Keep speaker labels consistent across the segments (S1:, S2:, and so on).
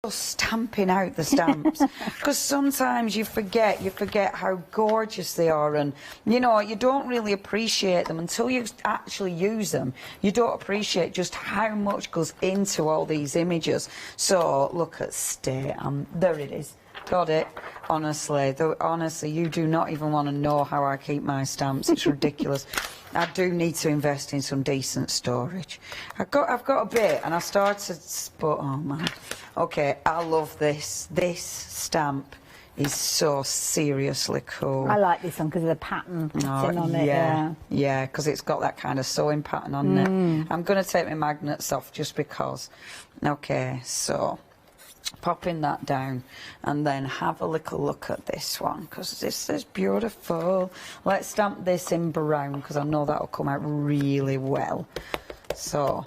S1: stamping out the stamps, because sometimes you forget how gorgeous they are, and you know, you don't really appreciate them until you actually use them. You don't appreciate just how much goes into all these images. So look at there it is. Got it. Honestly, honestly, you do not even want to know how I keep my stamps. It's ridiculous. I do need to invest in some decent storage. I've got a bit, and I started, but oh man. Okay, I love this. This stamp is so seriously cool.
S2: I like this one because of the pattern on it.
S1: Yeah, because it's got that kind of sewing pattern on it. I'm going to take my magnets off just because. Okay, so popping that down, and then have a little look at this one, because this is beautiful. Let's stamp this in brown because I know that'll come out really well. So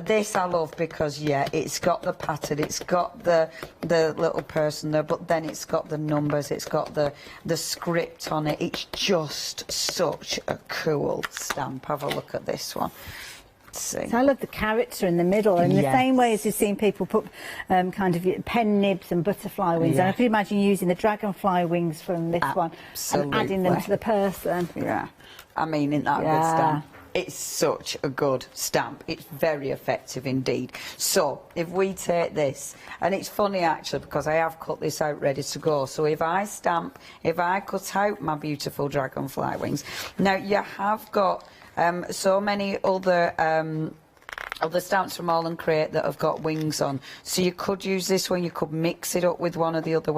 S1: this I love because yeah, it's got the pattern, it's got the little person there, but then it's got the numbers, it's got the script on it. It's just such a cool stamp. Have a look at this one. So
S2: I love the character in the middle, in the same way as you've seen people put kind of pen nibs and butterfly wings. And I could imagine using the dragonfly wings from this one and adding them to the person.
S1: Yeah, I mean, isn't that a good stamp? It's such a good stamp. It's very effective indeed. So if we take this, and it's funny actually because I have cut this out ready to go. So if I cut out my beautiful dragonfly wings, now you have got so many other stamps from All and Create that have got wings on, so you could use this one. You could mix it up with one of the other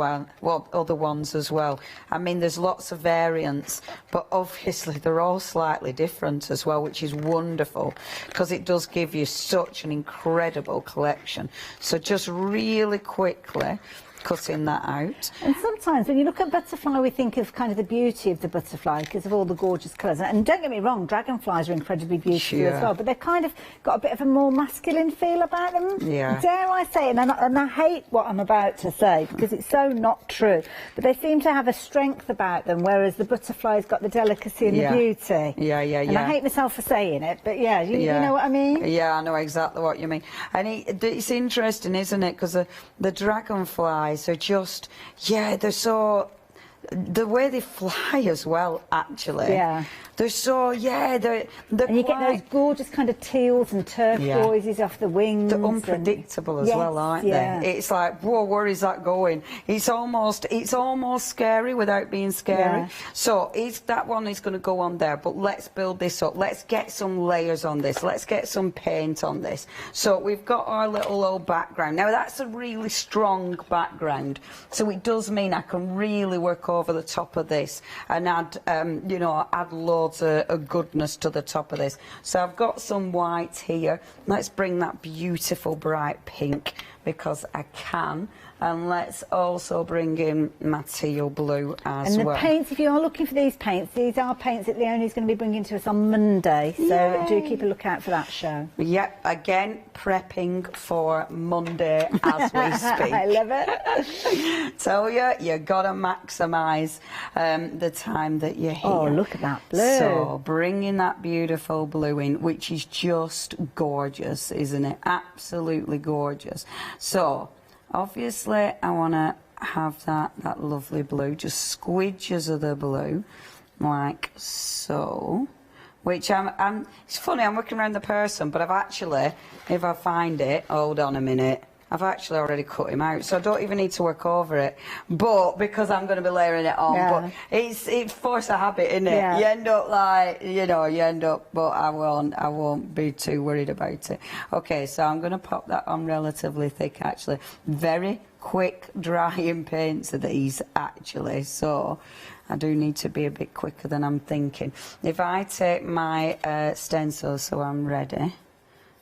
S1: ones as well. I mean, there's lots of variants, but obviously they're all slightly different as well, which is wonderful because it does give you such an incredible collection. So just really quickly cutting that out.
S2: And sometimes when you look at butterfly, we think of kind of the beauty of the butterfly because of all the gorgeous colours. And don't get me wrong, dragonflies are incredibly beautiful as well, but they've kind of got a bit of a more masculine feel about them. Yeah. Dare I say it? And I hate what I'm about to say because it's so not true. But they seem to have a strength about them, whereas the butterfly's got the delicacy and the beauty. And I hate myself for saying it, but yeah, you know what I mean?
S1: Yeah, I know exactly what you mean. And it's interesting, isn't it? Because the dragonflies are just, they're so, the way they fly as well, actually. Yeah. They're so, they're
S2: and you get those gorgeous kind of teals and turquoises off the wings.
S1: They're unpredictable as well, aren't they? It's like, whoa, where is that going? It's almost scary without being scary. Yeah. So that one is going to go on there, but let's build this up. Let's get some layers on this. Let's get some paint on this. So we've got our little old background. Now that's a really strong background, so it does mean I can really work over the top of this and add, add loads of goodness to the top of this. So I've got some white here. Let's bring that beautiful bright pink because I can. And let's also bring in my teal blue as well.
S2: And the paints, if you are looking for these paints are paints that Leonie's going to be bringing to us on Monday. So do keep a lookout for that show.
S1: Yep, again, prepping for Monday as we speak.
S2: I love it.
S1: Tell you got to maximise the time that you're here.
S2: Oh, look at that blue.
S1: So bringing that beautiful blue in, which is just gorgeous, isn't it? Absolutely gorgeous. So obviously, I want to have that lovely blue, just squidges of the blue, like so. Which it's funny, I'm looking around the person, but I've actually, if I find it, hold on a minute, I've actually already cut him out, so I don't even need to work over it. But because I'm going to be layering it on, but it's force of habit, isn't it? Yeah. You end up like, but I won't be too worried about it. Okay, so I'm going to pop that on relatively thick, actually. Very quick drying paints are these, actually, so I do need to be a bit quicker than I'm thinking. If I take my stencil, so I'm ready,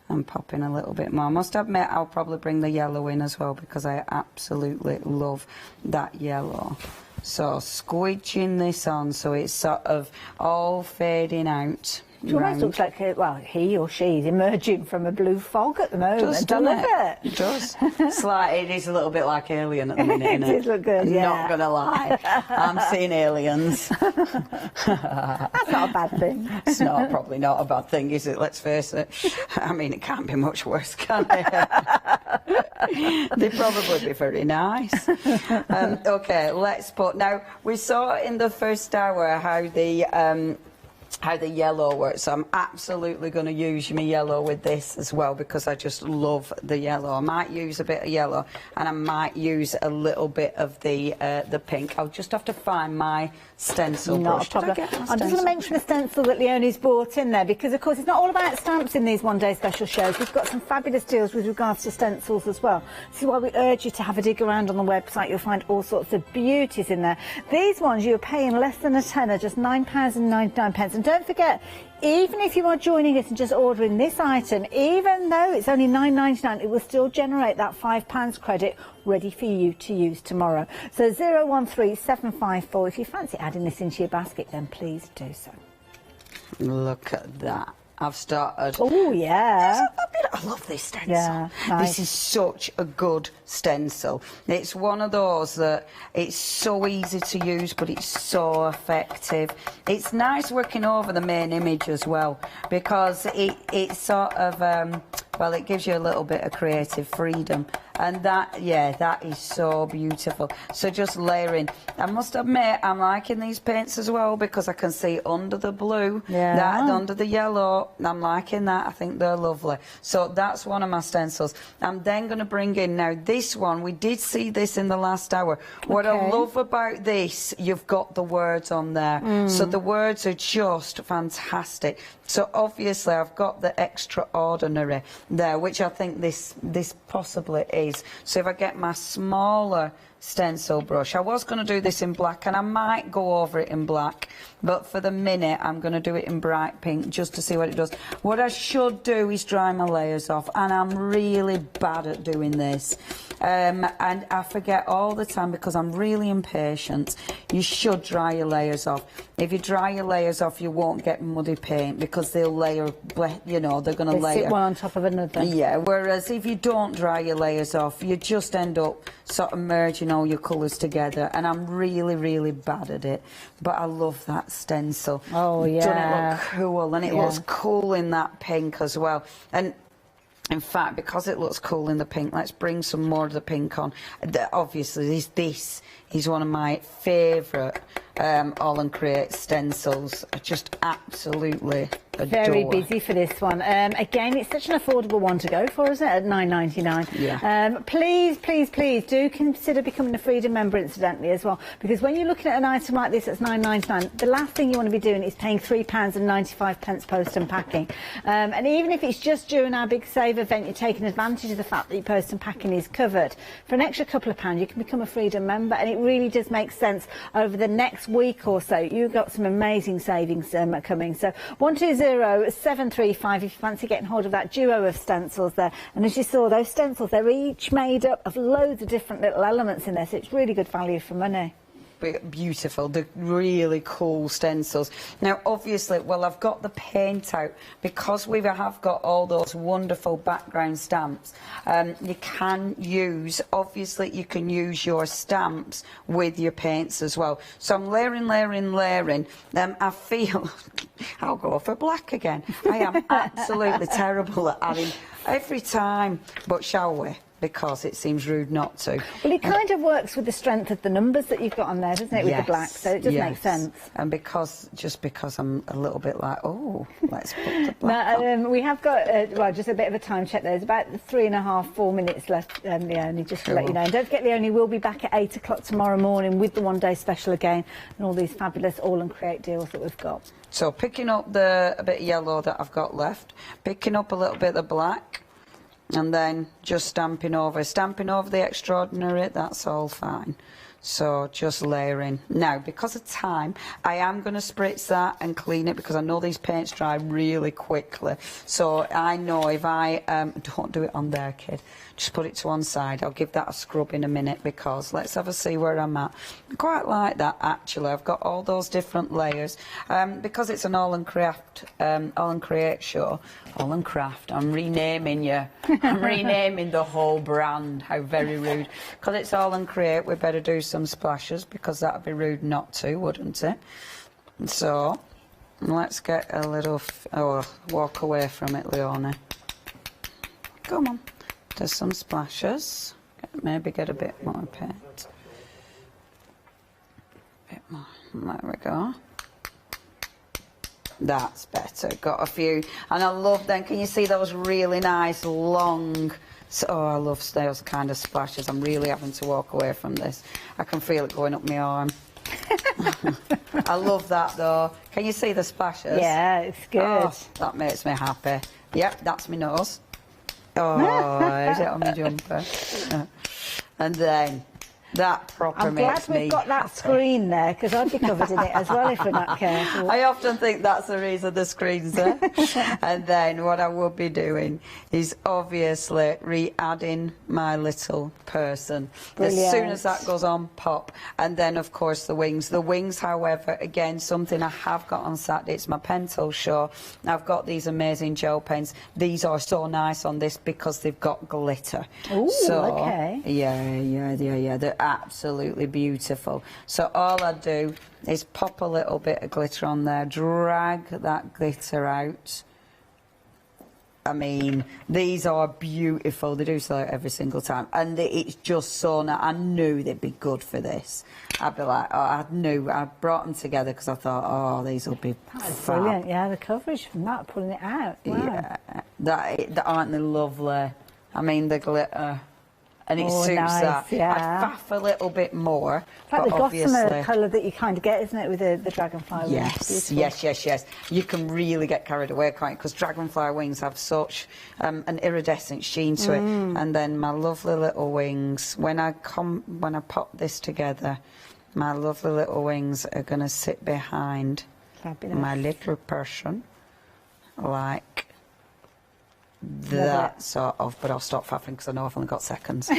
S1: I'm popping a little bit more. I must admit I'll probably bring the yellow in as well because I absolutely love that yellow. So squidging this on so it's sort of all fading out.
S2: It almost looks like, well, he or she is emerging from a blue fog at the moment.
S1: I love it. It does. It is a little bit like Alien at the minute, isn't it?
S2: It does look good, yeah.
S1: Not going to lie. I'm seeing aliens.
S2: That's not a bad thing.
S1: It's probably not a bad thing, is it? Let's face it. I mean, it can't be much worse, can it? They'd probably be very nice. Okay, let's put... Now, we saw in the first hour how the yellow works, so I'm absolutely going to use my yellow with this as well, because I just love the yellow. I might use a bit of yellow, and I might use a little bit of the pink. I'll just have to find my stencil brush.
S2: Not a problem. I'm just going to mention the stencil that Leonie's brought in there, because of course it's not all about stamps in these one-day special shows. We've got some fabulous deals with regards to stencils as well. This is why we urge you to have a dig around on the website. You'll find all sorts of beauties in there. These ones you're paying less than a tenner, just £9.99. And don't forget, even if you are joining us and just ordering this item, even though it's only £9.99, it will still generate that £5 credit ready for you to use tomorrow. So 013754, if you fancy adding this into your basket, then please do so.
S1: Look at that. I've started.
S2: Oh, yeah.
S1: I love this stencil.
S2: Yeah, nice.
S1: This is such a good stencil. It's one of those that it's so easy to use, but it's so effective. It's nice working over the main image as well, because it sort of, well, it gives you a little bit of creative freedom. And that, yeah, that is so beautiful. So just layering. I must admit, I'm liking these paints as well, because I can see under the blue, that under the yellow. I'm liking that. I think they're lovely. So that's one of my stencils. I'm then going to bring in now this one. We did see this in the last hour. What I love about this, you've got the words on there. So the words are just fantastic. So obviously I've got the extraordinary there, which I think this possibly is. So if I get my smaller stencil brush, I was going to do this in black, and I might go over it in black, but for the minute I'm going to do it in bright pink just to see what it does. What I should do is dry my layers off, and I'm really bad at doing this, and I forget all the time because I'm really impatient. You should dry your layers off. If you dry your layers off, you won't get muddy paint, because they'll layer, you know, they're going to layer.
S2: Sit one on top of another.
S1: Yeah, whereas if you don't dry your layers off, you just end up sort of merging all your colours together, and I'm really, really bad at it. But I love that stencil.
S2: Oh, yeah.
S1: Doesn't it look cool? And it looks cool in that pink as well. And in fact, because it looks cool in the pink, let's bring some more of the pink on. Obviously, this is one of my favourite All and Create stencils. I just absolutely adore.
S2: Very busy for this one. Again, it's such an affordable one to go for, isn't it, at £9.99?
S1: Yeah.
S2: Please, please, please do consider becoming a Freedom member, incidentally, as well, because when you're looking at an item like this that's £9.99, the last thing you want to be doing is paying £3.95 post and packing. And even if it's just during our big save event, you're taking advantage of the fact that your post and packing is covered. For an extra couple of pounds, you can become a Freedom member, and it really does make sense over the next week or so. You've got some amazing savings coming. So 120735 if you fancy getting hold of that duo of stencils there. And as you saw, those stencils, they're each made up of loads of different little elements in there, so it's really good value for money.
S1: Beautiful, the really cool stencils. Now obviously, well, I've got the paint out because we have got all those wonderful background stamps. You can use, obviously you can use your stamps with your paints as well. So I'm layering. I feel I'll go for black again. I am absolutely terrible at adding every time, but shall we? Because it seems rude not to. Well,
S2: it kind of works with the strength of the numbers that you've got on there, doesn't it, with the black? So it does make sense. And because I'm a little bit like, oh, let's put the black on. We have got, well, just a bit of a time check there. There's about 3.5, 4 minutes left, Leonie, just to let you know. And don't forget, Leonie will be back at 8 o'clock tomorrow morning with the one-day special again and all these fabulous All and Create deals that we've got.
S1: So picking up a bit of yellow that I've got left, picking up a little bit of black, and then just stamping over the extraordinary. That's all fine. So just layering. Now, because of time, I am going to spritz that and clean it because I know these paints dry really quickly. So I know if I don't do it on there, kid. Just put it to one side. I'll give that a scrub in a minute because let's have a see where I'm at. I quite like that actually. I've got all those different layers because it's an all and create show. All and craft. I'm renaming you. I'm renaming the whole brand. How very rude. Because it's all and create, we better do some splashes because that'd be rude not to, wouldn't it? And so let's get a little. Walk away from it, Leonie. Come on. Do some splashes. Maybe get a bit more paint. A bit more. There we go. That's better. Got a few. And I love them. Can you see those really nice long... Oh, I love those kind of splashes. I'm really having to walk away from this. I can feel it going up my arm. I love that though. Can you see the splashes?
S2: Yeah, it's good.
S1: Oh, that makes me happy. Yep, that's my nose. Oh, is it on my jumper? And then that proper makes me
S2: I'm glad we've got that
S1: happy.
S2: screen there because I'd be covered in it as well if we're not careful.
S1: I often think that's the reason the screen's there. And then what I will be doing is obviously re-adding my little person.
S2: Brilliant.
S1: As soon as that goes on, pop. And then, of course, the wings. The wings, however, again, something I have got on Saturday. It's my pen tool show. I've got these amazing gel pens. These are so nice on this because they've got glitter.
S2: Ooh,
S1: so,
S2: okay.
S1: Yeah. They're absolutely beautiful. So all I do is pop a little bit of glitter on there, drag that glitter out. I mean, these are beautiful. They do sell out every single time. And it's just so nice. I knew they'd be good for this. I'd be like, I brought them together because I thought, oh, these will be fab.
S2: Brilliant, yeah, the coverage from that, pulling it out. Wow.
S1: Yeah, aren't they lovely? I mean, the glitter. And it suits
S2: nice,
S1: that.
S2: yeah.
S1: I'd faff a little bit more.
S2: In fact, the
S1: obviously...
S2: gossamer colour that you kind of get, isn't it, with the dragonfly wings?
S1: Yes. You can really get carried away, can't you? Because dragonfly wings have such an iridescent sheen to it. And then my lovely little wings, when I pop this together, my lovely little wings are going to sit behind my little person, like that sort of, but I'll stop faffing because I know I've only got seconds.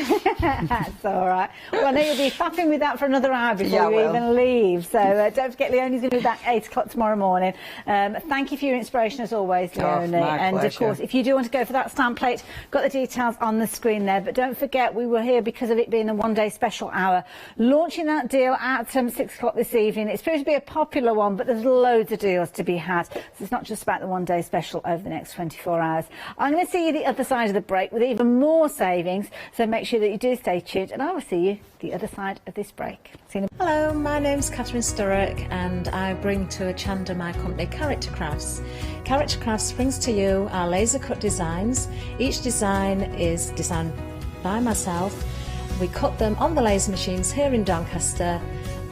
S2: That's all right. Well, I know you'll be faffing with that for another hour before you even leave. So don't forget, Leonie's going to be back 8 o'clock tomorrow morning. Thank you for your inspiration as always, Leonie. And
S1: pleasure.
S2: of course, if you do want to go for that stamp plate, got the details on the screen there. But don't forget, we were here because of it being a one-day special hour, launching that deal at 6 o'clock this evening. It's supposed to be a popular one, but there's loads of deals to be had. So it's not just about the one-day special over the next 24 hours. I'm going to see you the other side of the break with even more savings, so make sure that you do stay tuned, and I will see you the other side of this break. See you in a...
S3: Hello, my name's Catherine Sturrock and I bring to Hochanda my company Character Crafts. Character Crafts brings to you our laser cut designs. Each design is designed by myself. We cut them on the laser machines here in Doncaster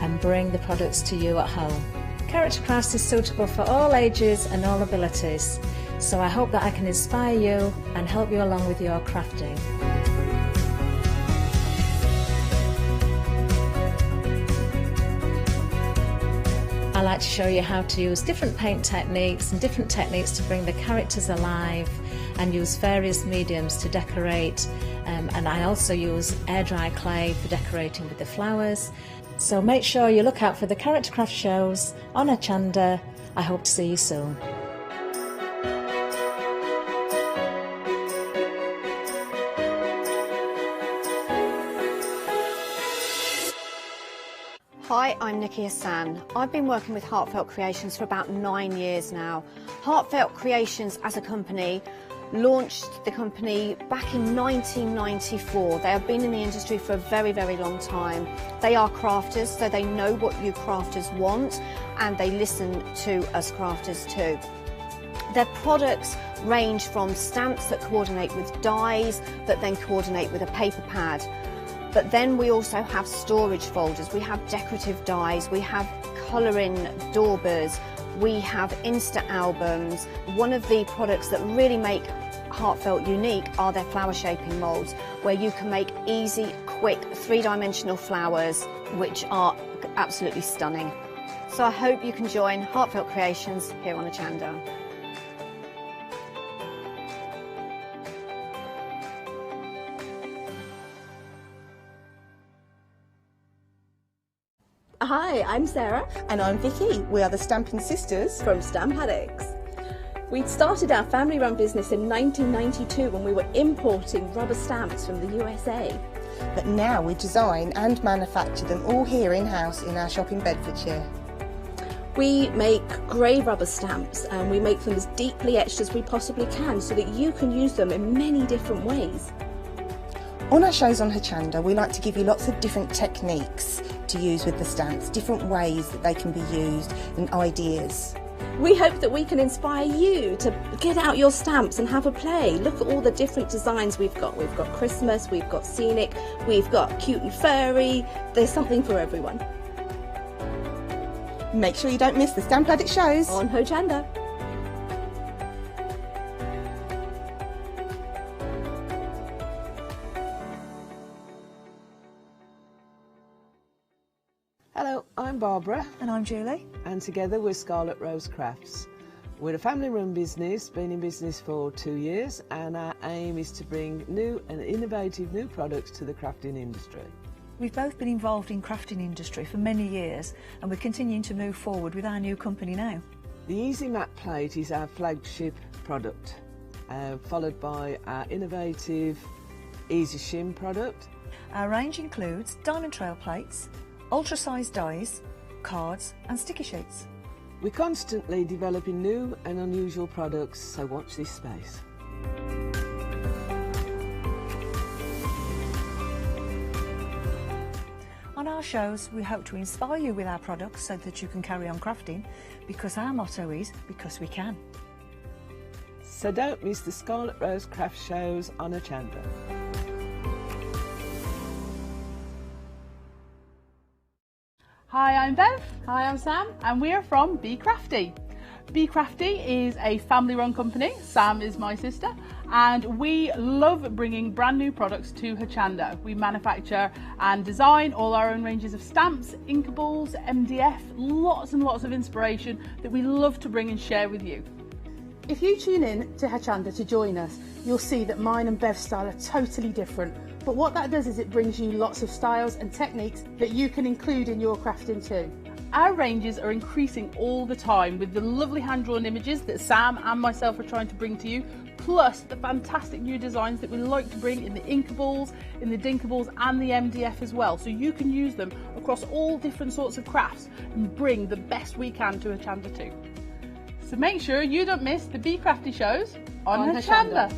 S3: and bring the products to you at home. Character Crafts is suitable for all ages and all abilities. So I hope that I can inspire you and help you along with your crafting. I like to show you how to use different paint techniques and different techniques to bring the characters alive and use various mediums to decorate. And I also use air dry clay for decorating with the flowers. So make sure you look out for the Character Craft shows on Hochanda. I hope to see you soon.
S4: Hi, I'm Nikki Hassan. I've been working with Heartfelt Creations for about 9 years now. Heartfelt Creations as a company launched the company back in 1994. They have been in the industry for a very, very long time. They are crafters, so they know what you crafters want, and they listen to us crafters too. Their products range from stamps that coordinate with dies that then coordinate with a paper pad. But then we also have storage folders, we have decorative dies, we have colouring daubers, we have Insta albums. One of the products that really make Heartfelt unique are their flower shaping moulds, where you can make easy, quick three-dimensional flowers which are absolutely stunning. So I hope you can join Heartfelt Creations here on Hochanda.
S5: Hi, I'm Sarah.
S6: And I'm Vicky. We are the Stamping Sisters
S5: From Stamp Addicts. We started our family-run business in 1992 when we were importing rubber stamps from the USA.
S6: But now we design and manufacture them all here in-house in our shop in Bedfordshire.
S5: We make grey rubber stamps and we make them as deeply etched as we possibly can so that you can use them in many different ways.
S6: On our shows on Hochanda, we like to give you lots of different techniques to use with the stamps, different ways that they can be used and ideas.
S5: We hope that we can inspire you to get out your stamps and have a play. Look at all the different designs we've got. We've got Christmas, we've got scenic, we've got cute and furry. There's something for everyone.
S6: Make sure you don't miss the Stamp Addict shows
S5: on Hochanda.
S7: Hello, I'm Barbara.
S2: And I'm Julie.
S7: And together we're Scarlet Rose Crafts. We're a family-run business, been in business for 2 years, and our aim is to bring new and innovative new products to the crafting industry.
S2: We've both been involved in crafting industry for many years, and we're continuing to move forward with our new company now.
S7: The Easy Matte Plate is our flagship product, followed by our innovative Easy Shim product.
S2: Our range includes diamond trail plates, ultra-sized dies, cards and sticky sheets.
S7: We're constantly developing new and unusual products, so watch this space.
S2: On our shows, we hope to inspire you with our products so that you can carry on crafting, because our motto is, because we can.
S7: So don't miss the Scarlet Rose Craft shows on Hochanda.
S8: Hi, I'm Bev. Hi, I'm Sam, and we are from Be Crafty. Be Crafty is a family-run company. Sam is my sister, and we love bringing brand new products to Hochanda. We manufacture and design all our own ranges of stamps, inkables, MDF, lots and lots of inspiration that we love to bring and share with you. If you tune in to Hochanda to join us, you'll see that mine and Bev's style are totally different. But what that does is it brings you lots of styles and techniques that you can include in your crafting too. Our ranges are increasing all the time with the lovely hand-drawn images that Sam and myself are trying to bring to you, plus the fantastic new designs that we like to bring in the inkables, in the dinkables and the MDF as well. So you can use them across all different sorts of crafts and bring the best we can to Hochanda too. So make sure you don't miss the Be Crafty shows on Hochanda.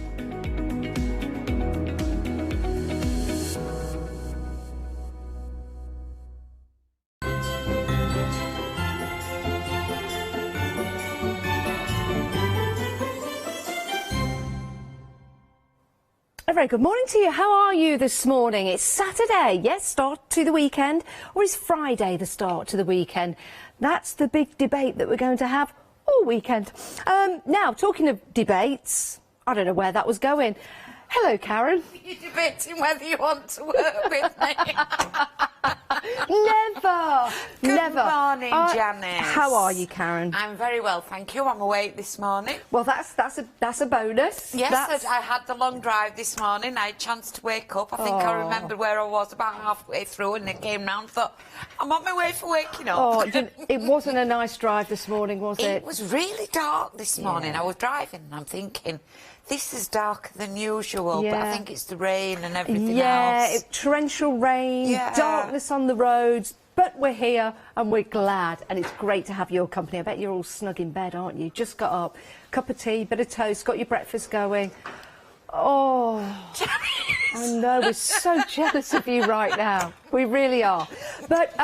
S9: A very good morning to you. How are you this morning? It's Saturday, yes, start to the weekend, or is Friday the start to the weekend? That's the big debate that we're going to have all weekend. Now, talking of debates, I don't know where that was going. Hello, Karen.
S10: You're debating whether you want to work with me.
S9: Never.
S10: Good morning, Janice.
S9: How are you, Karen?
S10: I'm very well, thank you. I'm awake this morning.
S9: Well, that's a bonus.
S10: Yes, I had the long drive this morning. I had a chance to wake up. I think I remembered where I was about halfway through, and I came round and thought, I'm on my way for waking up.
S9: Oh, it wasn't a nice drive this morning, was it?
S10: It was really dark this morning. I was driving and I'm thinking, this is darker than usual, but I think it's the rain and everything else.
S9: Torrential rain, darkness on the roads, but we're here and we're glad, and it's great to have your company. I bet you're all snug in bed, aren't you? Just got up, cup of tea, bit of toast, got your breakfast going. Oh, I know, we're so jealous of you right now. We really are. But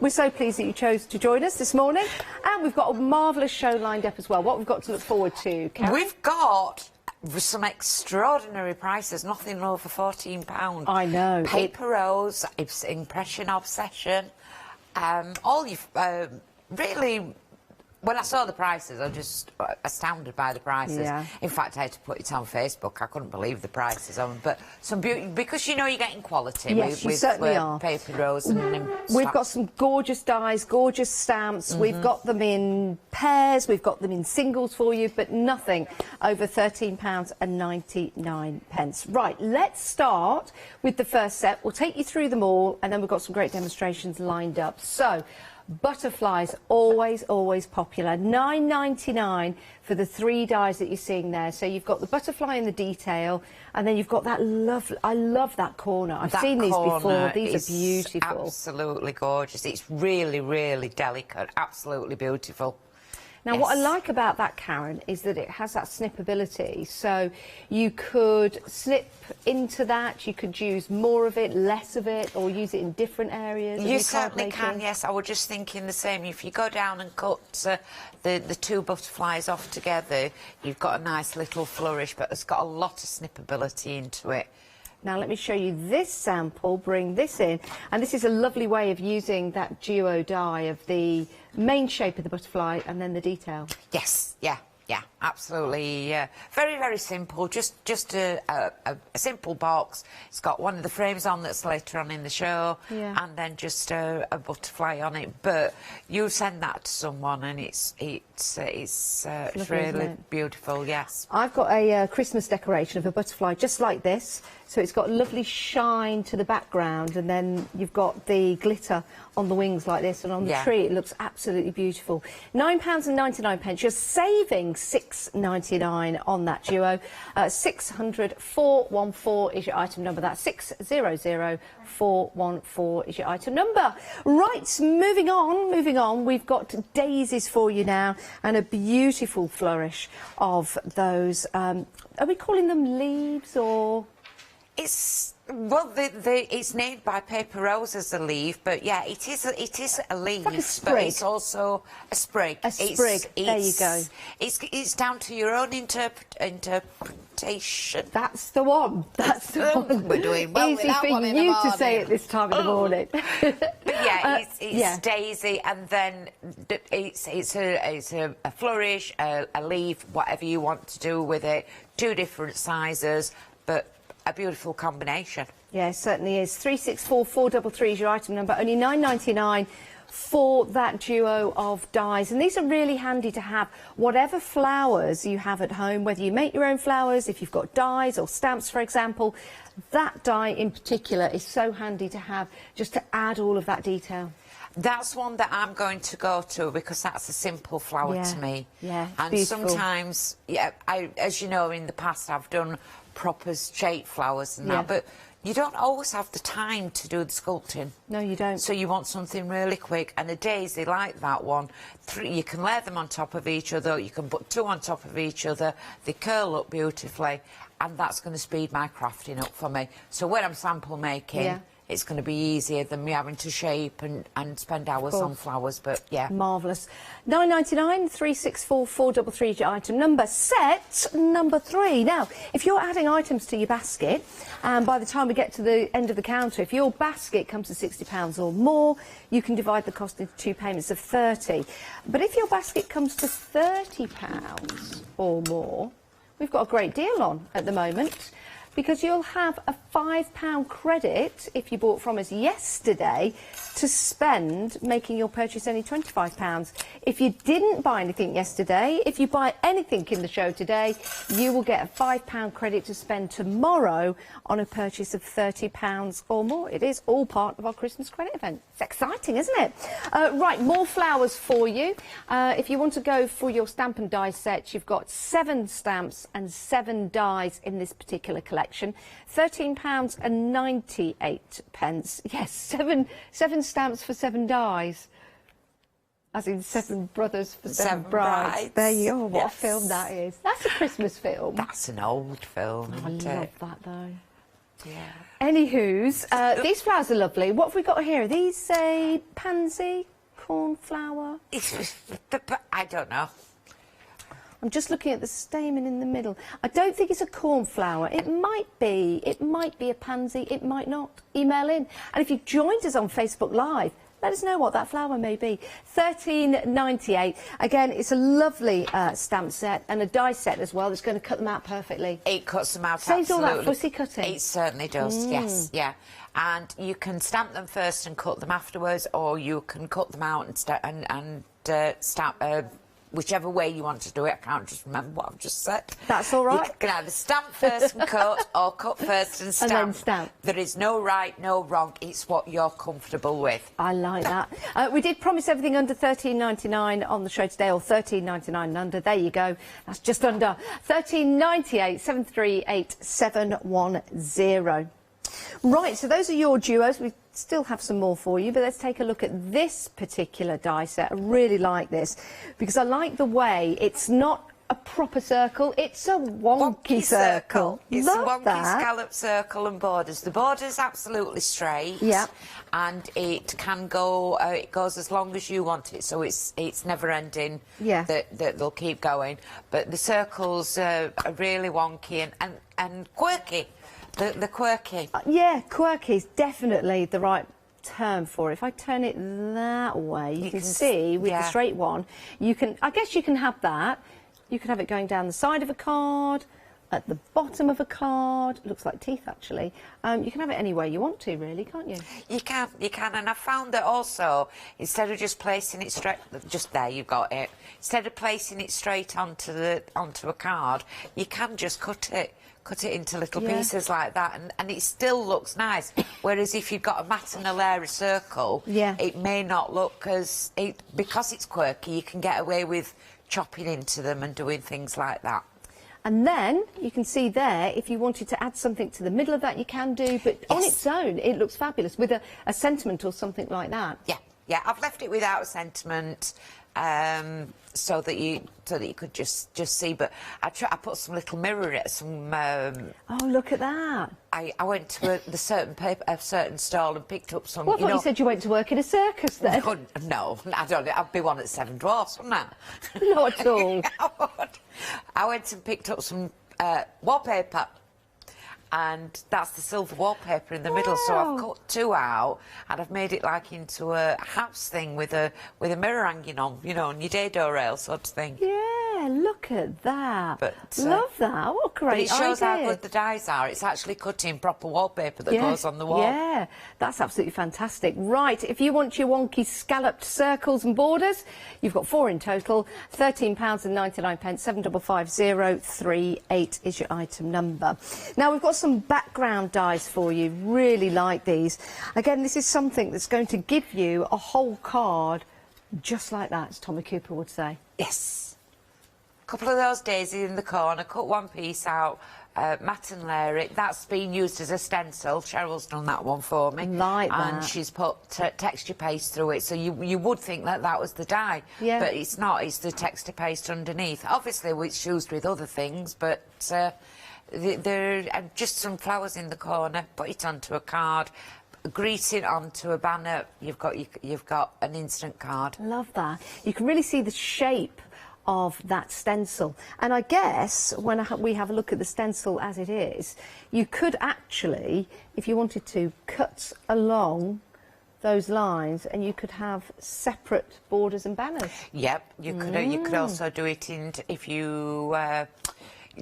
S9: we're so pleased that you chose to join us this morning, and we've got a marvellous show lined up as well. What we've got to look forward to, Karen?
S10: We've got some extraordinary prices, nothing over £14.
S9: I know.
S10: Paper Rose, Impression Obsession, all your really when I saw the prices, I was just astounded by the prices.
S2: Yeah.
S10: In fact, I had to put it on Facebook. I couldn't believe the prices on them. But some beauty, because you know you're getting quality
S2: Yes, you
S10: with
S2: certainly are.
S10: paper rose and
S2: We've got some gorgeous dies, gorgeous stamps. We've got them in pairs, we've got them in singles for you, but nothing over £13.99. Right, let's start with the first set. We'll take you through them all, and then we've got some great demonstrations lined up. So, butterflies, always popular. £9.99 for the 3 dies that you're seeing there. So you've got the butterfly in the detail, and then you've got that lovely, I love that corner. I've seen these before. These are beautiful.
S10: Absolutely gorgeous. It's really, really delicate. Absolutely beautiful.
S2: Now, what I like about that, Karen, is that it has that snippability. So you could snip into that, you could use more of it, less of it, or use it in different areas.
S10: You certainly can, yes. I was just thinking the same. If you go down and cut the 2 butterflies off together, you've got a nice little flourish, but it's got a lot of snippability into it.
S2: Now let me show you this sample, bring this in, and this is a lovely way of using that duo die of the main shape of the butterfly and then the detail.
S10: Yes, yeah, absolutely. Very, very simple, just a simple box. It's got one of the frames on that's later on in the show, and then just a butterfly on it. But you send that to someone and it's really beautiful, yes.
S2: I've got a Christmas decoration of a butterfly just like this. So it's got a lovely shine to the background, and then you've got the glitter on the wings like this, and on the tree it looks absolutely beautiful. £9.99. You're saving £6.99 on that duo. 600-414 is your item number. That's 600-414 is your item number. Right, moving on. We've got daisies for you now, and a beautiful flourish of those. Are we calling them leaves or...?
S10: It's it's named by Paper Rose as a leaf, but yeah, it is a leaf,
S2: like a sprig.
S10: but it's also a sprig.
S2: A sprig. There you go.
S10: It's down to your own interpretation.
S2: That's the one. That's the one.
S10: We're doing well.
S2: Easy for you to say at this time of the morning.
S10: But yeah, it's daisy, and then it's a flourish, a leaf, whatever you want to do with it. 2 different sizes, but a beautiful combination.
S2: Yeah, it certainly is. 364433 is your item number. Only £9.99 for that duo of dies. And these are really handy to have whatever flowers you have at home, whether you make your own flowers, if you've got dies or stamps, for example. That die in particular is so handy to have, just to add all of that detail.
S10: That's one that I'm going to go to because that's a simple flower to me.
S2: Yeah,
S10: and
S2: beautiful.
S10: Sometimes, as you know, in the past I've done proper shape flowers and that, but you don't always have the time to do the sculpting.
S2: No, you don't.
S10: So you want something really quick, and a daisy like that one, you can layer them on top of each other, you can put 2 on top of each other, they curl up beautifully, and that's going to speed my crafting up for me. So when I'm sample making, it's going to be easier than me having to shape and spend hours on flowers, but yeah.
S2: Marvellous. £9.99, 364433 is your item number. Set number 3. Now, if you're adding items to your basket, and by the time we get to the end of the counter, if your basket comes to £60 or more, you can divide the cost into 2 payments of £30. But if your basket comes to £30 or more, we've got a great deal on at the moment, because you'll have a £5 credit if you bought from us yesterday to spend making your purchase only £25. If you didn't buy anything yesterday, if you buy anything in the show today, you will get a £5 credit to spend tomorrow on a purchase of £30 or more. It is all part of our Christmas credit event. It's exciting, isn't it? Right, more flowers for you. If you want to go for your stamp and die set, you've got 7 stamps and 7 dies in this particular collection. £13.98. Yes, seven stamps for 7 dies. As in 7 brothers for 7 brides. There you go. What a film that is. That's a Christmas film.
S10: That's an old film.
S2: I love that though.
S10: Yeah.
S2: Anywho's, these flowers are lovely. What have we got here? Are these a pansy, cornflower?
S10: I don't know.
S2: I'm just looking at the stamen in the middle. I don't think it's a cornflower. It might be. It might be a pansy. It might not. Email in. And if you've joined us on Facebook Live,
S9: let us know what that flower may be. £13.98. Again, it's a lovely stamp set and a die set as well that's going to cut them out perfectly.
S10: It cuts them out
S9: Saves
S10: absolutely.
S9: all that fussy cutting.
S10: It certainly does, yes, yeah. And you can stamp them first and cut them afterwards, or you can cut them out and stamp... whichever way you want to do it. I can't just remember what I've just said.
S9: That's all right.
S10: You can either stamp first and cut, or cut first and stamp.
S9: And then stamp.
S10: There is no right, no wrong. It's what you're comfortable with.
S9: I like that. We did promise everything under £13.99 on the show today, or £13.99 and under. There you go. That's just under £13.98. 738710. Right, so those are your duos. We still have some more for you, but let's take a look at this particular die set. I really like this because I like the way it's not a proper circle, it's a wonky circle.
S10: It's
S9: Love
S10: a wonky
S9: that.
S10: scallop circle and borders. The border's absolutely straight.
S9: Yeah.
S10: And it can go, it goes as long as you want it, so it's never ending.
S9: Yeah.
S10: That they'll keep going. But the circles are really wonky and quirky. They're quirky.
S9: Yeah, quirky is definitely the right term for it. If I turn it that way, you can see with the straight one, you can, I guess you can have that. You can have it going down the side of a card, at the bottom of a card. It looks like teeth, actually. You can have it any way you want to, really, can't you?
S10: You can, and I found that also, instead of just placing it straight, just there, you got it. Instead of placing it straight onto a card, you can just cut it into little pieces like that, and it still looks nice. Whereas if you've got a mat and a layer of circle, it may not look as... because it's quirky, you can get away with chopping into them and doing things like that.
S9: And then you can see there, if you wanted to add something to the middle of that, you can do, but on its own, it looks fabulous with a sentiment or something like that.
S10: Yeah, I've left it without a sentiment. So that you could just see, but I put some little mirror in some.
S9: Oh, look at that!
S10: I went to a certain stall and picked up some.
S9: Well, I thought you said you went to work in a circus then.
S10: No, I don't. I'd be one at Seven Dwarfs, wouldn't I?
S9: Not at all.
S10: I went and picked up some wallpaper. And that's the silver wallpaper in the middle, so I've cut two out and I've made it like into a house thing with a mirror hanging on, you know, on your dado rail sort of thing.
S9: Yeah, look at that.
S10: But,
S9: love that. What a great idea.
S10: But it shows how good the dies are. It's actually cutting proper wallpaper that goes on the wall. Yeah,
S9: that's absolutely fantastic. Right, if you want your wonky scalloped circles and borders, you've got 4 in total. £13.99, 755038 is your item number. Now, we've got some background dies for you. Really like these. Again, this is something that's going to give you a whole card just like that, as Tommy Cooper would say.
S10: Yes. A couple of those daisies in the corner, cut one piece out, mat and layer it. That's been used as a stencil. Cheryl's done that one for me.
S9: Like that.
S10: And she's put texture paste through it, so you would think that that was the die.
S9: Yeah.
S10: But it's not, it's the texture paste underneath. Obviously, it's used with other things, but... there are just some flowers in the corner. Put it onto a card, grease it onto a banner. You've got an instant card.
S9: Love that. You can really see the shape of that stencil, and I guess when we have a look at the stencil as it is, you could actually, if you wanted to, cut along those lines, and you could have separate borders and banners.
S10: Yep, you could. You could also do it if you.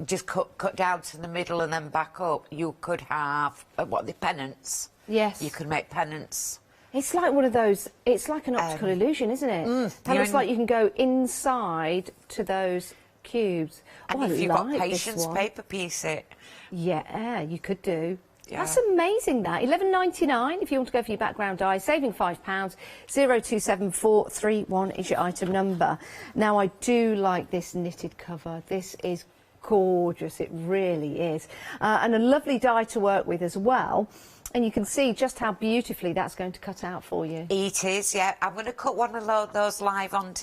S10: Just cut down to the middle and then back up. You could have the pennants.
S9: Yes.
S10: You could make pennants.
S9: It's like one of those. It's like an optical illusion, isn't it? It looks like you can go inside to those cubes.
S10: And if you've got patience, paper piece it.
S9: Yeah, you could do.
S10: Yeah.
S9: That's amazing. That £11.99 if you want to go for your background die, saving £5. 027431 is your item number. Now I do like this knitted cover. This is gorgeous, it really is, and a lovely die to work with as well, and you can see just how beautifully that's going to cut out for you.
S10: It is, yeah. I'm going to cut one of those live on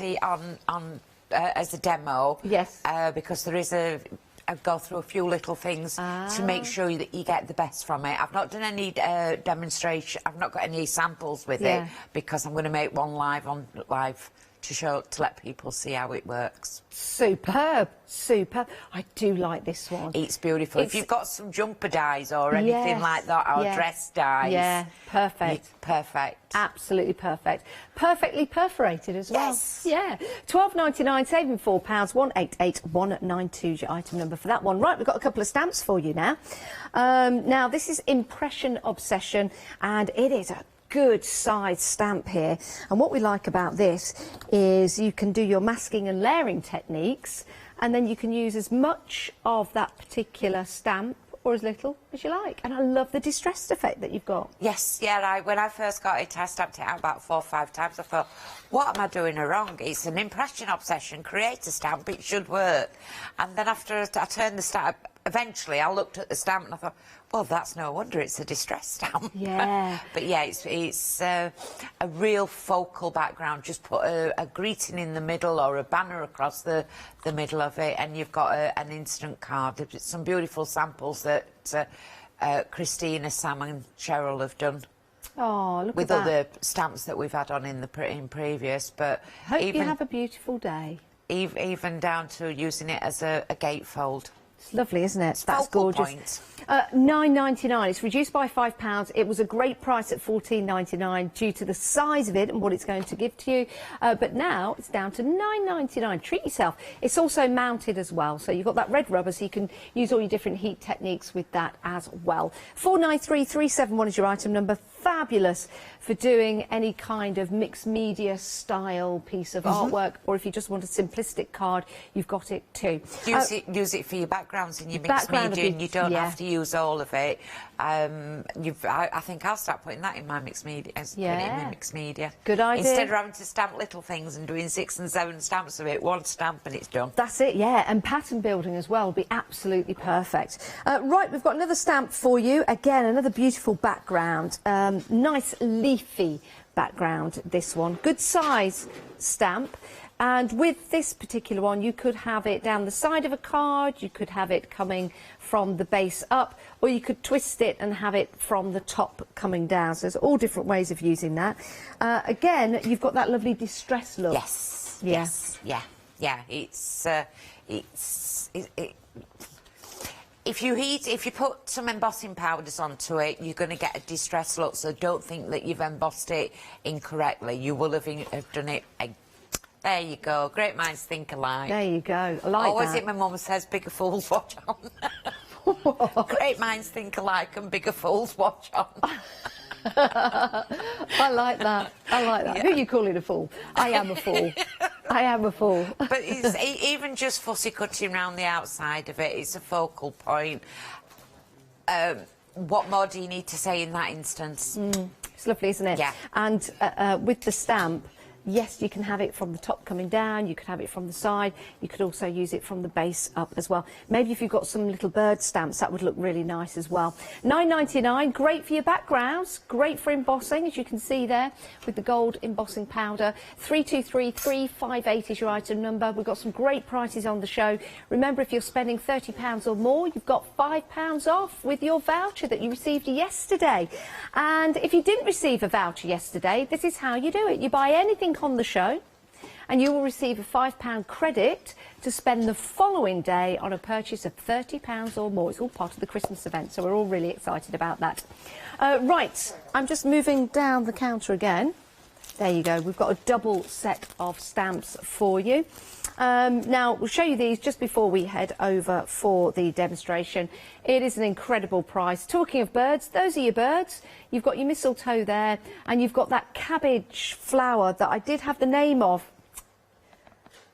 S10: as a demo.
S9: Yes.
S10: Because there is I go through a few little things to make sure that you get the best from it. I've not done any demonstration. I've not got any samples with it because I'm going to make one live to let people see how it works.
S9: Superb, superb. I do like this one.
S10: It's beautiful. If you've got some jumper dies or anything like that, or dress dies.
S9: Yeah, perfect.
S10: Perfect.
S9: Absolutely perfect. Perfectly perforated as well.
S10: Yes.
S9: Yeah. £12.99, saving £4, 188192 is your item number for that one. Right, we've got a couple of stamps for you now. Now, this is Impression Obsession, and it is a good size stamp here, and what we like about this is you can do your masking and layering techniques, and then you can use as much of that particular stamp or as little as you like. And I love the distressed effect that you've got.
S10: Yes, yeah, when I first got it, I stamped it out about 4 or 5 times. I thought, what am I doing wrong? It's an impression obsession. Create a stamp, it should work. And then after I turned the stamp, eventually I looked at the stamp and I thought, well, that's no wonder it's a distressed stamp.
S9: Yeah.
S10: But yeah, it's a real focal background. Just put a greeting in the middle or a banner across the middle of it, and you've got an instant card. There's some beautiful samples that Christina, Sam and Cheryl have done.
S9: Oh, look
S10: with
S9: at that.
S10: other stamps that we've had on in previous. But
S9: Hope
S10: even,
S9: you have a beautiful day.
S10: Even down to using it as a gatefold.
S9: It's lovely, isn't it?
S10: It's
S9: That's
S10: focal
S9: gorgeous.
S10: point.
S9: £9.99. It's reduced by £5. It was a great price at $14.99 due to the size of it and what it's going to give to you. But now it's down to £9.99. Treat yourself. It's also mounted as well, so you've got that red rubber, so you can use all your different heat techniques with that as well. 493371 is your item number. Fabulous for doing any kind of mixed media style piece of artwork, or if you just want a simplistic card, you've got it too.
S10: Use it for your backgrounds in your mixed media, and you don't have to use all of it. I think I'll start putting that in my mixed media. Putting it in my mixed media.
S9: Good idea.
S10: Instead of having to stamp little things and doing 6 and 7 stamps of it, one stamp and it's done.
S9: That's it, yeah. And pattern building as well will be absolutely perfect. Right, we've got another stamp for you. Again, another beautiful background. Nice leafy background, this one. Good size stamp. And with this particular one, you could have it down the side of a card, you could have it coming from the base up, or you could twist it and have it from the top coming down. So there's all different ways of using that. Again, you've got that lovely distress look.
S10: Yes.
S9: Yeah.
S10: Yes. Yeah. Yeah. If you put some embossing powders onto it, you're going to get a distressed look. So don't think that you've embossed it incorrectly. You will have done it. There you go. Great minds think alike.
S9: There you go. I like
S10: Always
S9: that.
S10: it, my mum says, bigger fools watch on. Great minds think alike and bigger fools watch on.
S9: I like that. I like that.
S10: Yeah.
S9: Who are you calling a fool? I am a fool. I am a fool.
S10: But it's, even just fussy cutting around the outside of it, it's a focal point. What more do you need to say in that instance?
S9: It's lovely, isn't it?
S10: Yeah.
S9: And with the stamp, yes, you can have it from the top coming down, you could have it from the side, you could also use it from the base up as well. Maybe if you've got some little bird stamps, that would look really nice as well. £9.99, great for your backgrounds, great for embossing, as you can see there, with the gold embossing powder. 323358 is your item number. We've got some great prices on the show. Remember, if you're spending £30 or more, you've got £5 off with your voucher that you received yesterday. And if you didn't receive a voucher yesterday, this is how you do it. You buy anything on the show and you will receive a £5 credit to spend the following day on a purchase of £30 or more. It's all part of the Christmas event, so we're all really excited about that. Right, I'm just moving down the counter again. There you go. We've got a double set of stamps for you. Now, we'll show you these just before we head over for the demonstration. It is an incredible price. Talking of birds, those are your birds. You've got your mistletoe there, and you've got that cabbage flower that I did have the name of.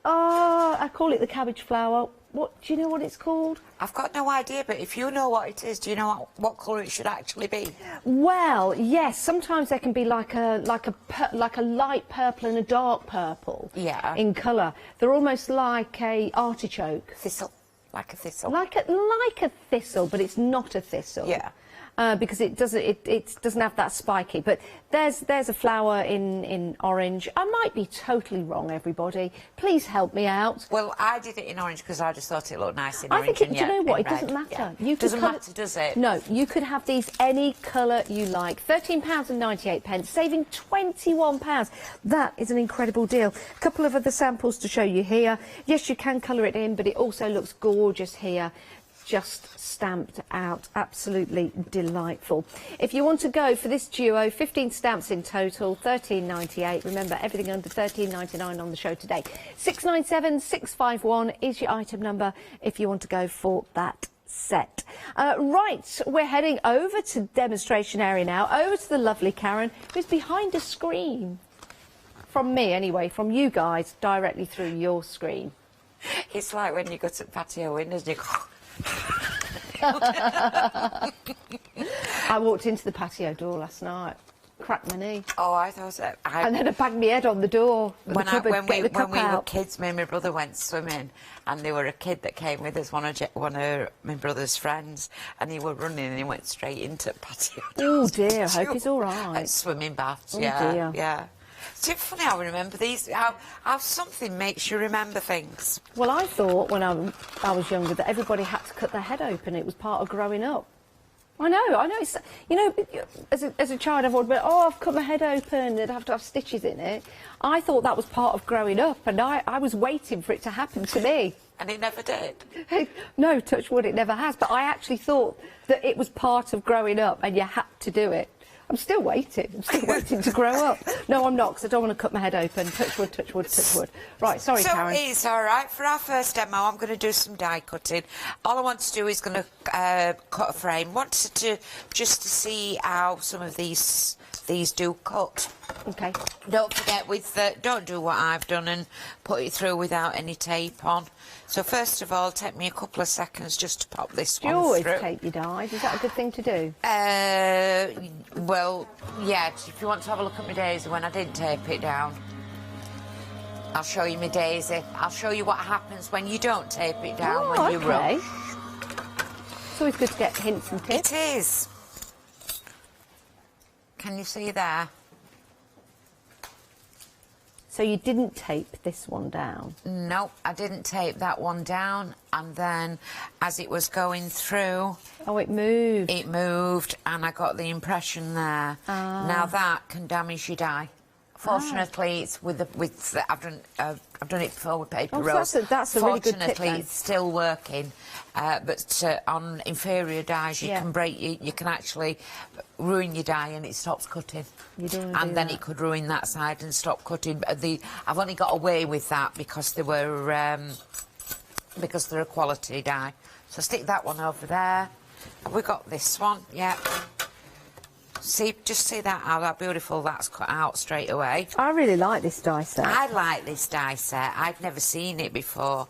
S9: Oh, I call it the cabbage flower. What, do you know what it's called?
S10: I've got no idea, but if you know what it is, do you know what colour it should actually be?
S9: Well, yes. Sometimes they can be like a light purple and a dark purple.
S10: Yeah.
S9: In colour. They're almost like a artichoke.
S10: Thistle, like a thistle.
S9: Like a thistle, but it's not a thistle.
S10: Yeah.
S9: because it doesn't have that spiky. But there's a flower in orange. I might be totally wrong, everybody. Please help me out.
S10: Well, I did it in orange because I just thought it looked nice in orange.
S9: I think, do you know what? It doesn't matter.
S10: Yeah. Doesn't matter, does it?
S9: No, you could have these any colour you like. £13.98, saving £21. That is an incredible deal. A couple of other samples to show you here. Yes, you can colour it in, but it also looks gorgeous here. Just stamped out, absolutely delightful. If you want to go for this duo, 15 stamps in total, £13.98. Remember, everything under £13.99 on the show today. 697651 is your item number if you want to go for that set. Right, we're heading over to demonstration area now, over to the lovely Karen, who's behind a screen. From me, anyway, from you guys, directly through your screen.
S10: It's like when you go to the patio windows and you go...
S9: I walked into the patio door last night, cracked my knee.
S10: Oh, I thought so.
S9: And then I banged my head on the door.
S10: When we were kids, me and my brother went swimming, and there were a kid that came with us, one of my brother's friends, and he was running and he went straight into the patio.
S9: Oh dear, I hope he's all right.
S10: At swimming baths,
S9: oh,
S10: yeah,
S9: dear.
S10: yeah. It's funny how we remember these, how something makes you remember things.
S9: Well, I thought when I was younger that everybody had to cut their head open. It was part of growing up. I know. It's, you know, as a child, I've always been, oh, I've cut my head open. They'd have to have stitches in it. I thought that was part of growing up, and I was waiting for it to happen to me.
S10: And it never did.
S9: No, touch wood, it never has. But I actually thought that it was part of growing up, and you had to do it. I'm still waiting. I'm still waiting to grow up. No, I'm not, because I don't want to cut my head open. Touch wood, touch wood, touch wood. Right, sorry, Karen.
S10: So it's all right. For our first demo, I'm going to do some die cutting. All I want to do is going to cut a frame. Wanted to just to see how some of these do cut.
S9: Okay.
S10: Don't forget don't do what I've done and put it through without any tape on. So first of all, take me a couple of seconds just to pop this one through.
S9: Do you always tape your dies? Is that a good thing to do?
S10: Well, yeah, if you want to have a look at my daisy when I didn't tape it down. I'll show you my daisy. I'll show you what happens when you don't tape it down when you run.
S9: It's always good to get hints and tips.
S10: It is. Can you see there?
S9: So you didn't tape this one down?
S10: No, I didn't tape that one down, and then as it was going through...
S9: Oh, it moved.
S10: It moved, and I got the impression there. Now that can damage your die. Fortunately, it's I've done it before with paper rose.
S9: That's a really good tip.
S10: Fortunately, it's still working, but on inferior dies, you can break. You can actually ruin your die, and it stops cutting. And then it could ruin that side and stop cutting. I've only got away with that because they were because they're a quality die. So stick that one over there. Have we got this one? Yeah. Just see that, how beautiful that's cut out straight away.
S9: I really like this die set.
S10: I like this die set. I've never seen it before.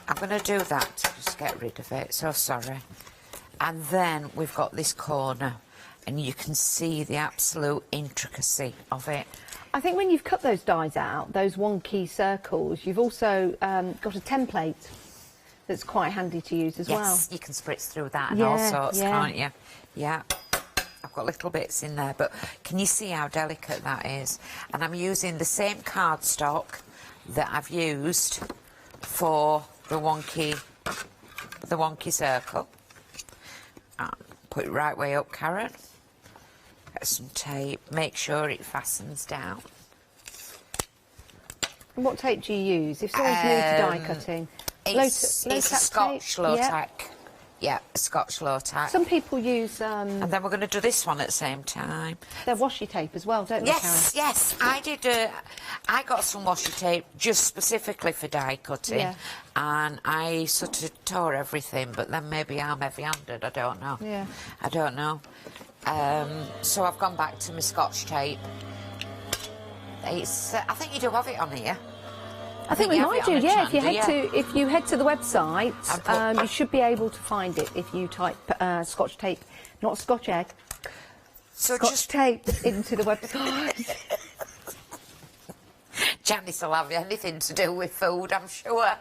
S10: I'm going to do that to just get rid of it. So sorry. And then we've got this corner, and you can see the absolute intricacy of it.
S9: I think when you've cut those dies out, those wonky circles, you've also got a template that's quite handy to use as well.
S10: Yes, you can spritz through that and all sorts, can't you? Yeah. I've got little bits in there, but can you see how delicate that is? And I'm using the same cardstock that I've used for the wonky circle. Put it right way up, Karen. Get some tape. Make sure it fastens down.
S9: And what tape do you use? If someone's new to die cutting,
S10: it's a Scotch low tack. Yeah, Scotch low tack.
S9: Some people use...
S10: and then we're going to do this one at the same time.
S9: They're washi tape as well, don't they, Karen?
S10: Yes. I got some washi tape just specifically for die cutting. And I sort of tore everything, but then maybe I'm heavy-handed, I don't know.
S9: Yeah.
S10: I don't know. So I've gone back to my Scotch tape. I think you do have it on here.
S9: I think we might do, yeah. If you head to the website, you should be able to find it if you type Scotch tape, not Scotch egg. So Scotch tape into the website.
S10: Janice will have anything to do with food, I'm sure.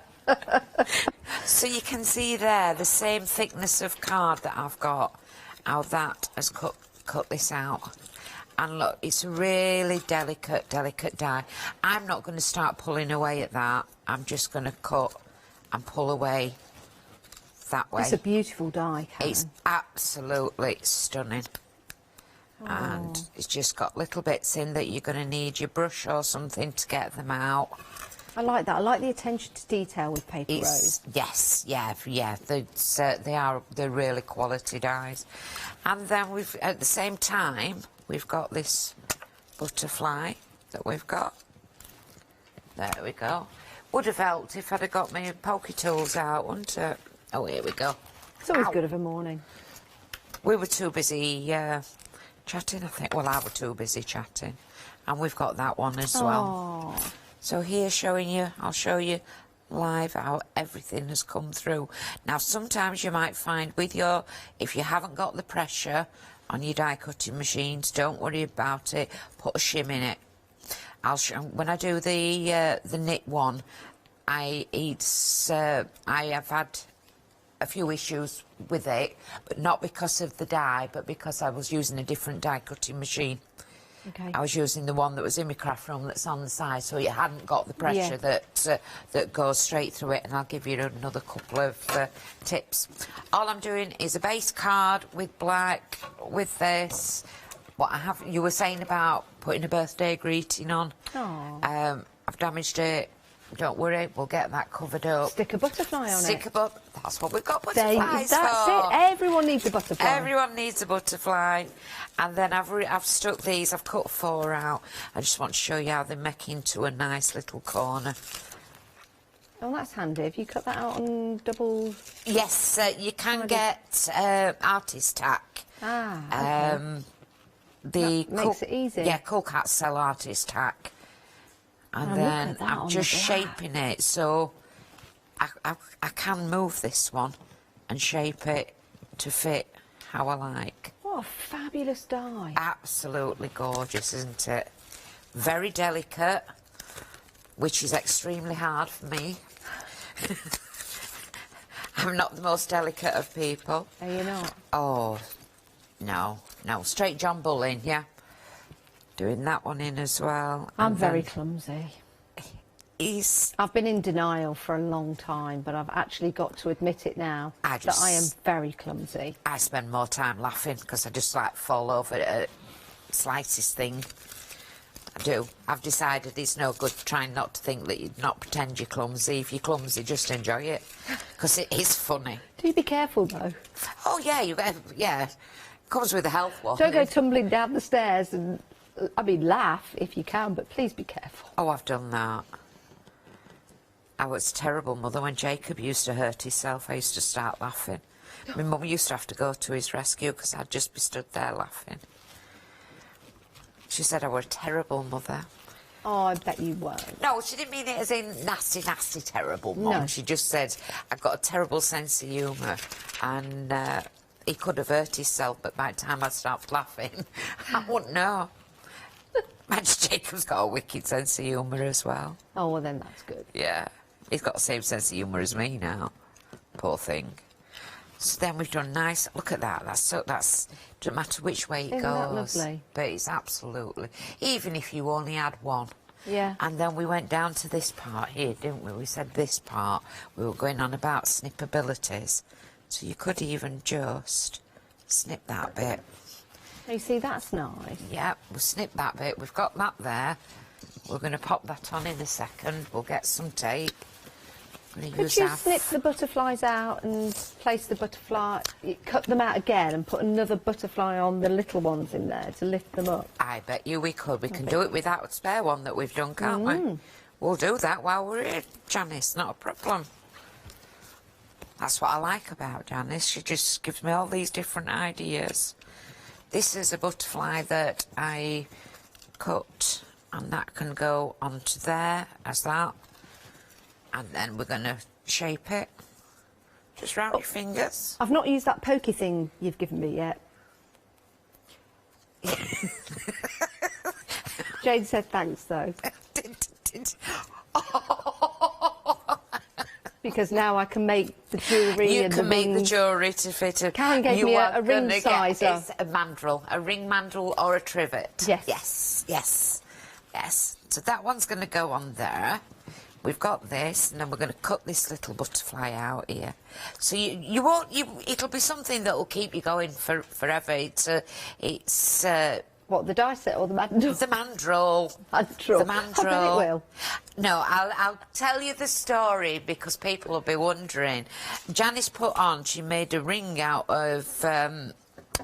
S10: So you can see there the same thickness of card that I've got, how that has cut this out. And look, it's a really delicate die. I'm not going to start pulling away at that. I'm just going to cut and pull away that way.
S9: It's a beautiful die, Karen.
S10: It's absolutely stunning.
S9: Oh.
S10: And it's just got little bits in that you're going to need your brush or something to get them out.
S9: I like that. I like the attention to detail with paper rose.
S10: Yes, yeah. They're really quality dies. And then we've, at the same time, we've got this butterfly that we've got. There we go. Would have helped if I'd have got my pokey tools out, wouldn't it? Oh, here we go.
S9: It's always good of a morning.
S10: We were too busy chatting, I think. Well, I were too busy chatting. And we've got that one as well. So here showing you, I'll show you live how everything has come through. Now, sometimes you might find with your, if you haven't got the pressure on your die cutting machines, don't worry about it. Put a shim in it. I'll show, when I do the knit one, I have had a few issues with it, but not because of the die, but because I was using a different die cutting machine.
S9: Okay.
S10: I was using the one that was in my craft room that's on the side, so it hadn't got the pressure that goes straight through it, and I'll give you another couple of tips. All I'm doing is a base card with black, with this. What I have, you were saying about putting a birthday greeting on. I've damaged it. Don't worry, we'll get that covered up.
S9: Stick a butterfly on it.
S10: That's what we've got butterflies
S9: That's
S10: for.
S9: it. Everyone needs a butterfly.
S10: Everyone needs a butterfly. And then I've stuck these. I've cut 4 out. I just want to show you how they make into a nice little corner.
S9: Oh, that's handy. Have you cut that out on double?
S10: Yes, you can get artist tack.
S9: Okay.
S10: That
S9: makes it easy.
S10: Yeah, Cool Cats sell artist tack. And then I'm just shaping it, so I can move this one and shape it to fit how I like.
S9: What a fabulous die.
S10: Absolutely gorgeous, isn't it? Very delicate, which is extremely hard for me. I'm not the most delicate of people.
S9: Are you not?
S10: Oh, no. Straight John Bull-in, yeah. Doing that one in as well.
S9: I'm very clumsy.
S10: I've
S9: been in denial for a long time, but I've actually got to admit it now that I am very clumsy.
S10: I spend more time laughing because I just like fall over at the slightest thing. I do. I've decided it's no good trying not to think that not pretend you're clumsy. If you're clumsy, just enjoy it because it is funny.
S9: Do you be careful though?
S10: Oh yeah, it comes with a health warning.
S9: Don't go tumbling down the stairs and. I mean, laugh if you can, but please be careful.
S10: Oh, I've done that. I was a terrible mother. When Jacob used to hurt himself, I used to start laughing. My mum used to have to go to his rescue because I'd just be stood there laughing. She said I were a terrible mother.
S9: Oh, I bet you weren't.
S10: No, she didn't mean it as in nasty, nasty, terrible mum.
S9: No.
S10: She just said I've got a terrible sense of humour and he could have hurt himself, but by the time I stopped laughing, I wouldn't know. Imagine Jacob's got a wicked sense of humour as well.
S9: Oh, well then that's good.
S10: Yeah, he's got the same sense of humour as me now. Poor thing. So then we've done nice. Look at that. Doesn't matter which way it
S9: Isn't
S10: goes.
S9: that lovely?
S10: But it's absolutely. Even if you only had one.
S9: Yeah.
S10: And then we went down to this part here, didn't we? We said this part. We were going on about snippabilities. So you could even just snip that bit.
S9: You see, that's nice.
S10: Yeah, we'll snip that bit. We've got that there. We're going to pop that on in a second. We'll get some tape.
S9: Could you snip the butterflies out and place the butterfly, cut them out again and put another butterfly on the little ones in there to lift them up?
S10: I bet you we could. We can do it without a spare one that we've done, can't we? We'll do that while we're here, Janice. Not a problem. That's what I like about Janice. She just gives me all these different ideas. This is a butterfly that I cut, and that can go onto there as that. And then we're going to shape it. Just round your fingers.
S9: I've not used that pokey thing you've given me yet. Jane said thanks, though. because now I can make the jewellery
S10: You
S9: and
S10: can
S9: the
S10: make the
S9: rings.
S10: jewellery to fit a...
S9: Karen gave me a ring sizer.
S10: It's a mandrel, a ring mandrel or a trivet.
S9: Yes.
S10: Yes, yes, yes. So that one's going to go on there. We've got this, and then we're going to cut this little butterfly out here. So you won't... it'll be something that will keep you going forever. It's
S9: what, the die set or the mandrel?
S10: The mandrel.
S9: Mandrel.
S10: The mandrel.
S9: I bet it will.
S10: No, I'll tell you the story because people will be wondering. Janice put on, she made a ring out of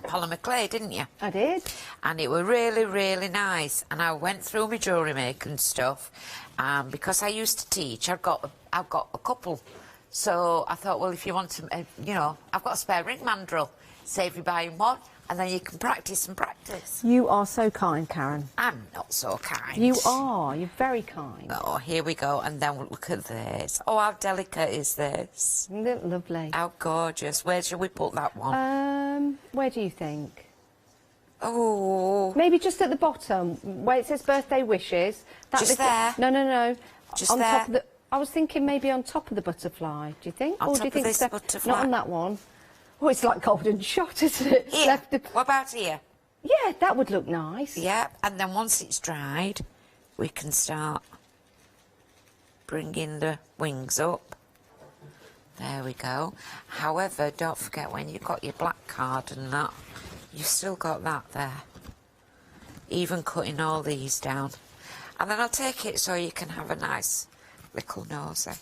S10: polymer clay, didn't you?
S9: I did.
S10: And it were really, really nice. And I went through my jewellery making and stuff. Because I used to teach, I've got a couple. So I thought, well, if you want to, you know, I've got a spare ring mandrel. Save you buying one. And then you can practice and practice.
S9: You are so kind, Karen.
S10: I'm not so kind.
S9: You are. You're very kind.
S10: Oh, here we go. And then we'll look at this. Oh, how delicate is this?
S9: Lovely.
S10: How gorgeous. Where shall we put that one?
S9: Where do you think?
S10: Oh.
S9: Maybe just at the bottom, where it says birthday wishes. That
S10: Just there?
S9: No.
S10: Just
S9: on
S10: there?
S9: top of the... I was thinking maybe on top of the butterfly, do you think?
S10: On
S9: or
S10: top
S9: do you
S10: of
S9: think
S10: this butterfly?
S9: Not on that one. Oh, it's like golden shot, isn't it?
S10: Here. What about here?
S9: Yeah, that would look nice.
S10: Yeah, and then once it's dried, we can start bringing the wings up. There we go. However, don't forget when you've got your black card and that, you've still got that there. Even cutting all these down. And then I'll take it so you can have a nice little nosy.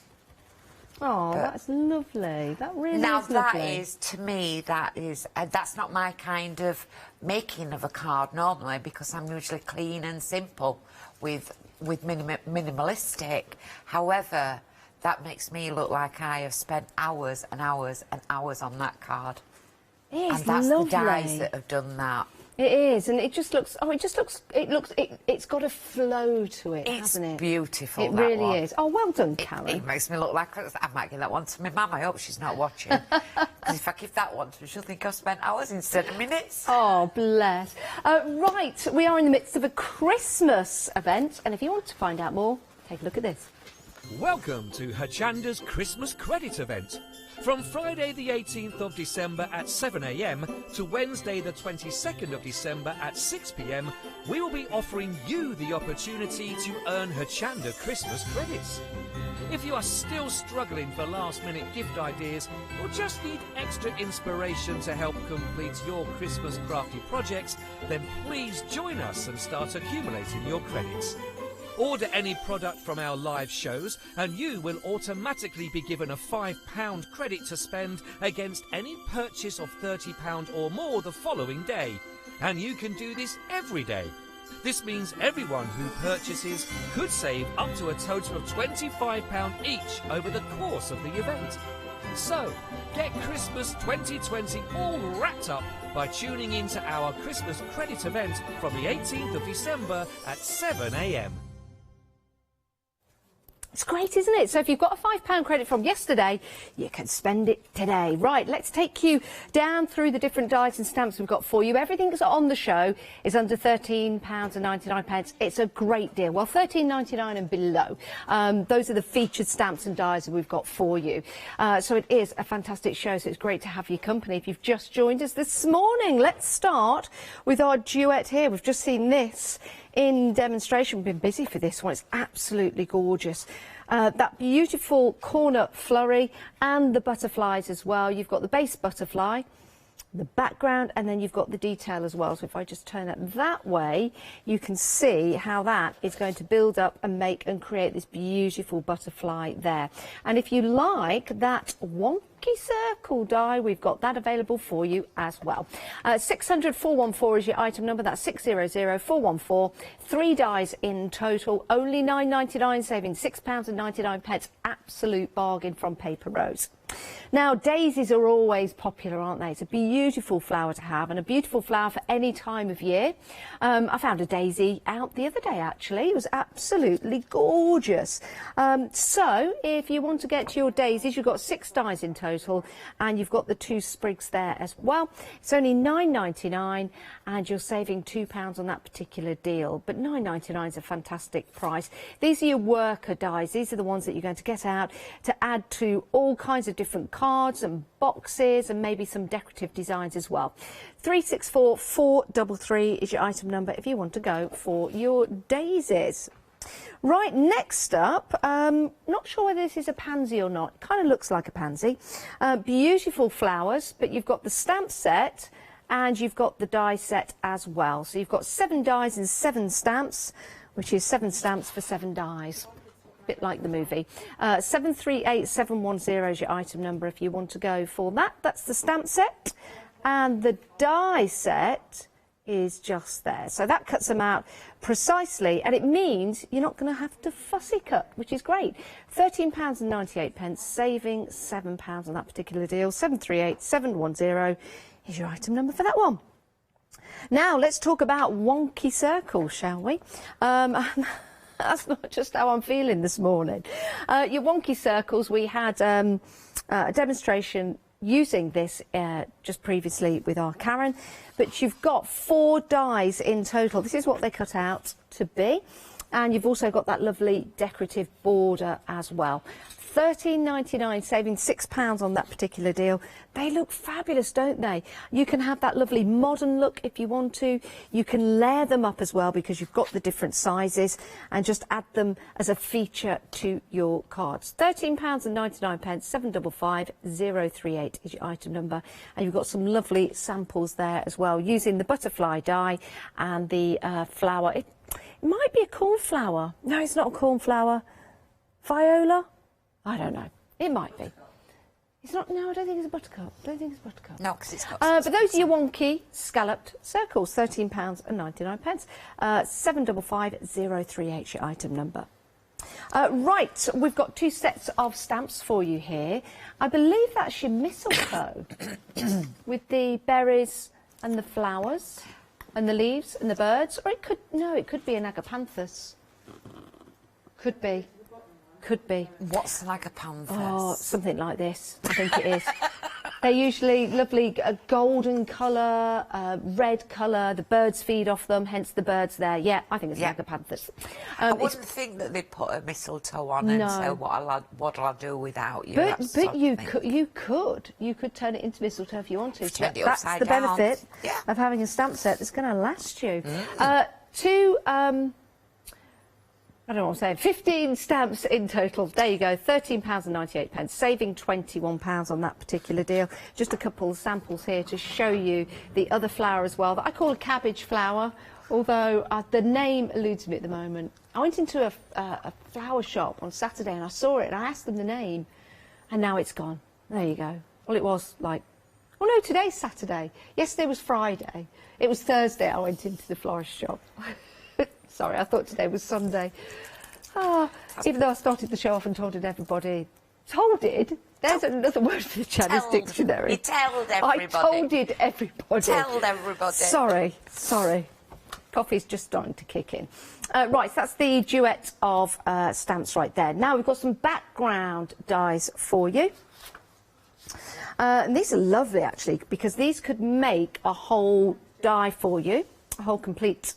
S9: Oh, that's lovely. That really is lovely.
S10: Now, that is, to me, that's not my kind of making of a card normally because I'm usually clean and simple with minimalistic. However, that makes me look like I have spent hours and hours and hours on that card.
S9: It's
S10: and that's
S9: lovely.
S10: the dies that have done that.
S9: It is, and it just looks. Oh, it's got a flow to it, hasn't it?
S10: It's beautiful.
S9: It
S10: that
S9: really
S10: one.
S9: is. Oh, well done, Karen.
S10: It makes me look like I might give that one to my mum. I hope she's not watching. Because if I give that one to her, she'll think I've spent hours instead of minutes.
S9: Oh, bless. Right, we are in the midst of a Christmas event, and if you want to find out more, take a look at this.
S11: Welcome to Hochanda's Christmas Credit Event. From Friday the 18th of December at 7 AM to Wednesday the 22nd of December at 6 PM, we will be offering you the opportunity to earn Hochanda Christmas credits. If you are still struggling for last-minute gift ideas or just need extra inspiration to help complete your Christmas crafty projects, then please join us and start accumulating your credits. Order any product from our live shows and you will automatically be given a £5 credit to spend against any purchase of £30 or more the following day. And you can do this every day. This means everyone who purchases could save up to a total of £25 each over the course of the event. So, get Christmas 2020 all wrapped up by tuning in to our Christmas credit event from the 18th of December at 7 AM.
S9: It's great, isn't it? So if you've got a £5 credit from yesterday, you can spend it today. Right, let's take you down through the different dies and stamps we've got for you. Everything that's on the show is under £13.99. It's a great deal. Well, £13.99 and below. Those are the featured stamps and dies that we've got for you. So it is a fantastic show, so it's great to have your company if you've just joined us this morning. Let's start with our duet here. We've just seen this in demonstration. We've been busy for this one. It's absolutely gorgeous. That beautiful corner flurry and the butterflies as well. You've got the base butterfly, the background, and then you've got the detail as well. So if I just turn it that way, you can see how that is going to build up and make and create this beautiful butterfly there. And if you like that wonky circle die, we've got that available for you as well. 600 414 is your item number. That's 600 414. 3 dies in total, only £9.99, saving £6.99. Absolute bargain from Paper Rose. Now, daisies are always popular, aren't they? It's a beautiful flower to have, and a beautiful flower for any time of year. I found a daisy out the other day, actually. It was absolutely gorgeous. So, if you want to get your daisies, you've got 6 dies in total, and you've got the 2 sprigs there as well. It's only £9.99, and you're saving £2 on that particular deal. But £9.99 is a fantastic price. These are your worker dies. These are the ones that you're going to get out to add to all kinds of different cards and boxes and maybe some decorative designs as well. 364 433 is your item number if you want to go for your daisies. Right, next up, not sure whether this is a pansy or not. It kind of looks like a pansy. Beautiful flowers, but you've got the stamp set and you've got the die set as well. So you've got 7 dies and 7 stamps, which is 7 stamps for 7 dies. Bit like the movie. 738710 is your item number if you want to go for that. That's the stamp set, and the die set is just there. So that cuts them out precisely, and it means you're not going to have to fussy cut, which is great. £13.98, saving £7 on that particular deal. 738710 is your item number for that one. Now let's talk about wonky circles, shall we? That's not just how I'm feeling this morning. Your wonky circles, we had a demonstration using this just previously with our Karen, but you've got 4 dies in total. This is what they cut out to be, and you've also got that lovely decorative border as well. £13.99, saving £6 on that particular deal. They look fabulous, don't they? You can have that lovely modern look if you want to. You can layer them up as well because you've got the different sizes, and just add them as a feature to your cards. £13.99, 755038 is your item number, and you've got some lovely samples there as well using the butterfly die and the flower. It might be a cornflower. No, it's not a cornflower. Viola? I don't know. It might be. It's not. No, I don't think it's a buttercup. I don't think it's a buttercup.
S10: No, because it's got.
S9: But those are your wonky scalloped circles. £13.99. 755038 your item number. Right, we've got 2 sets of stamps for you here. I believe that's your mistletoe with the berries and the flowers and the leaves and the birds, or it could be an agapanthus. Could be. Could be.
S10: What's an agapanthus?
S9: Oh, something like this, I think it is. They're usually lovely golden colour, red colour. The birds feed off them, hence the birds there. Yeah, I think it's an agapanthus.
S10: I wouldn't think that they'd put a mistletoe on and say, what'll I do without you?
S9: But you could turn it into mistletoe if you want to. So that's the benefit of having a stamp set that's going to last you. 2... I don't know what I'm saying, 15 stamps in total. There you go, £13.98, saving £21 on that particular deal. Just a couple of samples here to show you the other flower as well that I call a cabbage flower, although the name eludes me at the moment. I went into a flower shop on Saturday and I saw it and I asked them the name, and now it's gone. There you go. Well, it was like, oh no, today's Saturday. Yesterday was Friday. It was Thursday I went into the florist shop. Sorry, I thought today was Sunday. Even though I started the show off and told everybody. There's another word for the Chinese dictionary.
S10: You told everybody.
S9: I told everybody.
S10: Told everybody.
S9: Sorry. Coffee's just starting to kick in. Right, so that's the duet of stamps right there. Now we've got some background dies for you. And these are lovely, actually, because these could make a whole die for you, a whole complete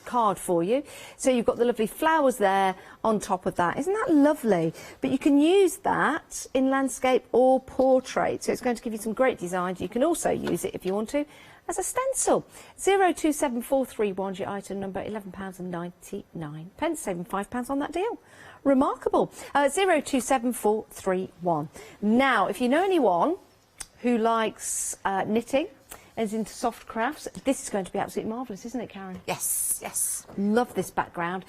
S9: card for you. So you've got the lovely flowers there on top of that. Isn't that lovely? But you can use that in landscape or portrait. So it's going to give you some great designs. You can also use it, if you want to, as a stencil. 027431 is your item number, £11.99, saving £5 on that deal. Remarkable. 027431. Now, if you know anyone who likes knitting, and is into soft crafts, this is going to be absolutely marvellous, isn't it, Karen?
S10: Yes, yes.
S9: Love this background.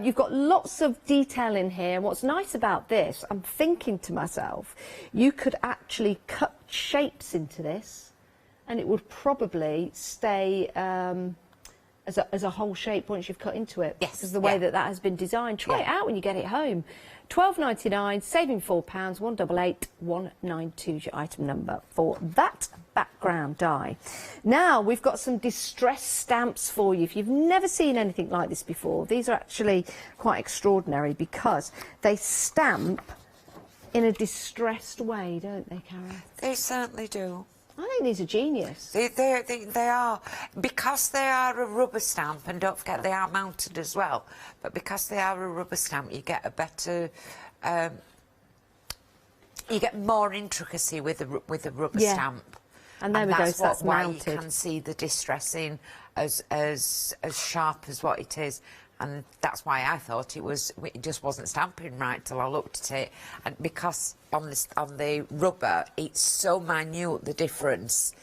S9: You've got lots of detail in here. What's nice about this, I'm thinking to myself, you could actually cut shapes into this and it would probably stay as a whole shape once you've cut into it.
S10: Yes.
S9: Because the way that has been designed. Try it out when you get it home. £12.99, saving £4, 188 192 is your item number for that background die. Now we've got some distress stamps for you. If you've never seen anything like this before, these are actually quite extraordinary because they stamp in a distressed way, don't they, Karen?
S10: They certainly do.
S9: I think these are genius.
S10: They are, because they are a rubber stamp, and don't forget they are mounted as well, but because they are a rubber stamp, you get a better, you get more intricacy with a rubber stamp.
S9: And there we go, so that's
S10: why
S9: mounted.
S10: You can see the distressing as sharp as what it is. And that's why I thought it just wasn't stamping right till I looked at it. And because on the rubber, it's so minute, the difference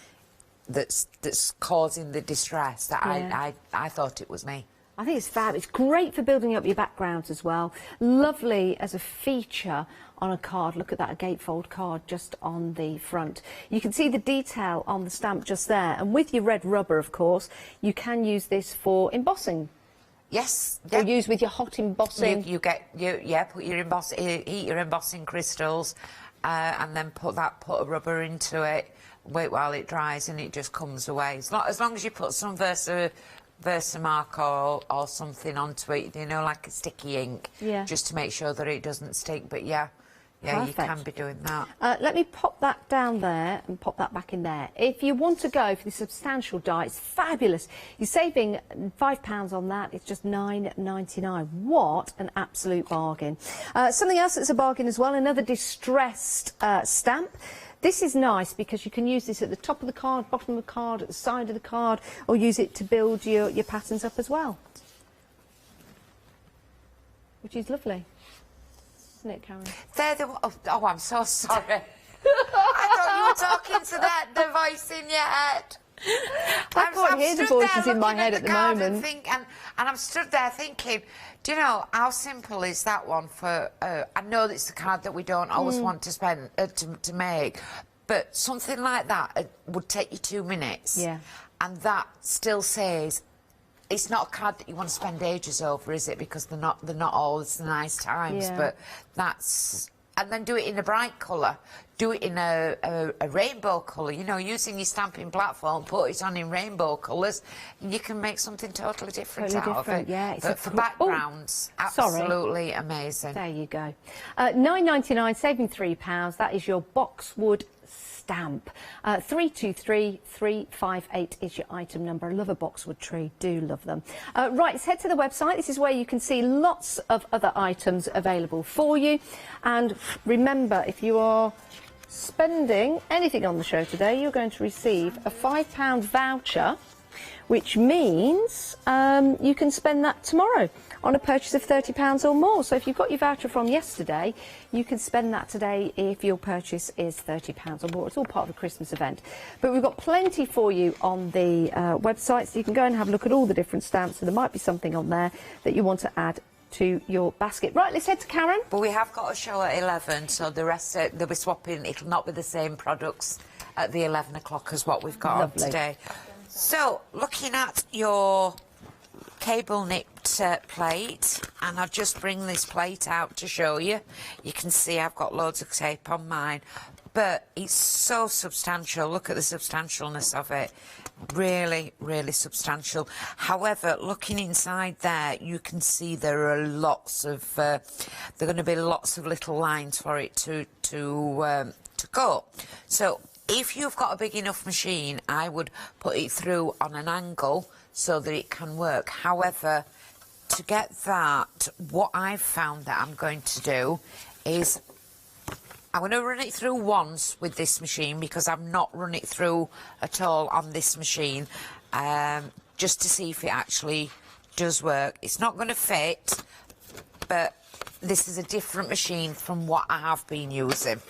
S10: that's causing the distress, that I thought it was me.
S9: I think it's fab. It's great for building up your backgrounds as well. Lovely as a feature on a card. Look at that, a gatefold card just on the front. You can see the detail on the stamp just there. And with your red rubber, of course, you can use this for embossing.
S10: Yes.
S9: Or use with your hot embossing.
S10: Put heat your embossing crystals, and then put a rubber into it. Wait while it dries, and it just comes away. As long as you put some Versamark or something onto it, you know, like a sticky ink, just to make sure that it doesn't stick. But yeah,
S9: Perfect.
S10: You can be doing that.
S9: Let me pop that down there and pop that back in there. If you want to go for the substantial die, it's fabulous. You're saving £5 on that. It's just £9.99. What an absolute bargain. Something else that's a bargain as well, another distressed stamp. This is nice because you can use this at the top of the card, bottom of the card, at the side of the card, or use it to build your patterns up as well. Which is lovely. Isn't it, Karen?
S10: Oh, I'm so sorry. I thought you were talking to the voice in your head.
S9: I can't hear the voices in my head at the moment.
S10: And I'm stood there thinking, do you know, how simple is that one for... I know it's the card that we don't always want to spend, to make, but something like that would take you 2 minutes.
S9: Yeah.
S10: And that still says... It's not a card that you want to spend ages over, is it? Because they're not always the nice times.
S9: Yeah.
S10: But that's... And then do it in a bright colour. Do it in a rainbow colour. You know, using your stamping platform, put it on in rainbow colours, and you can make something totally different out of it.
S9: Yeah,
S10: but for backgrounds, absolutely amazing.
S9: There you go. £9.99, saving £3. That is your boxwood stamp. 323358 is your item number. I love a boxwood tree, do love them. Right, let's head to the website. This is where you can see lots of other items available for you. And remember, if you are spending anything on the show today, you're going to receive a £5 voucher, which means you can spend that tomorrow on a purchase of £30 or more. So if you've got your voucher from yesterday, you can spend that today if your purchase is £30 or more. It's all part of a Christmas event. But we've got plenty for you on the website, so you can go and have a look at all the different stamps, and there might be something on there that you want to add to your basket. Right, let's head to Karen.
S10: But we have got a show at 11, so the rest, they'll be swapping. It'll not be the same products at the 11 o'clock as what we've got on today. So, looking at your cable nipped plate, and I'll just bring this plate out to show you. You can see I've got loads of tape on mine, but it's so substantial. Look at the substantialness of it. Really, really substantial. However, looking inside there, you can see there are lots of, there are going to be lots of little lines for it to go. So, if you've got a big enough machine, I would put it through on an angle so that it can work. However, to get that, what I've found that I'm going to do is I'm going to run it through once with this machine, because I've not run it through at all on this machine, just to see if it actually does work. It's not going to fit, but this is a different machine from what I have been using.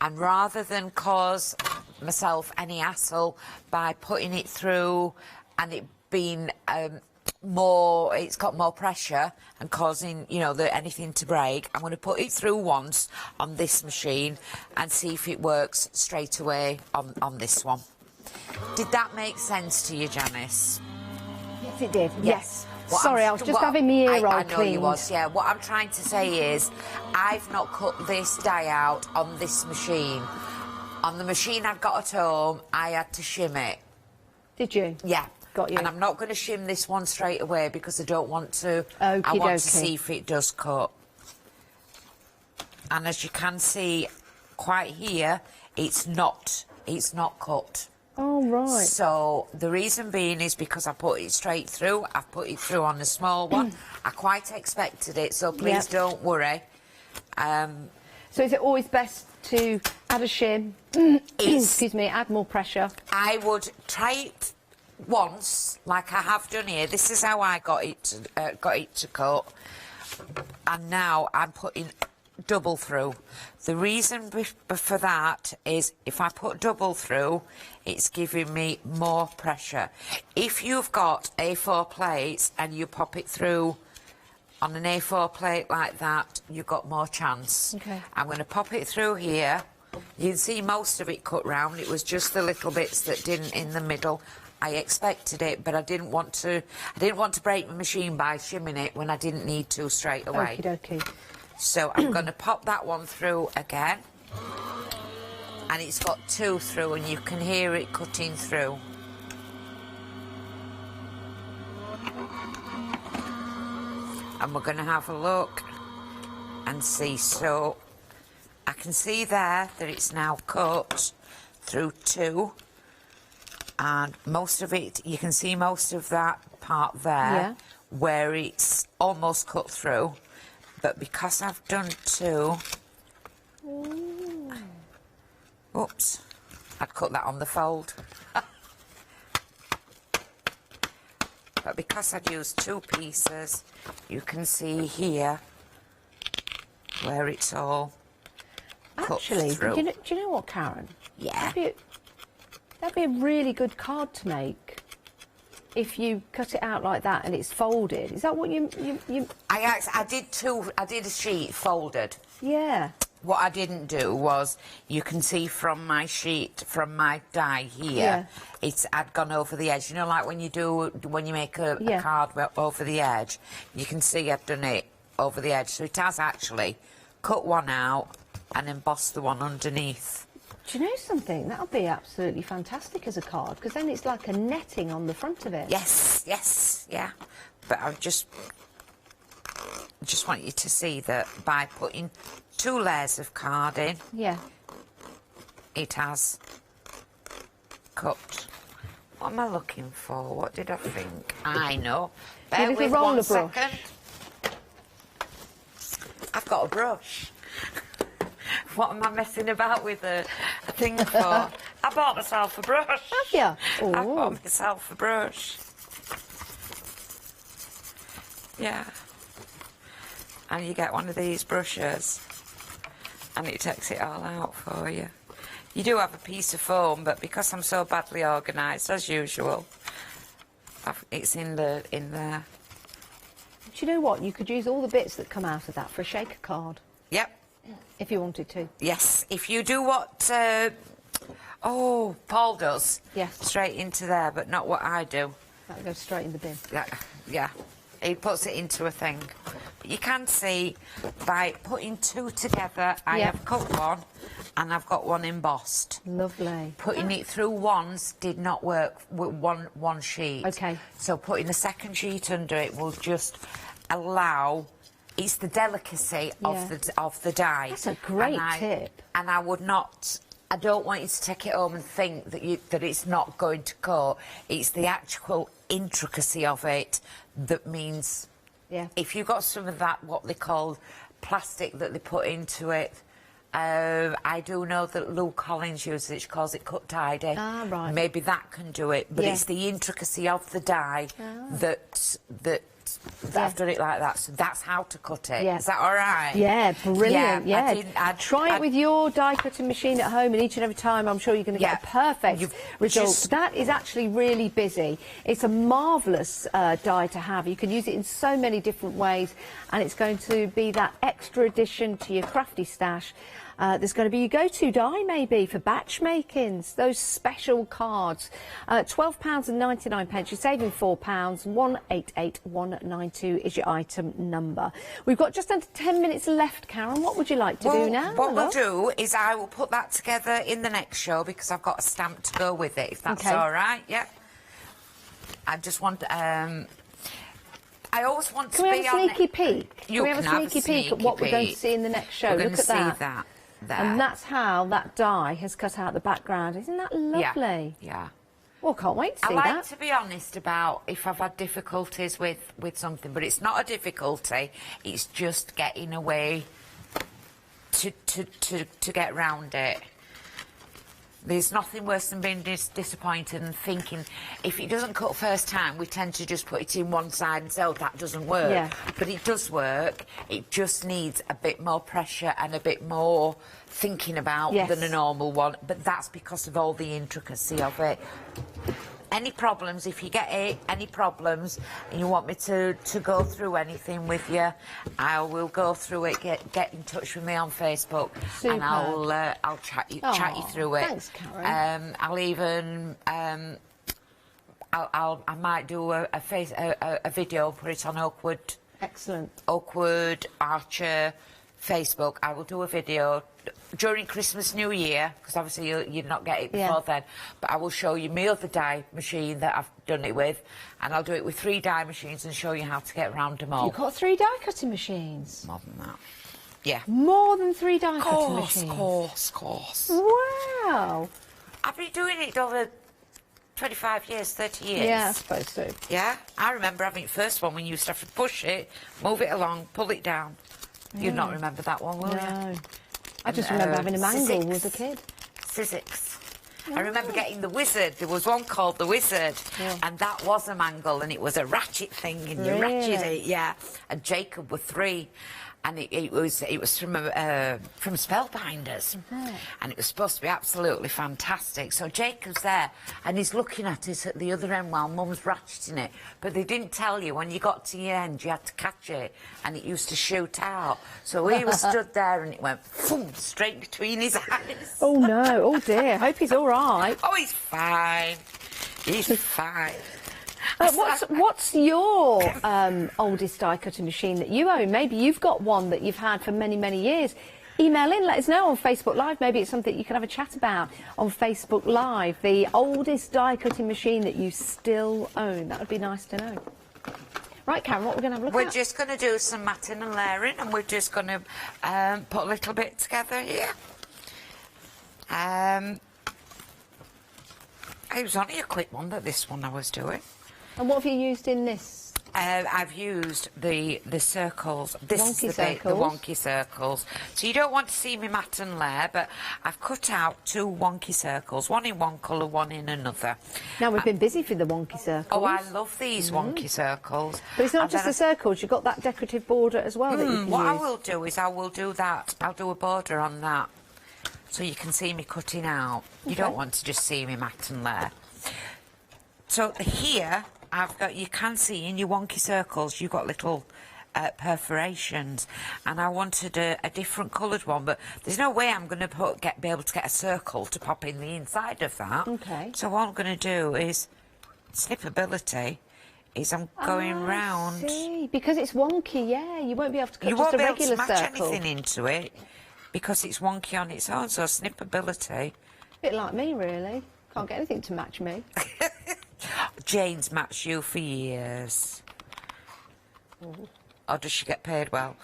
S10: And rather than cause myself any hassle by putting it through and it being it's got more pressure and causing, you know, anything to break, I'm going to put it through once on this machine and see if it works straight away on this one. Did that make sense to you, Janice?
S5: Yes,
S9: Yes, it did. Yes.
S10: What
S9: Sorry, I was just having my ear roll
S10: I know
S9: cleaned.
S10: you was, yeah. What I'm trying to say is, I've not cut this die out on this machine. On the machine I've got at home, I had to shim it.
S9: Did you?
S10: Yeah.
S9: Got you.
S10: And I'm not going to shim this one straight away because I don't want to. I
S9: Okie
S10: want
S9: dokie.
S10: to see if it does cut. And as you can see, quite here, it's not cut.
S9: Oh, right.
S10: So the reason being is because I put it straight through. I've put it through on the small one. I quite expected it, so please don't worry.
S9: So is it always best to add a shim? Excuse me, add more pressure?
S10: I would try it once, like I have done here. This is how I got it to cut. And now I'm putting double through. The reason for that is if I put double through, it's giving me more pressure. If you've got A4 plates and you pop it through on an A4 plate like that, you've got more chance.
S9: Okay.
S10: I'm going to pop it through here. You can see most of it cut round. It was just the little bits that didn't in the middle. I expected it, but I didn't want to break my machine by shimming it when I didn't need to straight away.
S9: Okie dokie.
S10: So I'm going to pop that one through again. And it's got two through, and you can hear it cutting through. And we're going to have a look and see. So I can see there that it's now cut through two. And most of it, you can see most of that part there where it's almost cut through. But because I've done two... Oops, I'd cut that on the fold. But because I'd used two pieces, you can see here where it's all cut through.
S9: Do you know what, Karen?
S10: Yeah.
S9: That'd be a really good card to make. If you cut it out like that and it's folded. Is that what you...
S10: I did a sheet folded.
S9: Yeah.
S10: What I didn't do was, you can see from my sheet, from my die here, I'd gone over the edge. You know, like when you make a card over the edge, you can see I've done it over the edge. So it has actually cut one out and embossed the one underneath.
S9: Do you know something? That'll be absolutely fantastic as a card, because then it's like a netting on the front of it.
S10: Yes, yeah. But I just want you to see that by putting two layers of card in, it has cut. What am I looking for? What did I think? I know. Bear with 1 second. I've got a brush. What am I messing about with a thing for? I bought myself a brush.
S9: Have you?
S10: I bought myself a brush. Yeah. And you get one of these brushes and it takes it all out for you. You do have a piece of foam, but because I'm so badly organised, as usual, it's in there. Do
S9: you know what? You could use all the bits that come out of that for a shaker card.
S10: Yep.
S9: If you wanted to.
S10: Yes, if you do what Paul does.
S9: Yes.
S10: Straight into there, but not what I do.
S9: That goes straight in the bin.
S10: Yeah. He puts it into a thing. But you can see by putting two together, I have cut one and I've got one embossed.
S9: Lovely.
S10: Putting it through once did not work with one sheet.
S9: Okay.
S10: So putting a second sheet under it will just allow... It's the delicacy of the die.
S9: That's a great tip.
S10: And I would not... I don't want you to take it home and think that it's not going to cut. It's the actual intricacy of it that means... If you've got some of that, what they call plastic that they put into it, I do know that Lou Collins uses it. She calls it cut tidy.
S9: Ah, right.
S10: Maybe that can do it, but it's the intricacy of the die that I've done it like that, so that's how to cut it. Is that all right?
S9: Yeah, brilliant. Try it
S10: I'd
S9: with your die cutting machine at home, and each and every time I'm sure you're going to get a perfect result. That is actually really busy. It's a marvellous die to have. You can use it in so many different ways, and it's going to be that extra addition to your crafty stash. There's going to be your go-to die, maybe, for batch makings, those special cards. £12.99. You're saving £4. 188192 is your item number. We've got just under 10 minutes left, Karen. What would you like to do now?
S10: What we'll do is I will put that together in the next show because I've got a stamp to go with it, if that's all right. Yeah. I just want... I always want to be on...
S9: Can we have a sneaky peek?
S10: Can we have a sneaky peek
S9: at what we're going to see in the next show?
S10: Look
S9: at that.
S10: There.
S9: And that's how that die has cut out the background. Isn't that lovely?
S10: Yeah.
S9: Well, can't wait to see
S10: that.
S9: that.
S10: I like to be honest about if I've had difficulties with something, but it's not a difficulty. It's just getting a way to get round it. There's nothing worse than being disappointed and thinking, if it doesn't cut first time, we tend to just put it in one side and say, oh, that doesn't work.
S9: Yeah.
S10: But it does work. It just needs a bit more pressure and a bit more thinking about than a normal one. But that's because of all the intricacy of it. Any problems, if you get any problems and you want me to go through anything with you, I will go through it. Get in touch with me on Facebook.
S9: Super.
S10: And I'll chat you through it.
S9: Thanks, Karen.
S10: I'll even I might do a video, put it on Oakwood.
S9: Excellent.
S10: Oakwood Archer Facebook. I will do a video during Christmas, New Year, because obviously you'd not get it before then, but I will show you my other die machine that I've done it with, and I'll do it with 3 die machines and show you how to get around them all.
S9: You've got 3 die cutting machines?
S10: More than that. Yeah.
S9: More than 3 die cutting machines?
S10: Of course.
S9: Wow.
S10: I've been doing it over 25 years, 30 years.
S9: Yeah, I suppose so.
S10: Yeah. I remember having the first one when you used to have to push it, move it along, pull it down. You'd not remember that one, will you?
S9: No. I just remember having a mangle as a kid.
S10: Sizzix. I remember getting the Wizard. There was one called the Wizard, and that was a mangle, and it was a ratchet thing, and you ratchet it, And Jacob were 3, and it was from Spellbinders, and it was supposed to be absolutely fantastic. So Jacob's there, and he's looking at it at the other end while Mum's ratcheting it. But they didn't tell you when you got to the end, you had to catch it, and it used to shoot out. So he was stood there, and it went boom, straight between his eyes.
S9: Oh no! Oh dear! Hope he's all right.
S10: Oh, he's fine. He's fine.
S9: What's your oldest die cutting machine that you own? Maybe you've got one that you've had for many, many years. Email in, let us know on Facebook Live. Maybe it's something you can have a chat about on Facebook Live. The oldest die cutting machine that you still own. That would be nice to know. Right, Karen, what we're going to have a look at?
S10: We're just going to do some matting and layering, and we're just going to put a little bit together here. It was only a quick one, this one I was doing.
S9: And what have you used in this?
S10: I've used the circles. This
S9: wonky
S10: is the wonky circles. So you don't want to see me mat and layer, but I've cut out 2 wonky circles, one in one colour, one in another.
S9: Now, we've been busy for the wonky circles.
S10: Oh, I love these wonky circles.
S9: But it's not just the circles, you've got that decorative border as well that you can use.
S10: What I will do is I will do that. I'll do a border on that, so you can see me cutting out. You don't want to just see me mat and layer. So here... you can see in your wonky circles, you've got little perforations, and I wanted a different coloured one, but there's no way I'm going to be able to get a circle to pop in the inside of that.
S9: Okay.
S10: So what I'm going to do is, snippability, is I'm going round.
S9: I see, because it's wonky, you won't be able to cut just a regular circle. You won't be able to match
S10: anything into it, because it's wonky on its own, so snippability.
S9: A bit like me, really. Can't get anything to match me.
S10: Jane's matched you for years. Or does she get paid well?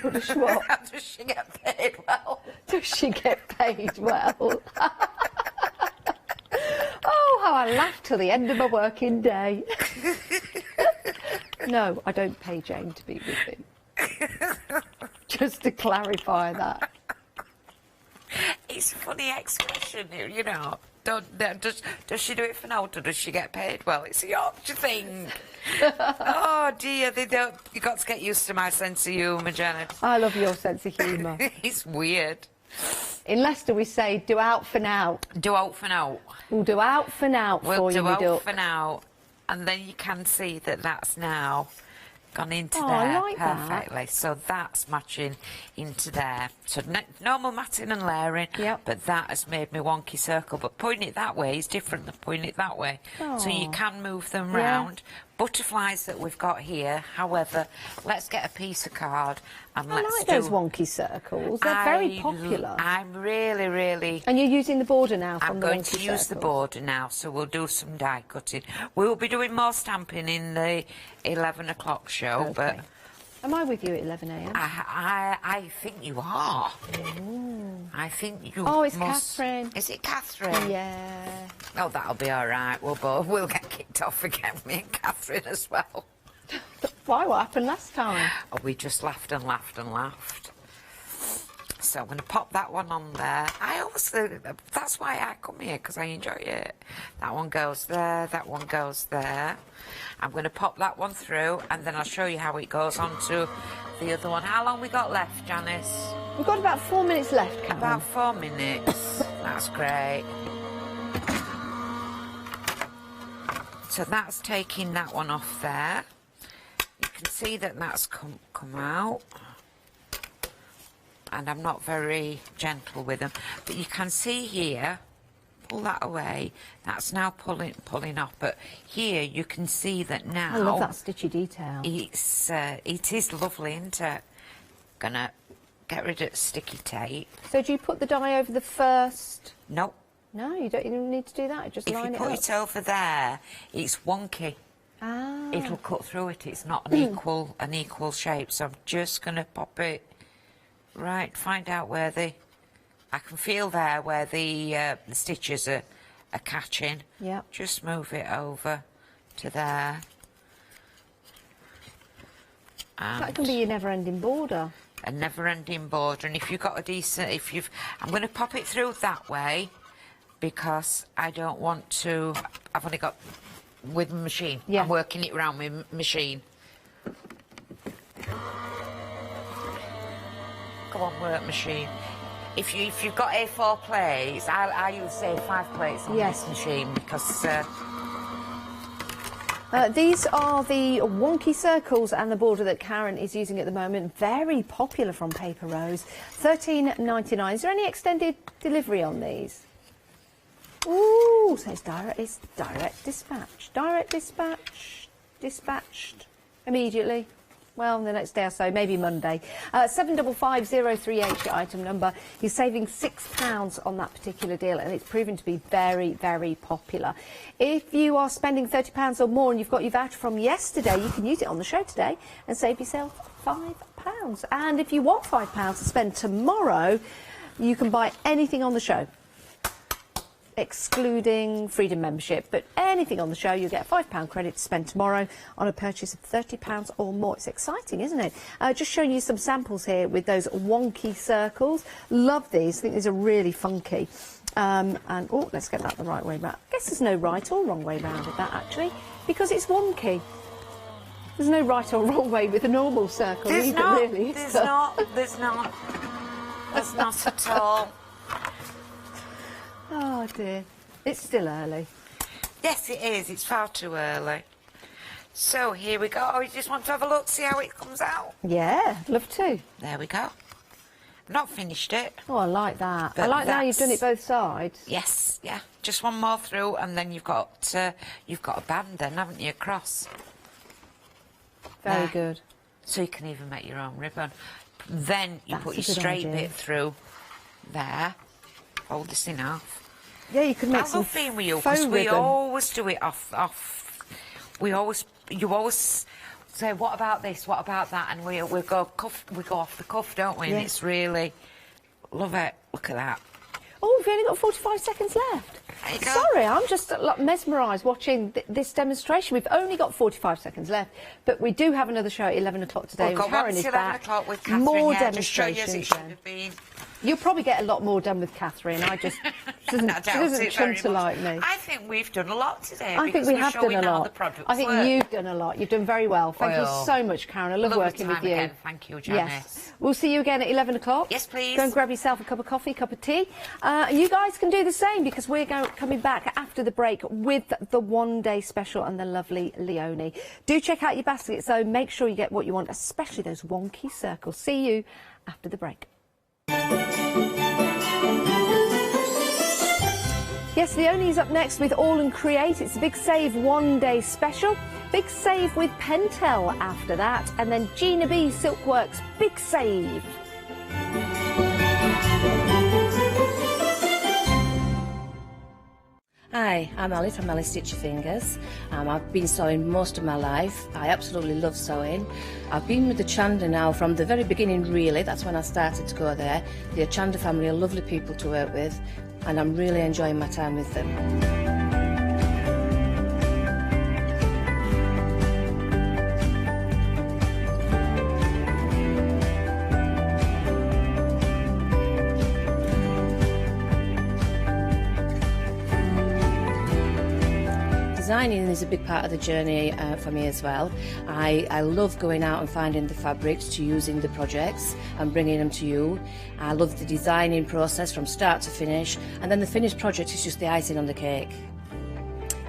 S9: What does she what?
S10: Does she get paid well?
S9: Does she get paid well? Oh, how I laugh till the end of my working day. No, I don't pay Jane to be with me. Just to clarify that.
S10: It's a funny expression, you know. Does she do it for now, or does she get paid well? It's a Yorkshire thing. Oh dear, you've got to get used to my sense of humour, Janet.
S9: I love your sense of humour.
S10: It's weird.
S9: In Leicester we say, do out for now.
S10: Do out for now.
S9: We'll do out for now for you,
S10: We'll do out
S9: duck.
S10: for now. And then you can see that that's now gone into
S9: Oh,
S10: there
S9: I like
S10: perfectly. So that's matching into there. So normal matting and layering, but that has made me wonky circle. But putting it that way is different than putting it that way. So you can move them round. Butterflies that we've got here, however, let's get a piece of card and
S9: I like those wonky circles. They're very popular.
S10: I'm really, really...
S9: And you're using the border now from the wonky
S10: I'm going to use the border now, so we'll do some die cutting. We'll be doing more stamping in the 11 o'clock show, but...
S9: Am I with you at 11 a.m?
S10: I think you are. I think you
S9: Oh, it's
S10: must...
S9: Catherine.
S10: Is it Catherine?
S9: Yeah.
S10: Oh, that'll be all right. We'll get kicked off again, me and Catherine as well.
S9: Why? What happened last time?
S10: Oh, we just laughed and laughed and laughed. So I'm going to pop that one on there. That's why I come here, because I enjoy it. That one goes there, that one goes there. I'm going to pop that one through, and then I'll show you how it goes on to the other one. How long we got left, Janice?
S9: We've got about 4 minutes left, Karen.
S10: About 4 minutes. That's great. So that's taking that one off there. You can see that that's come out. And I'm not very gentle with them, but you can see here, pull that away, that's now pulling off, but here you can see that now...
S9: I love that stitchy detail.
S10: It is lovely, isn't it? Gonna get rid of sticky tape.
S9: So do you put the die over the first?
S10: Nope.
S9: No, you don't even need to do that, just line it up.
S10: If you put it over there, it's wonky.
S9: Ah.
S10: It'll cut through it, it's not an equal shape, so I'm just gonna pop it... Right, find out where I can feel there where the stitches are catching.
S9: Yeah.
S10: Just move it over to there. And
S9: That can be your never-ending border.
S10: A never-ending border, and if you've got a decent, I'm going to pop it through that way because I don't want to. I've only got with my machine.
S9: Yeah.
S10: I'm working it around with machine. Go on, work machine. If you've got A4 plates, I use A5 plates on this machine because...
S9: these are the wonky circles and the border that Karen is using at the moment. Very popular from Paper Rose. $13.99. Is there any extended delivery on these? Ooh, so it's direct dispatch. Direct dispatch. Dispatched immediately. Well, the next day or so, maybe Monday. 755038, your item number. You're saving £6 on that particular deal, and it's proven to be very, very popular. If you are spending £30 or more and you've got your voucher from yesterday, you can use it on the show today and save yourself £5. And if you want £5 to spend tomorrow, you can buy anything on the show, excluding Freedom membership, but anything on the show, you'll get a £5 credit to spend tomorrow on a purchase of £30 or more. It's exciting, isn't it? Just showing you some samples here with those wonky circles. Love these. I think these are really funky. And oh, let's get that the right way round. I guess there's no right or wrong way round with that, actually, because it's wonky. There's no right or wrong way with a normal circle either, really.
S10: There's not at all.
S9: Oh dear, it's still early.
S10: Yes, it is. It's far too early. So here we go. We just want to have a look, see how it comes out.
S9: Yeah, love to.
S10: There we go. I've not finished it.
S9: Oh, I like that.
S10: But
S9: I like how you've done it both sides.
S10: Yes, yeah. Just one more through, and then you've got a band, then, haven't you? Across.
S9: Very good.
S10: So you can even make your own ribbon. Then you put your straight bit through there. Fold this in half.
S9: Yeah, you could make
S10: some faux ribbon. We always do it off. You always say, what about this? What about that? And we go off the cuff, don't we?
S9: Yeah.
S10: And it's really love it. Look at that.
S9: Oh, we've only got 45 seconds left.
S10: There you go.
S9: Sorry, I'm just mesmerised watching this demonstration. We've only got 45 seconds left, but we do have another show at 11 o'clock today.
S10: We've got
S9: Karen is
S10: 11
S9: back.
S10: o'clock with Catherine.
S9: More
S10: demonstrations.
S9: demonstrations.
S10: Just show you as it should have been.
S9: You'll probably get a lot more done with Catherine. I just she doesn't chunter like me.
S10: I think we've done a lot today.
S9: I think we have done a lot. I think you've done a lot. You've done very well. Thank you so much, Karen. I love working with you.
S10: Again. Thank you, Janice.
S9: Yes. We'll see you again at 11 o'clock.
S10: Yes, please.
S9: Go and grab yourself a cup of coffee, cup of tea. And you guys can do the same because we're coming back after the break with the one-day special and the lovely Leonie. Do check out your baskets, though. Make sure you get what you want, especially those wonky circles. See you after the break. Yes, Leonie's up next with All and Create. It's a Big Save one-day special. Big Save with Pentel after that. And then Gina B Silkworks, Big Save.
S12: Hi, I'm Alice from Alice Stitch Your Fingers. I've been sewing most of my life. I absolutely love sewing. I've been with the Hochanda now from the very beginning, really. That's when I started to go there. The Hochanda family are lovely people to work with, and I'm really enjoying my time with them. Designing is a big part of the journey for me as well. I love going out and finding the fabrics to use in the projects and bringing them to you. I love the designing process from start to finish, and then the finished project is just the icing on the cake.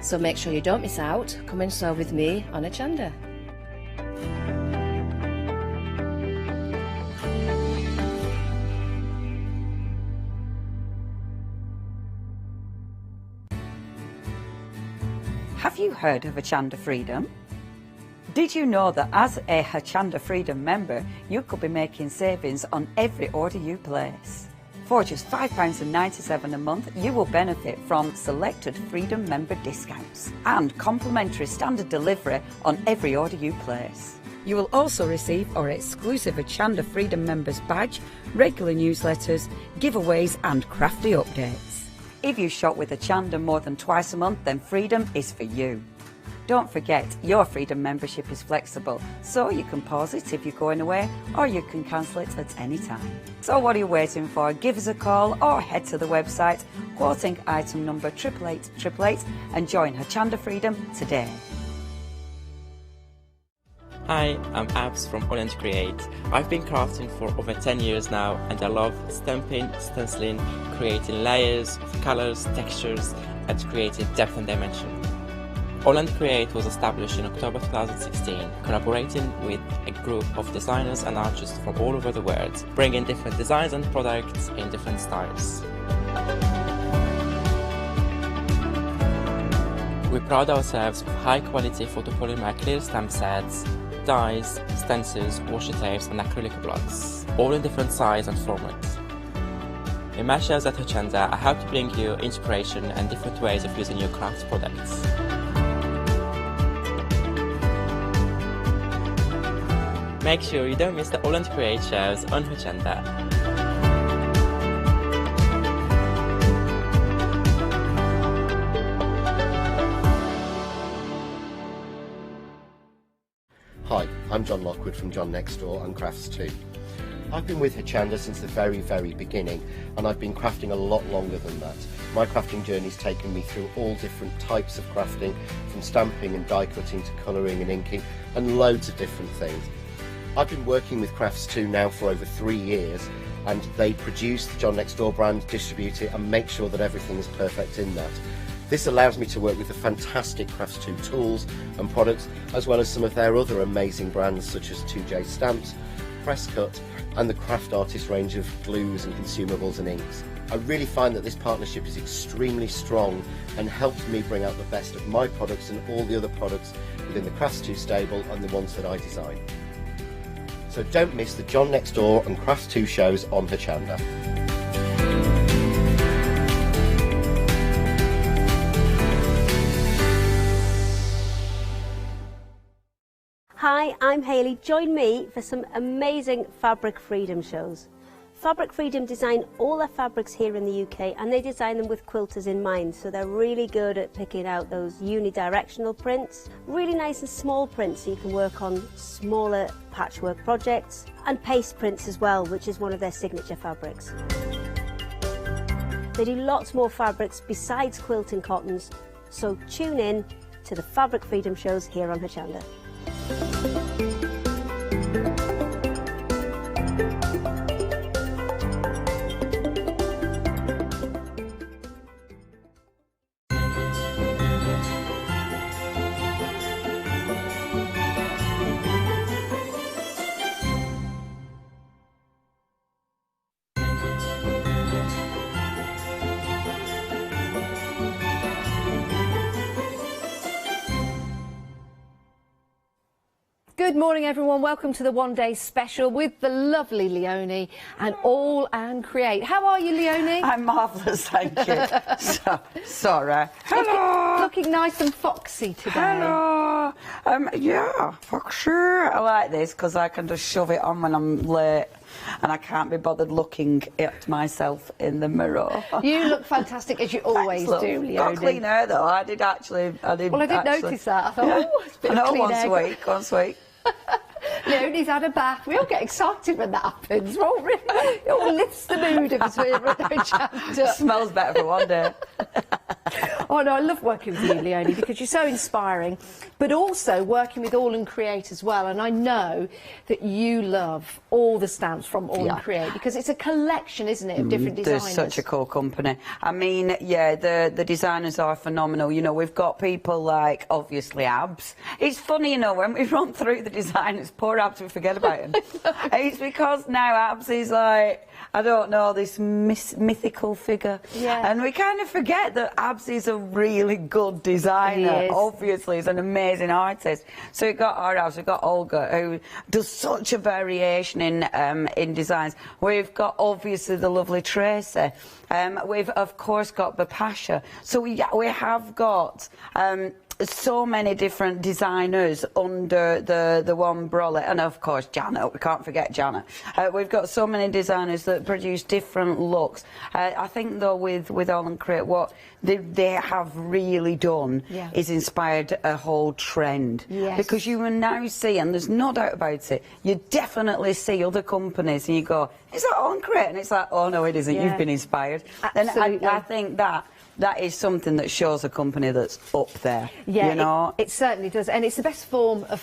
S12: So make sure you don't miss out. Come and sew with me on Hochanda.
S1: Have you heard of Hochanda Freedom? Did you know that as a Hochanda Freedom member, you could be making savings on every order you place? For just £5.97 a month, you will benefit from selected Freedom member discounts and complimentary standard delivery on every order you place. You will also receive our exclusive Hochanda Freedom members badge, regular newsletters, giveaways and crafty updates. If you shop with Hochanda more than twice a month, then Freedom is for you. Don't forget, your Freedom membership is flexible, so you can pause it if you're going away, or you can cancel it at any time. So what are you waiting for? Give us a call or head to the website, quoting item number 88888 and join Hochanda Freedom today.
S13: Hi, I'm Abs from All and Create. I've been crafting for over 10 years now, and I love stamping, stenciling, creating layers, colours, textures and creating depth and dimension. All and Create was established in October 2016, collaborating with a group of designers and artists from all over the world, bringing different designs and products in different styles. We pride ourselves with high quality photopolymer clear stamp sets, dyes, stencils, washi tapes and acrylic blocks, all in different size and formats. In my shows at Hochanda, I hope to bring you inspiration and different ways of using your craft products. Make sure you don't miss the All and Create shows on Hochanda.
S14: Hi, I'm John Lockwood from John Next Door and Crafts 2. I've been with Hochanda since the very beginning, and I've been crafting a lot longer than that. My crafting journey's taken me through all different types of crafting, from stamping and die cutting to colouring and inking, and loads of different things. I've been working with Crafts 2 now for over 3 years, and they produce the John Next Door brand, distribute it and make sure that everything is perfect in that. This allows me to work with the fantastic Crafts 2 tools and products, as well as some of their other amazing brands such as 2J Stamps, Press Cut and the Craft Artist range of glues and consumables and inks. I really find that this partnership is extremely strong and helps me bring out the best of my products and all the other products within the Crafts 2 stable and the ones that I design. So don't miss the John Next Door and Crafts 2 shows on Hochanda.
S15: Hi, I'm Hayley. Join me for some amazing Fabric Freedom shows. Fabric Freedom design all their fabrics here in the UK, and they design them with quilters in mind, so they're really good at picking out those unidirectional prints, really nice and small prints so you can work on smaller patchwork projects, and paste prints as well, which is one of their signature fabrics. They do lots more fabrics besides quilt and cottons, so tune in to the Fabric Freedom shows here on Hochanda.
S9: Good morning, everyone. Welcome to the one-day special with the lovely Leonie and All and Create. How are you, Leonie?
S1: I'm marvellous, thank you. Sorry. Hello.
S9: Looking nice and foxy today.
S1: Hello. Yeah, foxy. I like this because I can just shove it on when I'm late and I can't be bothered looking at myself in the mirror.
S9: You look fantastic, as you always do, Leonie.
S1: Got clean hair, though. I did
S9: Well, I didn't notice that. I thought, oh, it's a bit of clean hair.
S1: Once a week.
S9: Leonie's had a bath. We all get excited when that happens. It all lifts the mood of us here at Hochanda.
S1: Smells better for one day.
S9: Oh no, I love working with you, Leonie, because you're so inspiring, but also working with All and Create as well. And I know that you love all the stamps from All and Create because it's a collection, isn't it, of different designers.
S1: They're such a cool company. I mean, yeah, the designers are phenomenal. You know, we've got people like, obviously, Abs. It's funny, you know, when we run through the designers, poor Abs, we forget about him. It's because now Abs is like, I don't know, this mythical figure. Yeah. And we kind of forget that Abs is a really good designer. Obviously, he's an amazing artist. So we've got our Abs, we've got Olga, who does such a variation in designs. We've got, obviously, the lovely Tracy. We've, of course, got Bapasha. So we have got so many different designers under the one umbrella, and of course Janet, we can't forget Janet. We've got so many designers that produce different looks. I think though with All and Create, what they have really done is inspired a whole trend. Because you will now see, and there's no doubt about it, you definitely see other companies and you go, is that All and Create? And it's like, oh no, it isn't, you've been inspired.
S9: Absolutely.
S1: And I think that is something that shows a company that's up there.
S9: Yeah,
S1: you know?
S9: It certainly does, and it's the best form of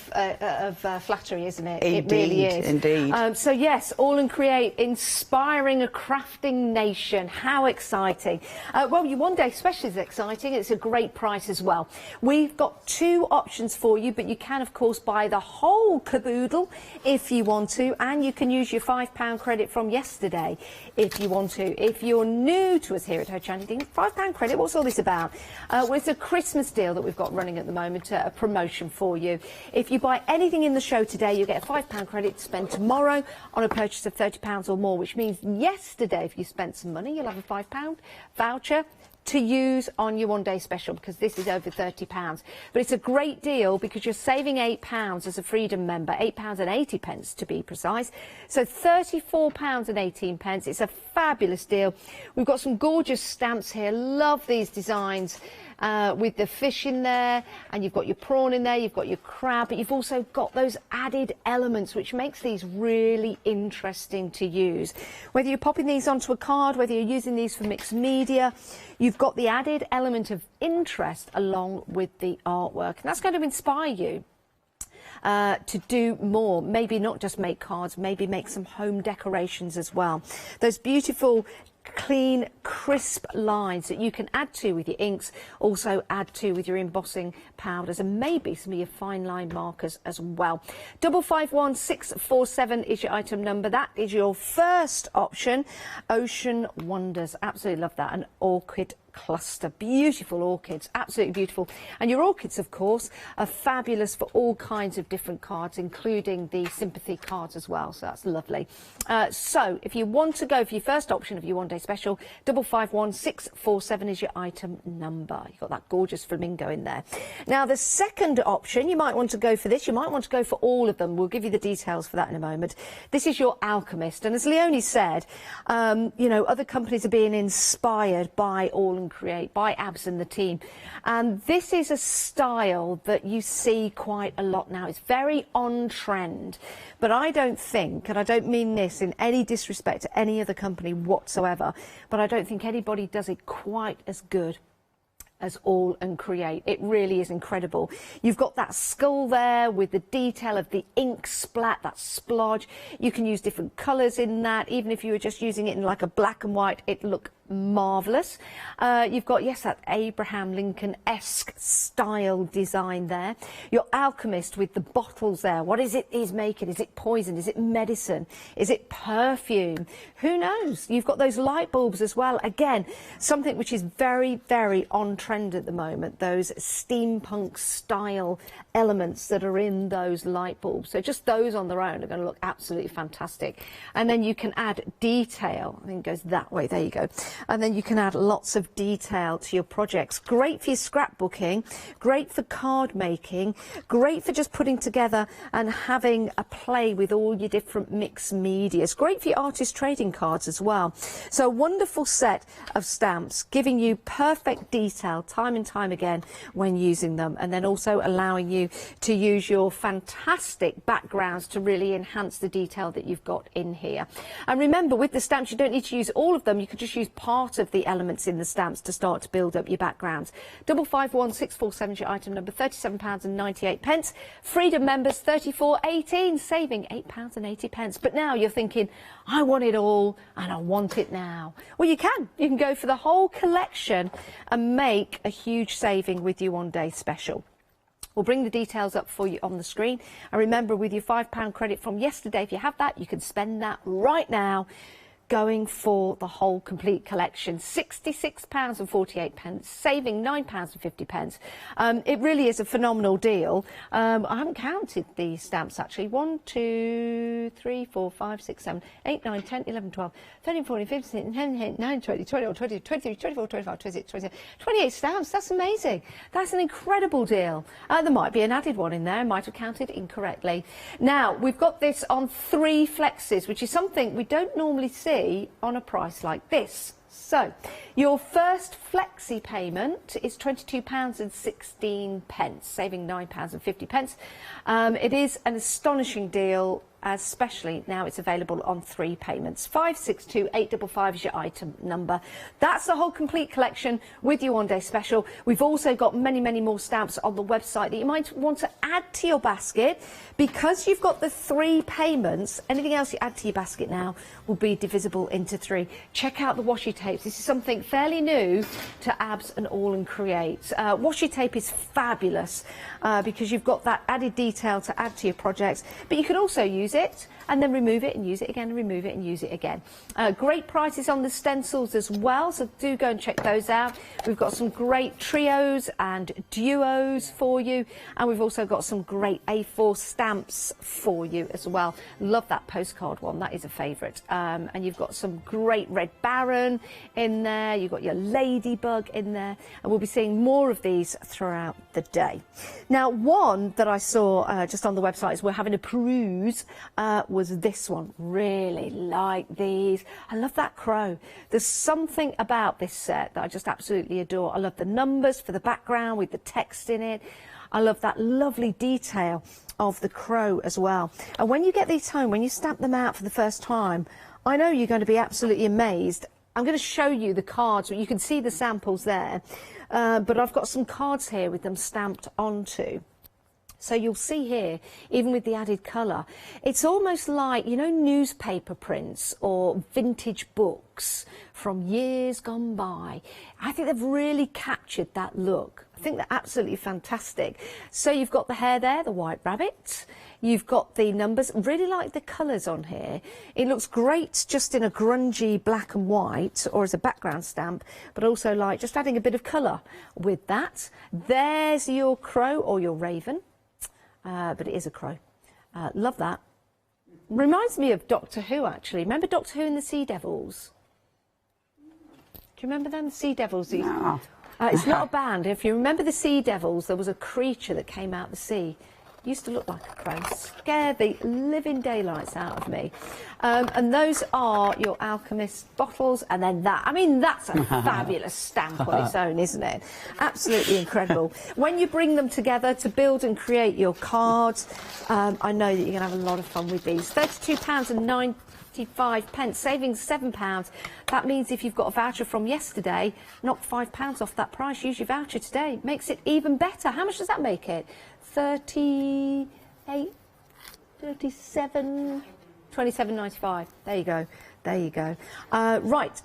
S9: flattery, isn't it?
S1: Indeed,
S9: it really is.
S1: Indeed.
S9: So yes, All and Create, inspiring a crafting nation. How exciting! Well, your one-day special is exciting. It's a great price as well. We've got two options for you, but you can, of course, buy the whole caboodle if you want to, and you can use your £5 credit from yesterday if you want to. If you're new to us here at Hochanda, £5 credit, what's all this about? Well, it's a Christmas deal that we've got running at the moment, a promotion for you. If you buy anything in the show today, you get a £5 credit to spend tomorrow on a purchase of £30 or more, which means yesterday, if you spent some money, you'll have a £5 voucher to use on your one-day special, because this is over £30. But it's a great deal because you're saving £8 as a Freedom member, £8.80 to be precise. So £34.18. It's a fabulous deal. We've got some gorgeous stamps here. Love these designs. With the fish in there, and you've got your prawn in there, you've got your crab, but you've also got those added elements which makes these really interesting to use. Whether you're popping these onto a card, whether you're using these for mixed media, you've got the added element of interest along with the artwork, and that's going to inspire you to do more. Maybe not just make cards, maybe make some home decorations as well. Those beautiful clean, crisp lines that you can add to with your inks, also add to with your embossing powders, and maybe some of your fine line markers as well. 551647 is your item number. That is your first option. Ocean Wonders, absolutely love that. An orchid cluster, beautiful orchids, absolutely beautiful. And your orchids, of course, are fabulous for all kinds of different cards, including the sympathy cards as well, so that's lovely. So if you want to go for your first option of your one-day special, 551647 is your item number. You've got that gorgeous flamingo in there. Now the second option, you might want to go for this, you might want to go for all of them. We'll give you the details for that in a moment. This is your Alchemist, and as Leonie said, you know, other companies are being inspired by All and Create by Abs and the team. And this is a style that you see quite a lot now. It's very on trend, but I don't think, and I don't mean this in any disrespect to any other company whatsoever, but I don't think anybody does it quite as good as All and Create. It really is incredible. You've got that skull there with the detail of the ink splat, that splodge. You can use different colours in that. Even if you were just using it in like a black and white, it'd look marvellous. You've got, yes, that Abraham Lincoln-esque style design there. Your Alchemist with the bottles there. What is it he's making? Is it poison? Is it medicine? Is it perfume? Who knows? You've got those light bulbs as well. Again, something which is very, very on trend at the moment, those steampunk style elements that are in those light bulbs. So just those on their own are going to look absolutely fantastic. And then you can add detail. I think it goes that way. There you go. And then you can add lots of detail to your projects. Great for your scrapbooking, great for card making, great for just putting together and having a play with all your different mixed medias. Great for your artist trading cards as well. So a wonderful set of stamps giving you perfect detail time and time again when using them, and then also allowing you to use your fantastic backgrounds to really enhance the detail that you've got in here. And remember, with the stamps, you don't need to use all of them. You can just use part of the elements in the stamps to start to build up your backgrounds. 551647 is your item number, £37.98. Freedom members, 34.18, saving £8.80. But now you're thinking, I want it all and I want it now. Well, you can. You can go for the whole collection and make a huge saving with your one-day special. We'll bring the details up for you on the screen. And remember, with your £5 credit from yesterday, if you have that, you can spend that right now going for the whole complete collection. £66.48, saving £9.50. It really is a phenomenal deal. I haven't counted the stamps actually. 1, 2, 3, 4, 5, 6, 7, 8, 9, 10, 11, 12, 13, 14, 15, 16, 17, 9, 20, 21, 22, 23, 24, 25, 26, 27, 28 stamps. That's amazing. That's an incredible deal. There might be an added one in there. I might have counted incorrectly. Now, we've got this on 3 flexes, which is something we don't normally see on a price like this. So your first flexi payment is £22.16, saving £9.50. It is an astonishing deal, especially now it's available on 3 payments. 562855 is your item number. That's the whole complete collection with your one-day special. We've also got many, many more stamps on the website that you might want to add to your basket. Because you've got the 3 payments, anything else you add to your basket now will be divisible into 3. Check out the washi tapes. This is something fairly new to Abs and All and Create. Washi tape is fabulous because you've got that added detail to add to your projects, but you can also use it and then remove it and use it again and remove it and use it again. Great prices on the stencils as well, so do go and check those out. We've got some great trios and duos for you, and we've also got some great A4 stamps for you as well. Love that postcard one, that is a favourite. And you've got some great Red Baron in there, you've got your Ladybug in there, and we'll be seeing more of these throughout the day. Now, one that I saw just on the website as we're having a peruse was this one. Really like these. I love that crow. There's something about this set that I just absolutely adore. I love the numbers for the background with the text in it. I love that lovely detail of the crow as well. And when you get these home, when you stamp them out for the first time, I know you're going to be absolutely amazed. I'm going to show you the cards. You can see the samples there, but I've got some cards here with them stamped onto. So you'll see here, even with the added colour, it's almost like, you know, newspaper prints or vintage books from years gone by. I think they've really captured that look. I think they're absolutely fantastic. So you've got the hair there, the white rabbit. You've got the numbers. Really like the colours on here. It looks great just in a grungy black and white or as a background stamp, but also like just adding a bit of colour with that. There's your crow or your raven. But it is a crow. Love that. Reminds me of Doctor Who, actually. Remember Doctor Who and the Sea Devils? Do you remember them, the Sea Devils? No. It's not a band. If you remember the Sea Devils, there was a creature that came out of the sea. Used to look like a crane, scare the living daylights out of me. And those are your Alchemist bottles, and then that. I mean, that's a fabulous stamp on its own, isn't it? Absolutely incredible. When you bring them together to build and create your cards, I know that you're going to have a lot of fun with these. £32.95, saving £7. That means if you've got a voucher from yesterday, knock £5 off that price, use your voucher today. Makes it even better. How much does that make it? 38, 37, 27.95. There you go. There you go. Right.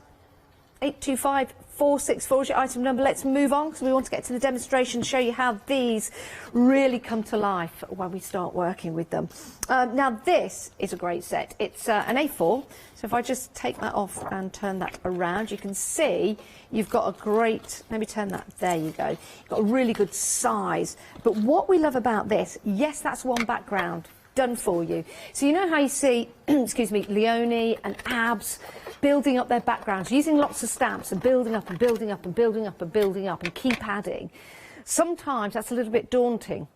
S9: 825464 is your item number. Let's move on because we want to get to the demonstration, show you how these really come to life when we start working with them. Now this is a great set. It's an A4, so if I just take that off and turn that around, you can see you've got a great, let me turn that, there you go. You've got a really good size. But what we love about this, yes, that's one background done for you. So you know how you see, excuse me, Leonie and Abs building up their backgrounds, using lots of stamps and building up and building up and building up and building up and keep adding. Sometimes that's a little bit daunting.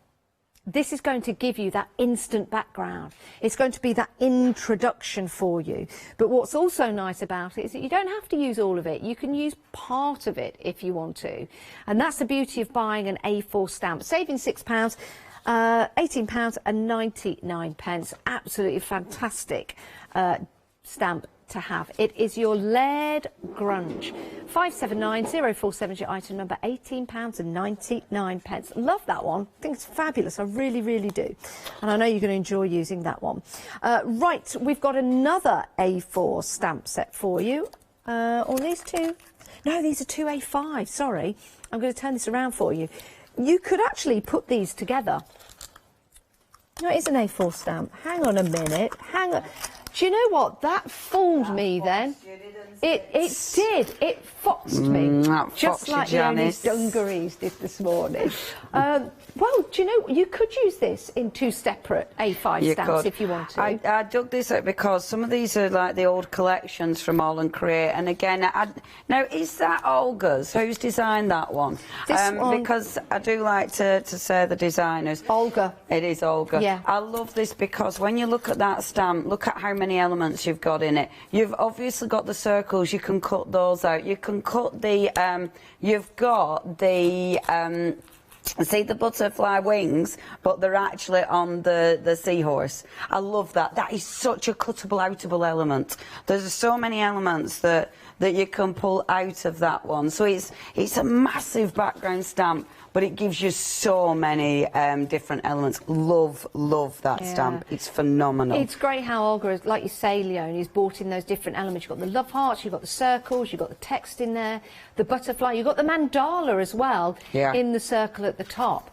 S9: This is going to give you that instant background. It's going to be that introduction for you. But what's also nice about it is that you don't have to use all of it. You can use part of it if you want to. And that's the beauty of buying an A4 stamp. Saving £6. £18.99. Absolutely fantastic stamp to have. It is your Laird Grunge. 579047 is your item number. £18.99. Love that one. I think it's fabulous. I really, really do. And I know you're going to enjoy using that one. Right, we've got another A4 stamp set for you. Or these two. No, these are two A5. Sorry. I'm going to turn this around for you. You could actually put these together. No, it is an A4 stamp. Hang on a minute. Hang on. Do you know what? That fooled me then. It did. It foxed me. Just like Leonie's dungarees did this morning. Well, do you know, you could use this in two separate A5 stamps if you want to.
S1: I dug this up because some of these are like the old collections from All and Create. And again, now, is that Olga's? Who's designed that one?
S9: This one.
S1: Because I do like to say the designers.
S9: Olga.
S1: It is Olga.
S9: Yeah.
S1: I love this because when you look at that stamp, look at how many elements you've got in it. You've obviously got the circles. You can cut those out. You can cut the, you've got the, see the butterfly wings, but they're actually on the seahorse. I love that. That is such a cuttable, outable element. There's so many elements that you can pull out of that one. So it's a massive background stamp, but it gives you so many different elements. Love that stamp. It's phenomenal.
S9: It's great how Olga, like you say, Leonie, has brought in those different elements. You've got the love hearts, you've got the circles, you've got the text in there, the butterfly, you've got the mandala as well in the circle at the top.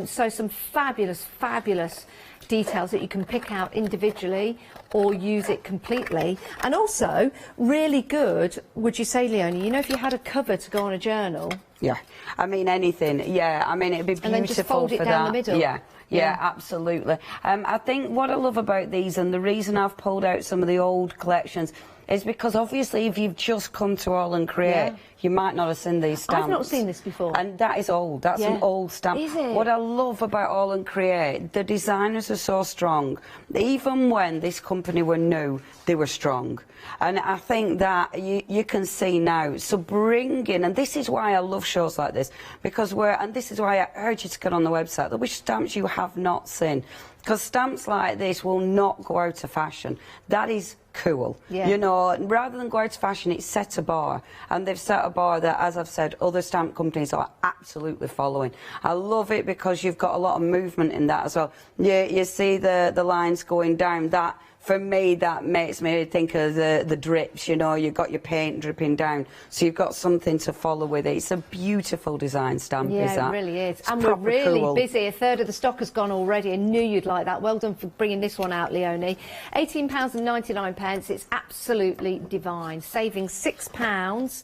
S9: So some fabulous, fabulous details that you can pick out individually or use it completely. And also, really good, would you say, Leonie, you know, if you had a cover to go on a journal?
S1: Yeah, I mean, anything. Yeah, I mean, it'd be beautiful
S9: and then just fold it
S1: for
S9: down
S1: that.
S9: the middle.
S1: Yeah, absolutely. I think what I love about these, and the reason I've pulled out some of the old collections, is because obviously if you've just come to All and Create, you might not have seen these stamps.
S9: I've not seen this before.
S1: And that is old. That's an old stamp.
S9: Is it?
S1: What I love about All and Create, the designers are so strong. Even when this company were new, they were strong. And I think that you can see now. So bring in, and this is why I love shows like this, because and this is why I urge you to get on the website, which stamps you have not seen. Because stamps like this will not go out of fashion. That is cool. You know, rather than go out of fashion, it's set a bar. And they've set a bar that, as I've said, other stamp companies are absolutely following. I love it because you've got a lot of movement in that as well. You see the lines going down. That, for me, that makes me think of the drips, you know, you've got your paint dripping down, so you've got something to follow with it. It's a beautiful design stamp, is that?
S9: Yeah, it really is.
S1: It's
S9: and we're really
S1: cool.
S9: busy. A third of the stock has gone already. I knew you'd like that. Well done for bringing this one out, Leonie. £18.99. It's absolutely divine. Saving £6.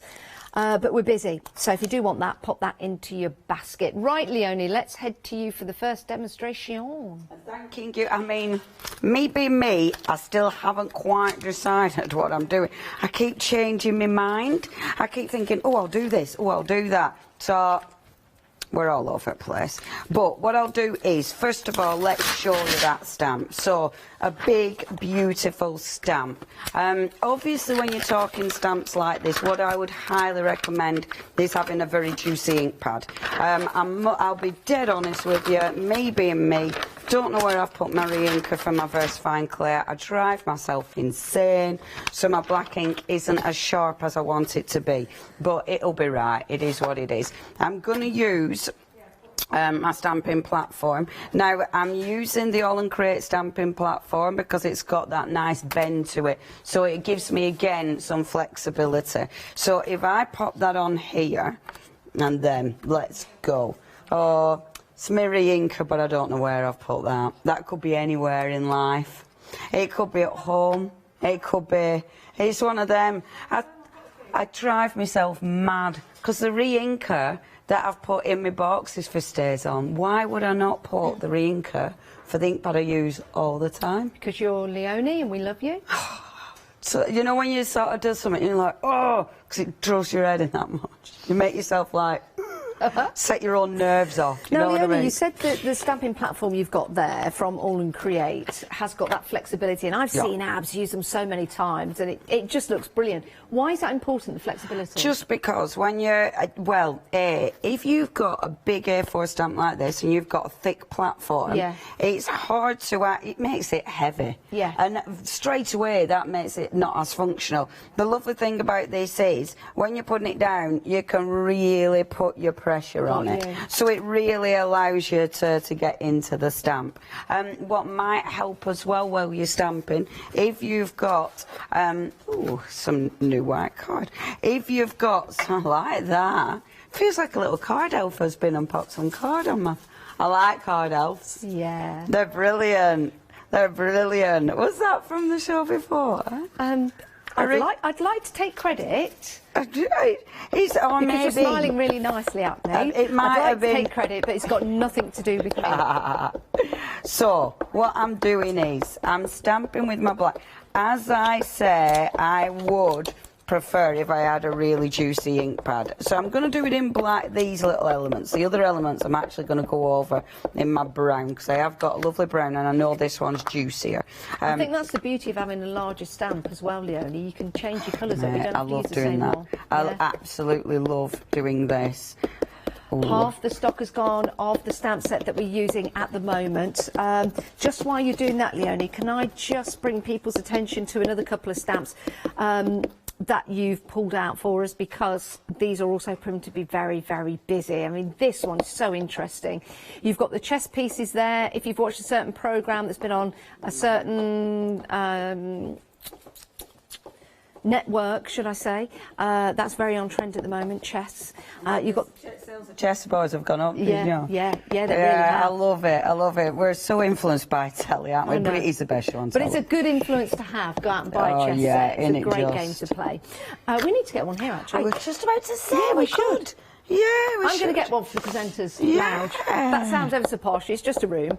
S9: But we're busy, so if you do want that, pop that into your basket. Right, Leonie, let's head to you for the first demonstration.
S1: Thanking you. I mean, me being me, I still haven't quite decided what I'm doing. I keep changing my mind. I keep thinking, oh, I'll do this, oh, I'll do that. So we're all over the place. But what I'll do is, first of all, let's show you that stamp. So, a big, beautiful stamp. Obviously, when you're talking stamps like this, what I would highly recommend is having a very juicy ink pad. I'll be dead honest with you, me being me, don't know where I've put my re-inker for my VersaFine Clay. I drive myself insane, so my black ink isn't as sharp as I want it to be. But it'll be right, it is what it is. I'm going to use my stamping platform. Now, I'm using the All and Create stamping platform because it's got that nice bend to it, so it gives me, again, some flexibility. So if I pop that on here, and then let's go. Oh, it's my re-inker, but I don't know where I've put that. That could be anywhere in life. It could be at home. It could be... It's one of them. I drive myself mad because the re-inker that I've put in my boxes for stays on. Why would I not put the re-inker for the ink pad I use all the time?
S9: Because you're Leonie and we love you.
S1: So, you know, when you sort of do something, you're like, oh, because it draws your head in that much. You make yourself like... set your own nerves off. You know what I mean?
S9: You said that the stamping platform you've got there from All and Create has got that flexibility, and I've seen Abs use them so many times, and it just looks brilliant. Why is that important, the flexibility? Just because when you're, well, if you've got a big A4 stamp like this and you've got a thick platform, it's hard to, it makes it heavy. Yeah. And straight away that makes it not as functional. The lovely thing about this is when you're putting it down, you can really put your pressure on it. So it really allows you to get into the stamp. What might help as well while you're stamping, if you've got some new white card, if you've got something like that, feels like a little card elf has been and popped some card on me. I like card elves. Yeah. They're brilliant. They're brilliant. Was that from the show before? I'd like to take credit. Because you're smiling really nicely at me. It might have been... take credit, but it's got nothing to do with me. So, what I'm doing is, I'm stamping with my black. As I say, I would prefer if I had a really juicy ink pad. So I'm going to do it in black, these little elements. The other elements I'm actually going to go over in my brown, because I have got a lovely brown and I know this one's juicier. I think that's the beauty of having a larger stamp as well, Leonie. You can change your colours up. You don't have to use the same one.
S1: I absolutely love doing this. Ooh.
S9: Half the stock has gone of the stamp set that we're using at the moment. Just while you're doing that, Leonie, can I just bring people's attention to another couple of stamps that you've pulled out for us, because these are also proven to be very, very busy. I mean, this one's so interesting. You've got the chess pieces there. If you've watched a certain programme that's been on a certain network, should I say, that's very on trend at the moment, chess. You've got...
S1: Sales of chess boards have gone up,
S9: yeah,
S1: you know?
S9: Yeah, they really have.
S1: I love it, I love it. We're so influenced by telly, aren't we? But it is the best show on telly.
S9: But it's a good influence to have. Go out and buy a chess set. It's a great game to play. We need to get one here, actually.
S1: I was just about to say, we should. Yeah,
S9: I'm going to get one for the presenters' lounge. That sounds ever so posh. It's just a room.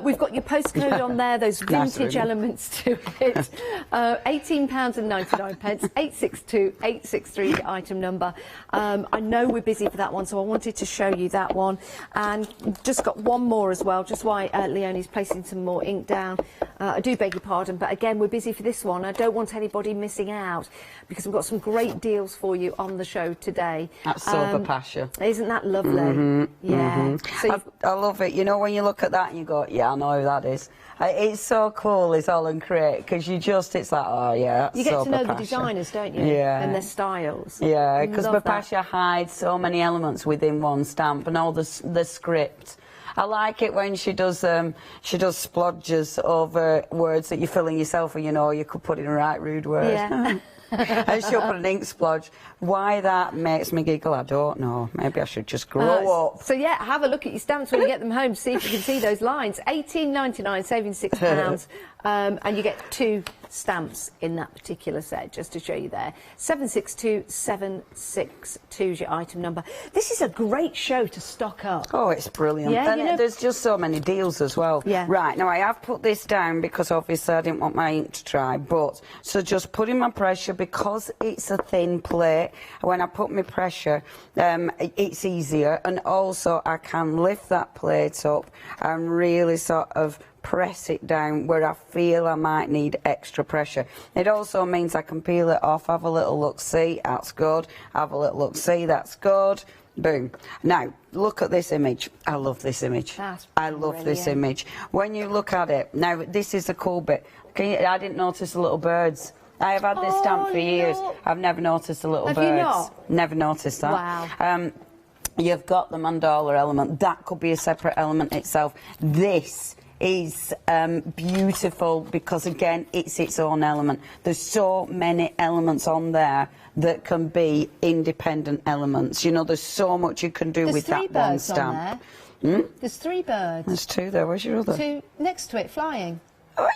S9: We've got your postcode on there, those vintage elements to it. £18.99, 862-863 item number. I know we're busy for that one, so I wanted to show you that one. And just got one more as well, just while Leonie's placing some more ink down. I do beg your pardon, but again, we're busy for this one. I don't want anybody missing out, because we've got some great deals for you on the show today.
S1: That's Silver Passion.
S9: Isn't that lovely? Yeah. So
S1: I love it. You know, when you look at that and you go, yeah, I know who that is. It's so cool, it's All and Create, because it's like, oh yeah, that's
S9: you get to know
S1: Passion.
S9: The designers, don't you?
S1: Yeah.
S9: And their styles.
S1: Yeah, because Passion hides so many elements within one stamp, and all the script. I like it when she does splodges over words that you're filling yourself, and you know you could put in a right rude word. Yeah. And she'll put an ink splodge. Why that makes me giggle, I don't know. Maybe I should just grow up.
S9: So yeah, have a look at your stamps when you get them home, see if you can see those lines. £18.99, saving £6. And you get 2 stamps in that particular set, just to show you there. 762762 is your item number. This is a great show to stock up.
S1: Oh, it's brilliant.
S9: Yeah,
S1: and there's just so many deals as well.
S9: Yeah.
S1: Right, now I have put this down because obviously I didn't want my ink to dry, but so just putting my pressure because it's a thin plate, when I put my pressure, it's easier, and also I can lift that plate up and really sort of press it down where I feel I might need extra pressure. It also means I can peel it off, have a little look, see, that's good, have a little look, see, that's good, boom. Now, look at this image. I love this image. I love this image. When you look at it, now this is the cool bit. I didn't notice the little birds. I have had this stamp for years. I've never noticed the little birds.
S9: Have you not?
S1: Never noticed that.
S9: Wow.
S1: You've got the mandala element. That could be a separate element itself. This is beautiful because, again, it's its own element. There's so many elements on there that can be independent elements. You know, there's so much you can do with that one stamp.
S9: There's 3 birds.
S1: There's 2 there. Where's your other?
S9: 2 next to it, flying.
S1: Oh,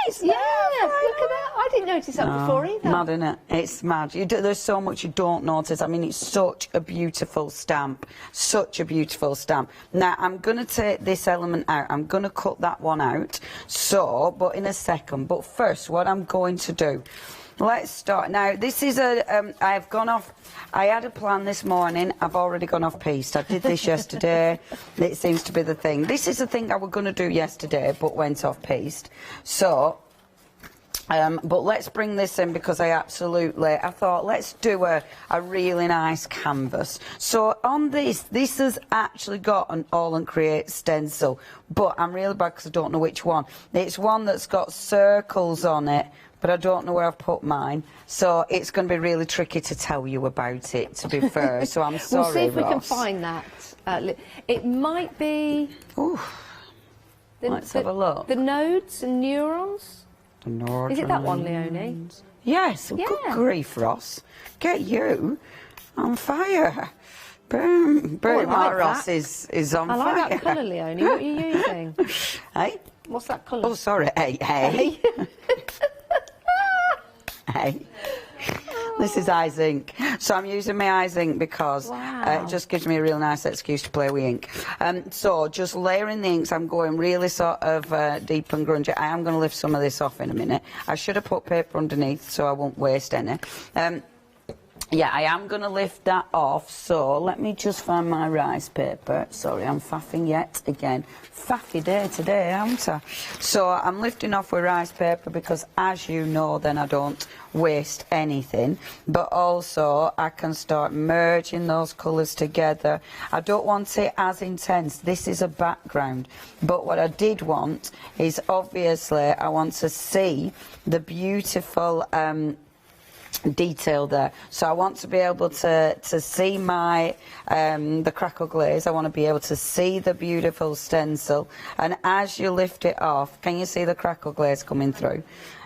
S1: yes!
S9: Yeah, look at that. I didn't notice that before either.
S1: Mad, isn't it? It's mad. There's so much you don't notice. I mean, it's such a beautiful stamp. Such a beautiful stamp. Now, I'm going to take this element out. I'm going to cut that one out. But in a second. But first, what I'm going to do... Let's start. Now, this is I've gone off... I had a plan this morning. I've already gone off piste. I did this yesterday. It seems to be the thing. This is the thing I was going to do yesterday, but went off piste. So... but let's bring this in because I thought let's do a really nice canvas. So on this has actually got an All and Create stencil, but I'm really bad because I don't know which one. It's one that's got circles on it, but I don't know where I've put mine. So it's going to be really tricky to tell you about it, to be fair. So I'm sorry,
S9: We'll see if we can
S1: Ross.
S9: find that. It might be...
S1: Ooh. Let's have a look.
S9: The nodes and neurons?
S1: Is
S9: it that one, Leonie?
S1: Yes.
S9: Yeah.
S1: Good grief, Ross. Get you on fire. Boom. Boom.
S9: I like
S1: Ross
S9: that.
S1: is on
S9: I
S1: fire.
S9: like that colour, Leonie. What are you using?
S1: Hey?
S9: What's that colour?
S1: Oh, sorry. Hey. Hey. This is eyes ink. So I'm using my eyes ink because it just gives me a real nice excuse to play with ink. So just layering the inks, I'm going really sort of deep and grungy. I am going to lift some of this off in a minute. I should have put paper underneath so I won't waste any. Yeah, I am going to lift that off, so let me just find my rice paper. Sorry, I'm faffing yet again. Faffy day today, aren't I? So I'm lifting off with rice paper because, as you know, then I don't waste anything. But also, I can start merging those colours together. I don't want it as intense. This is a background. But what I did want is, obviously, I want to see the beautiful... detail there, so I want to be able to see my the crackle glaze. I want to be able to see the beautiful stencil, and as you lift it off, can you see the crackle glaze coming through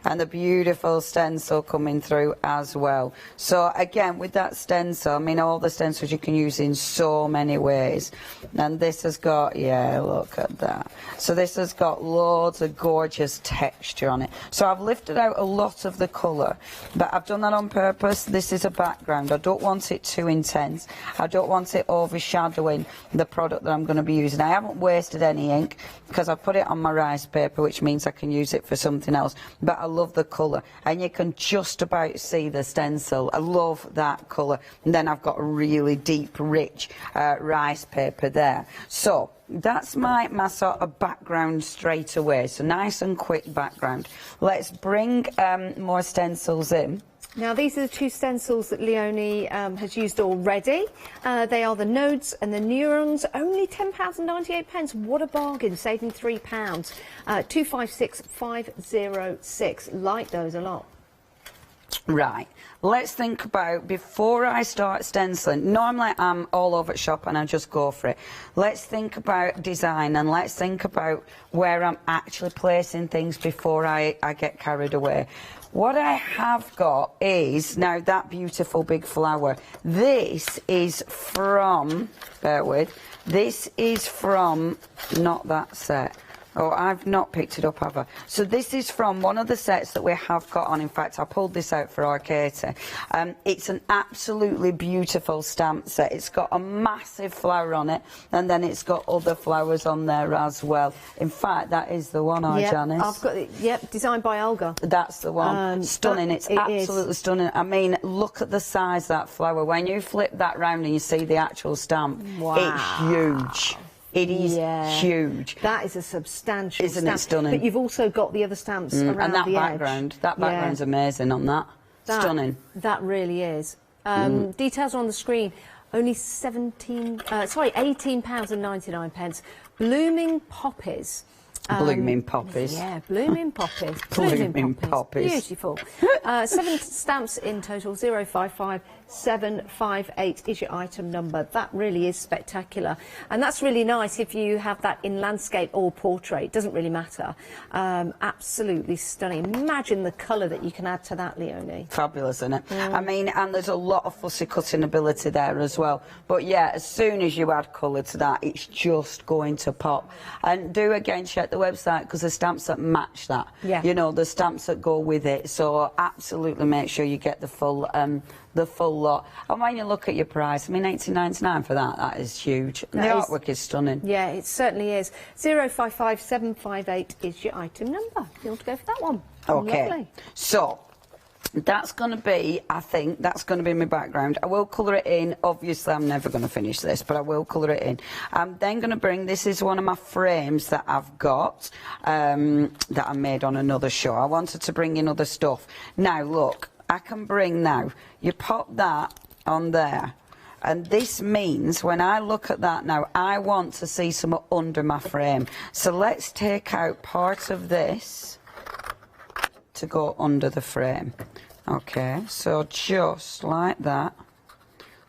S1: and the beautiful stencil coming through as well? So again, with that stencil, I mean, all the stencils you can use in so many ways, and this has got, yeah, look at that. So this has got loads of gorgeous texture on it. So I've lifted out a lot of the colour, but I've done that on purpose. This is a background. I don't want it too intense. I don't want it overshadowing the product that I'm going to be using. I haven't wasted any ink because I've put it on my rice paper, which means I can use it for something else. But I love the colour, and you can just about see the stencil. I love that colour. And then I've got a really deep, rich rice paper there. So that's my sort of background straight away. So nice and quick background. Let's bring more stencils in.
S9: Now, these are the 2 stencils that Leonie has used already. They are the nodes and the neurons. Only £10.98. What a bargain, saving £3. 256506. Like those a lot.
S1: Right, let's think about, before I start stenciling, normally I'm all over the shop and I just go for it. Let's think about design, and let's think about where I'm actually placing things before I get carried away. What I have got is, now that beautiful big flower, this is from, bear with, this is from, not that set, Oh, I've not picked it up, have I? So this is from one of the sets that we have got on. In fact, I pulled this out for our Katie. It's an absolutely beautiful stamp set. It's got a massive flower on it, and then it's got other flowers on there as well. In fact, that is the one, Janice.
S9: I've got it. Yep, designed by Olga.
S1: That's the one. Stunning. It's absolutely stunning. I mean, look at the size of that flower. When you flip that round and you see the actual stamp, it's huge. It is huge.
S9: That is a substantial
S1: Isn't
S9: stamp.
S1: it stunning?
S9: But you've also got the other stamps around
S1: and that
S9: the
S1: background.
S9: edge.
S1: That background's amazing on that. Stunning.
S9: That really is. Details are on the screen. Only £18.99. Blooming poppies.
S1: Blooming poppies.
S9: Yeah, blooming poppies.
S1: Blooming poppies.
S9: Beautiful. 7 stamps in total. 055758 is your item number. That really is spectacular. And that's really nice if you have that in landscape or portrait. It doesn't really matter. Absolutely stunning. Imagine the colour that you can add to that, Leonie.
S1: Fabulous, isn't it? I mean, and there's a lot of fussy cutting ability there as well. But yeah, as soon as you add colour to that, it's just going to pop. And do again check the website, because the stamps that match that, you know, the stamps that go with it. So absolutely make sure you get the full lot. And when you look at your price, I mean, £18.99 for that is huge. And the artwork is stunning.
S9: Yeah, it certainly is. 055758 is your item number if you want to go for that one.
S1: Okay.
S9: Lovely.
S1: So that's going to be, I think, that's going to be my background. I will colour it in. Obviously, I'm never going to finish this, but I will colour it in. I'm then going to bring, this is one of my frames that I've got, that I made on another show. I wanted to bring in other stuff. Now, look, I can bring now, you pop that on there. And this means when I look at that now, I want to see some under my frame. So let's take out part of this to go under the frame. Okay, so just like that.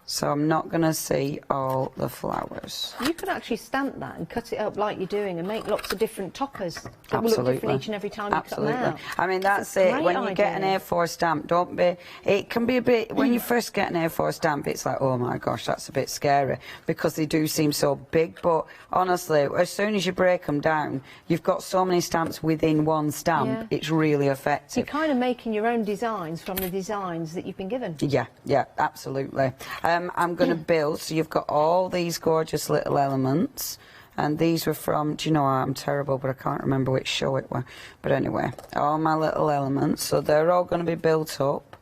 S1: So I'm not going to see all the flowers.
S9: You could actually stamp that and cut it up like you're doing and make lots of different toppers that will look different each and every time you cut them out.
S1: I mean, that's it. When you get an A4 stamp, don't be... It can be a bit... When you first get an A4 stamp, it's like, oh my gosh, that's a bit scary, because they do seem so big. But honestly, as soon as you break them down, you've got so many stamps within one stamp, it's really effective.
S9: You're kind of making your own designs from the designs that you've been given.
S1: Yeah, yeah, absolutely. I'm going to build, so you've got all these gorgeous little elements, and these were from, do you know, I'm terrible, but I can't remember which show it were. But anyway, all my little elements, so they're all going to be built up,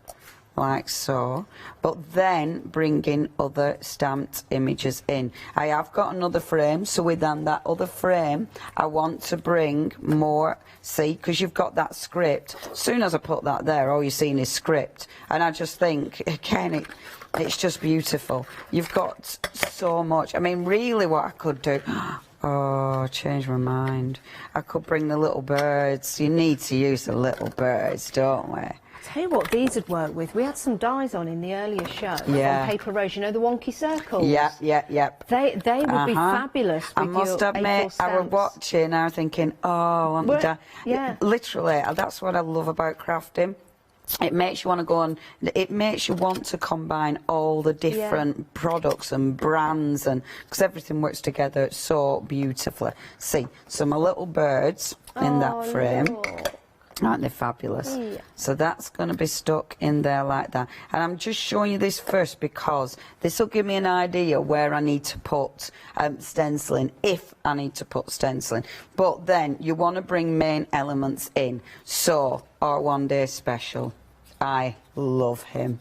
S1: like so, but then bringing other stamped images in. I have got another frame, so within that other frame, I want to bring more, see, because you've got that script. As soon as I put that there, all you're seeing is script, and I just think, again, it's just beautiful. You've got so much. I mean, really what I could do... Oh, change my mind. I could bring the little birds. You need to use the little birds, don't we?
S9: Tell you what, these would work with. We had some dies on in the earlier show on paper rose. You know, the wonky circles.
S1: Yep.
S9: They would be fabulous. With
S1: I must admit, I was watching. I was thinking, oh, I want the die.
S9: Yeah.
S1: Literally, that's what I love about crafting. It makes you want to go on. It makes you want to combine all the different products and brands, and because everything works together so beautifully. See, so my little birds in that frame. Aren't they fabulous? Yeah. So that's going to be stuck in there like that. And I'm just showing you this first because this will give me an idea where I need to put stenciling, if I need to put stenciling. But then you want to bring main elements in. So, our one day special. I love him.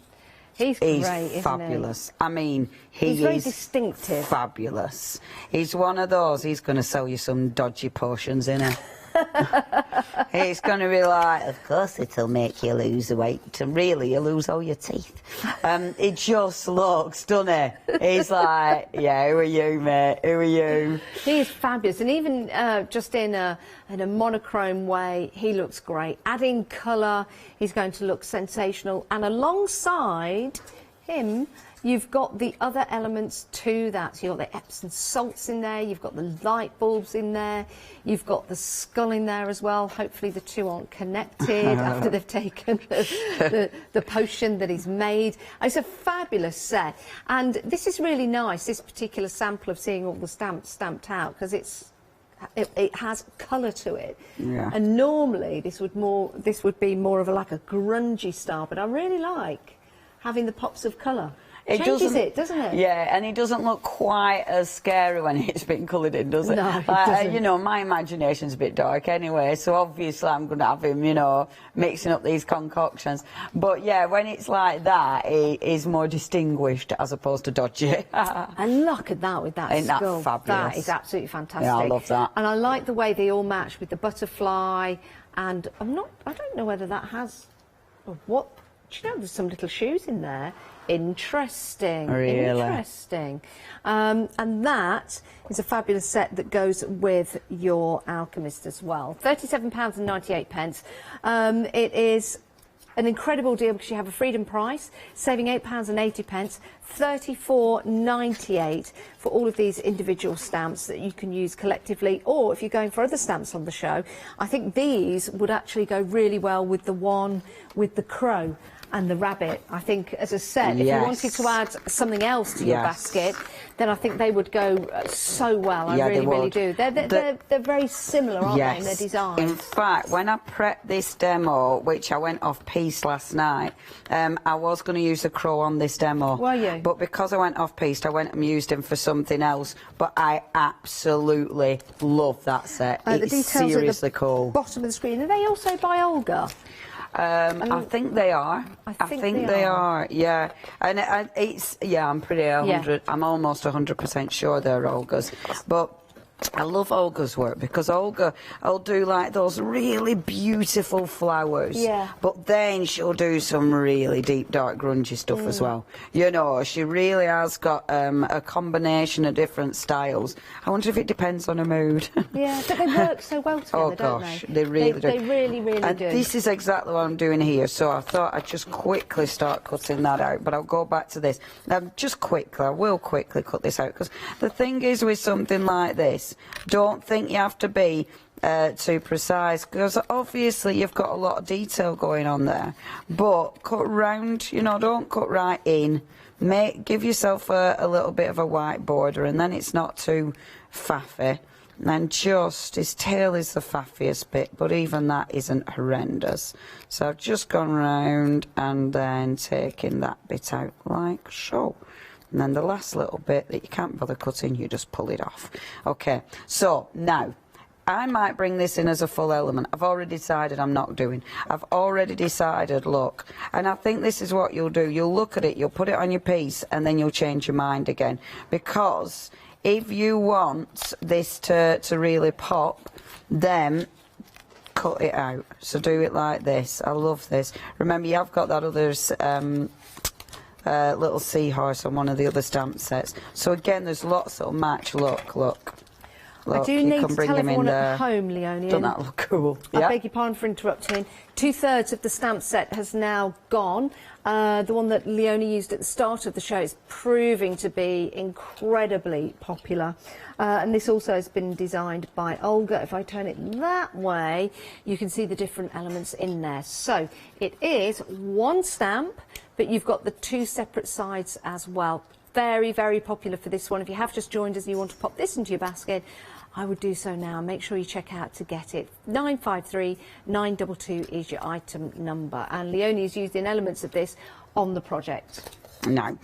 S9: He's great, isn't
S1: fabulous.
S9: He?
S1: I mean, he's
S9: very distinctive.
S1: Fabulous. He's one of those, he's going to sell you some dodgy potions, isn't he? It's going to be like, of course it'll make you lose the weight, and really you lose all your teeth. It just looks, doesn't it? He's like, yeah, who are you, mate? Who are you?
S9: He is fabulous, and even just in a monochrome way, he looks great. Adding colour, he's going to look sensational, and alongside him, you've got the other elements to that. So you've got the Epsom salts in there, you've got the light bulbs in there, you've got the skull in there as well. Hopefully the two aren't connected after they've taken the potion that he's made. It's a fabulous set. And this is really nice, this particular sample of seeing all the stamps stamped out, because it's it has colour to it.
S1: Yeah.
S9: And normally this would be more of like a grungy style, but I really like having the pops of colour. It changes it, doesn't it?
S1: Yeah, and it doesn't look quite as scary when it's been coloured in, does it?
S9: No, it doesn't.
S1: You know, my imagination's a bit dark anyway, so obviously I'm going to have him, you know, mixing up these concoctions. But yeah, when it's like that, it is more distinguished as opposed to dodgy.
S9: And look at that with that
S1: Ain't that
S9: skull.
S1: fabulous?
S9: That is absolutely fantastic.
S1: Yeah, I love that.
S9: And I like the way they all match with the butterfly. And I don't know whether that has, what, do you know, there's some little shoes in there. Interesting.
S1: Really?
S9: Interesting. And that is a fabulous set that goes with your Alchemist as well. £37.98. It is an incredible deal because you have a freedom price, saving £8.80, $34.98 for all of these individual stamps that you can use collectively, or if you're going for other stamps on the show, I think these would actually go really well with the one with the crow and the rabbit. I think as a set, if you wanted to add something else to your basket, then I think they would go so well. I really do. They're very similar, aren't they, in their design?
S1: In fact, when I prepped this demo, which I went off piece last night, I was going to use the crow on this demo.
S9: Were you?
S1: But because I went off piece, I went and used him for something else. But I absolutely love that set. It's seriously cool.
S9: Bottom of the screen. Are they also by Olga?
S1: I think they are. I think they are. Yeah, and I'm pretty 100. I'm almost 100% sure they're Olga's, but I love Olga's work because Olga will do like those really beautiful flowers, but then she'll do some really deep, dark, grungy stuff as well. You know, she really has got a combination of different styles. I wonder if it depends on her mood.
S9: Yeah, but they work so well together, don't they?
S1: They really do.
S9: They really, really
S1: and
S9: do.
S1: This is exactly what I'm doing here, so I thought I'd just quickly start cutting that out, but I'll go back to this. Just quickly, I will quickly cut this out, because the thing is with something like this, don't think you have to be too precise, because obviously you've got a lot of detail going on there, but cut round, you know, don't cut right in. Give yourself a little bit of a white border, and then it's not too faffy. And just his tail is the faffiest bit, but even that isn't horrendous. So I've just gone round and then taken that bit out like so. And then the last little bit that you can't bother cutting, you just pull it off. Okay, so now I might bring this in as a full element. I've already decided I'm not doing. I've already decided, look, and I think this is what you'll do. You'll look at it, you'll put it on your piece, and then you'll change your mind again. Because if you want this to really pop, then cut it out. So do it like this. I love this. Remember, you have got that other little seahorse on one of the other stamp sets. So again, there's lots that'll match. Look.
S9: I do need to tell everyone at home, Leonie.
S1: Doesn't that look cool?
S9: I beg your pardon for interrupting. 2/3 of the stamp set has now gone. The one that Leonie used at the start of the show is proving to be incredibly popular. And this also has been designed by Olga. If I turn it that way, you can see the different elements in there. So it is one stamp, but you've got the two separate sides as well. Very, very popular for this one. If you have just joined us and you want to pop this into your basket, I would do so now. Make sure you check out to get it. 953922 is your item number. And Leonie is using elements of this on the project.
S1: No.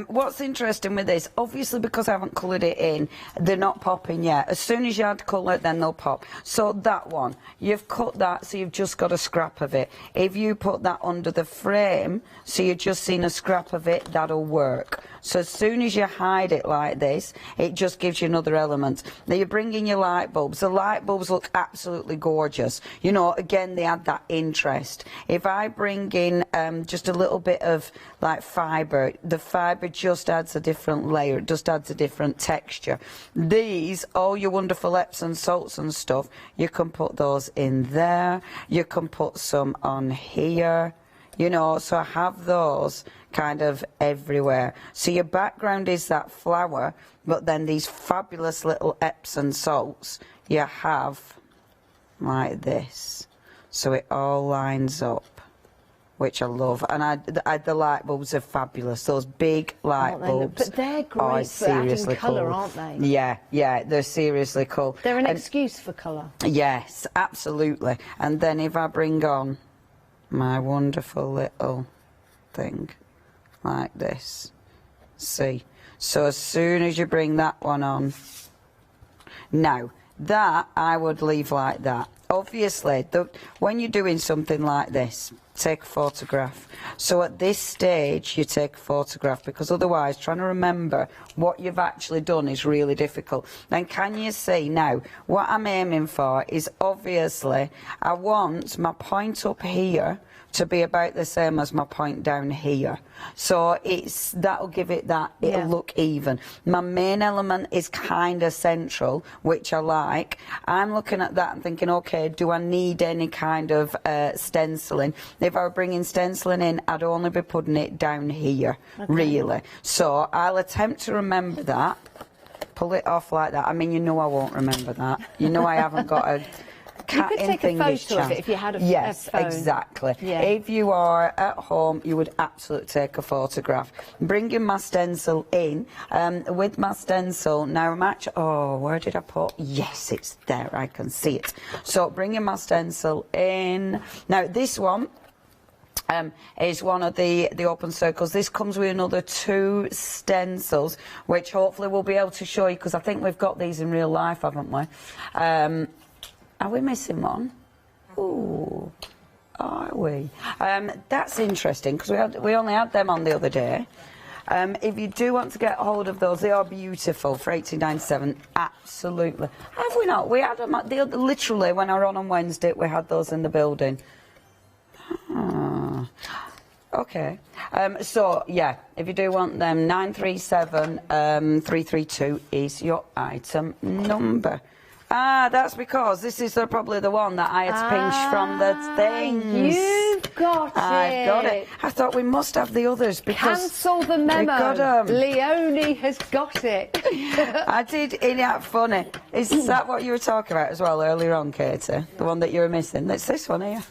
S1: What's interesting with this, obviously because I haven't coloured it in, they're not popping yet. As soon as you add colour, then they'll pop. So that one, you've cut that, so you've just got a scrap of it. If you put that under the frame, so you're just seeing a scrap of it, that'll work. So as soon as you hide it like this, it just gives you another element. Now you bring in your light bulbs. The light bulbs look absolutely gorgeous. You know, again, they add that interest. If I bring in just a little bit of like fibre, the fibre just adds a different layer. It just adds a different texture. These, all your wonderful Epsom salts and stuff, you can put those in there. You can put some on here. You know, so I have those kind of everywhere. So your background is that flower, but then these fabulous little Epsom salts you have like this. So it all lines up which I love. And the light bulbs are fabulous. Those big light bulbs.
S9: But they're great
S1: are
S9: for adding
S1: seriously
S9: colour,
S1: cool.
S9: aren't they?
S1: Yeah, yeah, they're seriously cool.
S9: They're an excuse for colour.
S1: Yes, absolutely. And then if I bring on my wonderful little thing like this, see? So as soon as you bring that one on, now that I would leave like that. Obviously, when you're doing something like this, take a photograph. So at this stage, you take a photograph, because otherwise, trying to remember what you've actually done is really difficult. Then can you see now, what I'm aiming for is obviously, I want my point up here to be about the same as my point down here. So that'll give it that, it'll look even. My main element is kind of central, which I like. I'm looking at that and thinking, okay, do I need any kind of stenciling? If I were bringing stenciling in, I'd only be putting it down here, really. So I'll attempt to remember that, pull it off like that. I mean, you know I won't remember that. You know I haven't got a...
S9: You could take a photo of it if you had a phone.
S1: Yes, exactly. Yeah. If you are at home, you would absolutely take a photograph. Bringing my stencil in, with my stencil, now I'm actually, oh, where did I put? Yes, it's there, I can see it. So bringing my stencil in. Now this one, is one of the open circles. This comes with another 2 stencils, which hopefully we'll be able to show you, because I think we've got these in real life, haven't we? Are we missing one? Ooh, are we? That's interesting, because we only had them on the other day. If you do want to get hold of those, they are beautiful for $18.97. Absolutely. Have we not? We had them literally when I were on Wednesday. We had those in the building. Okay. So yeah, if you do want them, 937-332 is your item number. Ah, that's because this is probably the one that I had to pinch from the things.
S9: You've got it.
S1: I've got it. I thought we must have the others because...
S9: Cancel the memo.
S1: We got 'em.
S9: Leonie has got it.
S1: I did, isn't that funny? Is that what you were talking about as well earlier on, Katie? The one that you were missing? It's this one here.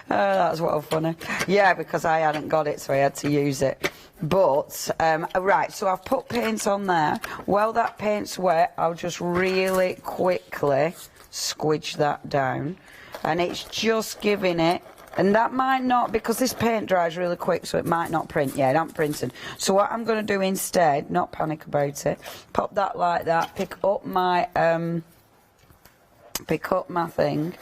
S1: That's what funny. Yeah, because I hadn't got it, so I had to use it. But, right, so I've put paint on there. While that paint's wet, I'll just really quickly squidge that down. And it's just giving it, and that might not, because this paint dries really quick, so it might not print. Yeah, it ain't printing. So what I'm going to do instead, not panic about it, pop that like that, pick up my thing,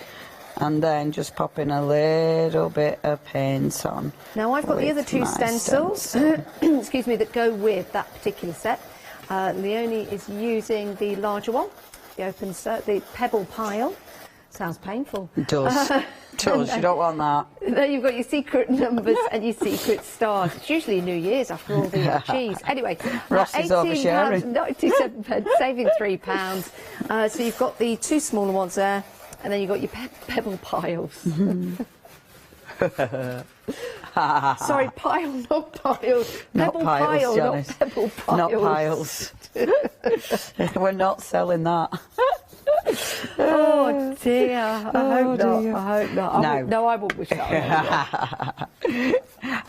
S1: and then just pop in a little bit of paint on.
S9: Now I've got the other 2 stencils, excuse me, that go with that particular set. Leonie is using the larger one, the pebble pile. Sounds painful.
S1: It does. It does. You don't want that.
S9: Then you've got your secret numbers and your secret stars. It's usually New Year's after all the cheese. Anyway,
S1: Ross is oversharing.
S9: £97, saving £3. So you've got the 2 smaller ones there. And then you've got your pebble piles. Sorry, pile, not piles. Pebble pile, not pebble piles.
S1: Not piles. We're not selling that.
S9: Oh dear. I hope not. No, I won't wish that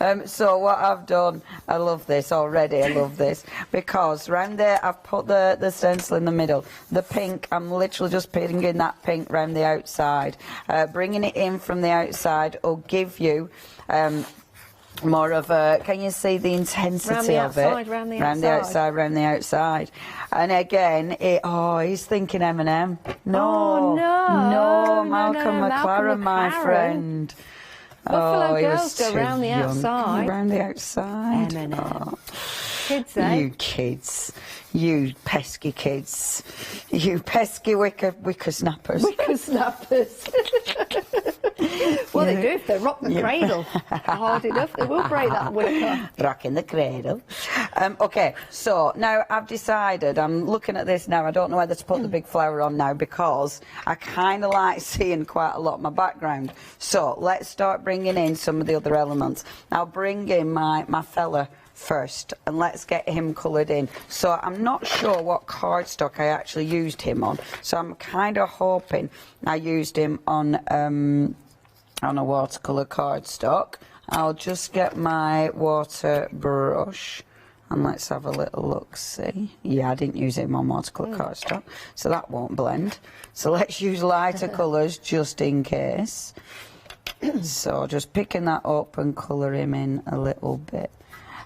S9: on.
S1: So what I've done, I love this already, I love this, because round there I've put the stencil in the middle. The pink, I'm literally just putting in that pink round the outside. Bringing it in from the outside will give you more of a, can you see the intensity of it?
S9: Round the outside.
S1: And again, he's thinking M&M. No, Malcolm McLaren, my friend.
S9: Buffalo girls go round the outside.
S1: Round the outside.
S9: M&M.
S1: Oh.
S9: Kids, eh?
S1: You kids. You pesky kids. You pesky whippersnappers.
S9: Whippersnappers. Well, they do if they rock the cradle hard enough. They will break that wicker.
S1: Rocking the cradle. Okay, so now I've decided, I'm looking at this now, I don't know whether to put the big flower on now because I kind of like seeing quite a lot of my background. So let's start bringing in some of the other elements. I'll bring in my fella first and let's get him coloured in. So I'm not sure what cardstock I actually used him on, so I'm kind of hoping I used him on on a watercolour cardstock. I'll just get my water brush and let's have a little look-see. Yeah, I didn't use it on watercolour cardstock, so that won't blend. So let's use lighter colours just in case. So just picking that up and colour him in a little bit.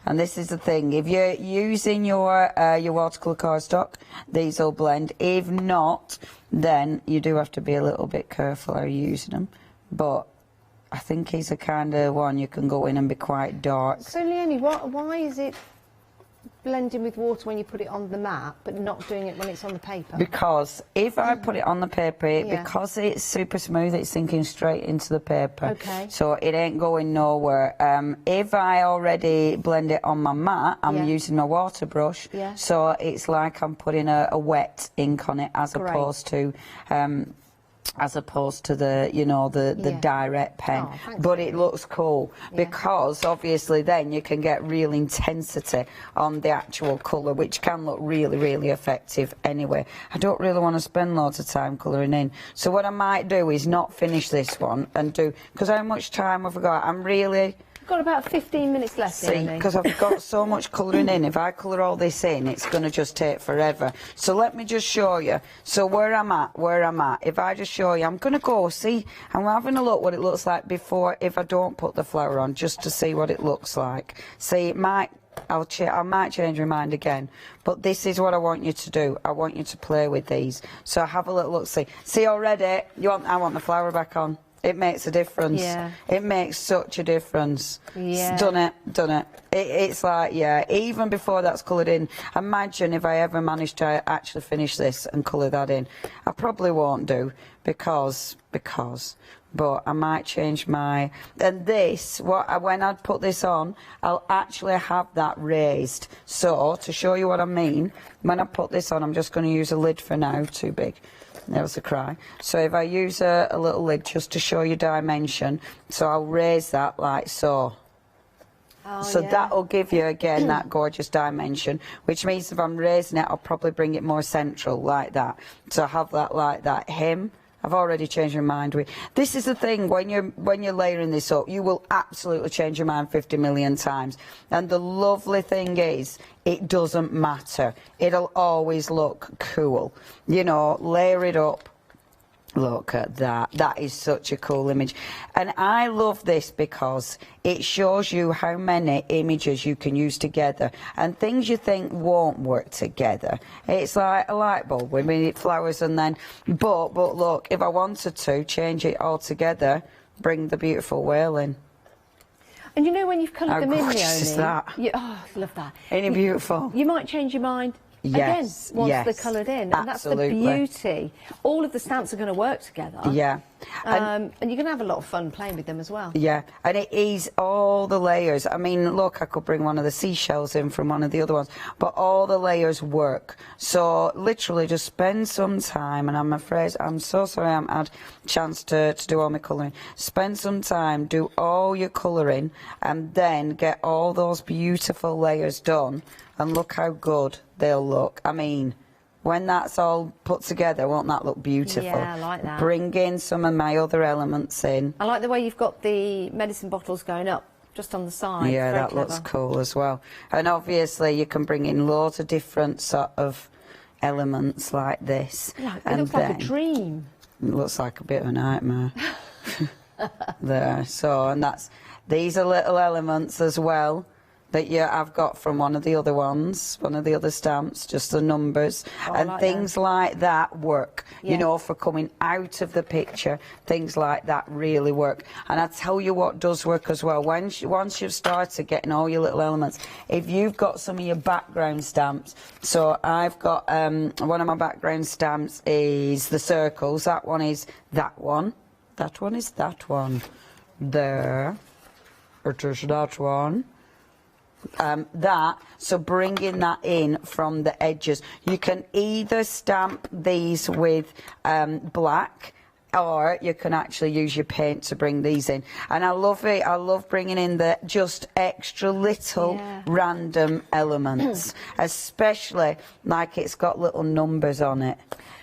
S1: And this is the thing, if you're using your watercolour cardstock, these will blend. If not, then you do have to be a little bit careful how you're using them. But I think he's the kind of one you can go in and be quite dark.
S9: So Leonie, why is it blending with water when you put it on the mat, but not doing it when it's on the paper?
S1: Because if I put it on the paper, because it's super smooth, it's sinking straight into the paper.
S9: Okay.
S1: So it ain't going nowhere. If I already blend it on my mat, I'm using a water brush, so it's like I'm putting a wet ink on it as opposed to the, you know, the direct pen. But it looks cool because obviously then you can get real intensity on the actual colour, which can look really, really effective anyway. I don't really want to spend loads of time colouring in. So what I might do is not finish this one and do, because how much time have I got? I'm really...
S9: Got about 15 minutes left.
S1: See, because I've got so much colouring in. If I colour all this in, it's going to just take forever. So let me just show you. So where I'm at. If I just show you, I'm going to go, see, I'm having a look what it looks like before, if I don't put the flower on, just to see what it looks like. See, it might, I might change my mind again, but this is what I want you to do. I want you to play with these. So have a little look, see already, I want the flower back on. It makes a difference. Yeah. It makes such a difference. Yeah. Done it. It's like, yeah, even before that's coloured in, imagine if I ever managed to actually finish this and colour that in. I probably won't do, because, but I might change my, and this, when I put this on, I'll actually have that raised. So, to show you what I mean, when I put this on, I'm just going to use a lid for now, too big. There was a cry. So if I use a little lid just to show you dimension, so I'll raise that like so. So that'll give you, again, that gorgeous dimension, which means if I'm raising it, I'll probably bring it more central, like that. So I have that like that. Him, I've already changed my mind with. This is the thing, when you're layering this up, you will absolutely change your mind 50 million times. And the lovely thing is, it doesn't matter. It'll always look cool. You know, layer it up. Look at that. That is such a cool image. And I love this because it shows you how many images you can use together and things you think won't work together. It's like a light bulb. We mean it flowers and then... But look, if I wanted to change it all together, bring the beautiful whale in.
S9: And you know when you've coloured them in, Leonie...
S1: How gorgeous is that?
S9: Oh, I love that.
S1: Ain't it beautiful?
S9: You might change your mind.
S1: Yes,
S9: again, once they're coloured in, and
S1: absolutely.
S9: That's the beauty. All of the stamps are going to work together.
S1: Yeah.
S9: And you're going to have a lot of fun playing with them as well.
S1: Yeah, and it is all the layers. I mean, look, I could bring one of the seashells in from one of the other ones, but all the layers work. So literally just spend some time, and I'm afraid, I'm so sorry I haven't had a chance to do all my colouring. Spend some time, do all your colouring, and then get all those beautiful layers done, and look how good they'll look. I mean, when that's all put together, won't that look beautiful?
S9: Yeah, I like that.
S1: Bring in some of my other elements in.
S9: I like the way you've got the medicine bottles going up just on the side.
S1: Yeah,
S9: very
S1: that
S9: clever.
S1: looks cool as well. And obviously you can bring in loads of different sort of elements like this.
S9: Yeah, it looks like a dream.
S1: It looks like a bit of a nightmare. There. So, and these are little elements as well that I've got from one of the other ones, one of the other stamps, just the numbers, and like things like that work, you know, for coming out of the picture, things like that really work. And I tell you what does work as well, once you've started getting all your little elements, if you've got some of your background stamps, so I've got, one of my background stamps is the circles, that one is that one is that one, there, it is that one. So bringing that in from the edges. You can either stamp these with black or you can actually use your paint to bring these in. And I love it. I love bringing in the just extra little random elements, especially like it's got little numbers on it.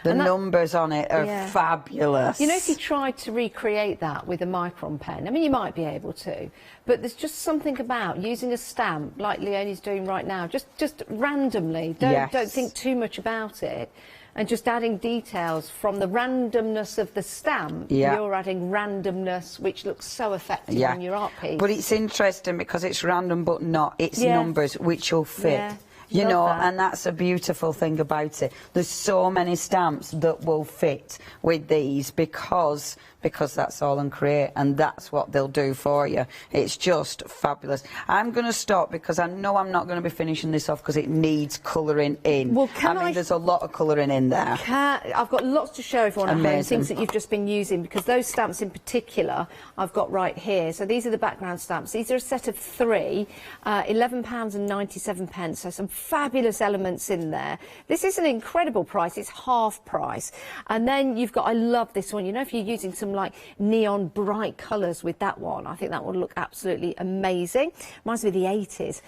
S1: The numbers on it are fabulous.
S9: You know, if you tried to recreate that with a micron pen, I mean, you might be able to, but there's just something about using a stamp, like Leonie's doing right now, just randomly. Don't think too much about it. And just adding details from the randomness of the stamp, you're adding randomness, which looks so effective on your art piece.
S1: But it's interesting because it's random but not. It's numbers which will fit.
S9: Yeah.
S1: You know, and that's a beautiful thing about it. There's so many stamps that will fit with these because that's all and create, and that's what they'll do for you. It's just fabulous. I'm going to stop because I know I'm not going to be finishing this off because it needs colouring in.
S9: Well, I mean,
S1: there's a lot of colouring in there.
S9: I've got lots to show everyone at home, things that you've just been using, because those stamps in particular I've got right here. So these are the background stamps. These are a set of 3, £11.97, so some fabulous elements in there. This is an incredible price. It's half price. And then you've got, I love this one, you know, if you're using some like neon bright colours with that one, I think that would look absolutely amazing. Reminds me of the 80s.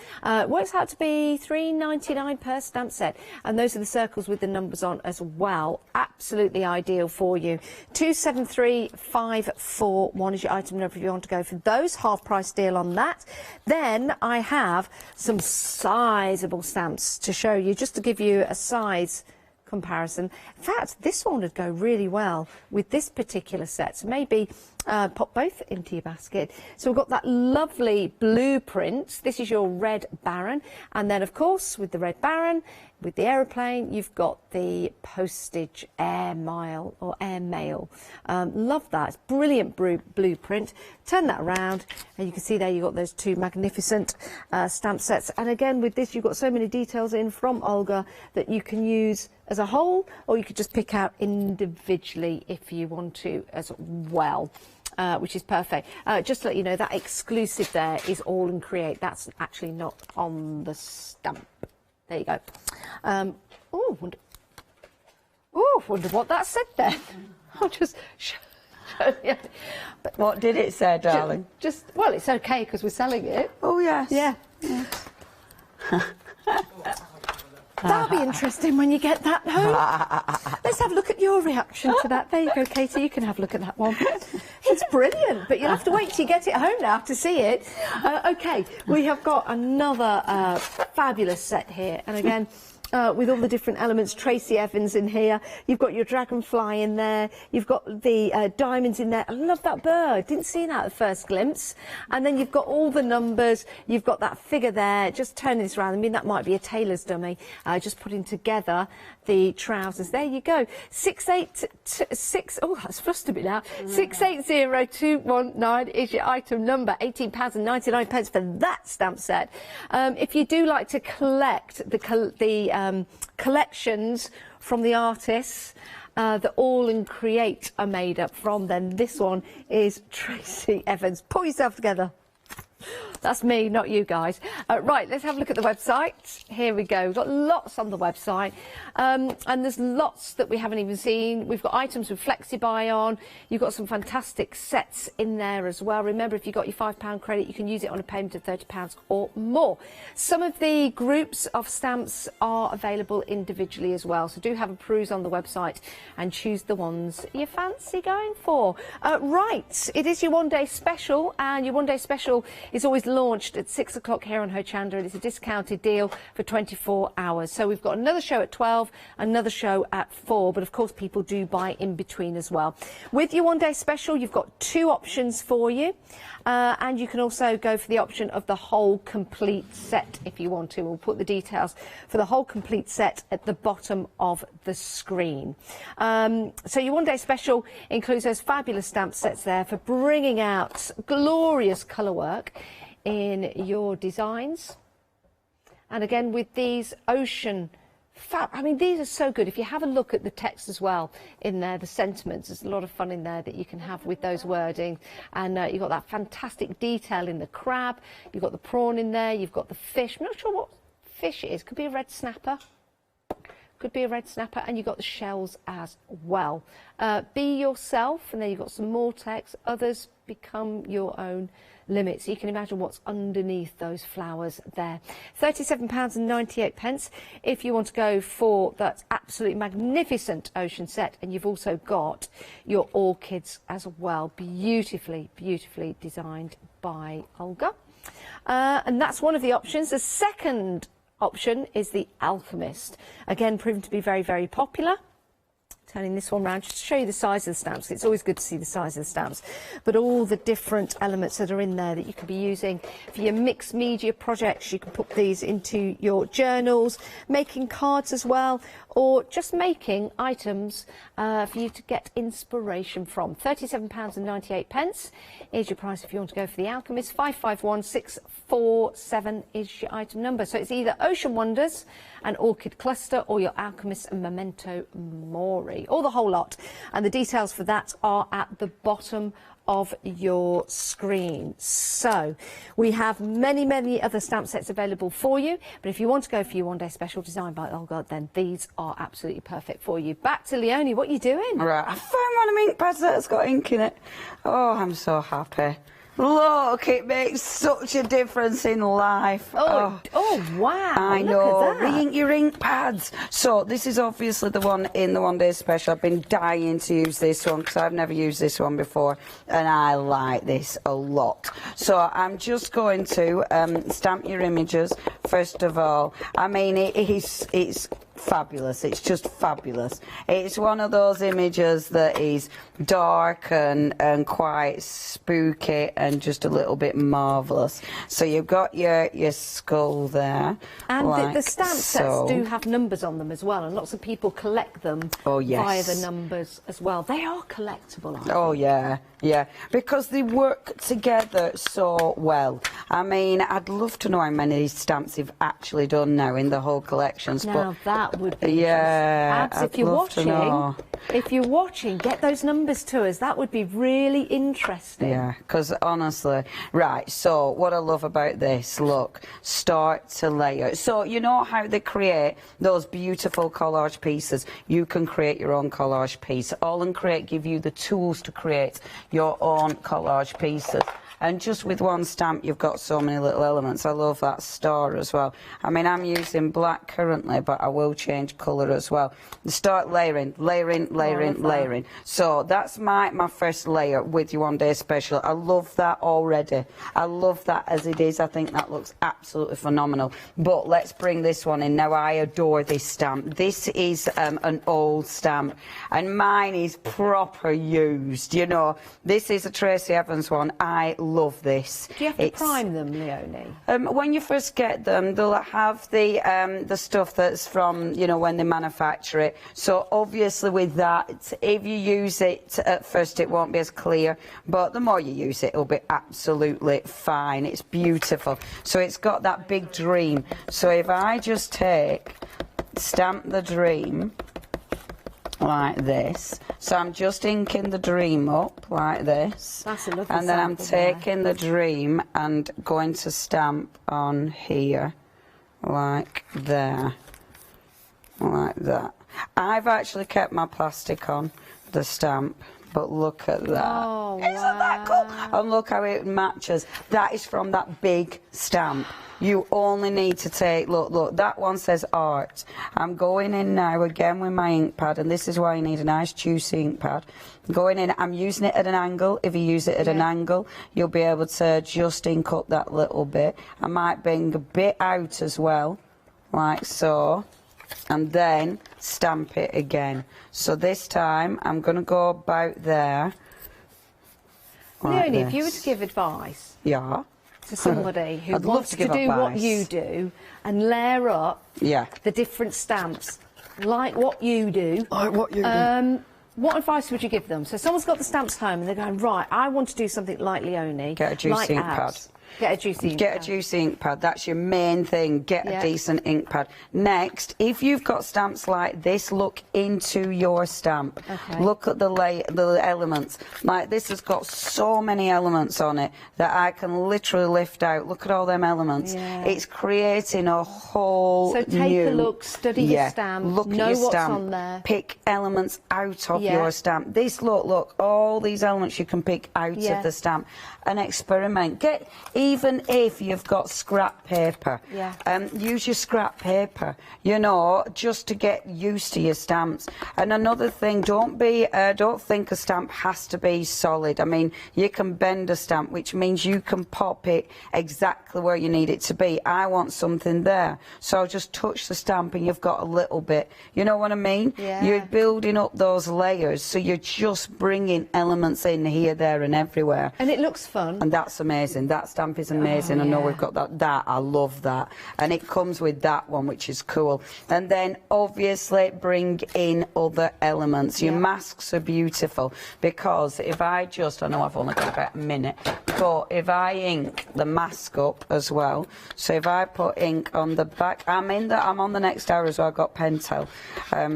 S9: Works out to be £3.99 per stamp set, and those are the circles with the numbers on as well. Absolutely ideal for you. 273541 is your item number if you want to go for those. Half price deal on that. Then I have some sizable stamps to show you, just to give you a size comparison. In fact, this one would go really well with this particular set, so maybe pop both into your basket. So we've got that lovely blueprint. This is your Red Baron, and then of course with the Red Baron, with the aeroplane, you've got the postage air mile or air mail. Love that. It's brilliant blueprint. Turn that around and you can see there you've got those 2 magnificent stamp sets. And again with this you've got so many details in from Olga that you can use as a whole, or you could just pick out individually if you want to as well. Which is perfect. Just to let you know, that exclusive there is all in Create. That's actually not on the stamp. There you go. Wonder what that said then. I'll just show you.
S1: But what did it say, darling?
S9: Well, it's okay because we're selling it.
S1: Oh, yes.
S9: Yeah. That'll be interesting when you get that home. Let's have a look at your reaction to that. There you go, Katie. You can have a look at that one. It's brilliant, but you'll have to wait till you get it home now to see it. OK, we have got another fabulous set here. And again, with all the different elements, Tracy Evans in here. You've got your dragonfly in there. You've got the diamonds in there. I love that bird. Didn't see that at first glimpse. And then you've got all the numbers. You've got that figure there. Just turning this around. I mean, that might be a tailor's dummy. Just putting together the trousers. There you go. 686. Oh, that's flustered me now. 680219 is your item number. £18.99 for that stamp set. If you do like to collect the collections from the artists that all in Create are made up from, then this one is Tracy Evans. Pull yourself together. That's me, not you guys. Right, let's have a look at the website. Here we go. We've got lots on the website. And there's lots that we haven't even seen. We've got items with FlexiBuy on. You've got some fantastic sets in there as well. Remember, if you've got your £5 credit, you can use it on a payment of £30 or more. Some of the groups of stamps are available individually as well. So do have a peruse on the website and choose the ones you fancy going for. Right, it is your one-day special, and your one-day special is always launched at 6 o'clock here on Hochanda, and it's a discounted deal for 24 hours. So we've got another show at 12, another show at 4, but of course people do buy in between as well. With your one-day special, you've got 2 options for you, and you can also go for the option of the whole complete set if you want to. We'll put the details for the whole complete set at the bottom of the screen. So your one-day special includes those fabulous stamp sets there for bringing out glorious colour work in your designs. And again with these ocean I mean, these are so good. If you have a look at the text as well in there, the sentiments, there's a lot of fun in there that you can have with those wording. And you've got that fantastic detail in the crab. You've got the prawn in there. You've got the fish. I'm not sure what fish it is. Could be a red snapper. could be a red snapper, and you've got the shells as well. Be yourself, and then you've got some more text. Others become your own limits. You can imagine what's underneath those flowers there. £37.98 if you want to go for that absolutely magnificent ocean set, and you've also got your orchids as well, beautifully designed by Olga. And that's one of the options. The second option is the Alchemist, again proven to be very popular. Turning this one round just to show you the size of the stamps. It's always good to see the size of the stamps, but all the different elements that are in there that you could be using for your mixed media projects. You can put these into your journals, making cards as well, or just making items for you to get inspiration from. £37.98 is your price if you want to go for the Alchemist. 551647 is your item number. So it's either Ocean Wonders, an Orchid Cluster, or your Alchemist and Memento Mori, or the whole lot. And the details for that are at the bottom of your screen. So we have many other stamp sets available for you, but if you want to go for your one-day special designed by Olga, then these are absolutely perfect for you. Back to Leonie, what are you doing?
S1: Right, I found one of my ink pads that's got ink in it. Oh, I'm so happy. Look, it makes such a difference in life.
S9: Oh wow.
S1: I know. Re-ink your ink pads. So this is obviously the one in the one day special. I've been dying to use this one because I've never used this one before, and I like this a lot. So I'm just going to stamp your images first of all. I mean, it's fabulous. It's just fabulous. It's one of those images that is dark and quite spooky and just a little bit marvellous. So you've got your skull there.
S9: And
S1: like
S9: the stamp sets do have numbers on them as well, and lots of people collect them via the numbers as well. They are collectible, aren't they?
S1: Oh yeah, because they work together so well. I mean, I'd love to know how many stamps you've actually done now in the whole collections.
S9: Now that would be
S1: I'd
S9: if you're watching, get those numbers to us. That would be really interesting.
S1: Yeah, because honestly, right, so what I love about this, look, start to layer. So you know how they create those beautiful collage pieces? You can create your own collage piece. All and Create give you the tools to create your own collage pieces. And just with one stamp, you've got so many little elements. I love that star as well. I mean, I'm using black currently, but I will change colour as well. Start layering. So that's my first layer with your one day special. I love that already. I love that as it is. I think that looks absolutely phenomenal. But let's bring this one in. Now, I adore this stamp. This is an old stamp, and mine is proper used, you know. This is a Tracy Evans one. I love this.
S9: Do you have to prime them, Leonie?
S1: When you first get them, they'll have the stuff that's from, you know, when they manufacture it. So obviously with that, if you use it at first, it won't be as clear, but the more you use it, it'll be absolutely fine. It's beautiful. So it's got that big dream. So if I just stamp the dream like this. So I'm just inking the dream up like this.
S9: That's a lovely
S1: and then I'm taking the dream and going to stamp on here like there, like that. I've actually kept my plastic on the stamp, but look at that.
S9: Oh,
S1: Isn't that cool? And look how it matches. That is from that big stamp. You only need to take, look, that one says art. I'm going in now again with my ink pad, and this is why you need a nice juicy ink pad. Going in, I'm using it at an angle. If you use it at an angle, you'll be able to just ink up that little bit. I might bring a bit out as well, like so, and then stamp it again. So this time, I'm going to go about there.
S9: Leonie, if you were to give advice to somebody who wants to do what you do and layer up the different stamps like what you do, what advice would you give them? So someone's got the stamps home and they're going, right, I want to do something like Leonie.
S1: Get a juicy ink pad.
S9: Get a juicy ink
S1: Get
S9: pad.
S1: a juicy ink pad. That's your main thing. Get a decent ink pad. Next, if you've got stamps like this, look into your stamp.
S9: Okay.
S1: Look at the elements. Like this has got so many elements on it that I can literally lift out. Look at all them elements.
S9: Yeah.
S1: It's creating a whole
S9: So take a look, study your stamp,
S1: look
S9: know
S1: at your
S9: what's
S1: stamp,
S9: on there.
S1: pick elements out of your stamp. This, look, all these elements you can pick out of the stamp and experiment. Even if you've got scrap paper, use your scrap paper, you know, just to get used to your stamps. And another thing, don't think a stamp has to be solid. I mean, you can bend a stamp, which means you can pop it exactly where you need it to be. I want something there, so I'll just touch the stamp and you've got a little bit. You know what I mean?
S9: Yeah.
S1: You're building up those layers, so you're just bringing elements in here, there and everywhere.
S9: And it looks fun.
S1: And that's amazing. That stamp is amazing. I know we've got that. I love that. And it comes with that one, which is cool. And then obviously bring in other elements. Your masks are beautiful, because if I know I've only got about a minute, but if I ink the mask up as well, so if I put ink on the back, I'm on the next hour as well. I've got Pentel,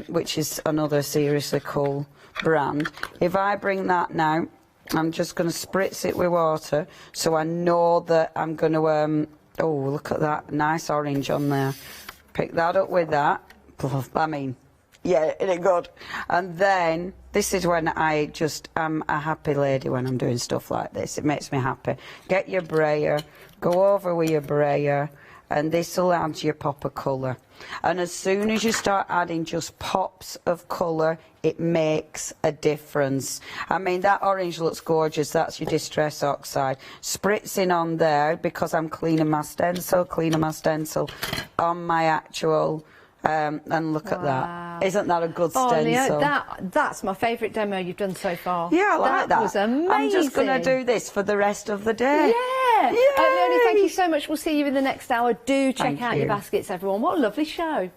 S1: which is another seriously cool brand. If I bring that now, I'm just going to spritz it with water, so I know that I'm going to, oh, look at that, nice orange on there. Pick that up with that. I mean, yeah, isn't it good? And then, this is when I'm a happy lady when I'm doing stuff like this. It makes me happy. Get your brayer, go over with your brayer, and this will add your pop of colour. And as soon as you start adding just pops of colour, it makes a difference. I mean, that orange looks gorgeous. That's your Distress Oxide. Spritzing on there, because I'm cleaning my stencil on my actual... and look at that. Isn't that a good stencil?
S9: That's my favourite demo you've done so far.
S1: Yeah, I like that.
S9: That was amazing.
S1: I'm just going to do this for the rest of the day.
S9: Yeah. Leonie, thank you so much. We'll see you in the next hour. Do check out your
S1: you.
S9: baskets, everyone. What a lovely show.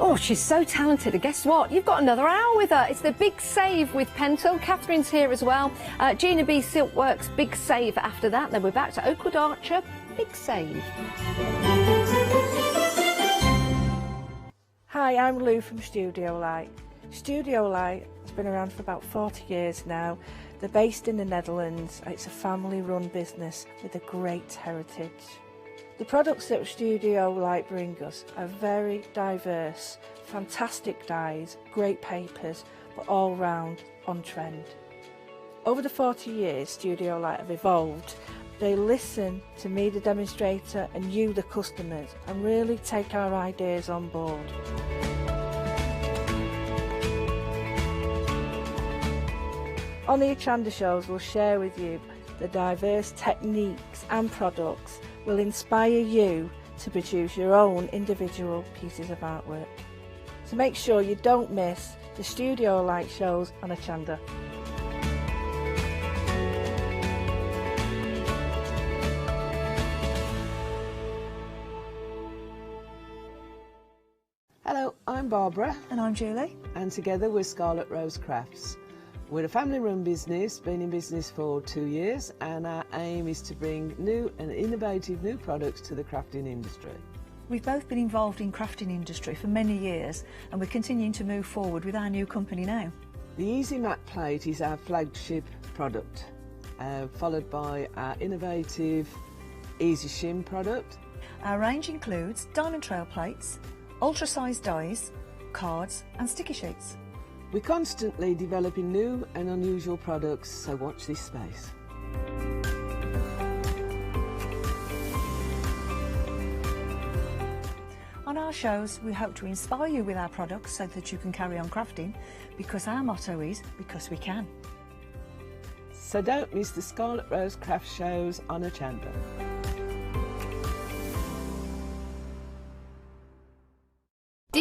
S9: Oh, she's so talented. And guess what? You've got another hour with her. It's the Big Save with Pentel. Catherine's here as well. Gina B Silkworks, Big Save after that. Then we're back to Oakwood Archer. Big Save.
S16: Hi, I'm Lou from Studio Light. Studio Light has been around for about 40 years now. They're based in the Netherlands. It's a family-run business with a great heritage. The products that Studio Light bring us are very diverse, fantastic dyes, great papers, but all round on trend. Over the 40 years Studio Light have evolved. They listen to me, the demonstrator, and you, the customers, and really take our ideas on board. On the Hochanda shows, we'll share with you the diverse techniques and products will inspire you to produce your own individual pieces of artwork. So make sure you don't miss the Studio Light shows on Hochanda.
S7: Hello, I'm Barbara.
S16: And I'm Julie.
S7: And together we're Scarlet Rose Crafts. We're a family-run business, been in business for 2 years, and our aim is to bring new and innovative new products to the crafting industry.
S17: We've both been involved in crafting industry for many years, and we're continuing to move forward with our new company now.
S7: The Easy Matte Plate is our flagship product, followed by our innovative Easy Shim product.
S17: Our range includes diamond trail plates, ultra-sized dies, cards and sticky sheets.
S7: We're constantly developing new and unusual products, so watch this space.
S17: On our shows, we hope to inspire you with our products so that you can carry on crafting, because our motto is, because we can.
S7: So don't miss the Scarlet Rose Craft shows on Hochanda.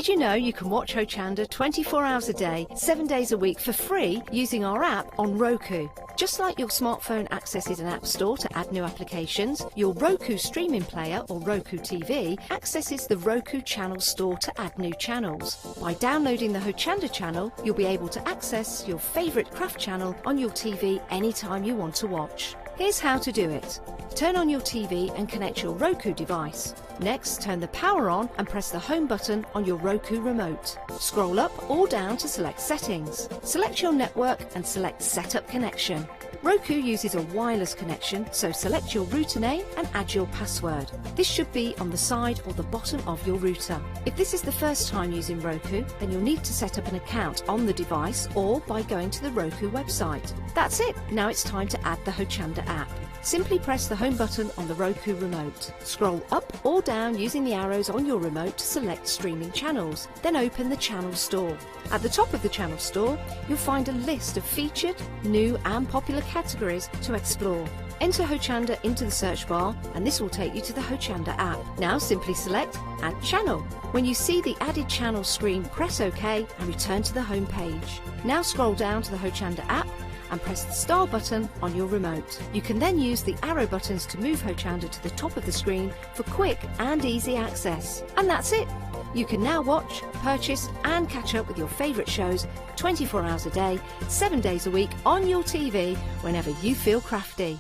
S18: Did you know you can watch Hochanda 24 hours a day, 7 days a week for free using our app on Roku? Just like your smartphone accesses an app store to add new applications, your Roku streaming player or Roku TV accesses the Roku channel store to add new channels. By downloading the Hochanda channel, you'll be able to access your favourite craft channel on your TV anytime you want to watch. Here's how to do it. Turn on your TV and connect your Roku device. Next, turn the power on and press the home button on your Roku remote. Scroll up or down to select Settings. Select your network and select Setup Connection. Roku uses a wireless connection, so select your router name and add your password. This should be on the side or the bottom of your router. If this is the first time using Roku, then you'll need to set up an account on the device or by going to the Roku website. That's it. Now it's time to add the Hochanda app. Simply press the home button on the Roku remote. Scroll up or down using the arrows on your remote to select streaming channels. Then open the channel store. At the top of the channel store, you'll find a list of featured, new and popular categories to explore. Enter Hochanda into the search bar and this will take you to the Hochanda app. Now simply select Add Channel. When you see the added channel screen, press OK and return to the home page. Now scroll down to the Hochanda app and press the star button on your remote. You can then use the arrow buttons to move Hochanda to the top of the screen for quick and easy access. And that's it! You can now watch, purchase and catch up with your favourite shows 24 hours a day, 7 days a week on your TV whenever you feel crafty.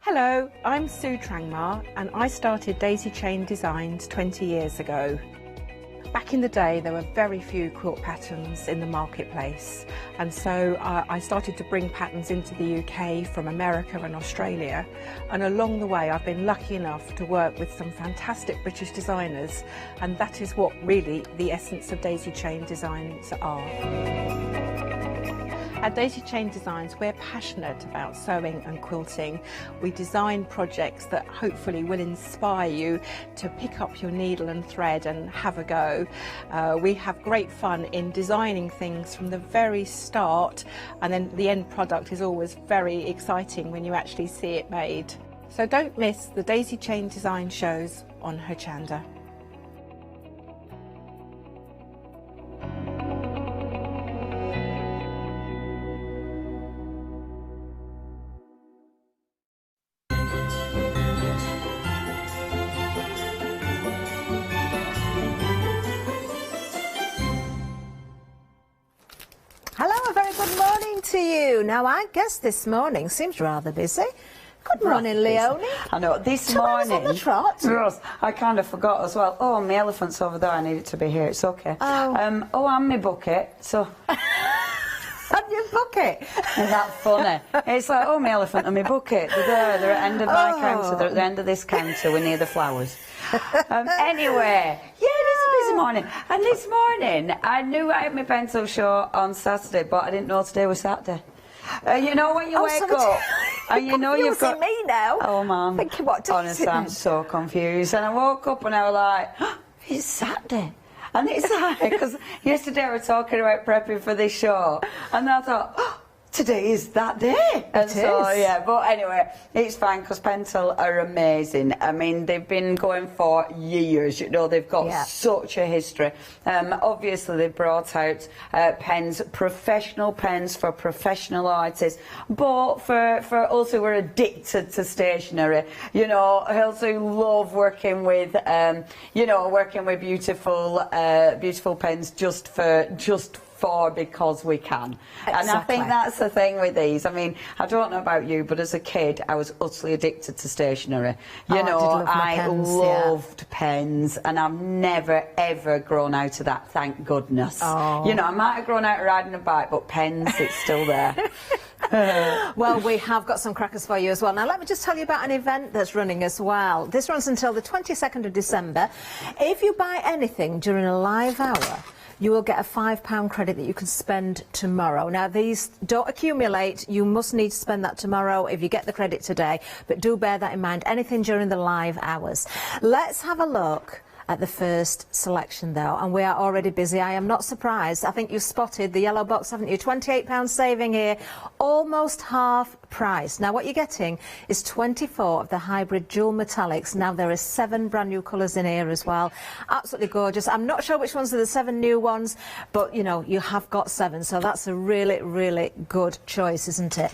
S19: Hello, I'm Sue Trangmar and I started Daisy Chain Designs 20 years ago. Back in the day there were very few quilt patterns in the marketplace, and so I started to bring patterns into the UK from America and Australia, and along the way I've been lucky enough to work with some fantastic British designers, and that is what really the essence of Daisy Chain Designs are. At Daisy Chain Designs, we're passionate about sewing and quilting. We design projects that hopefully will inspire you to pick up your needle and thread and have a go. We have great fun in designing things from the very start, and then the end product is always very exciting when you actually see it made. So don't miss the Daisy Chain Design shows on Hochanda.
S20: To you. Now, I guess this morning seems rather busy. Good morning, Leonie.
S1: I know, this
S20: 2 hours
S1: morning...
S20: on the trot.
S1: Yes, I kind of forgot as well. Oh, my elephant's over there, I need it to be here, it's okay. Oh, and my bucket, so...
S20: And your bucket?
S1: Isn't that funny? It's like, oh, my elephant and my bucket, they're there, they're at the end of my counter, they're at the end of this counter, we're near the flowers. Anyway, yeah, it is a busy morning. And this morning, I knew I had my pencil show on Saturday, but I didn't know today was Saturday. You know when you wake up, and you know you've got...
S20: me now.
S1: Oh, man.
S20: Thinking, what day
S1: honestly, I'm so confused. And I woke up and I was like, oh, it's Saturday. And it's like, because yesterday we were talking about prepping for this show, and I thought, oh, today is that day. And so, yeah, but anyway, it's fine because Pentel are amazing. I mean, they've been going for years, you know, they've got such a history. Obviously, they brought out pens, professional pens for professional artists, but for us who are addicted to stationery, you know, also love working with, you know, working with beautiful, beautiful pens just for because we can. Exactly. And I think that's the thing with these. I mean, I don't know about you, but as a kid, I was utterly addicted to stationery. You know, I loved pens, and I've never, ever grown out of that, thank goodness. You know, I might have grown out of riding a bike, but pens, it's still there.
S20: Well, we have got some crackers for you as well. Now, let me just tell you about an event that's running as well. This runs until the 22nd of December. If you buy anything during a live hour, you will get a £5 credit that you can spend tomorrow. Now, these don't accumulate. You must need to spend that tomorrow if you get the credit today. But do bear that in mind, anything during the live hours. Let's have a look at the first selection though, and we are already busy. I am not surprised. I think you've spotted the yellow box, haven't you? £28 saving here, almost half price. Now what you're getting is 24 of the hybrid dual metallics. Now there are 7 brand new colours in here as well. Absolutely gorgeous. I'm not sure which ones are the 7 new ones, but you know, you have got 7, so that's a really, really good choice, isn't it?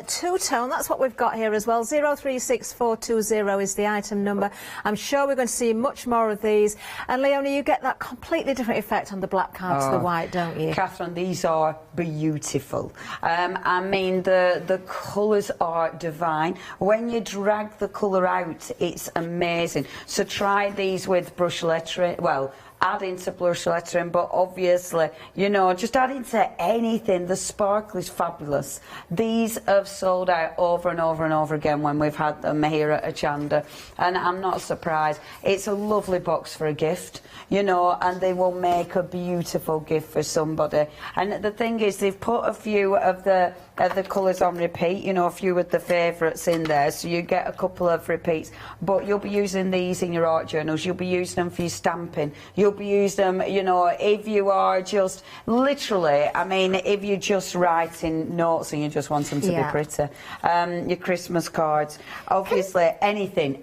S20: Two-tone, that's what we've got here as well. 036420 is the item number. I'm sure we're going to see much more of these. And Leonie, you get that completely different effect on the black card to the white, don't you?
S1: Catherine, these are beautiful. I mean, the colours are divine. When you drag the colour out, it's amazing. So try these with brush lettering. Well, add into brush lettering, but obviously, you know, just add into anything. The sparkle is fabulous. These have sold out over and over and over again when we've had them here at Hochanda, and I'm not surprised. It's a lovely box for a gift, you know, and they will make a beautiful gift for somebody. And the thing is, they've put a few of the colours on repeat, you know, a few of the favourites in there, so you get a couple of repeats. But you'll be using these in your art journals, you'll be using them for your stamping, you'll be using them, you know, if you are just literally, I mean, if you're just writing notes and you just want them to be pretty. Your Christmas cards, obviously, anything,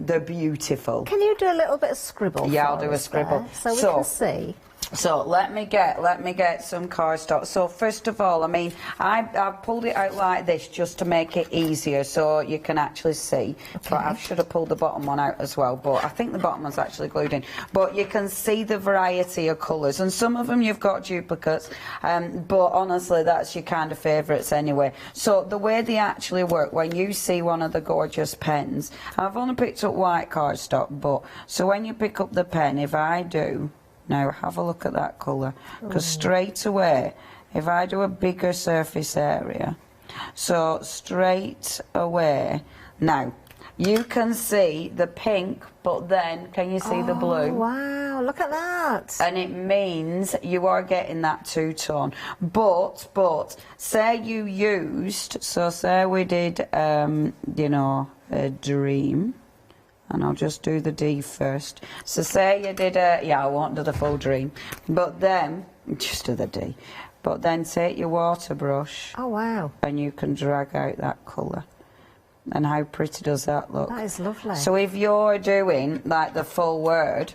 S1: they're beautiful.
S20: Can you do a little bit of scribble?
S1: Yeah, I'll do a scribble.
S20: So we can see.
S1: So let me get some cardstock. So first of all, I mean, I've pulled it out like this just to make it easier so you can actually see. Okay. But I should have pulled the bottom one out as well, but I think the bottom one's actually glued in. But you can see the variety of colours, and some of them you've got duplicates, but honestly that's your kind of favourites anyway. So the way they actually work, when you see one of the gorgeous pens, I've only picked up white cardstock, but so when you pick up the pen, if I do, now have a look at that colour, because straight away, if I do a bigger surface area, so straight away, now you can see the pink, but then can you see the blue?
S20: Wow, look at that.
S1: And it means you are getting that two-tone. But say you used, so say we did, you know, a dream. And I'll just do the D first. So say you did I won't do the full dream, but then, just do the D. But then take your water brush.
S20: Oh, wow.
S1: And you can drag out that colour. And how pretty does that look?
S20: That is lovely.
S1: So if you're doing, like, the full word,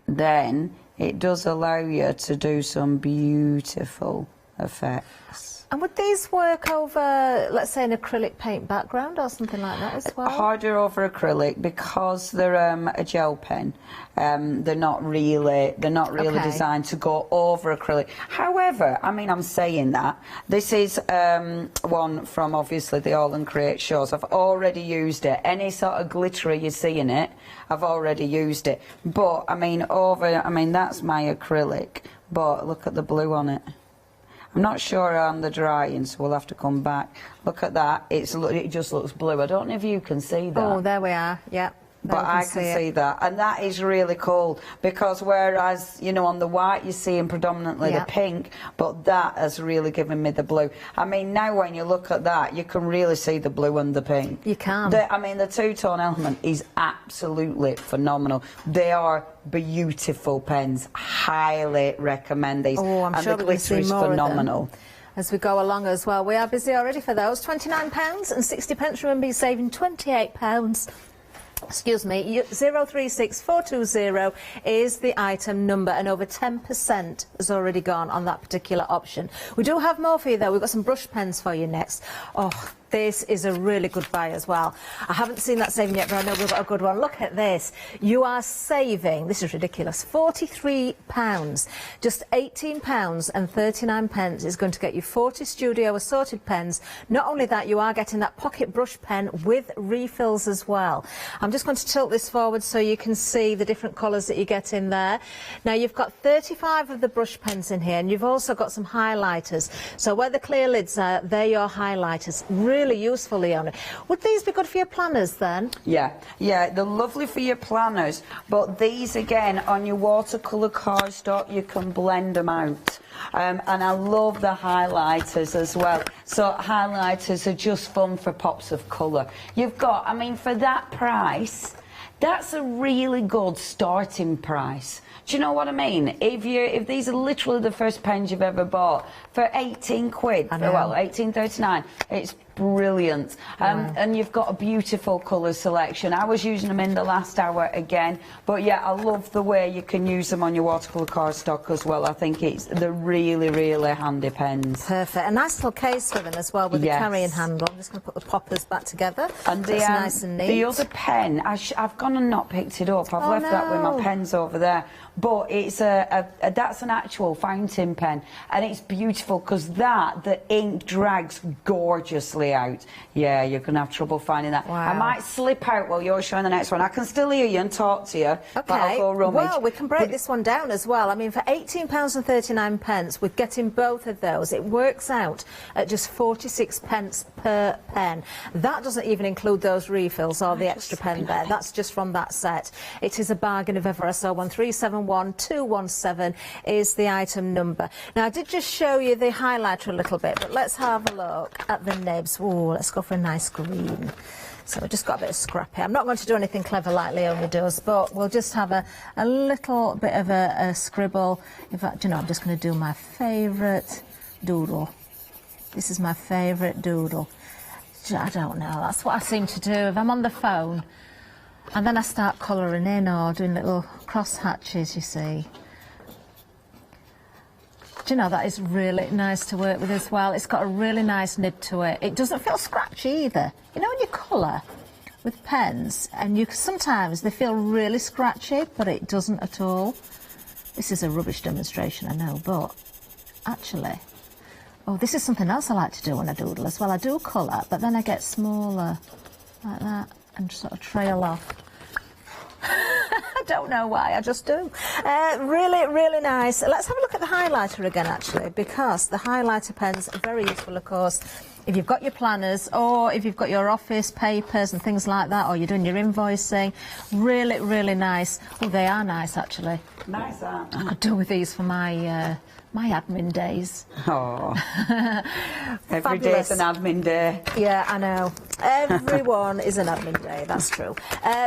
S1: then it does allow you to do some beautiful effects.
S20: And would these work over, let's say, an acrylic paint background or something like that as well?
S1: Harder over acrylic because they're a gel pen. They're not really designed to go over acrylic. However, I mean, I'm saying that this is one from obviously the All and Create shows. I've already used it. Any sort of glittery you see in it, I've already used it. But I mean, that's my acrylic. But look at the blue on it. I'm not sure on the drying, so we'll have to come back. Look at that. It just looks blue. I don't know if you can see that.
S20: Oh, there we are. Yeah.
S1: But I can see that, and that is really cool, because whereas, you know, on the white you're seeing predominantly the pink, but that has really given me the blue. I mean, now when you look at that, you can really see the blue and the pink.
S20: You can.
S1: I mean, the two-tone element is absolutely phenomenal. They are beautiful pens. Highly recommend these.
S20: Oh, I'm sure
S1: the glitter is phenomenal.
S20: As we go along as well, we are busy already for those. £29.60. Remember, you're saving £28. Excuse me, 036420 is the item number, and over 10% has already gone on that particular option. We do have more for you though. We've got some brush pens for you next. Oh, this is a really good buy as well. I haven't seen that saving yet, but I know we've got a good one. Look at this. You are saving, this is ridiculous, £43. Just £18.39 is going to get you 40 Studio assorted pens. Not only that, you are getting that pocket brush pen with refills as well. I'm just going to tilt this forward so you can see the different colours that you get in there. Now, you've got 35 of the brush pens in here, and you've also got some highlighters. So where the clear lids are, they're your highlighters. Really useful, Leona. Would these be good for your planners then? Yeah, they're lovely for your planners, but these again on your watercolour cardstock, you can blend them out. And I love the highlighters as well. So highlighters are just fun for pops of colour. You've got, I mean, for that price,
S1: That's a really good starting price. Do you know what I mean? If these are literally the first pens you've ever bought for 18 quid, well, 18.39, it's brilliant. And you've got a beautiful colour selection. I was using them in the last hour again, but yeah, I love the way you can use them on your watercolour cardstock as well. I think they're really, really handy pens.
S20: Perfect. A nice little case for them as well with the carrying handle. I'm just going to put the poppers back together.
S1: And
S20: that's nice and neat.
S1: The other pen, I've gone and not picked it up. I've left that with my pens over there. But it's that's an actual fountain pen, and it's beautiful because the ink drags gorgeously out. Yeah, you're going to have trouble finding that.
S20: Wow.
S1: I might slip out while you're showing the next one. I can still hear you and talk to you, but I'll go rummage.
S20: Well, we can break this one down as well. I mean, for £18.39, with getting both of those, it works out at just 46 pence per pen. That doesn't even include those refills or the extra pen there. That's just from that set. It is a bargain if ever I saw one. 371217 is the item number. Now, I did just show you the highlighter a little bit, but let's have a look at the nibs. Ooh, let's go for a nice green. So we've just got a bit of scrap here. I'm not going to do anything clever like Leonie does, but we'll just have a little bit of a scribble. In fact, you know, I'm just going to do my favourite doodle. This is my favourite doodle. I don't know, that's what I seem to do. If I'm on the phone and then I start colouring in or doing little cross hatches, you see. Do you know, that is really nice to work with as well. It's got a really nice nib to it. It doesn't feel scratchy either. You know when you colour with pens, and sometimes they feel really scratchy, but it doesn't at all. This is a rubbish demonstration, I know, but actually... Oh, this is something else I like to do when I doodle as well. I do colour, but then I get smaller, like that, and sort of trail off. I don't know why, I just do. Really, really nice. Let's have a look at the highlighter again, actually, because the highlighter pens are very useful, of course, if you've got your planners or if you've got your office papers and things like that, or you're doing your invoicing. Really, really nice. Oh, they are nice, actually.
S1: Nice, aren't they?
S20: I could do with these for my admin days.
S1: Oh, every day's an admin day.
S20: Yeah, I know. Everyone is an admin day, that's true.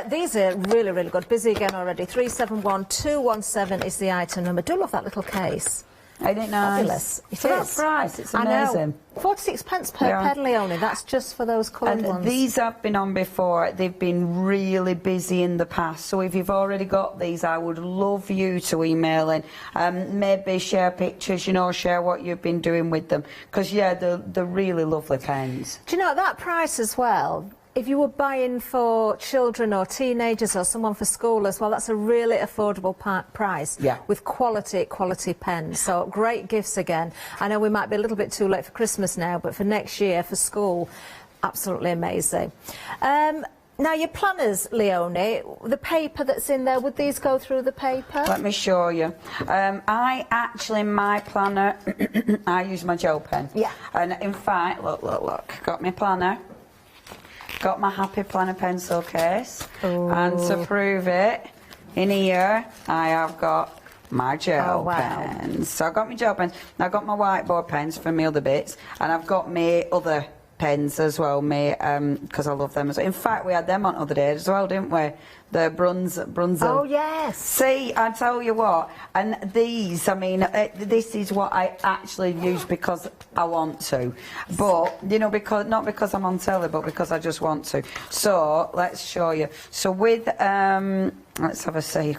S20: These are really, really good. Busy again already. 371217 is the item number. Do love that little case.
S1: Ain't it nice?
S20: Fabulous.
S1: For that price, it's amazing.
S20: I know. 46 pence per pen, Leonie. That's just for those coloured ones.
S1: These I've been on before. They've been really busy in the past. So if you've already got these, I would love you to email in. Maybe share pictures, you know, share what you've been doing with them. Because, yeah, they're really lovely pens.
S20: Do you know, at that price as well, if you were buying for children or teenagers or someone for school as well, that's a really affordable price with quality pens. So great gifts again. I know we might be a little bit too late for Christmas now, but for next year, for school, absolutely amazing. Now, your planners, Leonie, the paper that's in there, would these go through the paper?
S1: Let me show you. My planner, I use my gel pen.
S20: Yeah.
S1: And in fact, look, got my planner. Got my Happy Planner pencil case, and to prove it, in here I have got my gel pens. So I've got my gel pens, I've got my whiteboard pens for my other bits, and I've got my other pens as well, because I love them as well. In fact, we had them on other days as well, didn't we? The Brunzel.
S20: Oh, yes.
S1: See, I tell you what, and these, I mean, this is what I actually use because I want to. But, you know, not because I'm on telly, but because I just want to. So, let's show you. So with, let's have a see.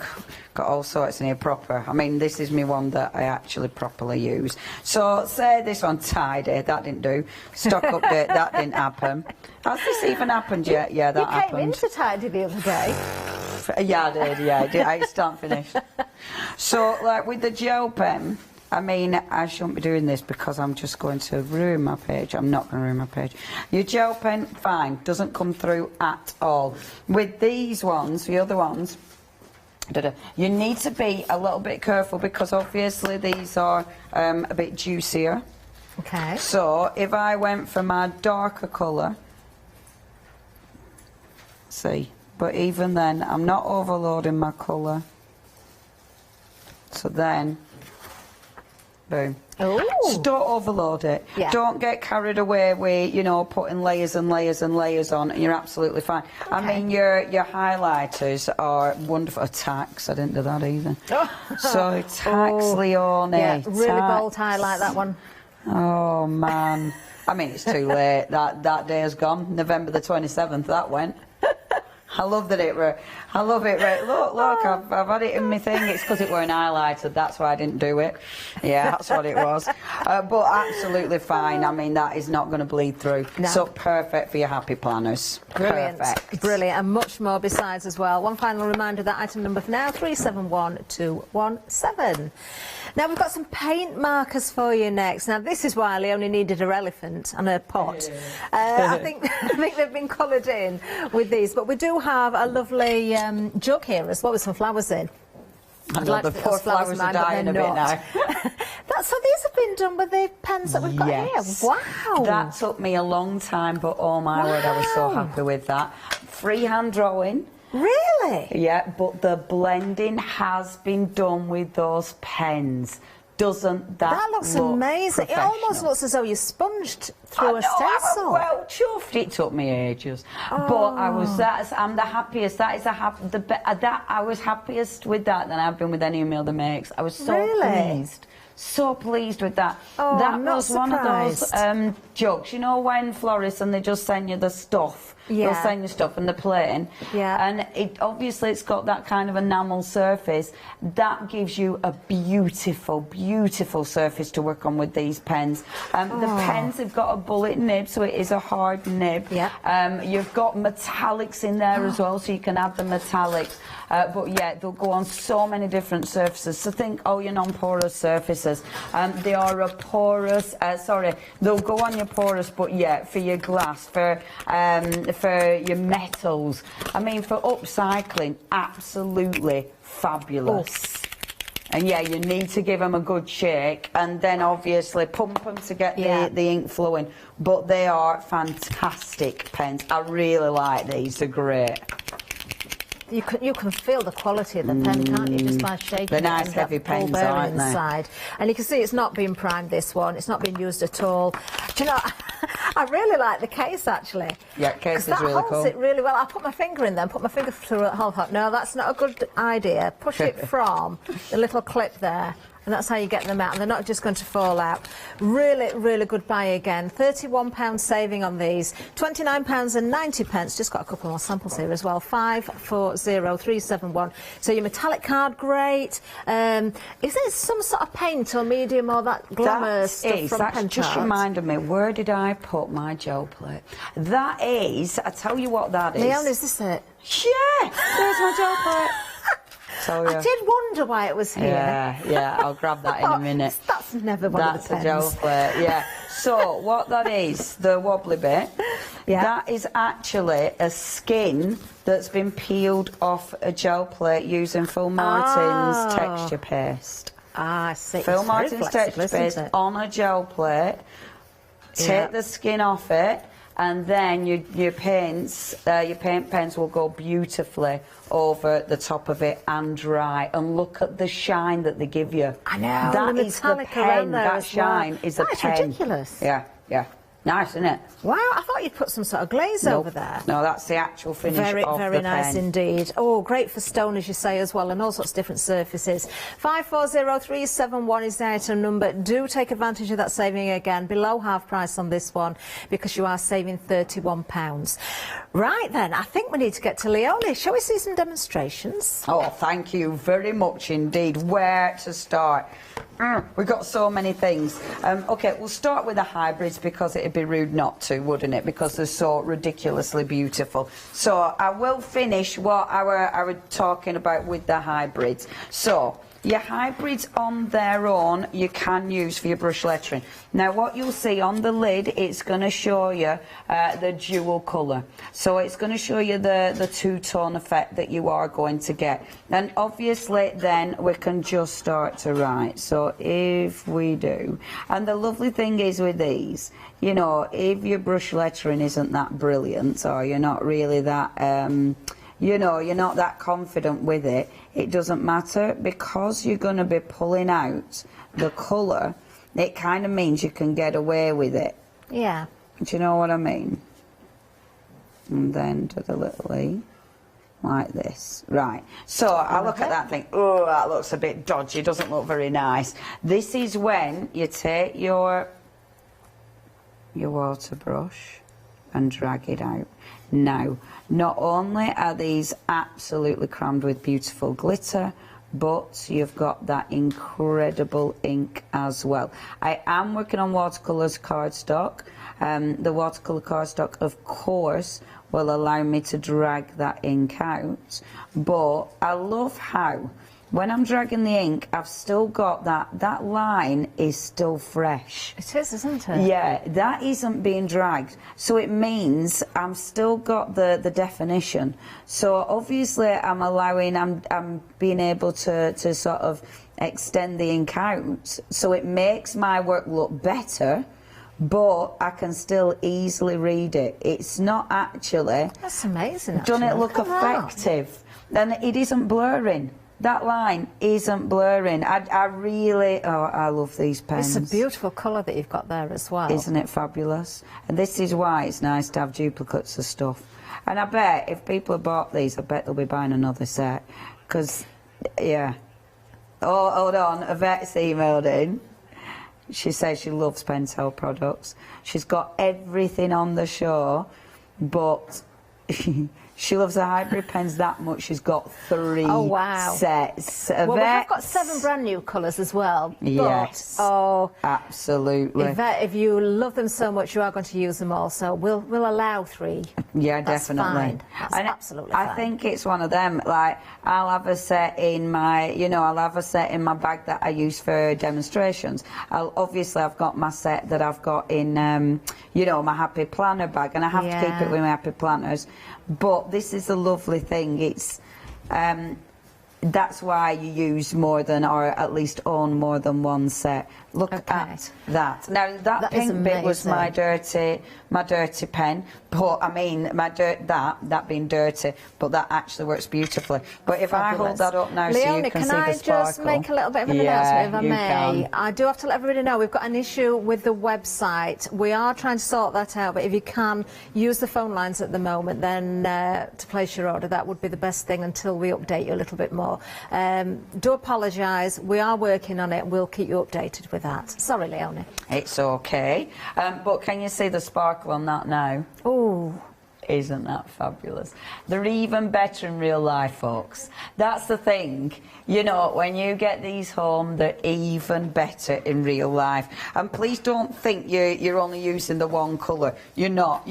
S1: Got all sorts in here proper. I mean, this is me one that I actually properly use. So, say this one, tidy, that didn't do. Stock update, that didn't happen. Has this even happened yet? Yeah, that happened.
S20: You came into tidy the other day.
S1: Yeah, I did, yeah. I start finished. So, like, with the gel pen, I mean, I shouldn't be doing this because I'm just going to ruin my page. I'm not going to ruin my page. Your gel pen, fine, doesn't come through at all. With these ones, the other ones, you need to be a little bit careful because obviously these are a bit juicier.
S20: Okay.
S1: So if I went for my darker colour, see, but even then I'm not overloading my colour. So then, boom. So don't overload it.
S20: Yeah.
S1: Don't get carried away with, you know, putting layers and layers and layers on, and you're absolutely fine.
S20: Okay.
S1: I mean, your highlighters are wonderful. Tax, I didn't do that either. So tax, Leonie.
S20: Yeah, really bold highlight, that one.
S1: Oh, man. I mean, it's too late. That day is gone. November the 27th, that went. I love that it were. I love it. Right. Look, I've had it in my thing. It's because it were an highlighter. That's why I didn't do it. Yeah, that's what it was. But absolutely fine. I mean, that is not going to bleed through.
S20: No.
S1: So perfect for your happy planners.
S20: Brilliant.
S1: Perfect.
S20: Brilliant. And much more besides as well. One final reminder, that item number for now, 371217. Now, we've got some paint markers for you next. Now, this is why Leonie needed her elephant and her pot. I think they've been coloured in with these. But we do have a lovely jug here as well with some flowers in.
S1: I know, the poor flowers are dying a bit now.
S20: So these have been done with the pens that we've got here. Wow.
S1: That took me a long time, but oh my word, I was so happy with that. Freehand drawing.
S20: Really?
S1: Yeah, but the blending has been done with those pens. Doesn't that
S20: looks
S1: look
S20: amazing. It almost looks as though you sponged through a stencil.
S1: I'm well chuffed. It took me ages, but I'm the happiest. That is I was happiest with that than I've been with any meal that makes. I was so pleased. So pleased with that. That was one of those jokes. You know when florists and they just send you the stuff. They'll send you stuff and they're plain. And obviously it's got that kind of enamel surface. That gives you a beautiful, beautiful surface to work on with these pens. The pens have got a bullet nib, so it is a hard nib. You've got metallics in there as well, so you can add the metallics. But yeah, they'll go on so many different surfaces. So think, your non-porous surfaces. They are a porous, they'll go on your porous, but yeah, for your glass, for your metals. I mean, for upcycling, absolutely fabulous. And yeah, you need to give them a good shake and then obviously pump them to get the ink flowing. But they are fantastic pens. I really like these, they're great.
S20: You can feel the quality of the pen, can't you, just by shaking
S1: They're nice, heavy pens, aren't they?
S20: Inside. And you can see it's not been primed, this one. It's not been used at all. Do you know, I really like the case, actually.
S1: Yeah, case is really cool.
S20: That holds it really well. I put my finger in there and put my finger through it whole hot. No, that's not a good idea. Push it from the little clip there. And that's how you get them out, and they're not just going to fall out. Really, really good buy again. £31 saving on these. £29.90. Just got a couple more samples here as well. 540371. So your metallic card, great. Is there some sort of paint or medium or that glamour stuff from Pen
S1: just reminded me, where did I put my gel plate? That is, I tell you what that is.
S20: Leon, is this it?
S1: Yeah, there's my gel plate. So,
S20: I did wonder why it was here.
S1: Yeah, I'll grab that in a minute.
S20: That's never one of the pens.
S1: That's a gel plate, yeah. So, what that is, the wobbly bit, that is actually a skin that's been peeled off a gel plate using Phil Martin's texture paste.
S20: I see.
S1: Phil Martin's texture paste on a gel plate, take the skin off it, and then your paint pens will go beautifully over the top of it and dry. And look at the shine that they give you.
S20: I know.
S1: That is the pen. That shine is a pen.
S20: That's ridiculous.
S1: Yeah. Nice, isn't it?
S20: Wow, I thought you'd put some sort of glaze over there.
S1: No, that's the actual finish of the pen.
S20: Very nice indeed. Oh, great for stone, as you say, as well, and all sorts of different surfaces. 540371 is the item number. Do take advantage of that saving again. Below half price on this one, because you are saving £31. Right then, I think we need to get to Leonie. Shall we see some demonstrations?
S1: Oh, thank you very much indeed. Where to start? We've got so many things. OK, we'll start with the hybrids because it'd be rude not to, wouldn't it? Because they're so ridiculously beautiful. So I will finish what I were talking about with the hybrids. So your hybrids on their own you can use for your brush lettering. Now what you'll see on the lid, it's going to show you the dual colour. So it's going to show you the two-tone effect that you are going to get. And obviously then we can just start to write. So if we do, and the lovely thing is with these, you know, if your brush lettering isn't that brilliant or you're not really that you know, you're not that confident with it, it doesn't matter, because you're going to be pulling out the colour it kind of means you can get away with it.
S20: Yeah.
S1: Do you know what I mean? And then do the little E. Like this. Right. So I look at that and think, oh, that looks a bit dodgy, doesn't look very nice. This is when you take your water brush and drag it out. Now, not only are these absolutely crammed with beautiful glitter, but you've got that incredible ink as well. I am working on watercolours cardstock. The watercolour cardstock, of course, will allow me to drag that ink out, but I love how when I'm dragging the ink, I've still got that line is still fresh.
S20: It is, isn't it?
S1: Yeah, that isn't being dragged, so it means I'm still got the definition. So obviously I'm being able to sort of extend the ink out, so it makes my work look better, but I can still easily read it. It's not actually...
S20: That's amazing,
S1: actually. Done it look effective. And it isn't blurring. That line isn't blurring. I really... Oh, I love these pens.
S20: It's a beautiful colour that you've got there as well.
S1: Isn't it fabulous? And this is why it's nice to have duplicates of stuff. And I bet if people have bought these, I bet they'll be buying another set. Because, yeah. Oh, hold on. Yvette's emailed in. She says she loves Pentel products. She's got everything on the show, but she loves the hybrid pens that much. She's got 3 sets.
S20: Well, we have got 7 brand new colours as well.
S1: Yes.
S20: But, oh,
S1: absolutely.
S20: If you love them so much, you are going to use them all. So we'll allow 3.
S1: Yeah,
S20: That's
S1: definitely.
S20: Fine. That's absolutely fine.
S1: I think it's one of them. Like, I'll have a set in my, I'll have a set in my bag that I use for demonstrations. Obviously, I've got my set that I've got in, my Happy Planner bag, and I have to keep it with my Happy Planners. But this is a lovely thing. It's that's why you use more than, or at least own more than one set. Look at that. Now that pink bit was my dirty pen, but I mean that being dirty, but that actually works beautifully. But if I hold that up now, so you can see the sparkle.
S20: Can I just make a little bit of an announcement, if I may? I do have to let everybody know we've got an issue with the website. We are trying to sort that out, but if you can use the phone lines at the moment, then to place your order, that would be the best thing until we update you a little bit more. Do apologise. We are working on it. We'll keep you updated with that. Sorry, Leonie.
S1: It's okay. But can you see the sparkle on that now?
S20: Oh.
S1: Isn't that fabulous? They're even better in real life, folks. That's the thing. When you get these home, they're even better in real life. And please don't think you're only using the one colour. You're not.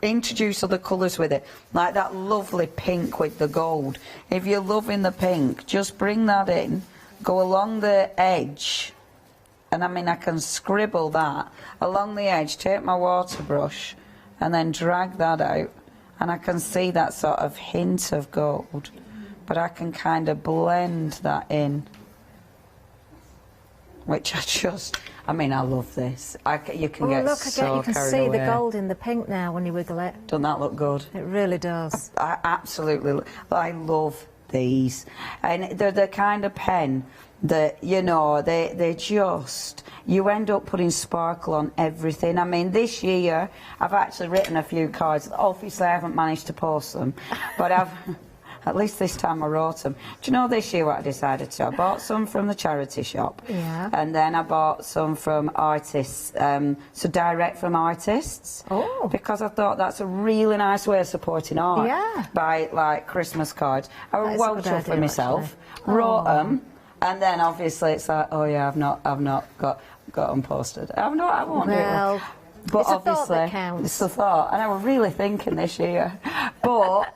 S1: Introduce other colours with it. Like that lovely pink with the gold. If you're loving the pink, just bring that in, go along the edge. And I mean, I can scribble that along the edge, take my water brush, and then drag that out, and I can see that sort of hint of gold, but I can kind of blend that in, which I love this. You can get
S20: look,
S1: so
S20: you can
S1: carried
S20: see
S1: away.
S20: the gold in the pink now when you wiggle it.
S1: Doesn't that look good?
S20: It really does.
S1: I absolutely, I love these, and they're the kind of pen that, they just, you end up putting sparkle on everything. I mean, this year, I've actually written a few cards. Obviously, I haven't managed to post them, but at least this time I wrote them. Do you know this year what I decided to? I bought some from the charity shop.
S20: Yeah.
S1: And then I bought some from artists, so direct from artists.
S20: Oh.
S1: Because I thought that's a really nice way of supporting art.
S20: Yeah.
S1: By, like, Christmas cards. I was well chuffed for myself.
S20: Actually.
S1: Wrote them. And then obviously it's like, oh yeah, I've not got them posted. I won't do it. But
S20: it's
S1: obviously,
S20: a thought that counts.
S1: It's a thought, and I was really thinking this year. But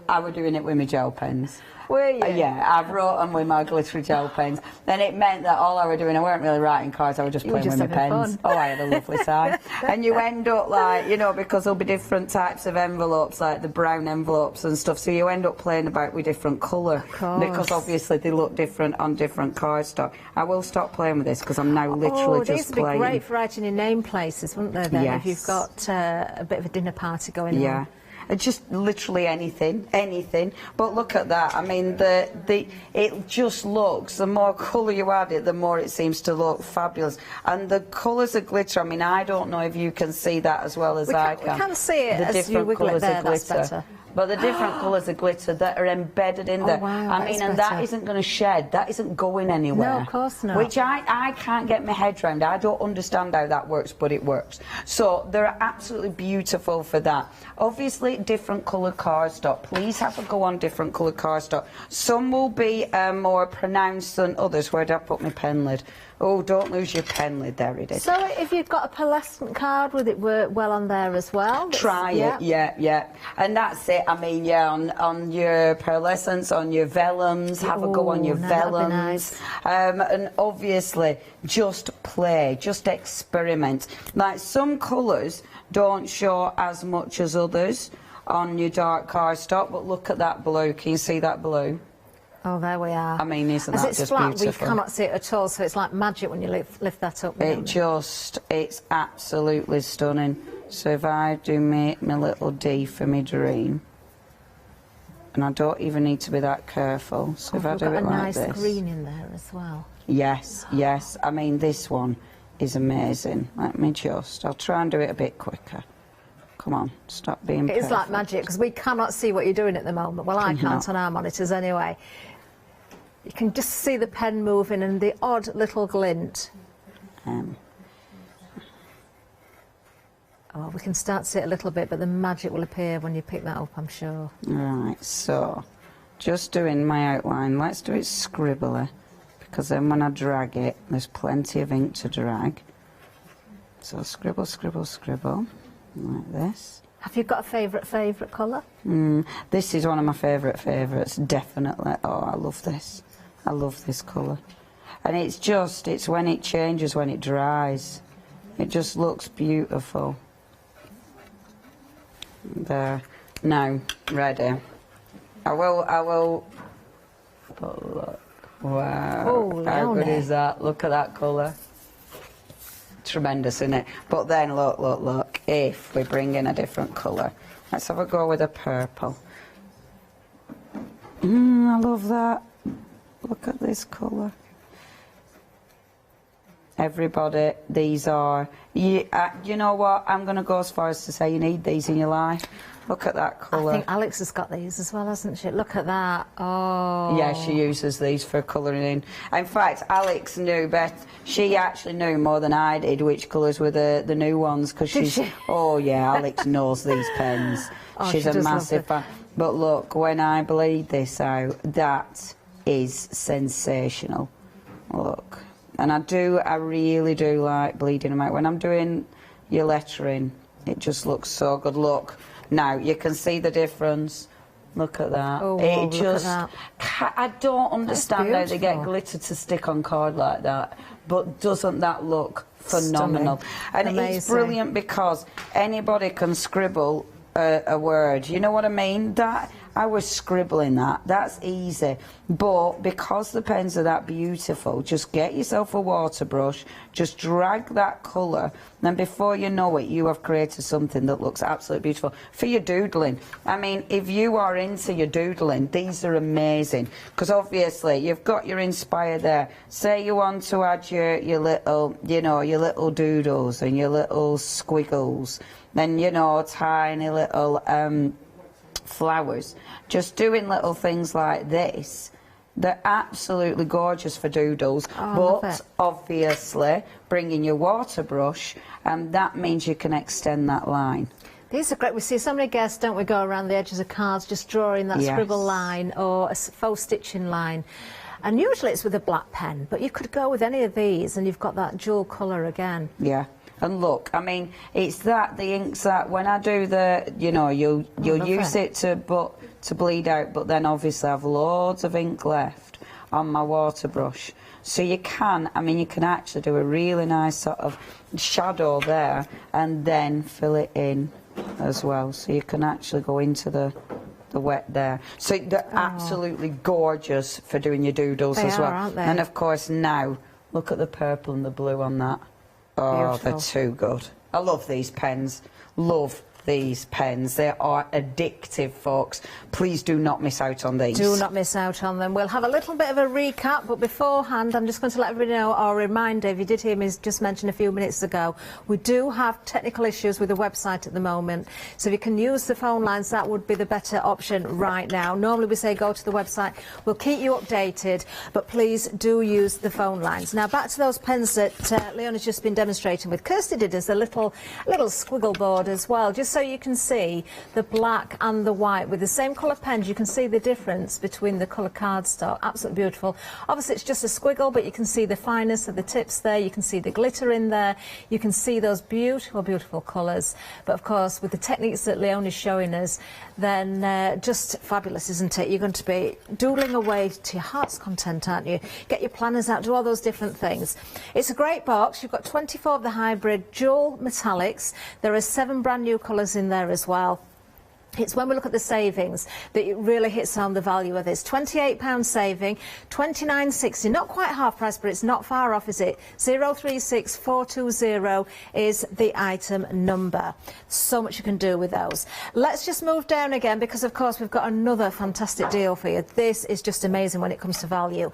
S1: I was doing it with my gel pens.
S20: Were you?
S1: Yeah, I wrote them with my glittery gel pens. Then it meant that all I was doing, I weren't really writing cards, I was just playing with my pens.
S20: Fun.
S1: Oh, I had a lovely time. And you end up like, because there'll be different types of envelopes, like the brown envelopes and stuff, so you end up playing about with different colour. Because obviously they look different on different cardstock. I will stop playing with this because I'm now literally just playing.
S20: These would be great for writing in name places, wouldn't they, then,
S1: yes.
S20: if you've got a bit of a dinner party going on.
S1: Yeah. just literally anything. But look at that. I mean, it just looks, the more colour you add it, the more it seems to look fabulous. And the colours of glitter, I mean, I don't know if you can see that as well as I can.
S20: We can see it as you wiggle it there, that's better.
S1: But the different colours of glitter that are embedded in there.
S20: Wow,
S1: I mean, and that isn't going to shed. That isn't going anywhere.
S20: No, of course not.
S1: Which I can't get my head around. I don't understand how that works, but it works. So they're absolutely beautiful for that. Obviously, different coloured cardstock. Please have a go on different coloured cardstock. Some will be more pronounced than others. Where did I put my pen lid? Oh, don't lose your pen lid. There it is.
S20: So if you've got a pearlescent card, would it work well on there as well?
S1: Try it, yeah. And that's it. I mean, yeah, on your pearlescents, on your vellums, have a go on your vellums.
S20: Nice.
S1: And obviously, just play, just experiment. Like some colours don't show as much as others on your dark cardstock, but look at that blue. Can you see that blue?
S20: Oh, there we are.
S1: I mean, isn't that just
S20: flat,
S1: beautiful?
S20: We cannot see it at all, so it's like magic when you lift that up.
S1: It's absolutely stunning. So if I do my little D for my dream, and I don't even need to be that careful, so if I do it like this.
S20: We've got a nice green in there as well.
S1: Yes. I mean, this one is amazing. Let me I'll try and do it a bit quicker. Come on, stop being perfect.
S20: It's like magic, because we cannot see what you're doing at the moment. Well, I can't on our monitors anyway. You can just see the pen moving and the odd little glint. Oh, we can start to see it a little bit, but the magic will appear when you pick that up, I'm sure.
S1: Right, so, just doing my outline. Let's do it scribbly, because then when I drag it, there's plenty of ink to drag. So scribble, scribble, scribble, like this.
S20: Have you got a favourite colour?
S1: This is one of my favourites, definitely. Oh, I love this. I love this colour. And it's when it changes, when it dries. It just looks beautiful. There. Now, ready. I will. But look. Wow.
S20: Oh,
S1: how good is that? Look at that colour. Tremendous, isn't it? But then, look. If we bring in a different colour. Let's have a go with a purple. I love that. Look at this colour. Everybody, these are... you know what? I'm going to go as far as to say you need these in your life. Look at that colour.
S20: I think Alex has got these as well, hasn't she? Look at that. Oh.
S1: Yeah, she uses these for colouring in. In fact, Alex knew, Beth, she actually knew more than I did which colours were the new ones, because she's... Oh, yeah, Alex knows these pens. She's a massive fan. But look, when I bleed this out, that is sensational. Look. And I really do like bleeding them out. When I'm doing your lettering, it just looks so good. Look. Now, you can see the difference. Look at that.
S20: Oh,
S1: it just,
S20: look at that.
S1: I don't understand how they get glitter to stick on card like that, but doesn't that look phenomenal?
S20: Stunning.
S1: And it's brilliant because anybody can scribble a word. You know what I mean? That I was scribbling that. That's easy. But because the pens are that beautiful, just get yourself a water brush, just drag that colour, and before you know it, you have created something that looks absolutely beautiful. For your doodling, I mean, if you are into your doodling, these are amazing. Because obviously, you've got your Inspire there. Say you want to add your little, your little doodles and your little squiggles, then, tiny little flowers. Just doing little things like this, they're absolutely gorgeous for doodles. But obviously, bringing your water brush, that means you can extend that line.
S20: These are great. We see so many guests, don't we, go around the edges of cards just drawing that scribble line or a faux stitching line. And usually it's with a black pen, but you could go with any of these and you've got that dual colour again.
S1: Yeah. And look, I mean, it's that, the inks that, when I do the, you'll use it to bleed out, but then obviously I have loads of ink left on my water brush. So you can actually do a really nice sort of shadow there and then fill it in as well. So you can actually go into the wet there. So they're absolutely gorgeous for doing your doodles as well.
S20: Aren't they?
S1: And of course now, look at the purple and the blue on that. Oh, they're too good. I love these pens. Love these pens. They are addictive, folks. Please do not miss out on these.
S20: Do not miss out on them. We'll have a little bit of a recap, but beforehand, I'm just going to let everybody know, or remind Dave, you did hear me just mention a few minutes ago, we do have technical issues with the website at the moment. So if you can use the phone lines, that would be the better option right now. Normally we say go to the website. We'll keep you updated, but please do use the phone lines. Now back to those pens that Leon has just been demonstrating with. Kirsty did us a little squiggle board as well, just so you can see the black and the white with the same colour pens. You can see the difference between the colour cardstock. Absolutely beautiful. Obviously it's just a squiggle, but you can see the fineness of the tips there. You can see the glitter in there. You can see those beautiful, beautiful colours. But of course, with the techniques that Leon is showing us, then just fabulous, isn't it? You're going to be doodling away to your heart's content, aren't you? Get your planners out, do all those different things. It's a great box. You've got 24 of the hybrid dual metallics. There are 7 brand new colours in there as well. It's when we look at the savings that it really hits home the value of this. £28 saving, £29.60, not quite half price, but it's not far off, is it? 036420 is the item number. So much you can do with those. Let's just move down again because, of course, we've got another fantastic deal for you. This is just amazing when it comes to value.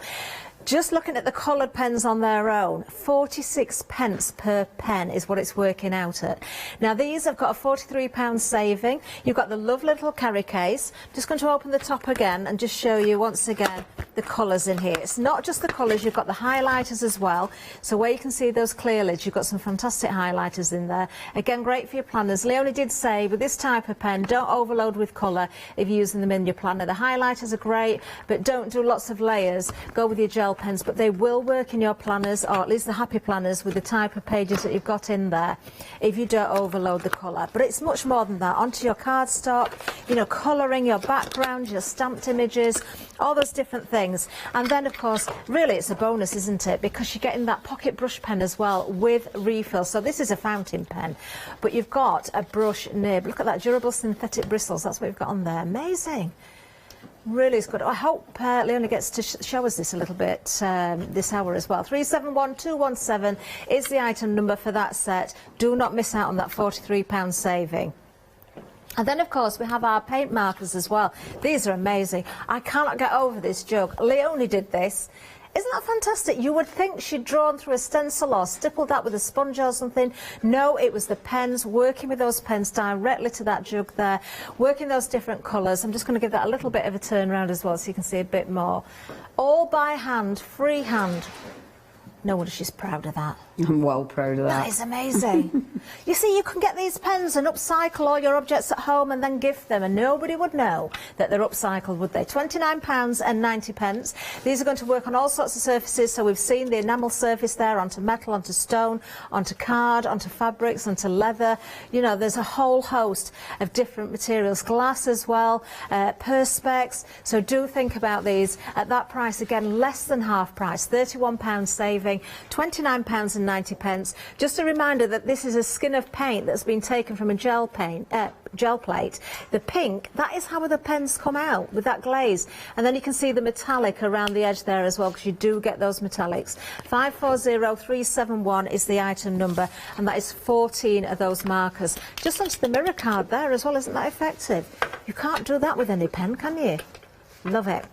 S20: Just looking at the coloured pens on their own, 46p per pen is what it's working out at. Now these have got a £43 saving. You've got the lovely little carry case. Just going to open the top again and just show you once again the colours in here. It's not just the colours, you've got the highlighters as well. So where you can see those clear lids, you've got some fantastic highlighters in there. Again, great for your planners. Leonie did say with this type of pen, don't overload with colour if you're using them in your planner. The highlighters are great, but don't do lots of layers. Go with your gel pens, but they will work in your planners, or at least the happy planners, with the type of pages that you've got in there if you don't overload the colour. But it's much more than that. Onto your cardstock, you know, colouring your background, your stamped images, all those different things. And then, of course, really it's a bonus, isn't it? Because you're getting that pocket brush pen as well with refill. So this is a fountain pen, but you've got a brush nib. Look at that, durable synthetic bristles. That's what you've got on there. Amazing. Really is good. I hope Leonie gets to show us this a little bit this hour as well. 371217 is the item number for that set. Do not miss out on that £43 saving. And then, of course, we have our paint markers as well. These are amazing. I cannot get over this jug. Leonie did this. Isn't that fantastic? You would think she'd drawn through a stencil or stippled that with a sponge or something. No, it was the pens, working with those pens directly to that jug there, working those different colours. I'm just going to give that a little bit of a turn around as well so you can see a bit more. All by hand, freehand. No wonder she's proud of that.
S1: I'm well proud of that.
S20: That is amazing. You see, you can get these pens and upcycle all your objects at home and then gift them, and nobody would know that they're upcycled, would they? £29.90. These are going to work on all sorts of surfaces. So we've seen the enamel surface there, onto metal, onto stone, onto card, onto fabrics, onto leather. You know, there's a whole host of different materials. Glass as well, perspex. So do think about these at that price. Again, less than half price, £31 saving, £29.90. Just a reminder that this is a skin of paint that's been taken from a gel plate. The pink, that is how the pens come out, with that glaze. And then you can see the metallic around the edge there as well, because you do get those metallics. 540371 is the item number, and that is 14 of those markers. Just onto the mirror card there as well. Isn't that effective? You can't do that with any pen, can you? Love it.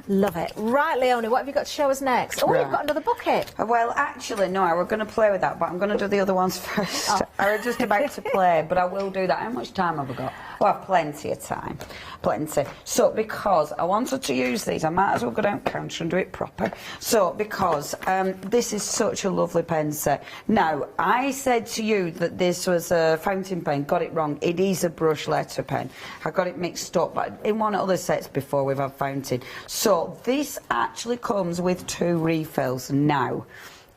S20: Love it. Right, Leonie, what have you got to show us next? Oh, right. You've got another bucket.
S1: Well, actually, no, I was going to play with that, but I'm going to do the other ones first. Oh. I was just about to play, but I will do that. How much time have I got? Well, I've plenty of time. Plenty. So, because I wanted to use these, I might as well go down counter and do it proper. So, because this is such a lovely pen set. Now, I said to you that this was a fountain pen. Got it wrong. It is a brush letter pen. I got it mixed up, but in one of the other sets before we've had fountain. So, this actually comes with 2 refills. Now,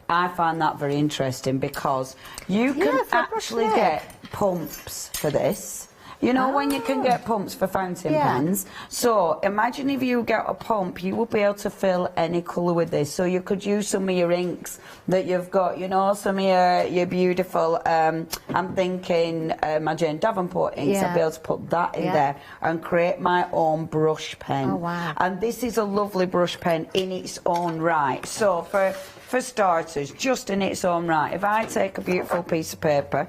S1: I find that very interesting because you can actually get pumps for this. You know, when you can get pumps for fountain pens. So imagine if you get a pump, you will be able to fill any colour with this. So you could use some of your inks that you've got, you know, some of your beautiful, I'm thinking my Jane Davenport inks. I'll be able to put that in there and create my own brush pen.
S20: Oh, wow.
S1: And this is a lovely brush pen in its own right. So for starters, just in its own right, if I take a beautiful piece of paper,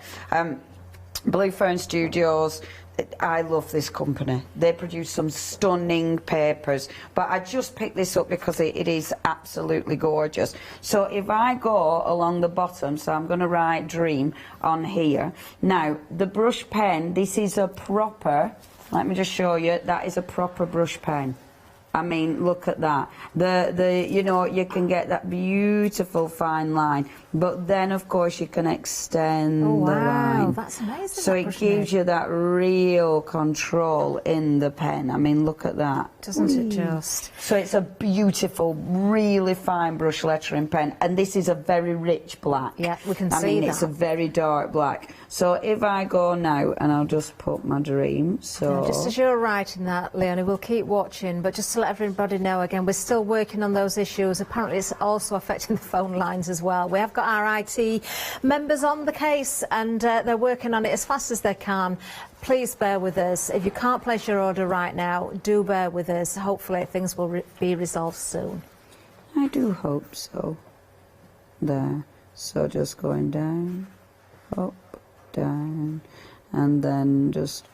S1: Blue Fern Studios, I love this company. They produce some stunning papers, but I just picked this up because it is absolutely gorgeous. So if I go along the bottom, so I'm going to write Dream on here. Now, the brush pen, this is a proper, let me just show you, that is a proper brush pen. I mean, look at that. You know, you can get that beautiful fine line, but then, of course, you can extend the line.
S20: That's amazing.
S1: So it gives you that real control in the pen. I mean, look at that.
S20: Doesn't it just?
S1: So it's a beautiful, really fine brush lettering pen, and this is a very rich black.
S20: Yeah, we can see
S1: I mean,
S20: that.
S1: it's a very dark black. So if I go now, and I'll just put my Dream, so...
S20: Now, just as you're writing that, Leonie, we'll keep watching, but just to let everybody know again, we're still working on those issues. Apparently it's also affecting the phone lines as well. We have got our IT members on the case, and they're working on it as fast as they can. Please bear with us. If you can't place your order right now, do bear with us. Hopefully things will be resolved soon.
S1: I do hope so. There. So just going down, up, down, and then just...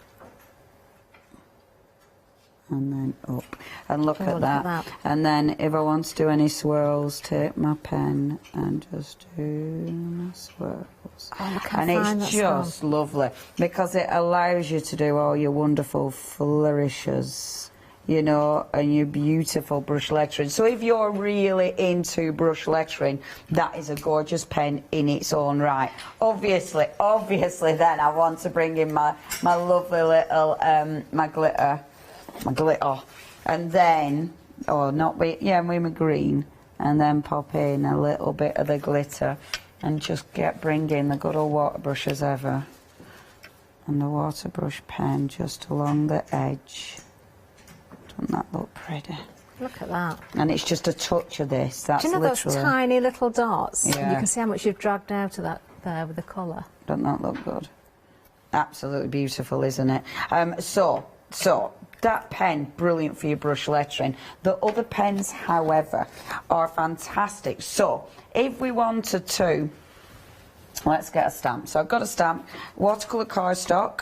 S1: and then up. And look at that. And then if I want to do any swirls, take my pen and just do my swirls. And it's just lovely because it allows you to do all your wonderful flourishes, you know, and your beautiful brush lettering. So if you're really into brush lettering, that is a gorgeous pen in its own right. Obviously then I want to bring in my lovely little, my glitter, and then, with my green, and then pop in a little bit of the glitter, and just bring in the good old water brush as ever, and the water brush pen just along the edge. Doesn't that look pretty?
S20: Look at that.
S1: And it's just a touch of this. That's
S20: Do you know
S1: literally...
S20: those tiny little dots?
S1: Yeah.
S20: You can see how much you've dragged out of that there with the colour.
S1: Doesn't that look good? Absolutely beautiful, isn't it? So that pen, brilliant for your brush lettering. The other pens, however, are fantastic. So if we wanted to, let's get a stamp. So I've got a stamp, watercolour cardstock.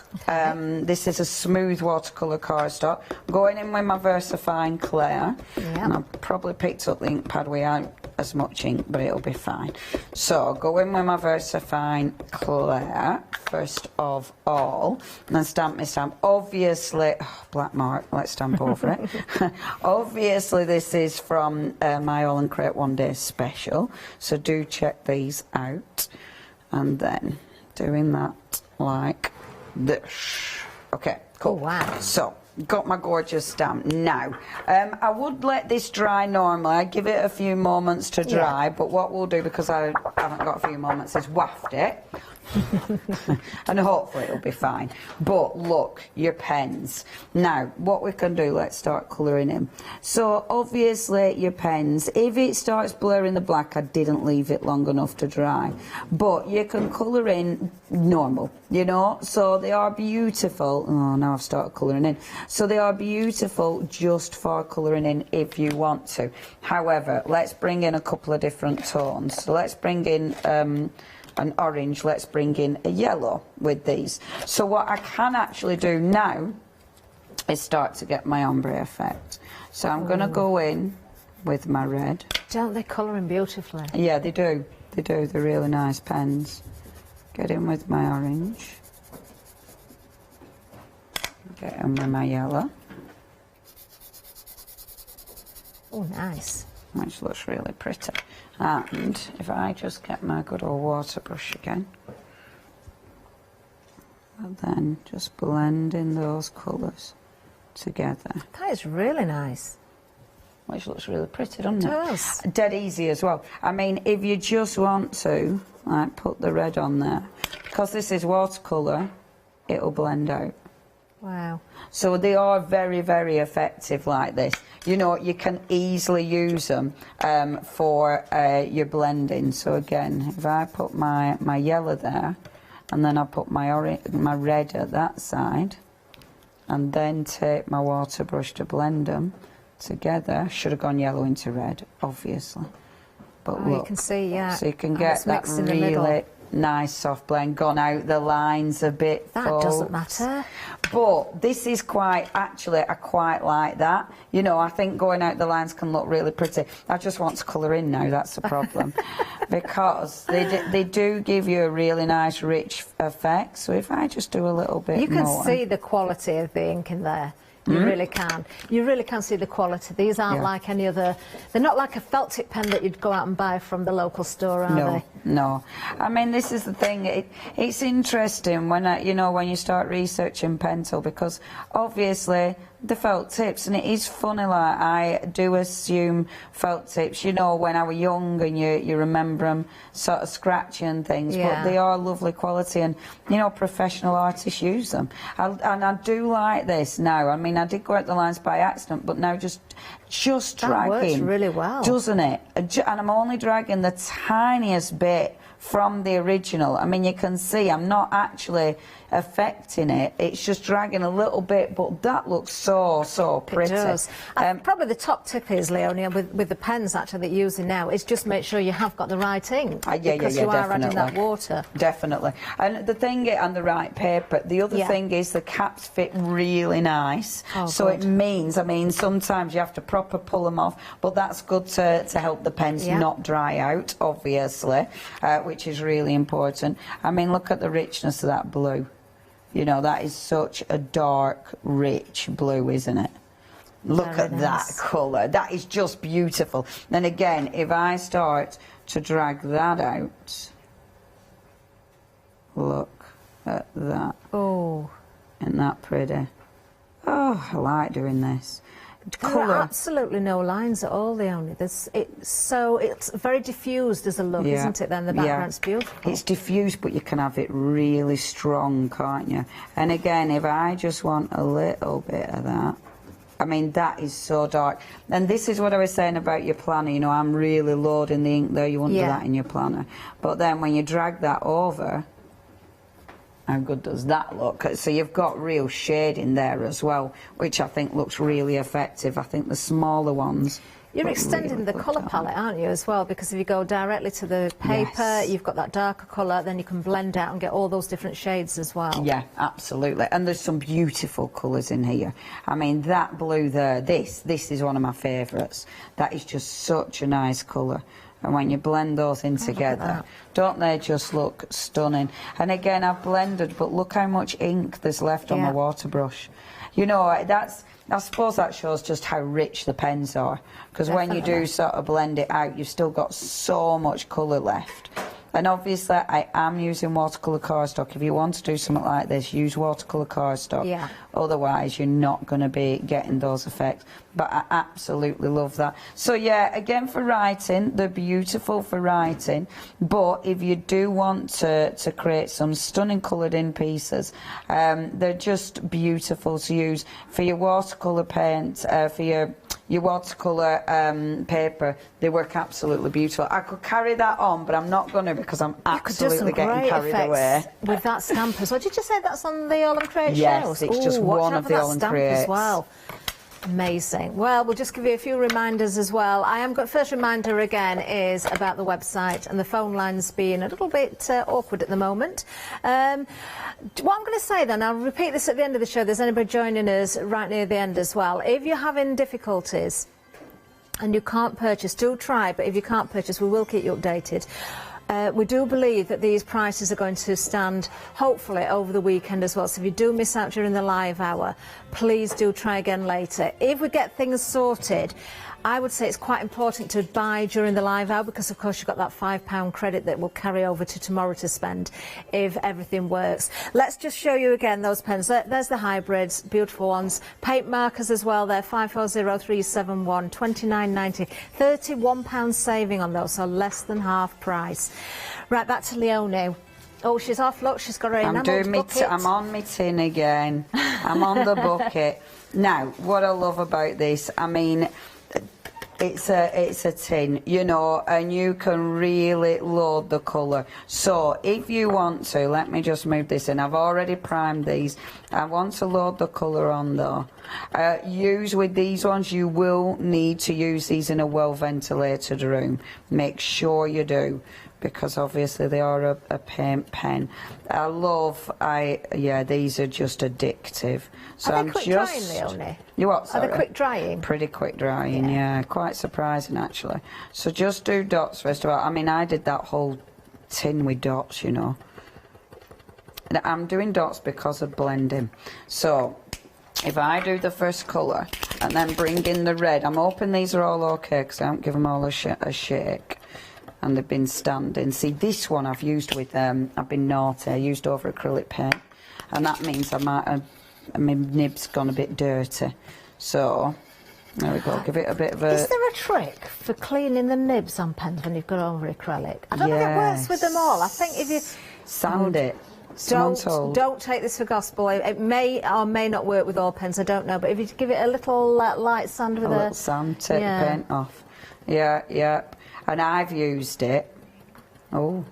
S1: This is a smooth watercolour cardstock. Going in with my VersaFine Claire. And I've probably picked up the ink pad without as much ink, but it'll be fine. So I'll go in with my VersaFine Claire, first of all, and then stamp my stamp. Obviously, black mark, let's stamp over it. Obviously, this is from my All and Create One Day special, so do check these out. And then doing that like this. Okay, cool.
S20: Oh, wow.
S1: So, got my gorgeous stamp. Now, I would let this dry normally. I'd give it a few moments to dry, but what we'll do, because I haven't got a few moments, is waft it. And hopefully it'll be fine. But look, your pens. Now, what we can do, let's start colouring in. So obviously your pens, if it starts blurring the black, I didn't leave it long enough to dry. But you can colour in normal, you know, so they are beautiful. Oh, now I've started colouring in. So they are beautiful just for colouring in if you want to. However, let's bring in a couple of different tones. So let's bring in an orange, let's bring in a yellow with these. So what I can actually do now is start to get my ombre effect. So I'm going to go in with my red.
S20: Don't they colour in beautifully?
S1: Yeah, they do. They do. They're really nice pens. Get in with my orange. Get in with my yellow.
S20: Oh, nice.
S1: Which looks really pretty. And if I just get my good old water brush again, and then just blend in those colours together.
S20: That is really nice.
S1: Which looks really pretty, doesn't it?
S20: It does.
S1: Dead easy as well. I mean, if you just want to, like, put the red on there, because this is watercolour, it'll blend out.
S20: Wow.
S1: So they are very, very effective like this. You know, you can easily use them for your blending. So again, if I put my yellow there, and then I put my red at that side, and then take my water brush to blend them together. Should have gone yellow into red, obviously. But look,
S20: you can see, yeah.
S1: So you can get that really nice soft blend, gone out the lines a bit.
S20: That
S1: folks.
S20: doesn't matter.
S1: But this is actually, I quite like that. You know, I think going out the lines can look really pretty. I just want to colour in now, that's the problem. Because they do give you a really nice, rich effect. So if I just do a little bit more.
S20: You can see the quality of the ink in there. You really can. You really can see the quality. These aren't like any other... They're not like a felt tip pen that you'd go out and buy from the local store, are they?
S1: No. I mean, this is the thing. It's interesting when when you start researching pencil, because obviously the felt tips, and it is funny, like I do assume felt tips, you know, when I was young and you remember them sort of scratchy and things, but they are lovely quality, and you know, professional artists use them. And I do like this now. I mean, I did go out the lines by accident, but now just dragging.
S20: That works really well.
S1: Doesn't it? And I'm only dragging the tiniest bit from the original. I mean, you can see I'm not actually affecting it. It's just dragging a little bit, but that looks so pretty.
S20: It does. Probably the top tip is, Leonie, with the pens actually that you're using now, is just make sure you have got the right ink. Because you are adding that water.
S1: Definitely. And the thing, and the right paper. The other thing is the caps fit really nice. So it means, I mean, sometimes you have to proper pull them off, but that's good to help the pens not dry out, obviously, which is really important. I mean, look at the richness of that blue. You know, that is such a dark, rich blue, isn't it? Look at that colour. That is just beautiful. Then again, if I start to drag that out, look at that.
S20: Oh.
S1: Isn't that pretty? Oh, I like doing this.
S20: There are absolutely no lines at all, Leonie. It's very diffused as a look, isn't it? Then the background's beautiful.
S1: It's diffused, but you can have it really strong, can't you? And again, if I just want a little bit of that, I mean, that is so dark. And this is what I was saying about your planner. You know, I'm really loading the ink there. You wouldn't do that in your planner. But then when you drag that over, how good does that look? So you've got real shade in there as well, which I think looks really effective. I think the smaller ones...
S20: You're extending the colour palette, aren't you, as well? Because if you go directly to the paper, you've got that darker colour, then you can blend out and get all those different shades as well.
S1: Yeah, absolutely. And there's some beautiful colours in here. I mean, that blue there, this is one of my favourites. That is just such a nice colour. And when you blend those in together, don't they just look stunning? And again, I've blended, but look how much ink there's left on the water brush. You know, I suppose that shows just how rich the pens are. Because when you do sort of blend it out, you've still got so much colour left. And obviously, I am using watercolour cardstock. If you want to do something like this, use watercolour cardstock. Otherwise, you're not going to be getting those effects. But I absolutely love that. So, yeah, again, for writing, they're beautiful for writing. But if you do want to create some stunning coloured-in pieces, they're just beautiful to use for your watercolour paint, for your watercolour paper. They work absolutely beautiful. I could carry that on, but I'm not going to because I'm absolutely getting carried away.
S20: With that stamp as well. Did you say that's on the All and Create
S1: Yes, it's just one of the All and Creates.
S20: As well. Amazing. Well, we'll just give you a few reminders as well. First reminder again is about the website and the phone lines being a little bit awkward at the moment. What I'm going to say then, I'll repeat this at the end of the show. There's anybody joining us right near the end as well. If you're having difficulties and you can't purchase, do try, but if you can't purchase, we will keep you updated. We do believe that these prices are going to stand, hopefully, over the weekend as well. So if you do miss out during the live hour, please do try again later. If we get things sorted, I would say it's quite important to buy during the live hour because, of course, you've got that £5 credit that will carry over to tomorrow to spend if everything works. Let's just show you again those pens. There's the hybrids, beautiful ones. Paint markers as well there, 540371, £29.90, £31 saving on those, so less than half price. Right, back to Leonie. Oh, she's off. Look, she's got her enamelled bucket.
S1: I'm on my tin again. I'm on the bucket. Now, what I love about this, I mean, it's a tin, you know, and you can really load the colour. So if you want to, let me just move this in. I've already primed these. I want to load the colour on though. With these ones, you will need to use these in a well ventilated room. Make sure you do, because obviously they are a paint pen. Yeah, these are just addictive. So
S20: Are they quick drying, Leonie?
S1: You what, sorry?
S20: Are they quick drying?
S1: Pretty quick drying, yeah. Quite surprising, actually. So just do dots first of all. I mean, I did that whole tin with dots, you know. I'm doing dots because of blending. So if I do the first colour and then bring in the red, I'm hoping these are all okay because I don't give them all a shake. And they've been standing. See, this one I've used with, I've been naughty, I used over acrylic paint. And that means I might have, my nib's gone a bit dirty. So, there we go, give it a bit of a...
S20: Is there a trick for cleaning the nibs on pens when you've got over acrylic? I don't know if it works with them all. I think if you...
S1: Sand it.
S20: Don't take this for gospel. It may or may not work with all pens, I don't know. But if you give it a little light sand with a...
S1: little sand, take the paint off. Yeah. And I've used it. Oh,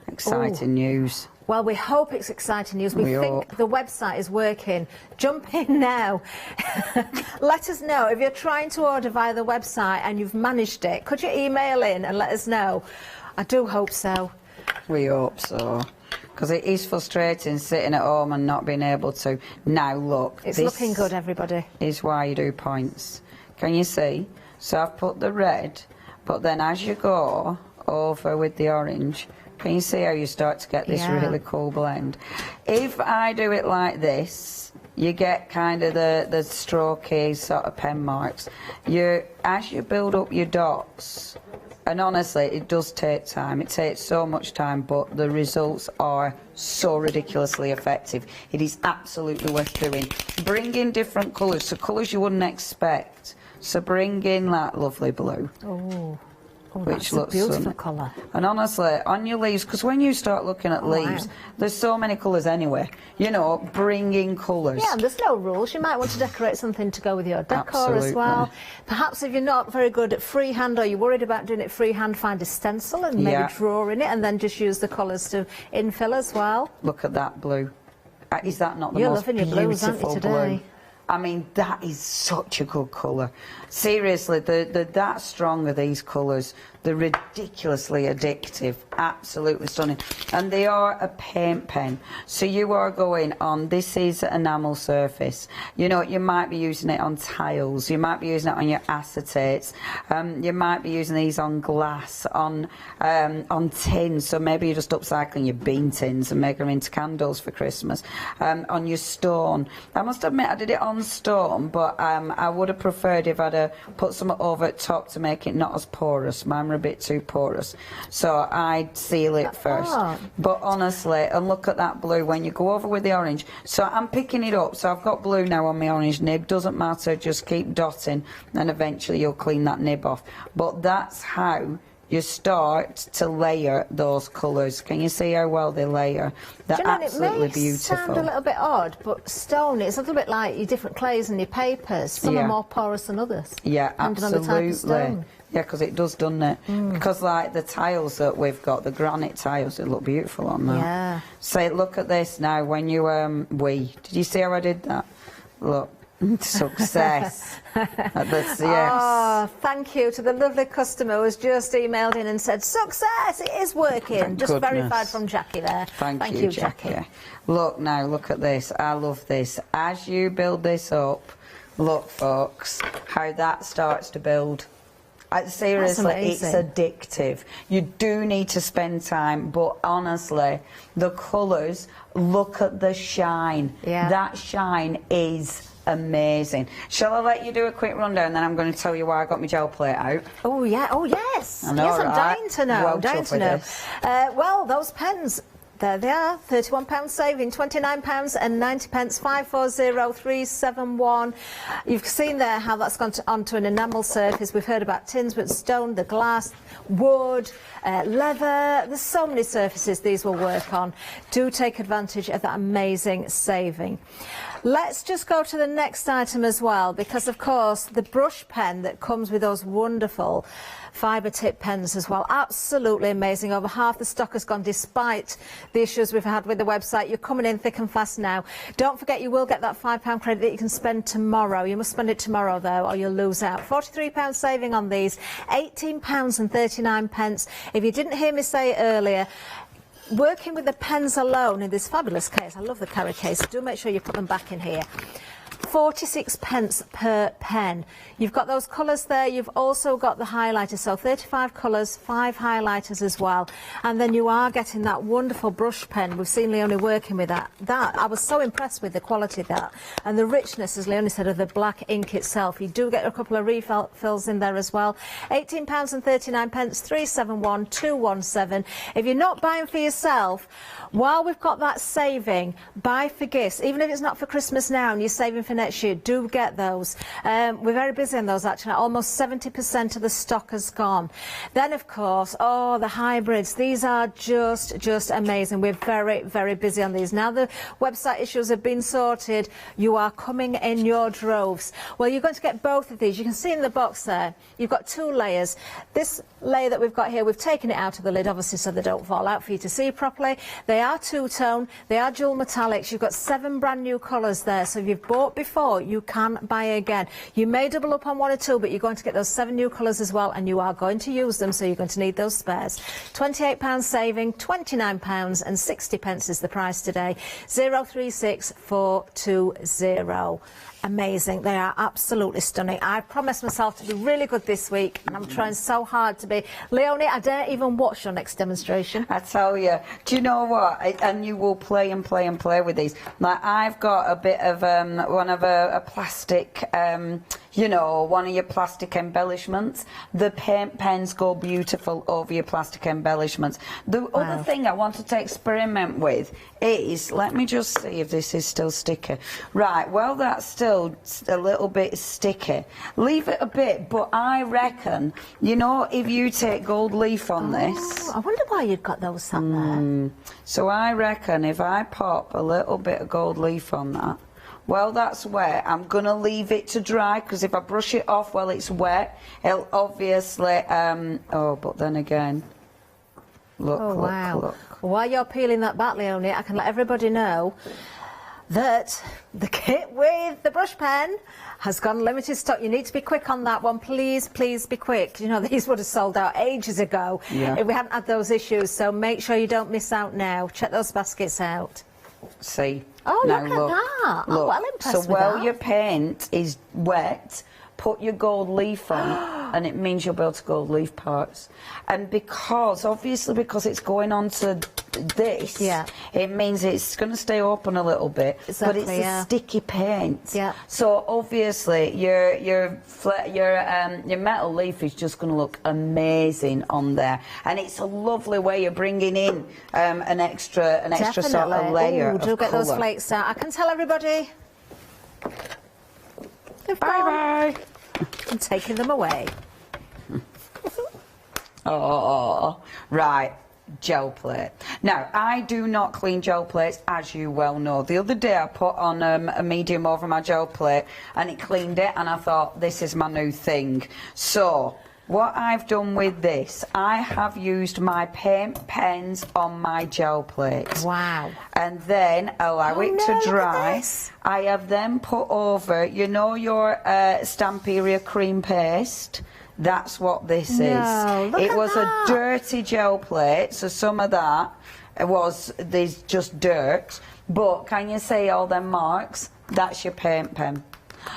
S1: exciting news.
S20: Well, we hope it's exciting news. We think the website is working. Jump in now. Let us know if you're trying to order via the website and you've managed it. Could you email in and let us know? I do hope so.
S1: We hope so. Because it is frustrating sitting at home and not being able to. Now look.
S20: It's looking good, everybody.
S1: Is why you do points. Can you see? So I've put the red, but then as you go over with the orange, can you see how you start to get this really cool blend? If I do it like this, you get kind of the strokey sort of pen marks. As you build up your dots, and honestly, it does take time. It takes so much time, but the results are so ridiculously effective. It is absolutely worth doing. Bring in different colours, so colours you wouldn't expect. So bring in that lovely blue.
S20: Which looks a beautiful colour.
S1: And honestly, on your leaves, because when you start looking at leaves, there's so many colours anyway. You know, bring in colours.
S20: Yeah, and there's no rules. You might want to decorate something to go with your decor as well. Perhaps if you're not very good at freehand or you're worried about doing it freehand, find a stencil and maybe draw in it and then just use the colours to infill as well.
S1: Look at that blue. Is that not the
S20: You're
S1: most
S20: loving your blues, aren't you,
S1: beautiful
S20: today?
S1: blue? I mean, that is such a good colour. Seriously, that strong are these colours. They're ridiculously addictive, absolutely stunning. And they are a paint pen. So you are going on, this is enamel surface. You know, you might be using it on tiles, you might be using it on your acetates, you might be using these on glass, on tins, so maybe you're just upcycling your bean tins and making them into candles for Christmas. On your stone. I must admit, I did it on stone, but I would have preferred if I'd put some over at top to make it not as porous. Mine were a bit too porous, so I'd seal it first. But honestly, and look at that blue when you go over with the orange. So I'm picking it up, so I've got blue now on my orange nib. Doesn't matter, just keep dotting and eventually you'll clean that nib off. But that's how you start to layer those colours. Can you see how well they layer? They're absolutely beautiful.
S20: It may sound a little bit odd, but stone, it's a little bit like your different clays and your papers. Some are more porous than others.
S1: Yeah, absolutely.
S20: On the type of stone.
S1: Yeah, because it does, doesn't it? Because like the tiles that we've got, the granite tiles, they look beautiful on that.
S20: Yeah.
S1: So look at this now. When you did you see how I did that? Look. Success. Yes.
S20: Oh, thank you to the lovely customer who's just emailed in and said, success, it is working.
S1: Thank
S20: just
S1: goodness.
S20: Verified from Jackie there.
S1: Thank you, Jackie. Look now, look at this. I love this. As you build this up, look, folks, how that starts to build. Seriously, it's addictive. You do need to spend time, but honestly, the colours, look at the shine.
S20: Yeah.
S1: That shine is amazing. Shall I let you do a quick rundown, then I'm going to tell you why I got my gel plate out?
S20: Oh, yeah. Oh, yes.
S1: I know,
S20: yes, I'm
S1: right?
S20: dying to know.
S1: Well,
S20: I'm dying to know. Well, those pens, there they are. £31 saving, £29 and 90 pence, 540371. You've seen there how that's gone onto an enamel surface. We've heard about tins, but stone, the glass, wood, leather. There's so many surfaces these will work on. Do take advantage of that amazing saving. Let's just go to the next item as well, because of course the brush pen that comes with those wonderful fibre tip pens as well. Absolutely amazing. Over half the stock has gone despite the issues we've had with the website. You're coming in thick and fast now. Don't forget, you will get that £5 credit that you can spend tomorrow. You must spend it tomorrow though, or you'll lose out. £43 saving on these, £18.39. If you didn't hear me say it earlier, working with the pens alone in this fabulous case, I love the carry case, do make sure you put them back in here. 46p per pen. You've got those colours there, you've also got the highlighters, so 35 colours, 5 highlighters as well, and then you are getting that wonderful brush pen. We've seen Leonie working with that. I was so impressed with the quality of that, and the richness, as Leonie said, of the black ink itself. You do get a couple of refills in there as well. £18.39, 371217. If you're not buying for yourself, while we've got that saving, buy for gifts. Even if it's not for Christmas now and you're saving for next year, do get those. We're very busy on those actually. Almost 70% of the stock has gone. Then of course, oh, the hybrids. These are just amazing. We're very, very busy on these. Now the website issues have been sorted, you are coming in your droves. Well, you're going to get both of these. You can see in the box there, you've got 2 layers. This layer that we've got here, we've taken it out of the lid, obviously, so they don't fall out for you to see properly. They are two-tone, they are dual metallics. You've got 7 brand new colours there, so if you've bought before, you can buy again. You may double up on 1 or 2, but you're going to get those 7 new colours as well, and you are going to use them, so you're going to need those spares. £28 saving, £29.60 is the price today. 036420. Amazing. They are absolutely stunning. I promised myself to be really good this week, and I'm trying so hard to be. Leonie, I dare even watch your next demonstration.
S1: I tell you. Do you know what? And you will play and play and play with these. Like, I've got a bit of one of a plastic, you know, one of your plastic embellishments. The paint pens go beautiful over your plastic embellishments. The other thing I wanted to experiment with is, let me just see if this is still sticky. Right, well, that's still a little bit sticky. Leave it a bit, but I reckon, you know, if you take gold leaf on this...
S20: I wonder why you'd got those sat there.
S1: So I reckon if I pop a little bit of gold leaf on that, well, that's wet. I'm going to leave it to dry, because if I brush it off while it's wet, it'll obviously... oh, but then again... Look, look.
S20: While you're peeling that back, Leonie, I can let everybody know that the kit with the brush pen has gone limited stock. You need to be quick on that one. Please, please be quick. You know, these would have sold out ages ago if we hadn't had those issues. So make sure you don't miss out now. Check those baskets out.
S1: See?
S20: Oh,
S1: now,
S20: look at that.
S1: Look.
S20: Oh, well impressed
S1: so
S20: with
S1: while
S20: that.
S1: your paint is wet, put your gold leaf on, and it means you'll be able to gold leaf parts. And obviously because it's going on to this, it means it's going to stay open a little bit, but it's a sticky paint. So obviously your metal leaf is just going to look amazing on there, and it's a lovely way of bringing in an extra sort of layer.
S20: Ooh, do get those flakes out. I can tell everybody. Bye-bye. I'm taking them away.
S1: Oh, right. Gel plate. Now, I do not clean gel plates, as you well know. The other day I put on a medium over my gel plate, and it cleaned it, and I thought, this is my new thing. So, what I've done with this, I have used my paint pens on my gel plate.
S20: Wow.
S1: And then allow it to dry. I have then put over, you know, your Stamperia cream paste? That's what this is. It was a dirty gel plate, so some of that was these just dirt. But can you see all them marks? That's your paint pen.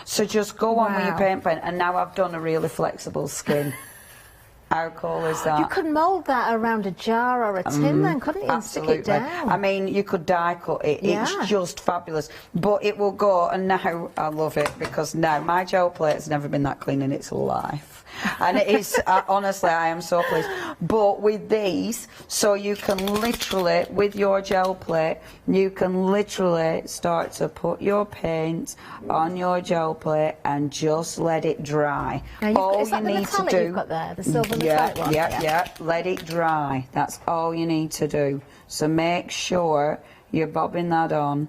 S1: So just go on with your paint pen, and now I've done a really flexible skin. How cool is that?
S20: You could mould that around a jar or a tin then, couldn't you, and stick it down?
S1: I mean, you could die cut it. It's just fabulous. But it will go, and now I love it, because now my gel plate's never been that clean in its life. And it is, honestly, I am so pleased. But with these, so you can literally, with your gel plate, you can literally start to put your paint on your gel plate and just let it dry.
S20: Now all you need to do, you've got there, the silver metallic one?
S1: Yeah, let it dry. That's all you need to do. So make sure you're bobbing that on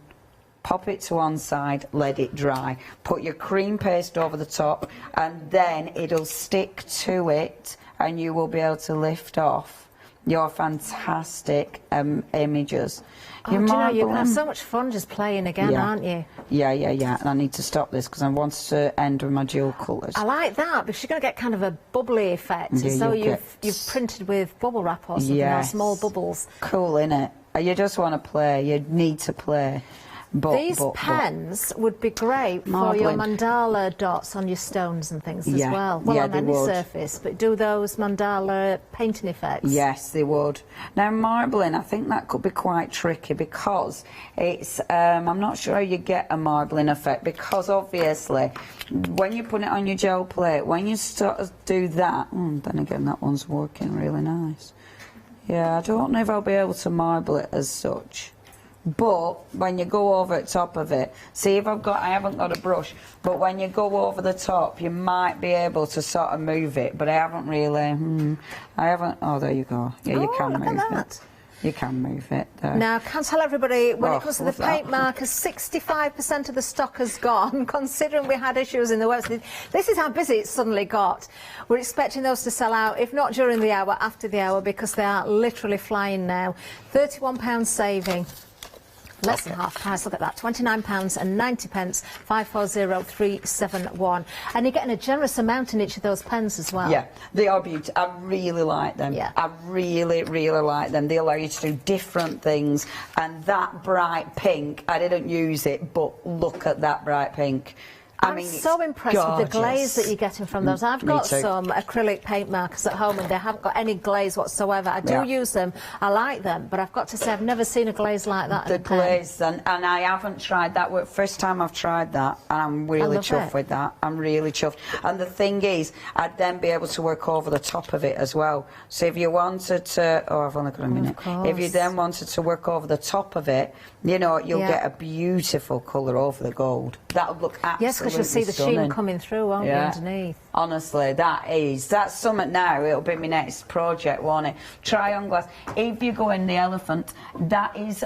S1: pop it to one side, let it dry. Put your cream paste over the top, and then it'll stick to it, and you will be able to lift off your fantastic images.
S20: Oh, do you know, you're going to have so much fun just playing again, aren't you?
S1: Yeah. And I need to stop this because I want to end with my jewel colours.
S20: I like that, because you're going to get kind of a bubbly effect,
S1: Yeah,
S20: so
S1: you've
S20: printed with bubble wrap or something, or small bubbles.
S1: Cool, innit? You just want to play. You need to play.
S20: These pens would be great for your mandala dots on your stones and things as well. Well, on any surface, but do those mandala painting effects?
S1: Yes, they would. Now, marbling, I think that could be quite tricky because it's, I'm not sure how you get a marbling effect, because obviously when you put it on your gel plate, when you start to do that, then again, that one's working really nice. Yeah, I don't know if I'll be able to marble it as such. But when you go over the top of it, see if I haven't got a brush, but when you go over the top, you might be able to sort of move it, but I haven't really, oh, there you go. Yeah, you can move it. You can move it there.
S20: Now, can't tell everybody, when it comes to the paint markers, 65% of the stock has gone, considering we had issues in the website. This is how busy it's suddenly got. We're expecting those to sell out, if not during the hour, after the hour, because they are literally flying now. £31 saving. Less than half price, look at that, £29.90, 540371. And you're getting a generous amount in each of those pens as well.
S1: Yeah, they are beautiful. I really like them. Yeah. I really, really like them. They allow you to do different things. And that bright pink, I didn't use it, but look at that bright pink.
S20: I'm so impressed with the glaze that you're getting from those. I've got some acrylic paint markers at home and they haven't got any glaze whatsoever. I do use them, I like them, but I've got to say I've never seen a glaze like that.
S1: The glaze, and I haven't tried that. First time I've tried that, and I'm really chuffed with that. I'm really chuffed. And the thing is, I'd then be able to work over the top of it as well. So if you wanted to, I've only got a minute. If you then wanted to work over the top of it, you know, you'll get a beautiful colour over the gold. That would look absolutely
S20: you'll see the sheen coming through, won't you, underneath?
S1: Honestly, that's something now. It'll be my next project, won't it? Try on glass. If you go in the elephant, that is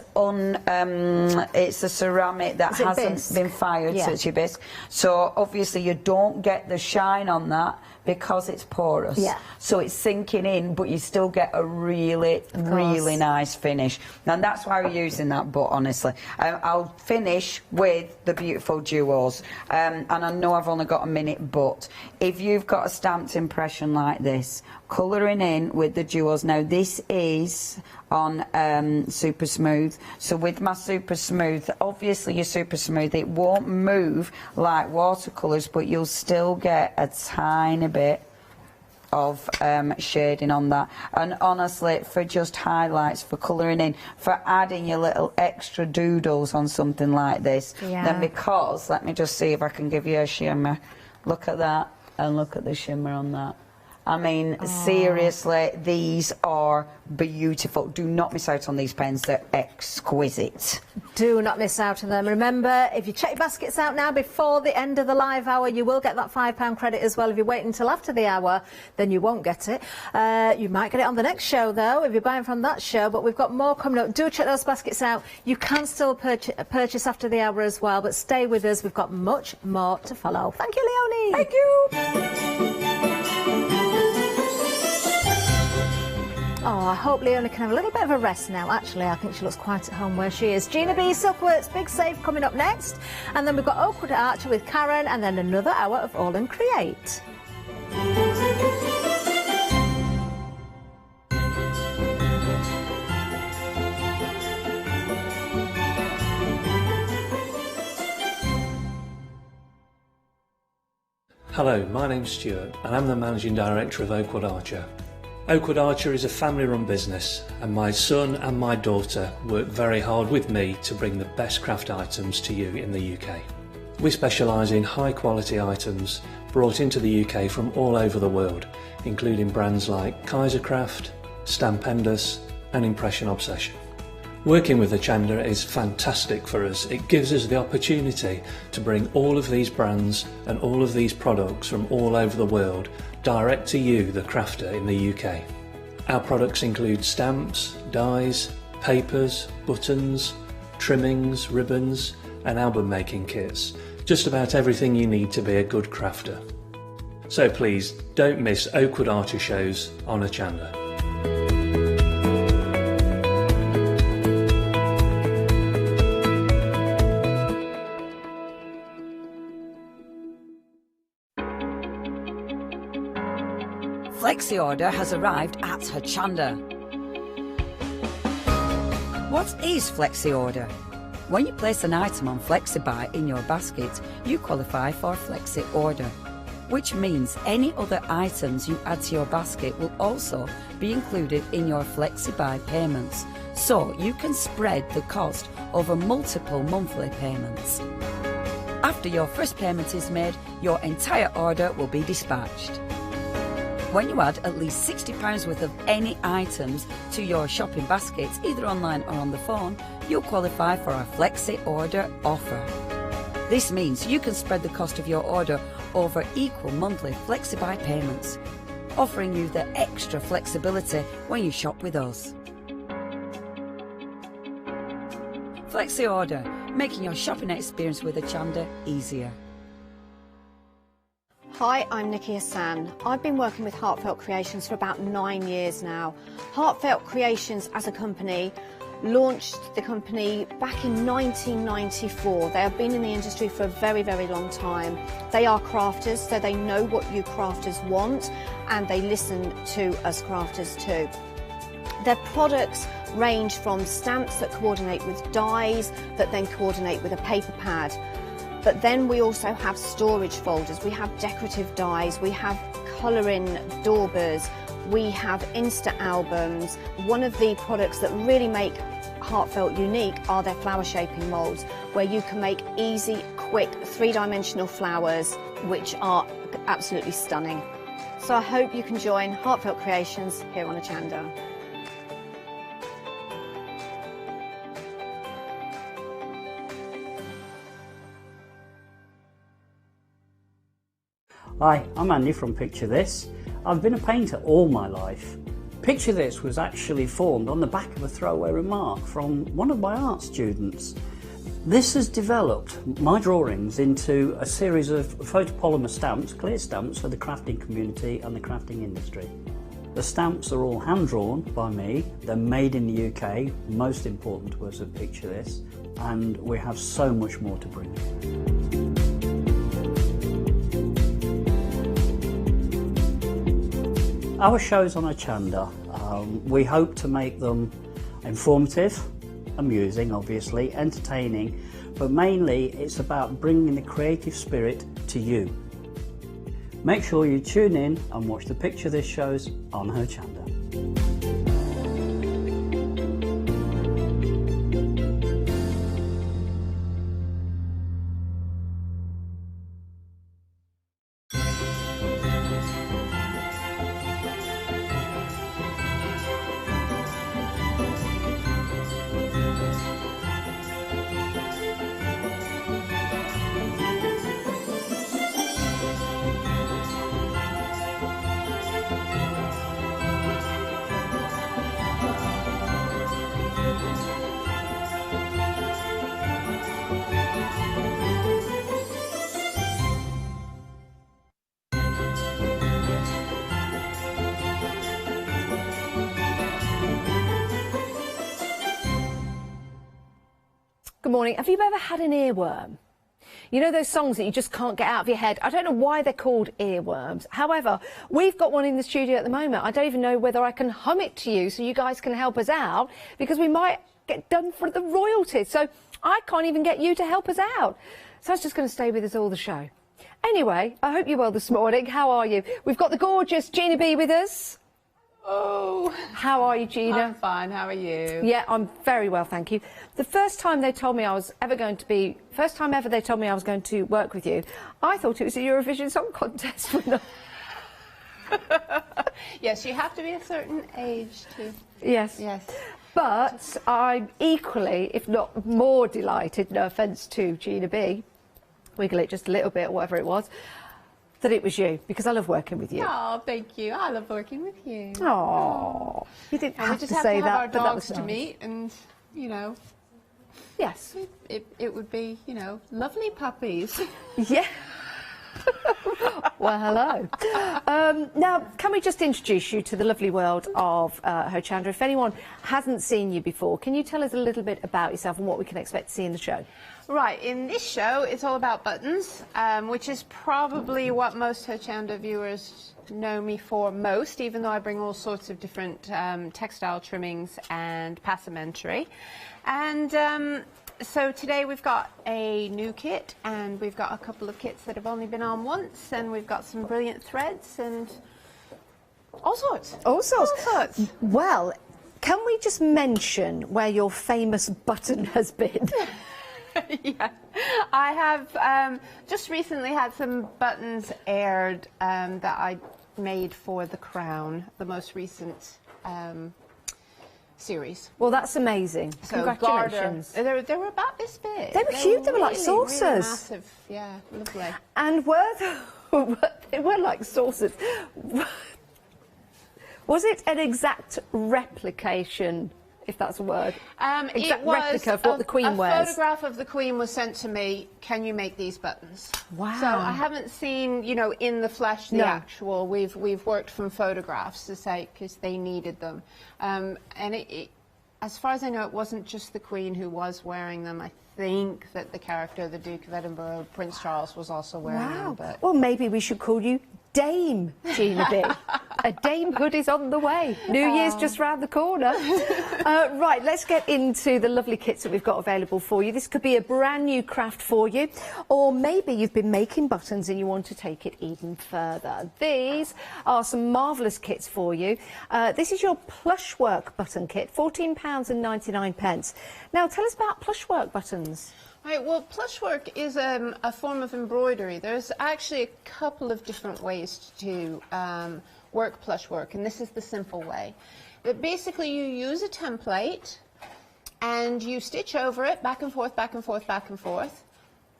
S1: it's a ceramic that hasn't been fired, so it's your bisque. So obviously you don't get the shine on that because it's porous. Yeah. So it's sinking in, but you still get a really, really nice finish. And that's why we're using that, but honestly. I'll finish with the beautiful jewels. And I know I've only got a minute, but if you've got a stamped impression like this, colouring in with the jewels. Now this is on super smooth, so with my super smooth, obviously your super smooth, it won't move like watercolours, but you'll still get a tiny bit of shading on that. And honestly, for just highlights, for colouring in, for adding your little extra doodles on something like this, then because, let me just see if I can give you a shimmer. Look at that, and look at the shimmer on that. I mean, seriously, these are beautiful. Do not miss out on these pens. They're exquisite.
S20: Do not miss out on them. Remember, if you check your baskets out now before the end of the live hour, you will get that £5 credit as well. If you wait until after the hour, then you won't get it. You might get it on the next show, though, if you're buying from that show, but we've got more coming up. Do check those baskets out. You can still purchase after the hour as well, but stay with us. We've got much more to follow. Thank you, Leonie.
S1: Thank you.
S20: Oh, I hope Leonie can have a little bit of a rest now. Actually, I think she looks quite at home where she is. Gina B, Silkworks, Big Save coming up next. And then we've got Oakwood Archer with Karen, and then another hour of All and Create.
S21: Hello, my name's Stuart and I'm the Managing Director of Oakwood Archer. Oakwood Archer is a family-run business and my son and my daughter work very hard with me to bring the best craft items to you in the UK. We specialise in high-quality items brought into the UK from all over the world, including brands like Kaisercraft, Stampendous and Impression Obsession. Working with Hochanda is fantastic for us. It gives us the opportunity to bring all of these brands and all of these products from all over the world direct to you, the crafter in the UK. Our products include stamps, dies, papers, buttons, trimmings, ribbons, and album making kits. Just about everything you need to be a good crafter. So please don't miss Oakwood Archer shows on Hochanda.
S1: Flexi order has arrived at Hochanda. What is Flexi order? When you place an item on FlexiBuy in your basket, you qualify for Flexi order, which means any other items you add to your basket will also be included in your FlexiBuy payments, so you can spread the cost over multiple monthly payments. After your first payment is made, your entire order will be dispatched. When you add at least £60 worth of any items to your shopping baskets, either online or on the phone, you'll qualify for our Flexi order offer. This means you can spread the cost of your order over equal monthly FlexiBuy payments, offering you the extra flexibility when you shop with us. Flexi order, making your shopping experience with Hochanda easier.
S4: Hi, I'm Nikki Hassan. I've been working with Heartfelt Creations for about 9 years now. Heartfelt Creations as a company launched the company back in 1994. They have been in the industry for a very, very long time. They are crafters, so they know what you crafters want, and they listen to us crafters too. Their products range from stamps that coordinate with dies that then coordinate with a paper pad. But then we also have storage folders, we have decorative dies, we have colouring daubers, we have Insta albums. One of the products that really make Heartfelt unique are their flower shaping moulds, where you can make easy, quick, three-dimensional flowers, which are absolutely stunning. So I hope you can join Heartfelt Creations here on Hochanda.
S3: Hi, I'm Andy from Picture This. I've been a painter all my life. Picture This was actually formed on the back of a throwaway remark from one of my art students. This has developed my drawings into a series of photopolymer stamps, clear stamps for the crafting community and the crafting industry. The stamps are all hand-drawn by me, they're made in the UK, most important to us at Picture This, and we have so much more to bring. Our shows on Hochanda, we hope to make them informative, amusing obviously, entertaining, but mainly it's about bringing the creative spirit to you. Make sure you tune in and watch the Picture This shows on Hochanda.
S9: Good morning. Have you ever had an earworm? You know those songs that you just can't get out of your head? I don't know why they're called earworms. However, we've got one in the studio at the moment. I don't even know whether I can hum it to you so you guys can help us out, because we might get done for the royalties. So I can't even get you to help us out. So it's just going to stay with us all the show. Anyway, I hope you're well this morning. How are you? We've got the gorgeous Gina B with us.
S22: Oh,
S9: how are you, Gina?
S22: I'm fine. How are you?
S9: Yeah, I'm very well, thank you. The first time they told me I was ever going to be, first time ever they told me I was going to work with you, I thought it was a Eurovision Song Contest.
S22: Yes, you have to be a certain age to.
S9: Yes.
S22: Yes.
S9: But I'm equally, if not more delighted, no offence to Gina B, wiggle it just a little bit, whatever it was, that it was you, because I love working with you.
S22: Oh, thank you. I love working with you.
S9: Oh, you didn't have to say that,
S22: our
S9: but that was
S22: dogs to
S9: nice.
S22: meet, and you know,
S9: Yes.
S22: It would be, you know, lovely puppies.
S9: Yeah. Well, hello. Now, can we just introduce you to the lovely world of Hochanda? If anyone hasn't seen you before, can you tell us a little bit about yourself and what we can expect to see in the show?
S22: Right, in this show, it's all about buttons, which is probably what most Hochanda viewers know me for most, even though I bring all sorts of different textile trimmings and passementerie. And so today we've got a new kit, and we've got a couple of kits that have only been on once, and we've got some brilliant threads and all sorts.
S9: All sorts.
S22: All sorts.
S9: Well, can we just mention where your famous button has been?
S22: Yeah, I have just recently had some buttons aired that I made for The Crown, the most recent series.
S9: Well, that's amazing.
S22: So
S9: Congratulations.
S22: Garter, they were about this big.
S9: They were huge. They were like saucers.
S22: Really massive. Yeah, lovely.
S9: And they were like saucers. Was it an exact replication, if that's a word? Exact replica of what the Queen wears?
S22: A photograph of the Queen was sent to me. Can you make these buttons?
S9: Wow.
S22: So I haven't seen, you know, in the flesh the actual. We've worked from photographs to say, because they needed them. And as far as I know, it wasn't just the Queen who was wearing them. I think that the character, the Duke of Edinburgh, Prince Charles, was also wearing them. But
S9: Well, maybe we should call you Dame Gina B. A damehood is on the way. New Year's just round the corner. Right, let's get into the lovely kits that we've got available for you. This could be a brand new craft for you, or maybe you've been making buttons and you want to take it even further. These are some marvellous kits for you. This is your plushwork button kit, £14.99. Now, tell us about plushwork buttons.
S22: Right, well, plushwork is a form of embroidery. There's actually a couple of different ways to work plushwork, and this is the simple way. But basically, you use a template, and you stitch over it, back and forth, back and forth, back and forth.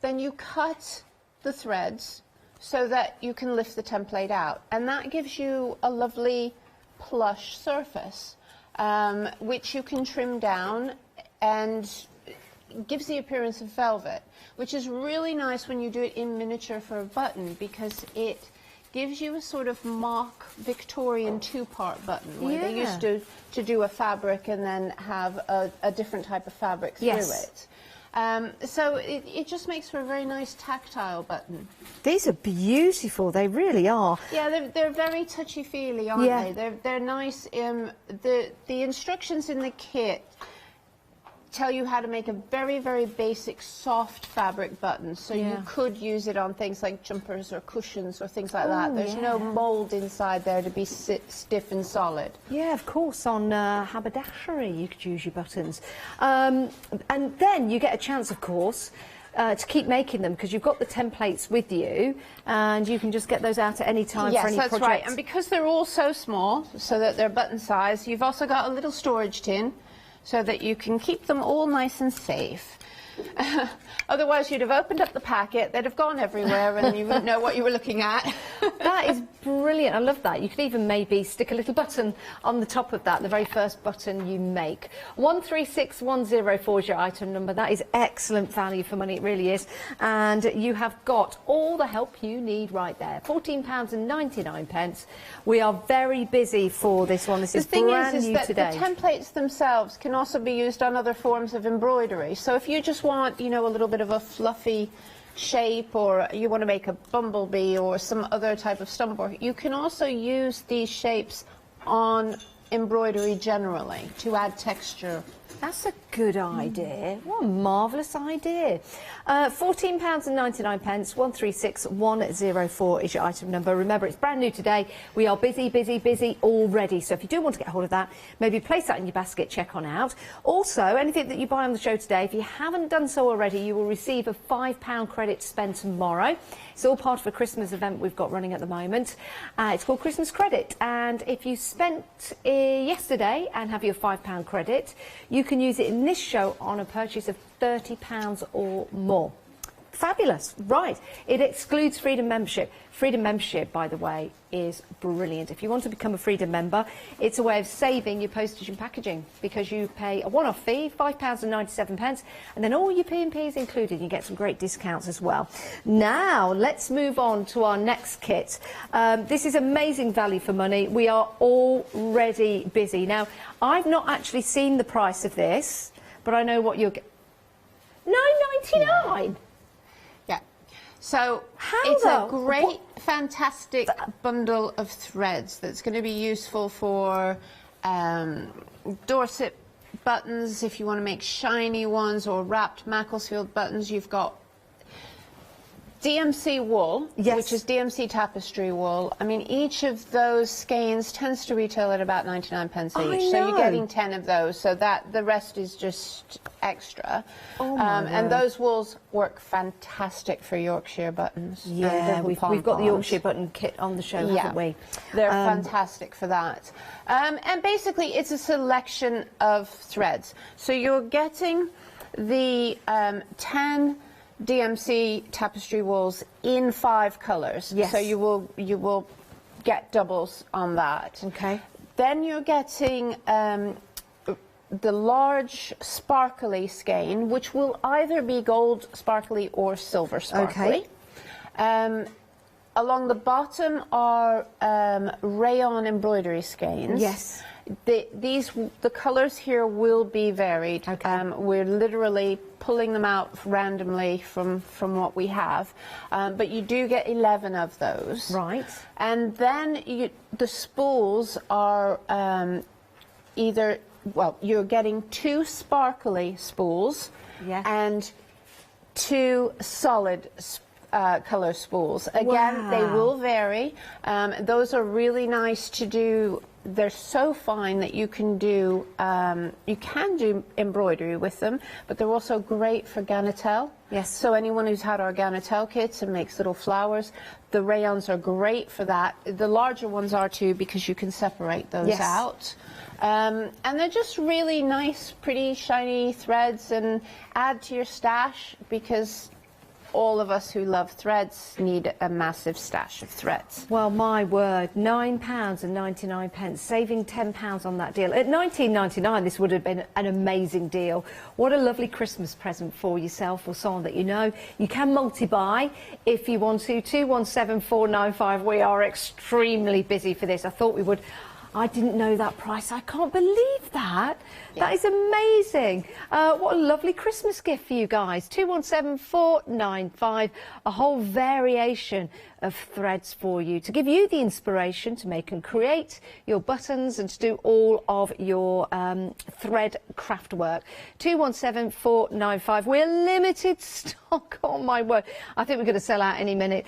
S22: Then you cut the threads so that you can lift the template out, and that gives you a lovely plush surface, which you can trim down and gives the appearance of velvet, which is really nice when you do it in miniature for a button, because it gives you a sort of mock Victorian two-part button, where they used to do a fabric and then have a different type of fabric through it. So it just makes for a very nice tactile button.
S9: These are beautiful, they really are.
S22: Yeah, they're very touchy-feely, aren't they? They're nice. The instructions in the kit tell you how to make a very, very basic soft fabric button, so you could use it on things like jumpers or cushions or things like that. There's no mould inside there to be stiff and solid.
S9: Yeah, of course, on haberdashery you could use your buttons. And then you get a chance, of course, to keep making them, because you've got the templates with you and you can just get those out at any time for any project. Yes, that's right.
S22: And because they're all so small, so that they're button size, you've also got a little storage tin, so that you can keep them all nice and safe. Otherwise, you'd have opened up the packet, they'd have gone everywhere, and you wouldn't know what you were looking at.
S9: That is brilliant. I love that. You could even maybe stick a little button on the top of that, the very first button you make. 136104 is your item number. That is excellent value for money, it really is. And you have got all the help you need right there. £14.99. We are very busy for this one. This is brand new today.
S22: The templates themselves can also be used on other forms of embroidery. So if you just want, you know, a little bit of a fluffy shape, or you want to make a bumblebee or some other type of stump, you can also use these shapes on embroidery generally to add texture.
S9: That's a good idea. What a marvellous idea. £14.99, 136104 is your item number. Remember, it's brand new today. We are busy, busy, busy already. So if you do want to get hold of that, maybe place that in your basket, check on out. Also, anything that you buy on the show today, if you haven't done so already, you will receive a £5 credit to spend tomorrow. It's all part of a Christmas event we've got running at the moment. It's called Christmas Credit. And if you spent yesterday and have your £5 credit, you can use it in this show on a purchase of £30 or more. Fabulous. Right. It excludes Freedom membership. Freedom membership, by the way, is brilliant. If you want to become a Freedom member, it's a way of saving your postage and packaging because you pay a one-off fee, £5.97, and then all your P&P is included. You get some great discounts as well. Now, let's move on to our next kit. This is amazing value for money. We are already busy. Now, I've not actually seen the price of this, but I know what you're getting. £9.99?
S22: Yeah. So
S9: How
S22: it's
S9: though?
S22: a great, fantastic bundle of threads that's going to be useful for Dorset buttons, if you want to make shiny ones, or wrapped Macclesfield buttons. You've got DMC wool, which is DMC tapestry wool. I mean, each of those skeins tends to retail at about 99p each. So you're getting 10 of those, so that the rest is just extra. And those wools work fantastic for Yorkshire buttons.
S9: Yeah, we've got the Yorkshire button kit on the show, haven't we?
S22: They're fantastic for that. And basically, it's a selection of threads. So you're getting the 10 DMC tapestry wools in 5 colours.
S9: Yes.
S22: So you will get doubles on that.
S9: Okay.
S22: Then you're getting the large sparkly skein, which will either be gold sparkly or silver sparkly.
S9: Okay.
S22: Along the bottom are rayon embroidery skeins.
S9: Yes.
S22: The colours here will be varied. Okay. We're literally pulling them out randomly from what we have, but you do get 11 of those.
S9: Right.
S22: And then the spools are either, well, you're getting 2 sparkly spools and 2 solid colour spools. Again, they will vary. Those are really nice to do. They're so fine that you can do embroidery with them, but they're also great for ganetelle.
S9: Yes.
S22: So anyone who's had our ganetelle kits and makes little flowers, the rayons are great for that. The larger ones are too, because you can separate those out. And they're just really nice, pretty, shiny threads, and add to your stash, because all of us who love threads need a massive stash of threads.
S9: Well, my word, £9.99, saving £10 on that deal. At $19.99, this would have been an amazing deal. What a lovely Christmas present for yourself or someone that you know. You can multi-buy if you want to. 217495. We are extremely busy for this. I thought we would. I didn't know that price. I can't believe that. Yeah. That is amazing. What a lovely Christmas gift for you guys. 217495. A whole variation of threads for you to give you the inspiration to make and create your buttons and to do all of your thread craft work. 217495. We're limited stock. Oh my word. I think we're going to sell out any minute.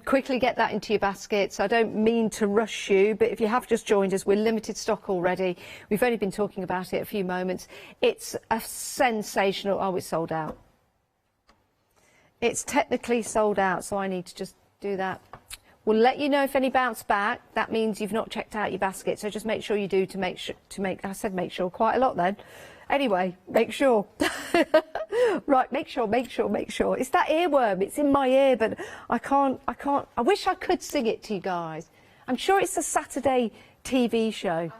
S9: Quickly get that into your baskets. I don't mean to rush you, but if you have just joined us, we're limited stock already. We've only been talking about it a few moments. It's a sensational. Oh, it's sold out. It's technically sold out, so I need to just do that. We'll let you know if any bounce back. That means you've not checked out your basket, so just make sure you do I said make sure quite a lot then. Anyway, make sure. Right, make sure. It's that earworm. It's in my ear, but I can't. I wish I could sing it to you guys. I'm sure it's a Saturday TV show.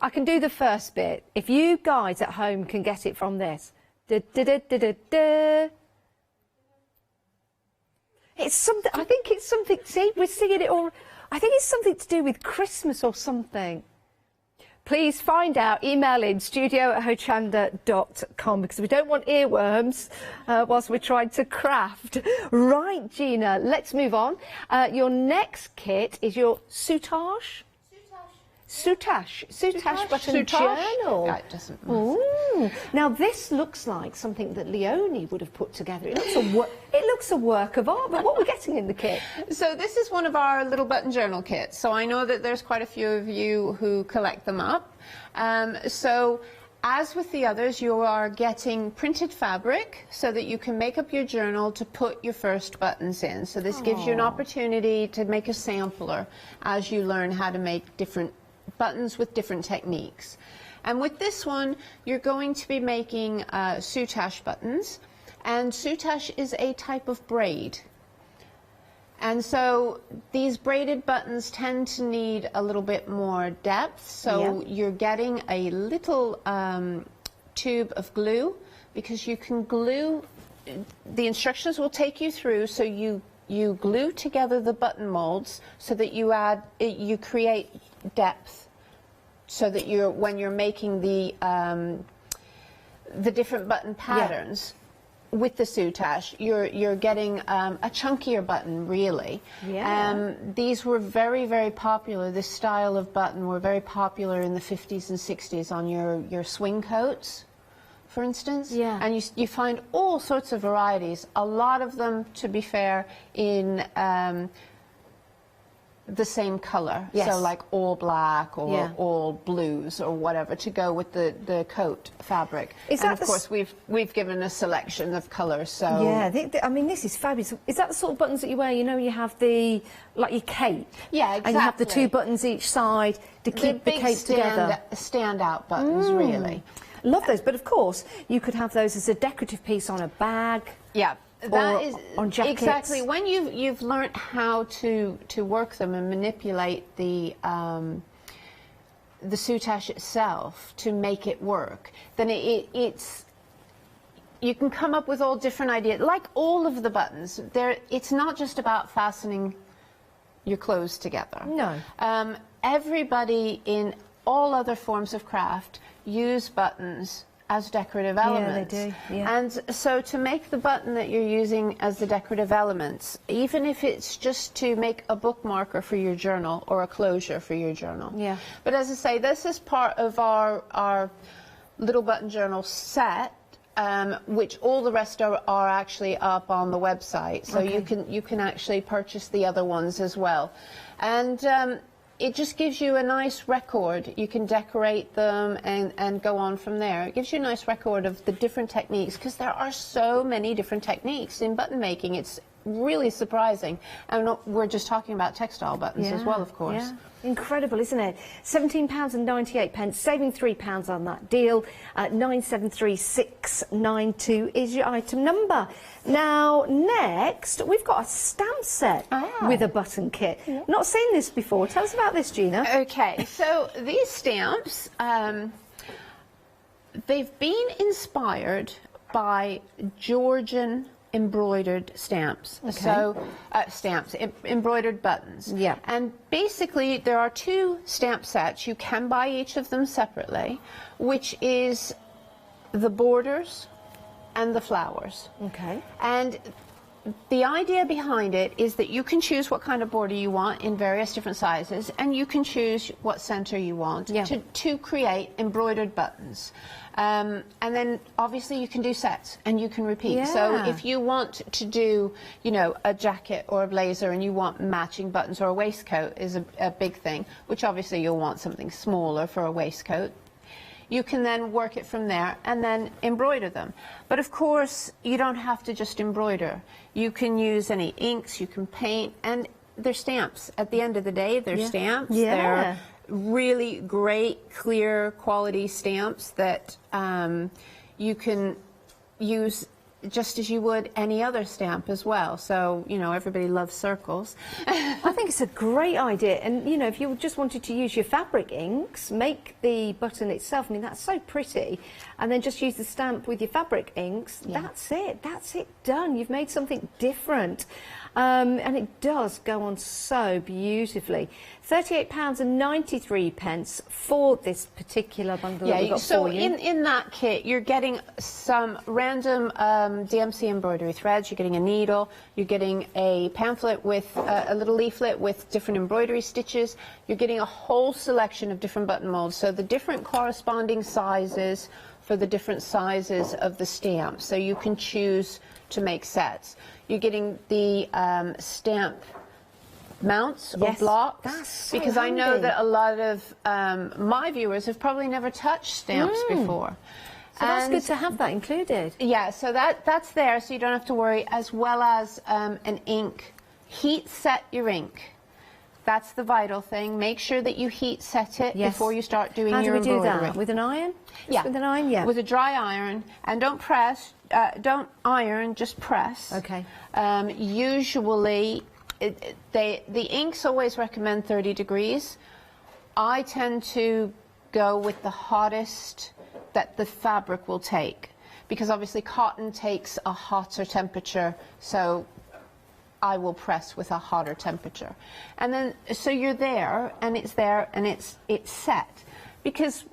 S9: I can do the first bit. If you guys at home can get it from this. Da, da, da, da, da, da. It's something, I think it's something, see, we're singing it all. I think it's something to do with Christmas or something. Please find out, email in studio@hochanda.com, because we don't want earworms whilst we're trying to craft. Right, Gina, let's move on. Your next kit is your soutache button journal.
S22: Yeah, it doesn't matter.
S9: Now this looks like something that Leonie would have put together. It looks a work of art, but what we're getting in the kit?
S22: So this is one of our little button journal kits. So I know that there's quite a few of you who collect them up. So as with the others, you are getting printed fabric so that you can make up your journal to put your first buttons in. So this gives you an opportunity to make a sampler as you learn how to make different buttons with different techniques. And with this one, you're going to be making soutache buttons, And soutache is a type of braid. And so these braided buttons tend to need a little bit more depth, so you're getting a little tube of glue, because you can glue, the instructions will take you through, so you glue together the button molds so that you create depth, so that when you're making the different button patterns, with the soutache, you're getting a chunkier button, really. Yeah. These were very, very popular. This style of button were very popular in the 50s and 60s on your swing coats, for instance. Yeah. And you find all sorts of varieties. A lot of them, to be fair, in the same color, so like all black or all blues or whatever, to go with the coat fabric. And of course we've given a selection of colours. So
S9: I mean, this is fabulous. Is that the sort of buttons that you wear? You know, you have like your cape.
S22: Yeah, exactly.
S9: And you have the 2 buttons each side to keep the cape together.
S22: Stand-out buttons, really.
S9: Love those. But of course, you could have those as a decorative piece on a bag.
S22: Yeah. That is
S9: on jackets.
S22: Exactly. When you've learnt how to work them and manipulate the soutache itself to make it work, then it's you can come up with all different ideas. Like all of the buttons, it's not just about fastening your clothes together.
S9: No.
S22: Everybody in all other forms of craft use buttons as decorative elements.
S9: Yeah, they do. Yeah.
S22: And so to make the button that you're using as the decorative elements, even if it's just to make a bookmarker for your journal or a closure for your journal.
S9: Yeah.
S22: But as I say, this is part of our little button journal set, which all the rest are actually up on the website. So you can actually purchase the other ones as well. And it just gives you a nice record. You can decorate them and go on from there. It gives you a nice record of the different techniques, because there are so many different techniques in button making. It's really surprising. And we're just talking about textile buttons as well, of course.
S9: Yeah. Incredible, isn't it? £17.98, saving £3 on that deal. 973692 is your item number. Now, next, we've got a stamp set with a button kit. Yeah. Not seen this before. Tell us about this, Gina.
S22: Okay, so these stamps, they've been inspired by Georgian embroidered stamps.
S9: Okay.
S22: So embroidered buttons.
S9: Yeah.
S22: And basically there are 2 stamp sets. You can buy each of them separately, which is the borders and the flowers.
S9: Okay.
S22: And the idea behind it is that you can choose what kind of border you want in various different sizes, and you can choose what center you want to create embroidered buttons. And then obviously you can do sets and you can repeat.
S9: Yeah.
S22: So if you want to do, you know, a jacket or a blazer and you want matching buttons, or a waistcoat is a big thing, which obviously you'll want something smaller for a waistcoat. You can then work it from there and then embroider them. But of course, you don't have to just embroider. You can use any inks, you can paint, and they're stamps. At the end of the day, they're stamps.
S9: Yeah.
S22: They're really great, clear quality stamps that you can use just as you would any other stamp as well. So, you know, everybody loves circles.
S9: I think it's a great idea. And, you know, if you just wanted to use your fabric inks, make the button itself, I mean, that's so pretty, and then just use the stamp with your fabric inks, that's it done. You've made something different. And it does go on so beautifully. £38.93 for this particular bundle that we've got for you.
S22: In that kit, you're getting some random DMC embroidery threads. You're getting a needle. You're getting a pamphlet with a little leaflet with different embroidery stitches. You're getting a whole selection of different button molds. So the different corresponding sizes for the different sizes of the stamp. So you can choose to make sets. You're getting the stamp mounts or blocks, because I know that a lot of my viewers have probably never touched stamps before.
S9: So that's good to have that included.
S22: Yeah, so that's there, so you don't have to worry, as well as an ink. Heat set your ink. That's the vital thing. Make sure that you heat set it before you start doing your embroidery.
S9: How do we do that? With an iron?
S22: Yeah.
S9: With an iron, yeah.
S22: With a dry iron. And don't press, don't iron, just press.
S9: Okay.
S22: Usually, the inks always recommend 30 degrees. I tend to go with the hottest that the fabric will take, because obviously cotton takes a hotter temperature, so I will press with a hotter temperature. And then, so you're there, and it's set. Because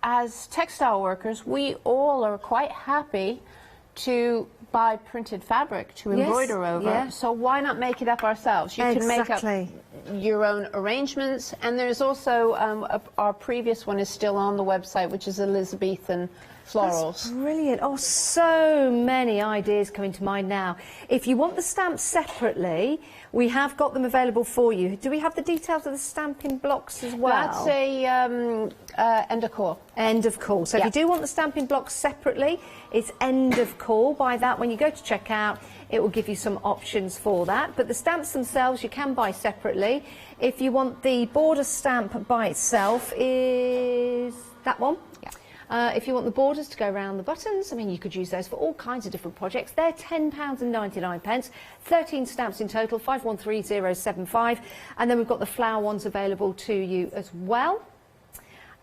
S22: as textile workers, we all are quite happy to buy printed fabric to embroider over.
S9: Yeah.
S22: So why not make it up ourselves? You can make up your own arrangements. And there's also, our previous one is still on the website, which is Elizabethan florals.
S9: That's brilliant. Oh, so many ideas coming to mind now. If you want the stamps separately, we have got them available for you. Do we have the details of the stamping blocks as well?
S22: That's a end of call.
S9: End of call. So if you do want the stamping blocks separately, it's end of call. By that, when you go to checkout, it will give you some options for that. But the stamps themselves you can buy separately. If you want the border stamp by itself, is that one? If you want the borders to go around the buttons, I mean, you could use those for all kinds of different projects. They're £10.99, 13 stamps in total, 513075. And then we've got the flower ones available to you as well.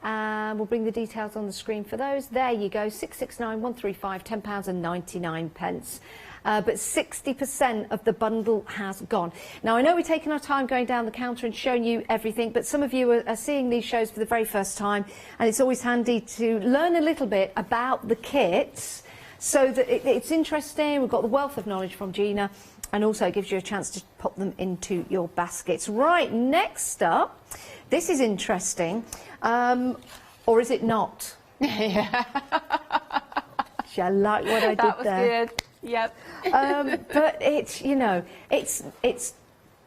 S9: We'll bring the details on the screen for those. There you go, 669135, £10.99. But 60% of the bundle has gone. Now, I know we're taking our time going down the counter and showing you everything, but some of you are seeing these shows for the very first time, and it's always handy to learn a little bit about the kits so that it's interesting. We've got the wealth of knowledge from Gina, and also it gives you a chance to pop them into your baskets. Right, next up, this is interesting, or is it not?
S22: Yeah.
S9: I like what I did
S22: that was
S9: there.
S22: Good. Yep.
S9: But it's, you know, it's.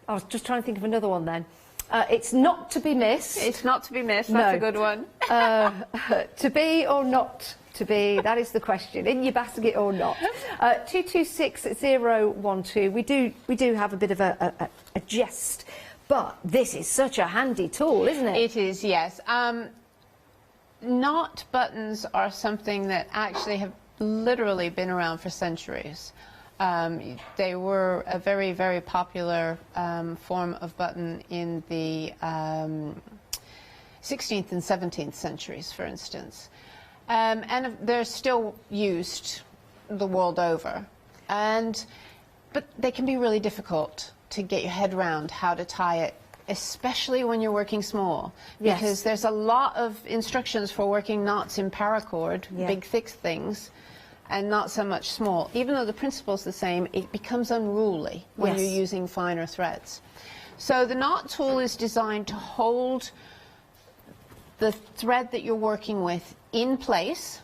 S9: I was just trying to think of another one then. It's not to be missed.
S22: It's not to be missed. That's a good one.
S9: To be or not to be? That is the question. In your basket or not? 226012. We do have a bit of a jest, but this is such a handy tool, isn't it?
S22: It is, yes. Knot buttons are something that actually have literally been around for centuries. They were a very, very popular form of button in the 16th and 17th centuries, for instance. And they're still used the world over. But they can be really difficult to get your head around how to tie it, especially when you're working small, because there's a lot of instructions for working knots in paracord, big thick things, and not so much small. Even though the principle's the same, it becomes unruly when you're using finer threads. So the knot tool is designed to hold the thread that you're working with in place.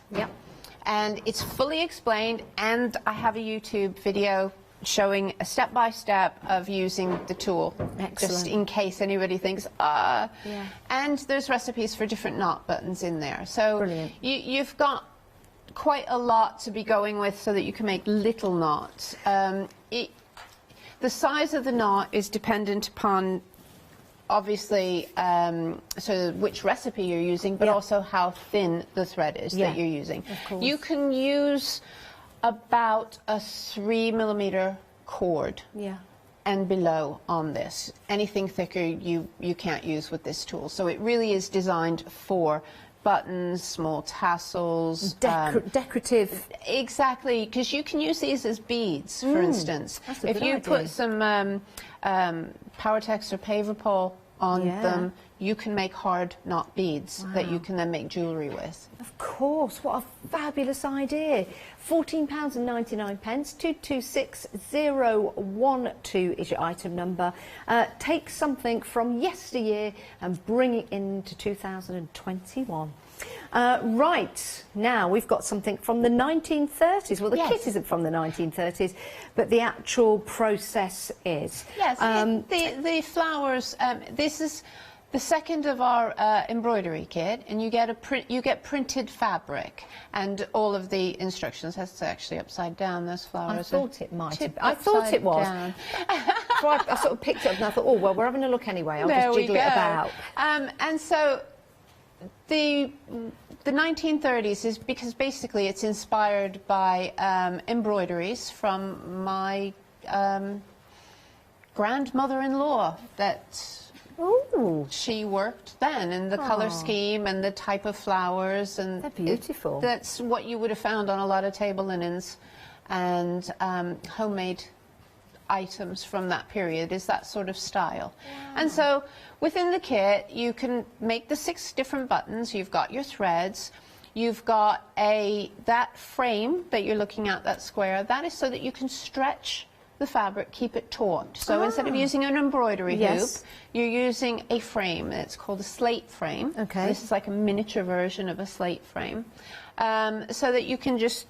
S22: And it's fully explained, and I have a YouTube video showing a step-by-step of using the tool.
S9: Excellent.
S22: Just in case anybody thinks, And there's recipes for different knot buttons in there. So you've got quite a lot to be going with so that you can make little knots. The size of the knot is dependent upon, obviously, sort of which recipe you're using, but also how thin the thread is that you're using. You can use about a 3mm cord and below on this. Anything thicker you can't use with this tool. So it really is designed for buttons, small tassels,
S9: decorative.
S22: Exactly, because you can use these as beads, for instance. If you put some Powertex or Paverpol on them, you can make hard knot beads that you can then make jewellery with.
S9: Of course, what a fabulous idea. £14.99, 226012 is your item number. Take something from yesteryear and bring it into 2021. Right, now we've got something from the 1930s. Well, the kit isn't from the 1930s, but the actual process is.
S22: Yes, the flowers, this is the second of our embroidery kit, and you get printed fabric, and all of the instructions. That's actually upside down. Those flowers.
S9: I thought it might have. I thought it was. So I sort of picked it up and I thought, oh well, we're having a look anyway. I'll just jiggle it about.
S22: And so The 1930s is because basically it's inspired by embroideries from my grandmother-in-law that she worked then, and the colour scheme and the type of flowers, and
S20: they're beautiful.
S22: That's what you would have found on a lot of table linens and homemade items from that period, is that sort of style. And so within the kit you can make the 6 different buttons. You've got your threads, you've got that frame that you're looking at, that square, that is so that you can stretch the fabric, keep it taut. So instead of using an embroidery hoop, you're using a frame. It's called a slate frame.
S20: Okay.
S22: This is like a miniature version of a slate frame, so that you can just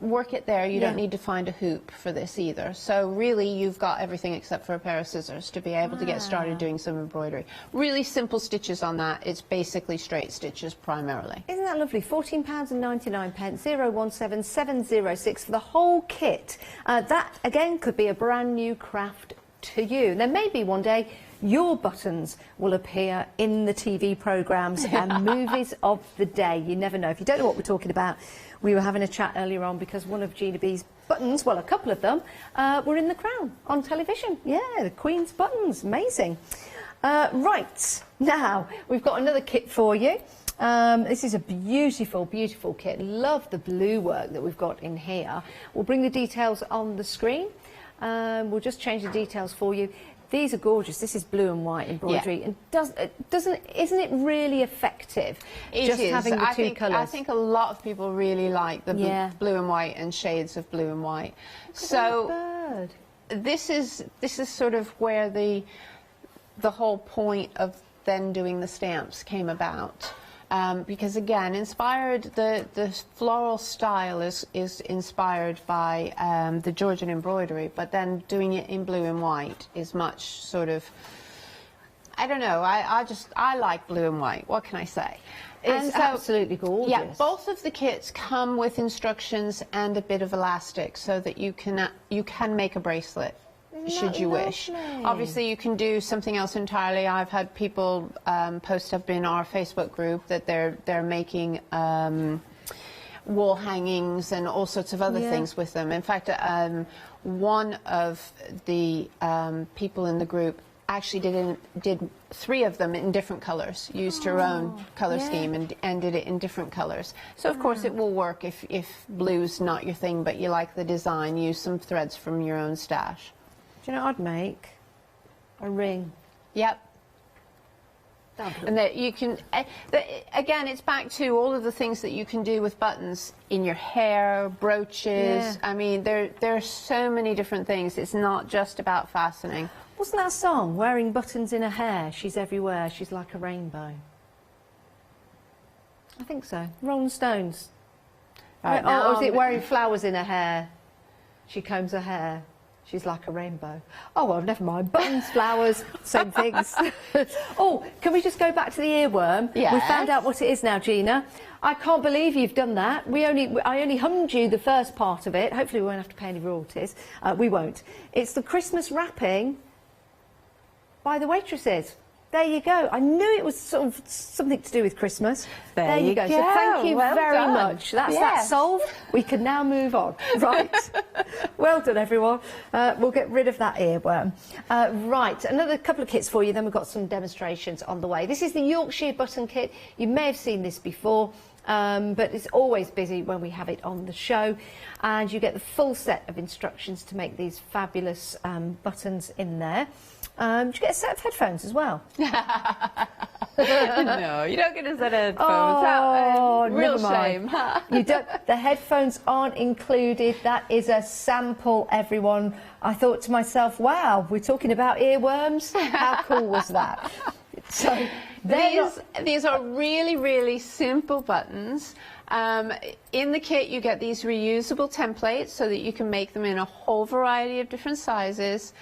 S22: work it there. You don't need to find a hoop for this either. So really you've got everything except for a pair of scissors to be able to get started doing some embroidery. Really simple stitches on that. It's basically straight stitches primarily.
S20: Isn't that lovely? £14.99, 017706 for the whole kit. That again could be a brand new craft to you. Then maybe one day your buttons will appear in the TV programmes and movies of the day. You never know. If you don't know what we're talking about, we were having a chat earlier on because one of Gina B's buttons, well, a couple of them, were in The Crown on television. Yeah, the Queen's buttons. Amazing. Right, now we've got another kit for you. This is a beautiful, beautiful kit. Love the blue work that we've got in here. We'll bring the details on the screen. We'll just change the details for you. These are gorgeous. This is blue and white embroidery, and isn't it really effective? Having the two colours.
S22: I think a lot of people really like the blue and white and shades of blue and white. So this is sort of where the whole point of then doing the stamps came about. Because again, the floral style is inspired by the Georgian embroidery, but then doing it in blue and white is much sort of, I don't know, I like blue and white, what can I say?
S20: It's absolutely gorgeous.
S22: Yeah, both of the kits come with instructions and a bit of elastic so that you can make a bracelet. Should you wish. Obviously you can do something else entirely. I've had people post up in our Facebook group that they're making wall hangings and all sorts of other things with them. In fact, one of the people in the group actually did 3 of them in different colours, used her own colour scheme and did it in different colours. So of course it will work if blue's not your thing but you like the design, use some threads from your own stash.
S20: Do you know what I'd make? A ring.
S22: Yep. And that you can, again, it's back to all of the things that you can do with buttons in your hair, brooches. I mean, there are so many different things. It's not just about fastening.
S20: Wasn't that song, Wearing Buttons in Her Hair, She's Everywhere, She's Like a Rainbow? I think so. Rolling Stones. Right, or is it Wearing Flowers in Her Hair, She Combs Her Hair, She's Like a Rainbow? Oh, well, never mind. Buttons, flowers, same things. Oh, can we just go back to the earworm?
S22: Yes.
S20: We found out what it is now, Gina. I can't believe you've done that. I only hummed you the first part of it. Hopefully we won't have to pay any royalties. We won't. It's the Christmas wrapping by the waitresses. There you go. I knew it was sort of something to do with Christmas. There you go. So thank you very much. That's that solved. We can now move on. Right. Well done, everyone. We'll get rid of that earworm. Right. Another couple of kits for you. Then we've got some demonstrations on the way. This is the Yorkshire button kit. You may have seen this before. But it's always busy when we have it on the show, and you get the full set of instructions to make these fabulous buttons in there. You get a set of headphones as well.
S22: No, you don't get a set of headphones.
S20: Oh,
S22: real
S20: never mind.
S22: shame.
S20: You don't. The headphones aren't included. That is a sample, everyone. I thought to myself, wow, we're talking about earworms. How cool was that? So
S22: these are really, really simple buttons. In the kit you get these reusable templates so that you can make them in a whole variety of different sizes.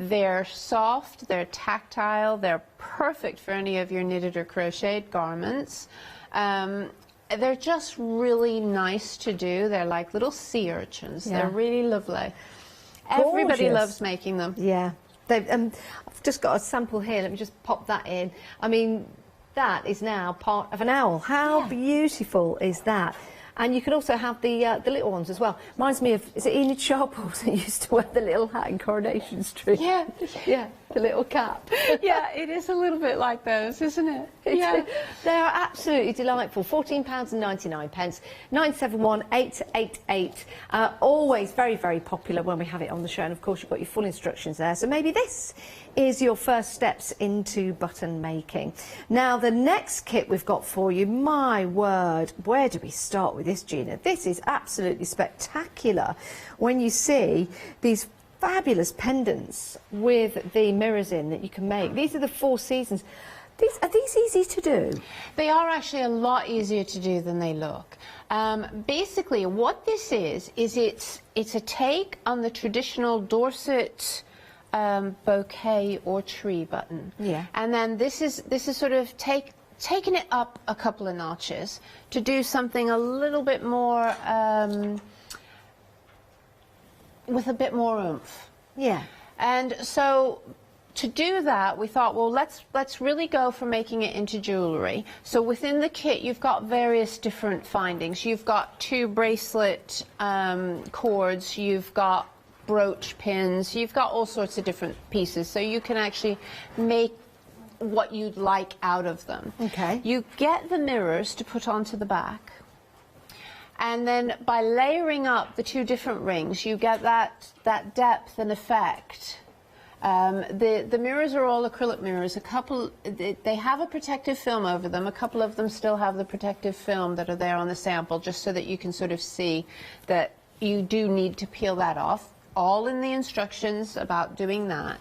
S22: They're soft, they're tactile, they're perfect for any of your knitted or crocheted garments. They're just really nice to do. They're like little sea urchins. Yeah. They're really lovely. Gorgeous. Everybody loves making them.
S20: Yeah. I've just got a sample here. Let me just pop that in. I mean,
S9: that is now part of an owl. How beautiful is that? And you can also have the little ones as well. Reminds me of, is it Enid Sharples that used to wear the little hat in Coronation Street?
S22: Yeah.
S9: Yeah, the little cap.
S22: Yeah, it is a little bit like those, isn't it? Yeah.
S9: They are absolutely delightful. £14.99, 971 888. Always very, very popular when we have it on the show. And of course, you've got your full instructions there. So maybe this is your first steps into button making. Now, the next kit we've got for you, my word, where do we start with this, Gina? This is absolutely spectacular when you see these fabulous pendants with the mirrors in that you can make. These are the 4 seasons. Are these easy to do?
S22: They are actually a lot easier to do than they look. Basically, what this is it's a take on the traditional Dorset bouquet or tree button.
S9: Yeah.
S22: And then this is sort of taking it up a couple of notches to do something a little bit more with a bit more oomph.
S9: Yeah.
S22: And so to do that, we thought, well, let's really go for making it into jewellery. So within the kit, you've got various different findings. You've got 2 bracelet cords, you've got brooch pins, you've got all sorts of different pieces. So you can actually make what you'd like out of them.
S9: Okay.
S22: You get the mirrors to put onto the back. And then by layering up the 2 different rings, you get that depth and effect. The mirrors are all acrylic mirrors. They have a protective film over them. A couple of them still have the protective film that are there on the sample, just so that you can sort of see that you do need to peel that off. All in the instructions about doing that.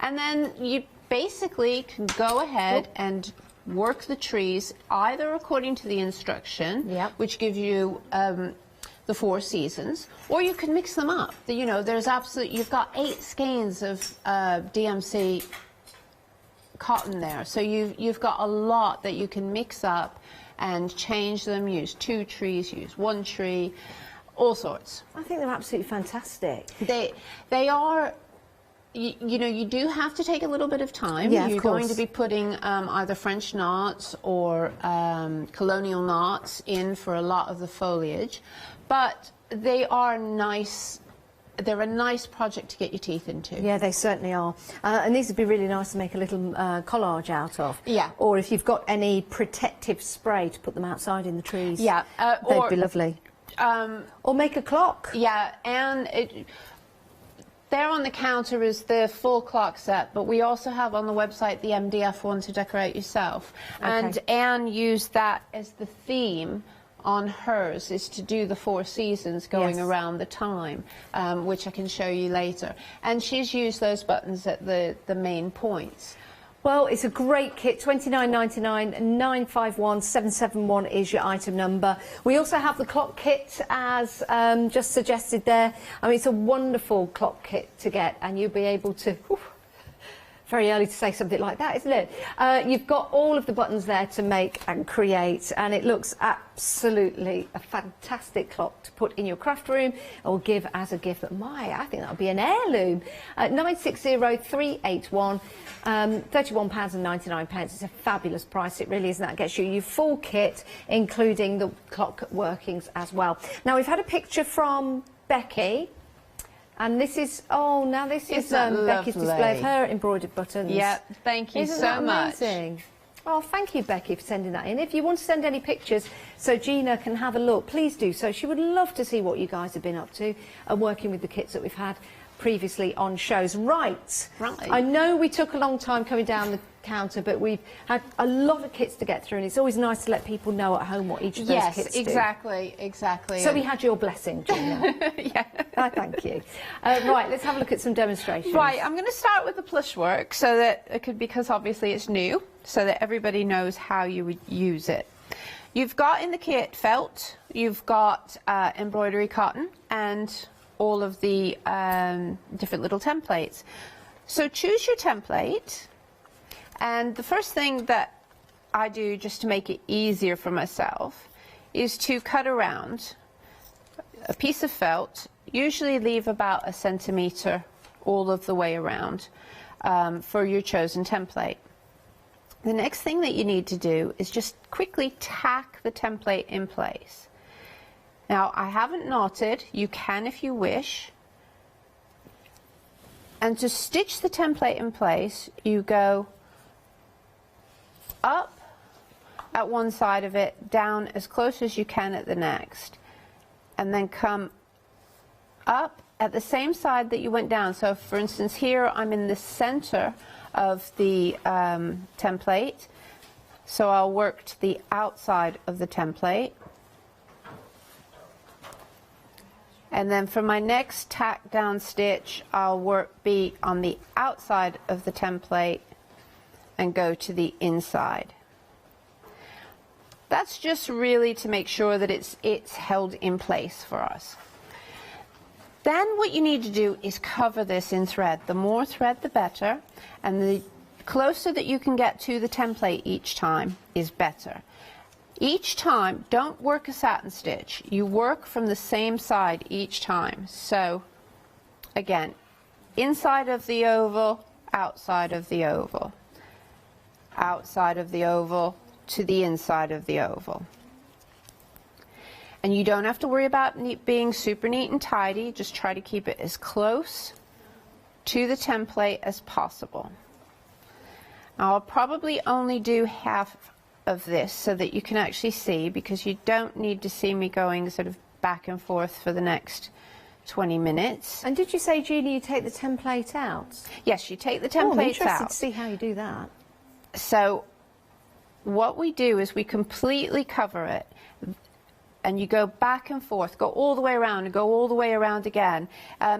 S22: And then you basically can go ahead and work the trees either according to the instruction, which gives you the 4 seasons, or you can mix them up. You know, you've got 8 skeins of DMC cotton there, so you've got a lot that you can mix up and change them, use 2 trees, use 1 tree, all sorts.
S9: I think they're absolutely fantastic.
S22: They are. You know, you do have to take a little bit of time.
S9: Yeah,
S22: You're going to be putting either French knots or colonial knots in for a lot of the foliage, but they are nice. They're a nice project to get your teeth into.
S9: Yeah, they certainly are. And these would be really nice to make a little collage out of.
S22: Yeah.
S9: Or if you've got any protective spray to put them outside in the trees.
S22: Yeah.
S9: They'd be lovely. Or make a clock.
S22: Yeah, and there on the counter is the full clock set, but we also have on the website the MDF one to decorate yourself.
S9: Okay.
S22: And Anne used that as the theme on hers, is to do the 4 seasons going around the time, which I can show you later. And she's used those buttons at the main points.
S9: Well, it's a great kit, $29.99, 951 771 is your item number. We also have the clock kit, as just suggested there. I mean, it's a wonderful clock kit to get, and you'll be able to... Very early to say something like that, isn't it? You've got all of the buttons there to make and create, and it looks absolutely a fantastic clock to put in your craft room or give as a gift. But I think that would be an heirloom. 960381, £31.99. It's a fabulous price. It really is. And that gets you your full kit, including the clock workings as well. Now, we've had a picture from Becky. And this is, this is Becky's display of her embroidered buttons.
S22: Yeah, thank you so much.
S9: Amazing? Oh, thank you, Becky, for sending that in. If you want to send any pictures so Gina can have a look, please do so. She would love to see what you guys have been up to and working with the kits that we've had previously on shows. Right. I know we took a long time coming down the counter, but we've had a lot of kits to get through, and it's always nice to let people know at home what each of those kits do.
S22: Yes, exactly.
S9: So we had your blessing, Gina.
S22: Yeah.
S9: Thank you. Right, let's have a look at some demonstrations.
S22: Right, I'm going to start with the plush work, so that because obviously it's new, so that everybody knows how you would use it. You've got in the kit felt, you've got embroidery cotton, and all of the different little templates. So choose your template, and the first thing that I do, just to make it easier for myself, is to cut around a piece of felt, usually leave about 1 centimetre all of the way around for your chosen template. The next thing that you need to do is just quickly tack the template in place. Now, I haven't knotted, you can if you wish. And to stitch the template in place, you go up at one side of it, down as close as you can at the next, and then come up at the same side that you went down. So for instance, here I'm in the center of the template, so I'll work to the outside of the template. And then for my next tack down stitch, I'll be on the outside of the template and go to the inside. That's just really to make sure that it's held in place for us. Then what you need to do is cover this in thread. The more thread, the better, and the closer that you can get to the template each time is better. Each time, don't work a satin stitch. You work from the same side each time. So, again, inside of the oval, outside of the oval, outside of the oval to the inside of the oval. And you don't have to worry about being super neat and tidy. Just try to keep it as close to the template as possible. Now, I'll probably only do half of this so that you can actually see, because you don't need to see me going sort of back and forth for the next 20 minutes.
S9: And did you say, Julie, you take the template out?
S22: Yes, you take the template
S9: I'm interested
S22: out.
S9: to see how you do that.
S22: So what we do is we completely cover it, and you go back and forth, go all the way around and go all the way around again.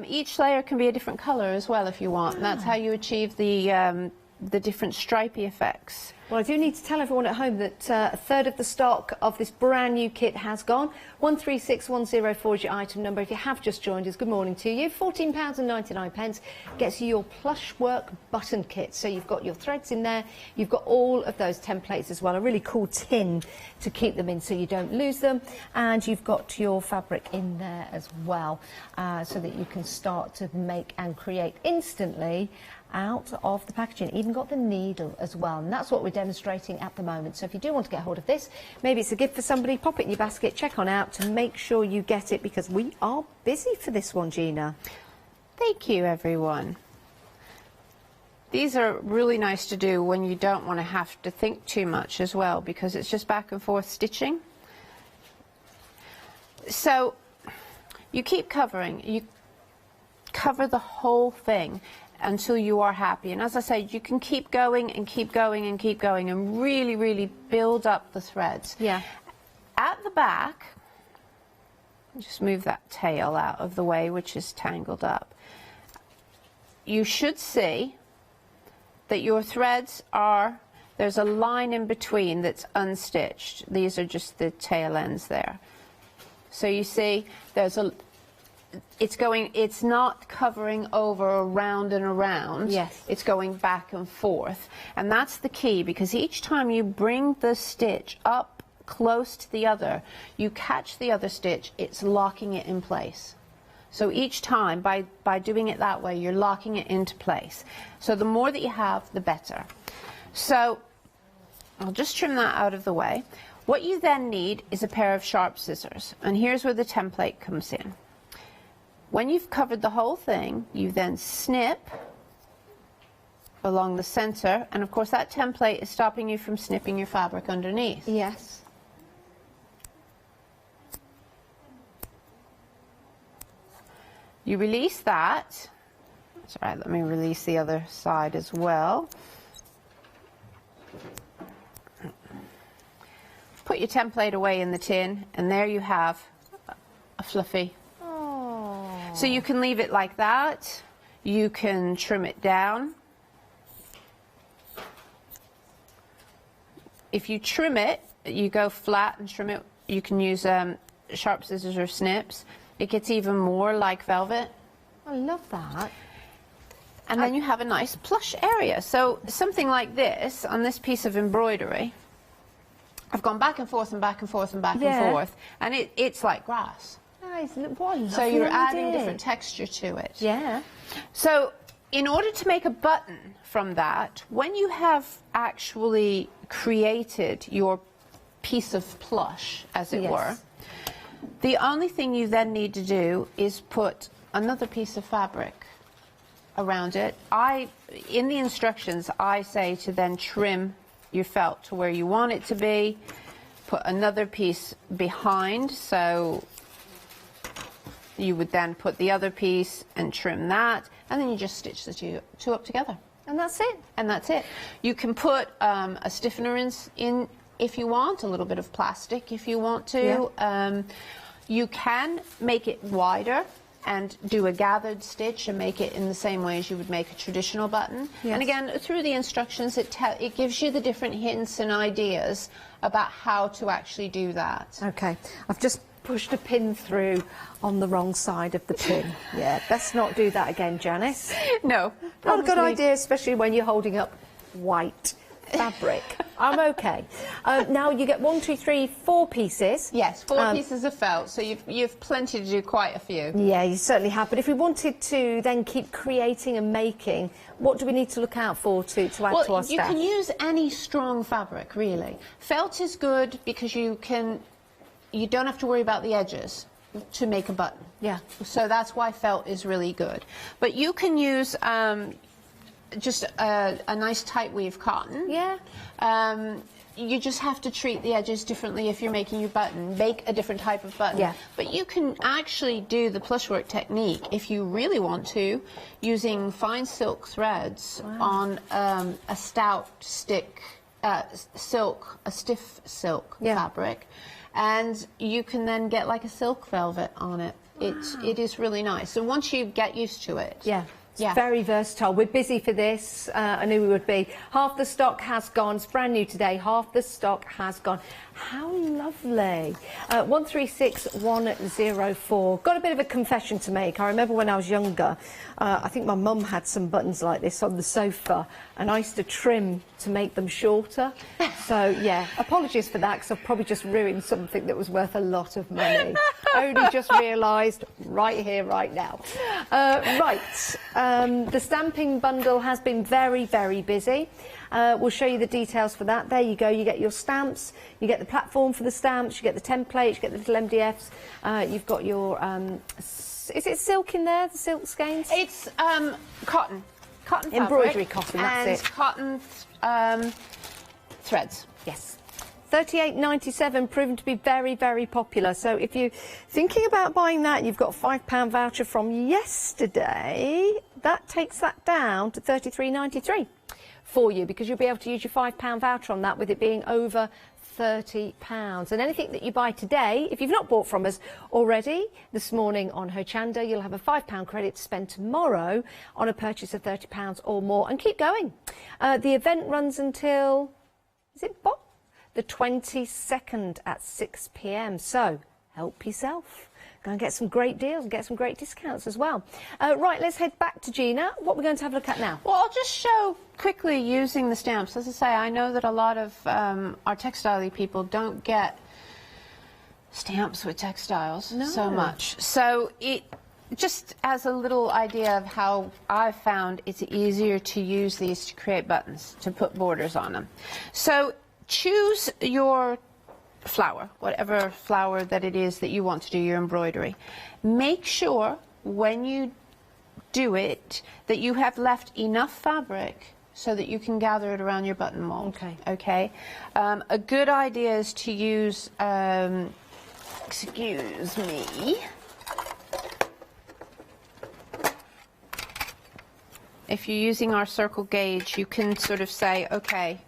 S22: Each layer can be a different color as well if you want, and that's how you achieve the different stripy effects.
S9: Well, I do need to tell everyone at home that a third of the stock of this brand new kit has gone. 136104 is your item number. If you have just joined us, good morning to you. £14.99 gets you your plush work button kit. So you've got your threads in there, you've got all of those templates as well, a really cool tin to keep them in so you don't lose them, and you've got your fabric in there as well, so that you can start to make and create instantly out of the packaging. Even got the needle as well, and that's what we're demonstrating at the moment. So if you do want to get hold of this, maybe it's a gift for somebody, pop it in your basket, check on out to make sure you get it, because we are busy for this one, Gina.
S22: Thank you, everyone. These are really nice to do when you don't want to have to think too much as well, because it's just back and forth stitching. So you keep covering, you cover the whole thing until you are happy. And as I said, you can keep going and keep going and keep going and really, really build up the threads.
S9: Yeah.
S22: At the back, just move that tail out of the way, which is tangled up. You should see that your threads are, there's a line in between that's unstitched. These are just the tail ends there. So you see there's a, it's not covering over around and around.
S9: Yes.
S22: It's going back and forth. And that's the key, because each time you bring the stitch up close to the other, you catch the other stitch, it's locking it in place. So each time, by doing it that way, you're locking it into place. So the more that you have, the better. So I'll just trim that out of the way. What you then need is a pair of sharp scissors. And here's where the template comes in. When you've covered the whole thing, you then snip along the center, and of course that template is stopping you from snipping your fabric underneath.
S9: Yes.
S22: You release that. That's all right, let me release the other side as well. Put your template away in the tin, and there you have a fluffy. So you can leave it like that, you can trim it down. If you trim it, you go flat and trim it, you can use sharp scissors or snips. It gets even more like velvet.
S9: I love that.
S22: And then you have a nice plush area. So something like this, on this piece of embroidery, I've gone back and forth and back and forth and back and forth, and it's like grass.
S9: Nice. What a
S22: So you're
S9: lovely
S22: adding
S9: idea.
S22: different texture to it.
S9: Yeah.
S22: So in order to make a button from that, when you have actually created your piece of plush, as it were, the only thing you then need to do is put another piece of fabric around it. In the instructions, I say to then trim your felt to where you want it to be, put another piece behind, so you would then put the other piece and trim that, and then you just stitch the two up together.
S20: And that's it.
S22: And that's it. You can put a stiffener in if you want, a little bit of plastic if you want to. Yeah. You can make it wider and do a gathered stitch and make it in the same way as you would make a traditional button. Yes. And again, through the instructions, it gives you the different hints and ideas about how to actually do that.
S9: Okay, I've just pushed a pin through on the wrong side of the pin. Yeah, best not do that again, Janice.
S22: No.
S9: Not a good idea, especially when you're holding up white fabric. I'm okay. Now you get 1, 2, 3, 4 pieces.
S22: Yes, 4 pieces of felt, so you've plenty to do, quite a few.
S9: Yeah, you certainly have. But if we wanted to then keep creating and making, what do we need to look out for to add to our staff?
S22: You can use any strong fabric, really. Felt is good because you don't have to worry about the edges to make a button.
S9: Yeah.
S22: So that's why felt is really good. But you can use just a nice tight weave cotton.
S9: Yeah.
S22: You just have to treat the edges differently if you're making your button. Make a different type of button.
S9: Yeah.
S22: But you can actually do the plushwork technique if you really want to, using fine silk threads on a stout stick silk, a stiff silk fabric, and you can then get like a silk velvet on it. It is really nice. And once you get used to it,
S9: it's very versatile. We're busy for this. I knew we would be. Half the stock has gone. It's brand new today. Half the stock has gone. How lovely. 136104. Got a bit of a confession to make. I remember when I was younger, I think my mum had some buttons like this on the sofa, and I used to trim to make them shorter. So, yeah, apologies for that, because I've probably just ruined something that was worth a lot of money. Only just realised right here, right now. The stamping bundle has been very, very busy. We'll show you the details for that. There you go. You get your stamps, you get the platform for the stamps, you get the templates, you get the little MDFs. You've got your, is it silk in there, the silk skeins?
S22: It's cotton. Cotton fabric.
S9: Embroidery cotton, that's
S22: it. Cotton threads.
S9: Yes. £38.97, proven to be very, very popular. So if you're thinking about buying that, you've got a £5 voucher from yesterday. That takes that down to £33.93 for you, because you'll be able to use your £5 voucher on that with it being over £30. And anything that you buy today, if you've not bought from us already this morning on Hochanda, you'll have a £5 credit to spend tomorrow on a purchase of £30 or more, and keep going. The event runs until, is it Bob? The 22nd at 6 p.m. So help yourself. Go and get some great deals and get some great discounts as well. Right, let's head back to Gina. What we're going to have a look at now?
S22: Well, I'll just show quickly using the stamps. As I say, I know that a lot of our textile people don't get stamps with textiles so much. So it just as a little idea of how I've found it's easier to use these to create buttons, to put borders on them. So choose your flower, whatever flower that it is that you want to do your embroidery. Make sure when you do it that you have left enough fabric so that you can gather it around your button mold. Okay. A good idea is to use, excuse me, if you're using our circle gauge, you can sort of say, okay,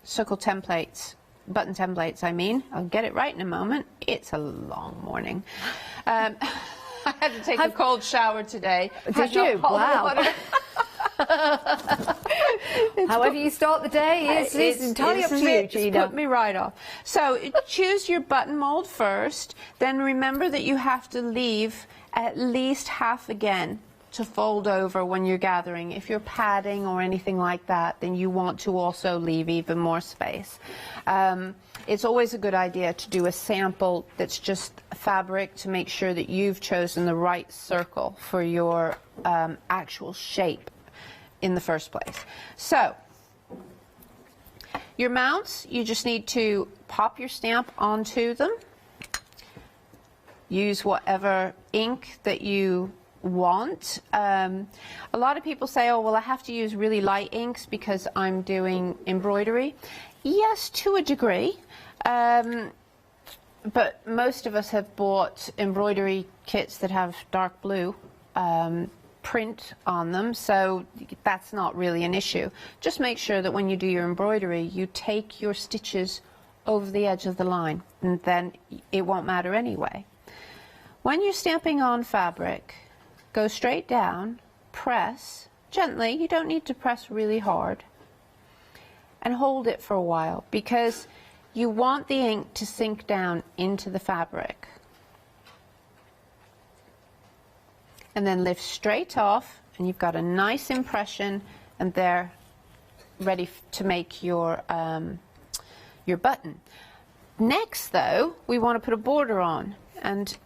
S22: circle templates, button templates, I mean. I'll get it right in a moment. It's a long morning. I had to take a cold shower today.
S9: Did you? Wow. However you start the day is entirely up to you, Gina.
S22: Put me right off. So choose your button mold first. Then remember that you have to leave at least half again to fold over when you're gathering. If you're padding or anything like that, then you want to also leave even more space. It's always a good idea to do a sample that's just fabric to make sure that you've chosen the right circle for your actual shape in the first place. So, your mounts, you just need to pop your stamp onto them. Use whatever ink that you want. A lot of people say, oh, well, I have to use really light inks because I'm doing embroidery. Yes, to a degree. But most of us have bought embroidery kits that have dark blue print on them, so that's not really an issue. Just make sure that when you do your embroidery, you take your stitches over the edge of the line, and then it won't matter anyway. When you're stamping on fabric, go straight down, press gently, you don't need to press really hard, and hold it for a while, because you want the ink to sink down into the fabric. And then lift straight off, and you've got a nice impression, and they're ready to make your button. Next, though, we want to put a border on, and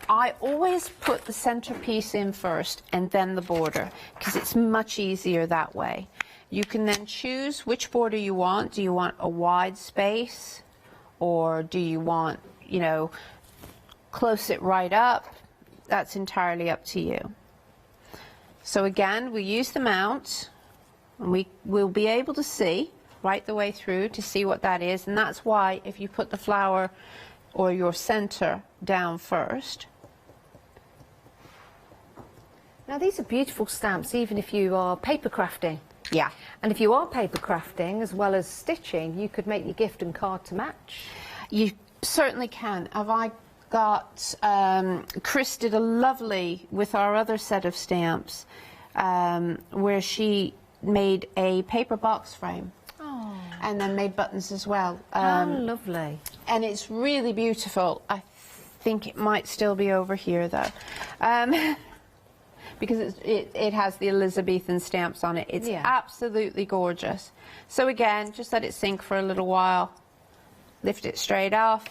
S22: I always put the centerpiece in first and then the border, because it's much easier that way. You can then choose which border you want. Do you want a wide space, or do you want, you know, close it right up? That's entirely up to you. So again, we use the mount, and we will be able to see right the way through to see what that is, and that's why if you put the flower or your center down first.
S9: Now these are beautiful stamps, even if you are paper crafting.
S22: Yeah. And
S9: if you are paper crafting as well as stitching, you could make your gift and card to match.
S22: You certainly can. Have I got, Chris did a lovely, with our other set of stamps, where she made a paper box frame.
S9: Oh.
S22: And then made buttons as well.
S9: How lovely.
S22: And it's really beautiful. I think it might still be over here, though. Because it has the Elizabethan stamps on it. It's absolutely gorgeous. So again, just let it sink for a little while. Lift it straight off.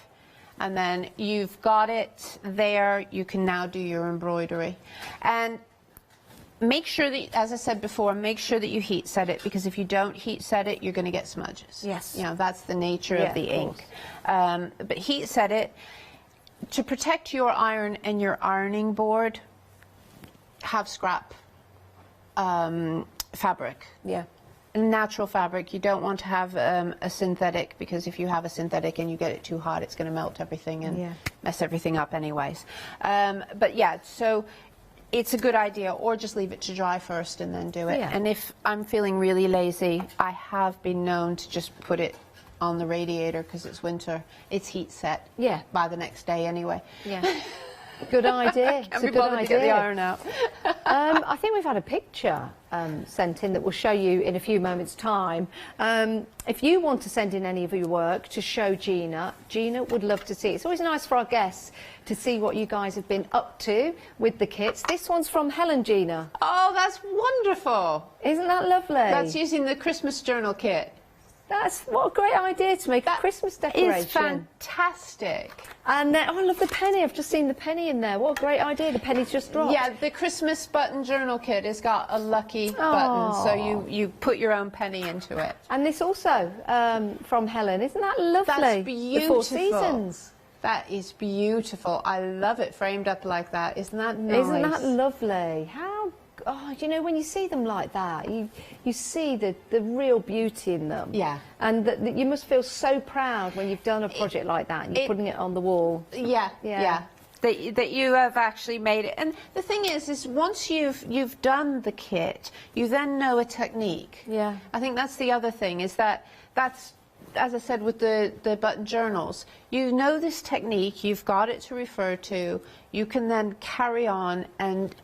S22: And then you've got it there. You can now do your embroidery. And make sure that, as I said before, make sure that you heat set it, because if you don't heat set it, you're going to get smudges.
S9: Yes.
S22: You know, that's the nature of the ink. But heat set it. To protect your iron and your ironing board, have scrap fabric.
S9: Yeah.
S22: Natural fabric. You don't want to have a synthetic, because if you have a synthetic and you get it too hot, it's going to melt everything and mess everything up anyways. But yeah, so it's a good idea, or just leave it to dry first and then do it.
S9: Yeah.
S22: And if I'm feeling really lazy, I have been known to just put it on the radiator because it's winter. It's heat set by the next day anyway.
S9: Yeah. Good idea. It's a good idea.
S22: To get the iron out.
S9: I think we've had a picture sent in that we'll show you in a few moments' time. If you want to send in any of your work to show Gina, Gina would love to see it. It's always nice for our guests to see what you guys have been up to with the kits. This one's from Helen, Gina.
S22: Oh, that's wonderful.
S9: Isn't that lovely?
S22: That's using the Christmas journal kit.
S9: That's what a great idea to make a Christmas decoration.
S22: It's fantastic.
S9: And oh, I love the penny. I've just seen the penny in there. What a great idea. The penny's just dropped.
S22: Yeah, the Christmas button journal kit has got a lucky button, so you put your own penny into it.
S9: And this also from Helen. Isn't that lovely?
S22: That's beautiful.
S9: The 4 seasons.
S22: That is beautiful. I love it framed up like that. Isn't that nice?
S9: Isn't that lovely? How... Oh, you know, when you see them like that, you see the real beauty in them.
S22: Yeah.
S9: And that you must feel so proud when you've done a project like that and you're putting it on the wall.
S22: Yeah. That you have actually made it. And the thing is once you've done the kit, you then know a technique.
S9: Yeah.
S22: I think that's the other thing, is that's, as I said with the button journals, you know this technique, you've got it to refer to, you can then carry on and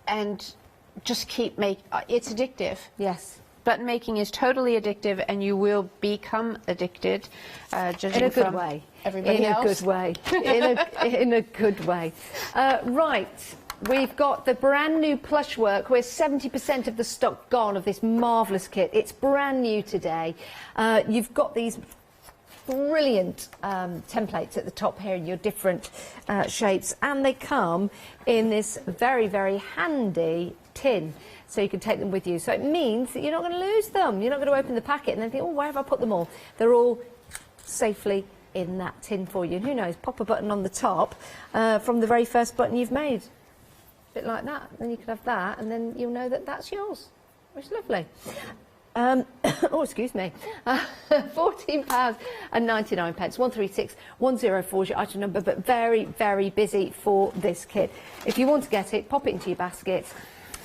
S22: just keep it's addictive.
S9: Yes.
S22: Button making is totally addictive, and you will become addicted.
S9: In a good way.
S22: Everybody else.
S9: In a good way. In a good way. Right. We've got the brand new plush work. We're 70% of the stock gone of this marvellous kit. It's brand new today. You've got these brilliant templates at the top here in your different shapes, and they come in this very, very handy tin, so you can take them with you. So it means that you're not going to lose them. You're not going to open the packet and then think, oh, where have I put them all? They're all safely in that tin for you. And who knows, pop a button on the top from the very first button you've made. A bit like that. Then you could have that, and then you'll know that that's yours, which is lovely. Oh, excuse me. £14.99. 136 104 is your item number, but very, very busy for this kit. If you want to get it, pop it into your basket.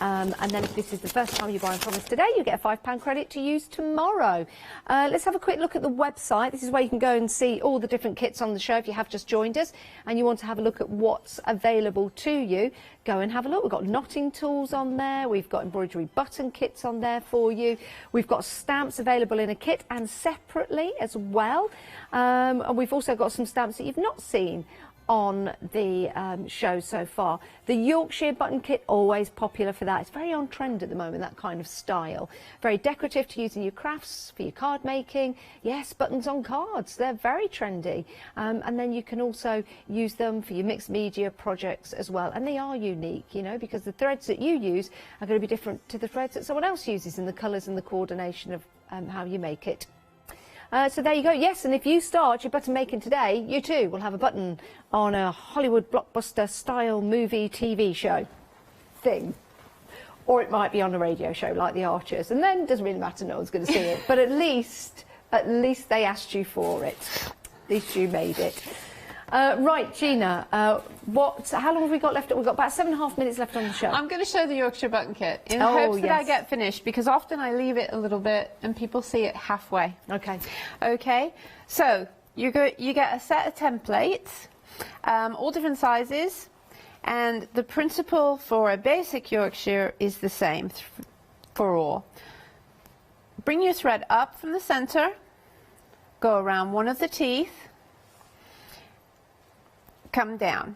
S9: And then if this is the first time you're buying from us today, you get a £5 credit to use tomorrow. Let's have a quick look at the website. This is where you can go and see all the different kits on the show if you have just joined us and you want to have a look at what's available to you. Go and have a look. We've got knotting tools on there. We've got embroidery button kits on there for you. We've got stamps available in a kit and separately as well. And we've also got some stamps that you've not seen on the show so far. The Yorkshire button kit, always popular for that. It's very on trend at the moment, that kind of style. Very decorative to use in your crafts, for your card making. Yes, buttons on cards, they're very trendy. And then you can also use them for your mixed media projects as well. And they are unique, you know, because the threads that you use are going to be different to the threads that someone else uses, in the colours and the coordination of how you make it. So there you go. Yes, and if you start your button making today, you too will have a button on a Hollywood blockbuster style movie TV show thing. Or it might be on a radio show like The Archers, and then it doesn't really matter, no one's going to see it. But at least they asked you for it. At least you made it. Right, Gina, how long have we got left? We've got about 7.5 minutes left on the show.
S22: I'm going to show the Yorkshire button kit in hopes that I get finished, because often I leave it a little bit and people see it halfway.
S9: Okay.
S22: Okay, so you get a set of templates, all different sizes, and the principle for a basic Yorkshire is the same for all. Bring your thread up from the centre, go around one of the teeth, come down.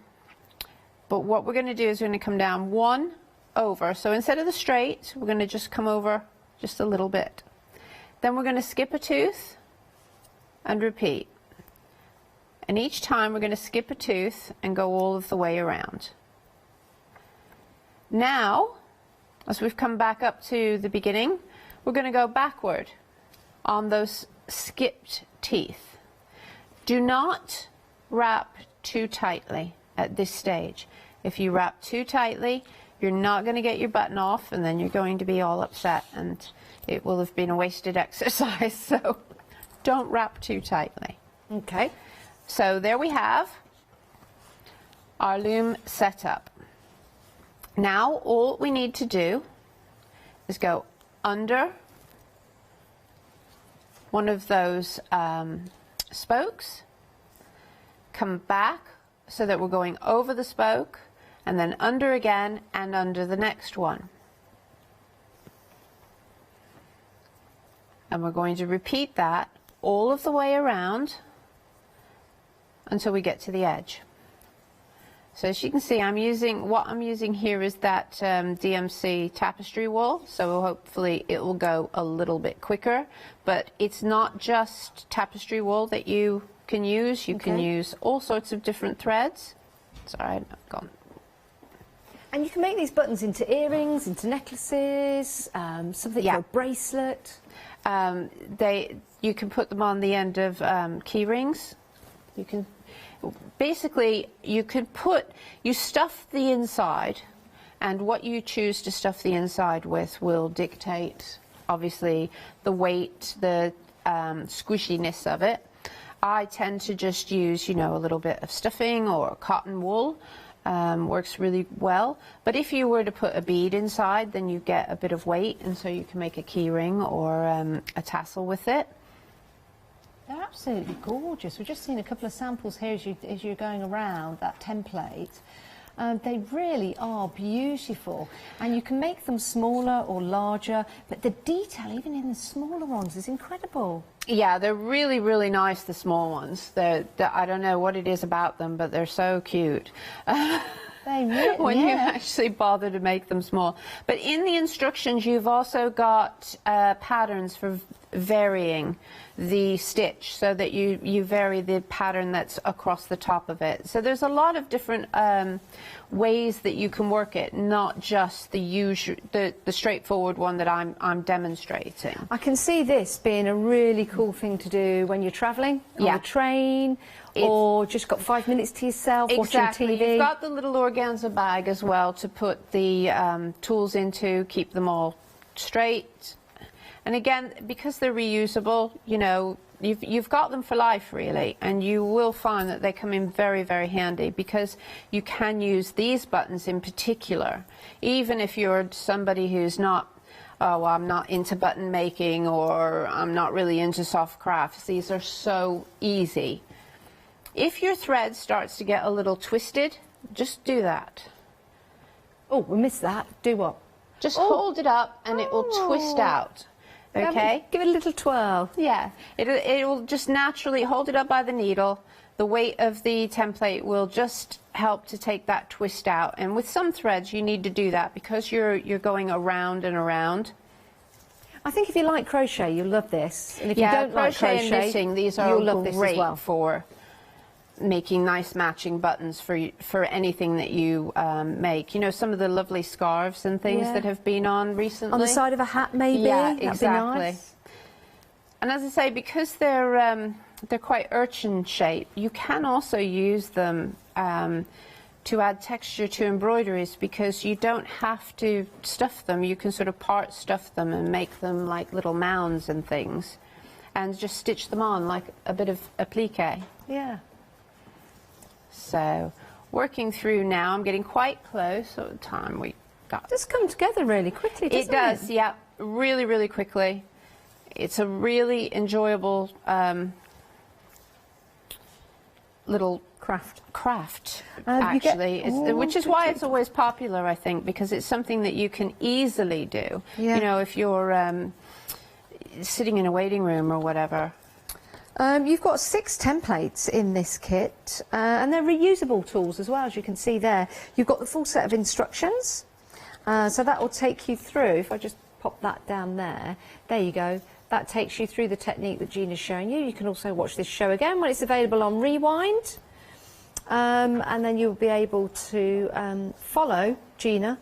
S22: But what we're going to do is we're going to come down one over. So instead of the straight, we're going to just come over just a little bit. Then we're going to skip a tooth and repeat. And each time we're going to skip a tooth and go all of the way around. Now, as we've come back up to the beginning, we're going to go backward on those skipped teeth. Do not wrap too tightly at this stage. If you wrap too tightly, you're not going to get your button off, and then you're going to be all upset and it will have been a wasted exercise. So don't wrap too tightly.
S9: Okay.
S22: So there we have our loom set up. Now all we need to do is go under one of those spokes, come back so that we're going over the spoke, and then under again and under the next one. And we're going to repeat that all of the way around until we get to the edge. So as you can see, what I'm using here is that DMC tapestry wool, so hopefully it will go a little bit quicker. But it's not just tapestry wool that you can use. You can use all sorts of different threads. Sorry, I've gone.
S9: And you can make these buttons into earrings, into necklaces, something for a bracelet.
S22: You can put them on the end of key rings. You can basically you stuff the inside, and what you choose to stuff the inside with will dictate obviously the weight, the squishiness of it. I tend to just use, you know, a little bit of stuffing or cotton wool. Works really well. But if you were to put a bead inside, then you get a bit of weight, and so you can make a key ring or a tassel with it.
S9: They're absolutely gorgeous. We've just seen a couple of samples here as you're going around that template. They really are beautiful, and you can make them smaller or larger, but the detail even in the smaller ones is incredible.
S22: Yeah, they're really, really nice, the small ones. I don't know what it is about them, but they're so cute. when you actually bother to make them small. But in the instructions, you've also got patterns for varying the stitch, so that you vary the pattern that's across the top of it. So there's a lot of different ways that you can work it, not just the usual, the straightforward one that I'm demonstrating.
S9: I can see this being a really cool thing to do when you're travelling on the train, or just got 5 minutes to yourself watching TV.
S22: You've got the little organza bag as well to put the tools into, keep them all straight. And again, because they're reusable, you know, you've got them for life, really, and you will find that they come in very, very handy, because you can use these buttons in particular, even if you're somebody who's not, oh, I'm not into button making, or I'm not really into soft crafts. These are so easy. If your thread starts to get a little twisted, just do that.
S9: Oh, we missed that. Do what?
S22: Just hold it up and it will twist out. Okay?
S9: Give it a little twirl.
S22: Yeah. It will just naturally hold it up by the needle. The weight of the template will just help to take that twist out. And with some threads, you need to do that because you're going around and around.
S9: I think if you like crochet, you'll love this. And if you don't like crochet
S22: and knitting, these are
S9: you'll love this
S22: great
S9: as well.
S22: For making nice matching buttons for anything that you make. You know, some of the lovely scarves and things that have been on recently.
S9: On the side of a hat, maybe?
S22: Yeah,
S9: That'd
S22: exactly.
S9: be nice.
S22: And as I say, because they're quite urchin shaped, you can also use them to add texture to embroideries, because you don't have to stuff them. You can sort of part stuff them and make them like little mounds and things, and just stitch them on like a bit of applique.
S9: Yeah.
S22: So, working through now, I'm getting quite close at the time we got.
S9: Just come together really quickly, doesn't it?
S22: It does, yeah, really, really quickly. It's a really enjoyable little craft actually, which is why it's always popular, I think, because it's something that you can easily do.
S9: Yeah.
S22: You know, if you're sitting in a waiting room or whatever.
S9: You've got 6 templates in this kit, and they're reusable tools as well, as you can see there. You've got the full set of instructions, so that will take you through. If I just pop that down there, there you go. That takes you through the technique that Gina's showing you. You can also watch this show again when it's available on Rewind, and then you'll be able to follow Gina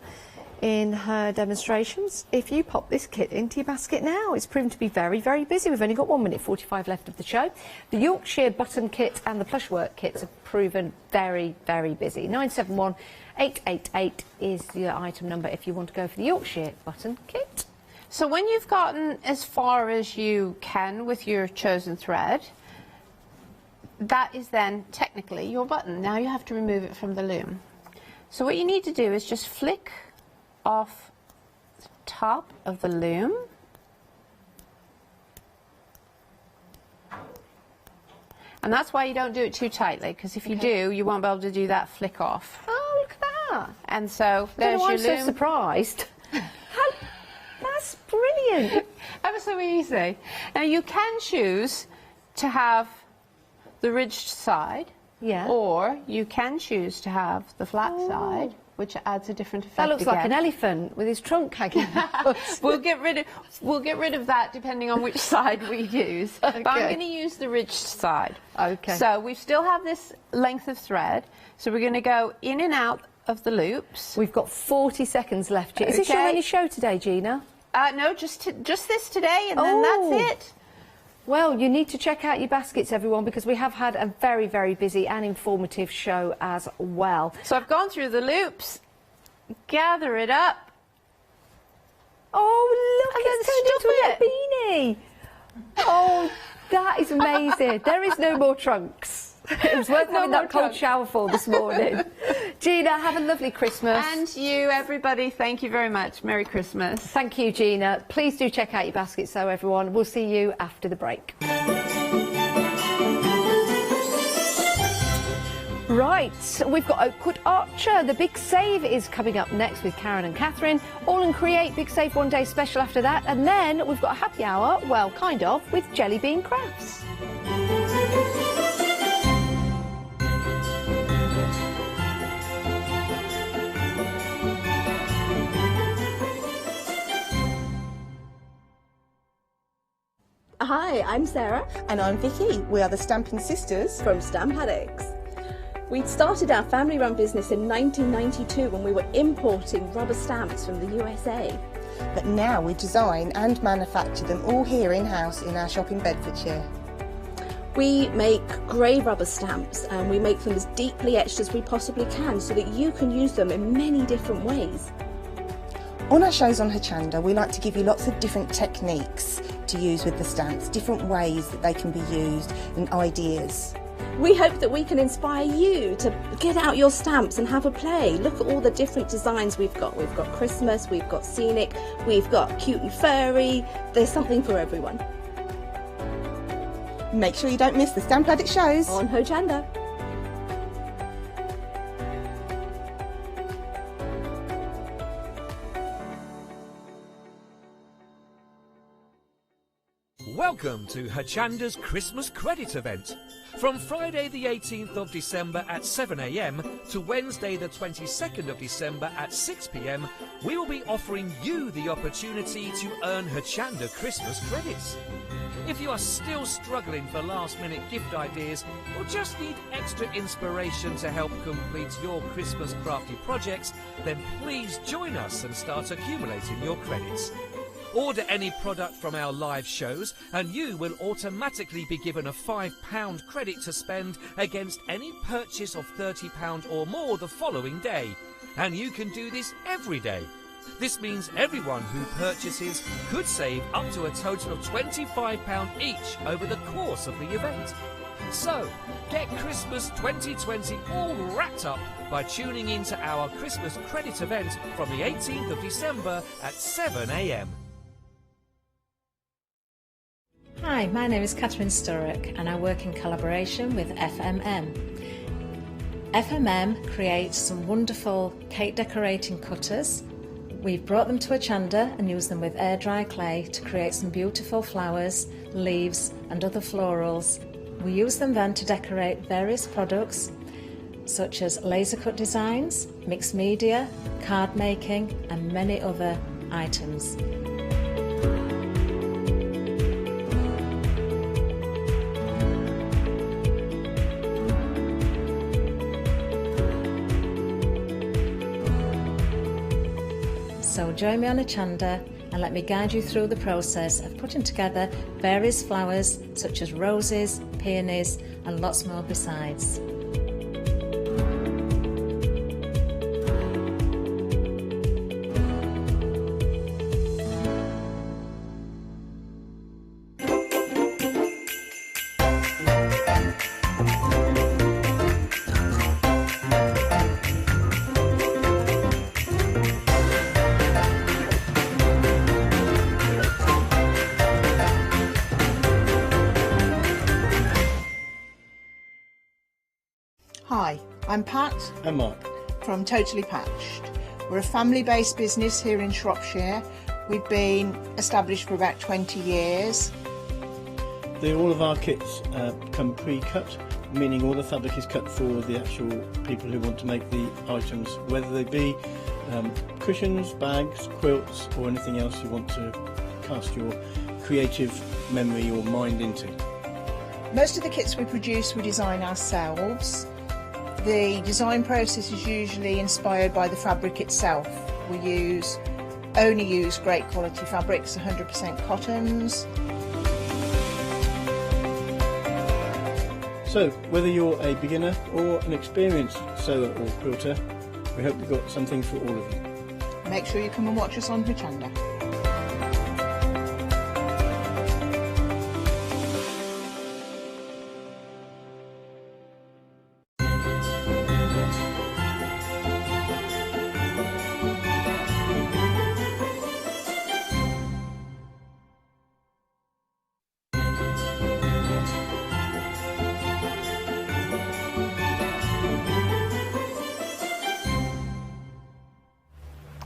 S9: in her demonstrations. If you pop this kit into your basket now, it's proven to be very, very busy. We've only got 1 minute 45 left of the show. The Yorkshire button kit and the plushwork kits have proven very, very busy. 971888 is the item number if you want to go for the Yorkshire button kit.
S22: So when you've gotten as far as you can with your chosen thread, that is then technically your button. Now you have to remove it from the loom. So what you need to do is just flick off the top of the loom. And that's why you don't do it too tightly, because if you do, you won't be able to do that flick off.
S9: Oh, look at that.
S22: And so there's your loom.
S9: I'm so surprised. That's brilliant.
S22: Ever so easy. Now you can choose to have the ridged side, or you can choose to have the flat side, which adds a different effect.
S9: That looks
S22: again.
S9: like an elephant with his trunk hanging out.
S22: We'll get rid of that depending on which side we use.
S9: Okay.
S22: But I'm going to use the ridged side.
S9: Okay.
S22: So we still have this length of thread. So we're going to go in and out of the loops.
S9: We've got 40 seconds left. Is this your only show today, Gina?
S22: No, just this today, and then that's it.
S9: Well, you need to check out your baskets, everyone, because we have had a very, very busy and informative show as well.
S22: So I've gone through the loops, gather it up.
S9: Oh, look, it's turned into a beanie. Oh, that is amazing. There is no more trunks. It was worth having that cold shower for this morning. Gina, have a lovely Christmas.
S22: And you, everybody, thank you very much. Merry Christmas.
S9: Thank you, Gina. Please do check out your baskets, though, everyone. We'll see you after the break. Right, we've got Oakwood Archer. The Big Save is coming up next with Karen and Catherine. All and Create Big Save One Day Special after that. And then we've got a happy hour, well, kind of, with Jelly Bean Crafts.
S5: Hi, I'm Sarah.
S6: And I'm Vicky. We are the Stamping Sisters
S5: from Stamp Addicts. We started our family-run business in 1992 when we were importing rubber stamps from the USA.
S6: But now we design and manufacture them all here in-house in our shop in Bedfordshire.
S5: We make grey rubber stamps and we make them as deeply etched as we possibly can so that you can use them in many different ways.
S6: On our shows on Hochanda, we like to give you lots of different techniques to use with the stamps, different ways that they can be used and ideas.
S5: We hope that we can inspire you to get out your stamps and have a play. Look at all the different designs we've got. We've got Christmas, we've got scenic, we've got cute and furry. There's something for everyone.
S6: Make sure you don't miss the Stamp Addict shows
S5: on Hochanda.
S11: Welcome to Hochanda's Christmas Credit event. From Friday the 18th of December at 7 AM to Wednesday the 22nd of December at 6 PM, we will be offering you the opportunity to earn Hochanda Christmas credits. If you are still struggling for last-minute gift ideas or just need extra inspiration to help complete your Christmas crafty projects, then please join us and start accumulating your credits. Order any product from our live shows and you will automatically be given a £5 credit to spend against any purchase of £30 or more the following day. And you can do this every day. This means everyone who purchases could save up to a total of £25 each over the course of the event. So, get Christmas 2020 all wrapped up by tuning into our Christmas credit event from the 18th of December at 7 AM.
S8: Hi, my name is Catherine Sturrock and I work in collaboration with FMM. FMM creates some wonderful cake decorating cutters. We've brought them to Hochanda and used them with air dry clay to create some beautiful flowers, leaves and other florals. We use them then to decorate various products such as laser cut designs, mixed media, card making and many other items. So join me on Hochanda and let me guide you through the process of putting together various flowers such as roses, peonies and lots more besides.
S23: Hi, I'm Pat.
S24: And Mark.
S23: From Totally Patched. We're a family-based business here in Shropshire. We've been established for about 20 years.
S24: All of our kits come pre-cut, meaning all the fabric is cut for the actual people who want to make the items, whether they be cushions, bags, quilts or anything else you want to cast your creative memory or mind into.
S23: Most of the kits we produce we design ourselves. The design process is usually inspired by the fabric itself. We only use great quality fabrics, 100% cottons.
S24: So, whether you're a beginner or an experienced sewer or quilter, we hope we've got something for all of you.
S23: Make sure you come and watch us on Hochanda.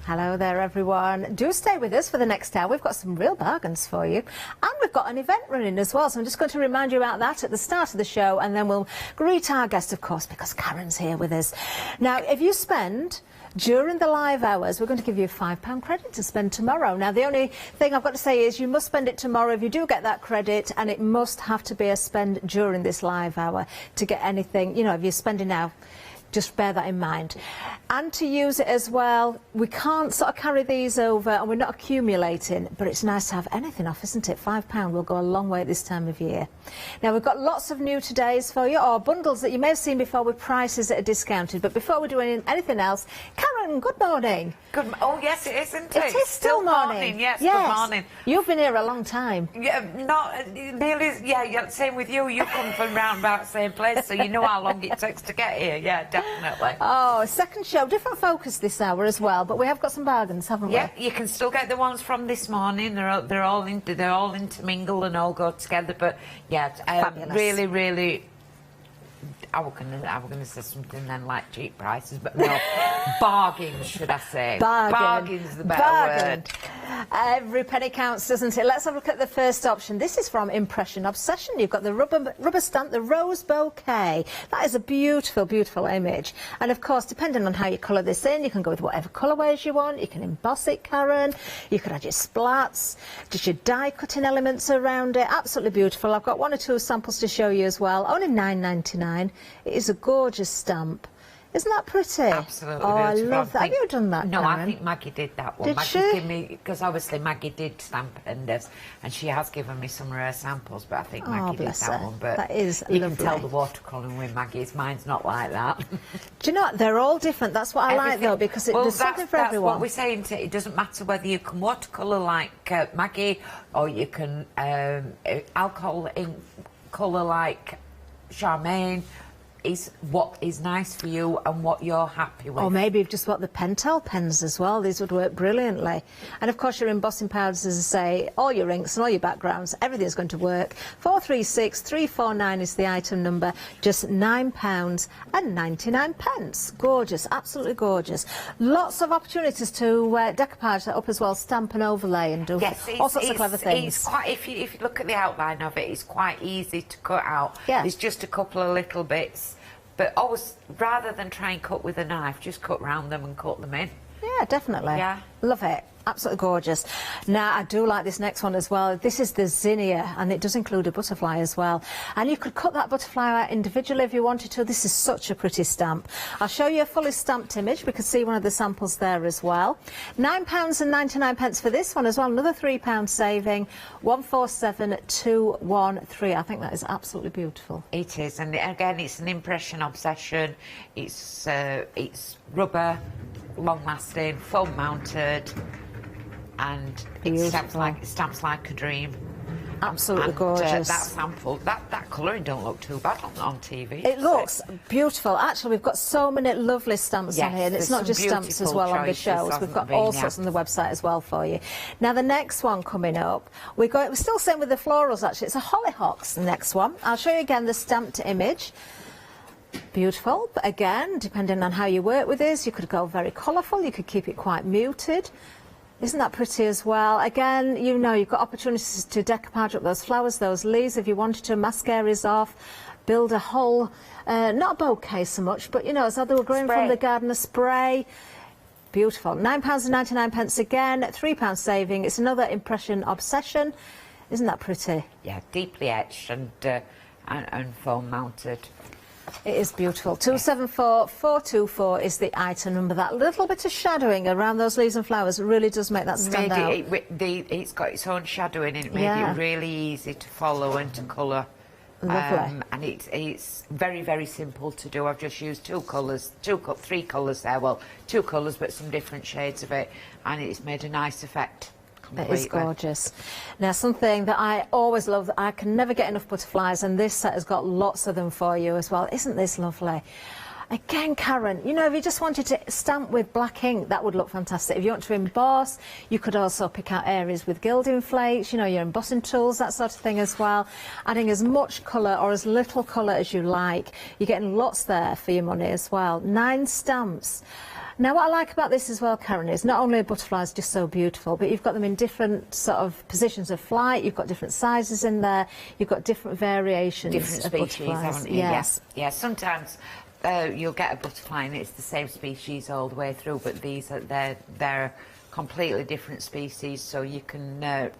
S20: Hello there everyone. Do stay with us for the next hour. We've got some real bargains for you. And we've got an event running as well. So I'm just going to remind you about that at the start of the show. And then we'll greet our guest, of course, because Karen's here with us. Now, if you spend During the live hours, we're going to give you a £5 credit to spend tomorrow. Now, the only thing I've got to say is you must spend it tomorrow if you do get that credit, and it must have to be a spend during this live hour to get anything. You know, if you're spending now, just bear that in mind. And to use it as well, we can't sort of carry these over and we're not accumulating, but it's nice to have anything off, isn't it? £5 will go a long way at this time of year. Now, we've got lots of new todays for you, or bundles that you may have seen before with prices that are discounted. But before we do anything else, Karen, good morning.
S2: Good. Oh, yes, it is, isn't it?
S20: It is still morning.
S2: Yes, good morning.
S20: You've been here a long time.
S2: Yeah, not nearly. Yeah, same with you. You come from round about the same place, so you know how long it takes to get here. Yeah, definitely.
S20: Oh, second show, different focus this hour as well, but we have got some bargains, haven't we?
S2: Yeah, you can still get the ones from this morning. They're all intermingle and all go together. But yeah, really, really. I was gonna say something then like cheap prices, but no, bargains, should I say? Bargain's the better word.
S20: Every penny counts, doesn't it? Let's have a look at the first option. This is from Impression Obsession. You've got the rubber stamp, the rose bouquet. That is a beautiful, beautiful image. And of course, depending on how you colour this in, you can go with whatever colourways you want. You can emboss it, Karen. You could add your splats, just your die cutting elements around it. Absolutely beautiful. I've got 1 or 2 samples to show you as well. Only £9.99. It is a gorgeous stamp. Isn't that pretty?
S2: Absolutely
S20: beautiful. I
S2: beautiful.
S20: love that. Have you done that,
S2: No,
S20: Karen?
S2: I think Maggie did that one.
S20: Did
S2: Maggie's
S20: she?
S2: given me, because obviously Maggie did stamp penders, and she has given me some of her samples, but I think Maggie did
S20: bless
S2: that
S20: her.
S2: one. But
S20: That is
S2: you
S20: lovely.
S2: can tell the watercolouring with Maggie's. Mine's not like that.
S20: Do you know what? They're all different. That's what I like, though, because there's something for everyone.
S2: That's what we're saying. It doesn't matter whether you can watercolour like Maggie, or you can alcohol ink colour like Charmaine. Is what is nice for you and what you're happy with.
S20: Or maybe you've just got the Pentel pens as well. These would work brilliantly. And of course your embossing powders, as I say, all your inks and all your backgrounds, everything's going to work. 436349 is the item number, just £9.99. Gorgeous, absolutely gorgeous. Lots of opportunities to decoupage that up as well, stamp and overlay and do all sorts of clever things.
S2: It's quite, if you look at the outline of it, it's quite easy to cut out.
S20: Yeah.
S2: There's just a couple of little bits. But always, rather than try and cut with a knife, just cut round them and cut them in.
S20: Yeah, definitely.
S2: Yeah.
S20: Love it. Absolutely gorgeous. Now, I do like this next one as well. This is the zinnia, and it does include a butterfly as well. And you could cut that butterfly out individually if you wanted to. This is such a pretty stamp. I'll show you a fully stamped image. We can see one of the samples there as well. £9.99 for this one as well. Another £3 saving. 147213. I think that is absolutely beautiful.
S2: It is, and again, it's an Impression Obsession. It's rubber, long-lasting, foam-mounted, and it stamps like a dream.
S20: Absolutely
S2: and,
S20: gorgeous.
S2: That sample, that colouring don't look too bad on TV.
S20: It looks beautiful. Actually, we've got so many lovely stamps on here, and it's not just stamps as well on the shows. We've got all sorts on the website as well for you. Now, the next one coming up, we're still same with the florals, actually. It's a hollyhocks, the next one. I'll show you again the stamped image. Beautiful, but again, depending on how you work with this, you could go very colourful, you could keep it quite muted. Isn't that pretty as well? Again, you know, you've got opportunities to decoupage up those flowers, those leaves, if you wanted to, mask areas off, build a whole, not a bouquet so much, but, you know, as though they were growing from the garden, a spray. Beautiful. £9.99 again, £3 saving. It's another Impression Obsession. Isn't that pretty?
S2: Yeah, deeply etched and foam mounted.
S20: It is beautiful. 274424 is the item number. That little bit of shadowing around those leaves and flowers really does make that stand out.
S2: It's got its own shadowing in it, made it really easy to follow and to colour.
S20: Lovely.
S2: And it's very, very simple to do. I've just used three colours there. Well, 2 colours, but some different shades of it, and it's made a nice effect.
S20: It is gorgeous. Now, something that I always love, that I can never get enough butterflies, and this set has got lots of them for you as well. Isn't this lovely? Again, Karen, you know, if you just wanted to stamp with black ink, that would look fantastic. If you want to emboss, you could also pick out areas with gilding flakes, you know, your embossing tools, that sort of thing as well. Adding as much colour or as little colour as you like. You're getting lots there for your money as well. 9 stamps. Now, what I like about this as well, Karen, is not only are butterflies just so beautiful, but you've got them in different sort of positions of flight, you've got different sizes in there, you've got different variations
S2: Different
S20: of
S2: species,
S20: butterflies.
S2: haven't you? Yes. Yeah, sometimes you'll get a butterfly and it's the same species all the way through, but these are they're completely different species, so you can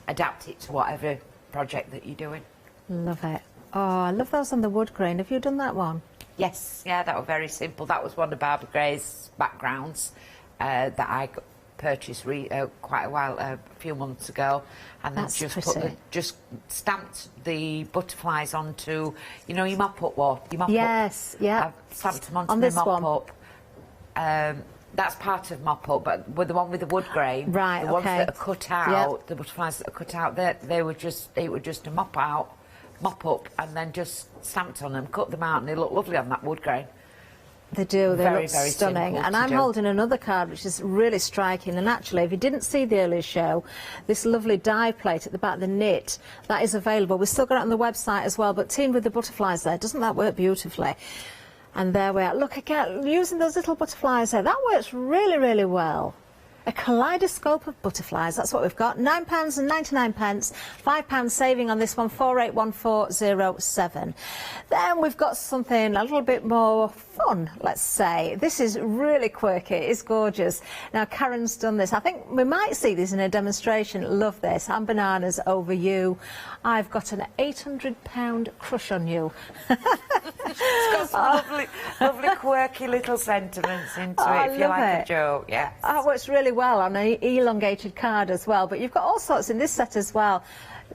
S2: adapt it to whatever project that you're doing.
S20: Love it. Oh, I love those on the wood grain. Have you done that one?
S2: Yes, yeah, that was very simple. That was one of Barbara Gray's backgrounds that I purchased quite a few months ago, and then just stamped the butterflies onto, you know, your mop-up wall.
S20: Yes, yeah.
S2: I've stamped them onto the mop-up. That's part of mop-up, but with the one with the wood grain,
S20: right?
S2: The ones that are cut out, the butterflies that are cut out, it was just a mop-up, and then just stamped on them, cut them out, and they look lovely on that wood grain.
S20: They do, they
S2: very,
S20: look
S2: very
S20: stunning. And I'm holding another card which is really striking, and actually if you didn't see the earlier show, this lovely die plate at the back of the knit, that is available. We've still got it on the website as well, but teamed with the butterflies there, doesn't that work beautifully? And there we are. Look again, using those little butterflies there, that works really, really well. A kaleidoscope of butterflies, that's what we've got. £9.99, £5 saving on this one, 481407. Then we've got something a little bit more fun, let's say. This is really quirky, it's gorgeous. Now Karen's done this, I think we might see this in a demonstration. Love this, I'm bananas over you. I've got an £800 crush on you.
S2: It's got some lovely quirky little sentiments into it, if you like a joke, yeah.
S20: It works really well on an elongated card as well, but you've got all sorts in this set as well.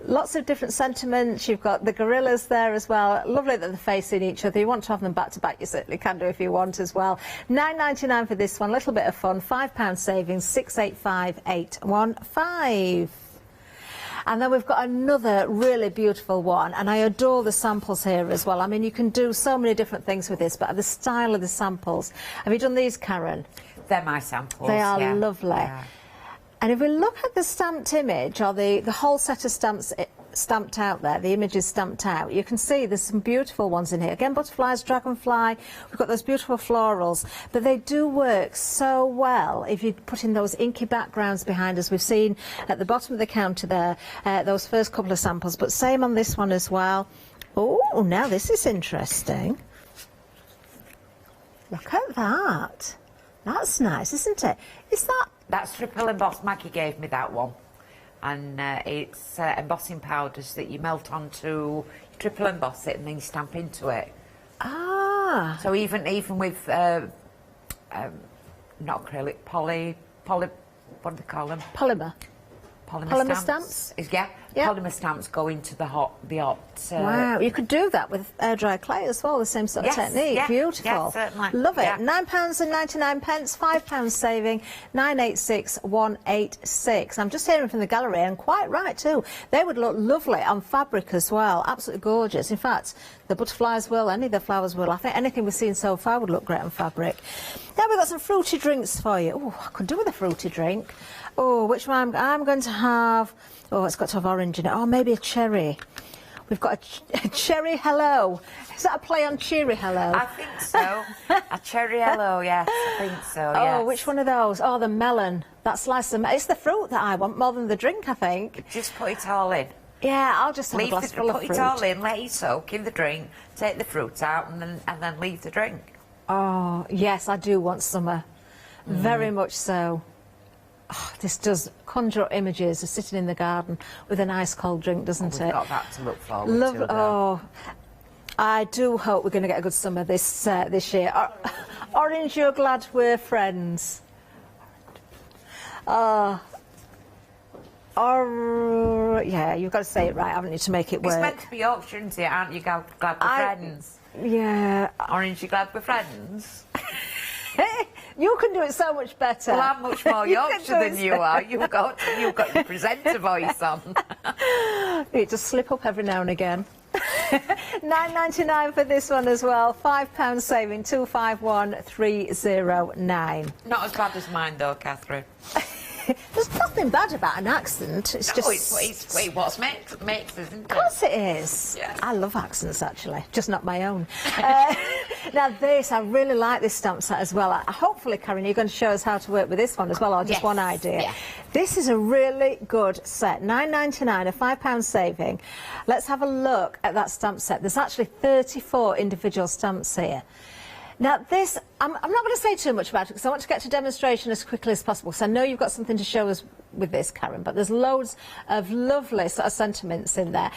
S20: Lots of different sentiments. You've got the gorillas there as well. Lovely that they're facing each other. You want to have them back to back, you certainly can do if you want as well. £9.99 for this one, a little bit of fun. £5 savings, 685815. And then we've got another really beautiful one, and I adore the samples here as well. I mean, you can do so many different things with this, but the style of the samples. Have you done these, Karen?
S2: They're my samples.
S20: They are lovely. Yeah. And if we look at the stamped image, or the whole set of stamps stamped out there, the images stamped out, you can see there's some beautiful ones in here. Again, butterflies, dragonfly, we've got those beautiful florals, but they do work so well if you put in those inky backgrounds behind us. We've seen at the bottom of the counter there, those first couple of samples, but same on this one as well. Oh, now this is interesting. Look at that. That's nice, isn't it? Is that...
S2: That's triple embossed. Maggie gave me that one. And it's embossing powders that you melt onto, triple emboss it and then you stamp into it.
S20: Ah.
S2: So even with, not acrylic, poly, what do they call them?
S20: Polymer.
S2: Polymer stamps? Yeah. Polymer stamps go into the hot.
S20: Wow, you could do that with air dry clay as well, the same sort of technique.
S2: Yeah,
S20: beautiful.
S2: Yeah, certainly.
S20: Love it. £9.99, £5 saving, 986186. I'm just hearing from the gallery, and quite right too. They would look lovely on fabric as well. Absolutely gorgeous. In fact, the butterflies will, any of the flowers will. I think anything we've seen so far would look great on fabric. Now we've got some fruity drinks for you. Oh, I could do with a fruity drink. Oh, which one? I'm going to have... Oh, it's got to have orange in it. Oh, maybe a cherry. We've got a cherry hello. Is that a play on cheery hello?
S2: I think so. A cherry hello, yes. I think so, yes.
S20: Oh, which one of those? Oh, the melon. That slice of melon. It's the fruit that I want more than the drink, I think.
S2: Just put it all in.
S20: Yeah, I'll just have a glass full of fruit.
S2: Put it all in, let it soak in the drink, take the fruit out, and then leave the drink.
S20: Oh, yes, I do want summer. Very much so. Oh, this does conjure up images of sitting in the garden with a nice cold drink, doesn't it?
S2: We've got that to look forward to.
S20: Oh, I do hope we're going to get a good summer this year. Orange, you're glad we're friends. Yeah, you've got to say it right, haven't you, to make it work?
S2: It's meant to be Yorkshire, isn't it? Aren't you glad we're friends?
S20: Yeah.
S2: Orange, you glad we're friends?
S20: You can do it so much better.
S2: Well, I'm much more Yorkshire than you are. You've got your presenter voice on.
S20: You just slip up every now and again. £9.99 for this one as well. £5 saving, 251309.
S2: Not as bad as mine though, Catherine.
S20: There's nothing bad about an accent. It's just...
S2: it's what makes us, isn't it?
S20: Of course it is.
S2: Yeah.
S20: I love accents, actually, just not my own. Now this, I really like this stamp set as well. Hopefully, Karen, you're going to show us how to work with this one as well, or just one idea.
S2: Yeah.
S20: This is a really good set, £9.99, a £5 saving. Let's have a look at that stamp set. There's actually 34 individual stamps here. Now this, I'm not going to say too much about it because I want to get to demonstration as quickly as possible, so I know you've got something to show us with this, Karen, but there's loads of lovely sort of sentiments in there.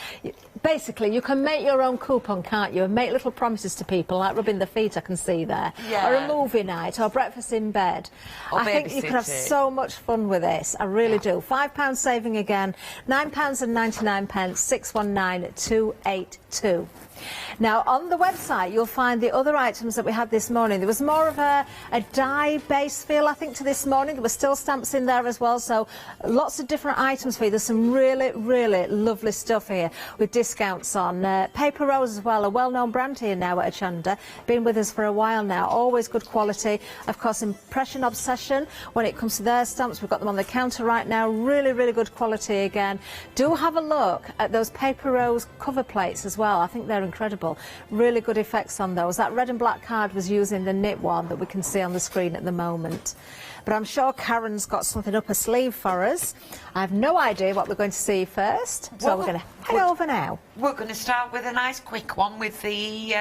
S20: Basically, you can make your own coupon, can't you, and make little promises to people, like rubbing their feet, I can see there, or a movie night, or breakfast in bed.
S2: Or
S20: I think you could have so much fun with this, I really do. £5 saving again, £9.99, 619282. Now, on the website, you'll find the other items that we had this morning. There was more of a dye-based feel, I think, to this morning. There were still stamps in there as well, so lots of different items for you. There's some really, really lovely stuff here with discounts on. Paper Rose as well, a well-known brand here now at Hochanda. Been with us for a while now, always good quality. Of course, Impression Obsession, when it comes to their stamps, we've got them on the counter right now. Really, really good quality again. Do have a look at those Paper Rose cover plates as well. I think they're incredible. Really good effects on those. That red and black card was using the knit one that we can see on the screen at the moment. But I'm sure Karen's got something up her sleeve for us. I have no idea what we're going to see first, so we're going to head over now.
S2: We're going to start with a nice quick one with the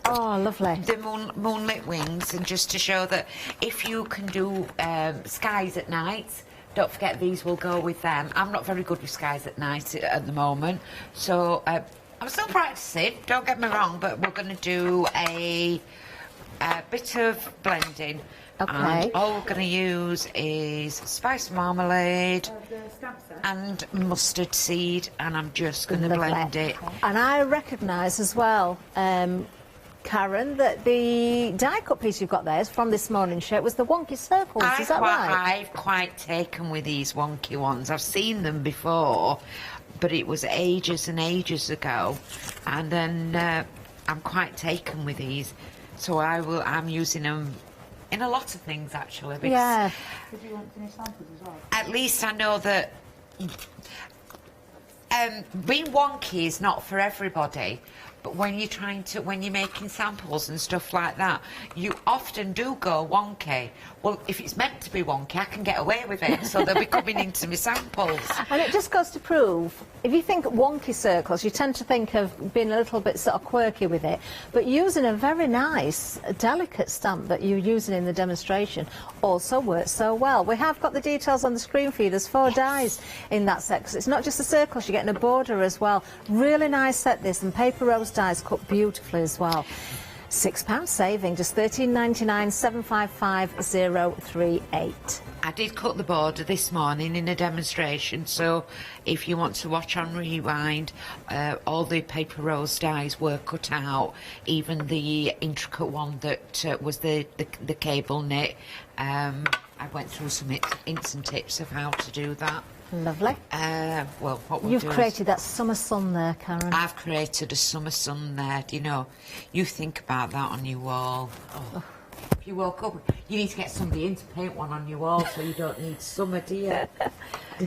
S20: oh, lovely,
S2: the moonlit wings, and just to show that if you can do skies at night, don't forget these will go with them. I'm not very good with skies at night at the moment, so I'm still practicing, don't get me wrong, but we're going to do a bit of blending.
S20: Okay.
S2: And all we're going to use is spice marmalade and mustard seed, and I'm just going to blend it.
S20: And I recognise as well, Karen, that the die cut piece you've got there is from this morning's show. It was the wonky circles, is that right?
S2: I've quite taken with these wonky ones. I've seen them before, but it was ages and ages ago, and then I'm quite taken with these, so I'm using them in a lot of things actually. Because
S20: yeah.
S9: Did you want any samples as well?
S2: at least I know that being wonky is not for everybody. But when you're making samples and stuff like that, you often do go wonky. Well, if it's meant to be wonky, I can get away with it, so they'll be coming into my samples.
S20: And it just goes to prove, if you think wonky circles, you tend to think of being a little bit sort of quirky with it, but using a very nice, delicate stamp that you're using in the demonstration also works so well. We have got the details on the screen for you. There's 4 dies in that set, because it's not just the circles, you're getting a border as well. Really nice set this, and Paper Rose dies cut beautifully as well. £6 saving, just £13.99, 755038.
S2: I did cut the border this morning in a demonstration, so if you want to watch on rewind, all the Paper Rose dies were cut out, even the intricate one that was the cable knit. I went through some hints and tips of how to do that.
S20: Lovely.
S2: Well, what we'll
S20: You've
S2: do
S20: created
S2: is,
S20: that summer sun there, Karen.
S2: I've created a summer sun there. Do you know? You think about that on your wall. Oh. If you woke up, you need to get somebody in to paint one on your wall, so you don't need summer, do you?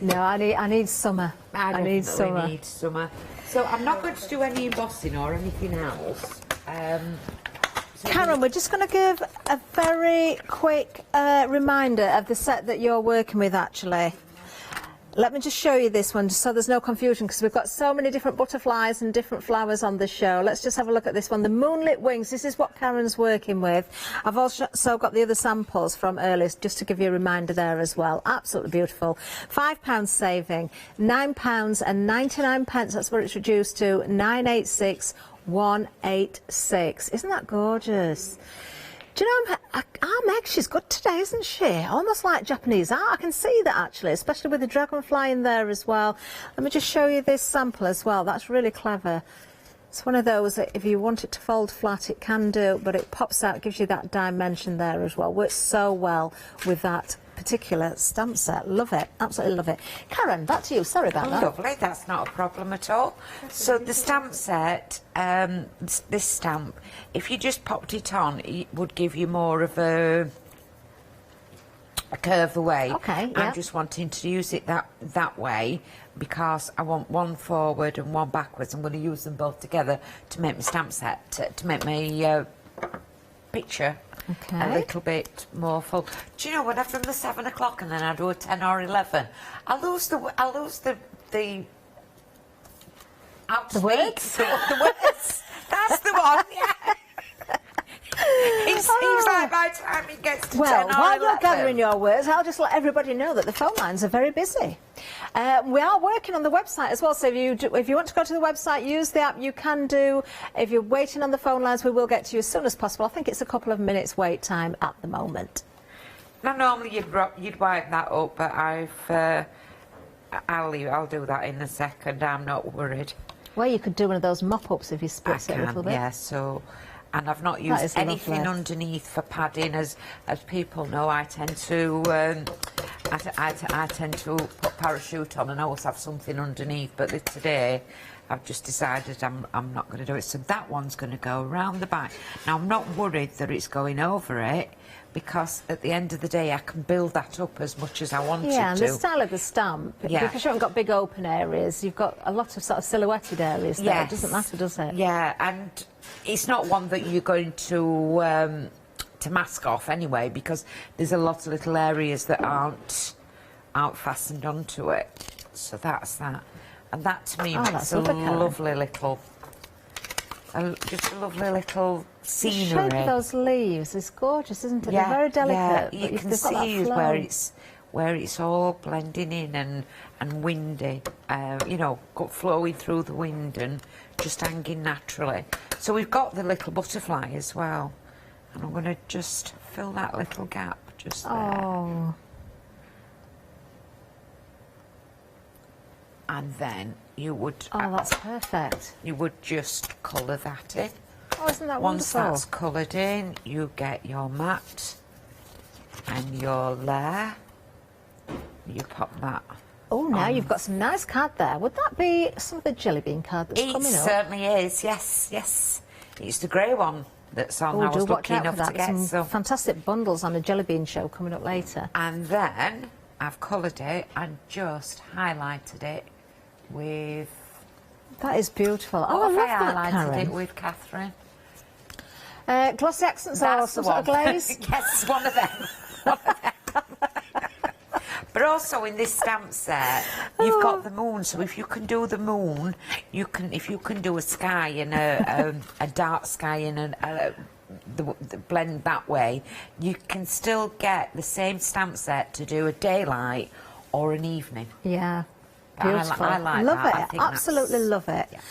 S20: No, I need summer.
S2: I
S20: need summer.
S2: need summer. So I'm not going to do any embossing or anything else.
S20: Karen, we're just going to give a very quick reminder of the set that you're working with, actually. Let me just show you this one, just so there's no confusion, because we've got so many different butterflies and different flowers on the show. Let's just have a look at this one. The Moonlit Wings, this is what Karen's working with. I've also got the other samples from earlier, just to give you a reminder there as well. Absolutely beautiful. £5 saving, £9.99, that's what it's reduced to, 986,186. Isn't that gorgeous? Do you know, our Meg, she's good today, isn't she? Almost like Japanese art. I can see that, actually, especially with the dragonfly in there as well. Let me just show you this sample as well. That's really clever. It's one of those that if you want it to fold flat, it can do, but it pops out, gives you that dimension there as well. Works so well with that particular stamp set. Love it. Absolutely love it. Karen, back to you. Sorry about that.
S2: Lovely. That's not a problem at all. So the stamp set, this stamp, if you just popped it on, it would give you more of a curve away.
S20: Okay, yeah.
S2: I'm just wanting to use it that way because I want one forward and one backwards. I'm going to use them both together to make my stamp set, to make my picture. a little bit more full. Do you know, when I've done the 7 o'clock and then I do a 10 or 11, I lose the
S20: words?
S2: The words. That's the one, yeah. It seems like by the time it gets to 10 or 11.
S20: Well, while you're gathering your words, I'll just let everybody know that the phone lines are very busy. We are working on the website as well, so if you want to go to the website, use the app, you can do. If you're waiting on the phone lines, we will get to you as soon as possible. I think it's a couple of minutes wait time at the moment.
S2: Now, normally you'd wipe that up, but I'll do that in a second. I'm not worried.
S20: Well, you could do one of those mop-ups if you spritz it a little bit.
S2: Yeah, so... And I've not used anything underneath for padding, as people know. I tend to I tend to put parachute on and always have something underneath. But today, I've just decided I'm not going to do it. So that one's going to go around the back. Now I'm not worried that it's going over it, because at the end of the day I can build that up as much as I want to.
S20: Yeah, and the style of the stamp, because you haven't got big open areas, you've got a lot of sort of silhouetted areas there. Yes. It doesn't matter, does it?
S2: Yeah, and it's not one that you're going to mask off anyway, because there's a lot of little areas that aren't fastened onto it. So that's that. And that to me makes a lovely little... just a lovely little scenery.
S20: The shape of those leaves is gorgeous, isn't it? They're very delicate.
S2: Yeah, you can see where it's all blending in and windy, you know, flowing through the wind and just hanging naturally. So we've got the little butterfly as well, and I'm going to just fill that little gap just there.
S20: Oh.
S2: And then you would...
S20: Oh, that's perfect.
S2: You would just colour that in.
S20: Oh, isn't that
S2: Once
S20: wonderful?
S2: that's coloured in, you get your mat and your layer. You pop that.
S20: Oh, now you've got some nice card there. Would that be some of the jelly bean card that's coming up?
S2: It certainly is, yes, yes. It's the grey one that's on. I was lucky enough to get
S20: some fantastic bundles on a jelly bean show coming up later.
S2: And then I've coloured it and just highlighted it with...
S20: That is beautiful.
S2: Oh,
S20: I love that,
S2: highlighted
S20: Karen.
S2: it with Catherine.
S20: Glossy accents or some sort of glaze?
S2: Yes, one of them. One of them. But also in this stamp set, you've got the moon. So if you can do the moon, you can. If you can do a sky and a dark sky and the blend that way, you can still get the same stamp set to do a daylight or an evening.
S20: Yeah. Beautiful.
S2: I like
S20: love
S2: that.
S20: it. Absolutely love it. Yeah.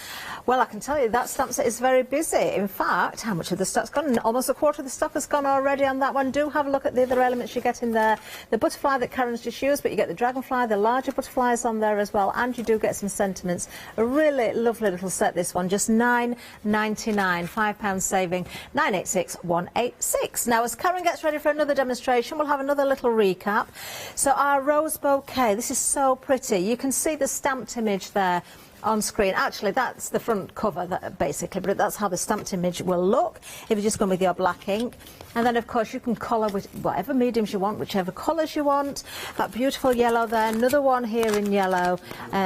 S20: Well, I can tell you that stamp set is very busy. In fact, how much of the stuff's gone? Almost a quarter of the stuff has gone already on that one. Do have a look at the other elements you get in there. The butterfly that Karen's just used, but you get the dragonfly, the larger butterflies on there as well, and you do get some sentiments. A really lovely little set, this one. Just £9.99, £5 saving, 986186. Now, as Karen gets ready for another demonstration, we'll have another little recap. So our rose bouquet, this is so pretty. You can see the stamped image there on screen. Actually, that's the front cover, basically, but that's how the stamped image will look if you're just going with your black ink. And then, of course, you can colour with whatever mediums you want, whichever colours you want. That beautiful yellow there, another one here in yellow.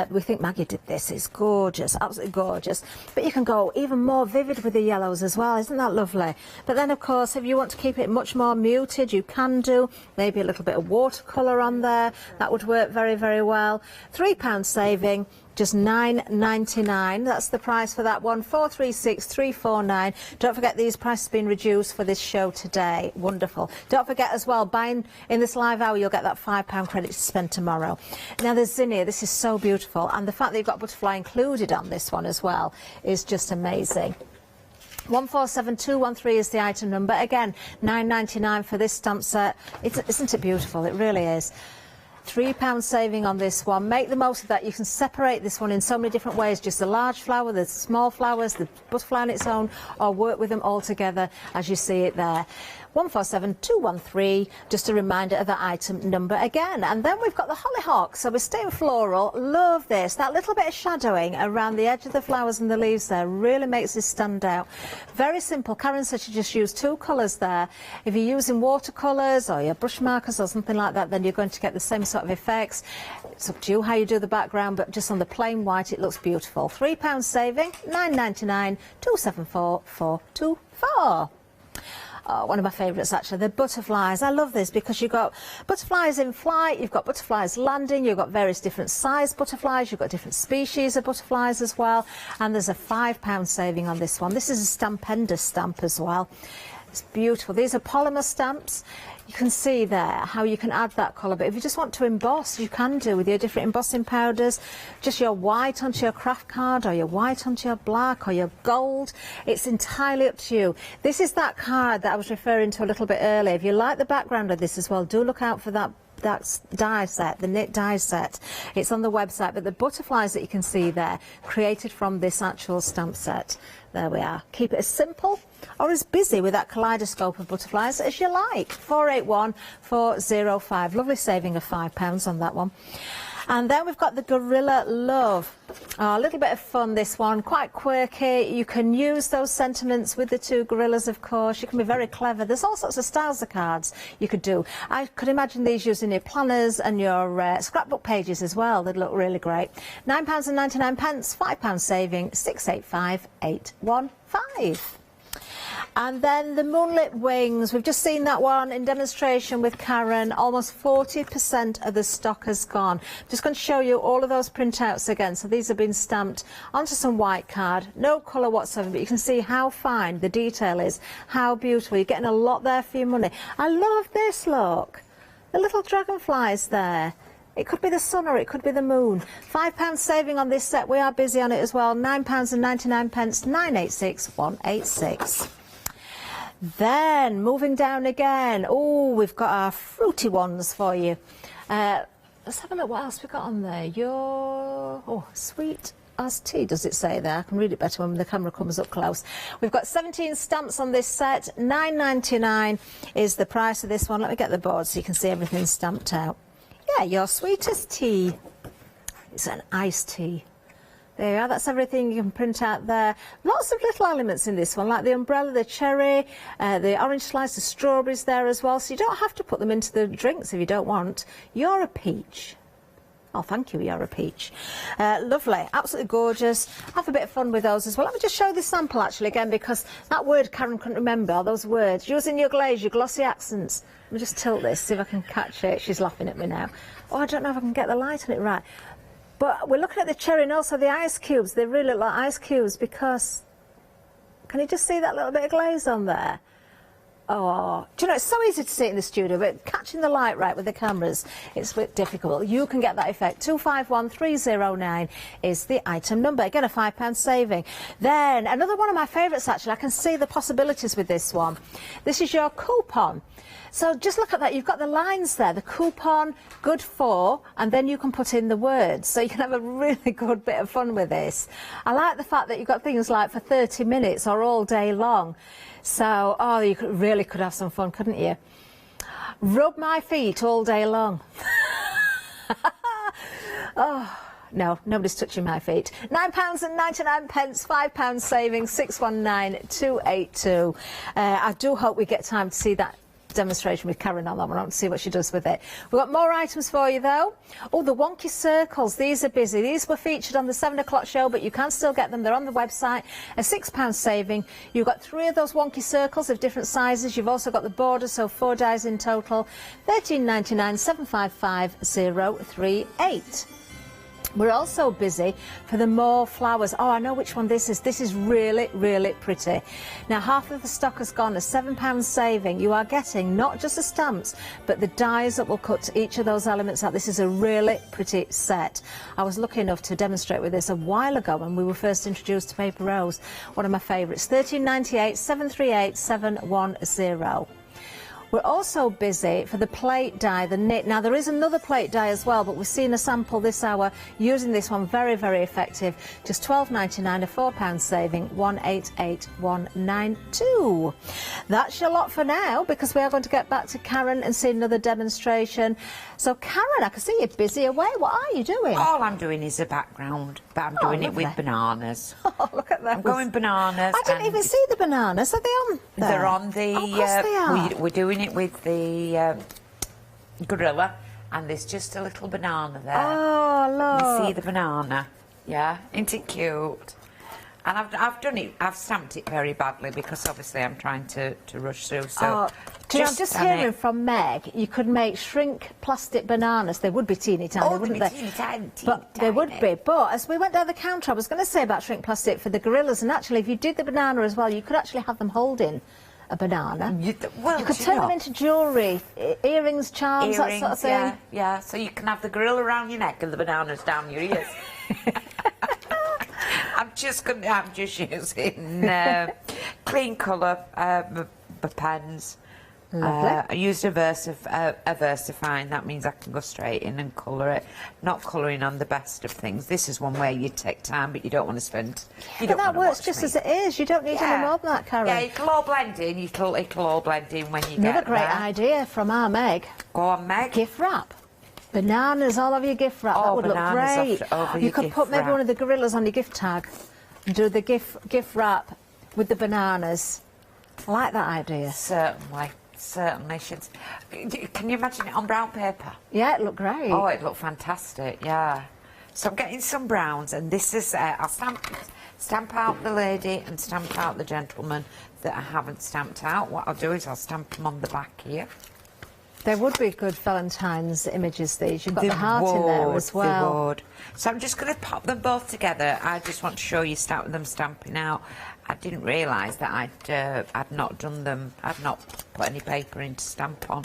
S20: We think Maggie did this. It's gorgeous, absolutely gorgeous. But you can go even more vivid with the yellows as well. Isn't that lovely? But then, of course, if you want to keep it much more muted, you can do maybe a little bit of watercolour on there. That would work very, very well. £3 saving. Just £9.99. That's the price for that one. 436349. Don't forget these prices have been reduced for this show today. Wonderful. Don't forget as well, buying in this live hour, you'll get that £5 credit to spend tomorrow. Now the zinnia, this is so beautiful, and the fact that you've got butterfly included on this one as well is just amazing. 147213 is the item number. Again, £9.99 for this stamp set. Isn't it beautiful? It really is. £3 saving on this one. Make the most of that. You can separate this one in so many different ways. Just the large flower, the small flowers, the butterfly on its own, or work with them all together as you see it there. 147213, just a reminder of the item number again. And then we've got the hollyhock, so we're staying floral. Love this. That little bit of shadowing around the edge of the flowers and the leaves there really makes this stand out. Very simple. Karen said she just used 2 colours there. If you're using watercolours or your brush markers or something like that, then you're going to get the same sort of effects. It's up to you how you do the background, but just on the plain white it looks beautiful. £3 saving, £9.99, 274424. Oh, one of my favourites actually, the butterflies. I love this because you've got butterflies in flight, you've got butterflies landing, you've got various different size butterflies, you've got different species of butterflies as well, and there's a £5 saving on this one. This is a Stampender stamp as well. It's beautiful. These are polymer stamps. You can see there how you can add that colour, but if you just want to emboss, you can do with your different embossing powders, just your white onto your craft card, or your white onto your black, or your gold. It's entirely up to you. This is that card that I was referring to a little bit earlier. If you like the background of this as well, do look out for that die set, the knit die set. It's on the website, but the butterflies that you can see there, created from this actual stamp set. There we are. Keep it as simple or as busy with that kaleidoscope of butterflies as you like. 481405. Lovely saving of £5 on that one. And then we've got the Gorilla Love. Oh, a little bit of fun, this one. Quite quirky. You can use those sentiments with the two gorillas, of course. You can be very clever. There's all sorts of styles of cards you could do. I could imagine these used in your planners and your scrapbook pages as well. They'd look really great. £9.99, £5 saving, 685815. And then the Moonlit Wings, we've just seen that one in demonstration with Karen. Almost 40% of the stock has gone. I'm just going to show you all of those printouts again. So these have been stamped onto some white card, no colour whatsoever, but you can see how fine the detail is, how beautiful. You're getting a lot there for your money. I love this, look. The little dragonflies there. It could be the sun or it could be the moon. £5 saving on this set. We are busy on it as well. £9.99, 986186. Then, moving down again, oh, we've got our fruity ones for you. Let's have a look what else we've got on there. Sweet as tea, does it say there? I can read it better when the camera comes up close. We've got 17 stamps on this set. £9.99 is the price of this one. Let me get the board so you can see everything stamped out. Yeah, your sweetest tea. It's an iced tea. There you are, that's everything you can print out there. Lots of little elements in this one, like the umbrella, the cherry, the orange slice, the strawberries there as well. So you don't have to put them into the drinks if you don't want. You're a peach. Oh, thank you, you're a peach. Lovely, absolutely gorgeous. Have a bit of fun with those as well. Let me just show this sample actually again, because that word Karen couldn't remember, those words. Using your glaze, your glossy accents. Let me just tilt this, see if I can catch it. She's laughing at me now. Oh, I don't know if I can get the light on it right. But we're looking at the cherry and also the ice cubes. They really look like ice cubes because... Can you just see that little bit of glaze on there? Oh, do you know, it's so easy to see it in the studio, but catching the light right with the cameras, it's a bit difficult. You can get that effect. 251309 is the item number. Again, a £5 saving. Then, another one of my favourites, actually. I can see the possibilities with this one. This is your coupon. So just look at that. You've got the lines there. The coupon, good for, and then you can put in the words. So you can have a really good bit of fun with this. I like the fact that you've got things like for 30 minutes or all day long. So, oh, you really could have some fun, couldn't you? Rub my feet all day long. Oh, no, nobody's touching my feet. £9.99, £5 saving, 619282. I do hope we get time to see that demonstration with Karen on that one. I want to see what she does with it. We've got more items for you though. Oh, the wonky circles, these are busy. These were featured on the 7 o'clock show, but you can still get them. They're on the website. A £6 saving. You've got 3 of those wonky circles of different sizes. You've also got the border, so 4 dies in total. £13.99, 755038. We're also busy for the more flowers. Oh, I know which one this is. This is really, really pretty. Now, half of the stock has gone, a £7 saving. You are getting not just the stamps, but the dies that will cut each of those elements out. This is a really pretty set. I was lucky enough to demonstrate with this a while ago when we were first introduced to Paper Rose. One of my favourites. £13.98, 738 710. We're also busy for the plate die, the knit. Now, there is another plate die as well, but we've seen a sample this hour using this one. Very, very effective. Just £12.99, a £4 saving, 188192. That's your lot for now, because we are going to get back to Karen and see another demonstration. So, Karen, I can see you're busy away. What are you doing?
S2: All I'm doing is a background, but I'm doing it with bananas.
S20: Oh, look at that.
S2: I'm going bananas.
S20: I didn't even see the bananas. Are they on there?
S2: They're on the...
S20: Oh, of course they are.
S2: We're doing it with the gorilla, and there's just a little banana there.
S20: Oh, look.
S2: You see the banana? Yeah, isn't it cute? And I've done it, I've stamped it very badly because obviously I'm trying to rush through, so...
S20: I'm just hearing from Meg, you could make shrink plastic bananas. They would be teeny tiny, wouldn't they?
S2: Teeny tiny.
S20: They would be. But as we went down the counter, I was going to say about shrink plastic for the gorillas, and actually if you did the banana as well, you could actually have them holding a banana. You could turn them into jewellery, earrings, charms, that sort of thing.
S2: Yeah, so you can have the gorilla around your neck and the bananas down your ears. I'm just using clean colour pens. I used a VersaFine. That means I can go straight in and colour it. Not colouring on the best of things. This is one where you take time, but you don't want to spend.
S20: But that works just as it is. You don't need any more than that, Karen.
S2: Yeah, it'll all blend in. It'll all blend in when you
S20: Another
S2: get
S20: great
S2: there.
S20: idea from our Meg.
S2: Go on, Meg.
S20: Gift wrap. Bananas all over your gift wrap. That would look great. You could put maybe one of the gorillas on your gift tag and do the gift wrap with the bananas. I like that idea.
S2: Certainly should. Can you imagine it on brown paper?
S20: Yeah, it looked great.
S2: Oh, it looked fantastic, yeah. So I'm getting some browns, and this is, I'll stamp out the lady and stamp out the gentleman that I haven't stamped out. What I'll do is I'll stamp them on the back here.
S20: They would be good Valentine's images, these. You've got the heart in there as well.
S2: They would. So I'm just going to pop them both together. I just want to show you them stamping out. I didn't realise that I'd not done them. I'd not put any paper in to stamp on.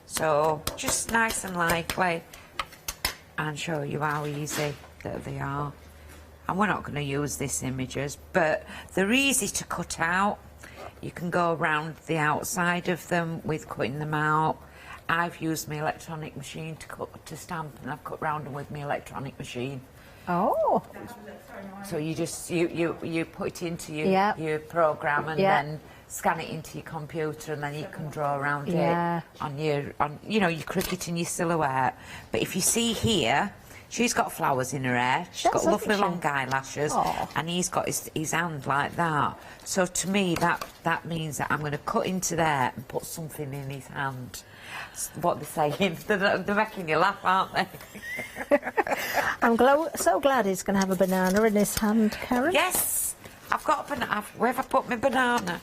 S2: So just nice and lightly, and show you how easy that they are. And we're not going to use these images, but they're easy to cut out. You can go around the outside of them with cutting them out. I've used my electronic machine to stamp, and I've cut round them with my electronic machine.
S20: Oh.
S2: So you just you put it into your program and then scan it into your computer, and then you can draw around it on your your cricket and your silhouette. But if you see here, she's got flowers in her hair. She's got lovely long eyelashes, and he's got his hand like that. So to me, that means that I'm going to cut into there and put something in his hand. What they're saying, they're making you laugh, aren't they?
S20: I'm so glad he's going to have a banana in his hand, Karen.
S2: Yes, I've got a banana. Where have I put my banana?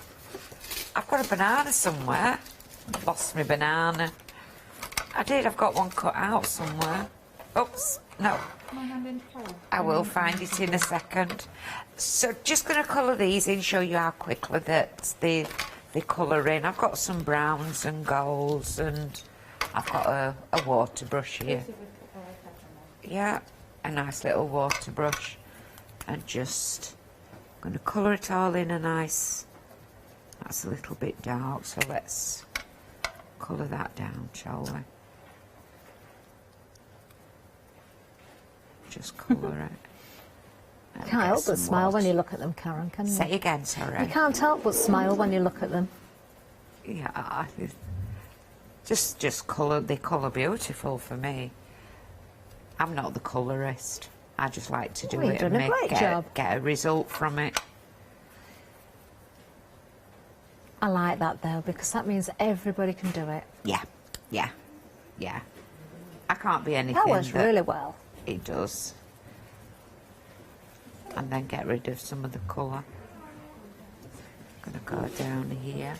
S2: I've got a banana somewhere. I've lost my banana. I've got one cut out somewhere. Oops, no. I will find it in a second. So just going to colour these in, show you how quickly that they colour in. I've got some browns and golds, and I've got a water brush here. Yeah, a nice little water brush, and just going to colour it all in a nice. That's a little bit dark, so let's colour that down, shall we? Just colour it.
S20: You can't help but smile when you look at them, Karen, can you?
S2: Say again, sorry.
S20: You can't help but smile when you look at them.
S2: Yeah, just colour. They colour beautiful for me. I'm not the colourist. I just like to do it and get a result from it.
S20: I like that though, because that means everybody can do it.
S2: Yeah. I can't be anything.
S20: That works really well.
S2: It does. And then get rid of some of the colour. I'm going to go down here.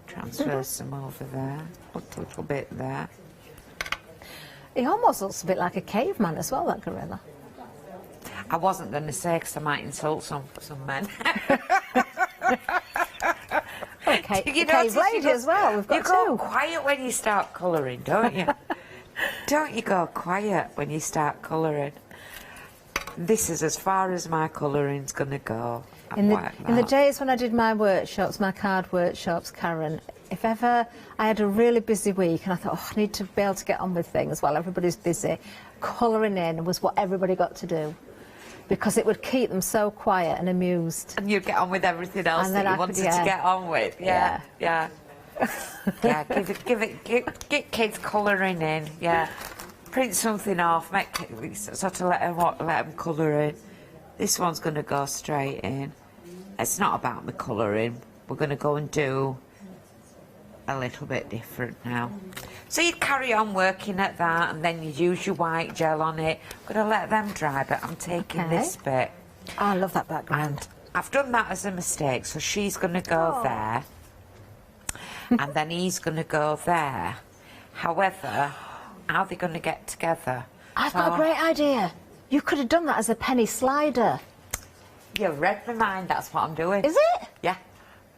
S2: Transfer some over there. Put a little bit there.
S20: He almost looks a bit like a caveman as well, that gorilla.
S2: I wasn't going to say, because I might insult some men.
S20: Okay, cave lady as well. We've got
S2: you go quiet when you start colouring, don't you? Don't you go quiet when you start colouring? This is as far as my colouring's going to go.
S20: In the days when I did my workshops, my card workshops, Karen, if ever I had a really busy week and I thought, I need to be able to get on with things while everybody's busy, colouring in was what everybody got to do, because it would keep them so quiet and amused.
S2: And you'd get on with everything else that you wanted to get on with. Yeah. Yeah, get kids colouring in. Yeah, print something off, sort of let them colour in. This one's going to go straight in. It's not about the colouring. We're going to go and do a little bit different now. So you carry on working at that, and then you use your white gel on it. I'm going to let them dry, but I'm taking this bit.
S20: Oh, I love that background.
S2: And I've done that as a mistake, so she's going to go there, and then he's going to go there. However, how are they going to get together?
S20: I've got a great idea. You could have done that as a penny slider.
S2: You read my mind, that's what I'm doing.
S20: Is it?
S2: Yeah.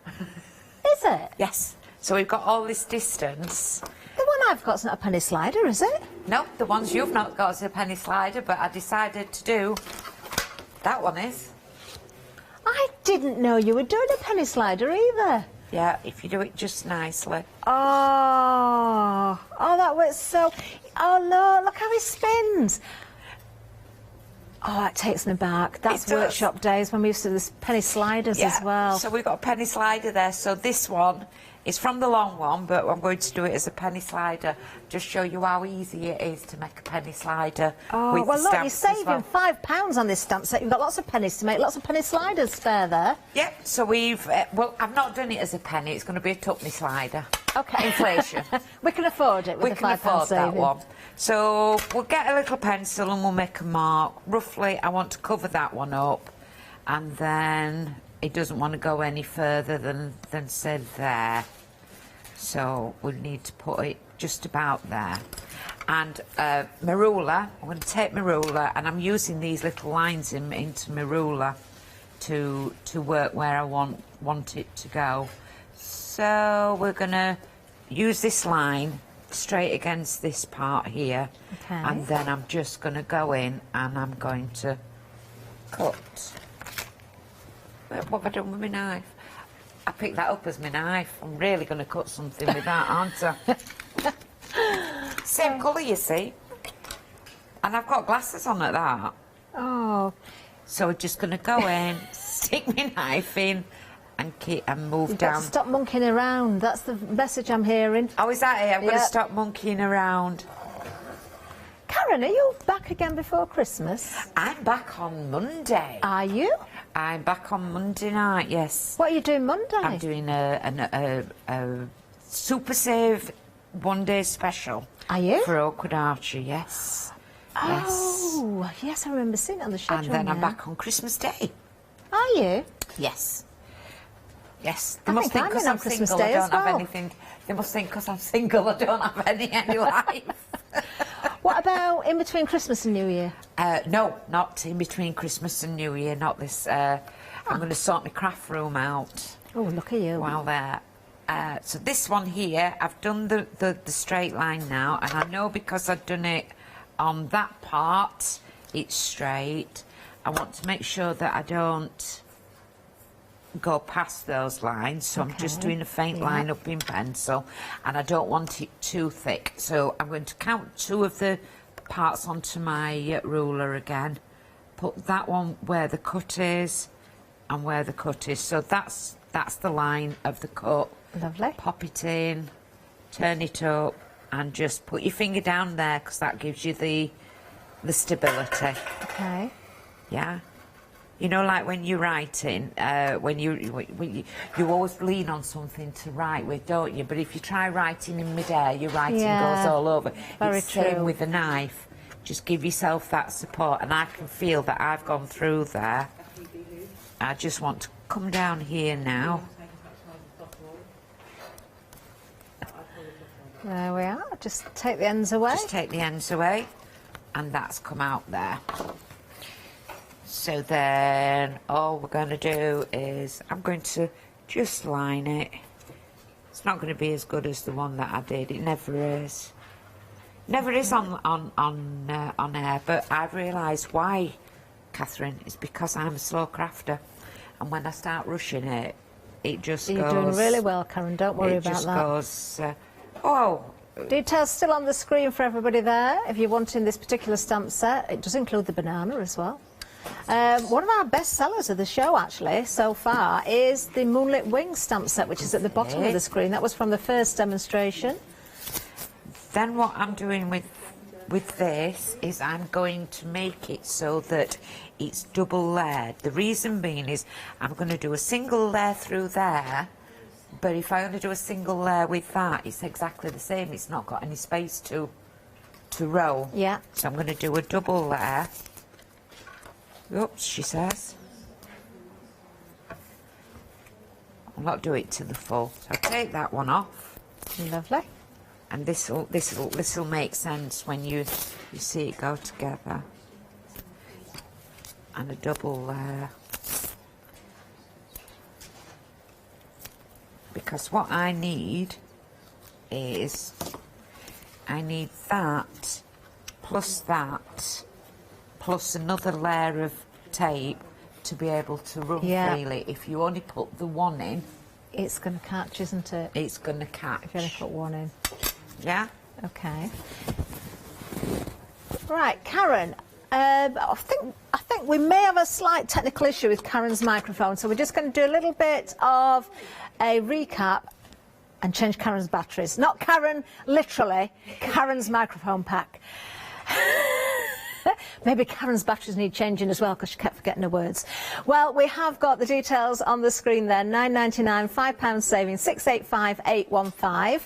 S20: Is it?
S2: Yes. So we've got all this distance.
S20: The one I've got's not a penny slider, is it?
S2: No, the ones you've not got is a penny slider, but I decided to do... That one is.
S20: I didn't know you were doing a penny slider either.
S2: Yeah, if you do it just nicely.
S20: Oh, that works so... Oh, look how he spins. Oh, that takes me back. That's workshop days when we used to do this penny sliders as well.
S2: So we've got a penny slider there. So this one is from the long one, but I'm going to do it as a penny slider. Just show you how easy it is to make a penny slider.
S20: Oh,
S2: with
S20: well,
S2: the
S20: look, you're
S2: stamps as
S20: saving
S2: well.
S20: £5 on this stamp set. You've got lots of pennies to make, lots of penny sliders spare there.
S2: Yep, so we've... well, I've not done it as a penny. It's going to be a tuppeny slider.
S20: OK.
S2: Inflation.
S20: We can afford it with the £5
S2: We can afford
S20: saving.
S2: that one. So we'll get a little pencil and we'll make a mark. Roughly, I want to cover that one up. And then it doesn't want to go any further than say there. So we need to put it just about there. And my ruler, I'm going to take my ruler, and I'm using these little lines into my ruler to work where I want it to go. So we're going to use this line straight against this part here.
S20: Okay.
S2: And then I'm just going to go in and I'm going to cut. What have I done with my knife? I picked that up as my knife. I'm really going to cut something with that, aren't I? Same colour, you see. And I've got glasses on at that.
S20: Oh.
S2: So we're just going to go in, stick my knife in, and move
S20: You've
S2: down.
S20: got to stop monkeying around. That's the message I'm hearing.
S2: Oh, is that it? I'm going to stop monkeying around.
S20: Karen, are you back again before Christmas?
S2: I'm back on Monday.
S20: Are you?
S2: I'm back on Monday night, yes.
S20: What are you doing Monday?
S2: I'm doing a Super Save one-day special.
S20: Are you?
S2: For Oakwood Archer, yes.
S20: Oh, yes, I remember seeing it on the schedule.
S2: And then I'm back on Christmas Day.
S20: Are you?
S2: Yes. Yes. They
S20: I
S2: must
S20: think
S2: think because
S20: I'm in
S2: I'm
S20: on Christmas
S2: single
S20: Day
S2: I
S20: as
S2: don't have
S20: well.
S2: anything. They must think because I'm single I don't have any life.
S20: What about in between Christmas and New Year?
S2: No, not in between Christmas and New Year, not this. I'm going to sort my craft room out.
S20: Oh, look at you.
S2: While there. So this one here, I've done the straight line now, and I know because I've done it on that part, it's straight. I want to make sure that I don't go past those lines, so I'm just doing a faint line up in pencil, and I don't want it too thick. So I'm going to count two of the parts onto my ruler again, put that one where the cut is and where the cut is. So that's the line of the cut.
S20: Lovely.
S2: Pop it in, turn it up, and just put your finger down there because that gives you the stability.
S20: Okay.
S2: Yeah. You know, like when you're writing, when you always lean on something to write with, don't you? But if you try writing in midair, your writing goes all over.
S20: Very
S2: it's same
S20: true.
S2: with a knife. Just give yourself that support, and I can feel that I've gone through there. I just want to come down here now.
S20: There we are. Just take the ends away.
S2: Just take the ends away, and that's come out there. So then all we're going to do is I'm going to just line it. It's not going to be as good as the one that I did. It never is. Never is on air. But I've realised why, Catherine. It's because I'm a slow crafter, and when I start rushing it, it just goes.
S20: You're doing really well, Karen. Don't worry about
S2: just
S20: that.
S2: Goes. Oh.
S20: Details still on the screen for everybody there. If you're wanting this particular stamp set, it does include the banana as well. One of our best sellers of the show, actually, so far, is the Moonlit Wing stamp set, which is at the bottom of the screen. That was from the first demonstration.
S2: Then what I'm doing with this is I'm going to make it so that it's double layered. The reason being is I'm going to do a single layer through there But if I only do a single layer with that, it's exactly the same. It's not got any space to roll.
S20: Yeah.
S2: So I'm going to do a double layer. Oops, she says. I'll not do it to the full. So I'll take that one off.
S20: Lovely.
S2: And this'll make sense when you see it go together. And a double layer. Because what I need is, I need that, plus another layer of tape to be able to run freely. If you only put the one in,
S20: it's going to catch, isn't it?
S2: It's going to catch.
S20: If you only put one in.
S2: Yeah?
S20: Okay. Right, Karen, I think we may have a slight technical issue with Karen's microphone, so we're just going to do a little bit of a recap and change Karen's batteries. Not Karen, literally, Karen's microphone pack. Maybe Karen's batteries need changing as well because she kept forgetting her words. Well, we have got the details on the screen there. £9.99, £5 saving, 685-815.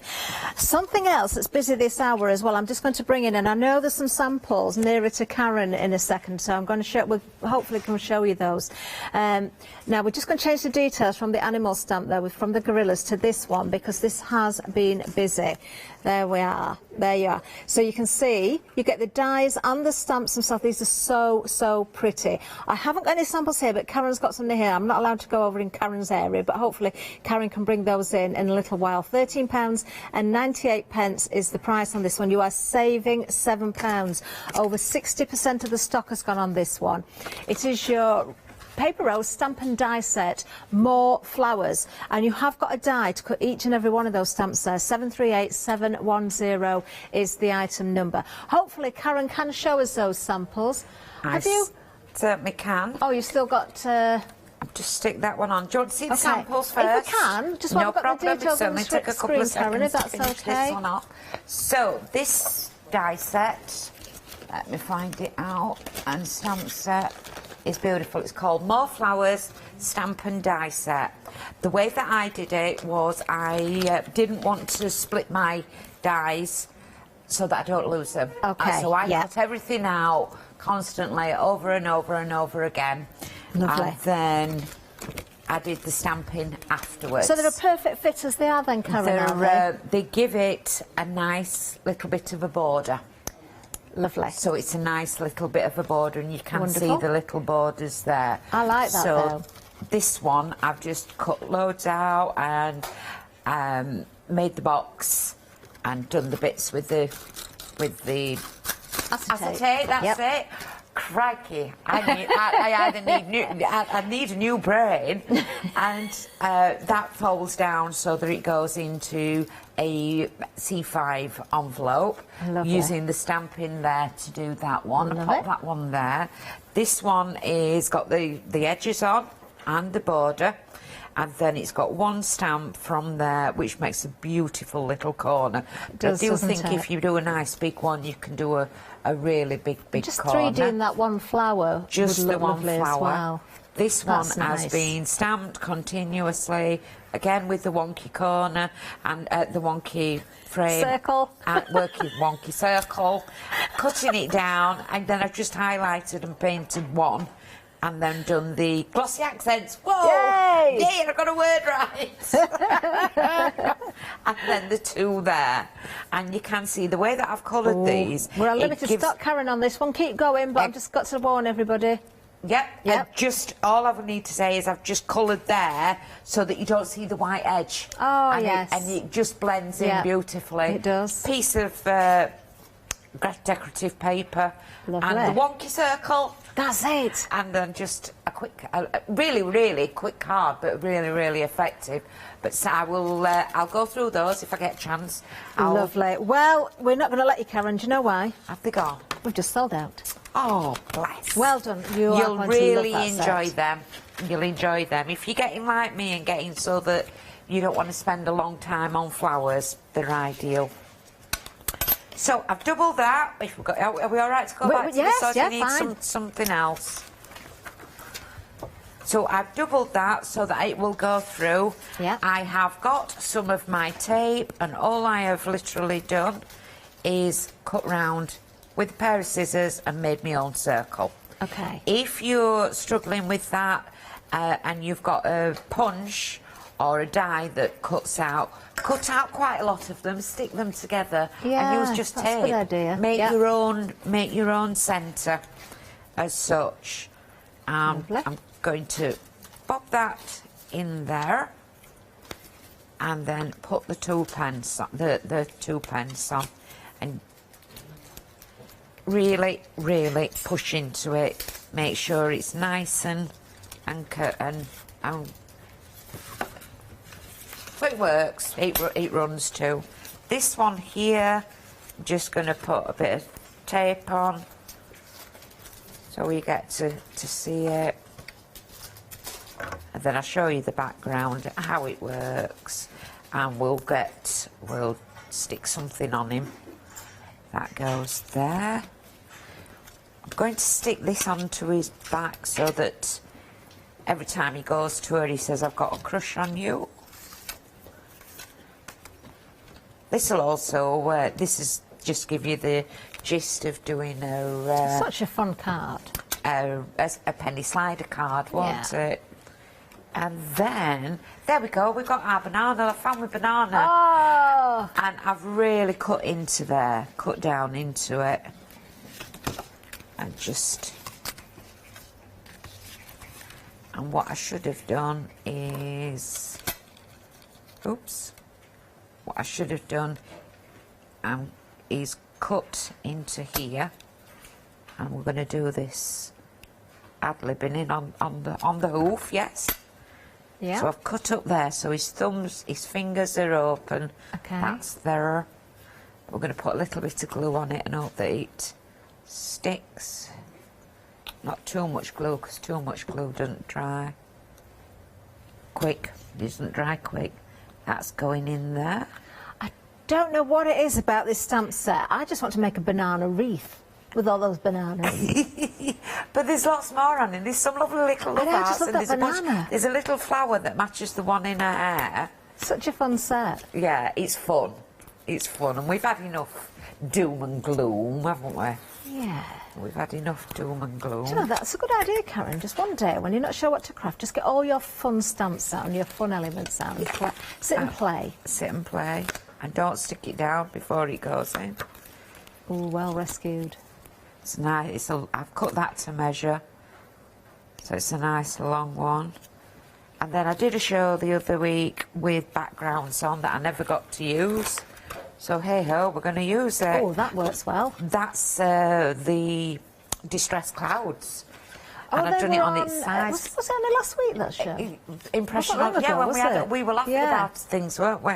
S20: Something else that's busy this hour as well, I'm just going to bring in, and I know there's some samples nearer to Karen in a second, so I'm going to show, we'll hopefully can show you those. Now, we're just going to change the details from the animal stamp there, from the gorillas to this one, because this has been busy. There we are. There you are. So you can see, you get the dies and the stamps and stuff. These are so pretty. I haven't got any samples here, but Karen's got some here. I'm not allowed to go over in Karen's area, but hopefully Karen can bring those in a little while. £13.98 is the price on this one. You are saving £7. Over 60% of the stock has gone on this one. It is your paper rose stamp and die set, more flowers, and you have got a die to cut each and every one of those stamps there. 738710 is the item number. Hopefully Karen can show us those samples. Have you?
S2: Certainly can.
S20: Oh, you've still got
S2: just stick that one on. Do you want to see the samples first?
S20: If we can, just while we've got the details on the screen, Karen, if that's okay.
S2: This one up. So this die set, let me find it out, and stamp set is beautiful. It's called More Flowers Stamp and Die Set. The way that I did it was I didn't want to split my dies so that I don't lose them.
S20: Okay.
S2: So I cut everything out constantly over and over and over again.
S20: Lovely.
S2: And then I did the stamping afterwards.
S20: So they're a perfect fit as they are then, Karen,
S2: they give it a nice little bit of a border.
S20: Lovely.
S2: So it's a nice little bit of a border, and you can see the little borders there.
S20: I like that, though.
S2: This one, I've just cut loads out and made the box and done the bits with the acetate. That's it. Crikey, I need a new brain, and that folds down so that it goes into a C5 envelope. Using the stamping there to do that one. Pop that one there. This one is got the edges on and the border, and then it's got one stamp from there, which makes a beautiful little corner. I do think if you do a nice big one, you can do a really big corner.
S20: Just 3D'ing that one flower.
S2: Just the one
S20: flower.
S2: As well. This one
S20: nice.
S2: has been stamped continuously, again with the wonky corner and the wonky frame.
S20: Circle.
S2: And wonky circle. Cutting it down, and then I've just highlighted and painted one. And then done the glossy accents. Whoa!
S20: Yay!
S2: Yeah, I got a word right. And then the two there. And you can see the way that I've coloured these.
S20: We're on limited stock, Karen, on this one. Keep going, but I've just got to warn everybody.
S2: Yep. Just all I need to say is I've just coloured there so that you don't see the white edge.
S20: Oh,
S2: and
S20: yes.
S2: And it just blends in beautifully.
S20: It does.
S2: Piece of decorative paper.
S20: Lovely.
S2: And the wonky circle.
S20: That's it.
S2: And then just a quick, really quick card, but really effective. But so I'll go through those if I get a chance.
S20: Lovely. Well, we're not going to let you, Karen. Do you know why?
S2: Have they gone?
S20: We've just sold out.
S2: Oh, bless.
S20: Well done.
S2: You'll really enjoy them. You'll enjoy them. If you're getting like me and getting so that you don't want to spend a long time on flowers, they're ideal. So I've doubled that. Are we all right to go back to this? Or do you need something else? So I've doubled that so that it will go through.
S20: Yeah.
S2: I have got some of my tape, and all I have literally done is cut round with a pair of scissors and made my own circle.
S20: Okay.
S2: If you're struggling with that and you've got a punch or a die that cuts out, cut out quite a lot of them, stick them together,
S20: Yeah,
S2: and use just
S20: that's
S2: tape.
S20: a good idea.
S2: Make
S20: Yeah.
S2: your own centre as such. I'm going to pop that in there, and then put the 2 pence on, the 2 pence on, and really push into it. Make sure it's nice and so it works. It runs too. This one here, I'm just going to put a bit of tape on so we get to see it, and then I'll show you the background, how it works, and we'll stick something on him. That goes there. I'm going to stick this onto his back so that every time he goes to her, he says, "I've got a crush on you." This will also, this is just give you the gist of doing a...
S20: Such a fun card.
S2: A penny slider card, won't it? And then, there we go, we've got our banana. I found my banana.
S20: Oh!
S2: And I've really cut into there, cut down into it. And just... And what I should have done is... Oops. What I should have done is cut into here, and we're going to do this ad-libbing in on the hoof, yes.
S20: Yeah.
S2: So I've cut up there, so his fingers are open.
S20: Okay.
S2: That's there. We're going to put a little bit of glue on it and hope that it sticks. Not too much glue, because too much glue doesn't dry quick. It doesn't dry quick. That's going in there.
S20: I don't know what it is about this stamp set. I just want to make a banana wreath with all those bananas.
S2: But there's lots more on it. There's some lovely little love hearts, and
S20: there's
S2: there's a little flower that matches the one in her hair.
S20: Such a fun set.
S2: Yeah, it's fun. It's fun, and we've had enough doom and gloom, haven't we?
S20: Yeah.
S2: We've had enough doom and gloom.
S20: Do you know, that's a good idea, Karen. Just one day, when you're not sure what to craft, just get all your fun stamps out and your fun elements out and sit and play.
S2: Sit and play. And don't stick it down before it goes in.
S20: Oh, well rescued.
S2: It's nice. I've cut that to measure. So it's a nice long one. And then I did a show the other week with backgrounds on that I never got to use. So hey-ho, we're going to use it.
S20: Oh, that works well.
S2: That's the Distressed Clouds. And I've done it on its side.
S20: Was it only last week, that show?
S2: Impression
S20: Wasn't long
S2: yeah,
S20: ago,
S2: when we were laughing about things, weren't we?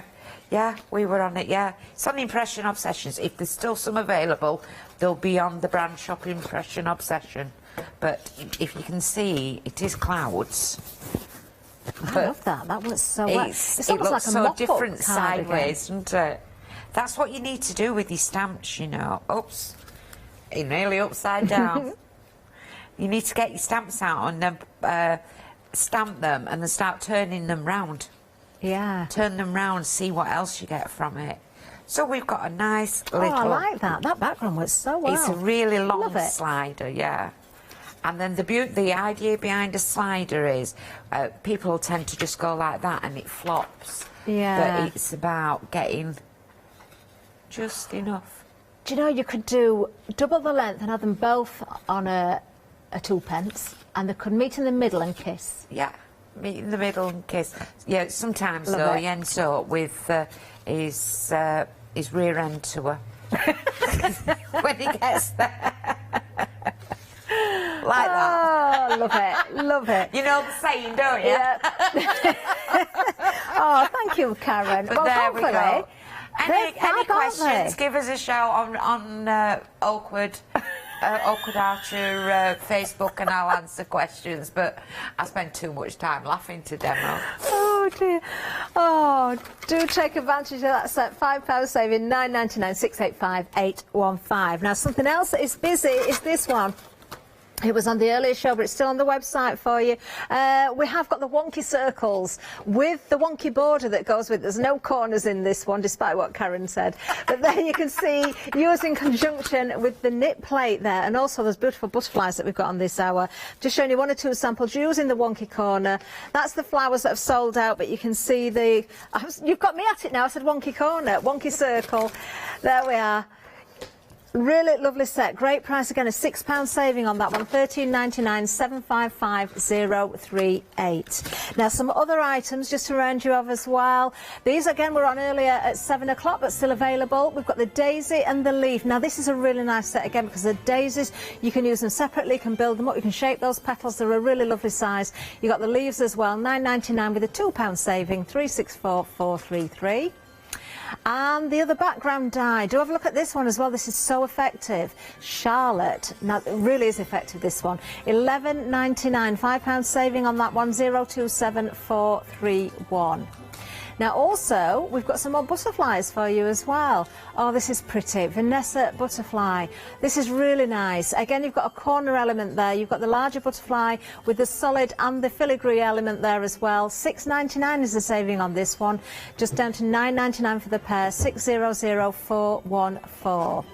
S2: Yeah, we were on it, yeah. It's on Impression Obsessions. If there's still some available, they'll be on the brand shop Impression Obsession. But if you can see, it is clouds.
S20: I love that. That works so well. It's
S2: It
S20: almost
S2: looks
S20: like a
S2: so
S20: mop-up
S2: different
S20: card
S2: sideways,
S20: again.
S2: doesn't it? That's what you need to do with your stamps, you know. Oops. You're nearly upside down. You need to get your stamps out and then stamp them and then start turning them round.
S20: Yeah.
S2: Turn them round, see what else you get from it. So we've got a nice little...
S20: Oh, I like that. That background works so well.
S2: It's a really long
S20: Love it.
S2: slider, yeah. And then the idea behind a slider is people tend to just go like that and it flops.
S20: Yeah.
S2: But it's about getting just enough.
S20: Do you know, you could do double the length and have them both on a 2 pence, and they could meet in the middle and kiss.
S2: Yeah, meet in the middle and kiss. Yeah, sometimes
S20: Love
S2: though,
S20: it.
S2: he ends up with his rear end to her when he gets there. Like that.
S20: Oh, love it, love it.
S2: You know the saying, don't you?
S20: Yeah. Oh, thank you, Karen.
S2: But
S20: well,
S2: there we
S20: hopefully,
S2: go. Any
S20: fab, aren't
S2: questions,
S20: they?
S2: give us a shout on Awkward Archer Facebook and I'll answer questions. But I spend too much time laughing to demo.
S20: Oh dear. Oh, do take advantage of that set. £5 saving, £9.99, 685 815. Now, something else that is busy is this one. It was on the earlier show, but it's still on the website for you. We have got the wonky circles with the wonky border that goes with. There's no corners in this one, despite what Karen said. But there you can see, used in conjunction with the knit plate there, and also those beautiful butterflies that we've got on this hour. Just showing you 1 or 2 samples using the wonky corner. That's the flowers that have sold out, but you can see the... You've got me at it now. I said wonky corner, wonky circle. There we are. Really lovely set. Great price again, a £6 saving on that one. £13.99, 755038. Now some other items just to round you of as well. These again were on earlier at 7 o'clock, but still available. We've got the daisy and the leaf. Now this is a really nice set again, because the daisies, you can use them separately, you can build them up, you can shape those petals. They're a really lovely size. You got the leaves as well, £9.99 with a £2 saving, 364433. And the other background die, do have a look at this one as well. This is so effective. Charlotte, now it really is effective, this one. £11.99, £5 saving on that one, 027431. Now also, we've got some more butterflies for you as well. Oh, this is pretty. Vanessa butterfly. This is really nice. Again, you've got a corner element there. You've got the larger butterfly with the solid and the filigree element there as well. £6.99 is the saving on this one. Just down to £9.99 for the pair. 600414.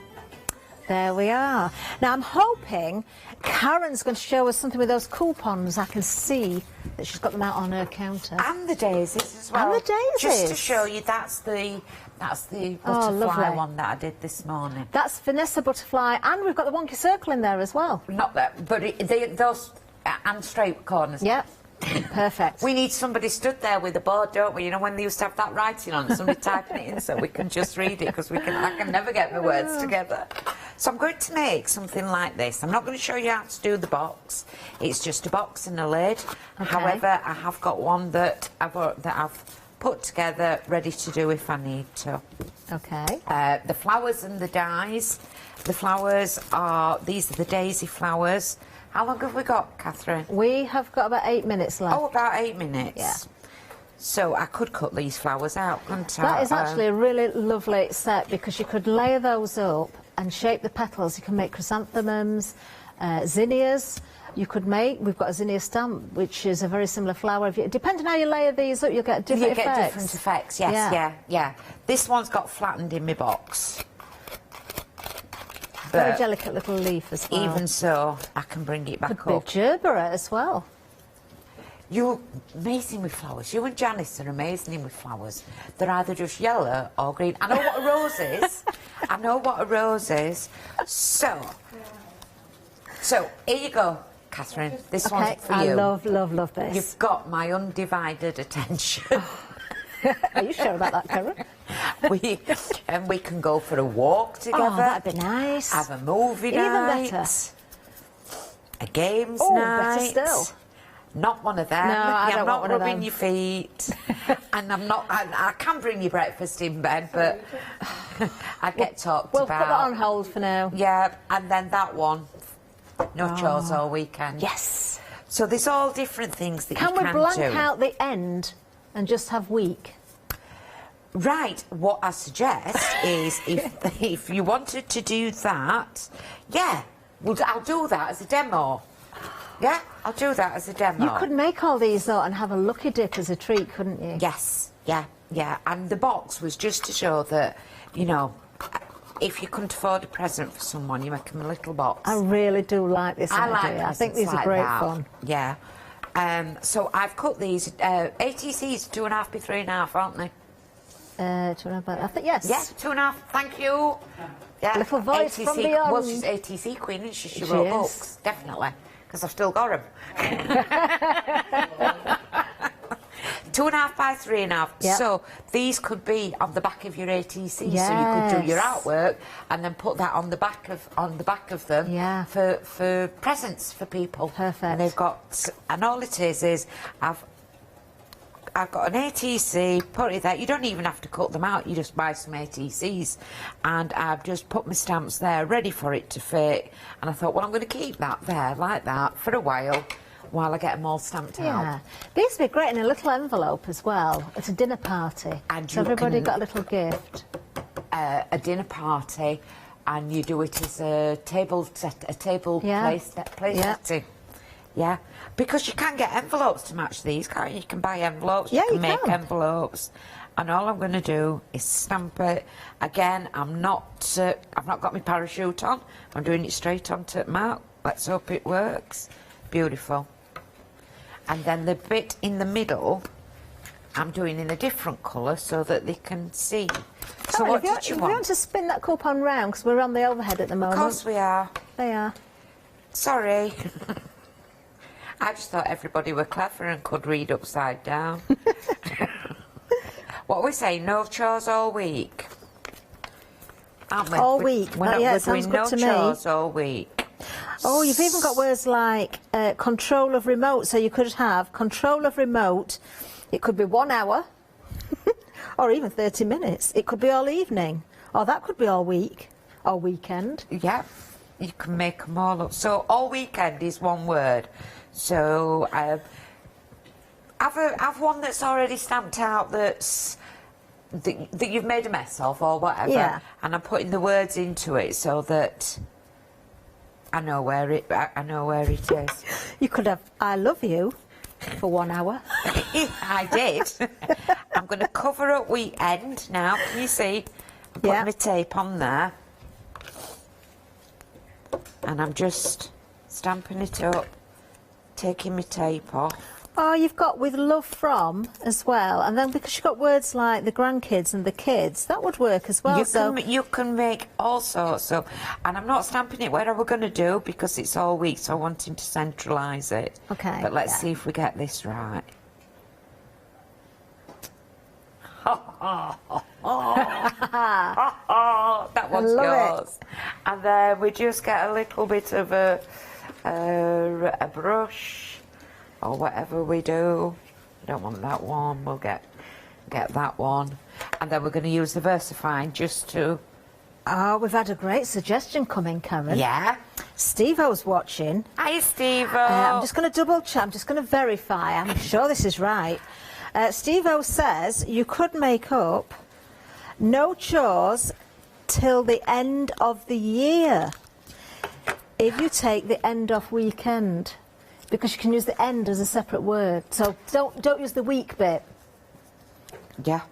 S20: There we are. Now I'm hoping Karen's going to show us something with those coupons. I can see that she's got them out on her counter.
S2: And the daisies as well.
S20: And the daisies.
S2: Just to show you, that's the butterfly one that I did this morning.
S20: That's Vanessa butterfly, and we've got the wonky circle in there as well.
S2: Not that, but those and straight corners.
S20: Yep. Perfect.
S2: We need somebody stood there with a board, don't we? You know, when they used to have that writing on, somebody typing it in so we can just read it, because I can never get my words together. So I'm going to make something like this. I'm not going to show you how to do the box. It's just a box and a lid. Okay. However, I have got one that I've put together, ready to do if I need to.
S20: Okay.
S2: The flowers and the dies. The flowers are, these are the daisy flowers. How long have we got, Catherine?
S20: We have got about 8 minutes left.
S2: Oh, about 8 minutes.
S20: Yeah.
S2: So I could cut these flowers out, couldn't I?
S20: That is actually a really lovely set, because you could layer those up and shape the petals. You can make chrysanthemums, zinnias. You could make, we've got a zinnia stamp, which is a very similar flower. Depending on how you layer these up, you'll get different effects.
S2: You get different effects, yes, yeah. This one's got flattened in my box.
S20: Very delicate little leaf as well.
S2: Even so, I can bring it back
S20: up. Could be gerbera as well.
S2: You're amazing with flowers. You and Janice are amazing with flowers. They're either just yellow or green. I know what a rose is. I know what a rose is. So here you go, Catherine. This one's for you.
S20: I love this.
S2: You've got my undivided attention.
S20: Are you sure about that, Karen?
S2: We can go for a walk together.
S20: Oh, that'd be nice.
S2: Have a movie night.
S20: Even better.
S2: A games night.
S20: Better still.
S2: Not one of them.
S20: No, I don't
S2: I'm not
S20: want one of
S2: rubbing
S20: them.
S2: your feet. And I'm not. I can bring you breakfast in bed, but I get talked
S20: about.
S2: We'll
S20: put that on hold for now.
S2: Yeah, and then that one. No chores all weekend.
S20: Yes.
S2: So there's all different things that you can do.
S20: Can we blank out the end and just have week?
S2: Right, what I suggest is if you wanted to do that, yeah, I'll do that as a demo. Yeah, I'll do that as a demo.
S20: You could make all these though and have a lucky dip as a treat, couldn't you?
S2: Yes, yeah. And the box was just to show that, you know, if you couldn't afford a present for someone, you make them a little box.
S20: I really do like this idea. I think these are great fun.
S2: Yeah. So I've cut these. ATCs 2.5 by 3.5, aren't they?
S20: 2.5. I think yes.
S2: Yeah, 2.5. Thank you. Yeah.
S20: Little voice
S2: ATC,
S20: from beyond.
S2: Well, she's ATC queen, isn't she? She wrote books, definitely, because I've still got them. 2.5 by 3.5.
S20: Yep.
S2: So these could be on the back of your ATC, so you could do your artwork and then put that on the back of them for presents for people.
S20: Perfect.
S2: And they've got, and all it is I've got an ATC, put it there. You don't even have to cut them out, you just buy some ATCs. And I've just put my stamps there, ready for it to fit. And I thought, well, I'm going to keep that there, like that, for a while I get them all stamped out.
S20: These would be great in a little envelope as well, at a dinner party.
S2: And
S20: so everybody got a little gift.
S2: A dinner party. and you do it as a table setting. Yeah, because you can get envelopes to match these, can't you? You can buy envelopes, you can make envelopes, and all I'm going to do is stamp it. Again, I've not got my parachute on. I'm doing it straight onto the mark. Let's hope it works. Beautiful. And then the bit in the middle, I'm doing in a different colour so that they can see. So what did you want?
S20: We want to spin that coupon round because we're on the overhead at the moment.
S2: Of course we are.
S20: They are.
S2: Sorry. I just thought everybody were clever and could read upside down. What are we saying? No chores all week? Aren't we?
S20: All week.
S2: We're
S20: sounds
S2: doing
S20: good
S2: no
S20: to me.
S2: chores all week.
S20: Oh, you've even got words like control of remote. So you could have control of remote. It could be 1 hour or even 30 minutes. It could be all evening. Or that could be all week or weekend.
S2: Yeah, you can make them all up. So all weekend is one word. So have one that's already stamped out that you've made a mess of or whatever.
S20: Yeah.
S2: And I'm putting the words into it so that I know where it is.
S20: You could have I love you for 1 hour.
S2: I did. I'm going to cover up weekend now. Can you see? I'm putting my tape on there. And I'm just stamping it up, taking my tape off.
S20: Oh, you've got with love from as well, and then because you've got words like the grandkids and the kids, that would work as well.
S2: You can make all sorts of, and I'm not stamping it where I were going to do because it's all week, so I'm wanting to centralise it.
S20: Okay.
S2: But let's see if we get this right. That one's yours. And then we just get a little bit of a brush. Or whatever we do. Don't want that one. We'll get that one, and then we're going to use the VersaFine just to.
S20: Oh, we've had a great suggestion coming, Karen.
S2: Yeah.
S20: Steve-O's watching.
S2: Hi, Steve-O.
S20: I'm just going to double check. I'm just going to verify. I'm sure this is right. Steve-O says you could make up no chores till the end of the year if you take the end off weekend. Because you can use the end as a separate word. So don't use the week bit.
S2: Yeah.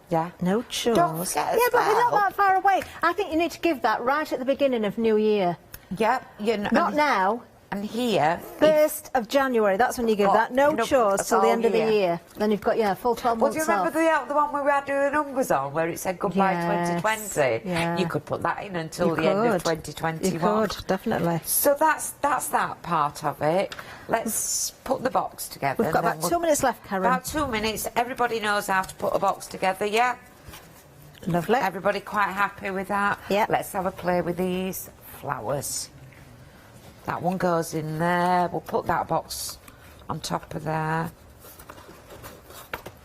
S2: Yeah.
S20: No chores.
S2: Don't forget as
S20: but we're not
S2: well.
S20: that far away. I think you need to give that right at the beginning of New Year.
S2: Yeah.
S20: Not now.
S2: And here.
S20: 1st of January, that's when you give that. No chores till the end of the year. Then you've got, full 12 months
S2: Do you remember
S20: off.
S2: the one we had the numbers on where it said goodbye 2020?
S20: Yeah.
S2: You could put that in until the end of 2021.
S20: You could, definitely.
S2: So that's that part of it. Let's put the box together.
S20: We've got about 2 minutes left, Karen.
S2: About 2 minutes. Everybody knows how to put a box together, yeah?
S20: Lovely.
S2: Everybody quite happy with that?
S20: Yeah.
S2: Let's have a play with these flowers. That one goes in there. We'll put that box on top of there.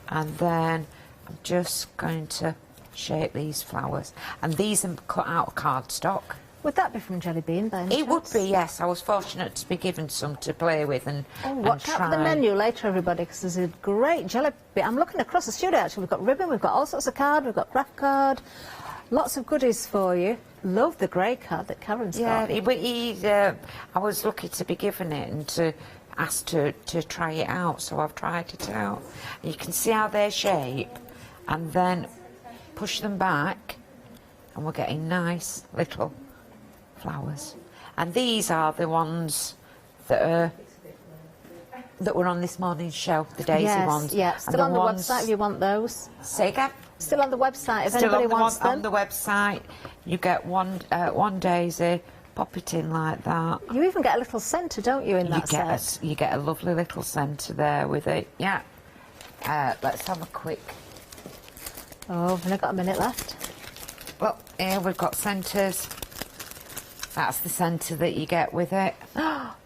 S2: And then I'm just going to shape these flowers. And these are cut out of cardstock.
S20: Would that be from Jelly Bean, then?
S2: It would be, yes. I was fortunate to be given some to play with and
S20: Watch out for the menu later, everybody, because there's a great Jelly Bean. I'm looking across the studio, actually. We've got ribbon, we've got all sorts of card, we've got craft card. Lots of goodies for you. Love the grey card that Karen's got.
S2: Yeah, I was lucky to be given it and asked to try it out, so I've tried it out. And you can see how they shape, and then push them back, and we're getting nice little flowers. And these are the ones that were on this morning's show, the daisy ones.
S20: Yeah, still on the website if you want those.
S2: Say again?
S20: Still on the website if anybody wants them.
S2: On the website, you get one daisy, pop it in like that.
S20: You even get a little centre, don't you, in that set?
S2: You get a lovely little centre there with it, yeah. Let's have a quick...
S20: Oh, we've only got a minute left.
S2: Well, here we've got centres. That's the centre that you get with it.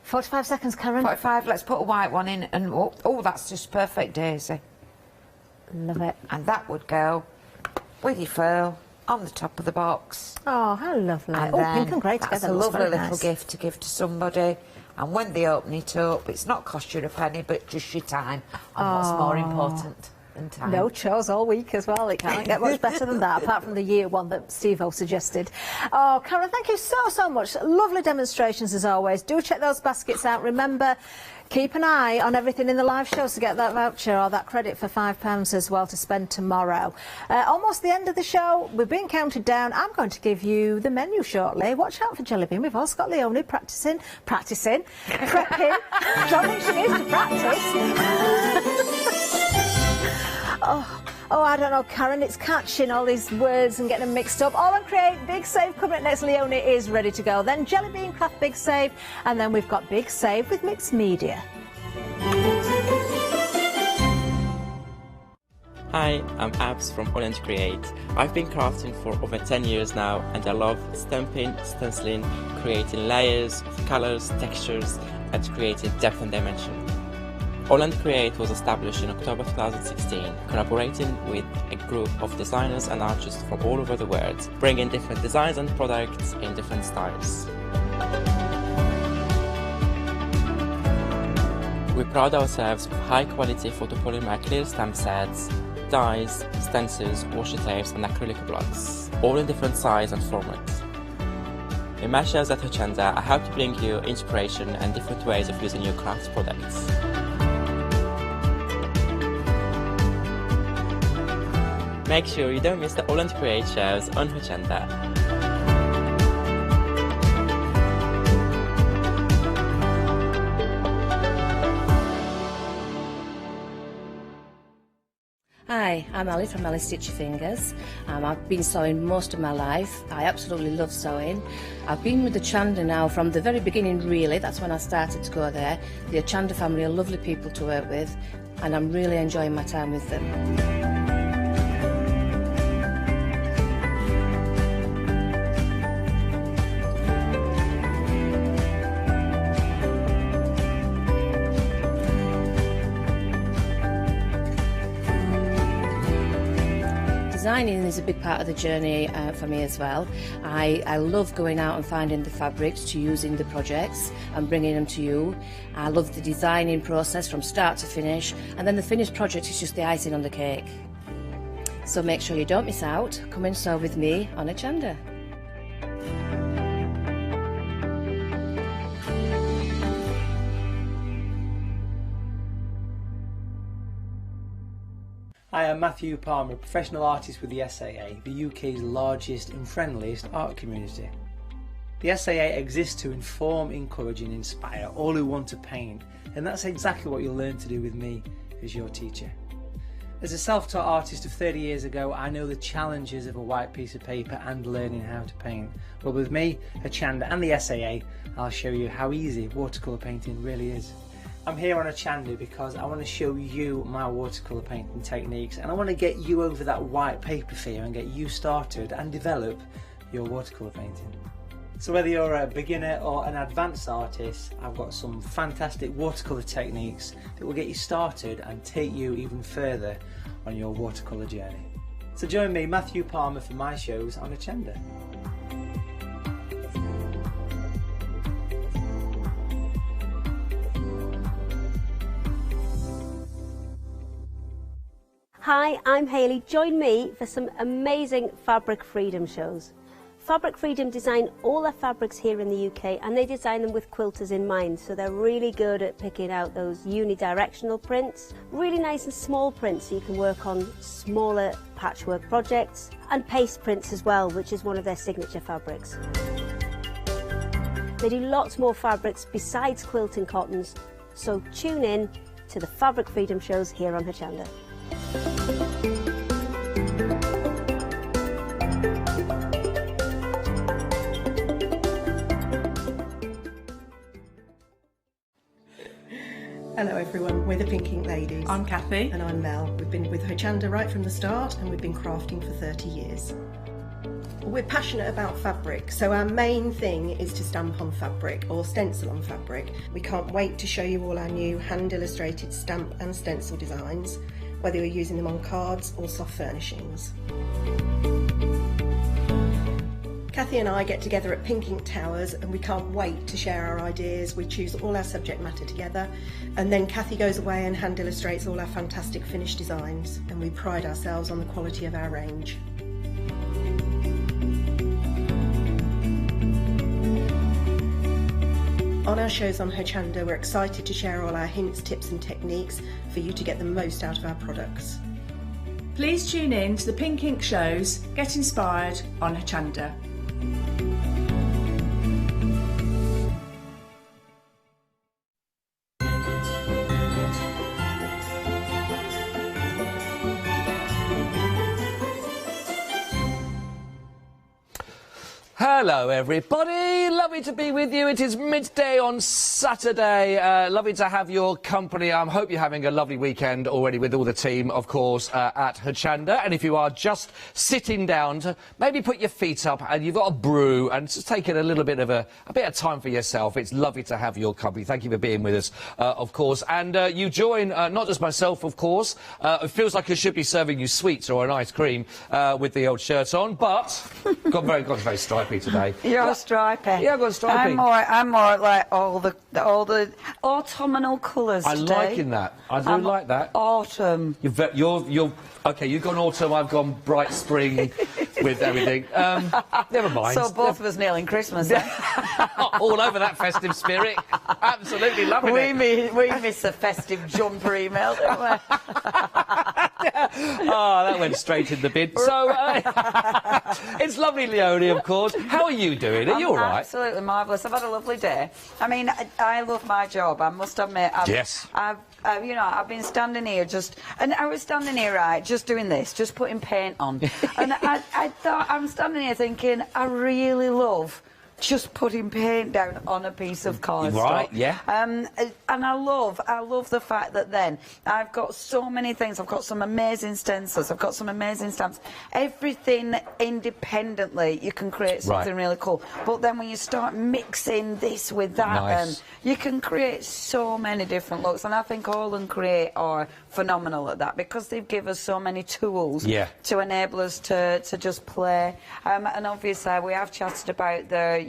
S20: 45 seconds, Karen.
S2: 45, let's put a white one in, and oh, that's just perfect daisy.
S20: Love it.
S2: And that would go with your foil on the top of the box.
S20: Oh, how lovely.
S2: And
S20: pink and grey together.
S2: That's a lovely little gift to give to somebody. And when they open it up, it's not cost you a penny, but just your time. And what's more important, than time.
S20: No chores all week as well. It can't get much better than that, apart from the year one that Steve-O suggested. Oh, Karen, thank you so much. Lovely demonstrations as always. Do check those baskets out. Remember, keep an eye on everything in the live shows to get that voucher or that credit for £5 as well to spend tomorrow. Almost the end of the show. We've been counted down. I'm going to give you the menu shortly. Watch out for Jellybean. We've also got Leonie prepping. I don't think she needs to practice. Oh, I don't know, Karen, it's catching all these words and getting them mixed up. All and Create, Big Save coming up next. Leonie is ready to go. Then Jellybean Craft Big Save, and then we've got Big Save with Mixed Media.
S10: Hi, I'm Abs from All and Create. I've been crafting for over 10 years now, and I love stamping, stenciling, creating layers, colours, textures, and creating depth and dimension. All and Create was established in October 2016, collaborating with a group of designers and artists from all over the world, bringing different designs and products in different styles. We pride ourselves with high-quality photopolymer clear stamp sets, dies, stencils, washi tapes and acrylic blocks, all in different size and formats. In my shows at Hochanda, I hope to bring you inspiration and different ways of using your craft products. Make sure you don't miss the All and Create shows on Hochanda.
S12: Hi, I'm Ali from Ali Stitch Your Fingers. I've been sewing most of my life. I absolutely love sewing. I've been with the Hochanda now from the very beginning, really. That's when I started to go there. The Hochanda family are lovely people to work with, and I'm really enjoying my time with them. Designing is a big part of the journey for me as well. I love going out and finding the fabrics to use in the projects and bringing them to you. I love the designing process from start to finish, and then the finished project is just the icing on the cake. So make sure you don't miss out. Come and sew with me on Hochanda.
S13: Hi, I'm Matthew Palmer, a professional artist with the SAA, the UK's largest and friendliest art community. The SAA exists to inform, encourage and inspire all who want to paint, and that's exactly what you'll learn to do with me as your teacher. As a self-taught artist of 30 years ago, I know the challenges of a white piece of paper and learning how to paint. Well, with me, Hochanda and the SAA, I'll show you how easy watercolour painting really is. I'm here on Hochanda because I want to show you my watercolour painting techniques, and I want to get you over that white paper fear and get you started and develop your watercolour painting. So whether you're a beginner or an advanced artist, I've got some fantastic watercolour techniques that will get you started and take you even further on your watercolour journey. So join me, Matthew Palmer, for my shows on Hochanda.
S15: Hi, I'm Hayley. Join me for some amazing Fabric Freedom shows. Fabric Freedom design all their fabrics here in the UK, and they design them with quilters in mind, so they're really good at picking out those unidirectional prints, really nice and small prints so you can work on smaller patchwork projects, and paste prints as well, which is one of their signature fabrics. They do lots more fabrics besides quilting cottons, so tune in to the Fabric Freedom shows here on Hochanda.
S14: Hello everyone, we're the Pink Ink Ladies.
S25: I'm Kathy.
S14: And I'm Mel. We've been with Hochanda right from the start, and we've been crafting for 30 years. We're passionate about fabric, so our main thing is to stamp on fabric or stencil on fabric. We can't wait to show you all our new hand illustrated stamp and stencil designs, whether you're using them on cards or soft furnishings. Kathy Kathy and I get together at Pink Ink Towers and we can't wait to share our ideas. We choose all our subject matter together, and then Kathy goes away and hand illustrates all our fantastic finished designs, and we pride ourselves on the quality of our range. On our shows on Hochanda, we're excited to share all our hints, tips and techniques for you to get the most out of our products.
S7: Please tune in to the Pink Ink shows, get inspired on Hochanda.
S11: Hello everybody, lovely to be with you. It is midday on Saturday. Lovely to have your company. I hope you're having a lovely weekend already with all the team, of course, at Hochanda. And if you are just sitting down to maybe put your feet up and you've got a brew and just taking a little bit of a bit of time for yourself, it's lovely to have your company. Thank you for being with us, of course. And you join, not just myself, of course. It feels like I should be serving you sweets or an ice cream with the old shirt on, but got very stripy today.
S1: You're stripy.
S11: Yeah, I've got stripy.
S1: I'm more like all the autumnal colours
S11: I'm
S1: today.
S11: liking that. I do like that.
S1: Autumn.
S11: You're okay. You've gone autumn. I've gone bright spring with everything. Never mind.
S1: So both of us nailing Christmas.
S11: All over that festive spirit. Absolutely loving it.
S1: We miss a festive jumper email, don't we?
S11: Oh, that went straight in the bin. So, it's lovely, Leonie, of course. How are you doing? Are you all right?
S1: Absolutely marvellous. I've had a lovely day. I mean, I love my job, I must admit.
S11: Yes.
S1: You know, I've been standing here and I was standing here, right, just doing this, just putting paint on. And I thought, I'm standing here thinking, I really love just putting paint down on a piece of cardstock.
S11: Right, yeah.
S1: And I love the fact that then I've got so many things. I've got some amazing stencils. I've got some amazing stamps. Everything independently, you can create something really cool. But then when you start mixing this with that, you can create so many different looks. And I think All and Create are phenomenal at that because they've given us so many tools to enable us to just play. And obviously we have chatted about their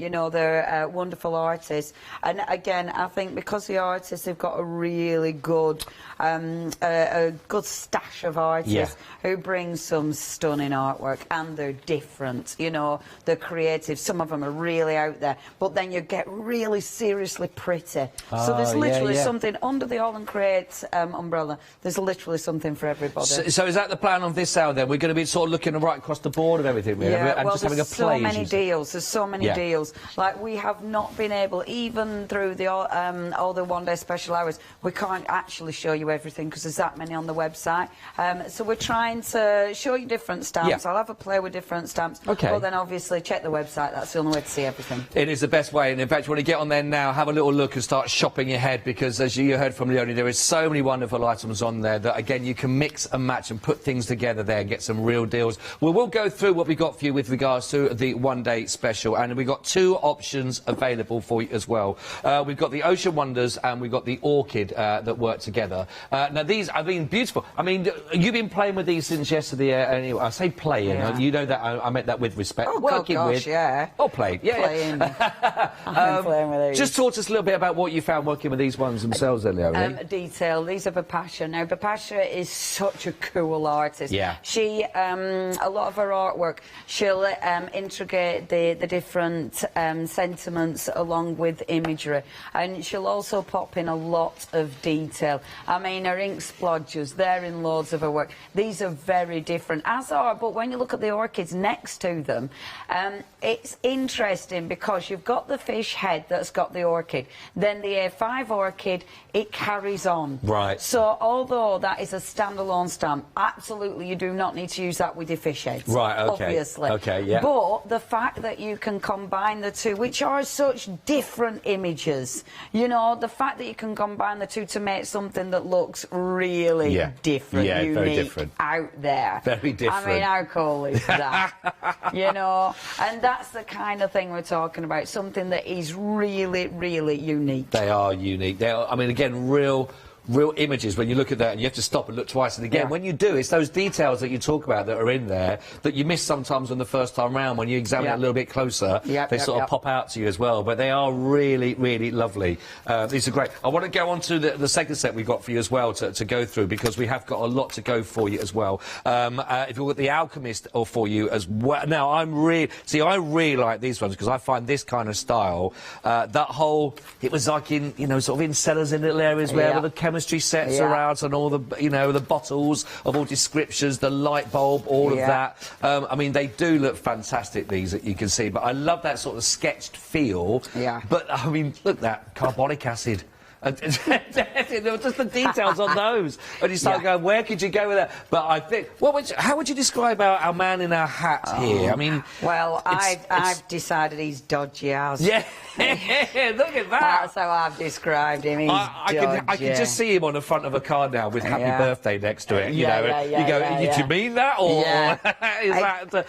S1: wonderful artists. And again, I think because the artists have got a really good a good stash of artists who bring some stunning artwork, and they're different, you know, they're creative. Some of them are really out there, but then you get really seriously pretty. So there's literally something under the All and Create umbrella. There's literally something for everybody.
S11: So is that the plan of this hour then? We're going to be sort of looking right across the board of everything, and just having a play.
S1: There's so many deals. There's so many deals. Like we have not been able, even through the all the one-day special hours, we can't actually show you everything because there's that many on the website. So we're trying to show you different stamps. I'll have a play with different stamps.
S11: Okay.
S1: But then obviously check the website. That's the only way to see everything.
S11: It is the best way, and in fact, when you get on there now, have a little look and start shopping ahead, because as you heard from Leonie, there is so many wonderful items on there that, again, you can mix and match and put things together there and get some real deals. Well, we'll go through what we got for you with regards to the one-day special, and we've got two options available for you as well. We've got the Ocean Wonders and we've got the Orchid that work together. Now, these have been beautiful. I mean, you've been playing with these since yesterday. Anyway, I say playing. You know that I meant that with respect.
S1: Oh,
S11: working
S1: gosh,
S11: with. Or playing.
S1: Playing. I've been playing with these.
S11: Just talk to us a little bit about what you found working with these ones themselves, then, Leonie.
S1: Detail. These are Bapasha. Now, Bapasha is such a cool artist. She, a lot of her artwork, she'll integrate the different sentiments along with imagery, and she'll also pop in a lot of detail. I mean, her ink splodgers, they're in loads of her work. These are very different, as are, but when you look at the orchids next to them, it's interesting because you've got the fish head that's got the orchid, then the A5 orchid, it carries on.
S11: Right.
S1: So although that is a standalone stamp, absolutely you do not need to use that with your fish heads.
S11: Right, okay.
S1: Obviously.
S11: Okay, yeah.
S1: But the fact that you can combine the two, which are such different images, you know, the fact that you can combine the two to make something that looks really different, unique,
S11: very different,
S1: out there.
S11: Very different.
S1: I mean, how cool is that? You know, and that's the kind of thing we're talking about, something that is really, really unique.
S11: They are unique. They are, I mean, again, real
S16: real images when you look at that, and you have to stop and look twice. And again, when you do, it's those details that you talk about that are in there that you miss sometimes on the first time round. When you examine it a little bit closer, they sort of pop out to you as well. But they are really, really lovely. These are great. I want to go on to the second set we've got for you as well to go through, because we have got a lot to go for you as well. If you've got the Alchemist for you as well. Now, I really like these ones because I find this kind of style, that whole, it was like in, you know, sort of in cellars in little areas where the chemistry sets are out and all the, you know, the bottles of all descriptions, the light bulb, all of that. I mean, they do look fantastic, these, that you can see, but I love that sort of sketched feel. But, I mean, look, that carbonic acid. Just the details on those, and you start going, where could you go with that? But I think, how would you describe our man in our hat here? I mean,
S1: well, I've decided he's dodgy as.
S16: Yeah, look at that.
S1: That's how I've described him. He's dodgy.
S16: I can just see him on the front of a card now with "Happy Birthday" next to it. You know, you go, "Do you mean that?" Or is that?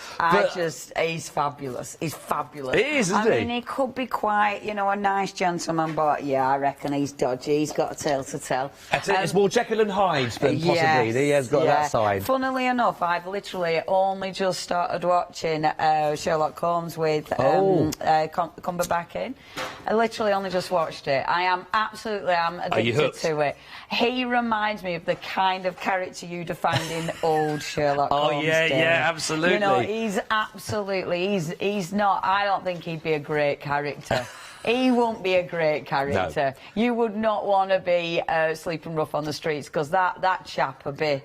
S1: He's fabulous. He's fabulous.
S16: He is, isn't he?
S1: I mean, he could be quite, you know, a nice gentleman, but I reckon he's dodgy. He's got a tale to tell.
S16: It's more Jekyll and Hyde than possibly. He has got that side.
S1: Funnily enough, I've literally only just started watching Sherlock Holmes with Cumberbatch in. I literally only just watched it. I am absolutely addicted to it. He reminds me of the kind of character you'd find in old Sherlock Holmes days.
S16: Absolutely.
S1: You know, he's absolutely, he's not, I don't think he'd be a great character. He won't be a great character. No. You would not want to be sleeping rough on the streets, because that chap would be...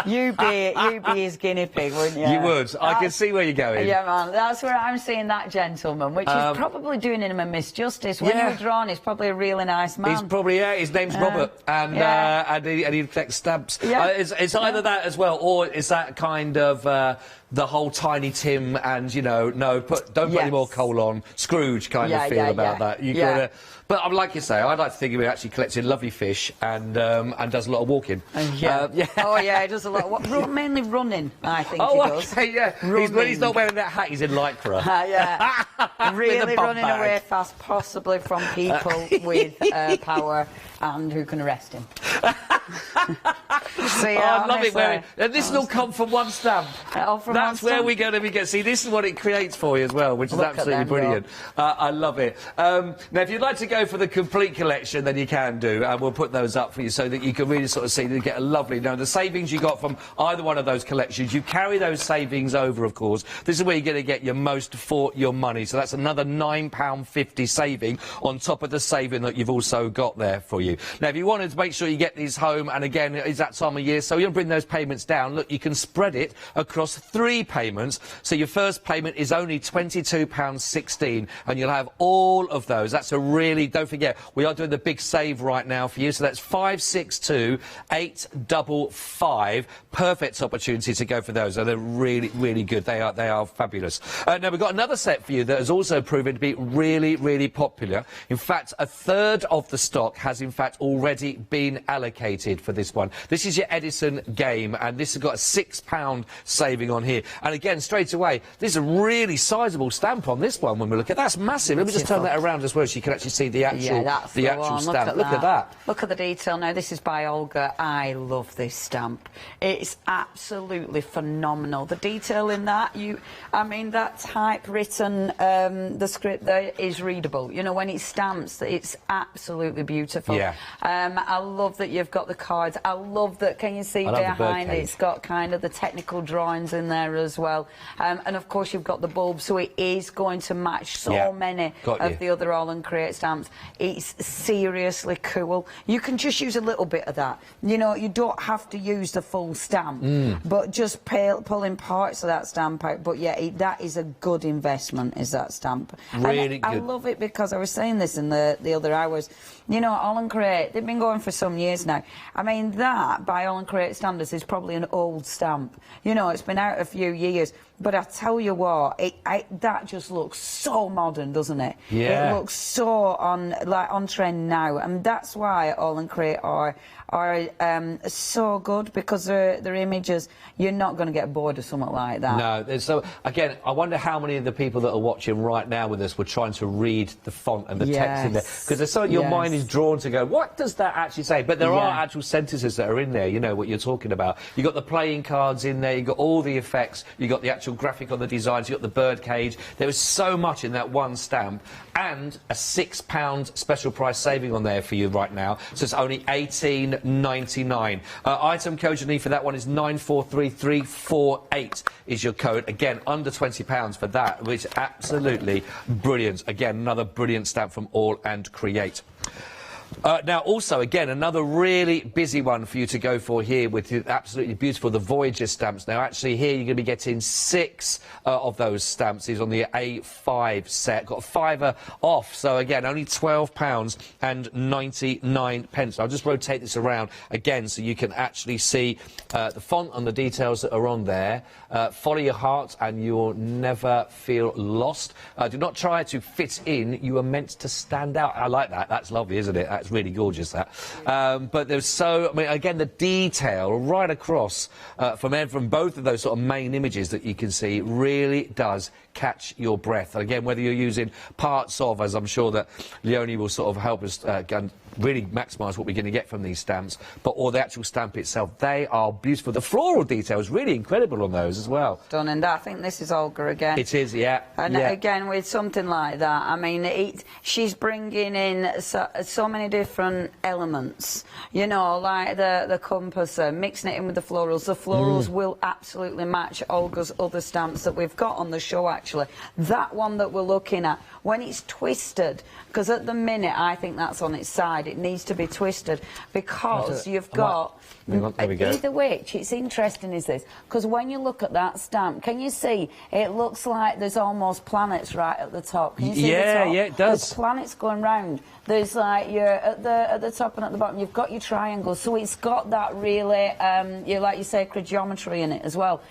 S1: you'd be his guinea pig, wouldn't you?
S16: You would. I can see where you're going.
S1: Yeah, man. That's where I'm seeing that gentleman, which is probably doing him a misjustice. When you were drawn, he's probably a really nice man.
S16: He's probably, his name's Robert, and he collects stamps. It's either that as well, or it's that kind of... the whole Tiny Tim and, you know, don't put any more coal on, Scrooge kind of feel about that. You gotta, but like you say, I'd like to think of him actually collecting lovely fish and does a lot of walking.
S1: Oh yeah, he does a lot. Mainly running, I think he does.
S16: When he's not wearing that hat, he's in lycra.
S1: Really running away fast, possibly from people with power and who can arrest him.
S16: I love it. And this will all come from one stamp. That's where we're going to be. See, this is what it creates for you as well, which is absolutely brilliant. I love it. Now, if you'd like to go for the complete collection, then you can do, and we'll put those up for you so that you can really sort of see that you get a lovely... Now, the savings you got from either one of those collections, you carry those savings over, of course. This is where you're going to get your most for your money. So that's another £9.50 saving on top of the saving that you've also got there for you. Now, if you wanted to make sure you get these home, and again, it's that time of year, so you'll bring those payments down. Look, you can spread it across 3 payments. So your first payment is only £22.16, and you'll have all of those. That's a really... Don't forget, we are doing the big save right now for you, so that's 562-855. Perfect opportunity to go for those. And they're really, really good. They are fabulous. Now, we've got another set for you that has also proven to be really, really popular. In fact, a third of the stock has, in fact, already been allocated for this one. This is your Edison game, and this has got a £6 saving on here. And again, straight away, there's a really sizable stamp on this one when we look at. That's massive. Let me just turn that around as well so you can actually see the actual, stamp. Look at that.
S1: Look at the detail. Now, this is by Olga. I love this stamp. It's absolutely phenomenal. The detail in that, I mean, that typewritten, the script there is readable. You know, when it stamps, it's absolutely beautiful. I love that you've got the cards. I love that, can you see behind it, it's got kind of the technical drawings in there as well. And of course, you've got the bulb, so it is going to match so many of the other All and Create stamps. It's seriously cool. You can just use a little bit of that. You know, you don't have to use the full stamp, but just pulling parts of that stamp out. But yeah, that is a good investment, is that stamp.
S16: Really good.
S1: I love it because I was saying this in the other hours. You know, All and Create, they've been going for some years now. I mean, that, by All and Create standards, is probably an old stamp. You know, it's been out a few years. But I tell you what, that just looks so modern, doesn't it?
S16: Yeah.
S1: It looks so on trend now, and that's why All and Create are so good, because their images, you're not going to get bored of something like that.
S16: No. So again, I wonder how many of the people that are watching right now with us were trying to read the font and the text in there, because there's something your mind is drawn to go, what does that actually say? But there are actual sentences that are in there. You know what you're talking about. You got the playing cards in there. You got all the effects. You got the actual graphic on the designs. You got the bird cage. There was so much in that one stamp, and a £6 special price saving on there for you right now. So it's only $18.99. Item code you need for that one is 943348 is your code. Again, under £20 for that, which is absolutely brilliant. Again, another brilliant stamp from All and Create. Now, also, again, another really busy one for you to go for here with the absolutely beautiful, the Voyager stamps. Now, actually, here you're going to be getting 6 of those stamps. These on the A5 set. Got a £5 off. So, again, only £12.99. I'll just rotate this around again so you can actually see the font and the details that are on there. Follow your heart and you'll never feel lost. Do not try to fit in. You are meant to stand out. I like that. That's lovely, isn't it? That's really gorgeous, that. But there's so... I mean, again, the detail right across from both of those sort of main images that you can see really does catch your breath. And again, whether you're using parts of, as I'm sure that Leonie will sort of help us really maximise what we're going to get from these stamps, or the actual stamp itself, they are beautiful. The floral detail is really incredible on those as well.
S1: Done, and I think this is Olga again.
S16: It is, yeah.
S1: And again, with something like that, I mean, she's bringing in so many different elements, you know, like the compass, mixing it in with the florals. The florals will absolutely match Olga's other stamps that we've got on the show, actually. That one that we're looking at, when it's twisted, because at the minute I think that's on its side, it needs to be twisted, because you've got...
S16: There we go.
S1: Either which, it's interesting, is this, because when you look at that stamp, can you see, it looks like there's almost planets right at the top. Can you see the top?
S16: Yeah, it does.
S1: There's planets going round. There's like, at the top and at the bottom, you've got your triangles, so it's got that really, like you sacred geometry in it as well.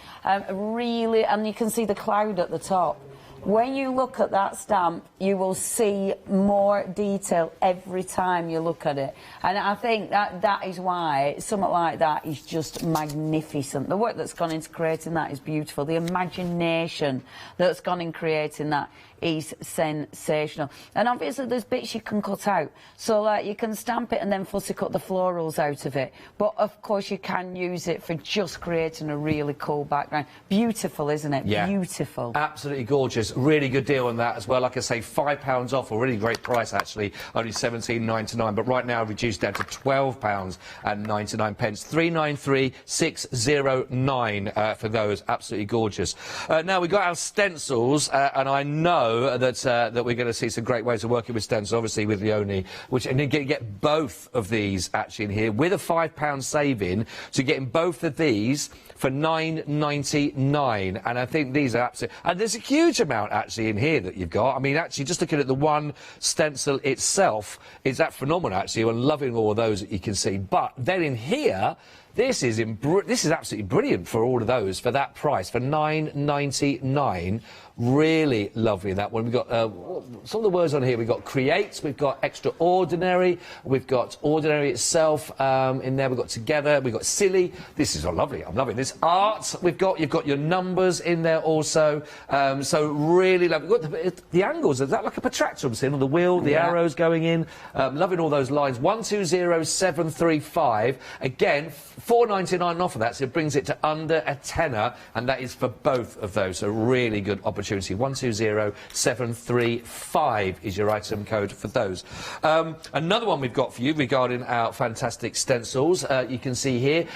S1: Really, and you can see the cloud at the top. When you look at that stamp, you will see more detail every time you look at it. And I think that is why something like that is just magnificent. The work that's gone into creating that is beautiful. The imagination that's gone in creating that is sensational. And obviously there's bits you can cut out. So like you can stamp it and then fussy cut the florals out of it. But of course you can use it for just creating a really cool background. Beautiful, isn't it?
S16: Yeah.
S1: Beautiful.
S16: Absolutely gorgeous. Really good deal on that as well. Like I say, £5 off, a really great price actually. Only £17.99, but right now reduced down to £12.99. £393,609 for those. Absolutely gorgeous. Now we've got our stencils, and I know that we're going to see some great ways of working with stencils, obviously with Leonie, and you get both of these actually in here with a £5 saving. So you're getting both of these for £9.99, and I think these are absolutely... And there's a huge amount actually in here that you've got. I mean, actually, just looking at the one stencil itself, is that phenomenal actually. I'm loving all of those that you can see. But then in here, this is absolutely brilliant for all of those for that price, for £9.99. Really lovely, that one. We've got some of the words on here. We've got create, we've got extraordinary, we've got ordinary itself in there. We've got together, we've got silly. This is lovely. I'm loving this. Art, you've got your numbers in there also. So really lovely. We've got the angles. Is that like a protractor I'm seeing on the wheel? The arrows going in. Loving all those lines. 120735. Again, £4.99 off of that, so it brings it to under a tenner, and that is for both of those. So really good opportunity. 120735 is your item code for those. Another one we've got for you regarding our fantastic stencils. You can see here.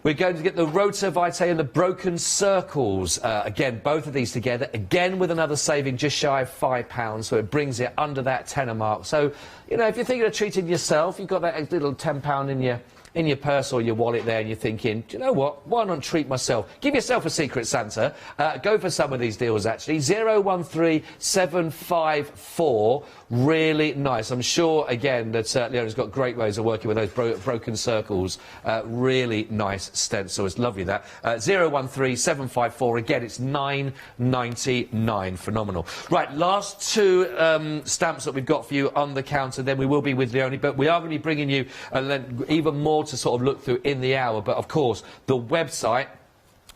S16: We're going to get the Rota Vitae and the Broken Circles. Again, both of these together, again with another saving just shy of £5, so it brings it under that tenner mark. So, you know, if you're thinking of treating yourself, you've got that little £10 in your purse or your wallet there, and you're thinking, do you know what, why not treat myself? Give yourself a Secret Santa. Go for some of these deals, actually. 013754 Really nice. I'm sure, again, that Leona's got great ways of working with those broken circles. Really nice stencil. It's lovely, that. 013754, again, it's £9.99. Phenomenal. Right, last two stamps that we've got for you on the counter, then we will be with Leonie, but we are going to be bringing you even more to sort of look through in the hour. But, of course, the website,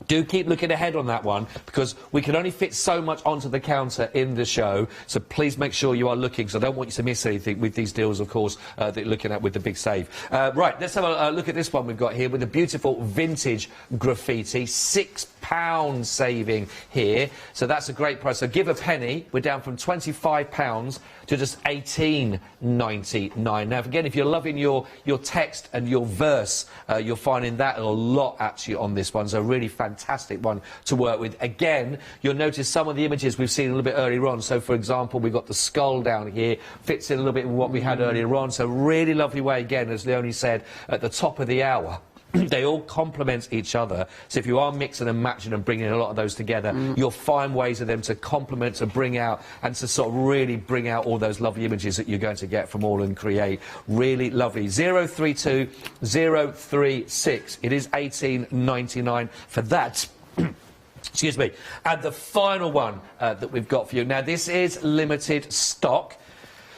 S16: do keep looking ahead on that one, because we can only fit so much onto the counter in the show, so please make sure you are looking, because I don't want you to miss anything with these deals, of course, that you're looking at with the big save. Right, let's have a look at this one we've got here with the beautiful vintage graffiti. £6 saving here, so that's a great price. So give a penny, we're down from £25 to just $18.99. Now, again, if you're loving your text and your verse, you're finding that a lot, actually, on this one, so really fantastic one to work with. Again, you'll notice some of the images we've seen a little bit earlier on. So, for example, we've got the skull down here, fits in a little bit with what we had earlier on. So, really lovely way, again, as Leonie said, at the top of the hour. They all complement each other. So if you are mixing and matching and bringing a lot of those together, you'll find ways of them to complement, to bring out, and to sort of really bring out all those lovely images that you're going to get from All and Create. Really lovely. 032036. It is £18.99 for that. Excuse me. And the final one that we've got for you. Now, this is limited stock.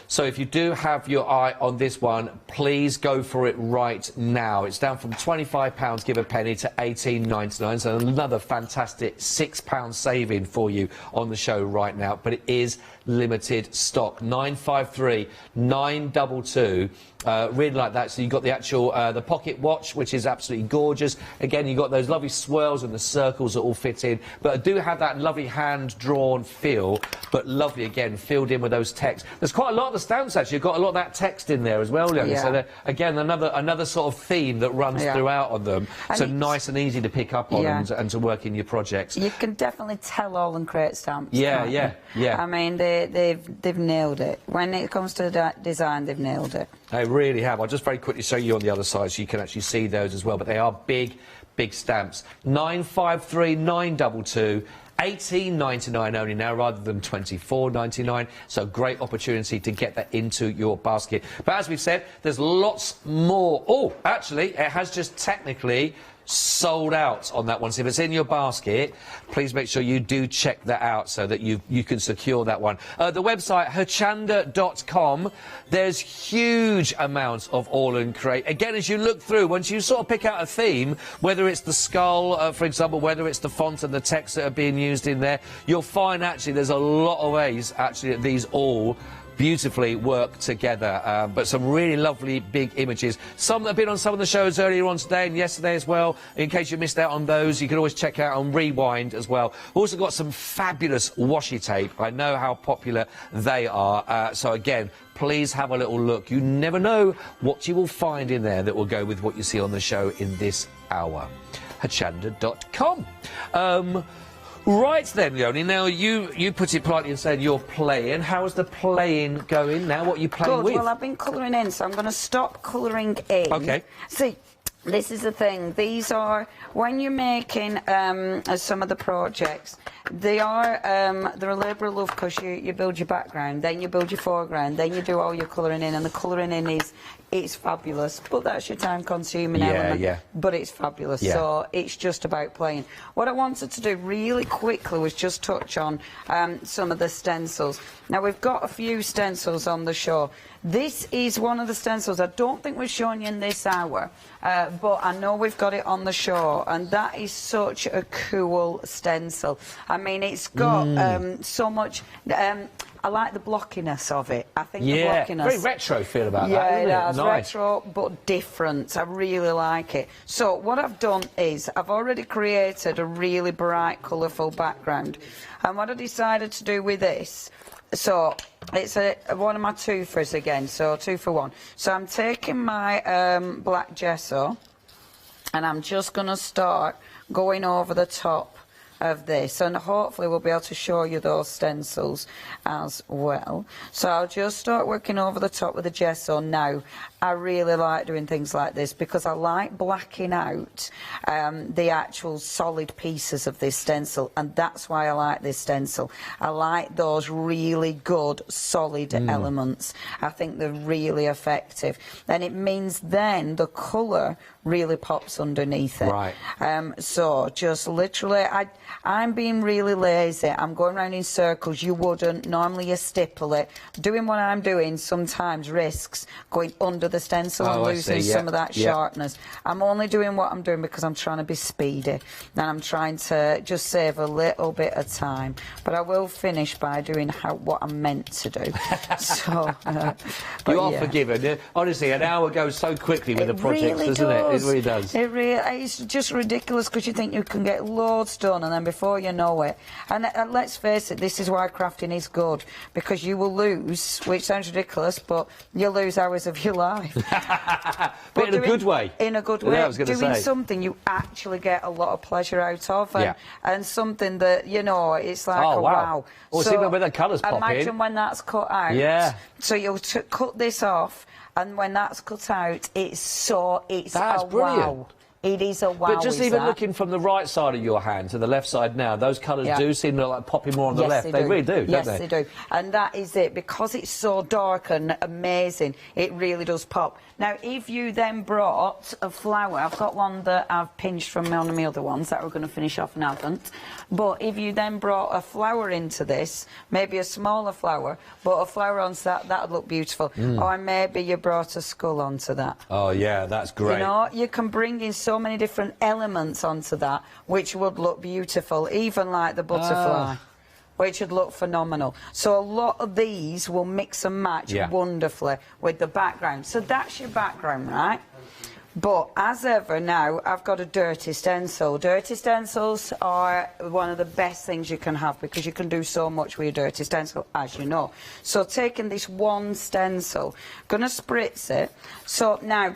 S16: So if you do have your eye on this one, please go for it right now. It's down from £25, give a penny, to £18.99. So another fantastic £6 saving for you on the show right now. But it is limited stock. 953 922. Really like that. So you've got the actual the pocket watch, which is absolutely gorgeous. Again, you've got those lovely swirls and the circles that all fit in. But I do have that lovely hand-drawn feel, but lovely, again, filled in with those texts. There's quite a lot of the stamps, actually. You've got a lot of that text in there as well, Leonie.
S1: Yeah.
S16: So, again, another sort of theme that runs throughout on them. And so nice and easy to pick up on and to work in your projects.
S1: You can definitely tell All and Create stamps.
S16: Yeah, yeah.
S1: I mean, they've nailed it. When it comes to design, they've nailed it.
S16: They really have. I'll just very quickly show you on the other side so you can actually see those as well. But they are big, big stamps. 953 922. £18.99 only now, rather than £24.99. So great opportunity to get that into your basket. But as we've said, there's lots more. Oh, actually, it has just technically sold out on that one. So if it's in your basket, please make sure you do check that out so that you can secure that one. The website, hochanda.com, there's huge amounts of All and Create. Again, as you look through, once you sort of pick out a theme, whether it's the skull, for example, whether it's the font and the text that are being used in there, you'll find actually there's a lot of ways actually that these all beautifully work together, but some really lovely big images. Some that have been on some of the shows earlier on today and yesterday as well. In case you missed out on those, you can always check out on Rewind as well. Also got some fabulous washi tape. I know how popular they are. So again, please have a little look. You never know what you will find in there that will go with what you see on the show in this hour. Hochanda.com. Right then, Leonie, now you put it politely and said you're playing. How's the playing going now? What are you playing with?
S1: Well, I've been colouring in, so I'm going to stop colouring in.
S16: OK.
S1: See, this is the thing. These are, when you're making some of the projects, they're a labour of love, because you build your background, then you build your foreground, then you do all your colouring in, and the colouring in it's fabulous, but that's your time-consuming element.
S16: Yeah.
S1: But it's fabulous, so it's just about playing. What I wanted to do really quickly was just touch on some of the stencils. Now, we've got a few stencils on the show. This is one of the stencils I don't think we've shown you in this hour, but I know we've got it on the show, and that is such a cool stencil. I mean, it's got so much... I like the blockiness of it. I think the blockiness...
S16: very retro feel about that,
S1: Yeah,
S16: isn't
S1: it
S16: it?
S1: has.
S16: Nice.
S1: Retro, but different. I really like it. So what I've done is I've already created a really bright, colourful background. And what I decided to do with this... So, it's one of my twofers again, so 2 for 1. So I'm taking my black gesso, and I'm just going to start going over the top of this, and hopefully we'll be able to show you those stencils as well. So I'll just start working over the top with the gesso now. I really like doing things like this because I like blacking out the actual solid pieces of this stencil, and that's why I like this stencil. I like those really good solid elements. I think they're really effective, and it means then the colour really pops underneath it.
S16: Right.
S1: So just literally, I'm being really lazy. I'm going around in circles. You wouldn't. Normally you stipple it. Doing what I'm doing sometimes risks going under the stencil and losing some of that sharpness. I'm only doing what I'm doing because I'm trying to be speedy, and I'm trying to just save a little bit of time. But I will finish by doing what I'm meant to do. So,
S16: you are forgiven. Honestly, an hour goes so quickly with the projects,
S1: really
S16: doesn't it? It really does.
S1: It's just ridiculous because you think you can get loads done, and then before you know it, and let's face it, this is why crafting is good, because you will lose, which sounds ridiculous, but you'll lose hours of your life.
S16: But in a good way.
S1: In a good way.
S16: Yeah, I was gonna
S1: doing
S16: say.
S1: something you actually get a lot of pleasure out of, and something that, you know, it's like,
S16: oh,
S1: wow.
S16: Well,
S1: so
S16: see when the colours pop in.
S1: Imagine when that's cut out.
S16: Yeah.
S1: So you'll cut this off, and when that's cut out, it's
S16: That's
S1: a
S16: brilliant.
S1: wow. It is a wow.
S16: But just even looking from the right side of your hand to the left side now, those colours do seem to like popping more on the left. They really do, don't they?
S1: Yes, they do. And that is it. Because it's so dark and amazing, it really does pop. Now, if you then brought a flower, I've got one that I've pinched from one of my other ones that we're going to finish off and haven't. But if you then brought a flower into this, maybe a smaller flower, but a flower onto that, that would look beautiful. Or maybe you brought a skull onto that.
S16: Oh, yeah, that's great.
S1: You know, you can bring in so many different elements onto that, which would look beautiful, even like the butterfly. Which would look phenomenal. So a lot of these will mix and match wonderfully with the background. So that's your background, right? But as ever now, I've got a dirty stencil. Dirty stencils are one of the best things you can have because you can do so much with your dirty stencil, as you know. So taking this one stencil, gonna spritz it. So now,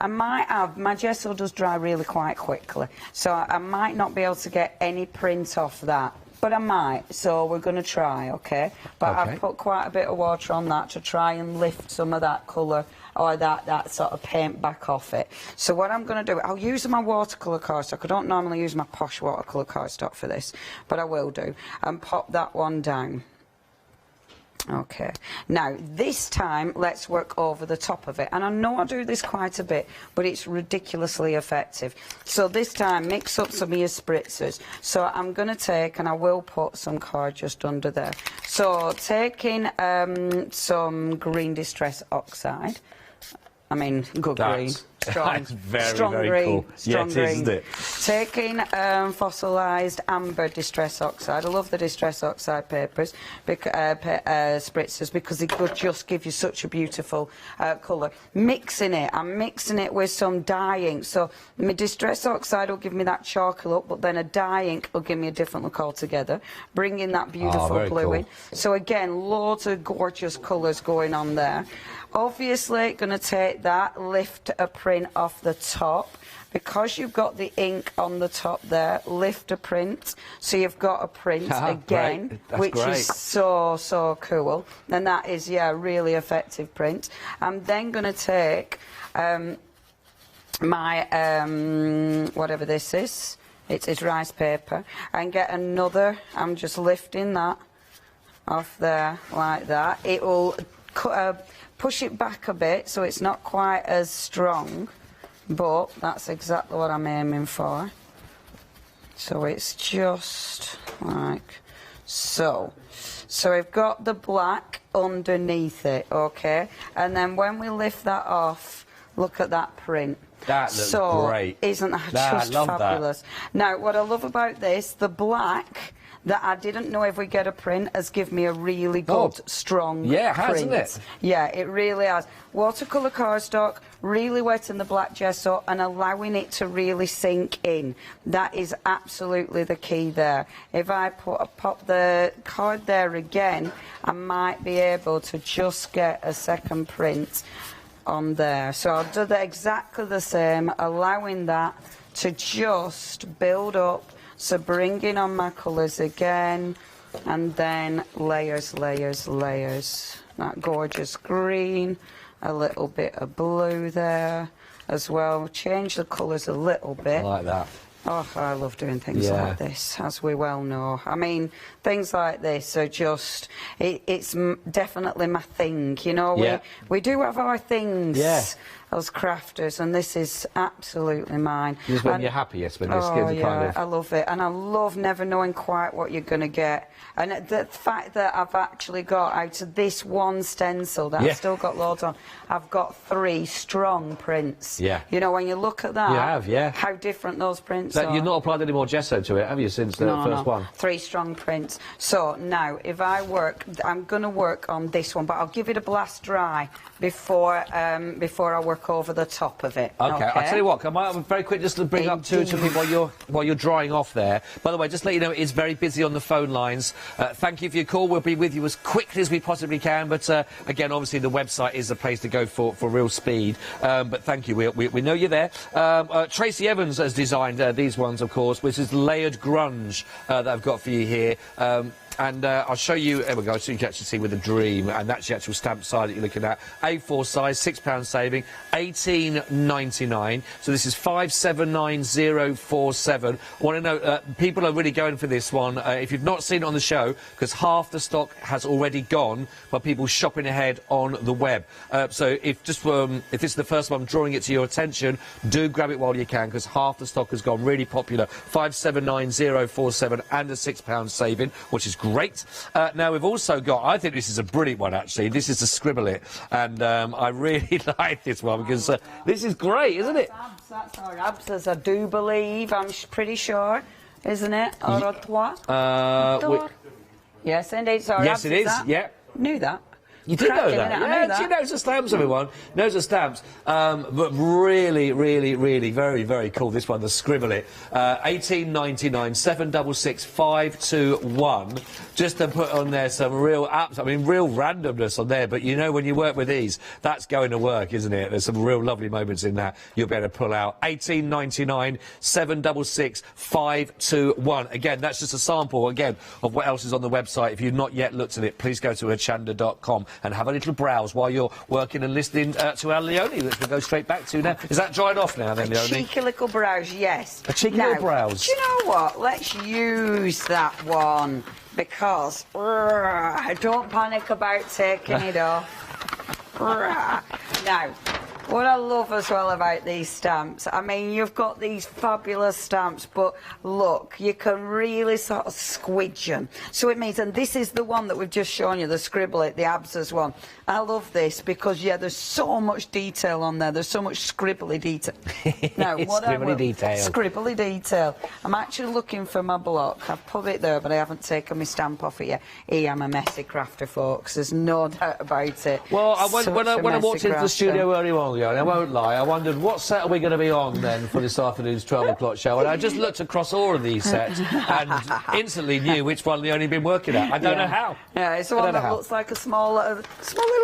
S1: I might have, my gesso does dry really quite quickly, so I might not be able to get any print off that. But I might, so we're going to try, OK? But I've put quite a bit of water on that to try and lift some of that colour or that sort of paint back off it. So what I'm going to do, I'll use my watercolour cardstock. I don't normally use my posh watercolour cardstock for this, but I will do. And pop that one down. OK, now this time let's work over the top of it, and I know I do this quite a bit, but it's ridiculously effective. So this time mix up some of your spritzers. So I'm going to take, and I will put some card just under there. So taking some green distress oxide, I mean good green.
S16: That's very,
S1: strong
S16: very
S1: green,
S16: cool.
S1: strong
S16: Yeah, it is,
S1: green.
S16: isn't it?
S1: Taking fossilised amber distress oxide. I love the distress oxide papers, spritzers, because it could just give you such a beautiful colour. Mixing it, I'm mixing it with some dye ink. So my distress oxide will give me that charcoal look, but then a dye ink will give me a different look altogether, bringing that beautiful blue in. So again, loads of gorgeous colours going on there. Obviously, going to take that, lift a print off the top. Because you've got the ink on the top there, lift a print. So you've got a print again, which is so, so cool. And that is, really effective print. I'm then going to take my, whatever this is, it's rice paper, and get another, I'm just lifting that off there like that. It will push it back a bit so it's not quite as strong, but that's exactly what I'm aiming for. So it's just like so. So we've got the black underneath it, OK? And then when we lift that off, look at that print.
S16: That looks great.
S1: Isn't that just fabulous? Now, what I love about this, the black that I didn't know if we get a print has given me a really good, strong print.
S16: Yeah, hasn't it?
S1: Yeah, it really has. Watercolour cardstock, really wetting the black gesso and allowing it to really sink in. That is absolutely the key there. If I pop the card there again, I might be able to just get a second print on there. So I'll do that exactly the same, allowing that to just build up So bringing on my colours again, and then layers, layers, layers. That gorgeous green, a little bit of blue there as well. Change the colours a little bit.
S16: I like that.
S1: Oh, I love doing things like this, as we well know. I mean, things like this are just, it's definitely my thing, you know. We do have our things as crafters, and this is absolutely mine.
S16: This is when you're happiest, when you're kind of...
S1: I love it, and I love never knowing quite what you're going to get. And the fact that I've actually got, out of this one stencil that I've still got loads on, I've got 3 strong prints.
S16: Yeah.
S1: You know, when you look at that,
S16: you have,
S1: how different those prints are.
S16: You've not applied any more gesso to it, have you, since the first one?
S1: 3 strong prints. So now, if I work, I'm going to work on this one, but I'll give it a blast dry before I work over the top of it.
S16: Okay. I'll tell you what, I might have very quick just to bring up two people while you're drying off there. By the way, just to let you know, it's very busy on the phone lines. Thank you for your call. We'll be with you as quickly as we possibly can. But again, obviously the website is the place to go for real speed. But thank you. We know you're there. Tracy Evans has designed these ones, of course, which is layered grunge that I've got for you here. And I'll show you, there we go, so you can actually see with a dream, and that's the actual stamp side that you're looking at. A4 size, £6 saving, $18.99. So this is 579047. I want to know, people are really going for this one. If you've not seen it on the show, because half the stock has already gone by people shopping ahead on the web. So if this is the first one I'm drawing it to your attention, do grab it while you can, because half the stock has gone. Really popular. 579047 and a £6 saving, which is great. Now we've also got, I think this is a brilliant one actually, this is the Scribble It, and I really like this one because this is great, isn't it?
S1: That's our abs, I do believe, I'm pretty sure, isn't it? Yes, indeed, it's our
S16: yes, it is, yeah.
S1: Knew that.
S16: You did know that? Yeah, she knows the stamps, everyone. Knows the stamps. But really, really, really, very, very cool. This one, the Scribble It. 18.99, 766521. Just to put on there some real apps. I mean, real randomness on there. But you know, when you work with these, that's going to work, isn't it? There's some real lovely moments in that you'll be able to pull out. 18.99, 766521. Again, that's just a sample, again, of what else is on the website. If you've not yet looked at it, please go to hochanda.com. and have a little browse while you're working and listening to our Leonie, which we'll go straight back to now. Is that dried off now, then, Leonie?
S1: A cheeky little browse, yes.
S16: A cheeky little browse.
S1: Do you know what? Let's use that one, because don't panic about taking it off. Now, what I love as well about these stamps, I mean, you've got these fabulous stamps, but look, you can really sort of squidge them. So it means, and this is the one that we've just shown you, the Scribble It, the Abs's one. I love this because, yeah, there's so much detail on there. There's so much scribbly detail. Now, Scribbly detail. I'm actually looking for my block. I've put it there, but I haven't taken my stamp off it yet. I'm a messy crafter, folks. There's no doubt about it.
S16: Well, when I walked into the studio earlier on, I won't lie, I wondered what set are we going to be on then for this afternoon's 12 o'clock show, and I just looked across all of these sets and instantly knew which one Leonie had been working at. I don't know how.
S1: Yeah, it's the one that looks like a small little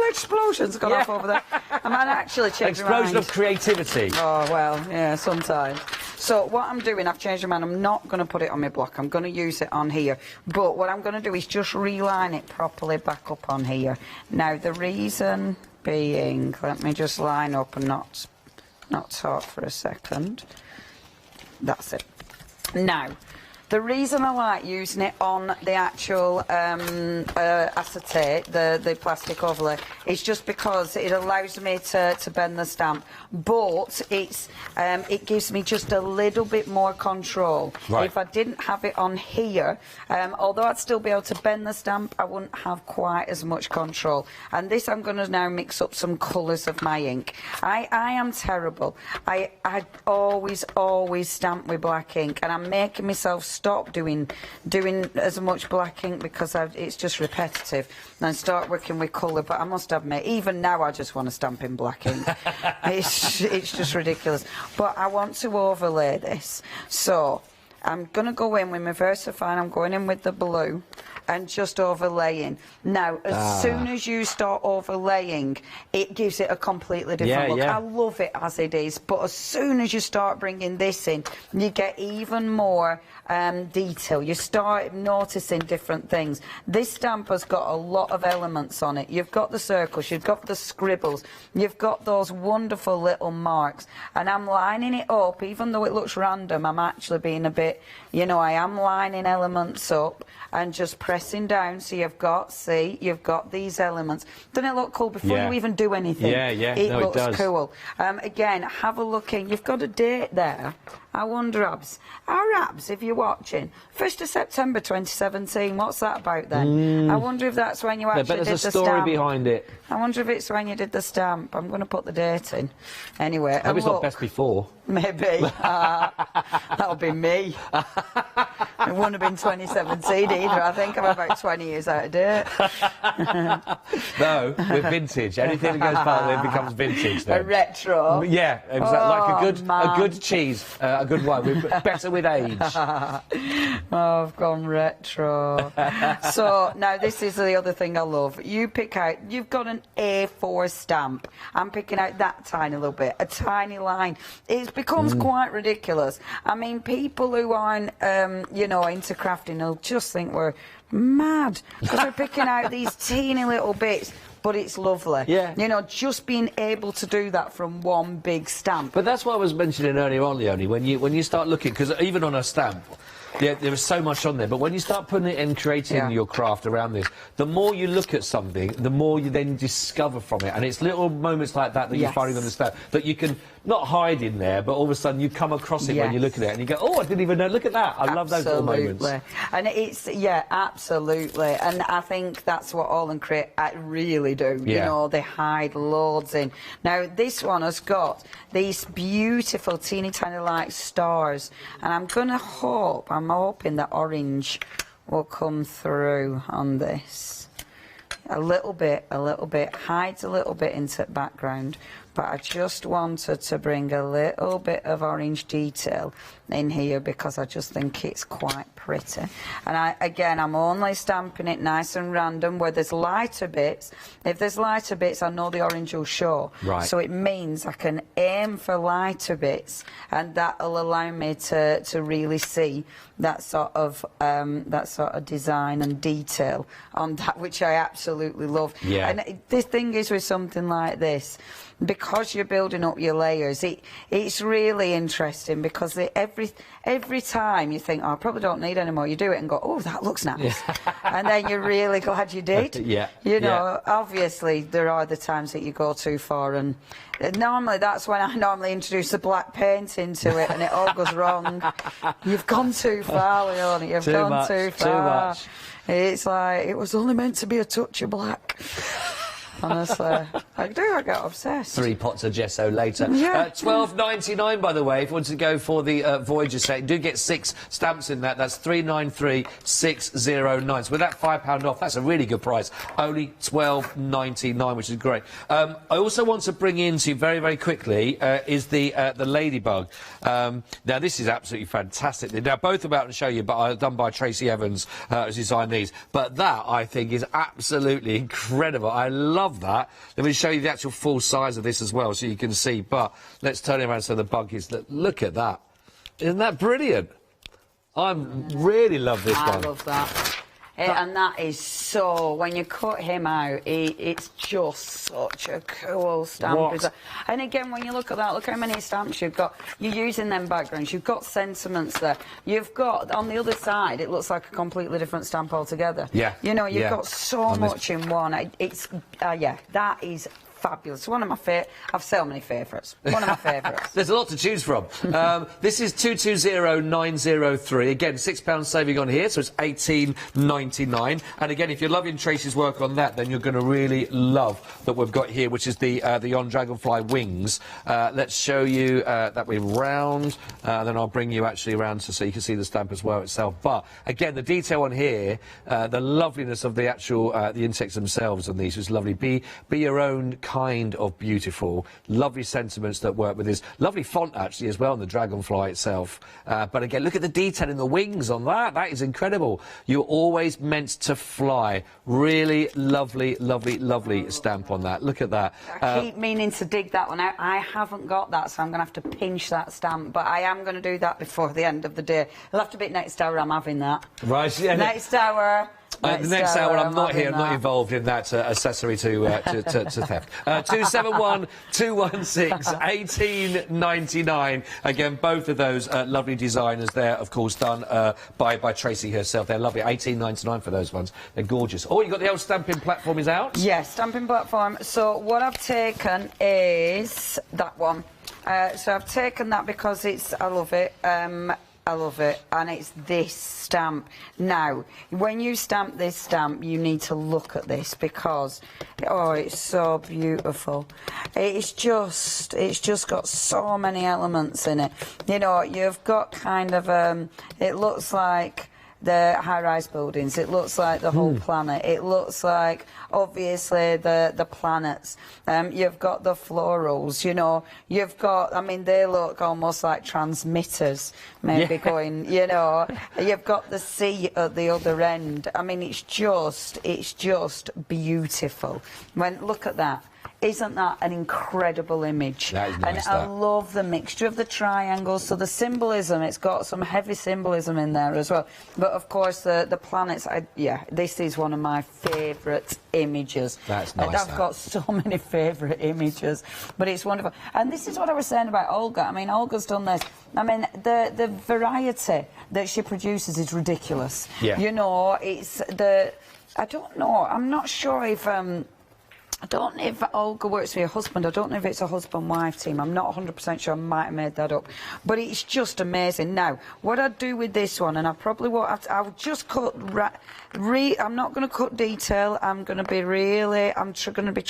S1: explosion's gone off over there. I might actually change my mind.
S16: Explosion of creativity.
S1: Oh, well, yeah, sometimes. So what I'm doing, I've changed my mind. I'm not going to put it on my block. I'm going to use it on here. But what I'm going to do is just reline it properly back up on here. Now, the reason being, let me just line up and not talk for a second. That's it. Now, the reason I like using it on the actual acetate, the plastic overlay, is just because it allows me to bend the stamp, but it gives me just a little bit more control.
S16: Right.
S1: If I didn't have it on here, although I'd still be able to bend the stamp, I wouldn't have quite as much control. And this, I'm going to now mix up some colours of my ink. I am terrible. I always stamp with black ink, and I'm making myself stop doing as much black ink because it's just repetitive, and start working with colour. But I must admit, even now I just want to stamp in black ink. It's just ridiculous. But I want to overlay this, so I'm going to go in with my Versafine. I'm going in with the blue, and just overlaying. Now, as soon as you start overlaying, it gives it a completely different look. I love it as it is, but as soon as you start bringing this in, you get even more detail. You start noticing different things. This stamp has got a lot of elements on it. You've got the circles, you've got the scribbles, you've got those wonderful little marks, and I'm lining it up. Even though it looks random, I'm actually being a bit, you know, I am lining elements up and just pressing down. So you've got, you've got these elements. Doesn't it look cool before you even do anything? It looks cool. Again, have a look in. You've got a date there. I wonder, Abs, if you're watching, 1st of September 2017, what's that about then? I wonder if that's when you actually did the stamp.
S16: There's a story behind it.
S1: I wonder if it's when you did the stamp. I'm going to put the date in. Anyway,
S16: I hope it's not best before.
S1: Maybe. That'll be me. It wouldn't have been 2017 either. I think I'm about 20 years out of date.
S16: No, we're vintage. Anything that goes past it becomes vintage then.
S1: A retro.
S16: Yeah, exactly. Like a good cheese, a good wine. We're better with age.
S1: I've gone retro. So now this is the other thing I love. You pick out, you've got an A4 stamp. I'm picking out that tiny little bit, a tiny line. It becomes quite ridiculous. I mean, people who aren't, you know, into crafting will just think we're mad because we're picking out these teeny little bits. But it's lovely. Yeah. You know, just being able to do that from one big stamp.
S16: But that's what I was mentioning earlier on, Leonie, when you start looking, because even on a stamp, there is so much on there, but when you start putting it in, creating your craft around this, the more you look at something, the more you then discover from it. And it's little moments like that that you're finding on the stamp, that you can not hide in there, but all of a sudden you come across it when you look at it and you go, oh, I didn't even know, look at that. I love those little moments.
S1: And it's, absolutely. And I think that's what All and Create really do. You know, they hide loads in. Now, this one has got these beautiful teeny tiny like stars, and I'm hoping that orange will come through on this. A little bit, hides a little bit into the background, but I just wanted to bring a little bit of orange detail in here because I just think it's quite pretty. And I'm only stamping it nice and random where there's lighter bits. If there's lighter bits, I know the orange will show. Right. So it means I can aim for lighter bits, and that'll allow me to really see that sort of design and detail on that, which I absolutely love. Yeah. And the thing is with something like this, because you're building up your layers, it's really interesting because every time you think, oh, I probably don't need any more, you do it and go, oh, that looks nice. And then you're really glad you did. You know, obviously there are the times that you go too far, and normally that's when I normally introduce the black paint into it and it all goes wrong. You've gone too far, Leonie, you've gone too far. Too much. It's like, it was only meant to be a touch of black. Honestly, I get obsessed.
S16: 3 pots of gesso later. Yeah. £12.99, by the way, if you want to go for the Voyager set. Do get 6 stamps in that. That's £393,609. So with that £5 off, that's a really good price. Only £12.99, which is great. I also want to bring in to you very, very quickly is the Ladybug. Now, this is absolutely fantastic. Now, both about to show you, but done by Tracy Evans, who's designed these. But that, I think, is absolutely incredible. I love that. Let me show you the actual full size of this as well, so you can see. But let's turn it around so the bug is. Look at that! Isn't that brilliant? I really love this one.
S1: I love that. And that is so, when you cut him out, it's just such a cool stamp. And again, when you look at that, look how many stamps you've got. You're using them backgrounds, you've got sentiments there. You've got, on the other side, it looks like a completely different stamp altogether. Yeah. You know, you've got so much in one. That is fabulous. One of my favourites. I have so many favourites. One of my favourites.
S16: There's a lot to choose from. This is 220903. Again, £6 saving on here, so it's £18.99. And again, if you're loving Tracy's work on that, then you're going to really love that we've got here, which is the On Dragonfly wings. Let's show you that we're round. Then I'll bring you actually around so you can see the stamp as well itself. But again, the detail on here, the loveliness of the actual the insects themselves on these is lovely. Be your own kind of beautiful. Lovely sentiments that work with this. Lovely font, actually, as well, on the dragonfly itself. But again, look at the detail in the wings on that. That is incredible. You're always meant to fly. Really lovely, lovely, lovely stamp on that. Look at that.
S1: I keep meaning to dig that one out. I haven't got that, so I'm going to have to pinch that stamp. But I am going to do that before the end of the day. It'll have to be next hour. I'm having that.
S16: Right. Yeah.
S1: Next hour.
S16: The next hour, I'm not here. I'm not involved in that accessory to theft. 271 216 1899. Again, both of those lovely designers there, of course, done by Tracy herself. They're lovely. 1899 for those ones. They're gorgeous. Oh, you got the old stamping platform is out?
S1: Yes, stamping platform. So what I've taken is that one. So I've taken that because I love it. I love it, and it's this stamp. Now, when you stamp this stamp, you need to look at this because, oh, it's so beautiful. It's just got so many elements in it. You know, you've got kind of, it looks like the high-rise buildings, it looks like the whole planet, it looks like, obviously, the planets. You've got the florals, you know, you've got, I mean, they look almost like transmitters, maybe going, you know, you've got the sea at the other end. I mean, it's just beautiful. Look at that. Isn't that an incredible image?
S16: That is nice,
S1: and I love the mixture of the triangles. So the symbolism, it's got some heavy symbolism in there as well. But of course, the planets. This is one of my favourite images.
S16: That's nice.
S1: I've got so many favourite images, but it's wonderful. And this is what I was saying about Olga. I mean, Olga's done this. I mean, the variety that she produces is ridiculous.
S16: Yeah.
S1: You know, it's I don't know. I'm not sure if. I don't know if Olga works for your husband. I don't know if it's a husband-wife team. I'm not 100% sure. I might have made that up. But it's just amazing. Now, what I'd do with this one, and I probably won't have to, I'll just cut... I'm not going to cut detail. I'm going to be really... I'm going to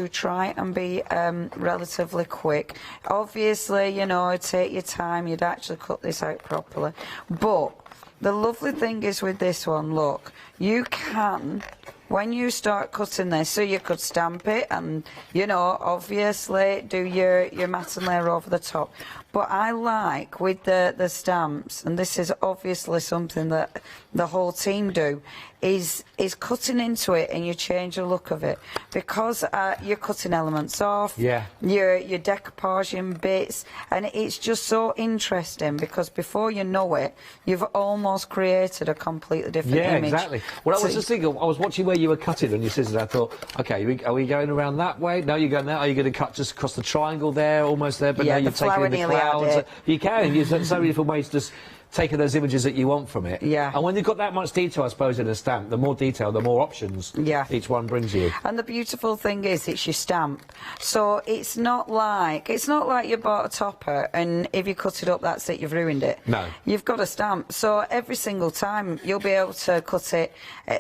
S1: try and be relatively quick. Obviously, you know, take your time. You'd actually cut this out properly. But the lovely thing is with this one, look, you can... When you start cutting this, so you could stamp it and, you know, obviously do your matten layer over the top. But I like with the stamps, and this is obviously something that the whole team do, is cutting into it and you change the look of it. Because you're cutting elements off, you're decoupaging bits, and it's just so interesting because before you know it, you've almost created a completely different image.
S16: Yeah, exactly. Well, I was just thinking, I was watching where you were cutting on your scissors, I thought, OK, are we going around that way? No, you're going there. Are you going to cut just across the triangle there, almost there? But now you've taken in the clouds. You can. There's so many different ways to just taking those images that you want from it. Yeah. And when you've got that much detail, I suppose, in a stamp, the more detail, the more options each one brings you.
S1: And the beautiful thing is, it's your stamp. So it's not like you bought a topper and if you cut it up, that's it, you've ruined it.
S16: No.
S1: You've got a stamp. So every single time you'll be able to cut it,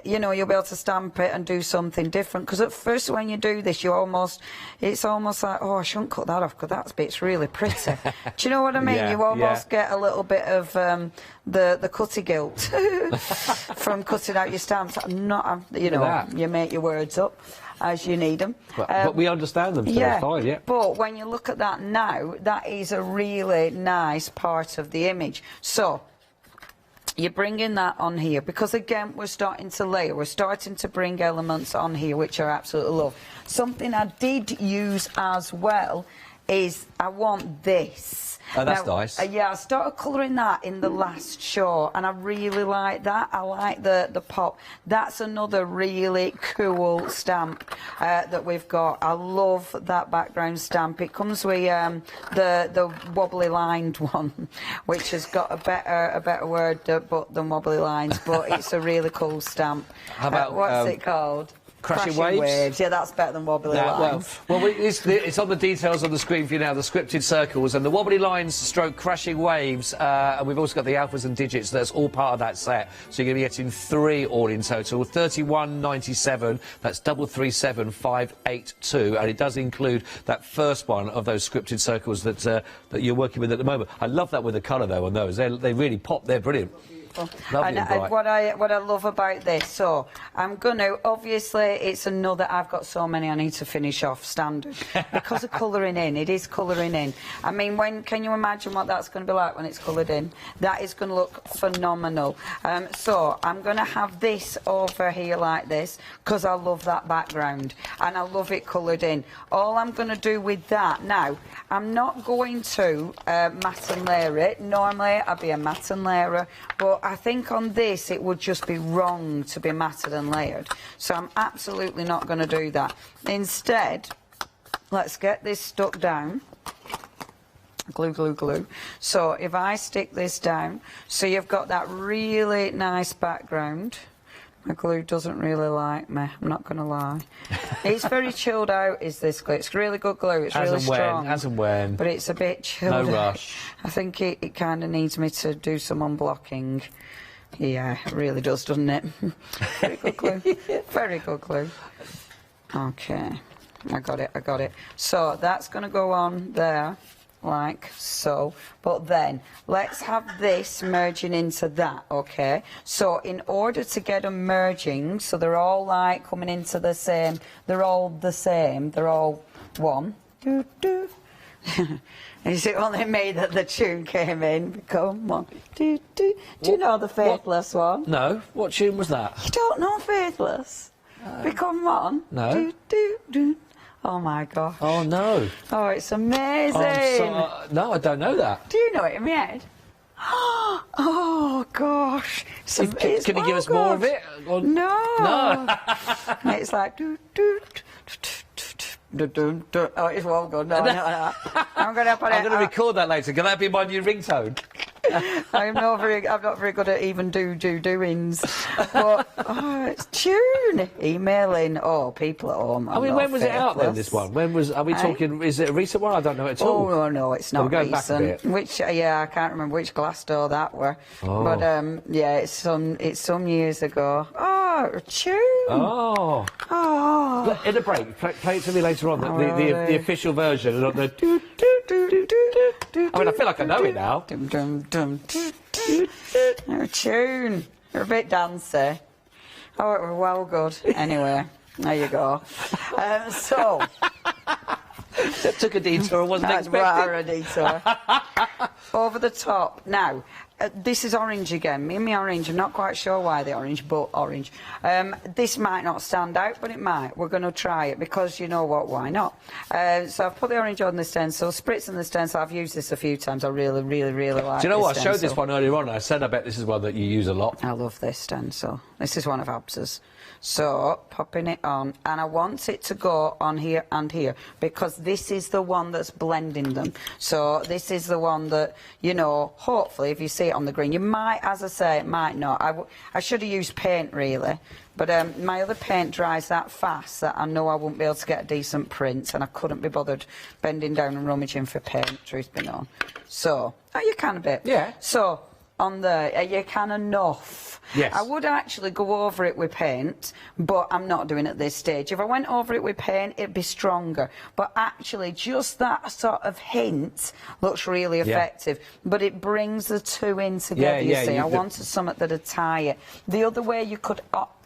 S1: you know, you'll be able to stamp it and do something different. Because at first when you do this, it's almost like, oh, I shouldn't cut that off because that bit's really pretty. Do you know what I mean? You almost get a little bit of the cutty guilt from cutting out your stamps. You know, you make your words up as you need them.
S16: But we understand them, so it's fine,
S1: But when you look at that now, that is a really nice part of the image. So you're bringing that on here because, again, we're starting to layer. We're starting to bring elements on here, which I absolutely love. Something I did use as well is I want this.
S16: Oh, that's nice.
S1: Yeah, I started colouring that in the last show, and I really like that. I like the pop. That's another really cool stamp that we've got. I love that background stamp. It comes with the wobbly lined one, which has got a better word than wobbly lines, but it's a really cool stamp.
S16: How about
S1: what's it called?
S16: Crashing waves?
S1: Yeah, that's better than wobbly lines.
S16: Well, it's on the details on the screen for you now, the scripted circles and the wobbly lines stroke crashing waves, and we've also got the alphas and digits. That's all part of that set. So you're going to be getting 3 all in total. 31.97, that's 337582, and it does include that first one of those scripted circles that you're working with at the moment. I love that with the colour, though, on those. They really pop. They're brilliant.
S1: beautiful.
S16: Lovely and bright.
S1: What I love about this, so I'm gonna, obviously it's another, I've got so many I need to finish off standard because of colouring in. It is colouring in. I mean, can you imagine what that's going to be like when it's coloured in? That is going to look phenomenal. So I'm going to have this over here like this because I love that background and I love it coloured in. All I'm going to do with that now, I'm not going to matte and layer it. Normally I'd be a matte and layerer, but I think on this it would just be wrong to be matted and layered. So I'm absolutely not going to do that. Instead, let's get this stuck down. Glue, glue, glue. So if I stick this down, so you've got that really nice background. My glue doesn't really like me, I'm not going to lie. It's very chilled out, is this glue. It's really good glue, it's really strong.
S16: As and when.
S1: But it's a bit chilled.
S16: No rush.
S1: I think it kind of needs me to do some unblocking. Yeah, it really does, doesn't it? Very good glue. Very good glue. Okay, I got it. So that's going to go on there. Like so, but then let's have this merging into that, okay? So in order to get them merging, so they're all like coming into the same, they're all the same, they're all one. Doo, doo. Is it only me that the tune came in? Become one. Doo, doo. Do you know the Faithless one?
S16: No, what tune was that?
S1: You don't know Faithless? Become one?
S16: No.
S1: Doo, doo, doo. Oh my gosh.
S16: Oh no.
S1: Oh, it's amazing.
S16: No, I don't know that.
S1: Do you know it in my head? Oh gosh.
S16: Can you give us more of it? Or...
S1: No. It's like do do do do do. Oh, it's well good. No. I'm going to
S16: record that later. Can that be my new ringtone?
S1: I'm not very good at even doings. But it's tune. Emailing. Oh, people at home.
S16: I mean, when was it out then? This one. When was? Are we talking? Is it a recent one? I don't know at all.
S1: Oh no, it's not
S16: going
S1: recent.
S16: Back a bit.
S1: Which I can't remember which Glassdoor that were.
S16: Oh.
S1: But yeah, it's some years ago. Oh, tune.
S16: Oh.
S1: Oh.
S16: In a break, play it to me later on. The official version, not the. I mean, I feel like I know it now.
S1: Oh, tune. You're a bit dancey. Oh, it were well good. Anyway, there you go. So.
S16: That took a detour, wasn't
S1: expected. That's rather a detour. Over the top. Now, this is orange again. Me and my orange. I'm not quite sure why the orange, but orange. This might not stand out, but it might. We're going to try it because you know what? Why not? So I've put the orange on the stencil, spritzing the stencil. I've used this a few times. I really, really, really like.
S16: Do you know what? I
S1: stencil.
S16: showed this one earlier on. I said I bet this is one that you use a lot.
S1: I love this stencil. This is one of Abs's. So popping it on, and I want it to go on here and here because this is the one that's blending them. So this is the one that, you know, hopefully if you see it on the green, you might, as I say, it might not. I should have used paint really, but my other paint dries that fast that I know I won't be able to get a decent print, and I couldn't be bothered bending down and rummaging for paint, truth be known. So, you can a bit.
S16: Yeah.
S1: So, on there, you can enough.
S16: Yes.
S1: I would actually go over it with paint, but I'm not doing it at this stage. If I went over it with paint, it'd be stronger. But actually, just that sort of hint looks really effective. But it brings the two in together, you see. I wanted something that'd tie it. The other way you could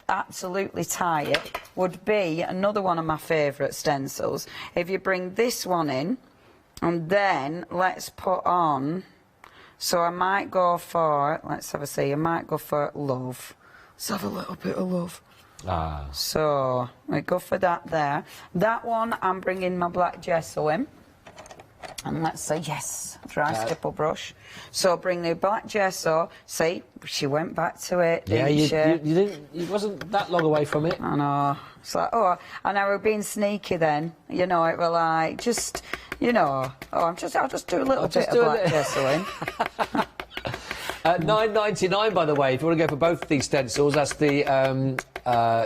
S1: absolutely tie it would be another one of my favourite stencils. If you bring this one in, and then let's put on... So I might go for, let's have a see, I might go for love. Let's have a little bit of love.
S16: Ah.
S1: So we go for that there. That one, I'm bringing my black gesso in. And let's say, yes, dry stipple brush. So bring the black gesso. See, she went back to it, didn't she?
S16: You didn't, you wasn't that long away from it.
S1: I know. It's like, oh, and I were being sneaky then. You know, it were like, just, you know, I'll just do a little bit of black gesso in.
S16: $9.99, by the way, if you want to go for both of these stencils, that's the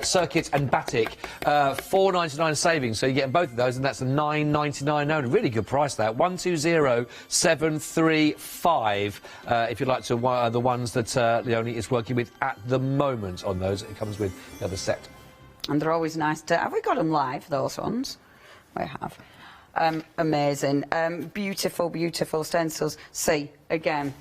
S16: Circuit and Batik, $4.99 savings. So you get both of those, and that's a $9.99 only. Really good price, that. 120735. If you'd like to, the ones that Leonie is working with at the moment on those. It comes with the other set.
S1: And they're always nice to... Have we got them live, those ones? We have. Amazing. Beautiful, beautiful stencils. See, again...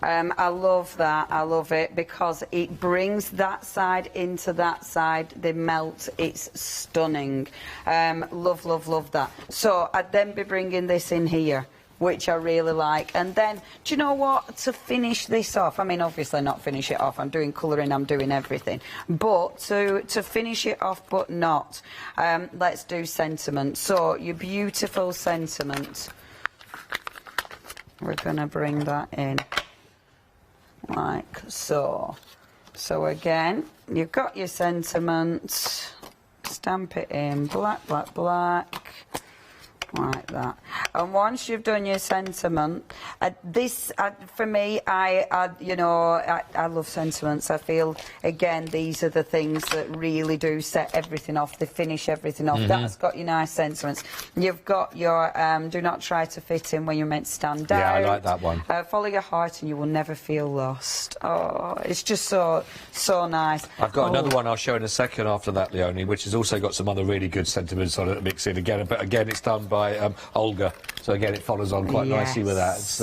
S1: I love that. I love it because it brings that side into that side. They melt. It's stunning. Love, love, love that. So I'd then be bringing this in here, which I really like. And then, do you know what? To finish this off, I mean, obviously not finish it off. I'm doing colouring, I'm doing everything. But to finish it off, but not, let's do sentiment. So your beautiful sentiment. We're going to bring that in like so. So again, you've got your sentiment, stamp it in, black, black, black, like that. And once you've done your sentiment, for me, you know, I love sentiments. I feel, again, these are the things that really do set everything off. They finish everything off. That's got your nice sentiments. You've got your do not try to fit in when you're meant to stand down.
S16: Yeah, I like that one.
S1: Follow your heart and you will never feel lost. Oh, it's just so nice.
S16: I've got another one I'll show in a second after that, Leonie, which has also got some other really good sentiments on it to mix in again. But again, it's done by Olga, so again it follows on quite nicely with that. It's,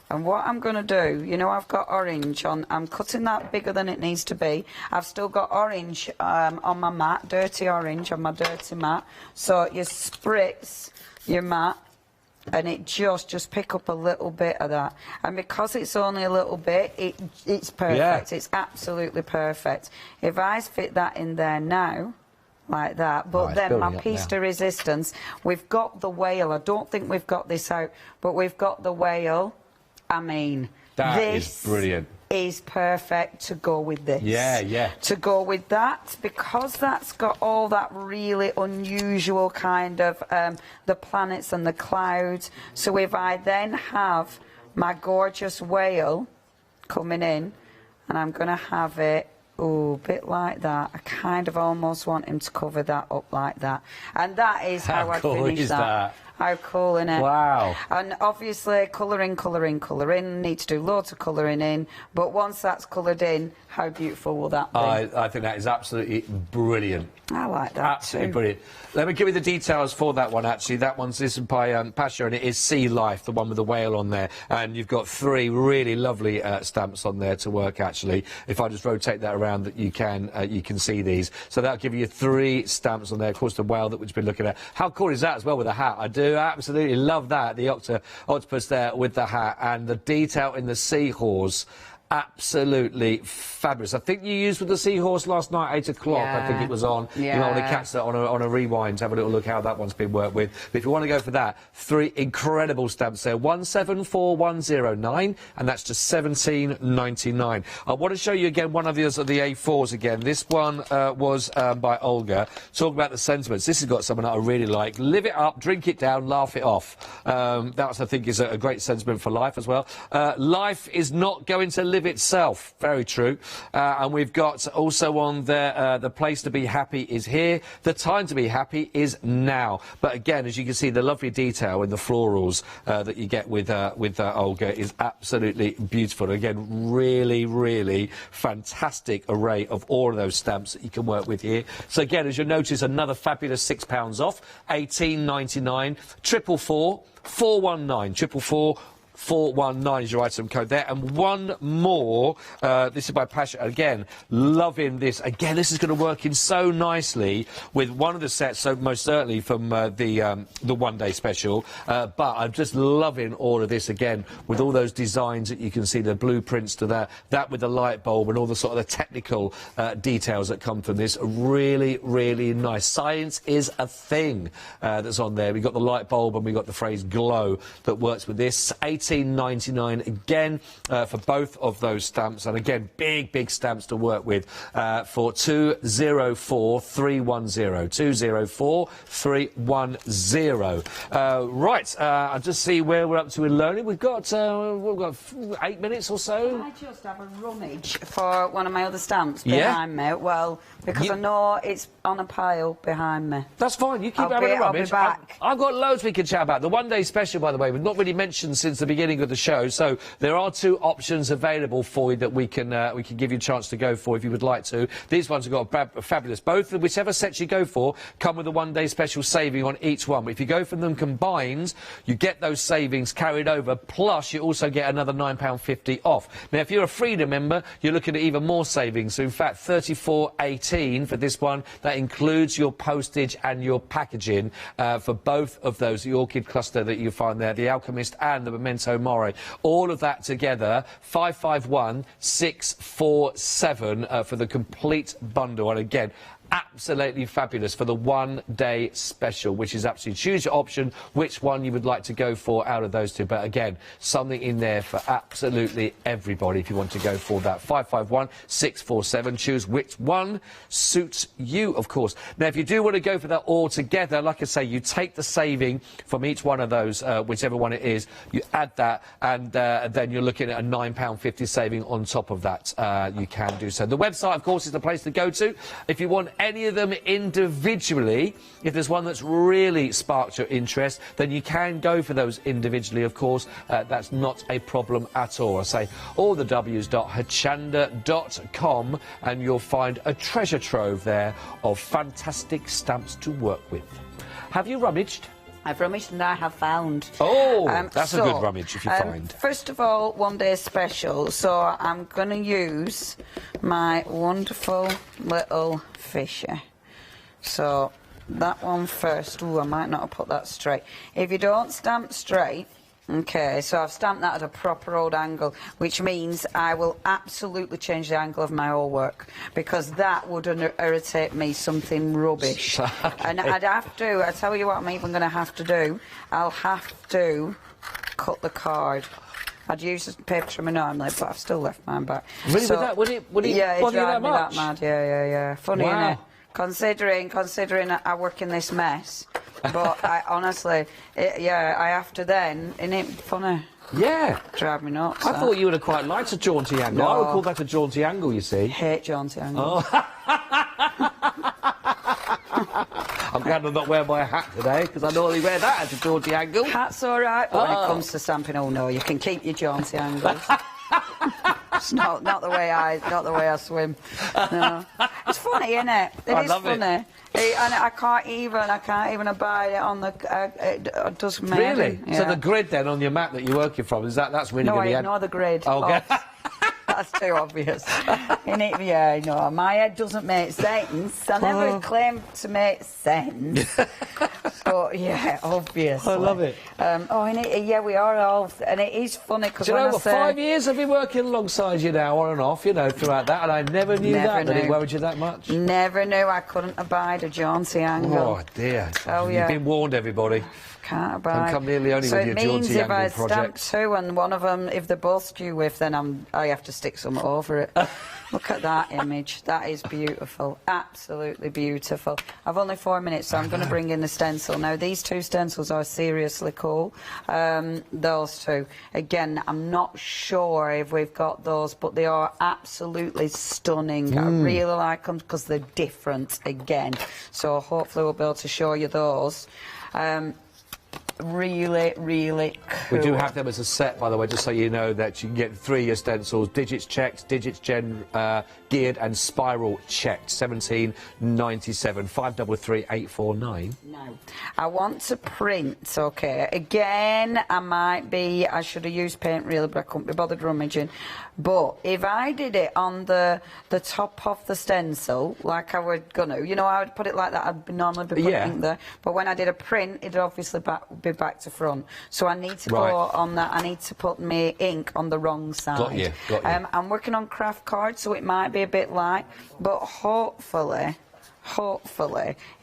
S1: and what I'm going to do, you know, I've got orange on. I'm cutting that bigger than it needs to be. I've still got orange on my mat, dirty orange on my dirty mat. So you spritz your mat, and it just pick up a little bit of that. And because it's only a little bit, it's perfect. It's absolutely perfect. If I fit that in there now, like that, but then my piece de resistance, we've got the whale. I don't think we've got this out, but we've got the whale. I mean,
S16: this is brilliant.
S1: Is perfect to go with this.
S16: Yeah.
S1: To go with that, because that's got all that really unusual kind of the planets and the clouds. So if I then have my gorgeous whale coming in, and I'm going to have it, oh, a bit like that. I kind of almost want him to cover that up like that. And that is how I finish that. How cool, isn't it?
S16: Wow.
S1: And obviously, colouring. Need to do loads of colouring in. But once that's coloured in, how beautiful will that be?
S16: I think that is absolutely brilliant.
S1: I like that
S16: Absolutely brilliant. Let me give you the details for that one, actually. This is by Pasha, and it is Sea Life, the one with the whale on there. And you've got 3 really lovely stamps on there to work, actually. If I just rotate that around, that you can see these. So that'll give you 3 stamps on there. Of course, the whale that we've been looking at. How cool is that as well with the hat? I do absolutely love that, the octopus there with the hat, and the detail in the seahorse. Absolutely fabulous. I think you used with the seahorse last night, 8 o'clock. I think it was on. You might want to catch that on a rewind, have a little look how that one's been worked with. But if you want to go for that, 3 incredible stamps there. 174109, and that's just $17.99. I want to show you again one of the A4s again. This one was by Olga. Talk about the sentiments. This has got something that I really like. Live it up, drink it down, laugh it off. That, I think, is a great sentiment for life as well. Life is not going to live itself. Very true. And we've got also on there, the place to be happy is here. The time to be happy is now. But again, as you can see, the lovely detail in the florals that you get with Olga is absolutely beautiful. Again, really, really fantastic array of all of those stamps that you can work with here. So again, as you'll notice, another fabulous £6 off, $18.99, 444 419, 444 419 is your item code there. And one more, this is by Pasha. Again, loving this. Again, this is going to work in so nicely with one of the sets, so most certainly from the one-day special. But I'm just loving all of this, again, with all those designs that you can see, the blueprints to that with the light bulb and all the sort of the technical details that come from this. Really, really nice. Science is a thing that's on there. We've got the light bulb and we've got the phrase glow that works with this. $18.99 again for both of those stamps, and again big stamps to work with for 204310. 204310. Right, I'll just see where we're up to in learning. We've got 8 minutes or so.
S1: I just have a rummage for one of my other stamps behind me. Well, because I know it's on a pile behind me.
S16: That's fine. You keep having a rummage.
S1: I'll be back.
S16: I've got loads we can chat about. The one-day special, by the way, we've not really mentioned since the beginning of the show. So there are 2 options available for you that we can give you a chance to go for if you would like to. These ones have got fabulous. Both, whichever sets you go for, come with a one-day special saving on each one. But if you go for them combined, you get those savings carried over, plus you also get another £9.50 off. Now, if you're a Freedom member, you're looking at even more savings. So, in fact, $34.18 for this one. That includes your postage and your packaging for both of those, the orchid cluster that you find there, the Alchemist and the Memento Mori. All of that together, 551647 for the complete bundle. And again, absolutely fabulous for the one-day special, which is absolutely choose your option, which one you would like to go for out of those 2. But again, something in there for absolutely everybody if you want to go for that. 551647. Choose which one suits you, of course. Now, if you do want to go for that all together, like I say, you take the saving from each one of those, whichever one it is, you add that, and then you're looking at a £9.50 saving on top of that. You can do so. The website, of course, is the place to go to. If you want any of them individually, if there's one that's really sparked your interest, then you can go for those individually, of course. That's not a problem at all. I say all the w's.hochanda.com, and you'll find a treasure trove there of fantastic stamps to work with. Have you rummaged?
S1: I've rummaged and I have found.
S16: Oh, that's a good rummage if you find.
S1: First of all, one-day special. So I'm going to use my wonderful little fisher. So that one first. Ooh, I might not have put that straight. If you don't stamp straight, okay, so I've stamped that at a proper old angle, which means I will absolutely change the angle of my whole work, because that would irritate me something rubbish.
S16: Okay.
S1: And I'd have to, I tell you what I'm even going to have to do, I'll have to cut the card. I'd use the paper trimmer normally, but I've still left mine back.
S16: Really?
S1: So,
S16: Would it
S1: yeah, it
S16: bother you that
S1: drives me
S16: much?
S1: that mad. Yeah. Funny,
S16: Wow.
S1: innit? Considering I work in this mess. But I honestly, I have to then, isn't it funny?
S16: Yeah.
S1: Drive me nuts.
S16: I thought you would have quite liked a jaunty angle.
S1: No.
S16: I would call that a jaunty angle, you see.
S1: Hate jaunty angles.
S16: Oh. I'm glad I'm not wearing my hat today, because I normally wear that at a jaunty angle.
S1: Hat's all right, but when it comes to stamping, oh no, you can keep your jaunty angles. It's not the way I swim. No. It's funny, isn't it?
S16: I
S1: It is
S16: love it.
S1: funny. And I can't even abide it on the. It does me.
S16: Really?
S1: Yeah.
S16: So the grid then on your map that you're working from, that's really
S1: No,
S16: going to
S1: I
S16: be...
S1: ignore the grid.
S16: Oh, okay.
S1: That's too obvious. Yeah, no, my head doesn't make sense. I never claim to make sense. But yeah, obviously.
S16: I love it.
S1: Yeah, we are all, and it is funny because
S16: Do you
S1: when
S16: know what? 5 years I've been working alongside you now, on and off, throughout that, and I never knew that it worried you that much.
S1: Never knew I couldn't abide a jaunty angle.
S16: Oh dear.
S1: Oh yeah.
S16: You've been warned, everybody.
S1: Can't abide.
S16: Don't come near Leonie with your jaunty angle project.
S1: So it means if I stamp 2 and one of them, if they're both skew with, then I have to stick some over it. Look at that image. That is beautiful. Absolutely beautiful. I've only 4 minutes, so I'm going to bring in the stencil. Now, these 2 stencils are seriously cool. Those 2. Again, I'm not sure if we've got those, but they are absolutely stunning. I really like them because they're different again. So hopefully we'll be able to show you those. Really, really cool.
S16: We do have them as a set, by the way, just so you know, that you can get 3 stencils, digits checked, digits geared and spiral checked. 17.97, 533 849.
S1: No, I want to print. Okay, again, I should have used paint really, but I couldn't be bothered rummaging. But if I did it on the top of the stencil, like I was gonna, I would put it like that. I'd normally be putting it there. But when I did a print, it'd obviously be back to front. So I need to go on that. I need to put my ink on the wrong side.
S16: Got you.
S1: I'm working on craft cards, so it might be a bit light, but hopefully,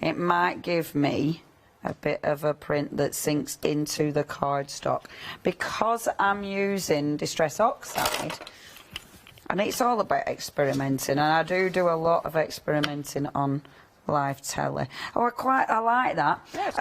S1: it might give me a bit of a print that sinks into the cardstock. Because I'm using Distress Oxide, and it's all about experimenting, and I do a lot of experimenting on live telly. I like that.
S16: Yes,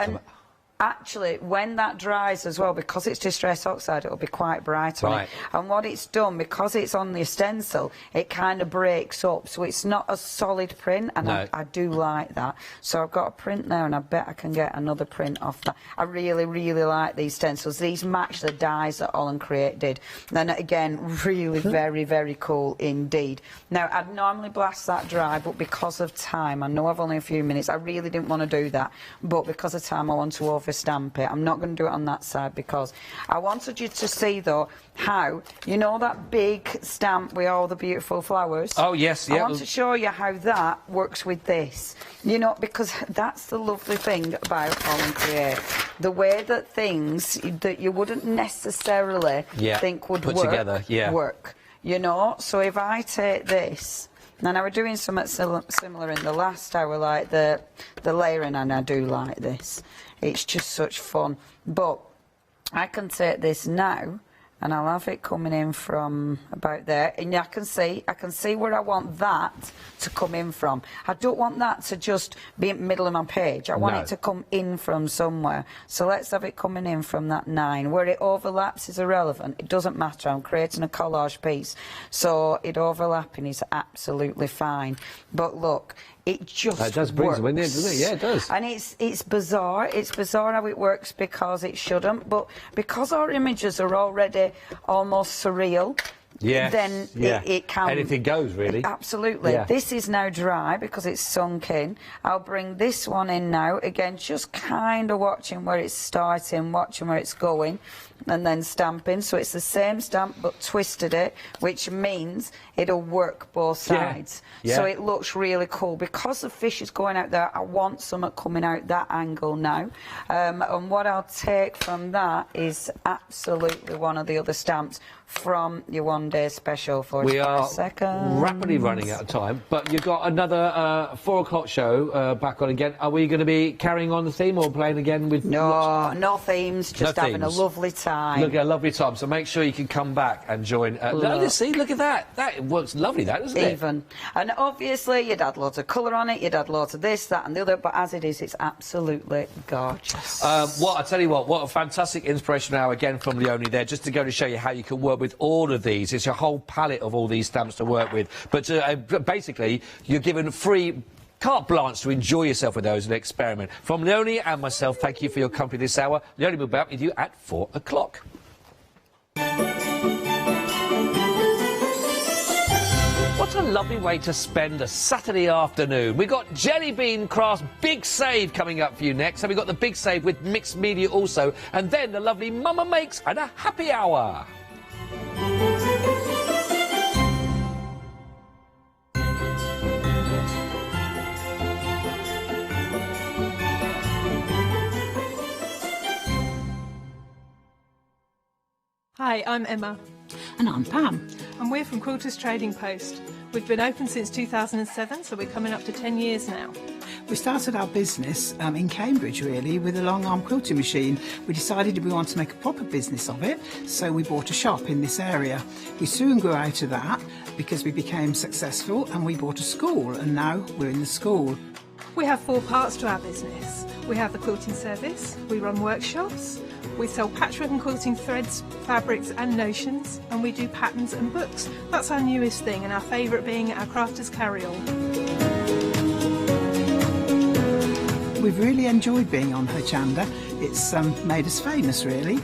S1: actually, when that dries as well, because it's distress oxide, it'll be quite bright on it. And what it's done, because it's on the stencil, it kind of breaks up, so it's not a solid print, and I do like that. So I've got a print there, and I bet I can get another print off that. I really, really like these stencils. These match the dies that Holland Create did. Then again, really very, very cool indeed. Now, I'd normally blast that dry, but because of time, I know I've only a few minutes, I really didn't want to do that, but because of time, I want to overstamp it. I'm not going to do it on that side, because I wanted you to see, though, how, you know that big stamp with all the beautiful flowers?
S16: Oh, yes, yeah.
S1: I want to show you how that works with this. You know, because that's the lovely thing about Holland Create. The way that things that you wouldn't necessarily think would work. You know, so if I take this, and I was doing something similar in the last hour, like the layering, and I do like this. It's just such fun. But I can take this now, and I'll have it coming in from about there, and I can see where I want that to come in from. I don't want that to just be in the middle of my page. I want it to come in from somewhere. So let's have it coming in from that 9. Where it overlaps is irrelevant. It doesn't matter. I'm creating a collage piece, so it overlapping is absolutely fine. But look, it just
S16: does bring them in, doesn't it? Yeah, it does.
S1: And it's bizarre. It's bizarre how it works, because it shouldn't. But because our images are already almost surreal, then it can...
S16: Anything goes, really.
S1: Absolutely. Yeah. This is now dry because it's sunk in. I'll bring this one in now. Again, just kind of watching where it's starting, watching where it's going, and then stamping. So it's the same stamp, but twisted it, which means it'll work both sides. So it looks really cool. Because the fish is going out there, I want something coming out that angle now. And what I'll take from that is absolutely one of the other stamps from your one-day special for 5 seconds.
S16: We are rapidly running out of time, but you've got another 4 o'clock show back on again. Are we going to be carrying on the theme or playing again with...
S1: No themes, just having a lovely time.
S16: Look at a lovely time, so make sure you can come back and join. See, look at that. That works lovely, that, doesn't it?
S1: Even. And obviously, you'd add loads of colour on it, you'd add loads of this, that and the other, but as it is, it's absolutely gorgeous.
S16: I tell you what a fantastic inspiration now again from Leonie there, just to go to show you how you can work with all of these. It's a whole palette of all these stamps to work with. But basically, you're given free carte blanche to enjoy yourself with those and experiment. From Leonie and myself, thank you for your company this hour. Leonie will be back with you at 4 o'clock. What a lovely way to spend a Saturday afternoon. We've got Jelly Bean Craft's Big Save coming up for you next. So we've got the Big Save with mixed media also. And then the lovely Mama Makes and a happy hour.
S17: Hi, I'm Emma.
S18: And I'm Pam.
S17: And we're from Quilters Trading Post. We've been open since 2007, so we're coming up to 10 years now.
S18: We started our business in Cambridge, really, with a long-arm quilting machine. We decided we wanted to make a proper business of it, so we bought a shop in this area. We soon grew out of that because we became successful, and we bought a school, and now we're in the school.
S17: We have 4 parts to our business. We have the quilting service, we run workshops, we sell patchwork and quilting threads, fabrics and notions, and we do patterns and books. That's our newest thing, and our favourite being our Crafters Carry-All.
S18: We've really enjoyed being on Hochanda. It's made us famous, really.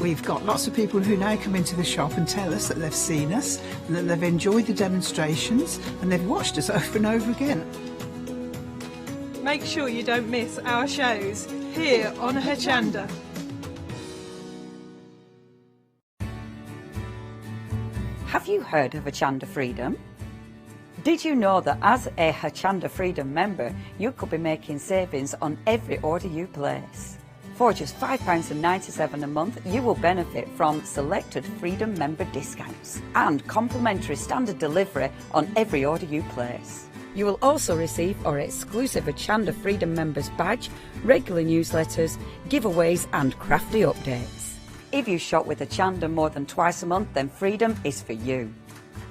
S18: We've got lots of people who now come into the shop and tell us that they've seen us, and that they've enjoyed the demonstrations, and they've watched us over and over again.
S17: Make sure you don't miss our shows here on Hochanda.
S1: Have you heard of Hochanda Freedom? Did you know that as a Hochanda Freedom member, you could be making savings on every order you place? For just £5.97 a month, you will benefit from selected Freedom member discounts and complimentary standard delivery on every order you place. You will also receive our exclusive Hochanda Freedom Members badge, regular newsletters, giveaways and crafty updates. If you shop with Hochanda more than twice a month, then Freedom is for you.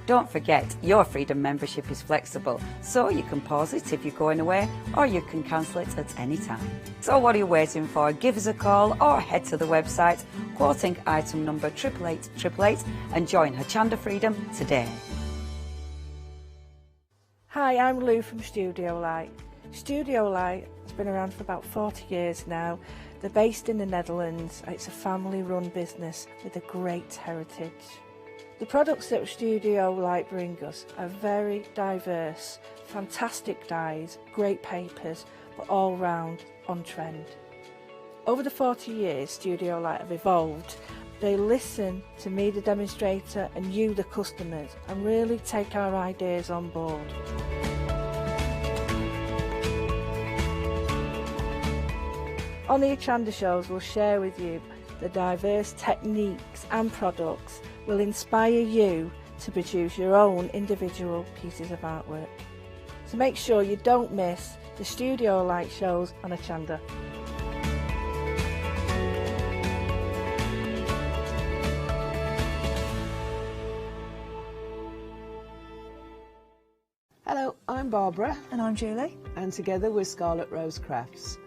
S1: Don't forget, your Freedom membership is flexible, so you can pause it if you're going away, or you can cancel it at any time. So what are you waiting for? Give us a call or head to the website, quoting item number 88888, and join Hochanda Freedom today.
S3: Hi, I'm Lou from Studio Light. Studio Light has been around for about 40 years now. They're based in the Netherlands. It's a family-run business with a great heritage. The products that Studio Light bring us are very diverse, fantastic dyes, great papers, but all round on trend. Over the 40 years Studio Light have evolved. They listen to me, the demonstrator, and you, the customers, and really take our ideas on board. On the Hochanda shows, we'll share with you the diverse techniques and products will inspire you to produce your own individual pieces of artwork. So make sure you don't miss the Studio Light shows on Hochanda.
S4: Hello, I'm Barbara.
S3: And I'm Julie.
S4: And together we're Scarlet Rose Crafts.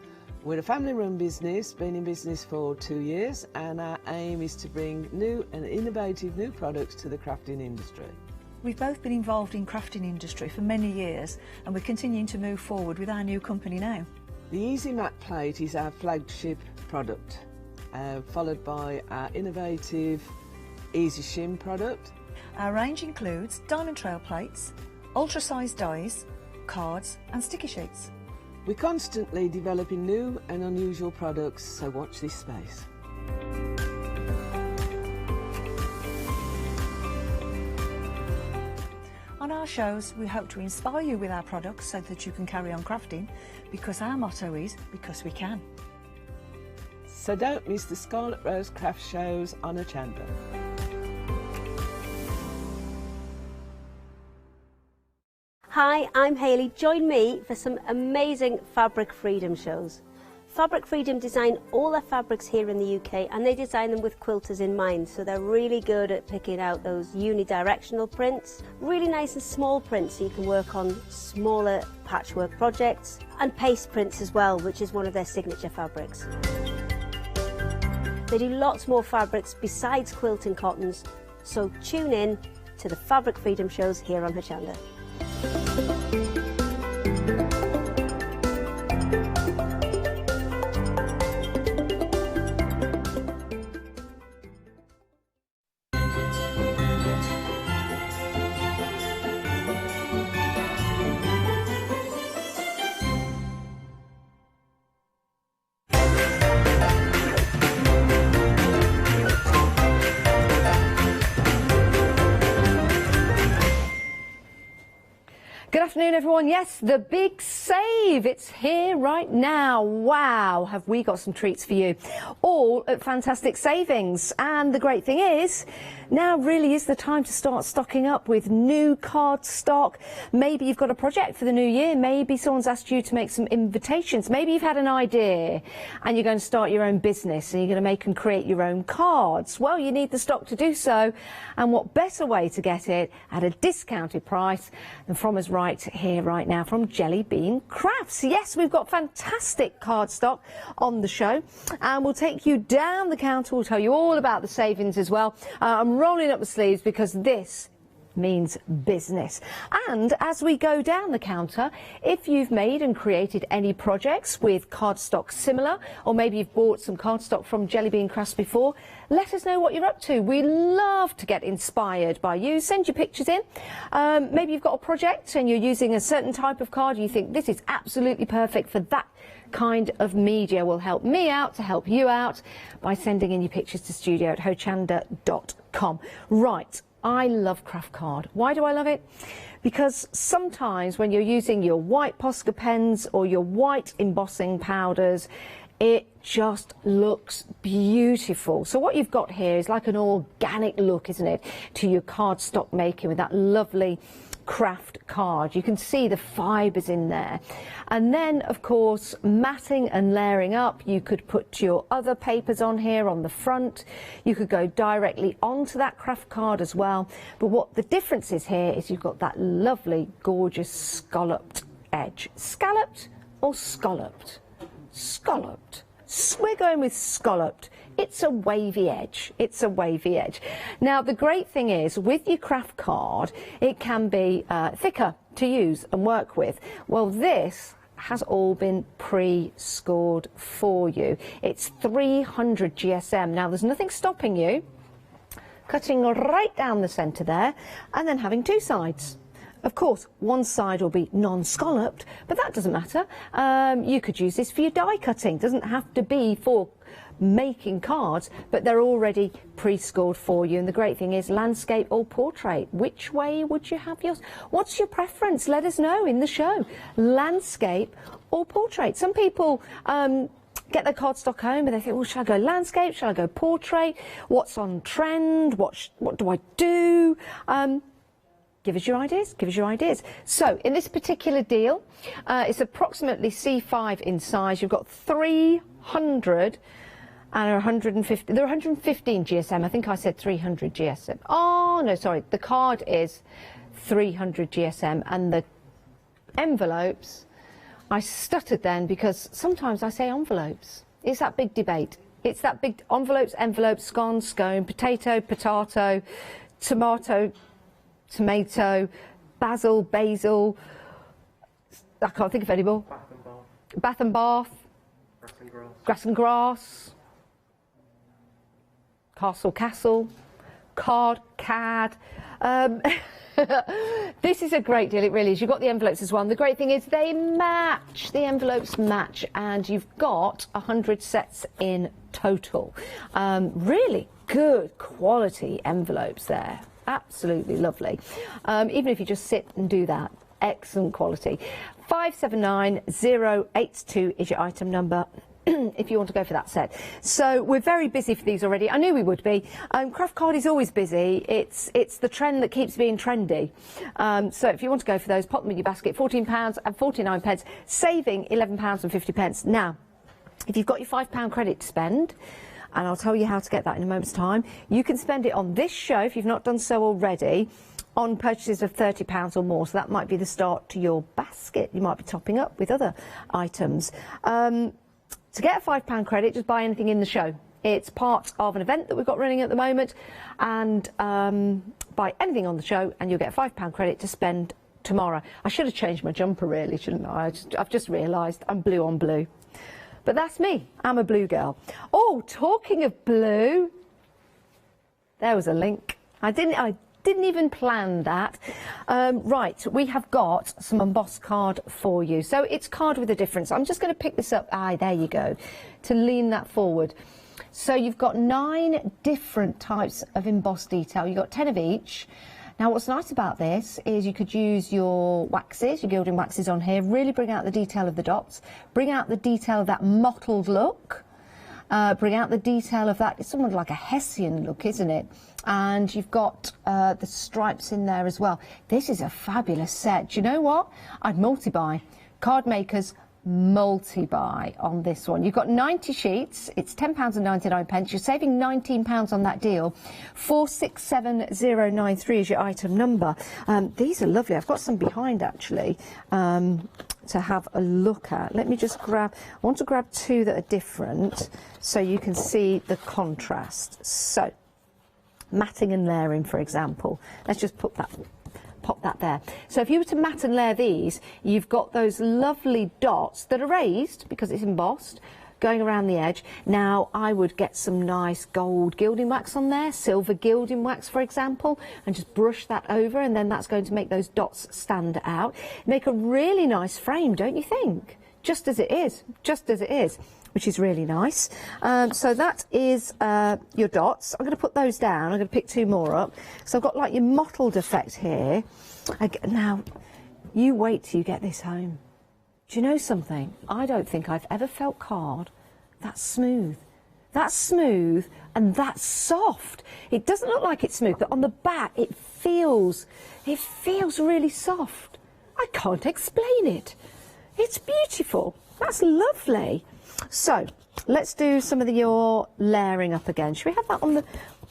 S4: We're a family-run business, been in business for 2 years, and our aim is to bring new and innovative new products to the crafting industry.
S19: We've both been involved in crafting industry for many years, and we're continuing to move forward with our new company now.
S4: The Easy Matte Plate is our flagship product, followed by our innovative Easy Shim product.
S19: Our range includes diamond trail plates, ultra-sized dies, cards and sticky sheets.
S4: We're constantly developing new and unusual products, so watch this space.
S19: On our shows, we hope to inspire you with our products so that you can carry on crafting, because our motto is, because we can.
S4: So don't miss the Scarlet Rose Craft shows on Hochanda.
S15: Hi, I'm Hayley. Join me for some amazing Fabric Freedom shows. Fabric Freedom design all their fabrics here in the UK, and they design them with quilters in mind, so they're really good at picking out those unidirectional prints, really nice and small prints so you can work on smaller patchwork projects, and paste prints as well, which is one of their signature fabrics. They do lots more fabrics besides quilting cottons, so tune in to the Fabric Freedom shows here on Hochanda.
S9: Good afternoon, everyone. Yes, the big save. It's here right now. Wow, have we got some treats for you. All at fantastic savings. And the great thing is, now really is the time to start stocking up with new card stock. Maybe you've got a project for the new year. Maybe someone's asked you to make some invitations. Maybe you've had an idea and you're going to start your own business and you're going to make and create your own cards. Well, you need the stock to do so. And what better way to get it at a discounted price than from us right here, right now, from Jelly Bean Crafts. Yes, we've got fantastic card stock on the show, and we'll take you down the counter. We'll tell you all about the savings as well. I'm rolling up the sleeves because this means business. And as we go down the counter, if you've made and created any projects with cardstock similar, or maybe you've bought some cardstock from Jelly Bean Crafts before, let us know what you're up to. We love to get inspired by you. Send your pictures in. Maybe you've got a project and you're using a certain type of card. You think this is absolutely perfect for that kind of media. Will help me out to help you out by sending in your pictures to studio@hochanda.com. Right. I love craft card. Why do I love it? Because sometimes when you're using your white Posca pens or your white embossing powders, it just looks beautiful. So what you've got here is like an organic look, isn't it, to your cardstock making with that lovely craft card. You can see the fibres in there. And then, of course, matting and layering up. You could put your other papers on here on the front. You could go directly onto that craft card as well. But what the difference is here is you've got that lovely, gorgeous scalloped edge. Scalloped or scalloped? Scalloped. We're going with scalloped. It's a wavy edge. It's a wavy edge. Now, the great thing is, with your craft card, it can be thicker to use and work with. Well, this has all been pre-scored for you. It's 300 GSM. Now, there's nothing stopping you cutting right down the centre there and then having two sides. Of course, one side will be non-scalloped, but that doesn't matter. You could use this for your die cutting. It doesn't have to be for making cards, but they're already pre-scored for you. And the great thing is, landscape or portrait, which way would you have yours? What's your preference? Let us know in the show. Landscape or portrait. Some people get their cardstock home and they think, well, shall I go landscape? Shall I go portrait? What's on trend? What do I do? Give us your ideas, give us your ideas. So, in this particular deal, it's approximately C5 in size. You've got 300 and 150, there are 115 GSM. I think I said 300 GSM. Oh, no, sorry. The card is 300 GSM and the envelopes, I stuttered then because sometimes I say envelopes. It's that big debate. It's that big envelopes, scone, scone, potato, potato, tomato, tomato, basil, I can't think of any more. Bath and bath. Grass and grass. Castle, card, cad. This is a great deal, it really is. You've got the envelopes as well. And the great thing is they match. The envelopes match, and you've got 100 sets in total. Really good quality envelopes there. Absolutely lovely. Even if you just sit and do that, excellent quality. 579082 is your item number if you want to go for that set. So we're very busy for these already. I knew we would be. Craft card is always busy. It's the trend that keeps being trendy. So if you want to go for those, pop them in your basket. £14.49, saving £11.50. Now, if you've got your £5 credit to spend, and I'll tell you how to get that in a moment's time, you can spend it on this show, if you've not done so already, on purchases of £30 or more. So that might be the start to your basket. You might be topping up with other items. To get a £5 credit, just buy anything in the show. It's part of an event that we've got running at the moment, and buy anything on the show and you'll get a £5 credit to spend tomorrow. I should have changed my jumper really, shouldn't I? I've just realised I'm blue on blue. But that's me. I'm a blue girl. Oh, talking of blue, there was a link. I didn't even plan that. Right, we have got some embossed card for you. So it's card with a difference. I'm just going to pick this up. There you go, to lean that forward. So you've got 9 different types of embossed detail. You've got 10 of each. Now, what's nice about this is you could use your waxes, your gilding waxes on here, really bring out the detail of the dots, bring out the detail of that mottled look, bring out the detail of that, it's somewhat like a Hessian look, isn't it? And you've got the stripes in there as well. This is a fabulous set. Do you know what? I'd multi-buy. Card makers, multi-buy on this one. You've got 90 sheets. It's £10.99. You're saving £19 on that deal. 467093 is your item number. These are lovely. I've got some behind, actually, to have a look at. Let me just grab... I want to grab 2 that are different so you can see the contrast. So, matting and layering, for example. Let's just pop that there. So if you were to mat and layer these, you've got those lovely dots that are raised because it's embossed going around the edge. Now I would get some nice gold gilding wax on there, silver gilding wax for example, and just brush that over, and then that's going to make those dots stand out. Make a really nice frame, don't you think? Just as it is, which is really nice. So that is your dots. I'm going to put those down. I'm going to pick 2 more up. So I've got like your mottled effect here. Now, you wait till you get this home. Do you know something? I don't think I've ever felt card that smooth. That's smooth and that's soft. It doesn't look like it's smooth, but on the back it feels really soft. I can't explain it. It's beautiful. That's lovely. So let's do some of your layering up again. Should we have that on the,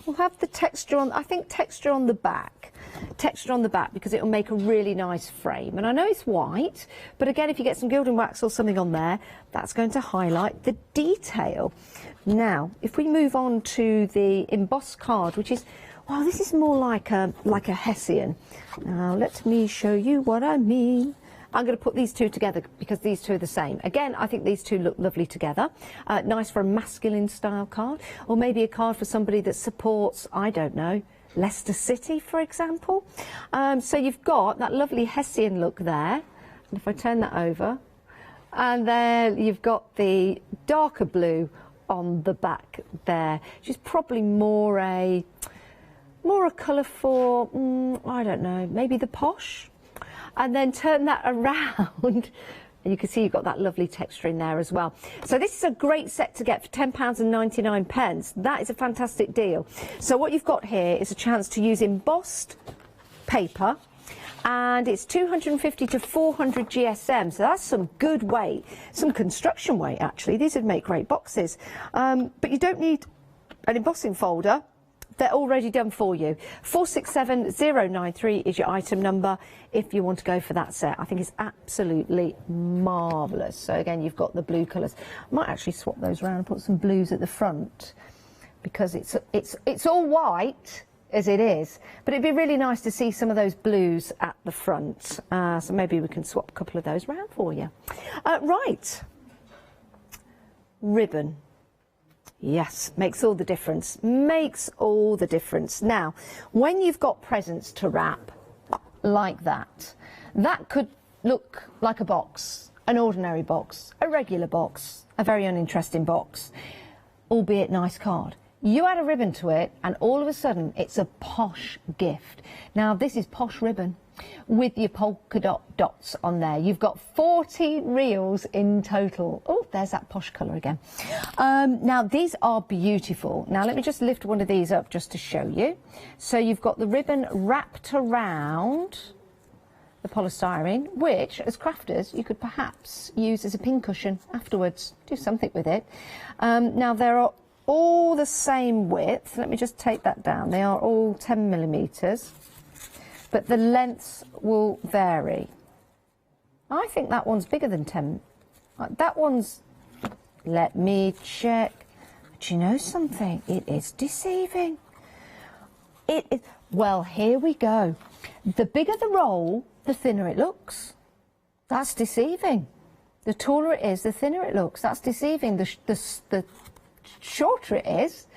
S9: we'll have the texture on, I think texture on the back. Texture on the back, because it'll make a really nice frame. And I know it's white, but again, if you get some gilding wax or something on there, that's going to highlight the detail. Now, if we move on to the embossed card, which is, well, this is more like a Hessian. Now, let me show you what I mean. I'm going to put these two together because these two are the same. Again, I think these two look lovely together. Nice for a masculine style card, or maybe a card for somebody that supports, I don't know, Leicester City, for example. So you've got that lovely Hessian look there. And if I turn that over, and then you've got the darker blue on the back there, which is probably more a colour for, I don't know, maybe the posh. And then turn that around and you can see you've got that lovely texture in there as well. So this is a great set to get for £10.99. That is a fantastic deal. So what you've got here is a chance to use embossed paper, and it's 250 to 400 GSM, so that's some good weight, some construction weight actually. These would make great boxes. But you don't need an embossing folder. They're already done for you. 467093 is your item number if you want to go for that set. I think it's absolutely marvellous. So again, you've got the blue colours. I might actually swap those around and put some blues at the front, because it's all white as it is, but it'd be really nice to see some of those blues at the front. So maybe we can swap a couple of those around for you. Right. Ribbon. Yes, makes all the difference. Makes all the difference. Now, when you've got presents to wrap like that, that could look like a box, an ordinary box, a regular box, a very uninteresting box, albeit nice card. You add a ribbon to it, and all of a sudden, it's a posh gift. Now, this is posh ribbon with your polka dot dots on there. You've got 40 reels in total. Oh, there's that posh colour again. Now, these are beautiful. Now, let me just lift one of these up just to show you. So you've got the ribbon wrapped around the polystyrene, which, as crafters, you could perhaps use as a pincushion afterwards. Do something with it. Now, there are all the same width. Let me just take that down. They are all 10 millimetres. But the lengths will vary. I think that one's bigger than 10. That one's, let me check. Do you know something? It is deceiving. It is, well, here we go. The bigger the roll, the thinner it looks. That's deceiving. The taller it is, the thinner it looks. That's deceiving. The shorter it is,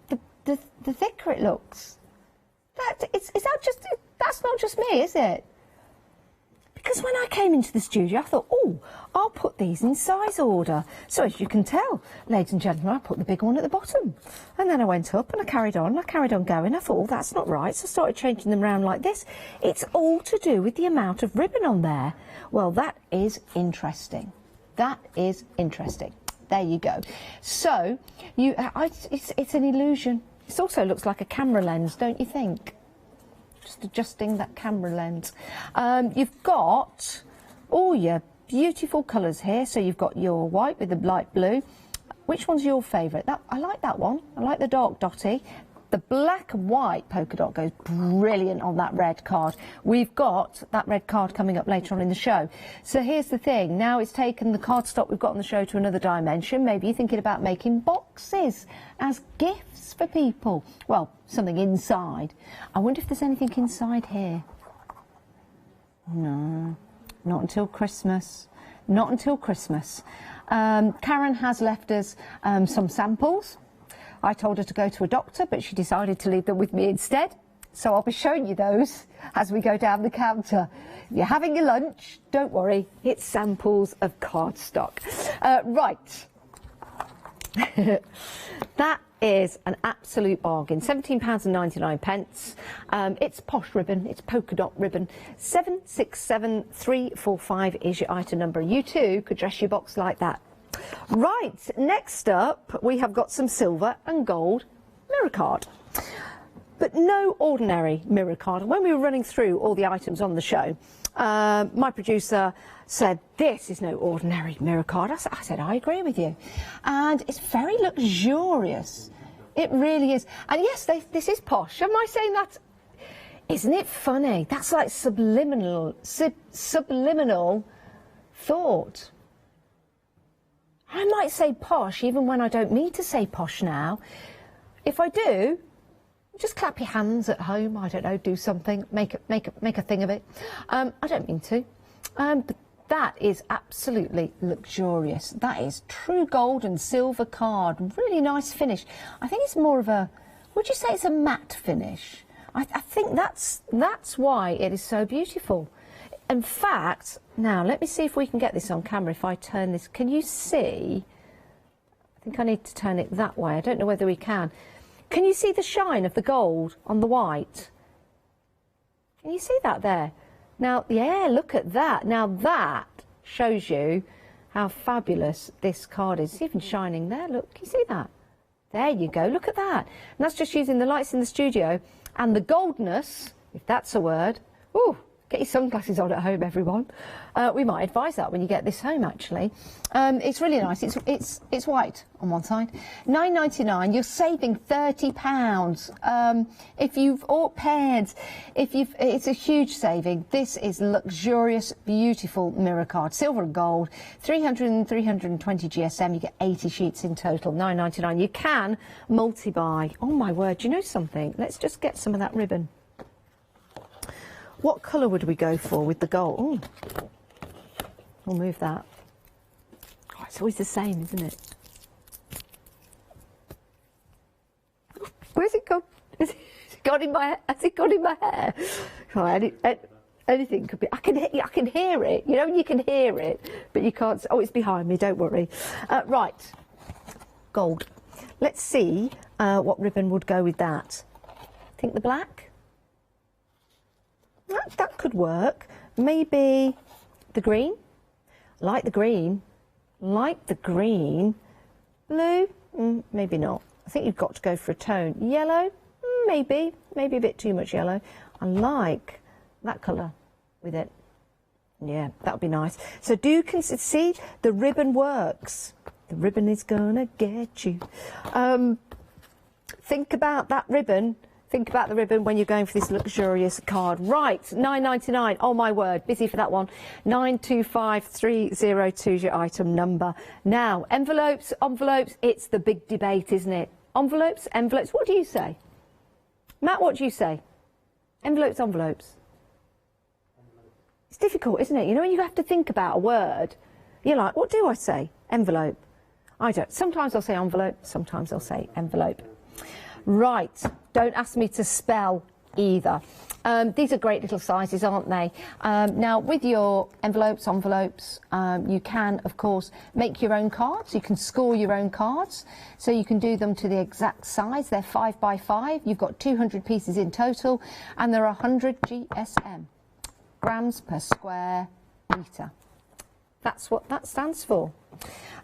S9: the thicker it looks. That's not just me, is it? Because when I came into the studio, I thought, oh, I'll put these in size order. So as you can tell, ladies and gentlemen, I put the big one at the bottom. And then I went up and I carried on going. I thought, oh, that's not right. So I started changing them around like this. It's all to do with the amount of ribbon on there. Well, that is interesting. That is interesting. There you go. So, it's an illusion. It also looks like a camera lens, don't you think? Just adjusting that camera lens. You've got all your beautiful colours here. So you've got your white with the light blue. Which one's your favourite? I like that one. I like the dark dotty. The black and white polka dot goes brilliant on that red card. We've got that red card coming up later on in the show. So here's the thing. Now it's taken the cardstock we've got on the show to another dimension. Maybe you're thinking about making boxes as gifts for people. Well, something inside. I wonder if there's anything inside here. No, not until Christmas. Not until Christmas. Karen has left us some samples. I told her to go to a doctor, but she decided to leave them with me instead. So I'll be showing you those as we go down the counter. If you're having your lunch, don't worry, it's samples of cardstock. Right. That is an absolute bargain. £17.99. It's posh ribbon, it's polka dot ribbon. 767345 is your item number. You too could dress your box like that. Right, next up we have got some silver and gold mirror card. But no ordinary mirror card. And when we were running through all the items on the show, my producer said, this is no ordinary mirror card. I said, I agree with you. And it's very luxurious. It really is. And yes, this is posh. Am I saying that? Isn't it funny? That's like subliminal thought. I might say posh even when I don't mean to say posh now. If I do, just clap your hands at home. I don't know, do something, make a thing of it. I don't mean to. But that is absolutely luxurious. That is true gold and silver card. Really nice finish. I think it's more of a, would you say it's a matte finish? I think that's why it is so beautiful. In fact, now let me see if we can get this on camera. If I turn this, can you see? I think I need to turn it that way. I don't know whether we can. Can you see the shine of the gold on the white? Can you see that there? Now, yeah, look at that. Now that shows you how fabulous this card is. It's even shining there. Look, can you see that? There you go. Look at that. And that's just using the lights in the studio and the goldness, if that's a word. Ooh. Get your sunglasses on at home, everyone. We might advise that when you get this home, actually. It's really nice. It's white on one side. £9.99. You're saving £30. If you've all paired, it's a huge saving. This is luxurious, beautiful mirror card, silver and gold. 300 and 320 GSM. You get 80 sheets in total. £9.99. You can multi-buy. Oh my word! Do you know something? Let's just get some of that ribbon. What colour would we go for with the gold? Ooh. We'll move that. Oh, it's always the same, isn't it? Where's it gone? Has it gone in my hair? Oh, anything could be. I can hear it. You know, you can hear it, but you can't. Oh, it's behind me. Don't worry. Right, gold. Let's see what ribbon would go with that. Think the black. That could work. Maybe the green. Like the green. Like the green. Blue? Maybe not. I think you've got to go for a tone. Yellow? Maybe. Maybe a bit too much yellow. I like that colour with it. Yeah, that would be nice. So do see, the ribbon works. The ribbon is gonna get you. Think about that ribbon. Think about the ribbon when you're going for this luxurious card. Right, £9.99. Oh, my word. Busy for that one. 925302 is your item number. Now, envelopes, it's the big debate, isn't it? Envelopes. What do you say? Matt, what do you say? Envelopes. It's difficult, isn't it? You know, when you have to think about a word, you're like, what do I say? Envelope. I don't. Sometimes I'll say envelope. Sometimes I'll say envelope. Right, don't ask me to spell either. These are great little sizes, aren't they? Now, with your envelopes, you can, of course, make your own cards. You can score your own cards, so you can do them to the exact size. They're 5 by 5. You've got 200 pieces in total, and they're 100 GSM, grams per square metre. That's what that stands for.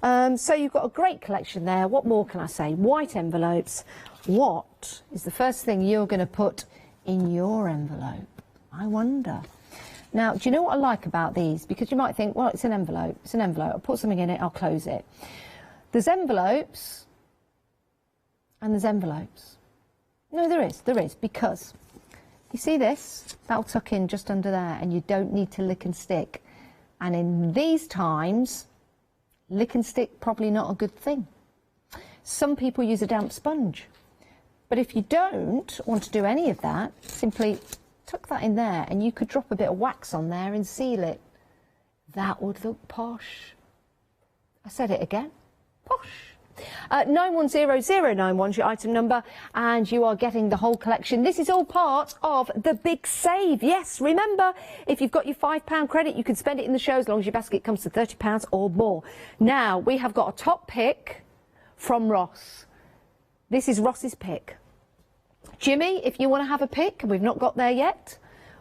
S9: So you've got a great collection there. What more can I say? White envelopes. What is the first thing you're going to put in your envelope? I wonder. Now, do you know what I like about these? Because you might think, well, it's an envelope. It's an envelope. I'll put something in it, I'll close it. There's envelopes and there's envelopes. No, there is, because you see this? That'll tuck in just under there and you don't need to lick and stick. And in these times, lick and stick probably not a good thing. Some people use a damp sponge. But if you don't want to do any of that, simply tuck that in there and you could drop a bit of wax on there and seal it. That would look posh. I said it again. Posh. 910091 is your item number, and you are getting the whole collection. This is all part of the big save. Yes, remember, if you've got your £5 credit, you can spend it in the show as long as your basket comes to £30 or more. Now, we have got a top pick from Ross. This is Ross's pick. Jimmy, if you want to have a pick, and we've not got there yet,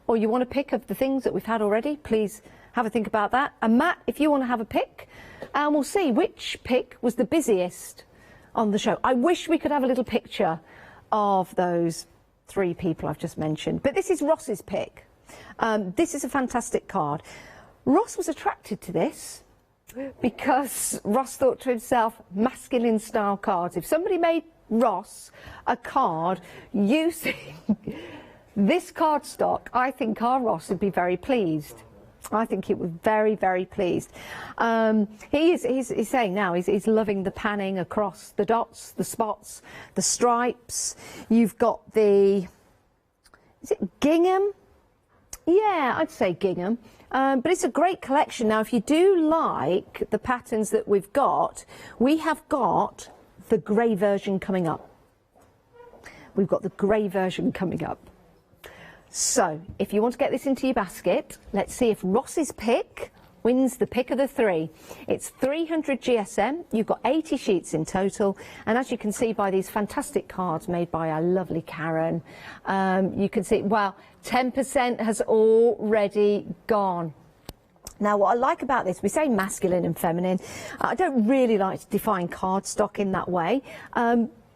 S9: or you want a pick of the things that we've had already, please have a think about that. And Matt, if you want to have a pick, and we'll see which pick was the busiest on the show. I wish we could have a little picture of those 3 people I've just mentioned. But this is Ross's pick. This is a fantastic card. Ross was attracted to this because Ross thought to himself, masculine style cards. If somebody made Ross a card using this cardstock, I think our Ross would be very pleased. I think he was very, very pleased. He's saying now he's loving the panning across the dots, the spots, the stripes. You've got the, is it gingham? Yeah, I'd say gingham. But it's a great collection. Now, if you do like the patterns that we've got, we have got the grey version coming up. We've got the grey version coming up. So, if you want to get this into your basket, let's see if Ross's pick wins the pick of the 3. It's 300 GSM, you've got 80 sheets in total, and as you can see by these fantastic cards made by our lovely Karen, you can see, well, 10% has already gone. Now, what I like about this, we say masculine and feminine. I don't really like to define cardstock in that way.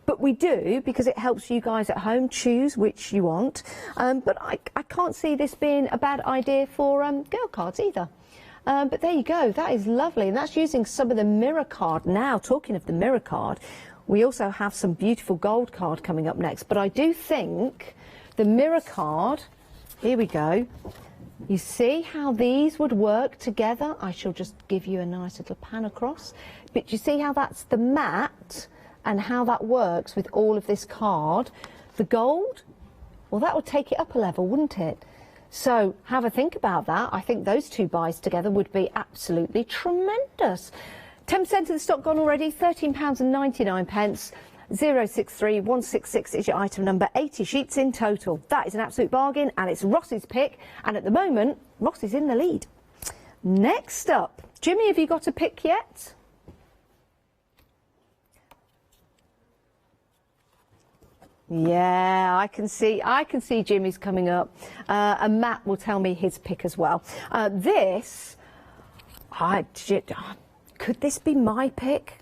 S9: But we do, because it helps you guys at home choose which you want. But I can't see this being a bad idea for girl cards either. But there you go, that is lovely. And that's using some of the mirror card. Now, talking of the mirror card, we also have some beautiful gold card coming up next. But I do think the mirror card, here we go. You see how these would work together? I shall just give you a nice little pan across. But you see how that's the matte? And how that works with all of this card. The gold, well, that would take it up a level, wouldn't it? So have a think about that. I think those 2 buys together would be absolutely tremendous. 10% of the stock gone already, £13.99. 063166 is your item number, 80 sheets in total. That is an absolute bargain, and it's Ross's pick. And at the moment, Ross is in the lead. Next up, Jimmy, have you got a pick yet? Yeah, I can see Jimmy's coming up, and Matt will tell me his pick as well. Could this be my pick?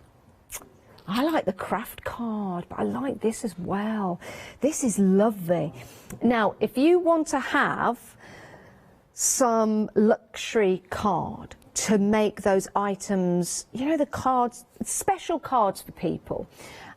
S9: I like the craft card, but I like this as well. This is lovely. Now, if you want to have some luxury card to make those items, you know, the cards, special cards for people,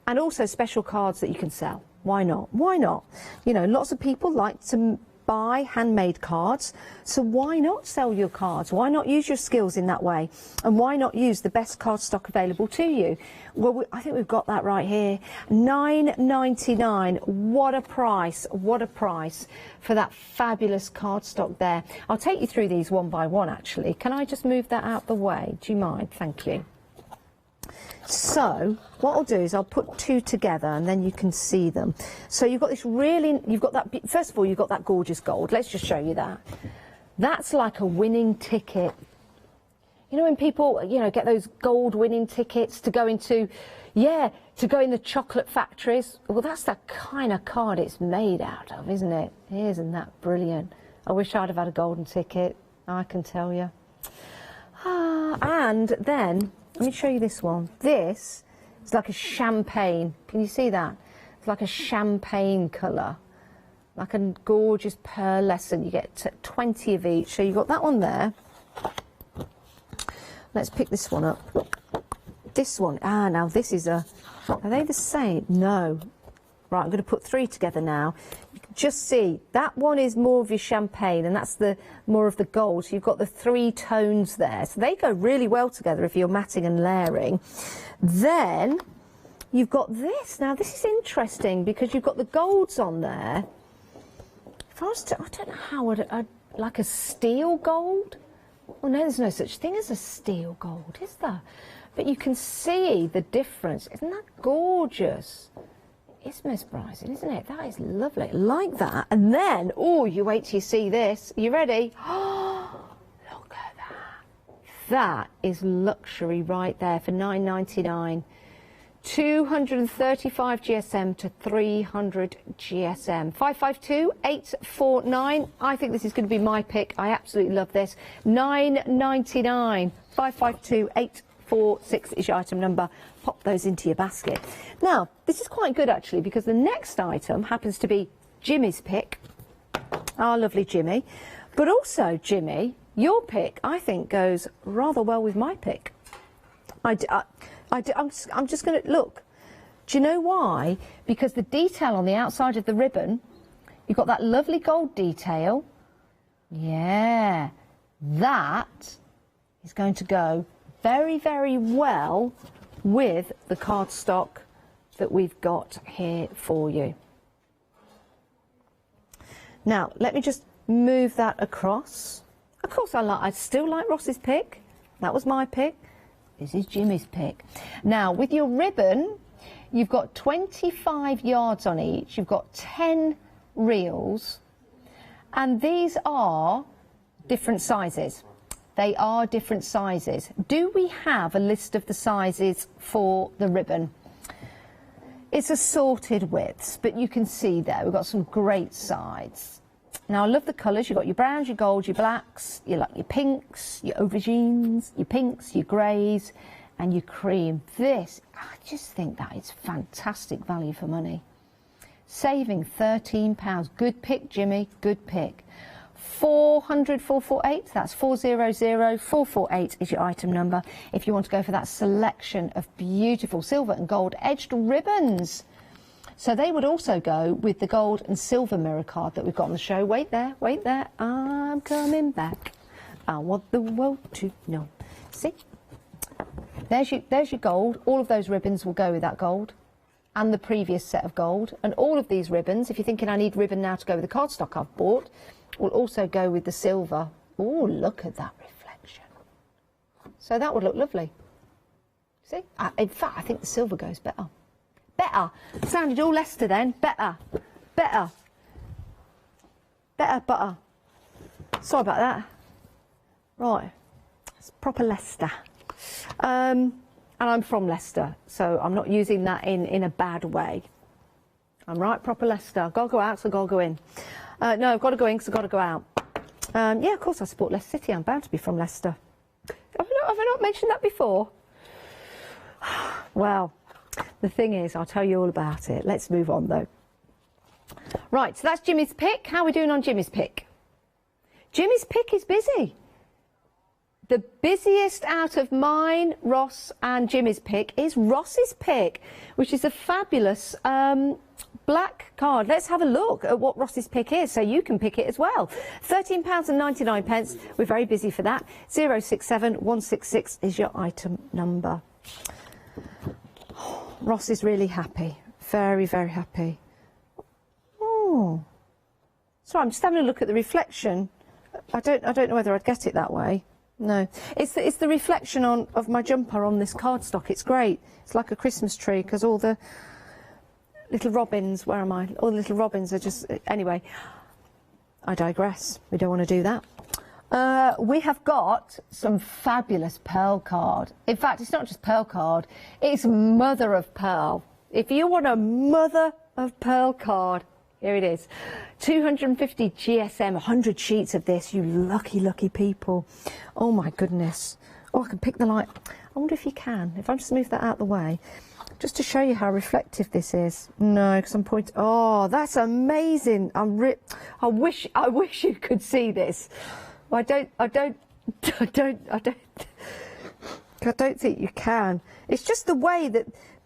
S9: and also special cards that you can sell. Why not? Why not? You know, lots of people like to buy handmade cards, so why not sell your cards? Why not use your skills in that way? And why not use the best cardstock available to you? Well, I think we've got that right here. £9.99. What a price. What a price for that fabulous cardstock there. I'll take you through these one by one, actually. Can I just move that out the way? Do you mind? Thank you. So what I'll do is I'll put 2 together and then you can see them. So you've got this really, you've got that, first of all, you've got that gorgeous gold. Let's just show you that. That's like a winning ticket. You know, when people, you know, get those gold winning tickets to go into, yeah, to go in the chocolate factories. Well, that's the kind of card it's made out of, isn't it? Isn't that brilliant? I wish I'd have had a golden ticket, I can tell you. And then, let me show you this one. This is like a champagne. Can you see that? It's like a champagne colour. Like a gorgeous pearlescent. You get 20 of each. So you've got that one there. Let's pick this one up. This one. Ah, now this is a... Are they the same? No. Right, I'm going to put 3 together now. You can just see, that one is more of your champagne, and that's the more of the gold. So you've got the 3 tones there. So they go really well together if you're matting and layering. Then you've got this. Now, this is interesting because you've got the golds on there. If I was to, I don't know how would like a steel gold? Well, no, there's no such thing as a steel gold, is there? But you can see the difference. Isn't that gorgeous? It's mesmerising, isn't it? That is lovely. Like that. And then, oh, you wait till you see this. Are you ready? Oh, look at that. That is luxury right there for £9.99. 235 GSM to 300 GSM. 552849. I think this is going to be my pick. I absolutely love this. £9.99. 552846 is your item number. Pop those into your basket. Now, this is quite good actually because the next item happens to be Jimmy's pick, our lovely Jimmy. But also, Jimmy, your pick, I think, goes rather well with my pick. I'm just going to look. Do you know why? Because the detail on the outside of the ribbon, you've got that lovely gold detail. Yeah, that is going to go very, very well with the cardstock that we've got here for you. Now, let me just move that across. Of course, I still like Ross's pick. That was my pick. This is Jimmy's pick. Now, with your ribbon, you've got 25 yards on each. You've got 10 reels. And these are different sizes. They are different sizes. Do we have a list of the sizes for the ribbon? It's assorted widths, but you can see there we've got some great sides. Now, I love the colours. You've got your browns, your golds, your blacks, your pinks, your aubergines, your pinks, your greys, and your cream. This, I just think that is fantastic value for money. Saving £13. Good pick, Jimmy, good pick. 400 448, that's 400 448 is your item number if you want to go for that selection of beautiful silver and gold edged ribbons. So they would also go with the gold and silver mirror card that we've got on the show. Wait there, I'm coming back. I want the world to know. See? There's your gold. All of those ribbons will go with that gold and the previous set of gold. And all of these ribbons, if you're thinking I need ribbon now to go with the cardstock I've bought, will also go with the silver. Oh, look at that reflection. So that would look lovely. See? In fact, I think the silver goes better. Better. Sounded all Leicester then. Better. Better. Better butter. Sorry about that. Right. It's proper Leicester. And I'm from Leicester, so I'm not using that in a bad way. I'm right, proper Leicester. I've got to go out, so I've got to go in. No, I've got to go in because I've got to go out. Yeah, of course I support Leicester City. I'm bound to be from Leicester. Have I not mentioned that before? Well, the thing is, I'll tell you all about it. Let's move on, though. Right, so that's Jimmy's pick. How are we doing on Jimmy's pick? Jimmy's pick is busy. The busiest out of mine, Ross, and Jimmy's pick is Ross's pick, which is a fabulous black card. Let's have a look at what Ross's pick is so you can pick it as well. £13.99. We're very busy for that. 067166 is your item number. Ross is really happy. Very, very happy. Oh. So I'm just having a look at the reflection. I don't know whether I'd get it that way. No. It's the reflection of my jumper on this cardstock. It's great. It's like a Christmas tree because all the little robins, where am I? All the little robins are just... Anyway, I digress. We don't want to do that. We have got some fabulous pearl card. In fact, it's not just pearl card, it's mother of pearl. If you want a mother of pearl card, here it is. 250 GSM, 100 sheets of this, you lucky, lucky people. Oh my goodness. Oh, I can pick the light. I wonder if you can. If I just move that out of the way, just to show you how reflective this is. No, because I'm pointing. Oh, that's amazing. I wish you could see this. I don't think you can. It's just the way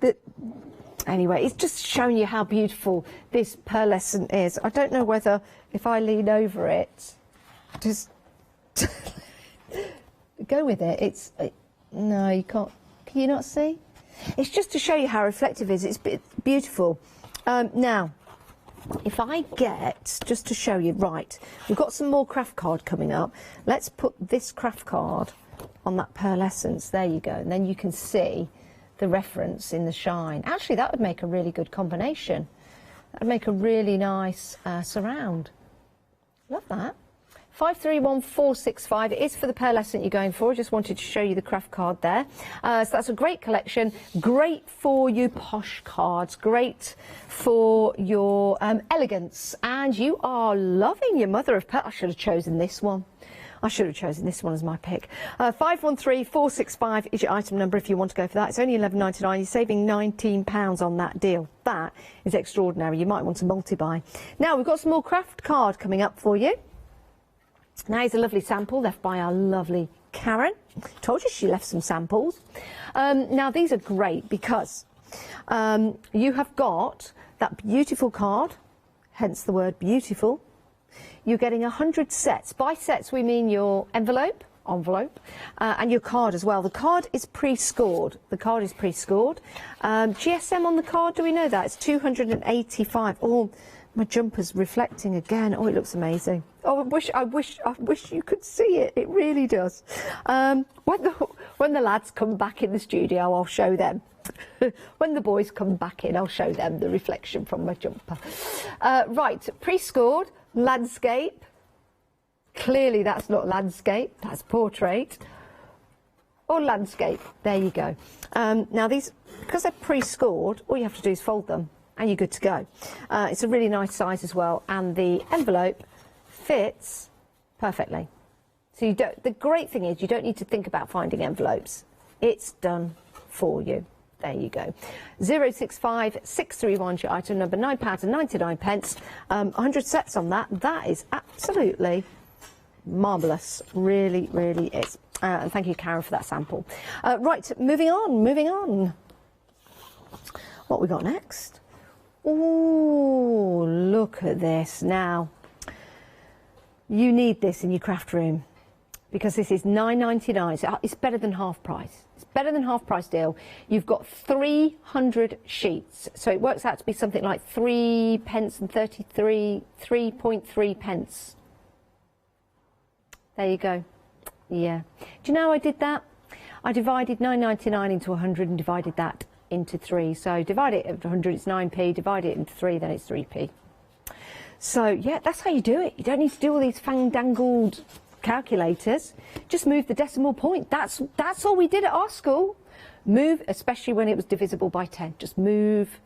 S9: that anyway, it's just showing you how beautiful this pearlescent is. I don't know whether if I lean over it, just go with it. No, you can't. Can you not see? It's just to show you how reflective it is. It's beautiful. Now, if I get, just to show you, right, we've got some more craft card coming up. Let's put this craft card on that pearlescence. There you go. And then you can see the reference in the shine. Actually, that would make a really good combination. That would make a really nice surround. Love that. 531465. It is for the pearlescent you're going for. I just wanted to show you the craft card there. So that's a great collection. Great for your posh cards. Great for your elegance. And you are loving your mother of pearl. I should have chosen this one. I should have chosen this one as my pick. 513465 is your item number if you want to go for that. It's only £11.99. You're saving £19 on that deal. That is extraordinary. You might want to multi-buy. Now, we've got some more craft card coming up for you. Now, here's a lovely sample left by our lovely Karen. Told you she left some samples. Now, these are great because you have got that beautiful card, hence the word beautiful. You're getting 100 sets. By sets, we mean your envelope, and your card as well. The card is pre-scored. GSM on the card, do we know that? It's 285. Oh, my jumper's reflecting again. Oh, it looks amazing. Oh, I wish you could see it. It really does. When the lads come back in the studio, I'll show them. When the boys come back in, I'll show them the reflection from my jumper. Right, pre-scored, landscape. Clearly that's not landscape, that's portrait. Or landscape, there you go. Now these, because they're pre-scored, all you have to do is fold them and you're good to go. It's a really nice size as well, and the envelope fits perfectly. So you don't, the great thing is you don't need to think about finding envelopes. It's done for you. There you go. 065 631 your item number, £9.99. 100 sets on that. That is absolutely marvellous. Really, really is. And thank you, Karen, for that sample. Right, moving on. What we got next? Oh, look at this. Now, you need this in your craft room because this is £9.99. So it's better than half price. Better than half price deal. You've got 300 sheets, so it works out to be something like 3 pence and 3.3 pence. There you go. Yeah. Do you know how I did that? I divided £9.99 into 100 and divided that into 3. So divide it into 100, it's 9p. Divide it into 3, then it's 3p. So yeah, that's how you do it. You don't need to do all these fandangled calculators. Just move the decimal point. That's all we did at our school. Move, especially when it was divisible by 10. Just move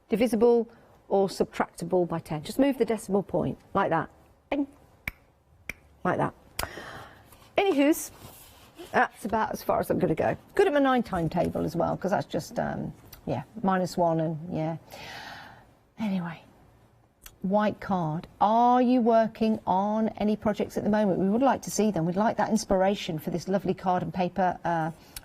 S9: divisible or subtractable by 10. Just move the decimal point like that. Like that. Anywho's, that's about as far as I'm going to go. Good at my 9 timetable as well, because that's just yeah, -1 and yeah. Anyway, white card. Are you working on any projects at the moment? We would like to see them. We'd like that inspiration for this lovely card and paper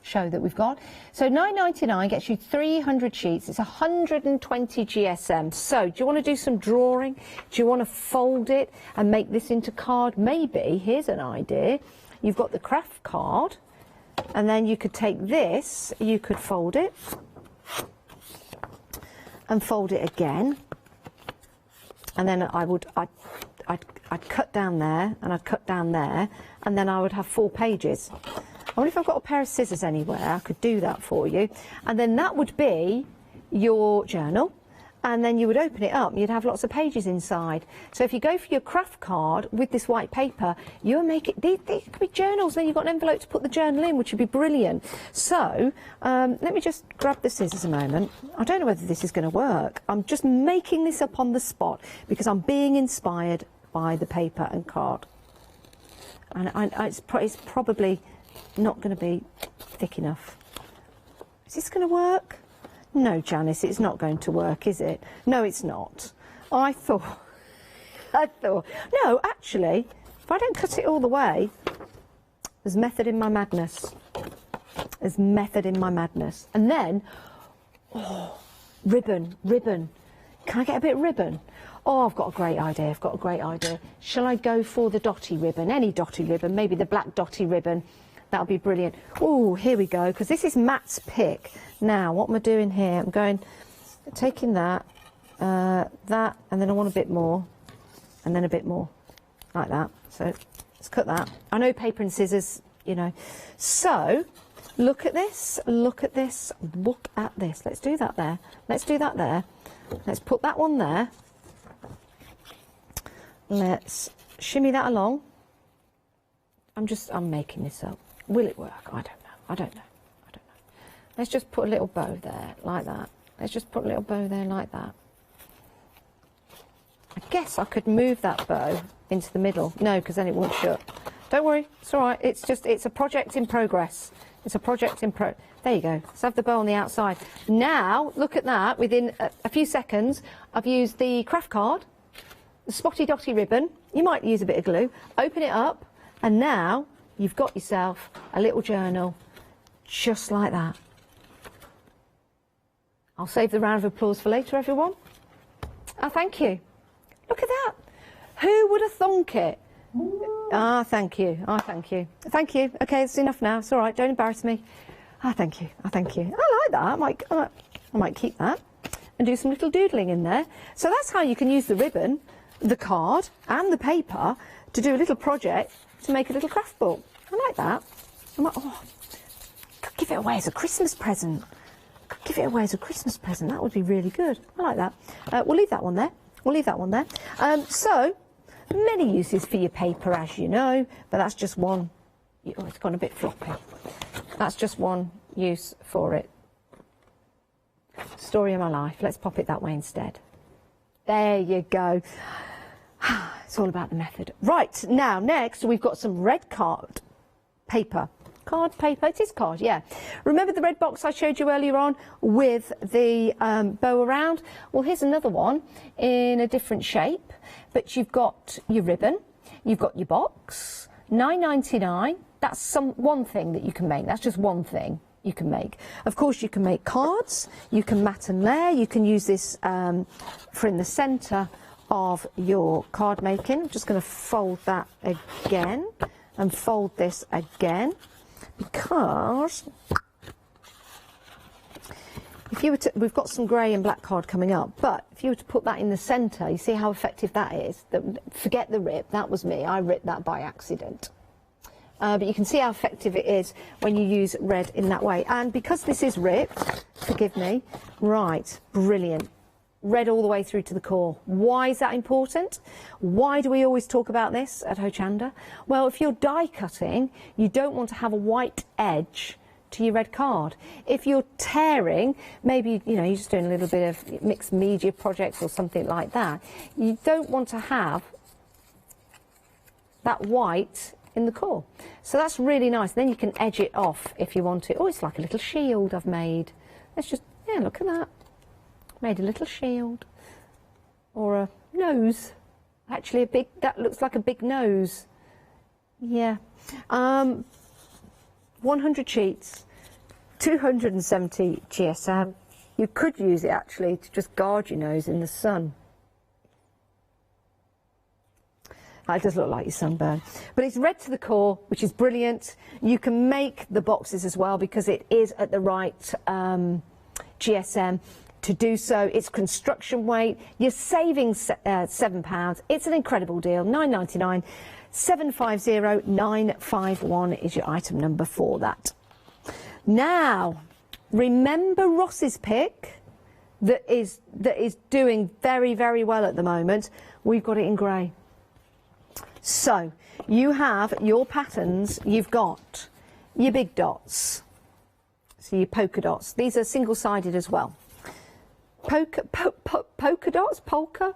S9: show that we've got. So £9.99 gets you 300 sheets. It's 120 GSM. So do you want to do some drawing? Do you want to fold it and make this into card? Maybe. Here's an idea. You've got the craft card, and then you could take this, you could fold it and fold it again. And then I'd cut down there, and I'd cut down there, and then I would have 4 pages. I wonder if I've got a pair of scissors anywhere. I could do that for you. And then that would be your journal, and then you would open it up, and you'd have lots of pages inside. So if you go for your craft card with this white paper, you'll make it, these could be journals, then you've got an envelope to put the journal in, which would be brilliant. So let me just grab the scissors a moment. I don't know whether this is going to work. I'm just making this up on the spot because I'm being inspired by the paper and card. And it's probably not going to be thick enough. Is this going to work? No, Janice, it's not going to work, is it? No, it's not. I thought, no, actually, if I don't cut it all the way, there's method in my madness. There's method in my madness. And then, oh, ribbon. Can I get a bit of ribbon? Oh, I've got a great idea. Shall I go for the dotty ribbon? Any dotty ribbon, maybe the black dotty ribbon. That'll be brilliant. Oh, here we go, because this is Matt's pick. Now, what am I doing here? I'm taking that, and then I want a bit more, and then a bit more, like that. So let's cut that. I know paper and scissors, you know. So, look at this. Let's do that there. Let's put that one there. Let's shimmy that along. I'm making this up. Will it work? I don't know. Let's just put a little bow there, like that. I guess I could move that bow into the middle. No, because then it won't shut. Don't worry, it's all right. It's a project in progress. It's a project in There you go. Let's have the bow on the outside. Now, look at that. Within a few seconds, I've used the craft card, the spotty dotty ribbon. You might use a bit of glue. Open it up, and now you've got yourself a little journal, just like that. I'll save the round of applause for later, everyone. Oh, thank you. Look at that. Who would have thunk it? Ah, thank you. Ah, thank you. Thank you. Okay, it's enough now. It's all right. Don't embarrass me. Ah, thank you. Ah, thank you. I like that. I might keep that and do some little doodling in there. So that's how you can use the ribbon, the card, and the paper to do a little project to make a little craft book. I like that. I'm like, oh, could give it away as a Christmas present. Could give it away as a Christmas present. That would be really good. I like that. We'll leave that one there. We'll leave that one there. So, many uses for your paper, as you know, but that's just one. Oh, it's gone a bit floppy. That's just one use for it. Story of my life. Let's pop it that way instead. There you go. It's all about the method. Right, now, next, we've got some red card paper. Card paper, it is card, yeah. Remember the red box I showed you earlier on with the bow around? Well, here's another one in a different shape, but you've got your ribbon, you've got your box, £9.99. That's one thing that you can make. That's just one thing you can make. Of course, you can make cards, you can mat and layer, you can use this for in the centre of your card making. I'm just going to fold that again and fold this again. Because if you were to, we've got some grey and black card coming up, but if you were to put that in the centre, you see how effective that is. Forget the rip, that was me, I ripped that by accident. But you can see how effective it is when you use red in that way. And because this is ripped, forgive me, right, brilliant. Red all the way through to the core. Why is that important? Why do we always talk about this at Hochanda? Well, if you're die cutting, you don't want to have a white edge to your red card. If you're tearing, maybe, you know, you're just doing a little bit of mixed media projects or something like that, you don't want to have that white in the core. So that's really nice. Then you can edge it off if you want to. Oh, it's like a little shield I've made. Let's just, yeah, look at that. Made a little shield or a nose. Actually, that looks like a big nose. Yeah. 100 sheets, 270 GSM. You could use it actually to just guard your nose in the sun. It does look like your sunburn. But it's red to the core, which is brilliant. You can make the boxes as well because it is at the right GSM. To do so, it's construction weight. You're saving £7. It's an incredible deal. £9.99. 750951 is your item number for that. Now, remember Ross's pick that is doing very, very well at the moment. We've got it in grey. So you have your patterns. You've got your big dots. So your polka dots. These are single-sided as well. Polka dots? Polka?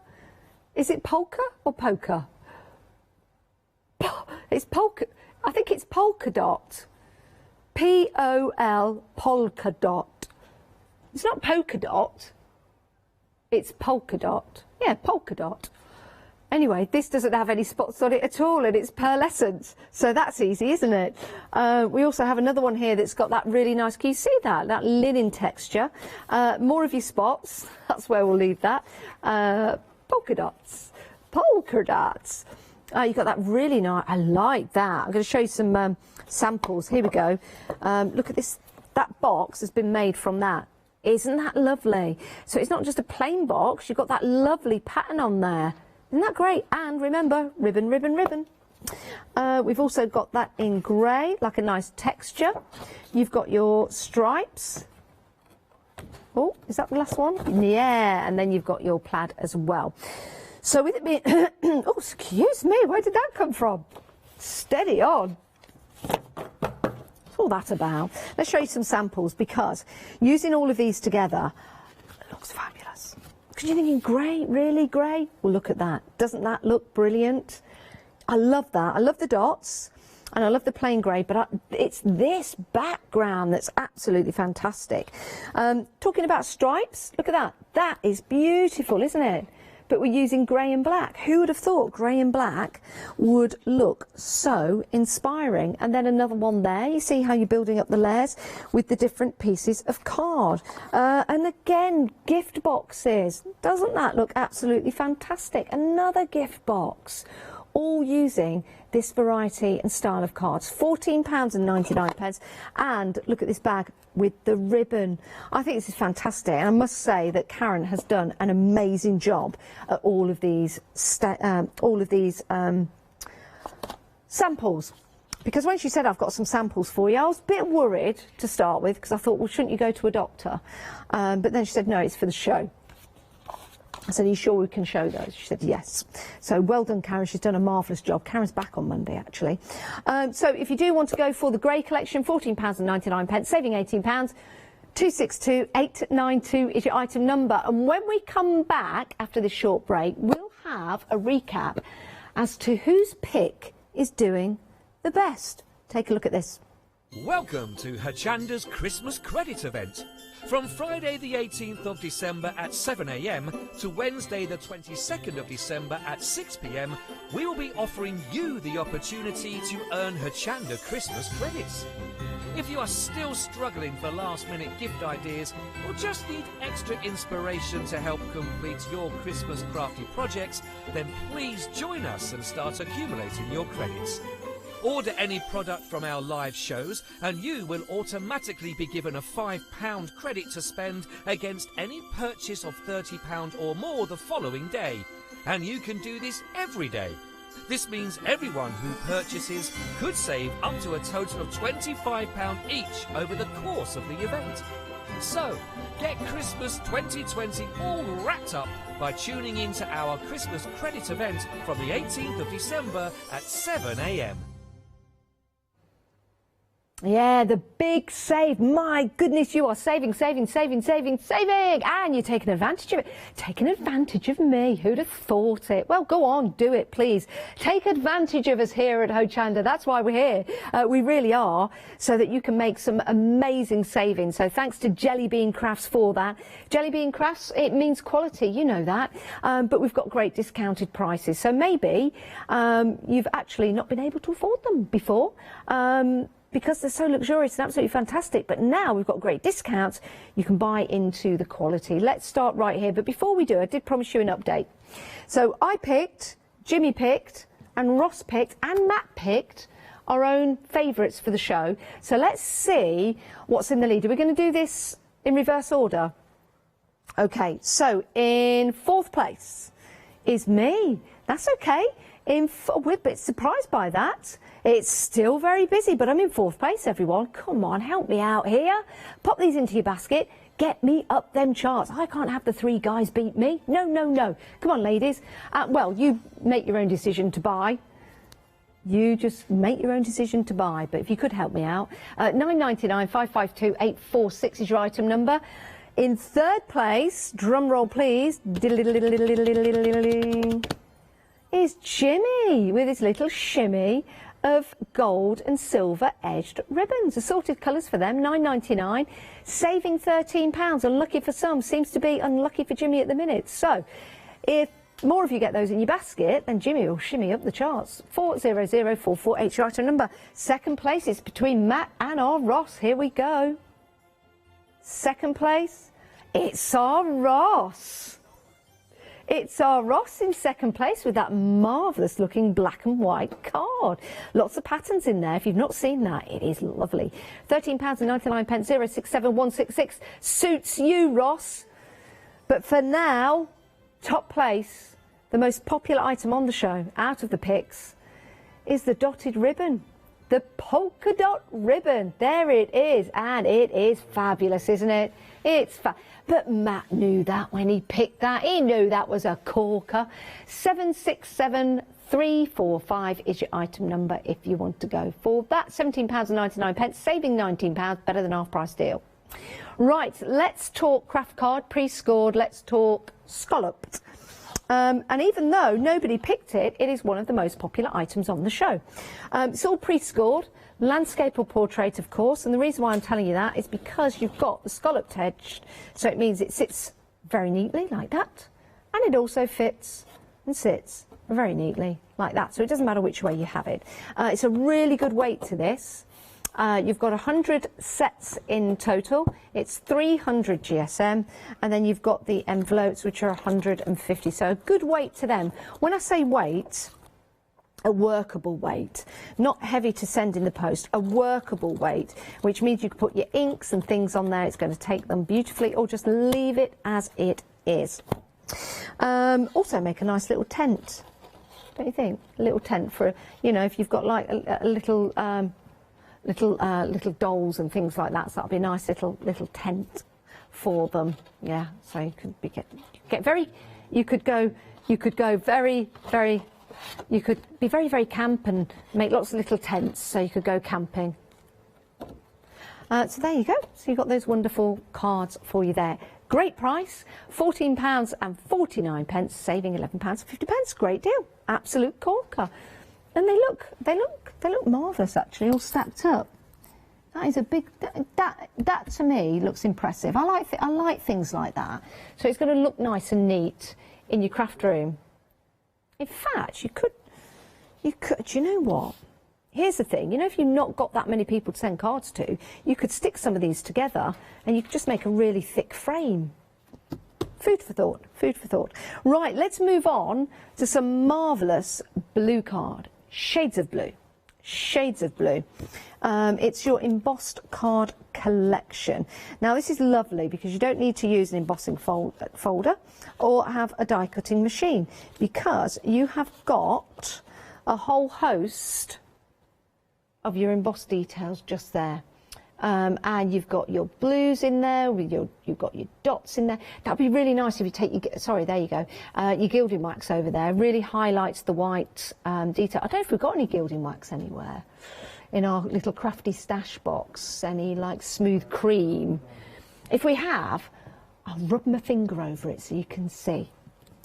S9: Is it polka or poker? It's polka. I think it's polka dot. P-O-L, polka dot. It's not polka dot. It's polka dot. Yeah, polka dot. Anyway, this doesn't have any spots on it at all, and it's pearlescent, so that's easy, isn't it? We also have another one here that's got that really nice, can you see that? That linen texture. More of your spots, that's where we'll leave that. Polka dots. Polka dots. You've got that really nice, I like that. I'm going to show you some samples. Here we go. Look at this, that box has been made from that. Isn't that lovely? So it's not just a plain box, you've got that lovely pattern on there. Isn't that great? And remember, ribbon, ribbon, ribbon. We've also got that in grey, like a nice texture. You've got your stripes. Oh, is that the last one? Yeah, and then you've got your plaid as well. So with it being... oh, excuse me, where did that come from? Steady on. What's all that about? Let's show you some samples, because using all of these together, it looks fabulous. Because you're thinking, grey, really grey? Well, look at that. Doesn't that look brilliant? I love that. I love the dots. And I love the plain grey, but it's this background that's absolutely fantastic. Talking about stripes, look at that. That is beautiful, isn't it? But we're using grey and black. Who would have thought grey and black would look so inspiring? And then another one there. You see how you're building up the layers with the different pieces of card. And again, gift boxes. Doesn't that look absolutely fantastic? Another gift box. All using this variety and style of cards. £14.99. And look at this bag with the ribbon. I think this is fantastic, and I must say that Karen has done an amazing job at all of these samples. Because when she said, I've got some samples for you, I was a bit worried to start with, because I thought, well, shouldn't you go to a doctor? But then she said, no, it's for the show. I said, are you sure we can show those? She said, yes. So well done, Karen. She's done a marvellous job. Karen's back on Monday, actually. So if you do want to go for the grey collection, £14.99, saving £18. 262892 is your item number. And when we come back after this short break, we'll have a recap as to whose pick is doing the best. Take a look at this.
S11: Welcome to Hochanda's Christmas Credit event. From Friday the 18th of December at 7 AM to Wednesday the 22nd of December at 6 PM, we will be offering you the opportunity to earn Hochanda Christmas credits. If you are still struggling for last-minute gift ideas or just need extra inspiration to help complete your Christmas crafty projects, then please join us and start accumulating your credits. Order any product from our live shows and you will automatically be given a £5 credit to spend against any purchase of £30 or more the following day. And you can do this every day. This means everyone who purchases could save up to a total of £25 each over the course of the event. So, get Christmas 2020 all wrapped up by tuning in to our Christmas credit event from the 18th of December at 7 AM.
S9: Yeah, the big save. My goodness, you are saving. And you're taking advantage of it. Taking advantage of me. Who'd have thought it? Well, go on, do it, please. Take advantage of us here at Hochanda. That's why we're here. We really are, so that you can make some amazing savings. So thanks to Jelly Bean Crafts for that. Jelly Bean Crafts, it means quality, you know that. But we've got great discounted prices. So maybe you've actually not been able to afford them before. Because they're so luxurious and absolutely fantastic. But now we've got great discounts. You can buy into the quality. Let's start right here. But before we do, I did promise you an update. So I picked, Jimmy picked, and Ross picked, and Matt picked our own favourites for the show. So let's see what's in the lead. Are we going to do this in reverse order? OK, so in 4th place is me. That's OK. We're a bit surprised by that. It's still very busy, but I'm in 4th place, everyone. Come on, help me out here. Pop these into your basket. Get me up them charts. I can't have the 3 guys beat me. No, no, no. Come on, ladies. Well, you make your own decision to buy. You just make your own decision to buy. But if you could help me out, 999 552 846 is your item number. In 3rd place, drum roll please, is Jimmy with his little shimmy of gold and silver edged ribbons. Assorted colours for them, £9.99, saving £13. Unlucky for some, seems to be unlucky for Jimmy at the minute. So if more of you get those in your basket, then Jimmy will shimmy up the charts. 400448 your item number. 2nd place is between Matt and our Ross. Here we go. 2nd place, it's our Ross. It's our Ross in 2nd place with that marvellous looking black and white card. Lots of patterns in there. If you've not seen that, it is lovely. £13.99, 067166. Suits you, Ross. But for now, top place, the most popular item on the show, out of the picks, is the dotted ribbon. The polka dot ribbon. There it is. And it is fabulous, isn't it? It's But Matt knew that when he picked that. He knew that was a corker. 767345 is your item number if you want to go for that. £17.99, saving £19, better than half price deal. Right, let's talk craft card, pre-scored. Let's talk scalloped. And even though nobody picked it, it is one of the most popular items on the show. It's all pre-scored, landscape or portrait, of course, and the reason why I'm telling you that is because you've got the scalloped edge, so it means it sits very neatly like that, and it also fits and sits very neatly like that, so it doesn't matter which way you have it. It's a really good weight to this. You've got 100 sets in total. It's 300 GSM, and then you've got the envelopes, which are 150. So a good weight to them. When I say weight, a workable weight, not heavy to send in the post, a workable weight, which means you can put your inks and things on there. It's going to take them beautifully, or just leave it as it is. Also make a nice little tent, don't you think? A little tent for, you know, if you've got like a little little dolls and things like that, so that'll be a nice little tent for them. Yeah, so you could be you could be very camp and make lots of little tents, so you could go camping. So there you go. So you've got those wonderful cards for you there. Great price, £14.49, saving £11.50. Great deal, absolute corker. And they look marvellous actually, all stacked up. That is a big, that to me looks impressive. I like things like that. So it's going to look nice and neat in your craft room. In fact, you could, do you know what? Here's the thing, you know, if you've not got that many people to send cards to, you could stick some of these together and you could just make a really thick frame. Food for thought, food for thought. Right, let's move on to some marvellous blue card. Shades of blue. Shades of blue. It's your embossed card collection. Now this is lovely because you don't need to use an embossing folder or have a die cutting machine, because you have got a whole host of your embossed details just there. And you've got your blues in there, you've got your dots in there. That'd be really nice if you take your, sorry, there you go, your gilding wax over there. Really highlights the white detail. I don't know if we've got any gilding wax anywhere in our little crafty stash box, any like smooth cream. If we have, I'll rub my finger over it so you can see,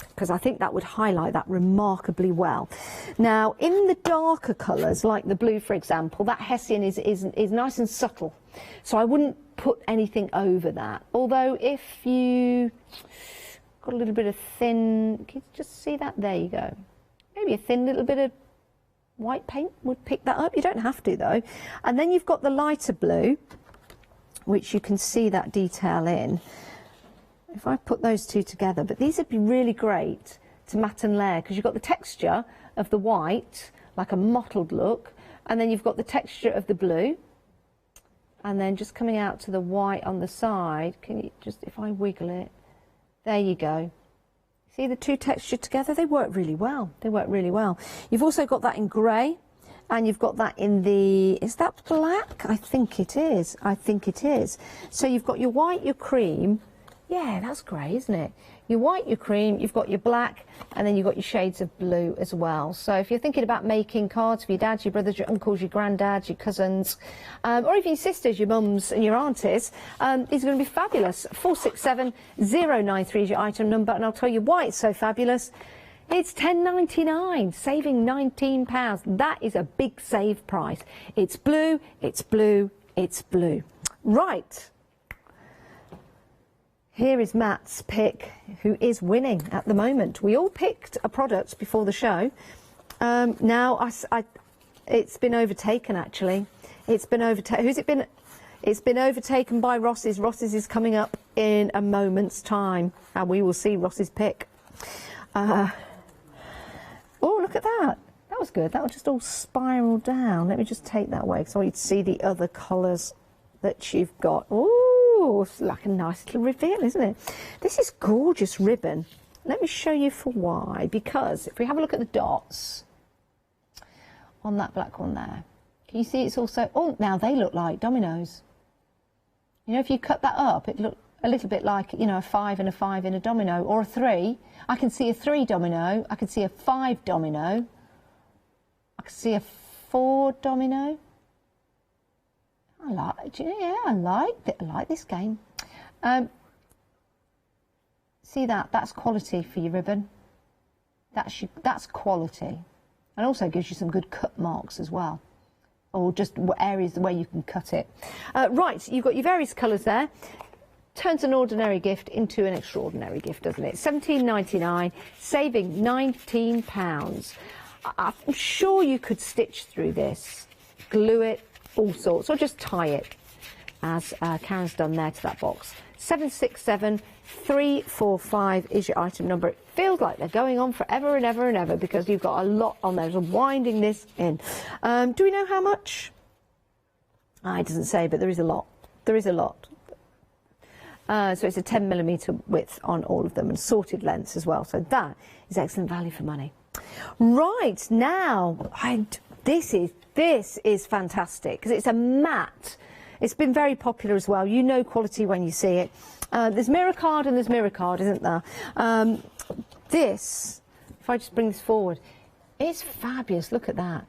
S9: because I think that would highlight that remarkably well. Now, in the darker colours, like the blue, for example, that Hessian is nice and subtle, so I wouldn't put anything over that. Although, if you got a little bit of thin, can you just see that? There you go. Maybe a thin little bit of white paint would pick that up. You don't have to, though. And then you've got the lighter blue, which you can see that detail in. If I put those two together, but these would be really great to matte and layer, because you've got the texture of the white, like a mottled look, and then you've got the texture of the blue, and then just coming out to the white on the side. Can you just, if I wiggle it, there you go. See the two textures together? They work really well. They work really well. You've also got that in grey, and you've got that in the, is that black? I think it is. I think it is. So you've got your white, your cream. Yeah, that's grey, isn't it? Your white, your cream, you've got your black, and then you've got your shades of blue as well. So if you're thinking about making cards for your dads, your brothers, your uncles, your granddads, your cousins, or even your sisters, your mums and your aunties, these are going to be fabulous. 467093 is your item number, and I'll tell you why it's so fabulous. It's £10.99, saving £19. That is a big save price. It's blue, it's blue, it's blue. Right. Here is Matt's pick, who is winning at the moment. We all picked a product before the show. Now, it's been overtaken, actually. It's been overtaken. Who's it been? It's been overtaken by Ross's. Ross's is coming up in a moment's time, and we will see Ross's pick. Oh, look at that. That was good. That will just all spiral down. Let me just take that away, so you can see the other colours that you've got. Ooh, it's like a nice little reveal, isn't it? This is gorgeous ribbon. Let me show you for why. Because if we have a look at the dots on that black one there, can you see it's also, oh, now they look like dominoes. You know, if you cut that up, it looked a little bit like, you know, a 5 and a 5 in a domino, or a 3. I can see a 3 domino, I can see a 5 domino, I can see a 4 domino. I like this game. See that? That's quality for your ribbon. That's quality. And also gives you some good cut marks as well. Or just areas where you can cut it. Right, you've got your various colours there. Turns an ordinary gift into an extraordinary gift, doesn't it? £17.99, saving £19. I'm sure you could stitch through this, glue it, all sorts, or just tie it, as Karen's done there to that box. 767345 is your item number. It feels like they're going on forever and ever and ever because you've got a lot on there. So winding this in. Do we know how much? It doesn't say, but there is a lot. There is a lot. So it's a 10mm width on all of them and sorted lengths as well. So that is excellent value for money. Right, now, this is fantastic because it's a matte. It's been very popular as well. You know quality when you see it. There's mirror card and there's mirror card, isn't there? This, if I just bring this forward, it's fabulous. Look at that.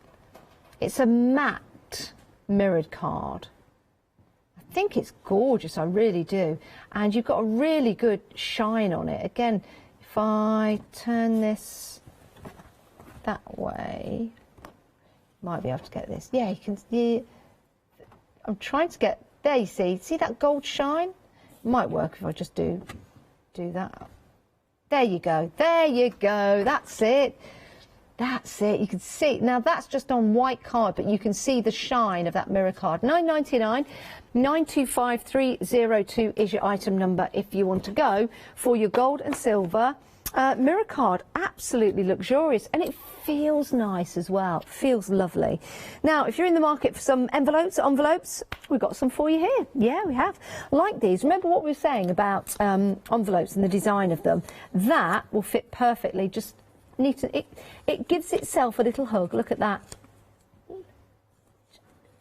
S9: It's a matte mirrored card. I think it's gorgeous, I really do. And you've got a really good shine on it. Again, if I turn this that way, might be able to get this. Yeah, you can. Yeah, I'm trying to get there. You see that gold shine? Might work if I just do that. There you go. There you go. That's it. That's it. You can see. Now that's just on white card, but you can see the shine of that mirror card. £9.99. 925302 is your item number if you want to go for your gold and silver mirror card. Absolutely luxurious, and it feels nice as well. Feels lovely. Now, if you're in the market for some envelopes, we've got some for you here. Yeah, we have. Like these. Remember what we were saying about envelopes and the design of them? That will fit perfectly. Just need to. It gives itself a little hug. Look at that.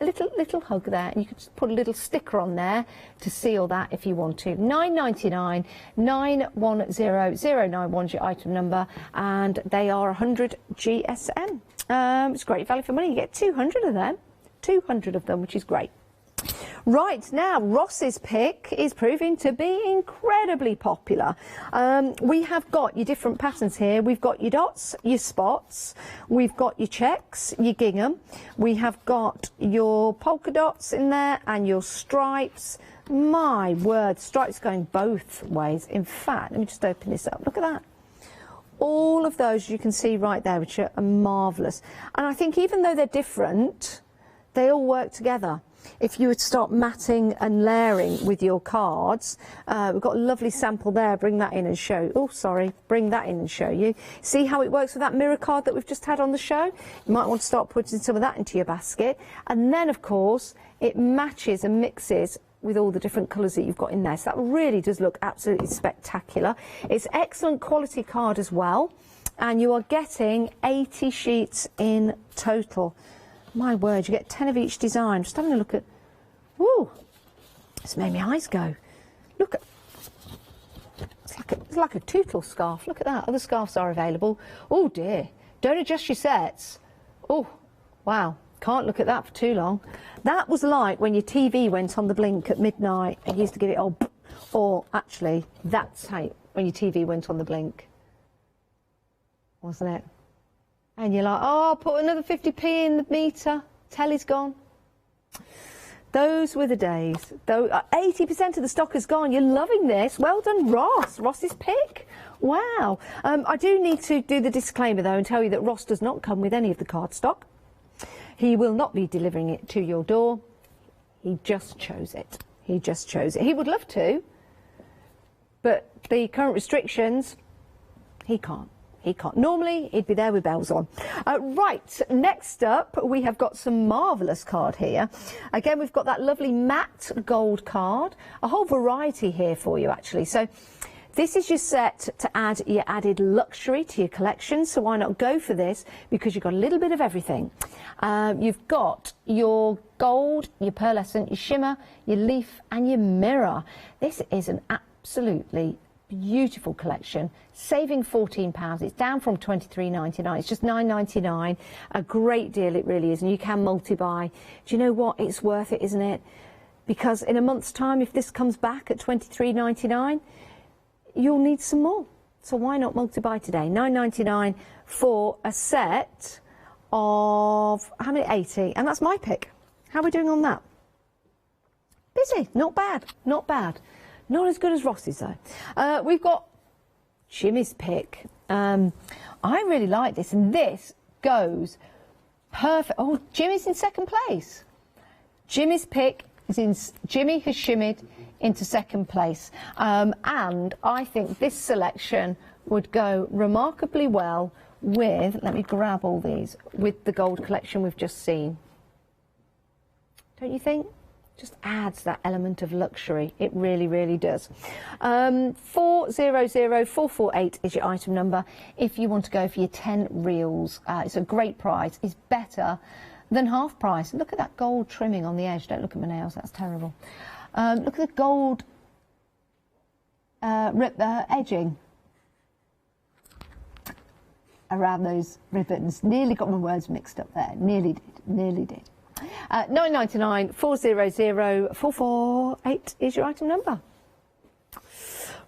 S9: A little hug there, and you could just put a little sticker on there to seal that if you want to. £9.99, 910091 is your item number, and they are 100 GSM. It's great value for money. You get 200 of them, which is great. Right, now Ross's pick is proving to be incredibly popular. We have got your different patterns here. We've got your dots, your spots, we've got your checks, your gingham, we have got your polka dots in there and your stripes. My word, stripes going both ways. In fact, let me just open this up. Look at that. All of those you can see right there, which are marvellous. And I think even though they're different, they all work together. If you would start matting and layering with your cards, we've got a lovely sample there. Bring that in and show. Oh, sorry. Bring that in and show you. See how it works with that mirror card that we've just had on the show? You might want to start putting some of that into your basket. And then, of course, it matches and mixes with all the different colours that you've got in there. So that really does look absolutely spectacular. It's excellent quality card as well. And you are getting 80 sheets in total. My word, you get 10 of each design. Just having a look at... Woo! It's made my eyes go. Look at... It's like a tootle scarf. Look at that. Other scarves are available. Oh, dear. Don't adjust your sets. Oh, wow. Can't look at that for too long. That was like when your TV went on the blink at midnight and you used to give it all... Or, actually, that's how... When your TV went on the blink. Wasn't it? And you're like, oh, put another 50p in the meter. Telly's gone. Those were the days. 80% of the stock is gone. You're loving this. Well done, Ross. Ross's pick. Wow. I do need to do the disclaimer, though, and tell you that Ross does not come with any of the card stock. He will not be delivering it to your door. He just chose it. He just chose it. He would love to, but the current restrictions, he can't. He can't. Normally, he'd be there with bells on. Right, next up, we have got some marvellous card here. Again, we've got that lovely matte gold card. A whole variety here for you, actually. So this is your set to add your added luxury to your collection. So why not go for this? Because you've got a little bit of everything. You've got your gold, your pearlescent, your shimmer, your leaf, and your mirror. This is an absolutely beautiful collection, saving £14. It's down from £23.99. It's just £9.99. A great deal, it really is, and you can multi-buy. Do you know what? It's worth it, isn't it? Because in a month's time, if this comes back at £23.99, you'll need some more. So why not multi-buy today? £9.99 for a set of, how many? 80. And that's my pick. How are we doing on that? Busy. Not bad. Not bad. Not as good as Ross's, though. We've got Jimmy's pick. I really like this. And this goes perfect. Oh, Jimmy's in second place. Jimmy's pick is in. Jimmy has shimmied into second place. And I think this selection would go remarkably well with, let me grab all these, with the gold collection we've just seen. Don't you think? Just adds that element of luxury. It really, really does. 400448 is your item number if you want to go for your 10 reels. It's a great price. It's better than half price. Look at that gold trimming on the edge. Don't look at my nails, that's terrible. Look at the gold edging around those ribbons. Nearly got my words mixed up there. Nearly did. Nearly did. 9.99 400 448 is your item number.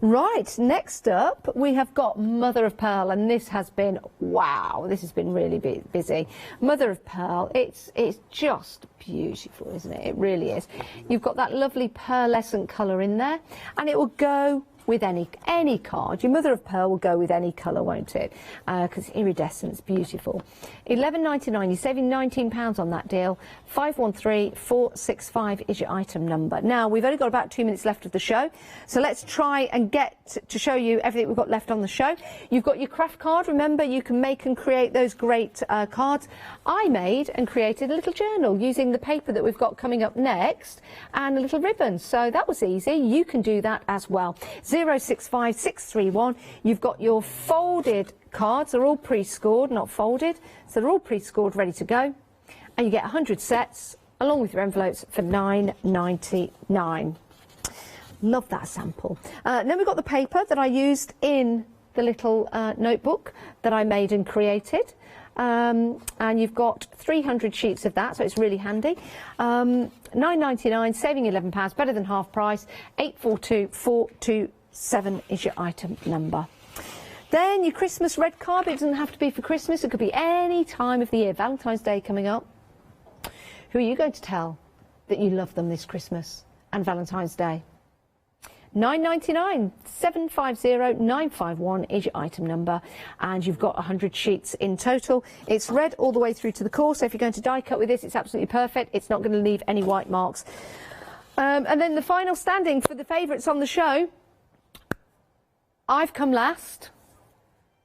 S9: Right, next up we have got Mother of Pearl, and this has been, wow, this has been really busy. Mother of Pearl, it's just beautiful, isn't it? It really is. You've got that lovely pearlescent colour in there, and it will go with any card. Your Mother of Pearl will go with any colour, won't it? Because iridescent, it's beautiful. £11.99, you're saving £19 on that deal. 513465 is your item number. Now, we've only got about 2 minutes left of the show, so let's try and get to show you everything we've got left on the show. You've got your craft card. Remember, you can make and create those great cards. I made and created a little journal using the paper that we've got coming up next and a little ribbon, so that was easy. You can do that as well. 065631. You've got your folded cards. They're all pre-scored, not folded, so they're all pre-scored, ready to go. And you get 100 sets along with your envelopes for £9.99. Love that sample. Then we've got the paper that I used in the little notebook that I made and created. And you've got 300 sheets of that, so it's really handy. £9.99, saving £11, better than half price. 842427 is your item number. Then your Christmas red card. It doesn't have to be for Christmas, it could be any time of the year. Valentine's Day coming up. Who are you going to tell that you love them this Christmas and Valentine's Day? £9.99, 750951 is your item number, and you've got 100 sheets in total. It's red all the way through to the core, so if you're going to die cut with this, it's absolutely perfect. It's not going to leave any white marks. And then the final standing for the favourites on the show. I've come last.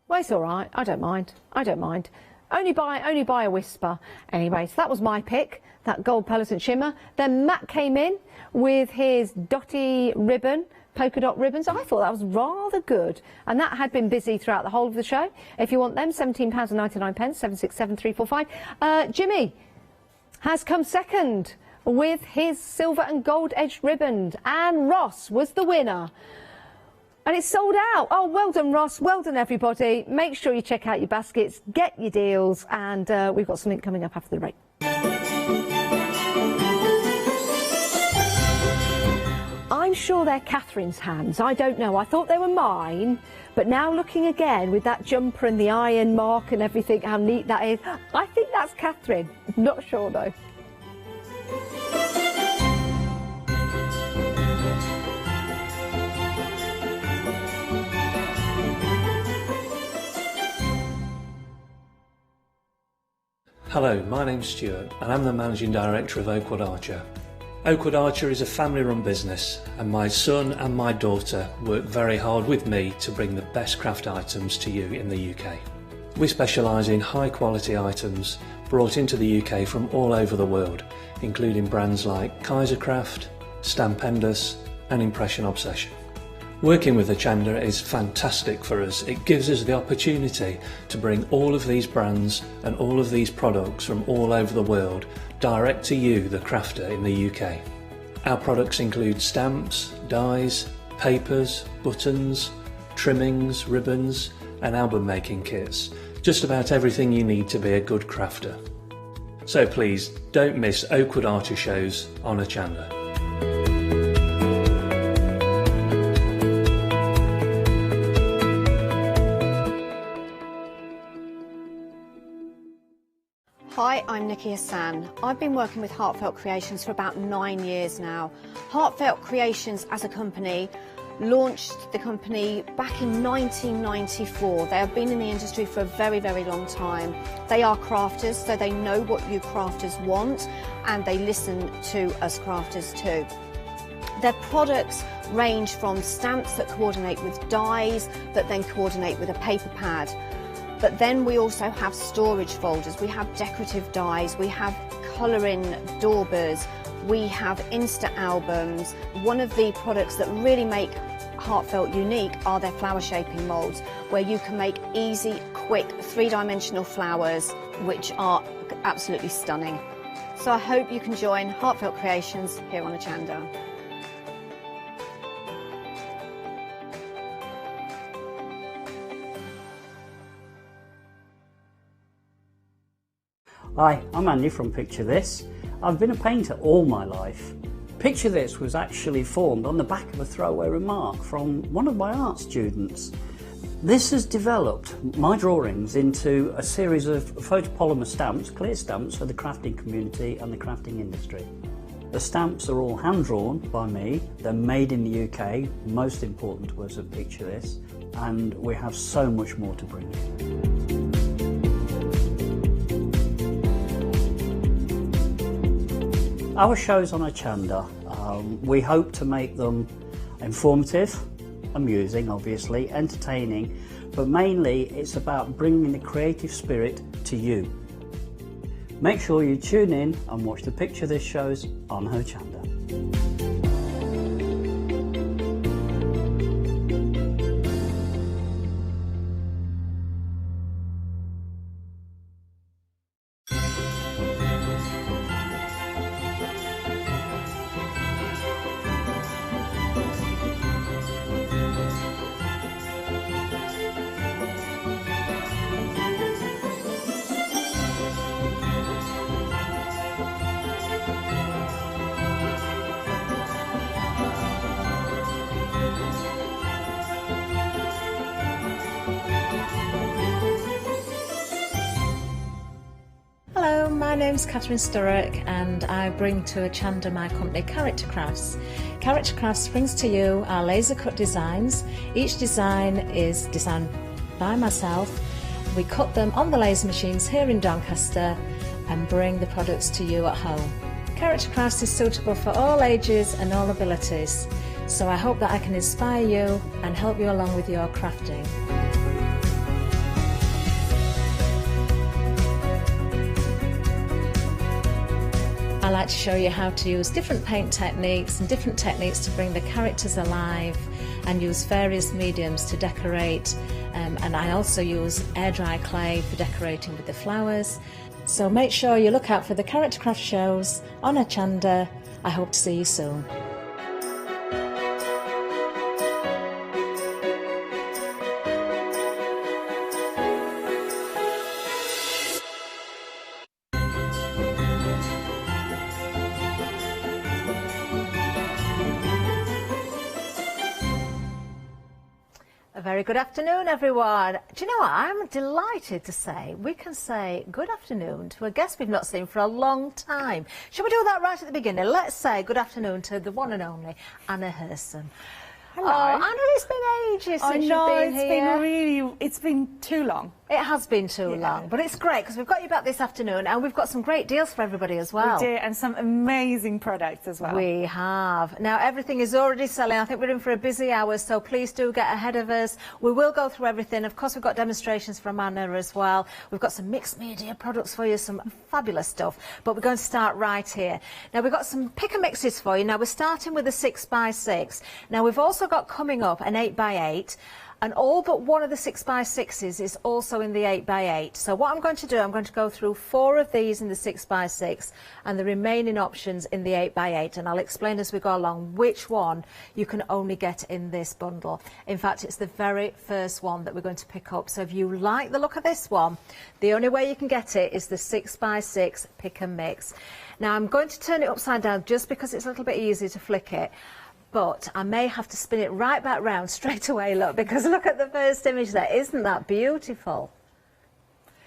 S9: Well, it's all right. I don't mind. I don't mind. Only by a whisper. Anyway, so that was my pick, that gold pearlescent shimmer. Then Matt came in with his dotty ribbon, polka dot ribbons. I thought that was rather good, and that had been busy throughout the whole of the show. If you want them, £17.99, 767345. Jimmy has come second with his silver and gold edged ribbon, and Ross was the winner. And it's sold out. Oh, well done, Ross. Well done, everybody. Make sure you check out your baskets, get your deals, and we've got something coming up after the break. I'm sure they're Catherine's hands. I don't know. I thought they were mine, but now looking again with that jumper and the iron mark and everything, how neat that is, I think that's Catherine. Not sure, though.
S5: Hello, my name's Stuart and I'm the Managing Director of Oakwood Archer. Oakwood Archer is a family-run business, and my son and my daughter work very hard with me to bring the best craft items to you in the UK. We specialise in high-quality items brought into the UK from all over the world, including brands like Kaisercraft, Stampendous and Impression Obsession. Working with Hochanda is fantastic for us. It gives us the opportunity to bring all of these brands and all of these products from all over the world direct to you, the crafter in the UK. Our products include stamps, dies, papers, buttons, trimmings, ribbons and album making kits. Just about everything you need to be a good crafter. So please don't miss Oakwood Archer shows on Hochanda.
S9: Hi, I'm Nikki Hassan. I've been working with Heartfelt Creations for about 9 years now. Heartfelt Creations as a company launched the company back in 1994. They have been in the industry for a very, very long time. They are crafters, so they know what you crafters want, and they listen to us crafters too. Their products range from stamps that coordinate with dies that then coordinate with a paper pad. But then we also have storage folders, we have decorative dies, we have colouring daubers, we have Insta albums. One of the products that really make Heartfelt unique are their flower shaping moulds, where you can make easy, quick, three-dimensional flowers, which are absolutely stunning. So I hope you can join Heartfelt Creations here on Hochanda.
S6: Hi, I'm Andy from Picture This. I've been a painter all my life. Picture This was actually formed on the back of a throwaway remark from one of my art students. This has developed my drawings into a series of photopolymer stamps, clear stamps for the crafting community and the crafting industry. The stamps are all hand-drawn by me, they're made in the UK, most important to us at Picture This, and we have so much more to bring you. Our shows on Hochanda, we hope to make them informative, amusing obviously, entertaining, but mainly it's about bringing the creative spirit to you. Make sure you tune in and watch the Picture This shows on Hochanda.
S20: My name's Catherine Sturrock and I bring to Hochanda my company Character Crafts. Character Crafts brings to you our laser cut designs. Each design is designed by myself. We cut them on the laser machines here in Doncaster and bring the products to you at home. Character Crafts is suitable for all ages and all abilities, so I hope that I can inspire you and help you along with your crafting. I like to show you how to use different paint techniques and different techniques to bring the characters alive and use various mediums to decorate, and I also use air dry clay for decorating with the flowers. So make sure you look out for the Character Craft shows on Hochanda. I hope to see you soon. A very good afternoon, everyone. Do you know what? I'm delighted to say we can say good afternoon to a guest we've not seen for a long time. Shall we do that right at the beginning? Let's say good afternoon to the one and only Anna Herson.
S8: Hello.
S20: Oh, Anna, it's been ages since you've been here.
S8: It's been too long.
S20: It has been too long, but it's great because we've got you back this afternoon and we've got some great deals for everybody as well.
S8: We do, and some amazing products as well.
S20: We have. Now, everything is already selling. I think we're in for a busy hour, so please do get ahead of us. We will go through everything. Of course, we've got demonstrations from Anna as well. We've got some mixed media products for you, some fabulous stuff, but we're going to start right here. Now, we've got some pick and mixes for you. Now, we're starting with a 6x6. Now, we've also got coming up an 8x8. And all but one of the 6x6s is also in the 8x8. So what I'm going to do, I'm going to go through 4 of these in the 6x6 and the remaining options in the 8x8. And I'll explain as we go along which one you can only get in this bundle. In fact, it's the very first one that we're going to pick up. So if you like the look of this one, the only way you can get it is the 6x6 pick and mix. Now I'm going to turn it upside down just because it's a little bit easier to flick it. But I may have to spin it right back round straight away, look, because look at the first image there. Isn't that beautiful?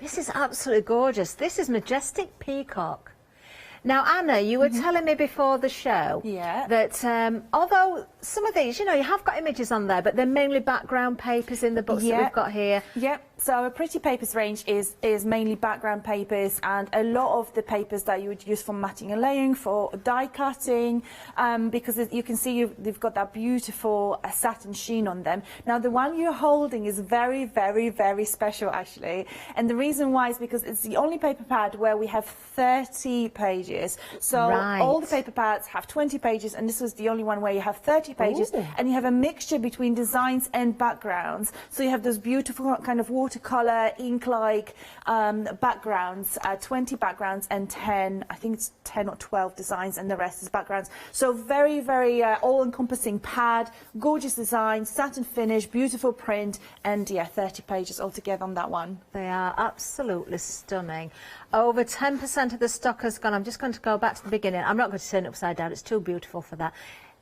S20: This is absolutely gorgeous. This is Majestic Peacock. Now, Anna, you were telling me before the show that although some of these, you know, you have got images on there, but they're mainly background papers in the books that we've got here.
S8: Yep. So our Pretty Papers range is mainly background papers, and a lot of the papers that you would use for matting and layering, for die cutting, because you can see they've got that beautiful satin sheen on them. Now, the one you're holding is very, very, very special, actually. And the reason why is because it's the only paper pad where we have 30 pages. So all the paper pads have 20 pages, and this was the only one where you have 30 pages. Ooh. And you have a mixture between designs and backgrounds. So you have those beautiful kind of watercolor, ink-like backgrounds, 20 backgrounds and 10, I think it's 10 or 12 designs, and the rest is backgrounds. So very, very all-encompassing pad, gorgeous design, satin finish, beautiful print, and yeah, 30 pages altogether on that one.
S20: They are absolutely stunning. Over 10% of the stock has gone. I'm just going to go back to the beginning. I'm not going to turn it upside down. It's too beautiful for that.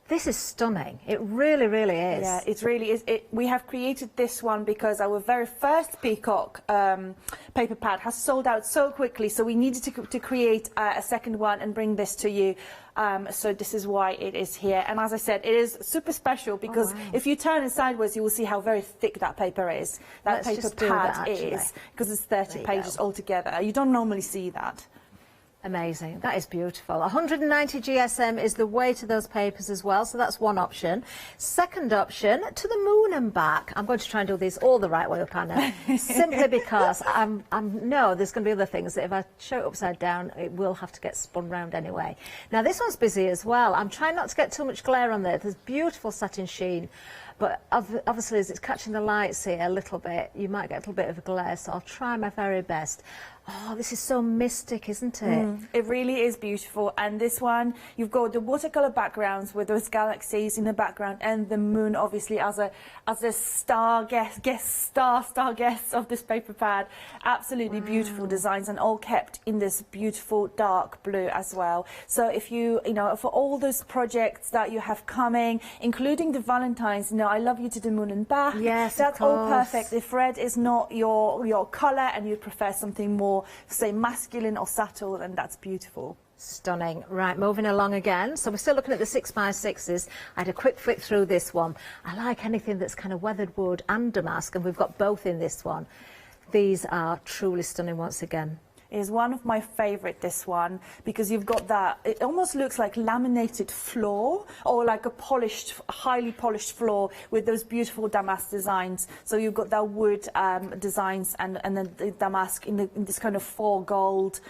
S20: This is stunning. It really, really is.
S8: Yeah, it really is. We have created this one because our very first Peacock paper pad has sold out so quickly, so we needed to create a second one and bring this to you. So this is why it is here. And as I said, it is super special because if you turn it sideways, you will see how very thick that paper is. That paper pad is, because it's 30 pages altogether. You don't normally see that.
S20: Amazing. That is beautiful. 190 GSM is the weight of those papers as well, so that's one option. Second option, to the moon and back. I'm going to try and do these all the right way up, Anna, simply because I know there's going to be other things that if I show it upside down, it will have to get spun round anyway. Now, this one's busy as well. I'm trying not to get too much glare on there. There's beautiful satin sheen. But obviously, as it's catching the lights here a little bit, you might get a little bit of a glare, so I'll try my very best. Oh, this is so mystic, isn't it?
S8: It really is beautiful. And this one, you've got the watercolor backgrounds with those galaxies in the background, and the moon, obviously, as a star guest of this paper pad. Absolutely beautiful designs, and all kept in this beautiful dark blue as well. So if you know, for all those projects that you have coming, including the Valentine's, I love you to the moon and back.
S20: Yes,
S8: that's all perfect. If red is not your color and you prefer something more, say, masculine or subtle, then that's beautiful.
S20: Stunning. Right, moving along again. So we're still looking at the 6x6s. I had a quick flick through this one. I like anything that's kind of weathered wood and damask, and we've got both in this one. These are truly stunning once again.
S8: Is one of my favorite, this one, because you've got that, it almost looks like laminated floor, or like a polished, highly polished floor with those beautiful damask designs. So you've got that wood designs and then the damask in this kind of faux gold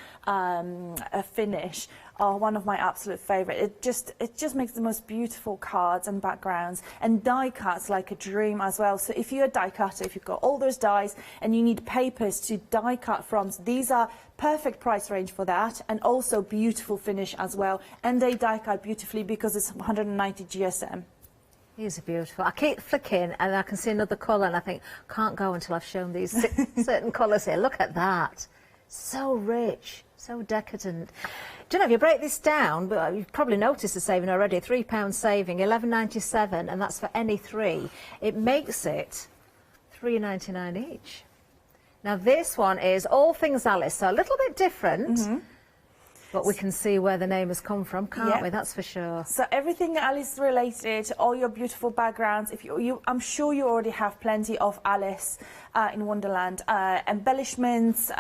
S8: finish. Are one of my absolute favorite. It just makes the most beautiful cards and backgrounds, and die cuts like a dream as well. So if you're a die cutter, if you've got all those dies and you need papers to die cut from, so these are perfect price range for that, and also beautiful finish as well, and they die cut beautifully because it's 190 GSM.
S20: These are beautiful. I keep flicking and I can see another colour, and I think, can't go until I've shown these certain colours here. Look at that. So rich, so decadent. Do you know, if you break this down, but you've probably noticed the saving already, £3 saving, £11.97, and that's for any three. It makes it £3.99 each. Now this one is All Things Alice, so a little bit different. But we can see where the name has come from, can't we? That's for sure.
S8: So everything Alice related, all your beautiful backgrounds. If I'm sure you already have plenty of Alice in Wonderland embellishments,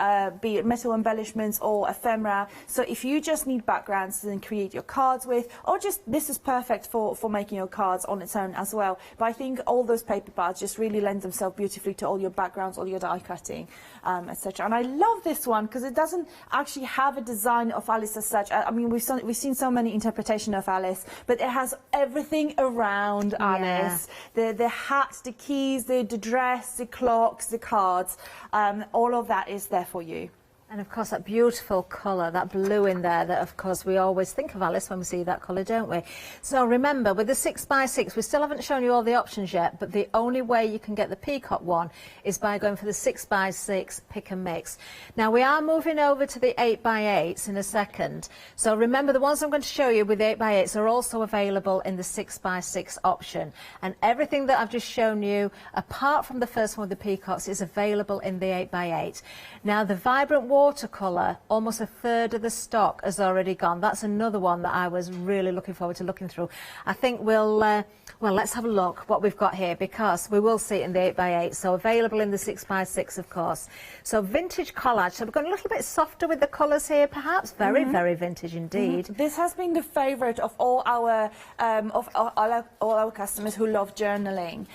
S8: be it metal embellishments or ephemera. So if you just need backgrounds to then create your cards with, or just this is perfect for making your cards on its own as well. But I think all those paper pads just really lend themselves beautifully to all your backgrounds, all your die cutting, etc. And I love this one because it doesn't actually have a design of Alice as such. I mean, we've seen so many interpretations of Alice, but it has everything around Alice. The hat, the keys, the dress, the clocks, the cards, all of that is there for you.
S20: And of course that beautiful colour, that blue in there, that of course we always think of Alice when we see that colour, don't we? So remember, with the 6x6, we still haven't shown you all the options yet, but the only way you can get the peacock one is by going for the 6x6 pick and mix. Now we are moving over to the 8x8s in a second. So remember, the ones I'm going to show you with the 8x8s are also available in the 6x6 option. And everything that I've just shown you, apart from the first one with the peacocks, is available in the 8x8. Now the vibrant watercolour, almost a third of the stock has already gone. That's another one that I was really looking forward to looking through. I think we'll, well, let's have a look what we've got here, because we will see it in the 8x8, so available in the 6x6, of course. So vintage collage, so we're going a little bit softer with the colours here, perhaps. Very, very vintage indeed.
S8: This has been the favourite of all our all our customers who love journaling.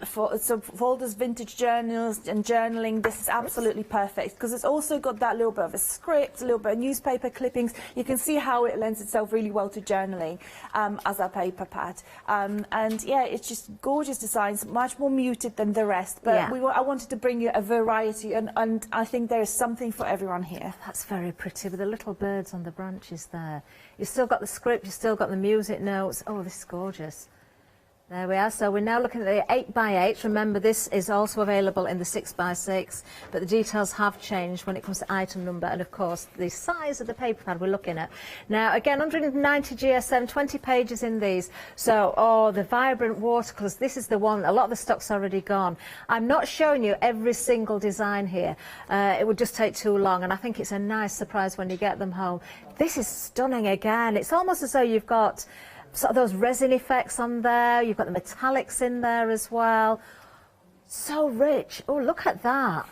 S8: For all those vintage journals and journaling, this is absolutely perfect, because it's also got that little bit of a script, a little bit of newspaper clippings. You can see how it lends itself really well to journaling as a paper pad. And yeah, it's just gorgeous designs, much more muted than the rest. But
S20: Yeah.
S8: I wanted to bring you a variety, and I think there is something for everyone here.
S20: That's very pretty with the little birds on the branches there. You've still got the script, you've still got the music notes. Oh, this is gorgeous. There we are. So we're now looking at the 8x8. Remember, this is also available in the 6x6, but the details have changed when it comes to item number and, of course, the size of the paper pad we're looking at. Now, again, 190 GSM, 20 pages in these. So, oh, the vibrant watercolours. This is the one. A lot of the stock's already gone. I'm not showing you every single design here. It would just take too long, and I think it's a nice surprise when you get them home. This is stunning again. It's almost as though you've got sort of those resin effects on there. You've got the metallics in there as well. So rich. Oh, look at that.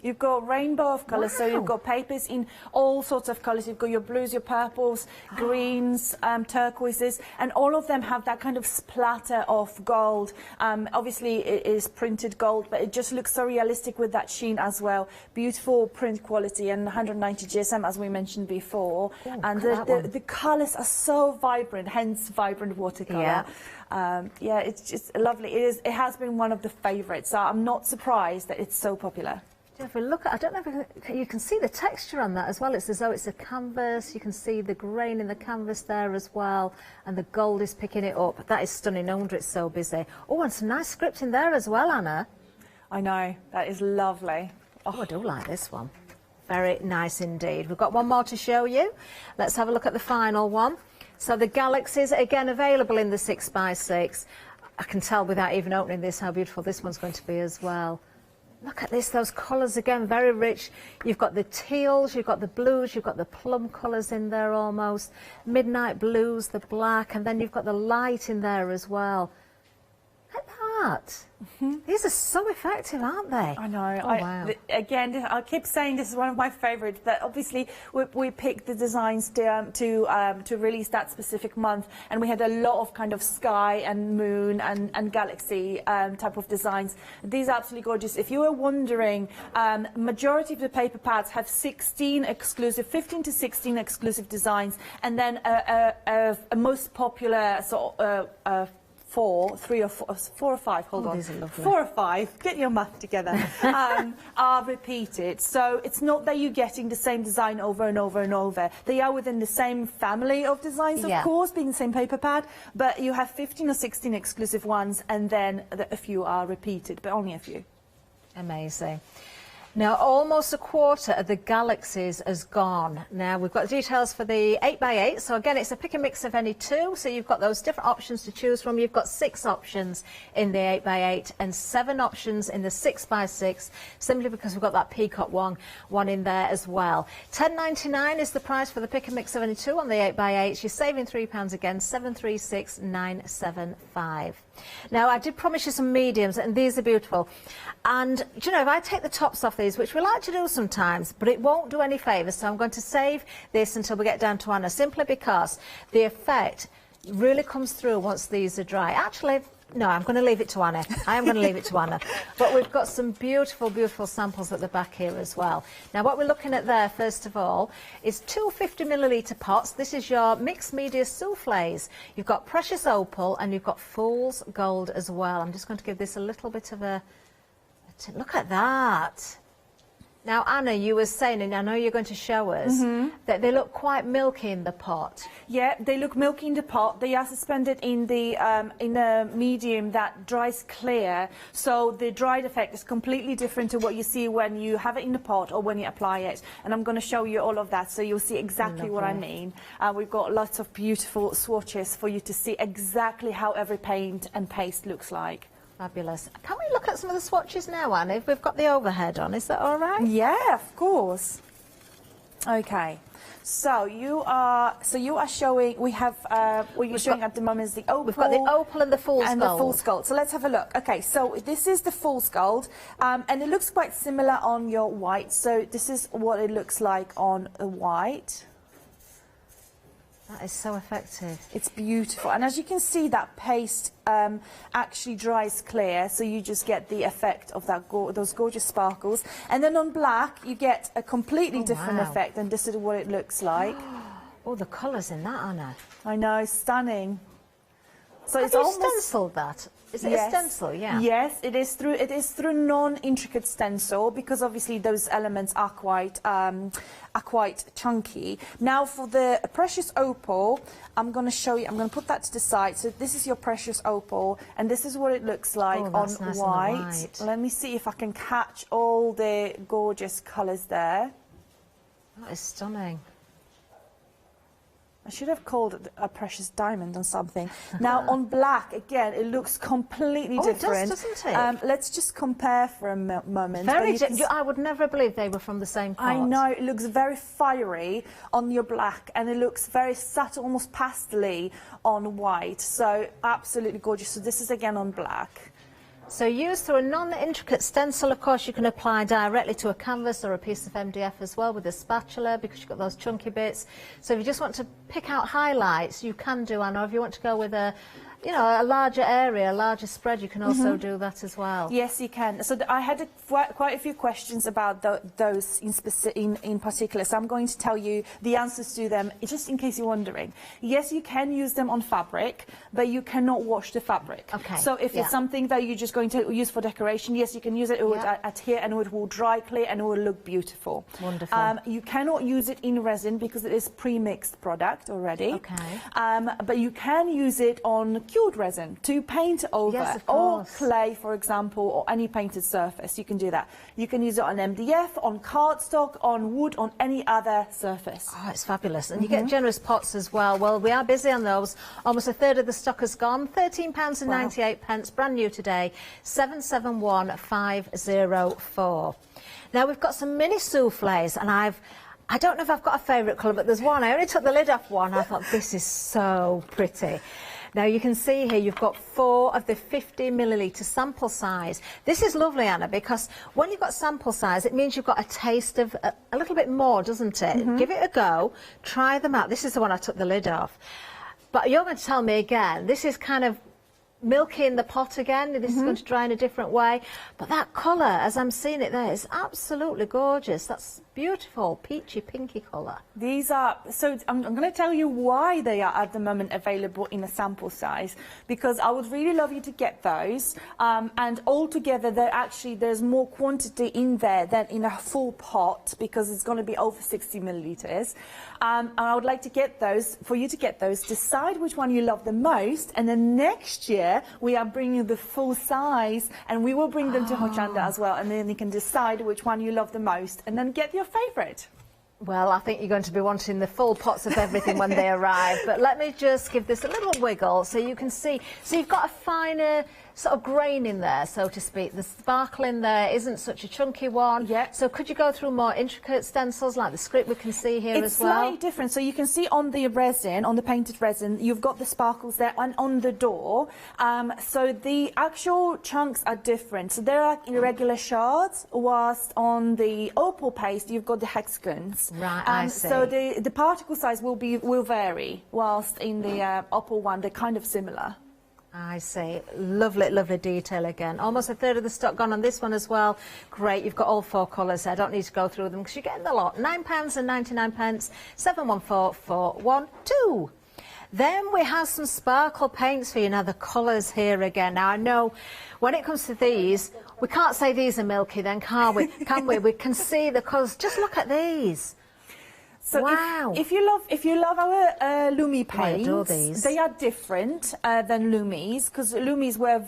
S8: You've got rainbow of colours, so you've got papers in all sorts of colours. You've got your blues, your purples, greens, turquoises, and all of them have that kind of splatter of gold. Obviously, it is printed gold, but it just looks so realistic with that sheen as well. Beautiful print quality, and 190 GSM, as we mentioned before.
S20: Ooh,
S8: and the colours are so vibrant, hence vibrant watercolour. Yeah, it's just lovely. It has been one of the favourites, so I'm not surprised that it's so popular.
S20: If we look at, I don't know if you can see the texture on that as well. It's as though it's a canvas. You can see the grain in the canvas there as well, and the gold is picking it up. That is stunning. No wonder it's so busy. Oh, and some nice script in there as well, Anna.
S8: I know, that is lovely.
S20: Oh, I do like this one. Very nice indeed. We've got one more to show you. Let's have a look at the final one. So the Galaxies, again, available in the 6x6. I can tell without even opening this how beautiful this one's going to be as well. Look at this, those colours again, very rich. You've got the teals, you've got the blues, you've got the plum colours in there almost, midnight blues, the black, and then you've got the light in there as well. Look at that. These are so effective, aren't they?
S8: I know.
S20: Oh, wow.
S8: Again, I keep saying this is one of my favourites, but obviously we picked the designs to release that specific month, and we had a lot of kind of sky and moon and galaxy type of designs. These are absolutely gorgeous. If you were wondering, majority of the paper pads have 15 to 16 exclusive designs, and then a most popular sort of four or five, hold on. 4 or 5, get your math together, are repeated. So it's not that you're getting the same design over and over and over. They are within the same family of designs, of course, being the same paper pad, but you have 15 or 16 exclusive ones, and then a few are repeated, but only a few.
S20: Amazing. Now, almost a quarter of the Galaxies has gone. Now, we've got details for the 8x8. So, again, it's a pick and mix of any two. So, you've got those different options to choose from. You've got 6 options in the 8x8 and 7 options in the 6x6, simply because we've got that peacock one in there as well. £10.99 is the price for the pick and mix of any two on the 8x8. You're saving £3 again, 736,975. Now, I did promise you some mediums, and these are beautiful. And, do you know, if I take the tops off these, which we like to do sometimes, but it won't do any favours, so I'm going to save this until we get down to Anna, simply because the effect really comes through once these are dry. Actually, no, I'm going to leave it to Anna. I am going to leave it to Anna. But we've got some beautiful, beautiful samples at the back here as well. Now, what we're looking at there, first of all, is 2 50ml pots. This is your mixed media soufflés. You've got precious opal and you've got fool's gold as well. I'm just going to give this a little bit of a look at that. Now, Anna, you were saying, and I know you're going to show us, that they look quite milky in the pot.
S8: Yeah, they look milky in the pot. They are suspended in a medium that dries clear, so the dried effect is completely different to what you see when you have it in the pot or when you apply it. And I'm going to show you all of that, so you'll see exactly what I mean. We've got lots of beautiful swatches for you to see exactly how every paint and paste looks like.
S20: Fabulous. Can we look at some of the swatches now, Anne, if we've got the overhead on? Is that all right?
S8: Yeah, of course. Okay. So you are showing. We have what you're showing at the moment is the opal.
S20: We've got the opal and the fool's
S8: and
S20: gold.
S8: the fool's gold. So let's have a look. Okay, so this is the fool's gold, and it looks quite similar on your white. So this is what it looks like on a white.
S20: That is so effective.
S8: It's beautiful, and as you can see, that paste actually dries clear, so you just get the effect of that those gorgeous sparkles. And then on black, you get a completely different effect, and this is what it looks like.
S20: Oh, the colours in that, Anna.
S8: I know, stunning. So
S20: Have
S8: it's
S20: you
S8: almost
S20: stenciled that? Is it a stencil? Yeah.
S8: Yes, it is through non-intricate stencil, because obviously those elements are quite chunky. Now for the precious opal, I'm going to show you. I'm going to put that to the side. So this is your precious opal, and this is what it looks like on
S20: nice
S8: white.
S20: on the white.
S8: Let me see if I can catch all the gorgeous colours there.
S20: That is stunning.
S8: I should have called it a precious diamond or something. Now on black, again, it looks completely different.
S20: It does, doesn't it?
S8: Let's just compare for a moment.
S20: I would never believe they were from the same pot.
S8: I know, it looks very fiery on your black, and it looks very subtle, almost pastel-y on white. So absolutely gorgeous. So this is again on black.
S20: So used through a non-intricate stencil, of course, you can apply directly to a canvas or a piece of MDF as well with a spatula, because you've got those chunky bits. So if you just want to pick out highlights, you can do, Anna. If you want to go with a larger area, a larger spread, you can also do that as well.
S8: Yes, you can. So I had quite a few questions about those in particular, so I'm going to tell you the answers to them, just in case you're wondering. Yes, you can use them on fabric, but you cannot wash the fabric.
S20: Okay.
S8: So if it's something that you're just going to use for decoration, yes, you can use it. It will adhere, and it will dry clear, and it will look beautiful.
S20: Wonderful.
S8: You cannot use it in resin because it is pre-mixed product already.
S20: Okay.
S8: But you can use it on cured resin to paint over,
S20: Yes, of
S8: or
S20: course.
S8: clay, for example, or any painted surface. You can do that. You can use it on MDF, on cardstock, on wood, on any other surface.
S20: Oh, it's fabulous. And you get generous pots as well. Well, we are busy on those. Almost a third of the stock has gone. £13.98, brand new today, 771504. Now, we've got some mini soufflés, and I don't know if I've got a favourite colour, but there's one. I only took the lid off one. I thought, this is so pretty. Now, you can see here you've got 4 of the 50 millilitre sample size. This is lovely, Anna, because when you've got sample size, it means you've got a taste of a little bit more, doesn't it? Give it a go. Try them out. This is the one I took the lid off. But you're going to tell me again, this is kind of milky in the pot again. This is going to dry in a different way. But that colour, as I'm seeing it there, is absolutely gorgeous. That's beautiful, peachy, pinky colour.
S8: These are, so I'm going to tell you why they are at the moment available in a sample size, because I would really love you to get those. And altogether, there's more quantity in there than in a full pot, because it's going to be over 60 millilitres. And I would like to get those, for you to get those, decide which one you love the most, and then next year we are bringing the full size, and we will bring them to Hochanda as well, and then you can decide which one you love the most, and then get your favourite.
S20: Well, I think you're going to be wanting the full pots of everything when they arrive. But let me just give this a little wiggle so you can see. So you've got a finer sort of grain in there, so to speak. The sparkle in there isn't such a chunky one.
S8: Yeah.
S20: So could you go through more intricate stencils like the script we can see here as well?
S8: It's slightly different. So you can see on the resin, on the painted resin, you've got the sparkles there, and on the door. So the actual chunks are different. So there are irregular shards, whilst on the opal paste, you've got the hexagons.
S20: Right, I see.
S8: So the particle size will vary, whilst in the opal one, they're kind of similar.
S20: I see. Lovely, lovely detail again. Almost a third of the stock gone on this one as well. Great, you've got all 4 colours. I don't need to go through them because you're getting the lot. £9.99, 714412. Then we have some sparkle paints for you. Now, the colours here again. Now, I know when it comes to these, We can't say these are milky then, can we? Can we? We can see the colours. Just look at these.
S8: So
S20: wow!
S8: If you love our Lumi paints,
S20: I adore these.
S8: They are different than Lumis, because Lumis were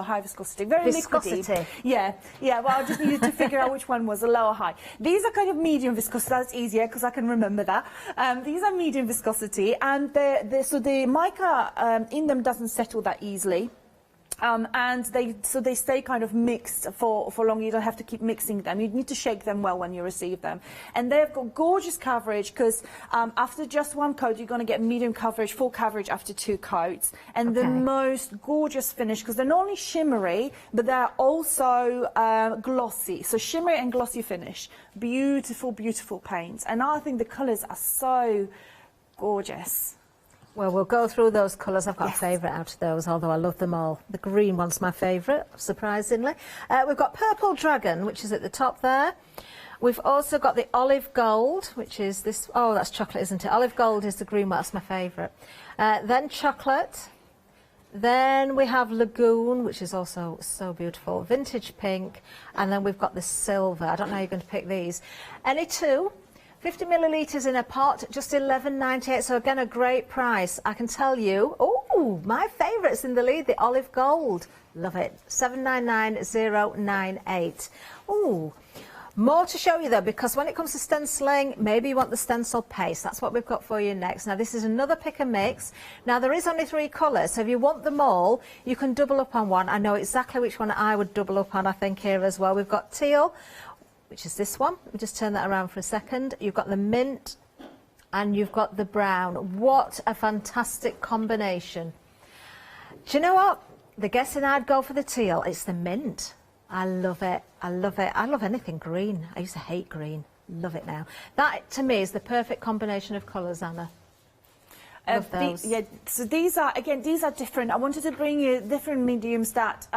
S8: high viscosity, very
S20: viscosity.
S8: liquidy. Yeah. Well, I just needed to figure out which one was a low or high. These are kind of medium viscosity. That's easier because I can remember that. These are medium viscosity, and so the mica in them doesn't settle that easily. And they stay kind of mixed for long. You don't have to keep mixing them. You need to shake them well when you receive them. And they've got gorgeous coverage because after just one coat, you're going to get medium coverage, full coverage after 2 coats. And the most gorgeous finish, because they're not only shimmery, but they're also glossy. So shimmery and glossy finish. Beautiful, beautiful paints. And I think the colours are so gorgeous.
S20: Well, we'll go through those colours. I've got a favourite out of those, although I love them all. The green one's my favourite, surprisingly. We've got Purple Dragon, which is at the top there. We've also got the Olive Gold, which is this... Oh, that's chocolate, isn't it? Olive Gold is the green one. That's my favourite. Then Chocolate. Then we have Lagoon, which is also so beautiful. Vintage Pink. And then we've got the Silver. I don't know how you're going to pick these. Any two. 50 millilitres in a pot, just $11.98, so again a great price. I can tell you, oh, my favourite's in the lead, the Olive Gold. Love it, $799.098. Ooh, more to show you though, because when it comes to stenciling, maybe you want the stencil paste. That's what we've got for you next. Now this is another pick and mix. Now there is only 3 colours, so if you want them all, you can double up on one. I know exactly which one I would double up on, I think, here as well. We've got teal, which is this one. We'll just turn that around for a second. You've got the mint and you've got the brown. What a fantastic combination. Do you know what? The guessing I'd go for the teal. It's the mint. I love it. I love it. I love anything green. I used to hate green. Love it now. That, to me, is the perfect combination of colours, Anna. Love those.
S8: So these are different. I wanted to bring you different mediums that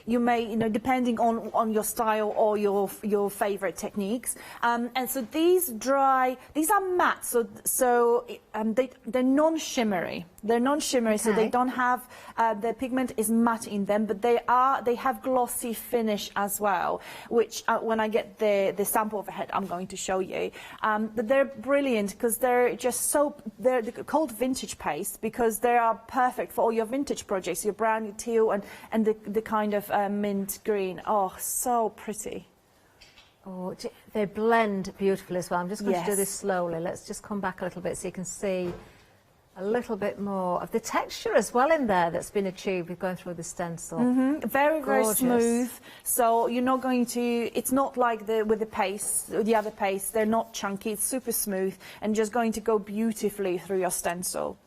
S8: you may, depending on your style or your favorite techniques. And so these are matte. So they're non-shimmery. They're non-shimmery, so they don't have the pigment is matte in them, but they have glossy finish as well. Which when I get the sample overhead, I'm going to show you. But they're brilliant because they're called vintage paste because they are perfect for all your vintage projects, your brown, your teal, and the kind of mint green. Oh, so pretty.
S20: Oh, they blend beautifully as well. I'm just going to do this slowly. Let's just come back a little bit so you can see a little bit more of the texture as well in there that's been achieved with going through the stencil.
S8: Very, very smooth. So you're not going to, it's not like with the paste, the other paste, they're not chunky, it's super smooth and just going to go beautifully through your stencil.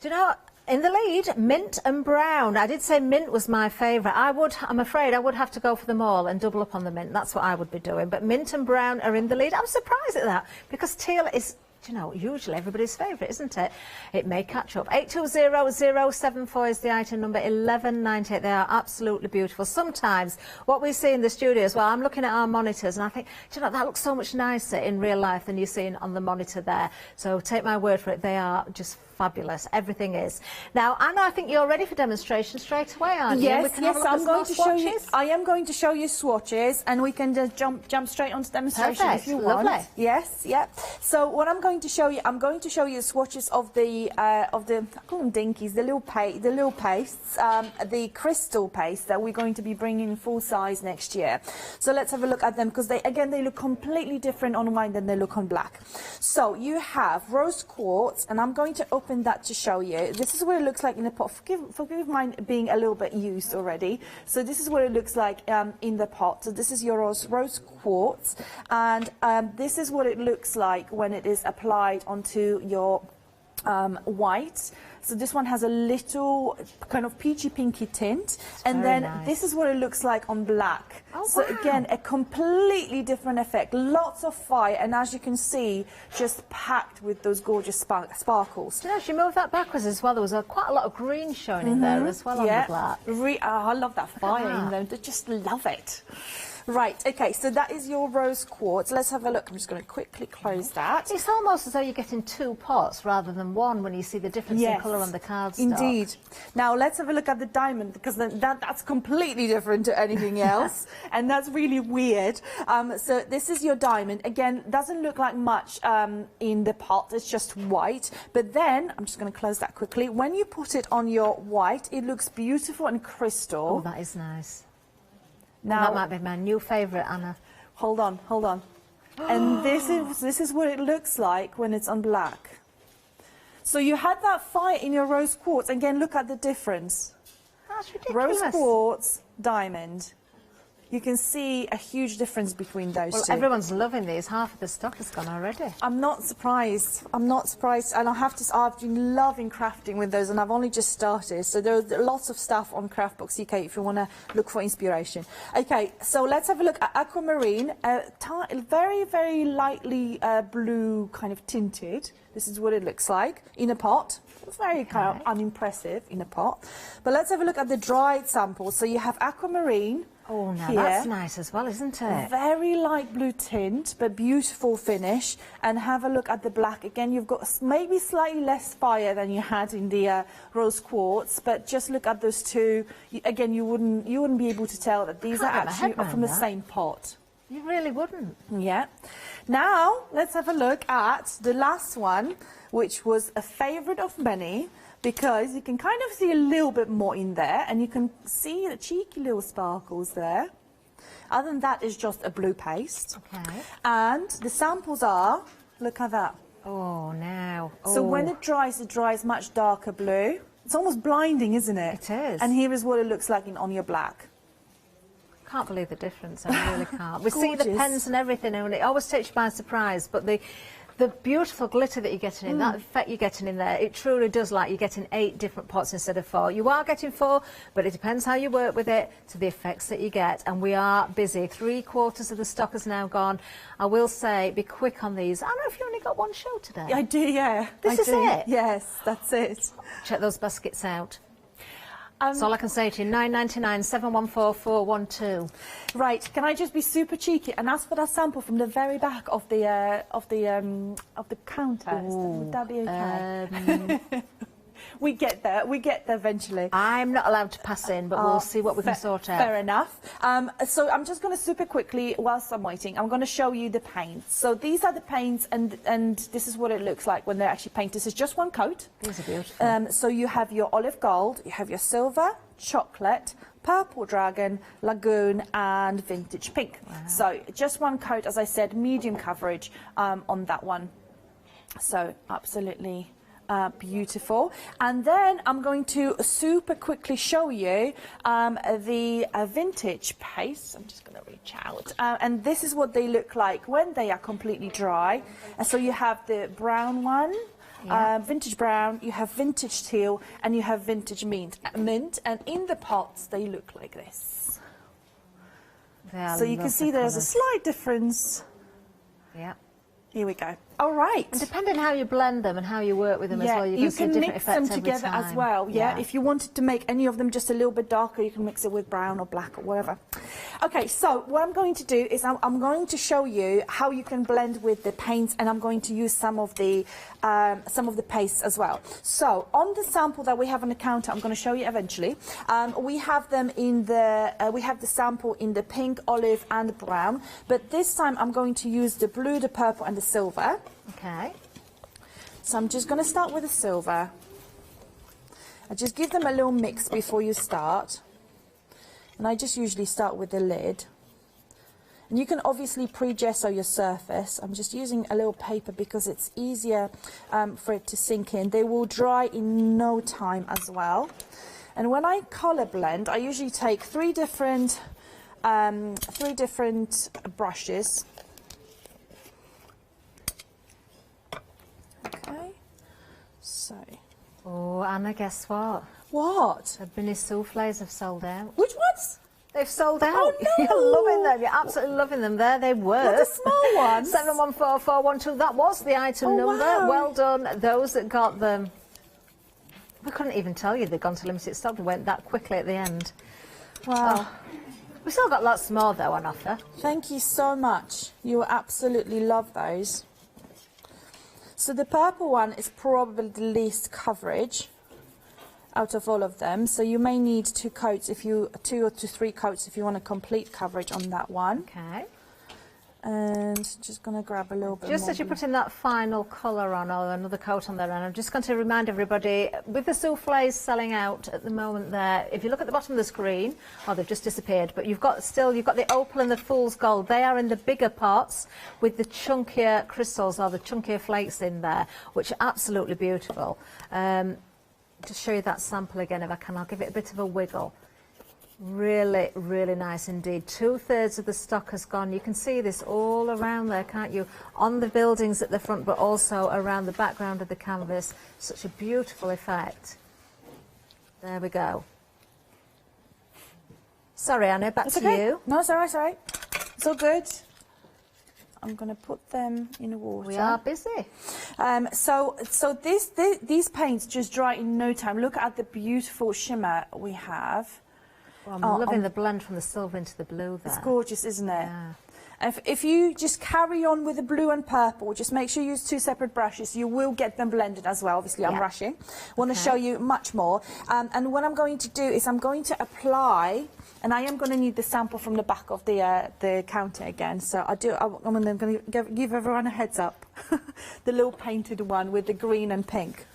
S20: Do you know, in the lead, mint and brown. I did say mint was my favourite. I'm afraid I would have to go for them all and double up on the mint. That's what I would be doing. But mint and brown are in the lead. I'm surprised at that because teal is, usually everybody's favourite, isn't it? It may catch up. 820074 is the item number, 1198. They are absolutely beautiful. Sometimes what we see in the studio as well, I'm looking at our monitors and I think, that looks so much nicer in real life than you're seeing on the monitor there. So take my word for it, they are just fabulous. Everything is. Now, Anna, I think you're ready for demonstration straight away, aren't you?
S8: Yes, I'm going to show you. I am going to show you swatches, and we can just jump straight onto demonstration if you want.
S20: Lovely.
S8: Yes, yeah. So what I'm going to show you, I'm going to show you swatches of the I call them dinkies, the little pastes, the crystal paste that we're going to be bringing in full size next year. So let's have a look at them because they look completely different on white than they look on black. So you have rose quartz, and I'm going to open that to show you. This is what it looks like in the pot. Forgive mine being a little bit used already. So this is what it looks like in the pot. So this is your rose quartz, and this is what it looks like when it is applied onto your white. So this one has a little kind of peachy pinky tint, and then this is what it looks like on black. So again, a completely different effect, lots of fire, and as you can see, just packed with those gorgeous sparkles.
S20: You know, if you move that backwards as well, there was quite a lot of green showing in there as well on the black.
S8: I love that fire in them. I just love it. Right, okay, so that is your rose quartz. Let's have a look. I'm just going to quickly close that.
S20: It's almost as though you're getting two pots rather than one when you see the difference in colour on the cardstock.
S8: Indeed. Now let's have a look at the diamond, because that's completely different to anything else, and that's really weird. So this is your diamond. Again, doesn't look like much in the pot. It's just white. But then, I'm just going to close that quickly. When you put it on your white, it looks beautiful and crystal.
S20: Oh, that is nice.
S8: Now,
S20: that might be my new favourite, Anna.
S8: Hold on, hold on. And this is what it looks like when it's on black. So you had that fire in your rose quartz. Again, look at the difference.
S20: That's ridiculous.
S8: Rose quartz, diamond. You can see a huge difference between those two.
S20: Well, everyone's loving these. Half of the stock has gone already.
S8: I'm not surprised. I'm not surprised. And I have to say, I've been loving crafting with those, and I've only just started. So there's lots of stuff on Craftbox UK if you want to look for inspiration. Okay, so let's have a look at aquamarine. Very, very lightly blue kind of tinted. This is what it looks like in a pot. Very kind of unimpressive in a pot. But let's have a look at the dried sample. So you have aquamarine.
S20: Oh, now that's nice as well, isn't it?
S8: Very light blue tint, but beautiful finish. And have a look at the black. Again, you've got maybe slightly less fire than you had in the rose quartz, but just look at those two. Again, you wouldn't be able to tell that these are actually from the same pot.
S20: You really wouldn't.
S8: Yeah. Now, let's have a look at the last one, which was a favourite of many, because you can kind of see a little bit more in there, and you can see the cheeky little sparkles there. Other than that, it's just a blue paste.
S20: Okay.
S8: And the samples are, look at that.
S20: Oh, now.
S8: So when it dries much darker blue. It's almost blinding, isn't it?
S20: It is.
S8: And here is what it looks like on your black.
S20: Can't believe the difference. I really can't. We see the pens and everything, and it always takes you by surprise, but the beautiful glitter that you're getting in, that effect you're getting in there, it truly does like you're getting 8 different pots instead of 4. You are getting 4, but it depends how you work with it to the effects that you get. And we are busy. 3/4 of the stock is now gone. I will say, be quick on these. I don't know if you only got one show today.
S8: I do, yeah.
S20: This is it?
S8: Yes, that's it.
S20: Check those baskets out. That's all I can say to you. £9.99, 714 412.
S8: Right. Can I just be super cheeky and ask for that sample from the very back of the counter? Would that be okay? We get there. We get there eventually.
S20: I'm not allowed to pass in, but we'll see what we can sort out.
S8: Fair enough. So I'm just going to super quickly, whilst I'm waiting, I'm going to show you the paints. So these are the paints, and this is what it looks like when they're actually painted. This is just one coat.
S20: These are beautiful.
S8: So you have your olive gold, you have your silver, chocolate, purple dragon, lagoon, and vintage pink. Wow. So just one coat, as I said, medium coverage on that one. So absolutely beautiful. And then I'm going to super quickly show you the vintage paste. I'm just going to reach out. And this is what they look like when they are completely dry. And so you have the brown one. Vintage brown, you have vintage teal, and you have vintage mint. And in the pots, they look like this. So you can see there's a slight difference.
S20: Yeah.
S8: Here we go. All right.
S20: And depending how you blend them and how you work with them as well, you can see different effects every time.
S8: You can mix them together as well, yeah. If you wanted to make any of them just a little bit darker, you can mix it with brown or black or whatever. Okay, so what I'm going to do is I'm going to show you how you can blend with the paints, and I'm going to use some of the pastes as well. So on the sample that we have on the counter, I'm going to show you eventually. We have them in the we have the sample in the pink, olive, and brown. But this time I'm going to use the blue, the purple, and the silver.
S20: Okay.
S8: So I'm just going to start with the silver. I just give them a little mix before you start. And I just usually start with the lid. And you can obviously pre-gesso your surface. I'm just using a little paper because it's easier for it to sink in. They will dry in no time as well. And when I colour blend, I usually take three different brushes. Okay, so.
S20: Oh, Anna, guess what?
S8: What?
S20: The mini soufflés have sold out.
S8: Which ones?
S20: They've sold out.
S8: Oh, no.
S20: You're loving them. You're absolutely loving them. There they were.
S8: The small ones.
S20: 714412. That was the item number.
S8: Wow.
S20: Well done. Those that got them. We couldn't even tell you they'd gone to limited stock. They went that quickly at the end.
S8: Wow.
S20: Oh. We've still got lots more though on offer.
S8: Thank you so much. You will absolutely love those. So the purple one is probably the least coverage out of all of them. So you may need 2 coats if you 2 or 3 coats if you want a complete coverage on that one.
S20: Okay.
S8: And just going to grab a little bit
S20: Just
S8: more.
S20: as you're putting that final colour on or another coat on there, and I'm just going to remind everybody, with the soufflés selling out at the moment there, if you look at the bottom of the screen, oh, they've just disappeared, but you've got the opal and the fool's gold. They are in the bigger pots with the chunkier crystals or the chunkier flakes in there, which are absolutely beautiful. Just show you that sample again if I can. I'll give it a bit of a wiggle. Really, really nice indeed. 2/3 of the stock has gone. You can see this all around there, can't you? On the buildings at the front, but also around the background of the canvas. Such a beautiful effect. There we go. Sorry, Anna, back to you.
S8: No, it's all right, it's all right. It's all good. I'm going to put them in the water.
S20: We are busy.
S8: So these paints just dry in no time. Look at the beautiful shimmer we have.
S20: Well, I'm loving the blend from the silver into the blue there.
S8: It's gorgeous, isn't it? Yeah. If you just carry on with the blue and purple, just make sure you use 2 separate brushes. You will get them blended as well. Obviously, I'm rushing. I want to show you much more. And what I'm going to do is I'm going to apply, and I am going to need the sample from the back of the counter again. So I'm going to give everyone a heads up. The little painted one with the green and pink.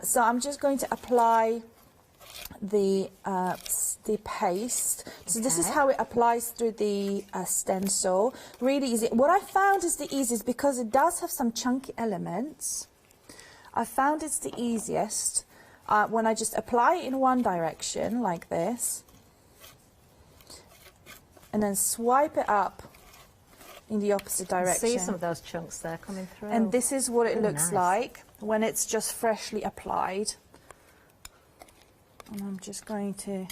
S8: So I'm just going to apply the paste. So this is how it applies through the stencil. Really easy. What I found is the easiest, because it does have some chunky elements. I found it's the easiest when I just apply it in one direction like this, and then swipe it up in the opposite direction.
S20: See some of those chunks there coming through.
S8: And this is what it looks
S20: nice.
S8: like when it's just freshly applied. And I'm just going to...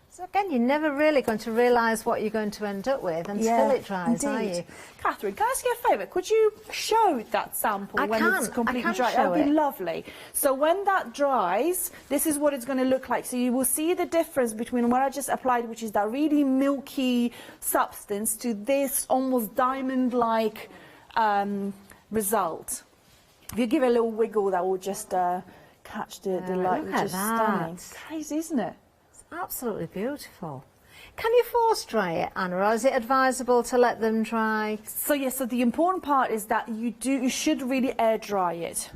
S20: So again, you're never really going to realise what you're going to end up with until it dries, are you?
S8: Catherine, can I ask you a favour? Could you show that sample when it's completely dry? That would be lovely. So when that dries, this is what it's going to look like. So you will see the difference between what I just applied, which is that really milky substance, to this almost diamond-like result. If you give it a little wiggle, that will just catch the light, which is stunning. Crazy, isn't it?
S20: Absolutely beautiful. Can you force dry it, Anna, or is it advisable to let them dry?
S8: So yes, so the important part is that you should really air dry it.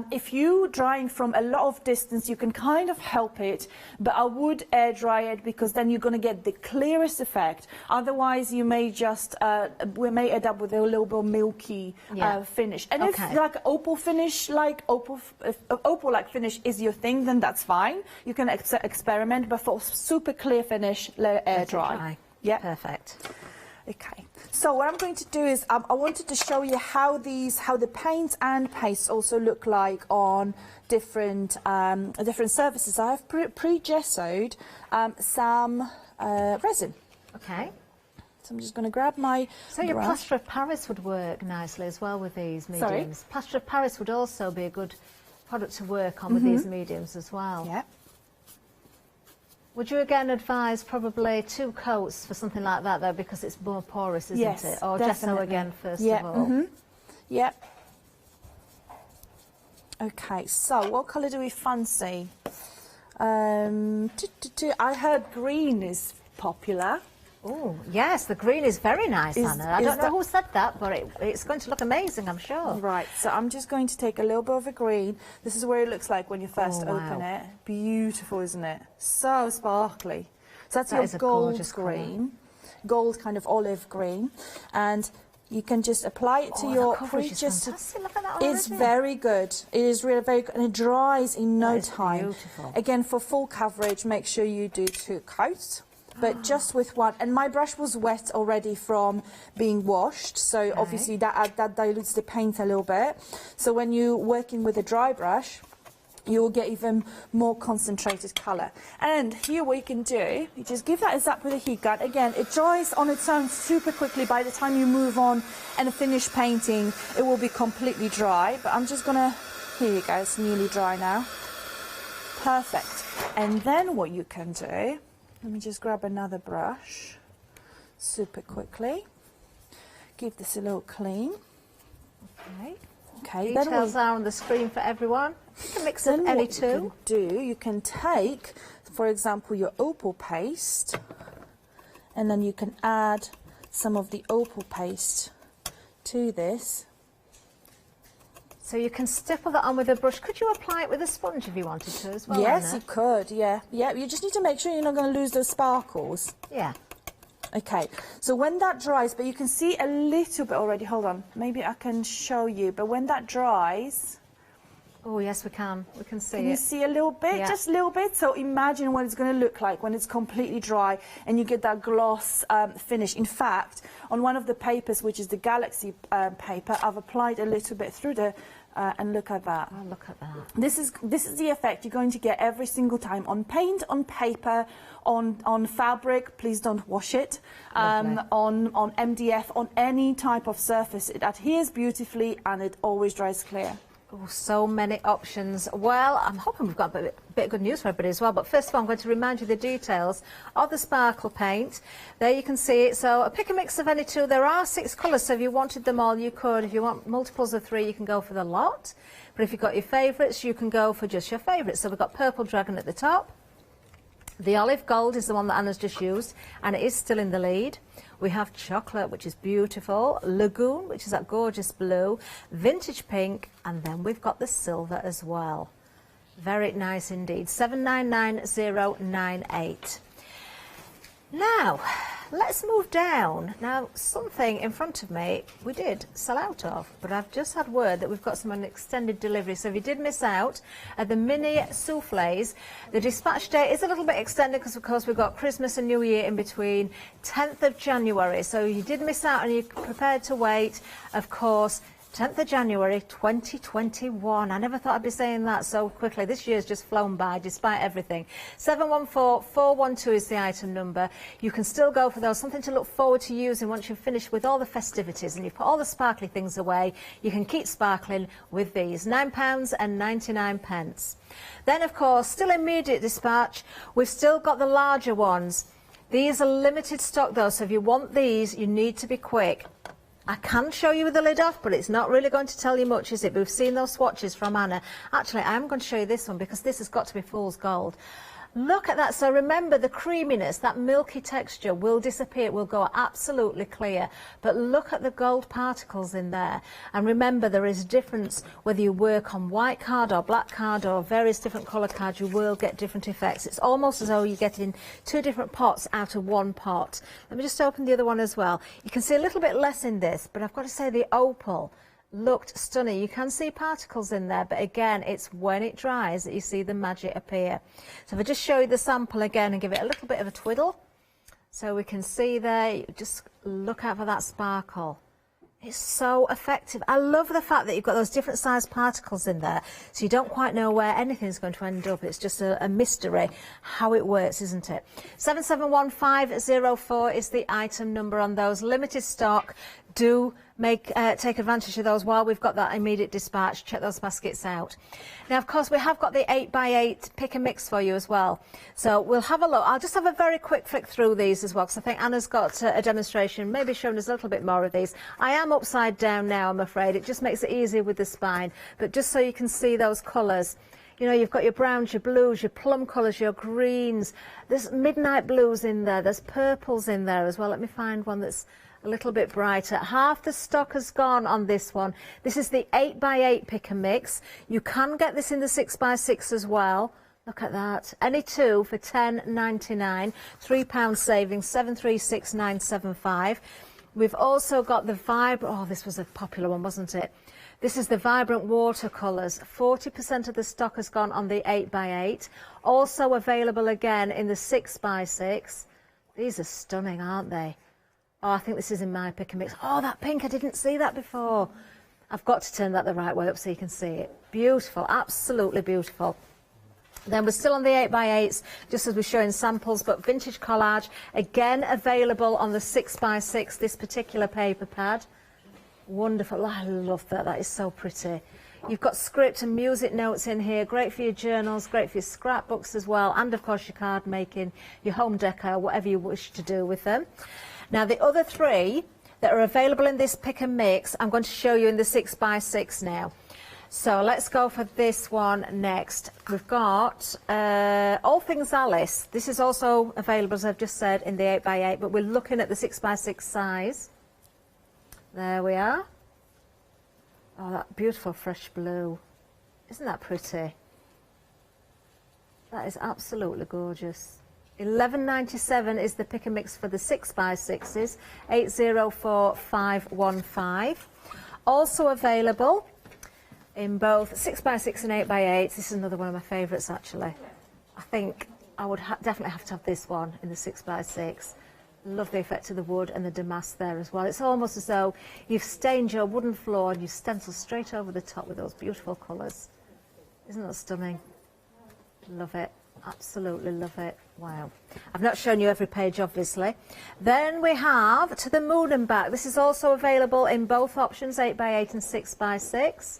S8: If you're drying from a lot of distance, you can kind of help it, but I would air dry it, because then you're going to get the clearest effect. Otherwise, you may just we may end up with a little bit milky finish. And if like opal finish, like opal-like finish is your thing, then that's fine. You can experiment, but for super clear finish, let air dry. Yeah,
S20: perfect.
S8: Okay, so what I'm going to do is I wanted to show you how the paints and pastes also look like on different surfaces. I have pre-gessoed some resin.
S20: Okay.
S8: So I'm just going to grab my
S20: your
S8: brush.
S20: plaster of Paris would work nicely as well with these mediums.
S8: Sorry?
S20: Plaster of Paris would also be a good product to work on with these mediums as well.
S8: Yeah.
S20: Would you again advise probably 2 coats for something like that, though, because it's more porous, isn't it? Or gesso again, first of all?
S8: Yep. Okay, so what colour do we fancy? I heard green is popular.
S20: Oh, yes, the green is very nice, Anna. I don't know who said that, but it's going to look amazing, I'm sure.
S8: Right, so I'm just going to take a little bit of a green. This is what it looks like when you first open it. Beautiful, isn't it? So sparkly. So that's your gold green. Gold kind of olive green. And you can just apply it to your It's very good. It is really very good, and it dries in no time.
S20: Beautiful.
S8: Again, for full coverage, make sure you do 2 coats. But just with one, and my brush was wet already from being washed, so obviously that dilutes the paint a little bit. So when you're working with a dry brush, you will get even more concentrated colour. And here what you can do, you just give that a zap with a heat gun. Again, it dries on its own super quickly. By the time you move on and finish painting, it will be completely dry. But I'm just gonna, here you go, it's nearly dry now. Perfect. And then what you can do Let me just grab another brush super quickly. Give this a little clean.
S20: Okay.
S8: Okay.
S20: Details are on the screen for everyone. A mix of any two.
S8: You can take, for example, your opal paste, and then you can add some of the opal paste to this.
S20: So you can stipple that on with a brush. Could you apply it with a sponge if you wanted to as well?
S8: Yes,
S20: Anna?
S8: you could, yeah. Yeah, you just need to make sure you're not going to lose those sparkles.
S20: Yeah.
S8: Okay, so when that dries, but you can see a little bit already, hold on, maybe I can show you, but when that dries...
S20: Oh, yes, we can see it.
S8: Can you see a little bit?
S20: Yeah.
S8: Just a little bit? So imagine what it's going to look like when it's completely dry and you get that gloss finish. In fact, on one of the papers, which is the Galaxy paper, I've applied a little bit through the... and look at that.
S20: Oh, look at that.
S8: This is the effect you're going to get every single time on paint, on paper, on fabric. Please don't wash it. On MDF, on any type of surface. It adheres beautifully and it always dries clear.
S20: Oh, so many options. Well, I'm hoping we've got a bit of good news for everybody as well. But first of all, I'm going to remind you the details of the sparkle paint. There you can see it. So pick a mix of any two. There are 6 colours, so if you wanted them all, you could. If you want multiples of 3, you can go for the lot. But if you've got your favourites, you can go for just your favourites. So we've got Purple Dragon at the top. The olive gold is the one that Anna's just used, and it is still in the lead. We have chocolate, which is beautiful, lagoon, which is that gorgeous blue, vintage pink, and then we've got the silver as well. Very nice indeed. 799098. Now, let's move down. Now, something in front of me we did sell out of, but I've just had word that we've got some on extended delivery. So if you did miss out at the mini soufflés, the dispatch date is a little bit extended because, of course, we've got Christmas and New Year in between, 10th of January. So you did miss out and you're prepared to wait, of course, 10th of January 2021. I never thought I'd be saying that so quickly. This year's just flown by despite everything. 714412 is the item number. You can still go for those. Something to look forward to using once you've finished with all the festivities and you've put all the sparkly things away. You can keep sparkling with these. £9.99. Then, of course, still immediate dispatch. We've still got the larger ones. These are limited stock though, so if you want these, you need to be quick. I can show you with the lid off, but it's not really going to tell you much, is it? We've seen those swatches from Anna. Actually, I am going to show you this one because this has got to be fool's gold. Look at that. So remember, the creaminess, that milky texture will disappear. It will go absolutely clear. But look at the gold particles in there. And remember, there is a difference whether you work on white card or black card or various different colour cards. You will get different effects. It's almost as though you're getting 2 different pots out of one pot. Let me just open the other one as well. You can see a little bit less in this, but I've got to say the opal looked stunning. You can see particles in there, but again, it's when it dries that you see the magic appear. So if I just show you the sample again and give it a little bit of a twiddle, so we can see there, just look out for that sparkle. It's so effective. I love the fact that you've got those different sized particles in there, so you don't quite know where anything's going to end up. It's just a mystery how it works, isn't it? 771504 is the item number on those. Limited stock. Do take advantage of those while we've got that immediate dispatch. Check those baskets out. Now, of course, we have got the 8x8 pick and mix for you as well. So we'll have a look. I'll just have a very quick flick through these as well, because I think Anna's got a demonstration, maybe showing us a little bit more of these. I am upside down now, I'm afraid. It just makes it easier with the spine. But just so you can see those colours. You know, you've got your browns, your blues, your plum colours, your greens. There's midnight blues in there. There's purples in there as well. Let me find one that's a little bit brighter. Half the stock has gone on this one. This is the 8x8 pick and mix. You can get this in the 6x6 as well. Look at that. Any two for £10.99. £3 savings, 736975. We've also got the Vibrant. Oh, this was a popular one, wasn't it? This is the Vibrant watercolours. 40% of the stock has gone on the 8x8. Also available again in the 6x6. These are stunning, aren't they? Oh, I think this is in my pick and mix. Oh, that pink, I didn't see that before. I've got to turn that the right way up so you can see it. Beautiful, absolutely beautiful. Then we're still on the 8x8s, just as we're showing samples, but vintage collage, again available on the 6x6, this particular paper pad. Wonderful. Oh, I love that. That is so pretty. You've got script and music notes in here, great for your journals, great for your scrapbooks as well, and of course your card making, your home decor, whatever you wish to do with them. Now the other three that are available in this pick and mix, I'm going to show you in the 6x6 now. So let's go for this one next. We've got All Things Alice. This is also available, as I've just said, in the 8x8, but we're looking at the 6x6 size. There we are. Oh, that beautiful fresh blue. Isn't that pretty? That is absolutely gorgeous. £11.97 is the pick and mix for the 6x6s, 804515. Also available in both 6x6 and 8x8. This is another one of my favourites, actually. I think I would definitely have to have this one in the 6x6. Love the effect of the wood and the damask there as well. It's almost as though you've stained your wooden floor and you've stenciled straight over the top with those beautiful colours. Isn't that stunning? Love it. Absolutely love it. Wow. I've not shown you every page, obviously. Then we have To the Moon and Back. This is also available in both options, 8x8 and 6x6.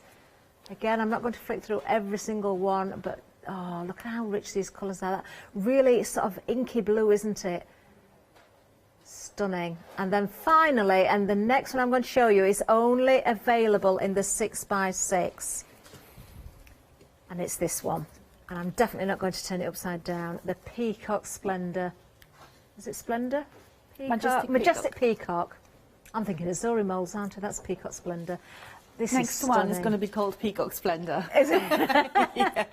S20: Again, I'm not going to flick through every single one, but oh, look at how rich these colours are. That really sort of inky blue, isn't it? Stunning. And then finally, and the next one I'm going to show you is only available in the 6x6. And it's this one. And I'm definitely not going to turn it upside down. The Peacock Splendour. Is it Splendour? Peacock? Majestic Peacock. I'm thinking of Zori Moles, aren't I? That's Peacock Splendour. This
S8: Next one is going to be called Peacock Splendour.
S20: Is it? Yeah.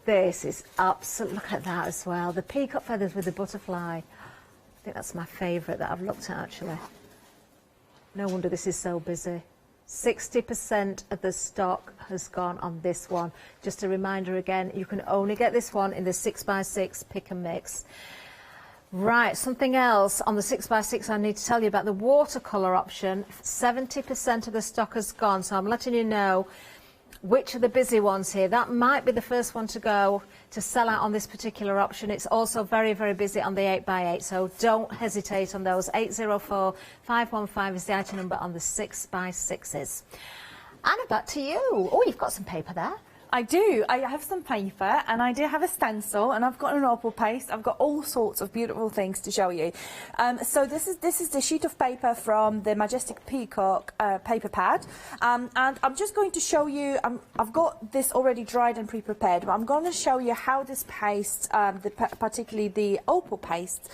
S20: This is absolute. Look at that as well. The peacock feathers with the butterfly. I think that's my favourite that I've looked at, actually. No wonder this is so busy. 60% of the stock has gone on this one. Just a reminder again, you can only get this one in the 6x6 pick and mix. Right, something else on the 6x6 I need to tell you about, the watercolour option. 70% of the stock has gone, so I'm letting you know which are the busy ones here. That might be the first one to go to sell out on this particular option. It's also very, very busy on the 8x8, so don't hesitate on those. 804515 is the item number on the 6x6s. Anna, back to you. Oh, you've got some paper there.
S8: I do. I have some paper and I do have a stencil and I've got an opal paste. I've got all sorts of beautiful things to show you. So this is the sheet of paper from the Majestic Peacock paper pad, and I'm just going to show you. I've got this already dried and pre-prepared, but I'm going to show you how this paste, particularly the opal paste,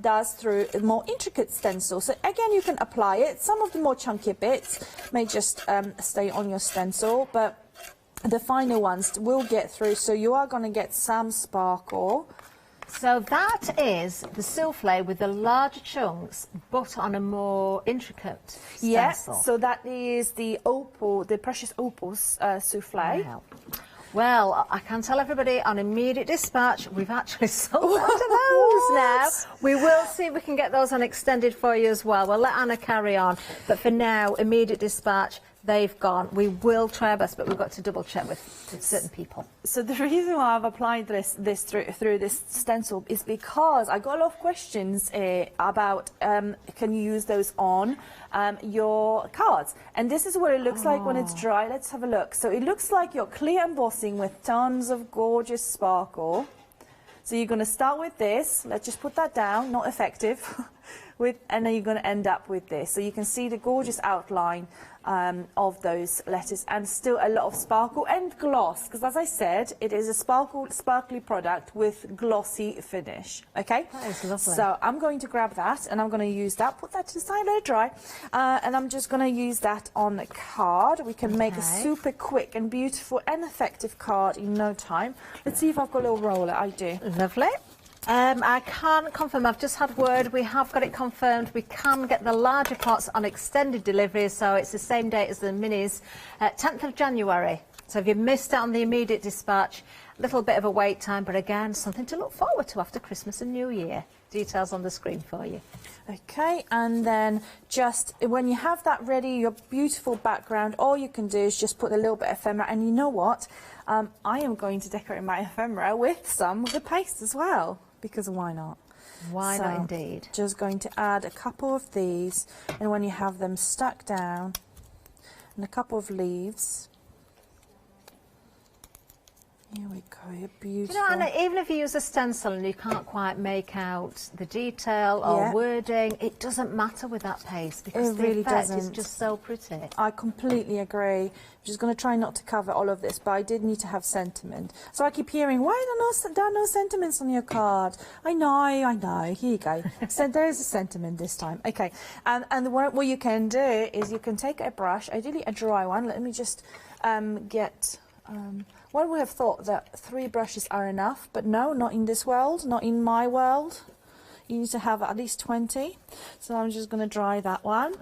S8: does through a more intricate stencil. So again, you can apply it. Some of the more chunkier bits may just stay on your stencil, but the finer ones will get through, so you are going to get some sparkle.
S20: So that is the souffle with the larger chunks, but on a more intricate stencil.
S8: Yes, so that is the opal, the precious opals souffle.
S20: Wow. Well, I can tell everybody on immediate dispatch, we've actually sold out of those now. We will see if we can get those on extended for you as well. We'll let Anna carry on. But for now, immediate dispatch, they've gone. We will try our best, but we've got to double check with certain people.
S8: So the reason why I've applied this through this stencil is because I got a lot of questions about can you use those on your cards, and this is what it looks like when it's dry. Let's have a look. So it looks like your clear embossing with tons of gorgeous sparkle. So you're going to start with this. Let's just put that down, not effective. And then you're going to end up with this. So you can see the gorgeous outline of those letters, and still a lot of sparkle and gloss, because as I said, it is a sparkly product with glossy finish. Okay,
S20: that is lovely.
S8: So I'm going to grab that and I'm going to use that, put that to the side, let it dry, and I'm just going to use that on the card. We can make a super quick and beautiful and effective card in no time. Let's see if I've got a little roller. I do.
S20: Lovely. I can confirm, I've just had word, we have got it confirmed, we can get the larger pots on extended delivery, so it's the same date as the minis, 10th of January. So if you missed out on the immediate dispatch, a little bit of a wait time, but again, something to look forward to after Christmas and New Year. Details on the screen for you.
S8: Okay, and then just when you have that ready, your beautiful background, all you can do is just put a little bit of ephemera, and you know what? I am going to decorate my ephemera with some of the paste as well. Because why not?
S20: Why not indeed?
S8: Just going to add a couple of these, and when you have them stuck down, and a couple of leaves, Here we go, beautiful.
S20: You know, Anna, even if you use a stencil and you can't quite make out the detail or wording, it doesn't matter with that paste because the
S8: really
S20: effect is
S8: doesn't.
S20: just so pretty.
S8: I completely agree. I'm just going to try not to cover all of this, but I did need to have sentiment. So I keep hearing, why there are no sentiments on your card? I know. Here you go. So there is a sentiment this time. Okay, and what you can do is you can take a brush, ideally a dry one. Let me just get... one would have thought that 3 brushes are enough, but no, not in this world, not in my world. You need to have at least 20. So I'm just going to dry that one.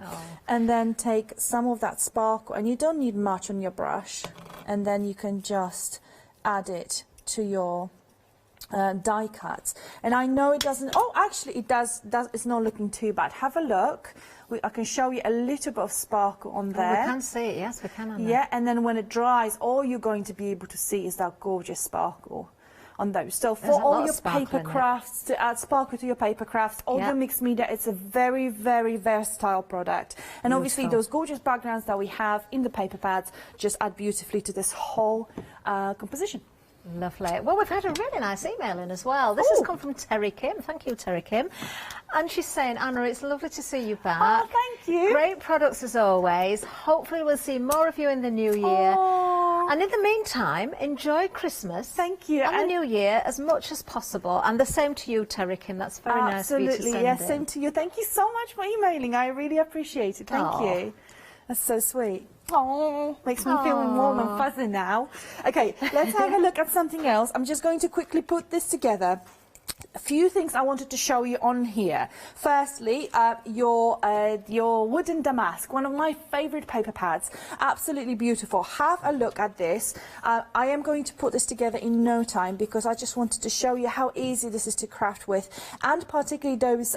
S8: And then take some of that sparkle, and you don't need much on your brush. And then you can just add it to your die cuts. And I know it doesn't, oh, actually it does, it's not looking too bad. Have a look. I can show you a little bit of sparkle on there.
S20: We can see it, yes, we can.
S8: Yeah, and then when it dries, all you're going to be able to see is that gorgeous sparkle on those. So for all your paper crafts, to add sparkle to your paper crafts, all your mixed media, it's a very, very versatile product. And obviously those gorgeous backgrounds that we have in the paper pads just add beautifully to this whole composition.
S20: Lovely. Well, we've had a really nice email in as well. This has come from Terry Kim. Thank you, Terry Kim. And she's saying, Anna, it's lovely to see you back.
S8: Oh, thank you.
S20: Great products as always. Hopefully we'll see more of you in the new year.
S8: Oh.
S20: And in the meantime, enjoy Christmas.
S8: Thank you.
S20: And the new year as much as possible. And the same to you, Terry Kim. That's very nice of you to send
S8: Absolutely, yes,
S20: in.
S8: same to you. Thank you so much for emailing. I really appreciate it. Thank you. That's so sweet. Oh, makes me feel warm and fuzzy now. Okay, let's have a look at something else. I'm just going to quickly put this together. A few things I wanted to show you on here. Firstly, your wooden damask, one of my favorite paper pads. Absolutely beautiful. Have a look at this. I am going to put this together in no time because I just wanted to show you how easy this is to craft with, and particularly those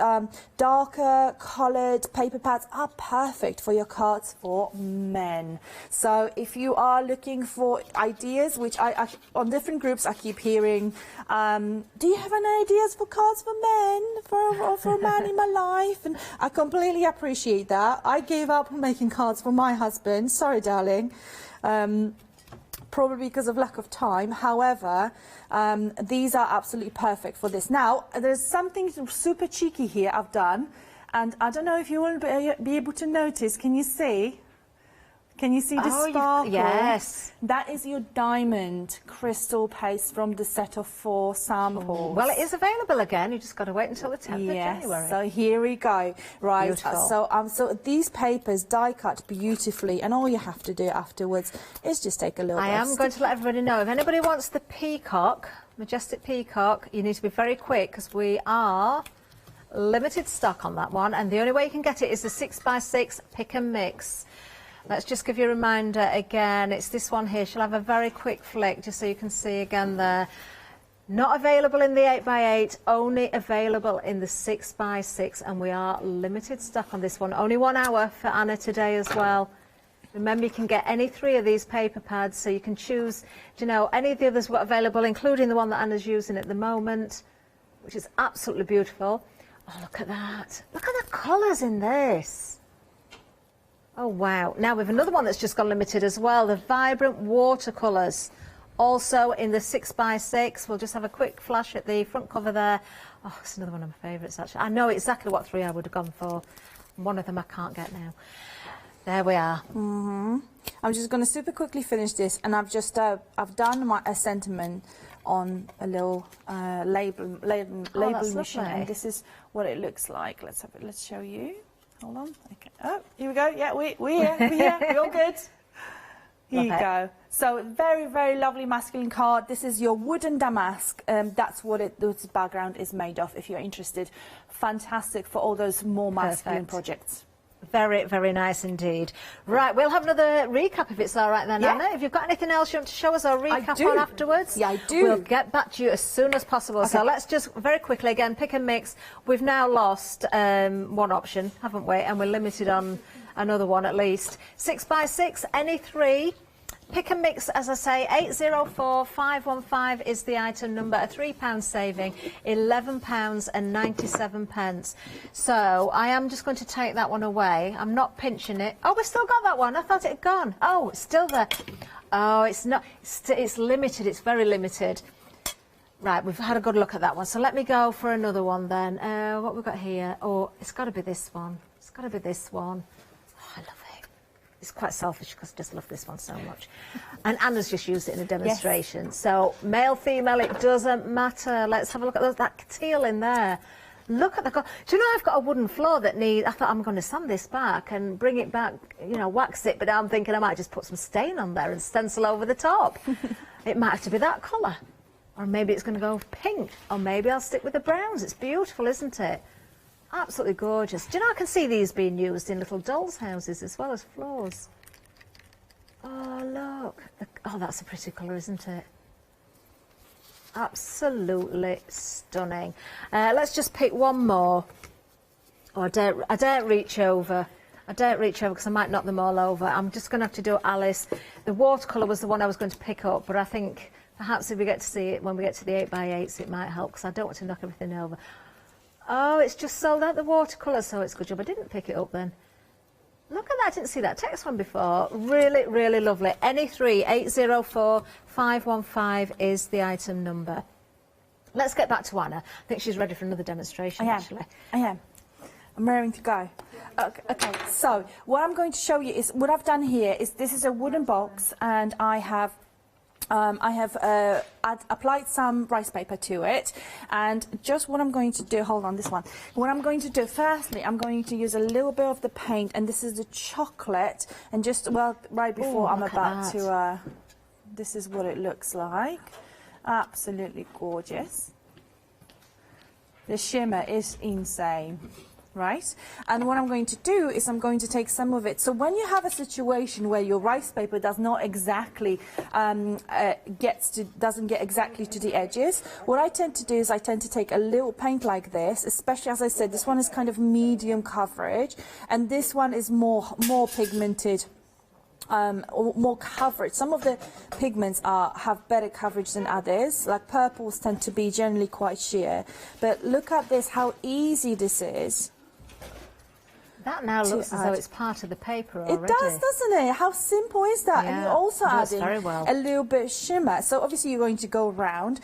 S8: darker coloured paper pads are perfect for your cards for men. So if you are looking for ideas, which I on different groups I keep hearing, do you have any ideas for cards for men, for a man in my life? And I completely appreciate that. I gave up on making cards for my husband. Sorry, darling. Probably because of lack of time. However, these are absolutely perfect for this. Now, there's something super cheeky here I've done, and I don't know if you will be able to notice. Can you see? Can you see the sparkle?
S20: Yes.
S8: That is your diamond crystal paste from the set of 4 samples.
S20: Well, it is available again. You just got to wait until the 10th of January.
S8: So here we go. Right.
S20: Beautiful.
S8: So these papers die cut beautifully, and all you have to do afterwards is just take a little.
S20: I am going to let everybody know, if anybody wants the peacock, majestic peacock, you need to be very quick because we are limited stock on that one, and the only way you can get it is the 6x6 pick and mix. Let's just give you a reminder again. It's this one here. She'll have a very quick flick just so you can see again there. Not available in the 8x8, only available in the 6x6, and we are limited stock on this one. Only 1 hour for Anna today as well. Remember, you can get any 3 of these paper pads, so you can choose, you know, any of the others were available, including the one that Anna's using at the moment, which is absolutely beautiful. Oh, look at that. Look at the colours in this. Oh, wow. Now, we have another one that's just gone limited as well, the vibrant watercolours, also in the 6x6. We'll just have a quick flash at the front cover there. Oh, it's another one of my favourites, actually. I know exactly what 3 I would have gone for. One of them I can't get now. There we are.
S8: I'm just going to super quickly finish this, and I've just I've done a sentiment on a little label machine, and this is what it looks like. Let's show you. Hold on. Okay. Oh, here we go. Yeah, we're here. We're all good. Here you go. So very, very lovely masculine card. This is your wooden damask. That's what this background is made of, if you're interested. Fantastic for all those more masculine projects.
S20: Very, very nice indeed. Right, we'll have another recap if it's all right then, Anna. If you've got anything else you want to show us or recap on afterwards,
S8: I do.
S20: We'll get back to you as soon as possible. So let's just very quickly again pick and mix. We've now lost one option, haven't we? And we're limited on another one at least. 6x6, any 3. Pick and mix, as I say, 804515 is the item number, a £3 saving, £11.97. So I am just going to take that one away. I'm not pinching it. Oh, we've still got that one. I thought it had gone. Oh, it's still there. Oh, it's not. It's limited. It's very limited. Right, we've had a good look at that one. So let me go for another one then. What we've got here? Oh, it's got to be this one. It's got to be this one. Oh, I love it. It's quite selfish because I just love this one so much. And Anna's just used it in a demonstration. Yes. So male, female, it doesn't matter. Let's have a look at that teal in there. Look at the... Do you know I've got a wooden floor that needs... I thought I'm going to sand this back and bring it back, you know, wax it, but I'm thinking I might just put some stain on there and stencil over the top. It might have to be that colour. Or maybe it's going to go pink. Or maybe I'll stick with the browns. It's beautiful, isn't it? Absolutely gorgeous. Do you know I can see these being used in little dolls' houses as well as floors? Oh, look. Oh, that's a pretty colour, isn't it? Absolutely stunning. Let's just pick one more. Oh, I don't reach over. I don't reach over because I might knock them all over. I'm just going to have to do Alice. The watercolour was the one I was going to pick up, but I think perhaps if we get to see it when we get to the 8x8s, it might help because I don't want to knock everything over. Oh, it's just sold out the watercolour, so it's a good job I didn't pick it up then. Look at that, I didn't see that text one before. Really, really lovely. NE3 804 515 is the item number. Let's get back to Anna. I think she's ready for another demonstration, actually.
S8: I am. I'm raring to go. Okay, so what I'm going to show you is, what I've done here is, this is a wooden box, and I have applied some rice paper to it, and just what I'm going to do, hold on, this one. What I'm going to do, firstly, I'm going to use a little bit of the paint, and this is the chocolate, and just, well, right before I'm about to, this is what it looks like. Absolutely gorgeous. The shimmer is insane. Right, and what I'm going to do is I'm going to take some of it. So when you have a situation where your rice paper does not exactly doesn't get exactly to the edges, what I tend to do is I tend to take a little paint like this, especially, as I said, this one is kind of medium coverage, and this one is more pigmented. Or more coverage. Some of the pigments have better coverage than others, like purples tend to be generally quite sheer, but look at this, how easy this is.
S20: That now looks as though it's part of the paper already.
S8: It does, doesn't it? How simple is that?
S20: Yeah,
S8: and you're also adding
S20: very well.
S8: a little bit of shimmer. So obviously you're going to go around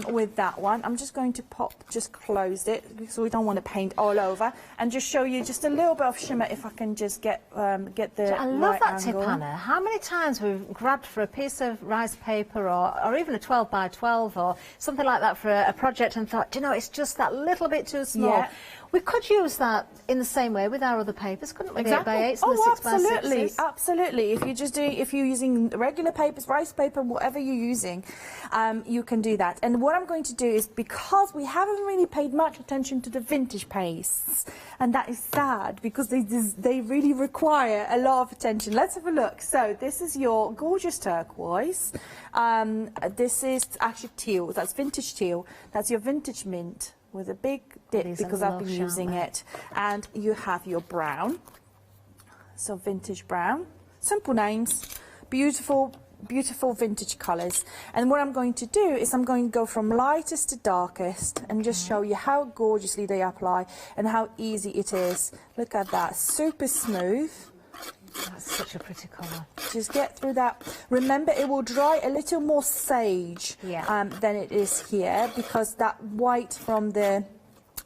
S8: with that one. I'm just going to just close it because we don't want to paint all over, and just show you just a little bit of shimmer if I can just get the
S20: I love that
S8: angle.
S20: tip, Anna. How many times we've grabbed for a piece of rice paper or even a 12x12 or something like that for a project and thought, do you know, it's just that little bit too small. Yeah. We could use that in the same way with our other papers, couldn't we?
S8: Exactly.
S20: The 8x8s and the 6x6s.
S8: Absolutely. If you're using regular papers, rice paper, whatever you're using, you can do that. And what I'm going to do is, because we haven't really paid much attention to the vintage pastes, and that is sad because they really require a lot of attention. Let's have a look. So this is your gorgeous turquoise. This is actually teal. That's vintage teal. That's your vintage mint with a big dip because I've been using it. And you have your brown, so vintage brown. Simple names, beautiful, beautiful vintage colours. And what I'm going to do is I'm going to go from lightest to darkest and just show you how gorgeously they apply and how easy it is. Look at that, super smooth.
S20: That's such a pretty colour.
S8: Just get through that. Remember, it will dry a little more sage than it is here, because that white from the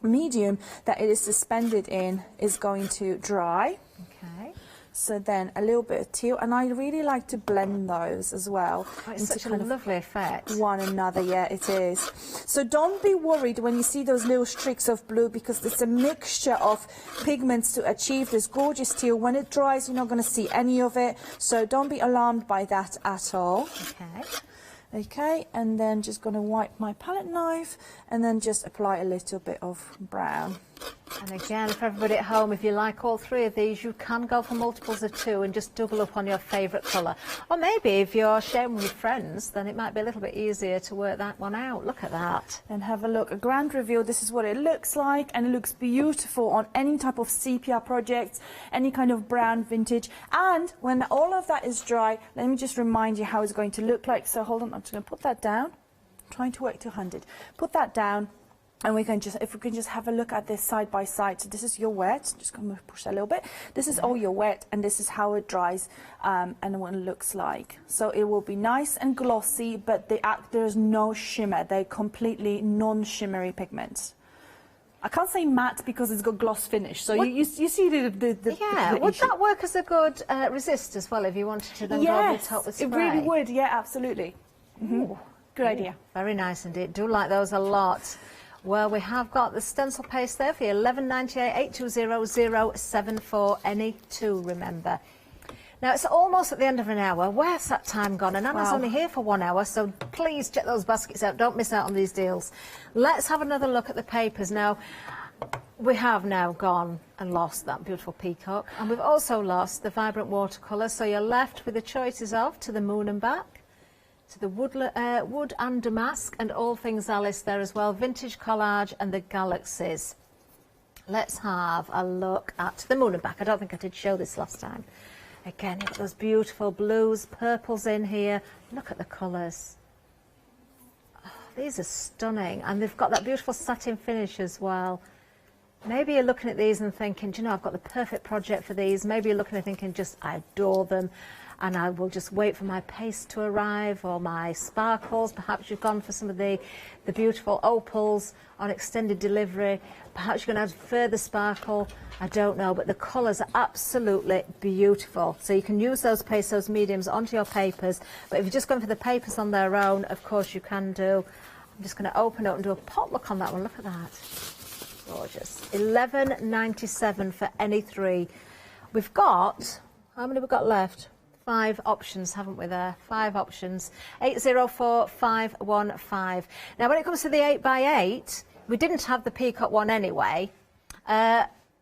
S8: medium that it is suspended in is going to dry.
S20: Okay.
S8: So then a little bit of teal, and I really like to blend those as well.
S20: Oh, it's such a lovely effect.
S8: One another, yeah, it is. So don't be worried when you see those little streaks of blue, because it's a mixture of pigments to achieve this gorgeous teal. When it dries, you're not going to see any of it, so don't be alarmed by that at all.
S20: Okay.
S8: Okay, and then just going to wipe my palette knife and then just apply a little bit of brown.
S20: And again, for everybody at home, if you like all three of these, you can go for multiples of 2 and just double up on your favourite colour. Or maybe if you're sharing with friends, then it might be a little bit easier to work that one out. Look at that.
S8: And have a look. A grand reveal. This is what it looks like, and it looks beautiful on any type of sepia projects, any kind of brown vintage. And when all of that is dry, let me just remind you how it's going to look like. So hold on, I'm just going to put that down. I'm trying to work to 100. Put that down. And we can just, if we can just have a look at this side by side. So this is your wet, just going to push that a little bit. This is all your wet, and this is how it dries and what it looks like. So it will be nice and glossy, but there's no shimmer. They're completely non-shimmery pigments. I can't say matte because it's got gloss finish. So you see the
S20: yeah, would that work as a good resist as well if you wanted to then go over the top with spray?
S8: It really would, yeah, absolutely. Good idea.
S20: Very nice indeed. Do like those a lot. Well, we have got the stencil paste there for you, 1198 820 074, any two, remember. Now, it's almost at the end of an hour. Where's that time gone? And Anna's only here for 1 hour, so please check those baskets out. Don't miss out on these deals. Let's have another look at the papers. Now, we have now gone and lost that beautiful peacock, and we've also lost the vibrant watercolour, so you're left with the choices of To the Moon and Back, to the Wood and Damask, and All Things Alice there as well, Vintage Collage and the Galaxies. Let's have a look at To the Moon and Back. I don't think I did show this last time. Again, you've got those beautiful blues, purples in here. Look at the colours. Oh, these are stunning, and they've got that beautiful satin finish as well. Maybe you're looking at these and thinking, do you know, I've got the perfect project for these. Maybe you're looking and thinking, just, I adore them, and I will just wait for my paste to arrive, or my sparkles. Perhaps you've gone for some of the beautiful opals on extended delivery. Perhaps you're going to add further sparkle. I don't know, but the colours are absolutely beautiful. So you can use those pastes, those mediums, onto your papers. But if you're just going for the papers on their own, of course you can do. I'm just going to open up and do a pot look on that one. Look at that. Gorgeous. £11.97 for any three. We've got, how many have we got left? 5 options, haven't we there? 5 options. 804515. Now, when it comes to the 8x8, we didn't have the peacock one anyway.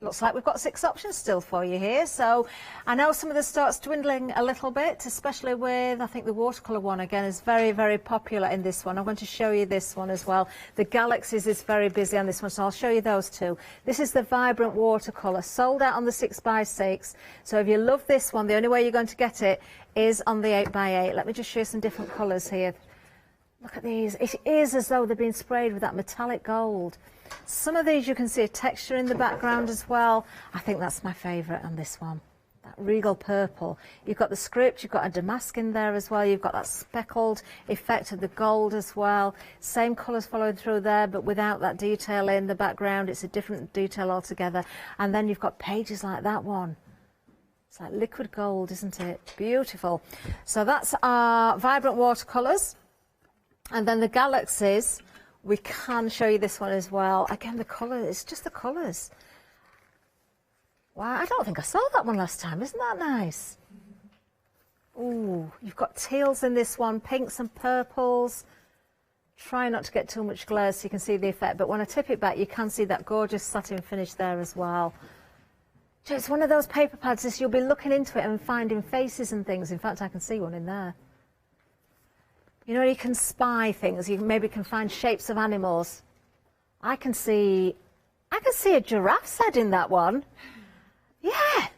S20: Looks like we've got 6 options still for you here. So I know some of the stock's dwindling a little bit, especially with, I think the watercolour one again is very, very popular in this one. I'm going to show you this one as well. The Galaxies is very busy on this one, so I'll show you those two. This is the vibrant watercolour, sold out on the 6x6. So if you love this one, the only way you're going to get it is on the 8x8. Let me just show you some different colours here. Look at these. It is as though they've been sprayed with that metallic gold. Some of these you can see a texture in the background as well. I think that's my favourite on this one. That regal purple. You've got the script, you've got a damask in there as well. You've got that speckled effect of the gold as well. Same colours following through there, but without that detail in the background. It's a different detail altogether. And then you've got pages like that one. It's like liquid gold, isn't it? Beautiful. So that's our vibrant watercolours. And then the Galaxies, we can show you this one as well. Again, the colour, it's just the colours. Wow, I don't think I saw that one last time. Isn't that nice? Ooh, you've got teals in this one, pinks and purples. Try not to get too much glare so you can see the effect. But when I tip it back, you can see that gorgeous satin finish there as well. It's one of those paper pads, you'll be looking into it and finding faces and things. In fact, I can see one in there. You know, you can spy things. You maybe can find shapes of animals. I can see a giraffe's head in that one. Yeah.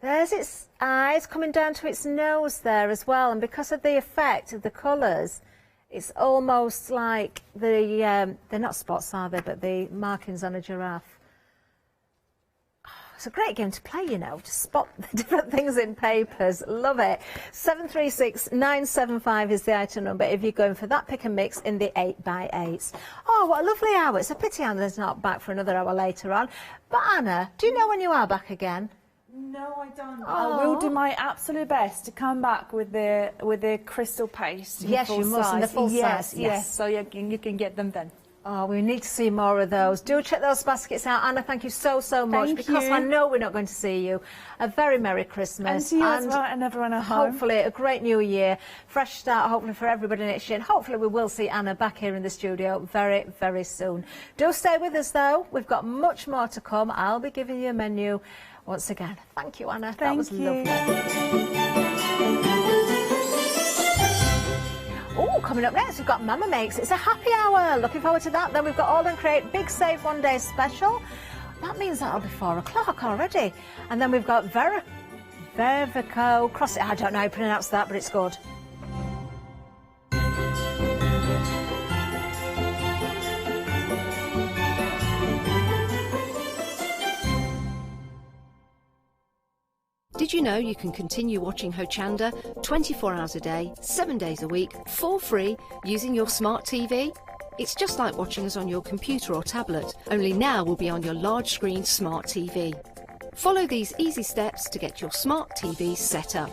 S20: There's its eyes coming down to its nose there as well. And because of the effect of the colours, it's almost like they're not spots, are they? But the markings on a giraffe. It's a great game to play, you know, to spot the different things in papers. Love it. 736-975 is the item number if you're going for that pick and mix in the 8x8s. Oh, what a lovely hour. It's a pity Anna's not back for another hour later on. But Anna, do you know when you are back again?
S8: No, I don't. I will do my absolute best to come back with the crystal paste.
S20: Yes, you must, in the full size.
S8: Yes, so you can get them then.
S20: Oh, we need to see more of those. Do check those baskets out. Anna, thank you so much.
S8: Thank
S20: because
S8: you.
S20: I know we're not going to see you. A very Merry Christmas.
S8: And to you as well, and everyone at home.
S20: Hopefully a great new year. Fresh start, hopefully, for everybody next year. And hopefully we will see Anna back here in the studio very, very soon. Do stay with us, though. We've got much more to come. I'll be giving you a menu once again. Thank you, Anna. That was lovely. Oh, coming up next, we've got Mama Makes. It's a happy hour. Looking forward to that. Then we've got All and Create Big Save One Day Special. That means that'll be 4 o'clock already. And then we've got Verico Cross. I don't know how you pronounce that, but it's good.
S21: Did you know you can continue watching Hochanda 24 hours a day, 7 days a week, for free, using your smart TV? It's just like watching us on your computer or tablet, only now we'll be on your large screen smart TV. Follow these easy steps to get your smart TV set up.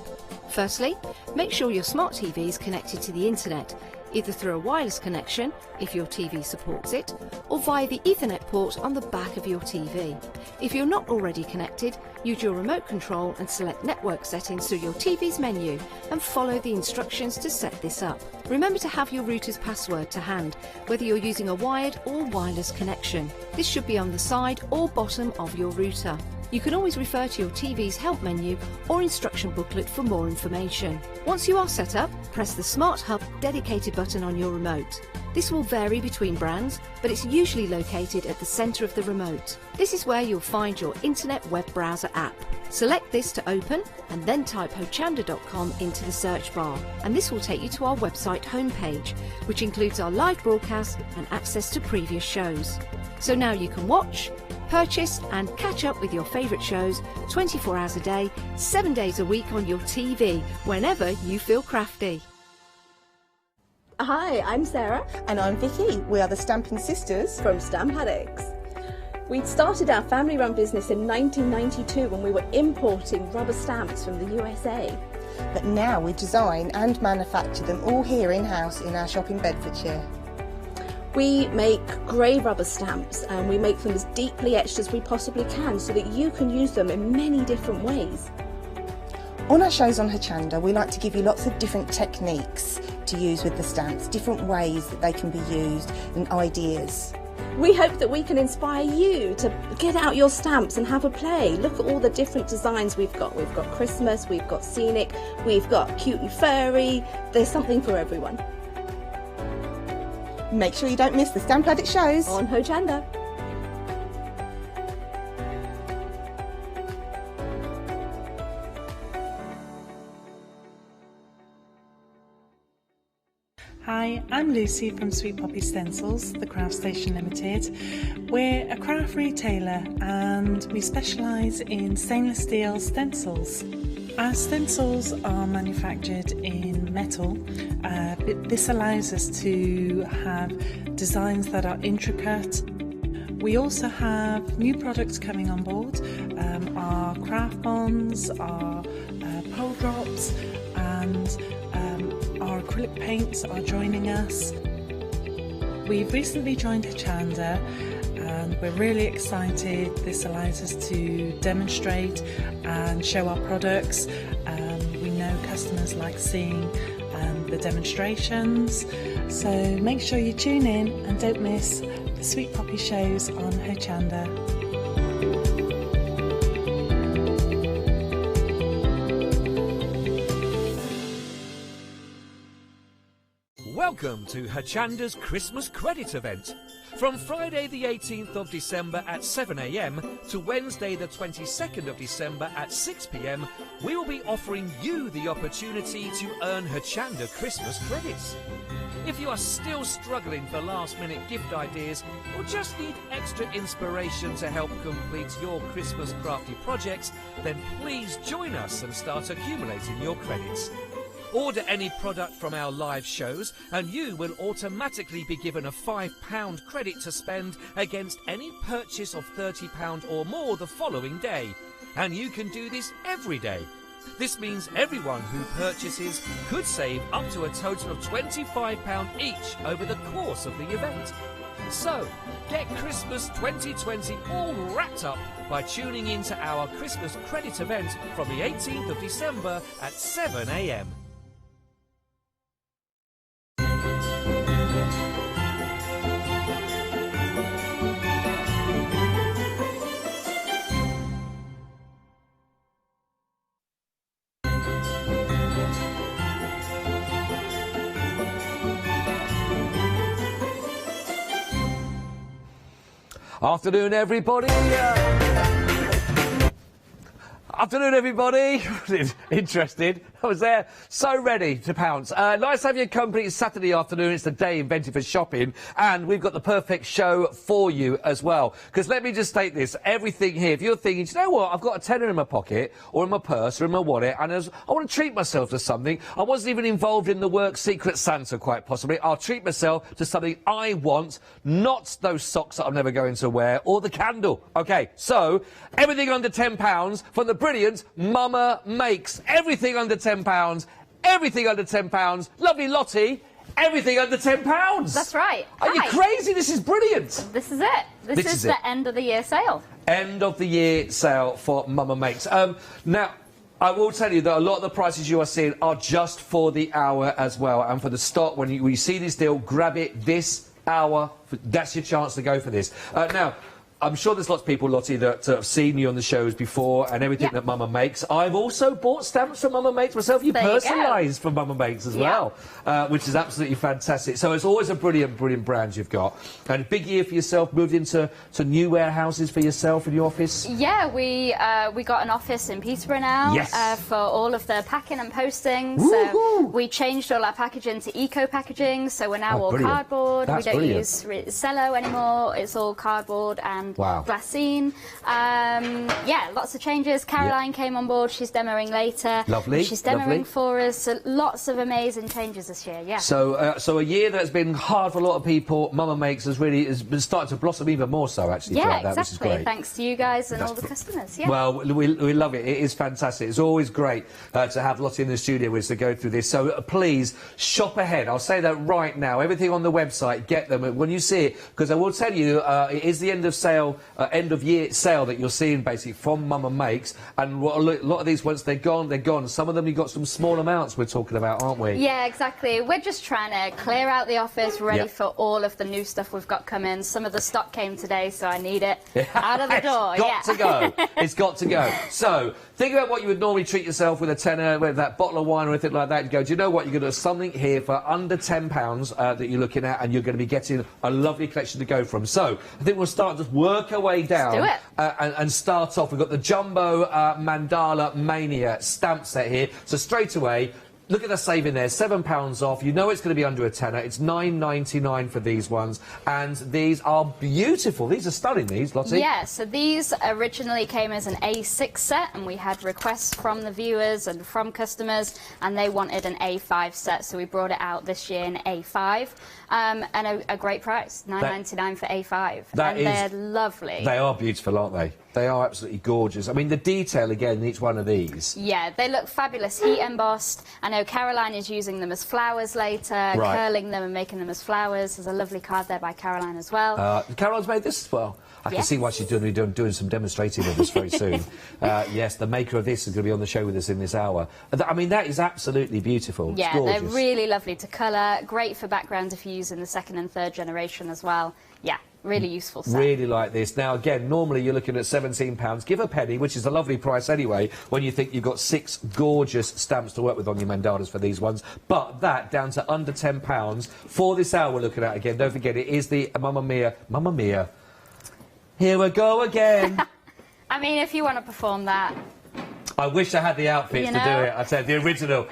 S21: Firstly, make sure your smart TV is connected to the internet, either through a wireless connection, if your TV supports it, or via the Ethernet port on the back of your TV. If you're not already connected, use your remote control and select network settings through your TV's menu and follow the instructions to set this up. Remember to have your router's password to hand, whether you're using a wired or wireless connection. This should be on the side or bottom of your router. You can always refer to your TV's help menu or instruction booklet for more information. Once you are set up, press the Smart Hub dedicated button on your remote. This will vary between brands, but it's usually located at the centre of the remote. This is where you'll find your internet web browser app. Select this to open and then type hochanda.com into the search bar, and this will take you to our website homepage, which includes our live broadcast and access to previous shows. So now you can watch, purchase and catch up with your favourite shows 24 hours a day, 7 days a week on your TV, whenever you feel crafty.
S22: Hi, I'm Sarah. And I'm Vicky. We are the Stamping Sisters from Stamp Addicts. We started our family-run business in 1992 when we were importing rubber stamps from the USA.
S23: But now we design and manufacture them all here in-house in our shop in Bedfordshire.
S22: We make grey rubber stamps and we make them as deeply etched as we possibly can so that you can use them in many different ways.
S23: On our shows on Hochanda, we like to give you lots of different techniques to use with the stamps, different ways that they can be used and ideas.
S22: We hope that we can inspire you to get out your stamps and have a play. Look at all the different designs we've got. We've got Christmas, we've got scenic, we've got cute and furry. There's something for everyone.
S23: Make sure you don't miss the Stamp Addict shows
S22: on Hochanda.
S24: Hi, I'm Lucy from Sweet Poppy Stencils, the Craft Station Limited. We're a craft retailer and we specialise in stainless steel stencils. Our stencils are manufactured in metal. This allows us to have designs that are intricate. We also have new products coming on board, our craft bonds, our pole drops and our acrylic paints are joining us. We've recently joined Hochanda and we're really excited. This allows us to demonstrate and show our products. We know customers like seeing the demonstrations, so make sure you tune in and don't miss the Sweet Poppy shows on Hochanda.
S11: Welcome to Hochanda's Christmas Credit event. From Friday the 18th of December at 7 AM to Wednesday the 22nd of December at 6 PM, we will be offering you the opportunity to earn Hochanda Christmas credits. If you are still struggling for last-minute gift ideas or just need extra inspiration to help complete your Christmas crafty projects, then please join us and start accumulating your credits. Order any product from our live shows and you will automatically be given a £5 credit to spend against any purchase of £30 or more the following day. And you can do this every day. This means everyone who purchases could save up to a total of £25 each over the course of the event. So, get Christmas 2020 all wrapped up by tuning into our Christmas credit event from the 18th of December at 7 AM.
S16: Afternoon, everybody. Afternoon, everybody. Interested? I was there, so ready to pounce. Nice to have your company. It's Saturday afternoon. It's the day invented for shopping, and we've got the perfect show for you as well. Because let me just state this: everything here. If you're thinking, you know what, I've got a tenner in my pocket, or in my purse, or in my wallet, and I want to treat myself to something. I wasn't even involved in the work Secret Santa, quite possibly. I'll treat myself to something I want, not those socks that I'm never going to wear, or the candle. Okay, so everything under £10 from the brilliant Mama Makes. Everything under £10. Everything under £10. Lovely Lottie. Everything under £10.
S2: That's right.
S16: Are you crazy? This is brilliant.
S2: This is it. This is the end of the year sale.
S16: End of the year sale for Mama Makes. Now, I will tell you that a lot of the prices you are seeing are just for the hour as well. And for the stock, when you see this deal, grab it this hour. That's your chance to go for this. Now, I'm sure there's lots of people, Lottie, that have seen you on the shows before and everything that Mama Makes. I've also bought stamps from Mama Makes myself. You personalise for Mama Makes as well, which is absolutely fantastic. So it's always a brilliant, brilliant brand you've got. And a big year for yourself, moved into new warehouses for yourself in your office?
S2: Yeah, we got an office in Peterborough now for all of the packing and posting. So we changed all our packaging to eco-packaging, so we're now all cardboard.
S16: That's
S2: we don't use cello anymore. It's all cardboard and glassine. Yeah, lots of changes. Caroline came on board. She's demoing later.
S16: Lovely.
S2: She's demoing for us. So lots of amazing changes this year. Yeah.
S16: So, so a year that's been hard for a lot of people. Mama Makes has been starting to blossom even more so, actually.
S2: Yeah,
S16: that,
S2: exactly.
S16: which is great.
S2: Thanks to you guys and all the customers. Yeah.
S16: Well, we love it. It is fantastic. It's always great to have Lottie in the studio with us to go through this. So please shop ahead. I'll say that right now. Everything on the website, get them when you see it, because I will tell you, it is the end of sale. End of year sale that you're seeing basically from Mama Makes, and a lot of these, once they're gone, they're gone. Some of them you've got some small amounts we're talking about, aren't we?
S2: Yeah, exactly. We're just trying to clear out the office, ready for all of the new stuff we've got coming. Some of the stock came today, so I need it out of the door.
S16: It's got to go. It's got to go. So think about what you would normally treat yourself with a tenner, with that bottle of wine or anything like that. You go, do you know what? You're going to do something here for under £10 that you're looking at, and you're going to be getting a lovely collection to go from. So I think we'll start to work our way down and start off. We've got the Jumbo Mandala Mania stamp set here. So straight away, look at the saving there, £7 off. You know it's going to be under a tenner. It's £9.99 for these ones, and these are beautiful. These are stunning, these, Lottie.
S2: Yeah, so these originally came as an A6 set, and we had requests from the viewers and from customers, and they wanted an A5 set, so we brought it out this year in A5, and a great price, £9.99 for A5. They're lovely.
S16: They are beautiful, aren't they? They are absolutely gorgeous. I mean, the detail, again, in each one of these.
S2: Yeah, they look fabulous, heat embossed. I know Caroline is using them as flowers later, curling them and making them as flowers. There's a lovely card there by Caroline as well.
S16: Caroline's made this as well. I can see why she's doing some demonstrating with us very soon. Yes, the maker of this is going to be on the show with us in this hour. I mean, that is absolutely beautiful.
S2: Yeah,
S16: it's gorgeous.
S2: They're really lovely to colour. Great for background if you use in the second and third generation as well. Yeah. Really useful set.
S16: Really like this. Now, again, normally you're looking at £17. Give a penny, which is a lovely price anyway, when you think you've got 6 gorgeous stamps to work with on your mandalas for these ones. But that, down to under £10 for this hour we're looking at again. Don't forget, it is the Mamma Mia. Here we go again.
S2: I mean, if you want to perform that...
S16: I wish I had the outfits to do it. I said the original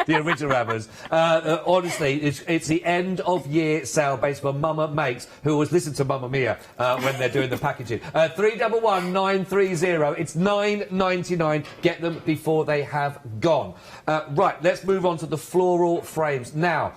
S16: hammers. Honestly, it's the end of year sale based on Mama Makes, who always listen to Mamma Mia when they're doing the packaging. 311930. It's £9.99. Get them before they have gone. Right, let's move on to the floral frames. Now,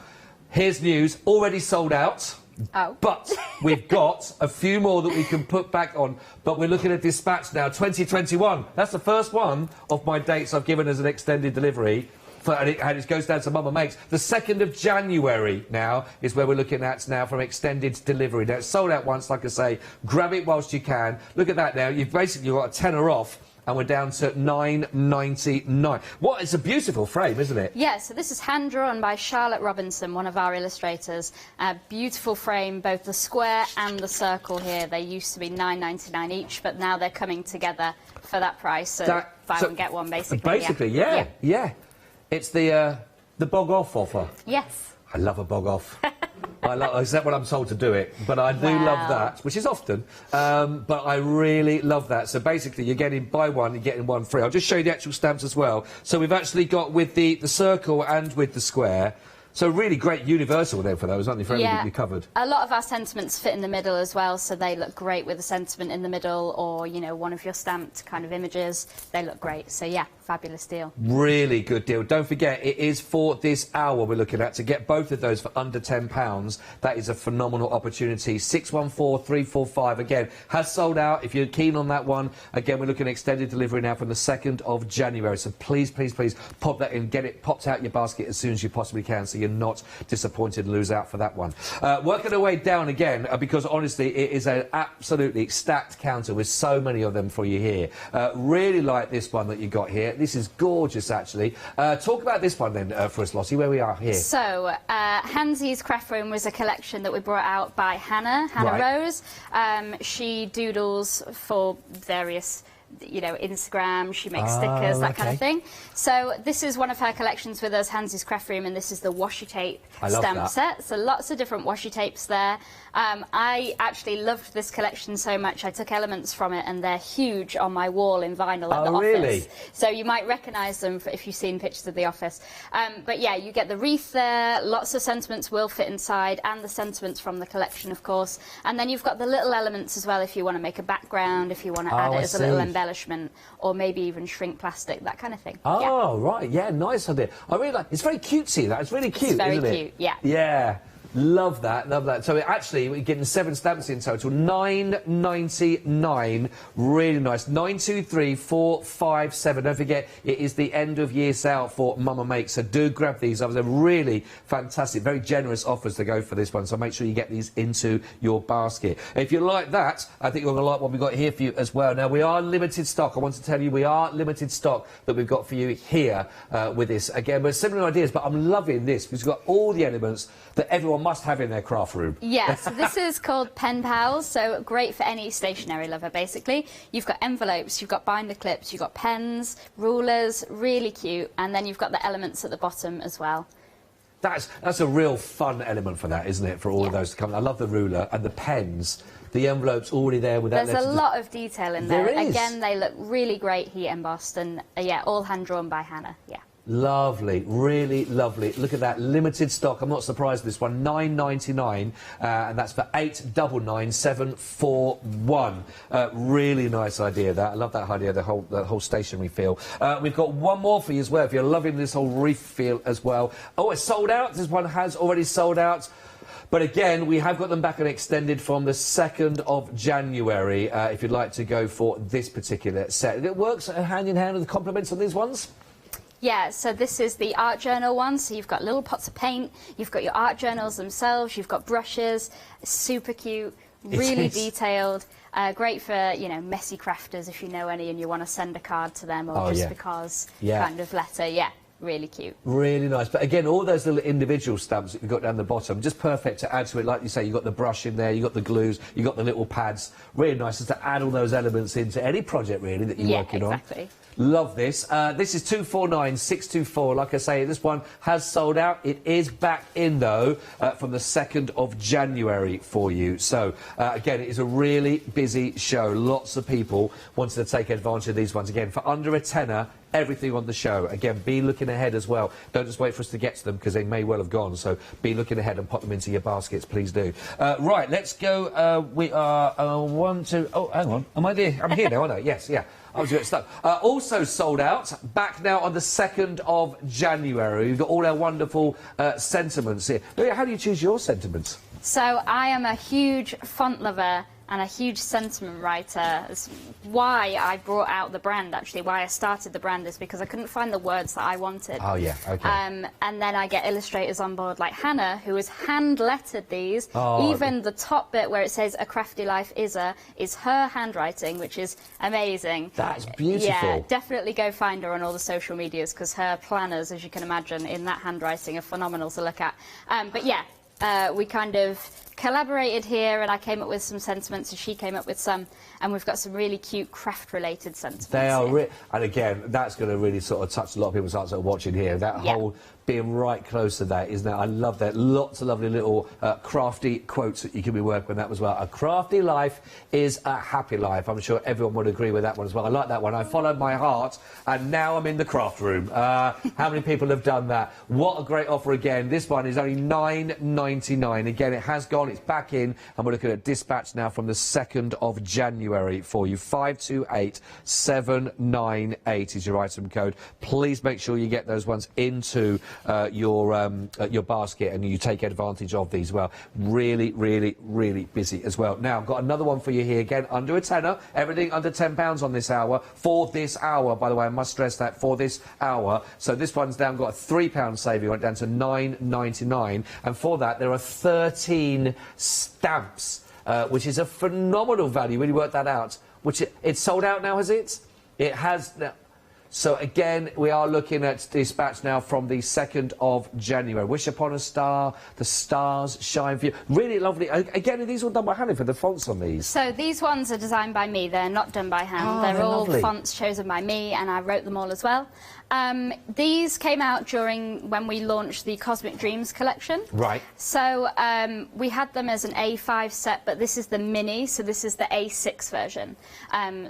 S16: here's news. Already sold out.
S2: Oh.
S16: But we've got a few more that we can put back on. But we're looking at dispatch now, 2021. That's the first one of my dates I've given as an extended delivery. And it goes down to Mama Makes. The 2nd of January now is where we're looking at now from extended delivery. Now, it's sold out once, like I say. Grab it whilst you can. Look at that now. You've basically got a tenner off. And we're down to £9.99. What? It's a beautiful frame, isn't it?
S2: Yeah, so this is hand-drawn by Charlotte Robinson, one of our illustrators. Beautiful frame, both the square and the circle here. They used to be £9.99 each, but now they're coming together for that price. So buy one, get one, basically.
S16: Basically, yeah. It's the bog-off offer.
S2: Yes.
S16: I love a bog-off. Is that what I'm told to do it? But I do love that, which is often. But I really love that. So basically, you're getting buy one, you're getting one free. I'll just show you the actual stamps as well. So we've actually got with the circle and with the square. So really great universal there for those, aren't they? For everything you covered.
S2: A lot of our sentiments fit in the middle as well, so they look great with a sentiment in the middle, or you know, one of your stamped kind of images. They look great. So yeah, fabulous deal.
S16: Really good deal. Don't forget, it is for this hour we're looking at. To get both of those for under £10, that is a phenomenal opportunity. 614345 again has sold out. If you're keen on that one, again we're looking at extended delivery now from the 2nd of January. So please, please, please pop that in, get it popped out your basket as soon as you possibly can, so you're not disappointed and lose out for that one. Working our way down again, because honestly it is an absolutely stacked counter with so many of them for you here. Really like this one that you got here. This is gorgeous, actually. Talk about this one then for us, Lottie, where we are here.
S2: So, Hansy's Craft Room was a collection that we brought out by Hannah Rose. She doodles for various, you know, Instagram, she makes stickers, that kind of thing. So this is one of her collections with us, Hansy's Craft Room, and this is the washi tape stamp set. So lots of different washi tapes there. I actually loved this collection so much, I took elements from it and they're huge on my wall in vinyl at the office. Really? So you might recognise them if you've seen pictures of the office. But yeah, you get the wreath there, lots of sentiments will fit inside, and the sentiments from the collection, of course. And then you've got the little elements as well if you want to make a background, if you want to add it as a little embellishment, or maybe even shrink plastic, that kind of thing.
S16: Oh, right, yeah, nice idea. I really like, it's very cutesy, that. It's really cute,
S2: isn't it?
S16: It's very
S2: cute, yeah.
S16: Yeah. Love that, love that. So actually, we're getting 7 stamps in total, £9.99. Really nice. 923457. Don't forget, it is the end of year sale for Mama Makes. So do grab these. They're really fantastic, very generous offers to go for this one. So make sure you get these into your basket. If you like that, I think you're going to like what we've got here for you as well. Now, we are limited stock. I want to tell you, we are limited stock that we've got for you here with this. Again, we're similar ideas, but I'm loving this because we've got all the elements that everyone must have in their craft room.
S2: Yeah, so this is called Pen Pals, so great for any stationery lover, basically. You've got envelopes, you've got binder clips, you've got pens, rulers, really cute, and then you've got the elements at the bottom as well.
S16: That's a real fun element for that, isn't it, for all of those to come. I love the ruler and the pens, the envelopes already there with that.
S2: There's a lot of detail in there.
S16: There is.
S2: Again, they look really great heat embossed, and yeah, all hand-drawn by Hannah, yeah.
S16: Lovely, really lovely. Look at that, limited stock. I'm not surprised with this one. £9.99, and that's for 899741. Really nice idea. That I love that idea. The whole stationery feel. We've got one more for you as well. If you're loving this whole reef feel as well. Oh, it's sold out. This one has already sold out. But again, we have got them back and extended from the 2nd of January. If you'd like to go for this particular set, it works hand in hand with the compliments on these ones.
S2: Yeah, so this is the art journal one, so you've got little pots of paint, you've got your art journals themselves, you've got brushes, super cute, really detailed, great for, you know, messy crafters if you know any and you want to send a card to them, or just because kind of letter, really cute.
S16: Really nice. But again, all those little individual stamps that you've got down the bottom, just perfect to add to it. Like you say, you've got the brush in there, you've got the glues, you've got the little pads. Really nice just to add all those elements into any project, really, that you're working on. Love this. This is 249624. Like I say, this one has sold out. It is back in, though, from the 2nd of January for you. So, again, it is a really busy show. Lots of people wanted to take advantage of these ones. Again, for under a tenner, everything on the show. Again, be looking ahead as well. Don't just wait for us to get to them, because they may well have gone. So be looking ahead and pop them into your baskets, please do. Right, let's go. We are 1, 2... Oh, hang on. Am I there? I'm here now, aren't I? Yes, yeah. I was getting stuck. Also sold out, back now on the 2nd of January. We've got all our wonderful sentiments here. How do you choose your sentiments?
S2: So I am a huge font lover and a huge sentiment writer. It's why I brought out the brand, actually. Why I started the brand is because I couldn't find the words that I wanted.
S16: Oh, yeah, OK.
S2: And then I get illustrators on board like Hannah, who has hand-lettered these. Even the top bit where it says "A Crafty Life is her handwriting, which is amazing.
S16: That's beautiful.
S2: Yeah, definitely go find her on all the social medias, because her planners, as you can imagine, in that handwriting are phenomenal to look at. But yeah, we kind of collaborated here, and I came up with some sentiments and she came up with some, and we've got some really cute craft related sentiments.
S16: They are and again, that's going to really sort of touch a lot of people's hearts that are watching here. That whole being right close to that, isn't it? I love that. Lots of lovely little crafty quotes that you can be working with that as well. A crafty life is a happy life. I'm sure everyone would agree with that one as well. I like that one. I followed my heart and now I'm in the craft room. How many people have done that? What a great offer again. This one is only £9.99. Again, it has gone, it's back in, and we're looking at dispatch now from the 2nd of January for you. 528798 is your item code. Please make sure you get those ones into your basket and you take advantage of these. Well, really, really, really busy as well. Now, got another one for you here again, under a tenner. Everything under £10 on this hour. For this hour, by the way, I must stress that, for this hour. So this one's down, got a £3 saving, went down to £9.99, and for that there are 13 stamps, which is a phenomenal value when you work that out. Which it's sold out now, has it? It has now. So again, we are looking at dispatch now from the 2nd of January. Wish upon a star, the stars shine for you. Really lovely. Again, are these all done by hand for the fonts on these?
S2: So these ones are designed by me. They're not done by hand.
S16: Oh,
S2: they're all
S16: lovely.
S2: fonts chosen by me, and I wrote them all as well. These came out during when we launched the Cosmic Dreams collection.
S16: Right.
S2: So we had them as an A5 set, but this is the mini, so this is the A6 version.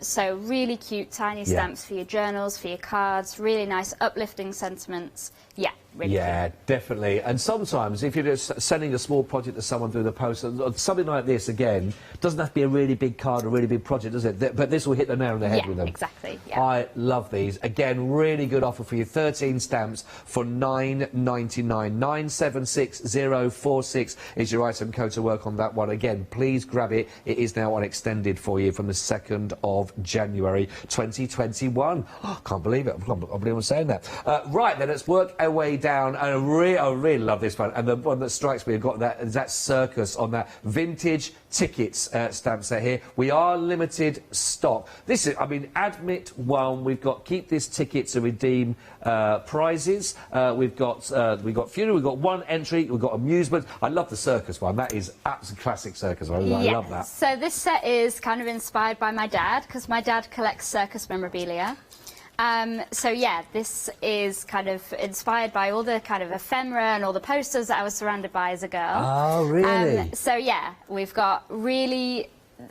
S2: So really cute, tiny stamps for your journals, for your cards, really nice, uplifting sentiments. Yeah, really cute.
S16: Definitely. And sometimes, if you're just sending a small project to someone through the post, or something like this, again, doesn't have to be a really big card, a really big project, does it? But this will hit the nail on the head with them.
S2: Exactly. Yeah.
S16: I love these. Again, really good offer for you. 13 stamps for £9.99. 976046 is your item code to work on that one. Again, please grab it. It is now on extended for you from the 2nd of January 2021. Oh, can't believe it. I can't believe I'm saying that. Right, then let's work our way down. And I really love this one. And the one that strikes me, I've got that circus on that vintage tickets stamp set here. We are limited stock. This is, I mean, admit one. We've got keep this ticket to redeem prizes. We've got funeral. We've got one entry. We've got amusement. I love the circus one. That is absolutely classic circus one. I love that.
S2: So this set is kind of inspired by my dad, because my dad collects circus memorabilia. So yeah, this is kind of inspired by all the kind of ephemera and all the posters that I was surrounded by as a girl.
S16: Oh, really?
S2: So yeah, we've got really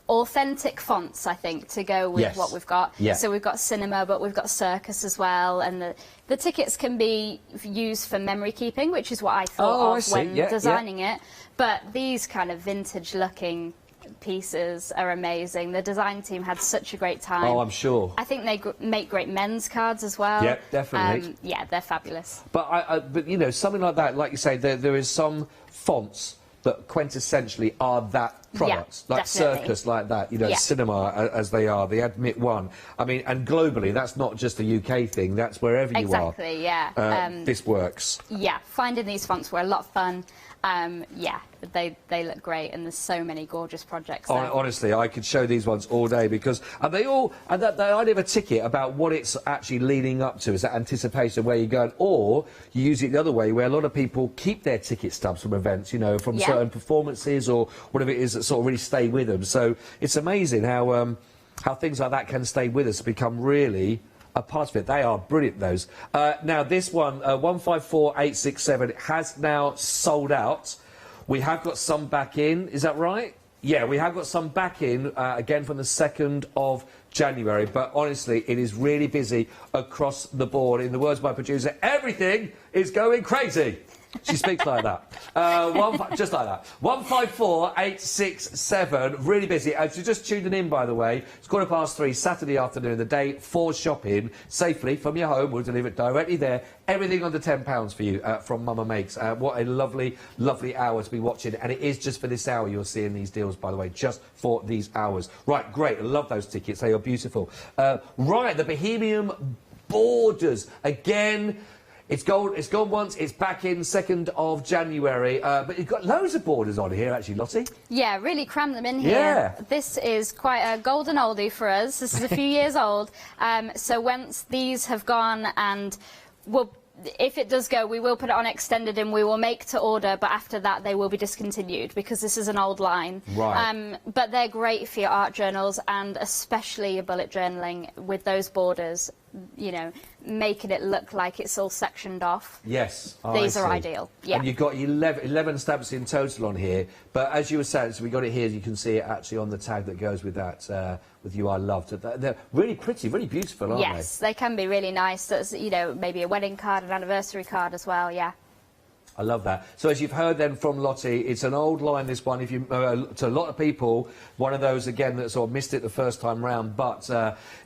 S2: authentic fonts, I think, to go with what we've got.
S16: Yeah.
S2: So we've got cinema, but we've got circus as well, and the tickets can be used for memory keeping, which is what I thought of when designing it. But these kind of vintage looking pieces are amazing. The design team had such a great time.
S16: Oh, I'm sure.
S2: I think they make great men's cards as well.
S16: Yeah, definitely.
S2: Yeah, they're fabulous.
S16: But but you know, something like that, like you say, there is some fonts that quintessentially are that product, like
S2: definitely.
S16: circus, like that, you know, cinema as they are, the admit one. I mean, and globally, that's not just a UK thing, that's wherever you are.
S2: Exactly, yeah.
S16: This works.
S2: Yeah, finding these fonts were a lot of fun. Yeah, they look great, and there's so many gorgeous projects there.
S16: Honestly, I could show these ones all day, because they all, and they only have a ticket about what it's actually leading up to, is that anticipation of where you're going, or you use it the other way, where a lot of people keep their ticket stubs from events, you know, from certain performances or whatever it is that sort of really stay with them. So it's amazing how things like that can stay with us, become really a part of it. They are brilliant, those. Now, this one, 154867, has now sold out. We have got some back in, is that right? Yeah, we have got some back in, again, from the 2nd of January, but honestly, it is really busy across the board. In the words of my producer, everything is going crazy. She speaks like that. Just like that. 154867. Really busy. As you're just tuning in, by the way, it's 3:15 Saturday afternoon of the day for shopping safely from your home. We'll deliver it directly there. Everything under £10 for you from Mama Makes. What a lovely, lovely hour to be watching. And it is just for this hour you're seeing these deals, by the way, just for these hours. Right, great. I love those tickets. They are beautiful. Right, the Bohemian Borders. Again, it's gone once, it's back in 2nd of January, but you've got loads of borders on here, actually, Lottie.
S2: Yeah, really cram them in here.
S16: Yeah.
S2: This is quite a golden oldie for us. This is a few years old. So once these have gone and if it does go, we will put it on extended and we will make to order, but after that they will be discontinued because this is an old line.
S16: Right.
S2: But they're great for your art journals and especially your bullet journaling with those borders, you know, making it look like it's all sectioned off.
S16: Yes.
S2: These are ideal. Yeah.
S16: And you've got 11 stamps in total on here, but as you were saying, so we got it here, you can see it actually on the tag that goes with that, with You Are Loved. They're really pretty, really beautiful, aren't they?
S2: Yes, they can be really nice. That's, you know, maybe a wedding card, an anniversary card as well, yeah.
S16: I love that. So as you've heard then from Lottie, it's an old line, this one. If you to a lot of people, one of those again that sort of missed it the first time round. But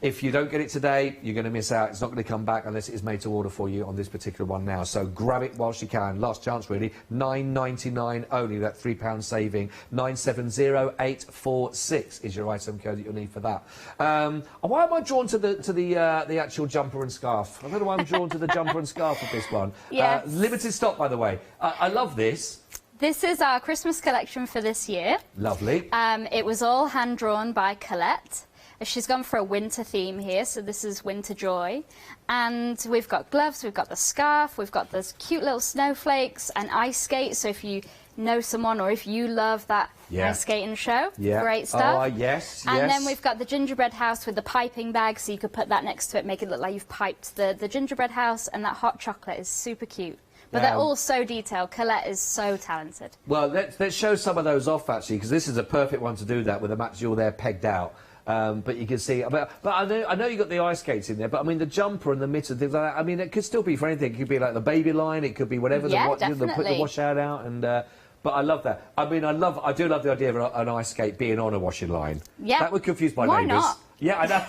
S16: if you don't get it today, you're going to miss out. It's not going to come back unless it is made to order for you on this particular one now. So grab it whilst you can. Last chance really. £9.99 only. That £3 saving. 970846 is your item code that you'll need for that. Why am I drawn to the actual jumper and scarf? I don't know why I'm drawn to the jumper and scarf of this one.
S2: Yes.
S16: Limited stock, by the way. I love this.
S2: This is our Christmas collection for this year.
S16: Lovely.
S2: It was all hand-drawn by Colette. She's gone for a winter theme here, so this is Winter Joy. And we've got gloves, we've got the scarf, we've got those cute little snowflakes and ice skates, so if you know someone or if you love that ice skating show, great stuff.
S16: Oh, yes,
S2: and then we've got the gingerbread house with the piping bag, so you could put that next to it, make it look like you've piped the gingerbread house, and that hot chocolate is super cute. But they're all so detailed. Colette is so talented.
S16: Well, let's show some of those off, actually, because this is a perfect one to do that with them actually all there pegged out. But you can see, but I know you got the ice skates in there, but I mean the jumper and the mitts and things like that. I mean, it could still be for anything. It could be like the baby line. It could be whatever.
S2: Definitely.
S16: Put the washout out and. But I love that. I mean, I do love the idea of an ice skate being on a washing line.
S2: Yeah.
S16: That would confuse my
S2: Why
S16: neighbours.
S2: not?
S16: Yeah, I know.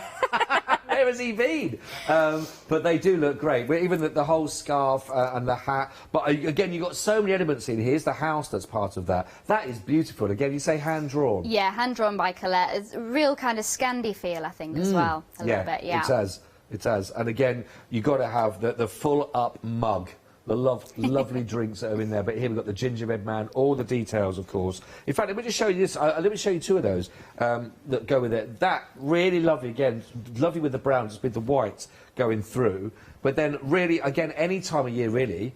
S16: Where has he been? But they do look great. Even the whole scarf and the hat. But again, you've got so many elements in. Here's the house that's part of that. That is beautiful. Again, you say hand-drawn.
S2: Yeah, hand-drawn by Colette. It's a real kind of Scandi feel, I think, as well. A little bit, yeah.
S16: It has. It has. And again, you've got to have the full-up mug. The lovely drinks that are in there. But here we've got the gingerbread man, all the details, of course. In fact, let me just show you this. Let me show you two of those that go with it. That, really lovely, again, lovely with the browns, with the white going through. But then, really, again, any time of year, really,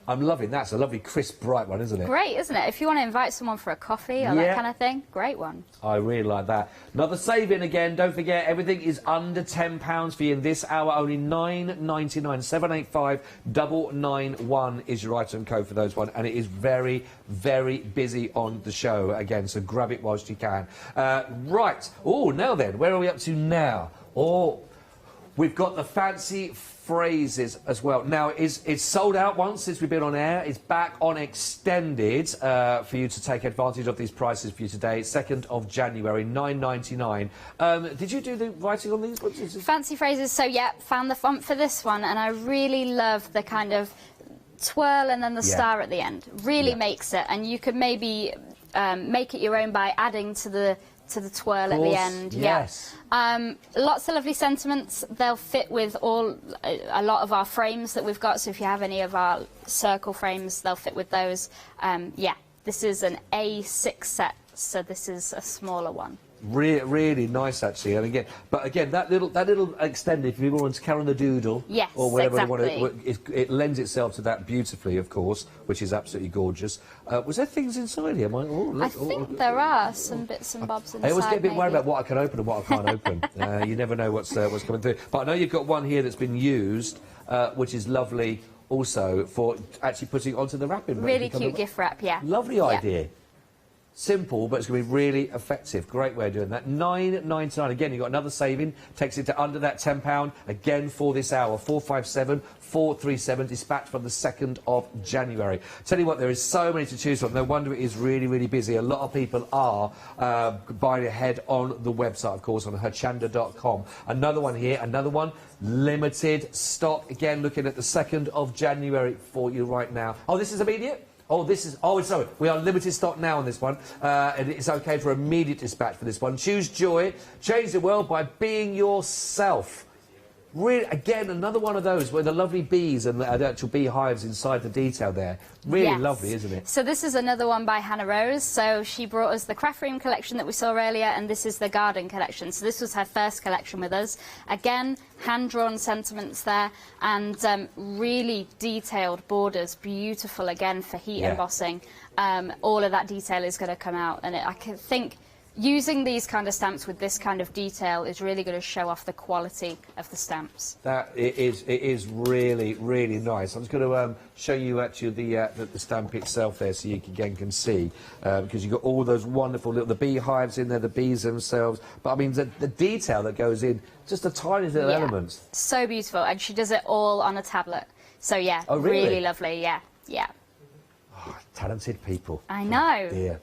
S16: I'm loving that. It's a lovely, crisp, bright one, isn't it?
S2: Great, isn't it? If you want to invite someone for a coffee or that kind of thing, great one.
S16: I really like that. Another saving again. Don't forget, everything is under £10 for you in this hour. Only £9.99. 785 991 is your item code for those one. And it is very, very busy on the show again. So grab it whilst you can. Right. Oh, now then, where are we up to now? Oh, we've got the fancy phrases as well. Now, it's sold out once since we've been on air. It's back on extended for you to take advantage of these prices for you today. 2nd of January, £9.99. Did you do the writing on these?
S2: Fancy phrases. So, yeah, found the font for this one, and I really love the kind of twirl and then the star at the end. Really makes it, and you could maybe make it your own by adding to the twirl at the end.
S16: Yes.
S2: Lots of lovely sentiments. They'll fit with a lot of our frames that we've got. So if you have any of our circle frames, they'll fit with those. Yeah, this is an A6 set, so this is a smaller one.
S16: Really nice, actually. And again, that little extended, if you want to carry on the doodle, or whatever
S2: exactly.
S16: you want it lends itself to that beautifully, of course, which is absolutely gorgeous. Was there things inside here?
S2: I think there are some bits and bobs inside.
S16: I always get a bit worried about what I can open and what I can't open. You never know what's coming through. But I know you've got one here that's been used, which is lovely, also for actually putting onto the wrapping.
S2: Really cute gift wrap, yeah.
S16: Lovely idea. Simple, but it's going to be really effective. Great way of doing that. £9.99. Again, you've got another saving. Takes it to under that £10. Again, for this hour. 457 437. Dispatched from the 2nd of January. Tell you what, there is so many to choose from. No wonder it is really, really busy. A lot of people are buying ahead on the website, of course, on hochanda.com. Another one here. Another one. Limited stock. Again, looking at the 2nd of January for you right now. Oh, this is immediate? Sorry, we are limited stock now on this one, and it's okay for immediate dispatch for this one. Choose joy, change the world by being yourself. Really, again, another one of those where the lovely bees and the actual beehives inside the detail there. Really lovely, isn't it?
S2: So this is another one by Hannah Rose. So she brought us the craft room collection that we saw earlier, and this is the garden collection. So this was her first collection with us. Again, hand-drawn sentiments there, and really detailed borders, beautiful again for heat embossing. All of that detail is going to come out, and I can think using these kind of stamps with this kind of detail is really going to show off the quality of the stamps.
S16: It is really, really nice. I'm just going to show you actually the stamp itself there, so you again can see, because you've got all those wonderful little beehives in there, the bees themselves. But I mean, the detail that goes in, just the tiny little elements.
S2: So beautiful, and she does it all on a tablet. So yeah, really lovely. Yeah.
S16: Oh, talented people.
S2: I know.
S16: Dear.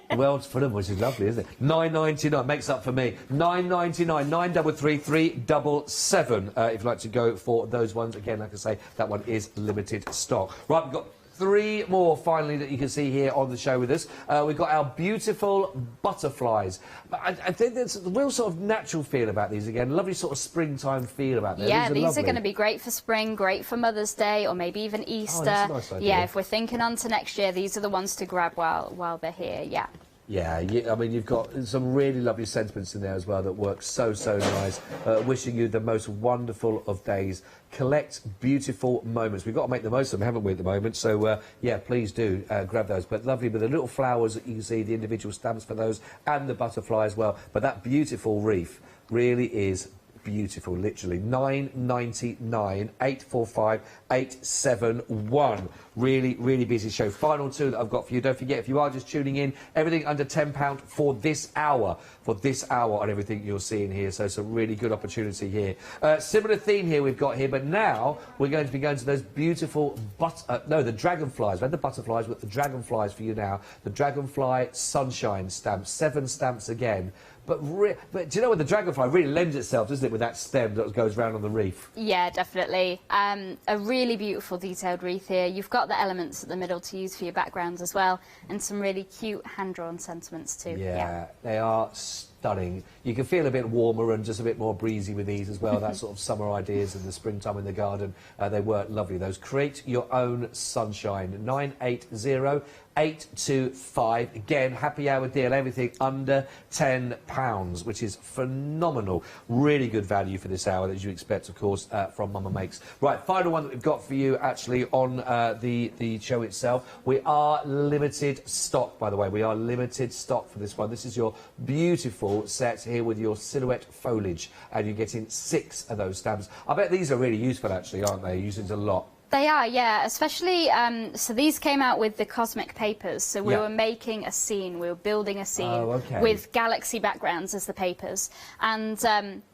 S16: The world's full of them, which is lovely, isn't it? £9.99 makes up for me. £9.99, 933 377. If you'd like to go for those ones, again, like I say, that one is limited stock. Right, we've got 3 more finally that you can see here on the show with us. We've got our beautiful butterflies. I think there's a real sort of natural feel about these again. Lovely sort of springtime feel about them.
S2: Yeah, these are going to be great for spring, great for Mother's Day, or maybe even Easter.
S16: That's a nice idea.
S2: Yeah, if we're thinking on to next year, these are the ones to grab while they're here. Yeah.
S16: Yeah, I mean, you've got some really lovely sentiments in there as well that work so nice. Wishing you the most wonderful of days. Collect beautiful moments. We've got to make the most of them, haven't we, at the moment? So, yeah, please do grab those. But lovely with the little flowers that you can see, the individual stamps for those, and the butterfly as well. But that beautiful wreath really is beautiful, literally. £9.99, 845 871. Really busy show. Final 2 that I've got for you. Don't forget, if you are just tuning in, everything under £10 for this hour on everything you're seeing here. So it's a really good opportunity here. Similar theme here we've got here, but now we're going to be going to those beautiful the dragonflies. We had the butterflies, but the dragonflies for you now. The dragonfly sunshine stamp, 7 stamps again. But do you know what, the dragonfly really lends itself, doesn't it, with that stem that goes round on the wreath?
S2: Yeah, definitely. A really beautiful detailed wreath here. You've got the elements at the middle to use for your backgrounds as well, and some really cute hand-drawn sentiments too.
S16: Yeah, they are stunning. You can feel a bit warmer and just a bit more breezy with these as well. That sort of summer ideas in the springtime in the garden. They work lovely, those. Create your own sunshine. 980 825. Again, happy hour deal, everything under £10, which is phenomenal. Really good value for this hour, as you expect, of course, from Mama Makes. Right, final one that we've got for you, actually, on the show itself. We are limited stock, by the way. We are limited stock for this one. This is your beautiful set here with your silhouette foliage, and you're getting 6 of those stamps. I bet these are really useful, actually, aren't they? Using a lot.
S2: They are, yeah, especially, so these came out with the cosmic papers, so we were making a scene, we were building a scene with galaxy backgrounds as the papers, and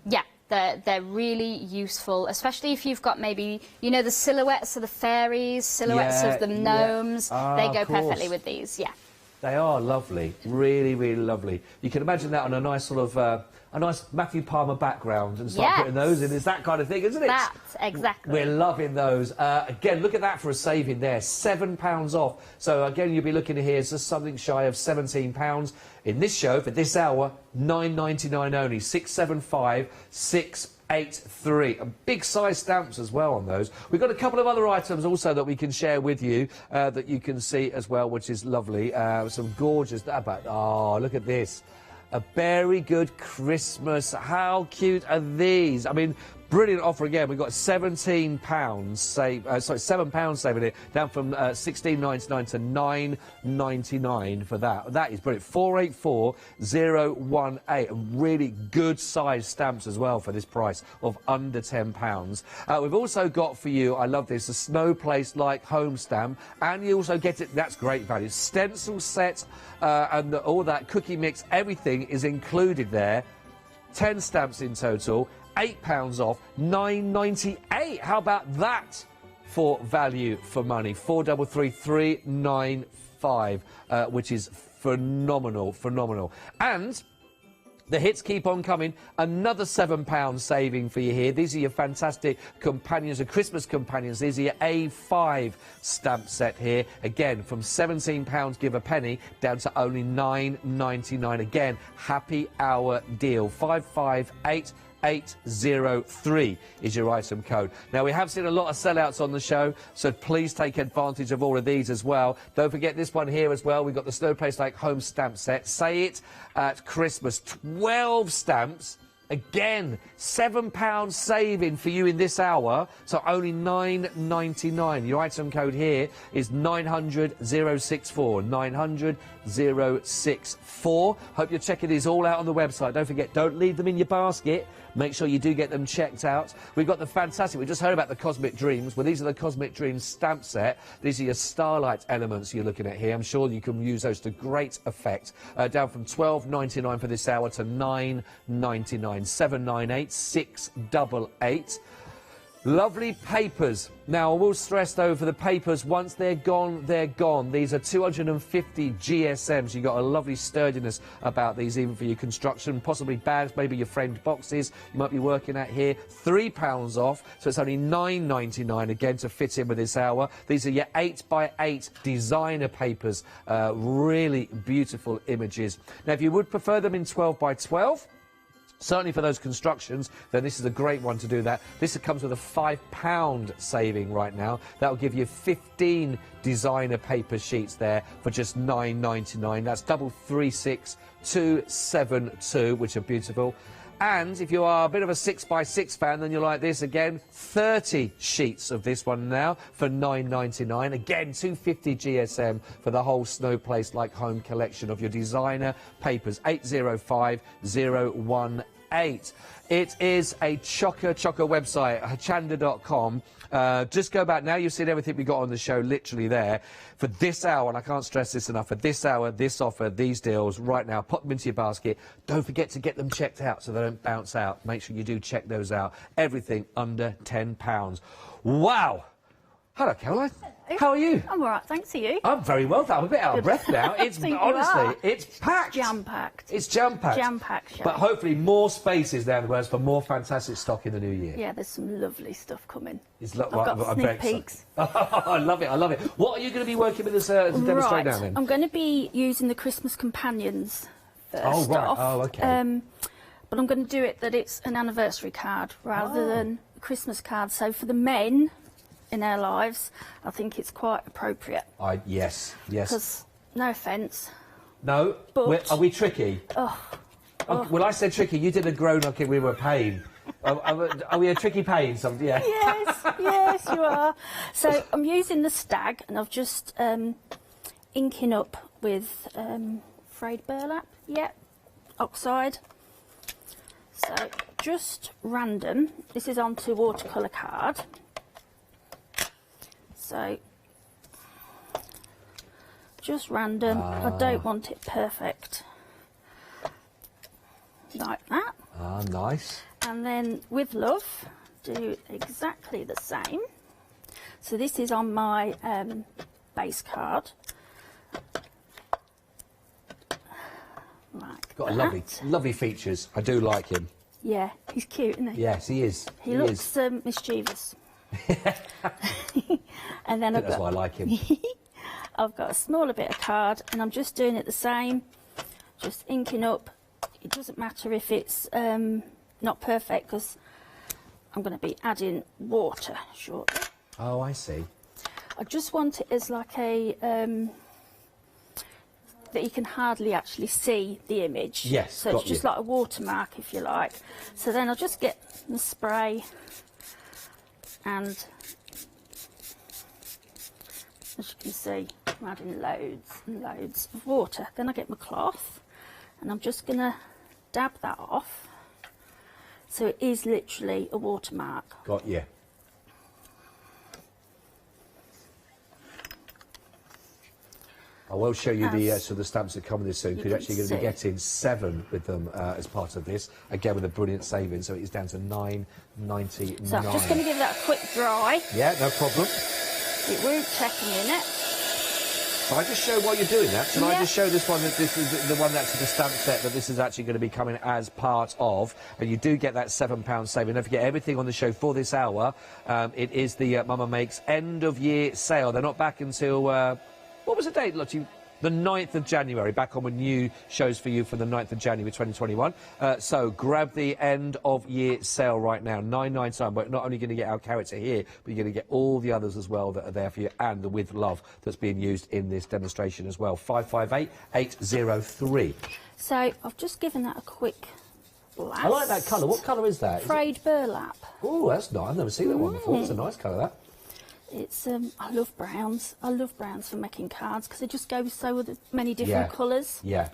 S2: yeah, they're really useful, especially if you've got maybe, you know, the silhouettes of the fairies, silhouettes of the gnomes, they go perfectly with these, yeah.
S16: They are lovely, really lovely. You can imagine that on a nice sort of, a nice Matthew Palmer background and start putting those in. It's that kind of thing, isn't it?
S2: That's exactly.
S16: We're loving those. Again, look at that for a saving there. £7 off. So, again, you'll be looking here, it's just something shy of £17. In this show, for this hour, £9.99 only. 675 683. And big size stamps as well on those. We've got a couple of other items also that we can share with you that you can see as well, which is lovely. Some gorgeous... Oh, look at this. A very good Christmas. How cute are these? I mean, brilliant offer again. We've got £17 save. Sorry, £7 saving it down from $16.99 to $9.99 for that. That is brilliant. 484018. And really good size stamps as well for this price of under £10. We've also got for you, I love this, a Snow Place like home stamp, and you also get it. That's great value. Stencil set and all that cookie mix. Everything is included there. 10 stamps in total. £8 off, £9.98. How about that for value for money? 433395, which is phenomenal. And the hits keep on coming. Another £7 saving for you here. These are your fantastic companions, the Christmas companions. These are your A5 stamp set here. Again, from £17, give a penny, down to only £9.99. Again, happy hour deal. 558 803 is your item code. Now, we have seen a lot of sellouts on the show, so please take advantage of all of these as well. Don't forget this one here as well. We've got the Snowplace Like Home stamp set. Say it at Christmas. 12 stamps. Again, £7 saving for you in this hour, so only £9.99. Your item code here is 900-064. 900-064. Hope you're checking these all out on the website. Don't forget, don't leave them in your basket. Make sure you do get them checked out. We've got the fantastic, we just heard about the Cosmic Dreams. Well, these are the Cosmic Dreams stamp set. These are your starlight elements you're looking at here. I'm sure you can use those to great effect. Down from £12.99 for this hour to £9.99. 798 688. Lovely papers. Now, I will stress, though, for the papers, once they're gone, they're gone. These are 250 GSMs. You've got a lovely sturdiness about these, even for your construction, possibly bags, maybe your framed boxes you might be working at here. £3 off, so it's only £9.99 again to fit in with this hour. These are your 8x8 designer papers. Really beautiful images. Now, if you would prefer them in 12x12, certainly for those constructions, then this is a great one to do that. This comes with a £5 saving right now. That will give you 15 designer paper sheets there for just £9.99. That's 336272, which are beautiful. And if you are a bit of a 6x6 fan, then you'll like this again. 30 sheets of this one now for £9.99. Again, 250 GSM for the whole Snowplace Like Home collection of your designer papers. 805018. It is a chocker website, hochanda.com. Just go back now. You've seen everything we got on the show literally there. For this hour, and I can't stress this enough, for this hour, this offer, these deals, right now, pop them into your basket. Don't forget to get them checked out so they don't bounce out. Make sure you do check those out. Everything under £10. Wow. Hello, Caroline. How are you?
S10: I'm all right, thanks. Are you?
S16: I'm very well. I'm a bit out of breath now. It's honestly, it's packed.
S10: Jam-packed.
S16: It's jam-packed.
S10: Jam-packed.
S16: But hopefully more spaces down the words for more fantastic stock in the new year.
S10: Yeah, there's some lovely stuff coming.
S16: I've
S10: got sneak peeks.
S16: I love it. I love it. What are you going to be working with us to demonstrate now then?
S10: I'm going to be using the Christmas companions first off.
S16: Oh, okay.
S10: But I'm going to do it that it's an anniversary card rather than a Christmas card. So for the men in our lives, I think it's quite appropriate.
S16: Yes.
S10: Because, no offence.
S16: No?
S10: But
S16: are we tricky? Well, I said tricky. You did a grown-up and we were a pain. Are we a tricky pain? Yeah.
S10: Yes, you are. So I'm using the stag, and I've just inking up with frayed burlap. Yep. Oxide. So just random. This is onto watercolour card. So, just random. I don't want it perfect. Like that.
S16: Nice.
S10: And then, with love, do exactly the same. So this is on my base card. Like
S16: Got a lovely features. I do like him.
S10: Yeah, he's cute, isn't he?
S16: Yes, he is.
S10: He looks mischievous. And then
S16: that's why I like him.
S10: I've got a smaller bit of card, and I'm just doing it the same, just inking up. It doesn't matter if it's not perfect, because I'm going to be adding water shortly.
S16: Oh, I see.
S10: I just want it as like a that you can hardly actually see the image.
S16: Yes,
S10: so it's just like a watermark, if you like. So then I'll just get the spray, and as you can see, I'm adding loads and loads of water. Then I get my cloth, and I'm just going to dab that off, so it is literally a watermark.
S16: Got you. I will show you the stamps that come with this soon, because you're actually going to be getting 7 with them as part of this, again with a brilliant saving, so it is down to £9.99.
S10: So I'm just going to give that a quick dry.
S16: Yeah, no problem.
S10: It won't take a minute.
S16: Can I just show while you're doing that? Can I just show this one, that this is the one that's the stamp set that this is actually going to be coming as part of, and you do get that £7 saving. Don't forget, everything on the show for this hour, it is the Mama Makes end of year sale. They're not back until, what was the date, Lottie? the 9th of January. Back on with new shows for you from the 9th of January 2021. So grab the end of year sale right now, £9.99. But not only going to get our character here, but you're going to get all the others as well that are there for you, and the With Love that's being used in this demonstration as well. 558 803.
S10: So I've just given that a quick blast.
S16: I like that colour. What colour is that?
S10: Frayed burlap.
S16: Oh, that's nice. I've never seen that one before. It's a nice colour, that.
S10: It's I love browns. I love browns for making cards because they just go with so many different colours.
S16: Yeah.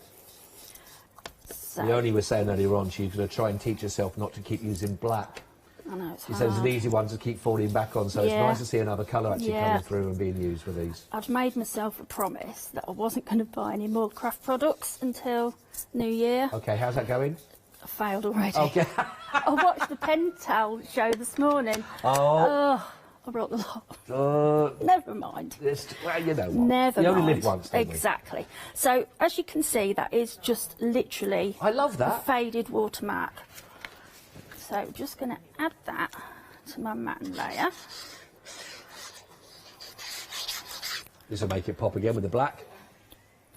S10: So,
S16: Leonie was saying earlier on she's going to try and teach herself not to keep using black.
S10: I know, it's
S16: She
S10: hard.
S16: says it's an easy one to keep falling back on, so it's
S10: Yeah.
S16: nice to see another colour actually coming through and being used with these.
S10: I'd made myself a promise that I wasn't going to buy any more craft products until New Year.
S16: Okay, how's that going?
S10: I failed already.
S16: Okay.
S10: I watched the Pentel show this morning.
S16: Oh.
S10: I brought the lot. Never mind.
S16: Well, you know what.
S10: Never
S16: you
S10: mind.
S16: only live once, don't
S10: Exactly. So, as you can see, that is just literally
S16: I love that.
S10: a faded watermark. So, just going to add that to my matte layer.
S16: This will make it pop again with the black.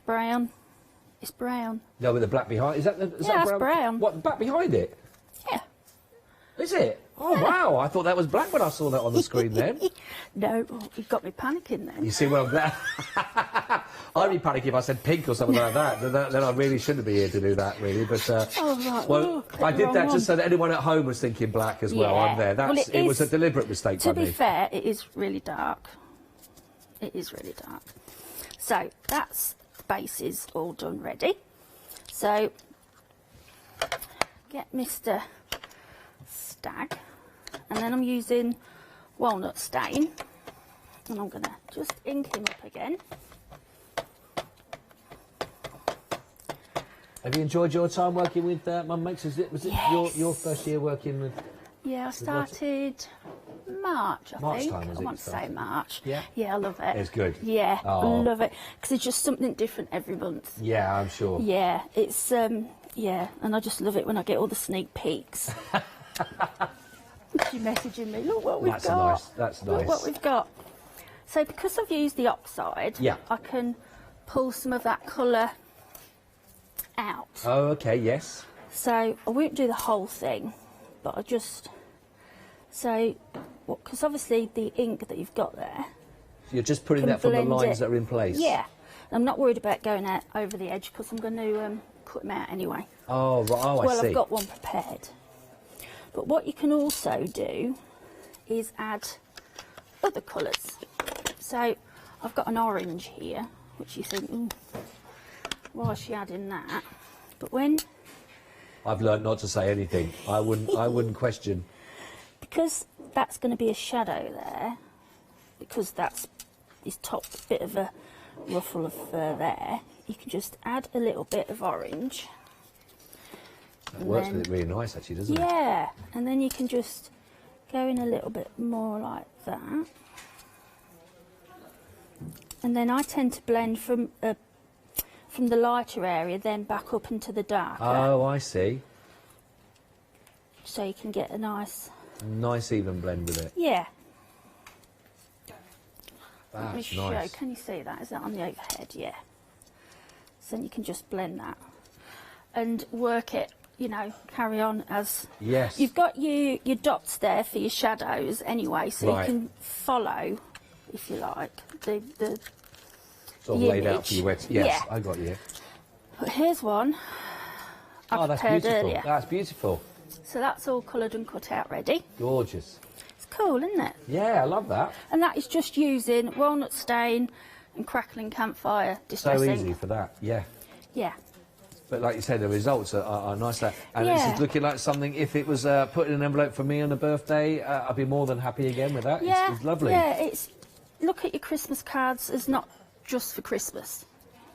S10: Brown. It's brown.
S16: No, with the black behind. Is that
S10: that's brown.
S16: What, the black behind it?
S10: Yeah.
S16: Is it? Oh, wow. I thought that was black when I saw that on the screen then.
S10: No, you've got me panicking then.
S16: You see, well, I'm glad. I'd be panicking if I said pink or something like that. Then I really shouldn't be here to do that, really. But,
S10: right.
S16: well, I did that just so that anyone at home was thinking black as well. I'm there. That's,
S10: Well,
S16: it was a deliberate mistake by
S10: To
S16: me.
S10: be fair, it is really dark. It is really dark. So, that's the bases all done ready. So, get Mr. Stag, and then I'm using walnut stain, and I'm going to just ink him up again.
S16: Have you enjoyed your time working with Mum Makes? Was it your first year working with?
S10: Yeah, I started March, I
S16: March
S10: think.
S16: time, was it
S10: I want to say
S16: started?
S10: March.
S16: Yeah?
S10: Yeah, I love it.
S16: It's good.
S10: Yeah,
S16: Oh.
S10: I love it. Because it's just something different every month.
S16: Yeah, I'm sure.
S10: Yeah, it's, yeah, and I just love it when I get all the sneak peeks. She's messaging me, look what we've got.
S16: That's nice.
S10: Look what we've got. So because I've used the oxide,
S16: Yeah.
S10: I can pull some of that colour out.
S16: Oh, okay, yes.
S10: So I won't do the whole thing, but I just, so, because obviously the ink that you've got there,
S16: So you're just putting
S10: can
S16: that from the
S10: blend
S16: lines
S10: it.
S16: that are in place?
S10: Yeah. I'm not worried about going out over the edge because I'm going to cut them out anyway.
S16: Oh, right. Oh,
S10: Well,
S16: I see.
S10: I've got one prepared. But what you can also do is add other colours. So I've got an orange here, which you think, why is she adding that? But when,
S16: I've learnt not to say anything. I wouldn't question.
S10: because that's going to be a shadow there, because that's this top bit of a ruffle of fur there, you can just add a little bit of orange.
S16: It works with it really nice, actually, doesn't it?
S10: Yeah, and then you can just go in a little bit more like that. And then I tend to blend from the lighter area, then back up into the darker.
S16: Oh, I see.
S10: So you can get a nice...
S16: Nice even blend with it.
S10: Yeah. Let me
S16: That's
S10: show.
S16: nice.
S10: Can you see that? Is that on the overhead? Yeah. So then you can just blend that and work it, you know, carry on as...
S16: Yes.
S10: You've got your dots there for your shadows anyway, so
S16: Right.
S10: you can follow, if you like, the
S16: Sort of
S10: the
S16: laid out
S10: image.
S16: for you. Yes,
S10: Yeah.
S16: I got you.
S10: But here's one I
S16: Oh, that's
S10: prepared
S16: beautiful.
S10: earlier.
S16: That's beautiful.
S10: So that's all coloured and cut out ready.
S16: Gorgeous.
S10: It's cool, isn't it?
S16: Yeah, I love that.
S10: And that is just using walnut stain and crackling campfire distress
S16: So
S10: ink.
S16: easy for that, yeah.
S10: Yeah.
S16: But like you said, the results are nice there. And
S10: Yeah.
S16: this is looking like something, if it was put in an envelope for me on a birthday, I'd be more than happy again with that.
S10: Yeah,
S16: It's lovely.
S10: Yeah, it's, look at your Christmas cards as not just for Christmas,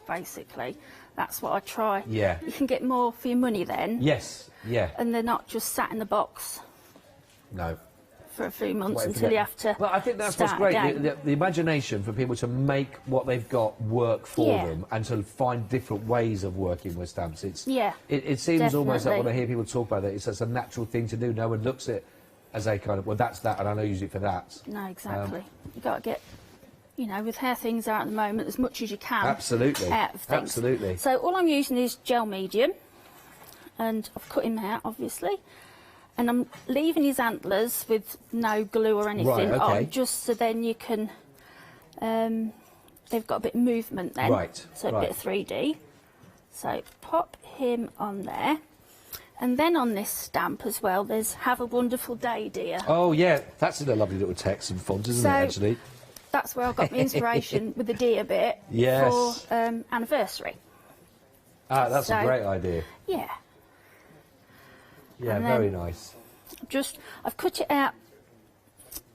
S10: basically. That's what I try.
S16: Yeah.
S10: You can get more for your money then.
S16: Yes, yeah.
S10: And they're not just sat in the box
S16: No.
S10: for a few months
S16: Wait for
S10: until
S16: that.
S10: you have to.
S16: Well, I think that's what's
S10: start
S16: great,
S10: again.
S16: the imagination for people to make what they've got work for
S10: Yeah.
S16: them and to find different ways of working with stamps. It's,
S10: Yeah,
S16: it seems almost like when I
S10: definitely.
S16: hear people talk about it, it's just a natural thing to do. No one looks at it as a kind of, well, that's that, and I know use it for that.
S10: No, exactly. You got to get you know, with how things are at the moment, as much as you can.
S16: Absolutely.
S10: Out of things.
S16: Absolutely.
S10: So all I'm using is gel medium, and I've cut him out, obviously. And I'm leaving his antlers with no glue or anything on, just so then you can, they've got a bit of movement then.
S16: Right.
S10: So a bit of 3D. So pop him on there. And then on this stamp as well, there's Have a Wonderful Day, Dear.
S16: Oh, yeah, that's in a lovely little text and font, isn't it, actually?
S10: That's where I got my inspiration with the deer bit
S16: yes.
S10: for anniversary.
S16: Ah, that's a great idea.
S10: Yeah.
S16: Yeah, very nice.
S10: I've cut it out.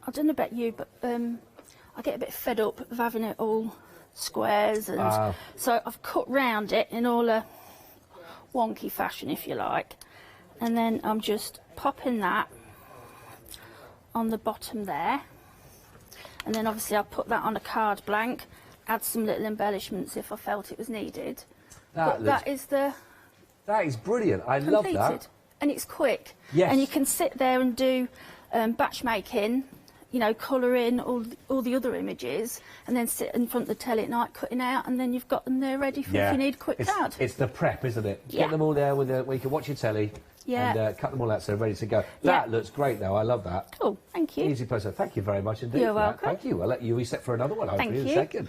S10: I don't know about you, but I get a bit fed up of having it all squares, and so I've cut round it in all a wonky fashion, if you like, and then I'm just popping that on the bottom there, and then obviously I'll put that on a card blank, add some little embellishments if I felt it was needed. That is
S16: brilliant. I
S10: completed.
S16: love that.
S10: And it's quick.
S16: Yes.
S10: And you can sit there and do batch making, you know, colouring all the other images, and then sit in front of the telly at night cutting out, and then you've got them there ready for if you need a quick card.
S16: It's the prep, isn't it?
S10: Yeah.
S16: Get them all there where you can watch your telly and cut them all out so they're ready to go. That looks great, though. I love that.
S10: Cool, thank you.
S16: Easy process. Thank you very much indeed.
S10: You're
S16: for
S10: welcome.
S16: That. Thank you. I'll let you reset for another one hopefully in a
S10: Thank
S16: second.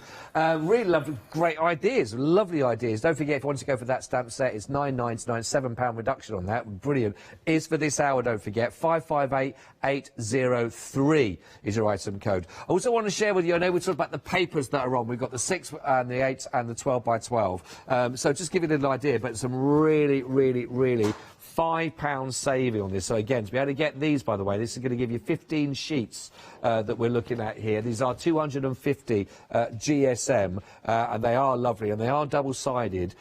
S16: Really lovely, great ideas, lovely ideas. Don't forget, if you want to go for that stamp set, it's £9.99, £7 reduction on that. Brilliant. Is for this hour, don't forget, 558803 is your item code. I also want to share with you, I know we talked about the papers that are on. We've got the 6 and the 8 and the 12 by 12. So just give you a little idea, but some really, really, really £5 saving on this. So again, to be able to get these, by the way, this is going to give you 15 sheets that we're looking at here. These are 250 GSM, and they are lovely, and they are double-sided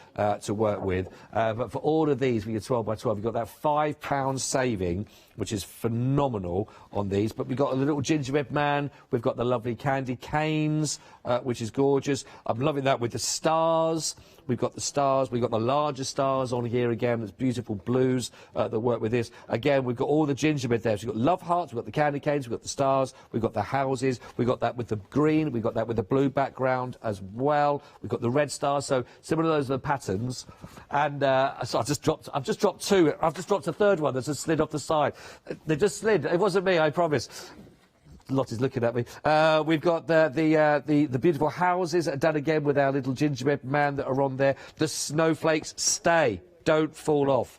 S16: to work with. But for all of these, with your 12 by 12, you've got that £5 saving, which is phenomenal on these. But we've got a little gingerbread man, we've got the lovely candy canes, which is gorgeous. I'm loving that with the stars. We've got the stars, we've got the larger stars on here again, there's beautiful blues that work with this. Again, we've got all the gingerbread there. So we've got love hearts, we've got the candy canes, we've got the stars, we've got the houses, we've got that with the green, we've got that with the blue background as well. We've got the red stars, so similar to those are the patterns. And so I've just dropped two. I've just dropped a third one that's just slid off the side. They just slid. It wasn't me, I promise. Lottie's looking at me. We've got the beautiful houses that are done again with our little gingerbread man that are on there. The snowflakes stay, don't fall off.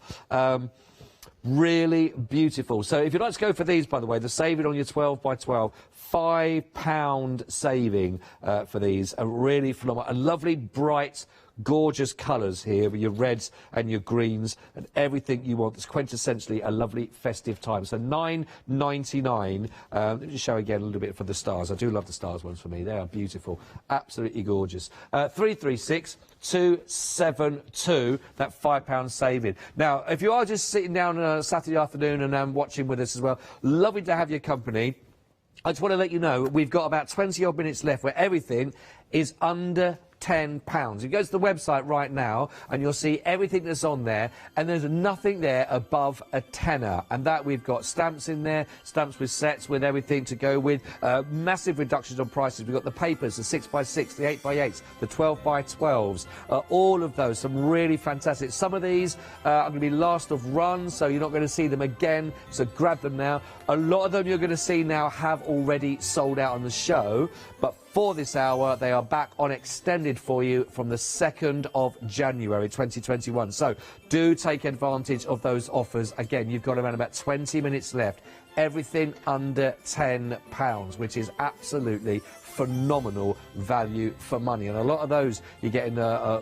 S16: Really beautiful. So if you'd like to go for these, by the way, the saving on your 12 by 12, £5 saving for these. A really phenomenal, a lovely bright, gorgeous colours here with your reds and your greens and everything you want. It's quintessentially a lovely festive time. So £9.99. Let me just show again a little bit for the stars. I do love the stars ones for me. They are beautiful. Absolutely gorgeous. 336-272, that £5 saving. Now, if you are just sitting down on a Saturday afternoon and watching with us as well, lovely to have your company. I just want to let you know we've got about 20 odd minutes left where everything is under £10. You go to the website right now and you'll see everything that's on there, and there's nothing there above a tenner, and that we've got stamps in there, stamps with sets with everything to go with, massive reductions on prices. We've got the papers, the 6x6, the 8x8s, the 12x12s, all of those, some really fantastic. Some of these are going to be last of run, so you're not going to see them again, so grab them now. A lot of them you're going to see now have already sold out on the show, but for this hour, they are back on extended for you from the 2nd of January 2021. So do take advantage of those offers. Again, you've got around about 20 minutes left. Everything under £10, which is absolutely phenomenal value for money. And a lot of those you're getting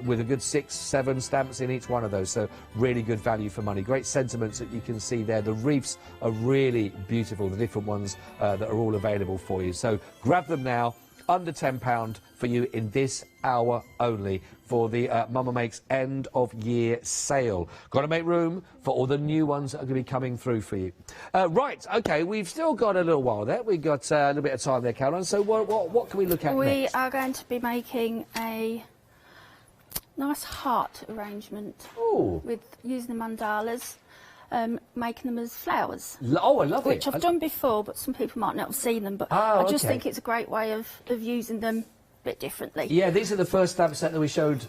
S16: with a good 6-7 stamps in each one of those. So really good value for money. Great sentiments that you can see there. The wreaths are really beautiful, the different ones that are all available for you. So grab them now. Under £10 for you in this hour only for the Mama Makes end of year sale. Got to make room for all the new ones that are going to be coming through for you. Right, OK, we've still got a little while there. We've got a little bit of time there, Caroline. So what can we look at next?
S10: We are going to be making a nice heart arrangement with using the mandalas. Making them as flowers.
S16: Oh, I love it.
S10: Which I've done before, but some people might not have seen them. But I just think it's a great way of using them bit differently.
S16: Yeah, these are the first stamp set that we showed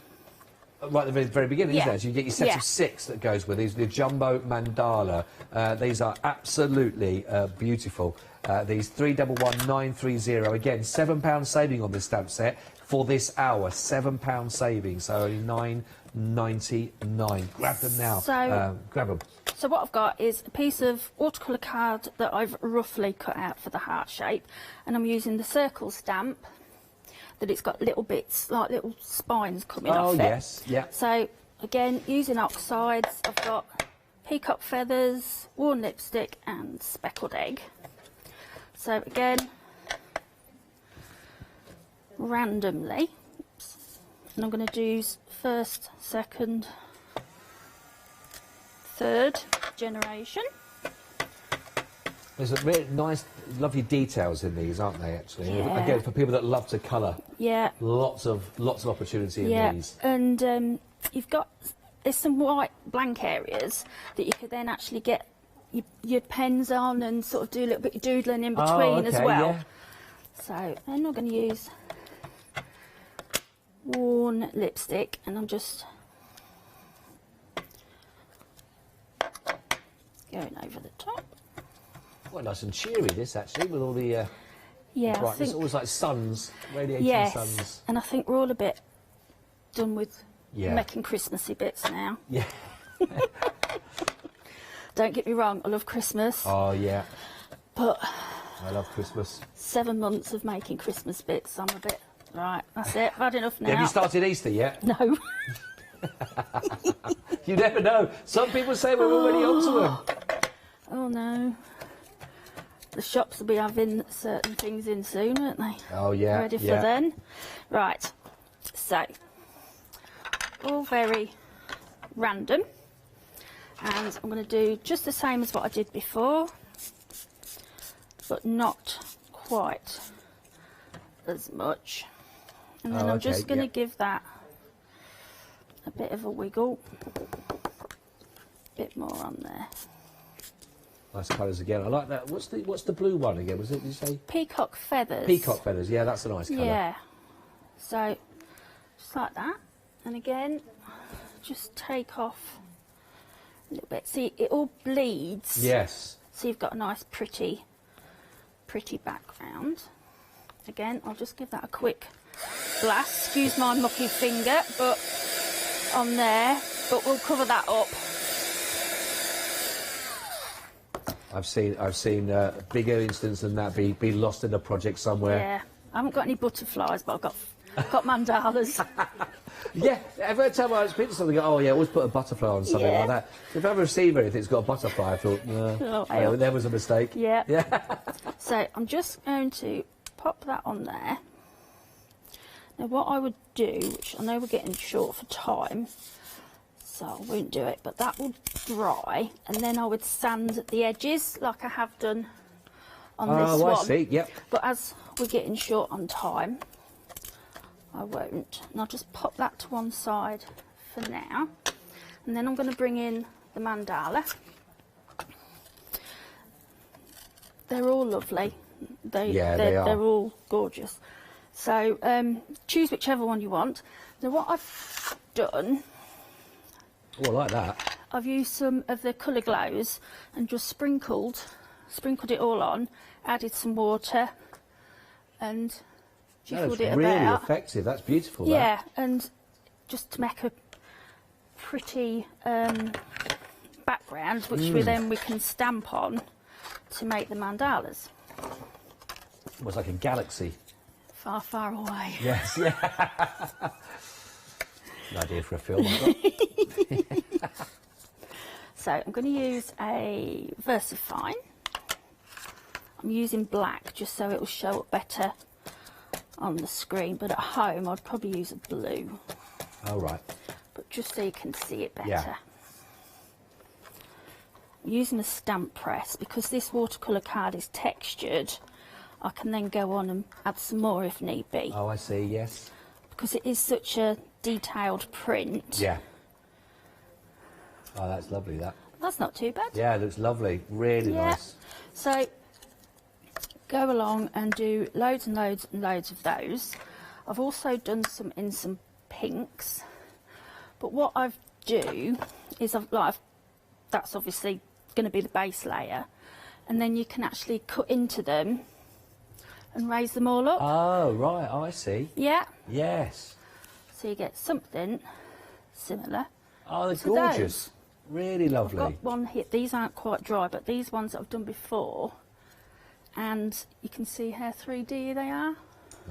S16: right at the very beginning, isn't it? So you get your set of 6 that goes with these, the jumbo mandala. These are absolutely beautiful. These 311930, again, £7 saving on this stamp set for this hour. £7 saving, so only £9.99. Grab them now.
S10: So,
S16: grab them.
S10: So what I've got is a piece of watercolour card that I've roughly cut out for the heart shape, and I'm using the circle stamp that it's got little bits, like little spines coming off it.
S16: Oh, yes, yeah.
S10: So, again, using oxides, I've got peacock feathers, worn lipstick and speckled egg. So, again, randomly, and I'm going to do first, second, third generation.
S16: There's a really nice, lovely details in these, aren't they, actually?
S10: Yeah.
S16: Again, for people that love to colour.
S10: Yeah.
S16: Lots of opportunity in these.
S10: And there's some white blank areas that you could then actually get your pens on and sort of do a little bit of doodling in between as well.
S16: Yeah.
S10: So I'm not going to use worn lipstick, and I'm just going over the top.
S16: Quite nice and cheery, this, actually, with all the brightness. It's always like suns, radiating suns.
S10: And I think we're all a bit done with making Christmassy bits now.
S16: Yeah.
S10: Don't get me wrong, I love Christmas.
S16: Oh, yeah.
S10: But
S16: I love Christmas.
S10: 7 months of making Christmas bits, I'm a bit, right, that's it, I've had enough now.
S16: Have you started Easter yet?
S10: No.
S16: You never know. Some people say we're already onto them.
S10: Oh, no. The shops will be having certain things in soon, won't they?
S16: Oh, yeah.
S10: Ready for then. Right, so, all very random. And I'm going to do just the same as what I did before, but not quite as much. And then I'm just going to give that a bit of a wiggle. Bit more on there.
S16: Nice colours again. I like that. What's the blue one again? Was it? Did you say?
S10: Peacock feathers.
S16: Peacock feathers. Yeah, that's a nice colour.
S10: Yeah. So just like that, and again, just take off a little bit. See, it all bleeds.
S16: Yes.
S10: So you've got a nice, pretty background. Again, I'll just give that a quick blast. Excuse my mucky finger, but on there. But we'll cover that up.
S16: I've seen a bigger instance than that be lost in a project somewhere.
S10: Yeah, I haven't got any butterflies, but I've got mandalas.
S16: Yeah, every time I was picking something, I go, oh yeah, always put a butterfly on something like that. If I ever receive anything that's got a butterfly, I thought, no, there was a mistake.
S10: Yeah. So I'm just going to pop that on there. Now what I would do, which I know we're getting short for time, so I won't do it, but that will dry, and then I would sand the edges like I have done on this one.
S16: Oh, I see, yep.
S10: But as we're getting short on time, I won't. And I'll just pop that to one side for now. And then I'm going to bring in the mandala. They're all lovely.
S16: They are.
S10: They're all gorgeous. So choose whichever one you want. Now what I've done...
S16: Oh, I like that.
S10: I've used some of the colour glows and just sprinkled it all on, added some water and jiffled it
S16: really
S10: about.
S16: effective. That's beautiful.
S10: Yeah,
S16: that.
S10: and just to make a pretty background, which we can stamp on to make the mandalas.
S16: Almost like a galaxy.
S10: Far, far away.
S16: Yes, yeah. An idea for a film, I've got.
S10: So I'm going to use a VersaFine. I'm using black just so it will show up better on the screen, but at home I'd probably use a blue.
S16: Oh, right.
S10: But just so you can see it better.
S16: Yeah.
S10: I'm using a stamp press because this watercolour card is textured. I can then go on and add some more if need be.
S16: Oh, I see, yes.
S10: Because it is such a detailed print.
S16: Yeah. Oh, that's lovely, that.
S10: That's not too bad.
S16: Yeah, it looks lovely. Really nice.
S10: So, go along and do loads and loads and loads of those. I've also done some in some pinks, but what I've do is that's obviously going to be the base layer, and then you can actually cut into them and raise them all up.
S16: Oh, right, I see.
S10: Yeah.
S16: Yes.
S10: So you get something similar.
S16: Oh, they're
S10: to
S16: gorgeous.
S10: those.
S16: Really lovely.
S10: I've got one here. These aren't quite dry, but these ones that I've done before, and you can see how 3D they are.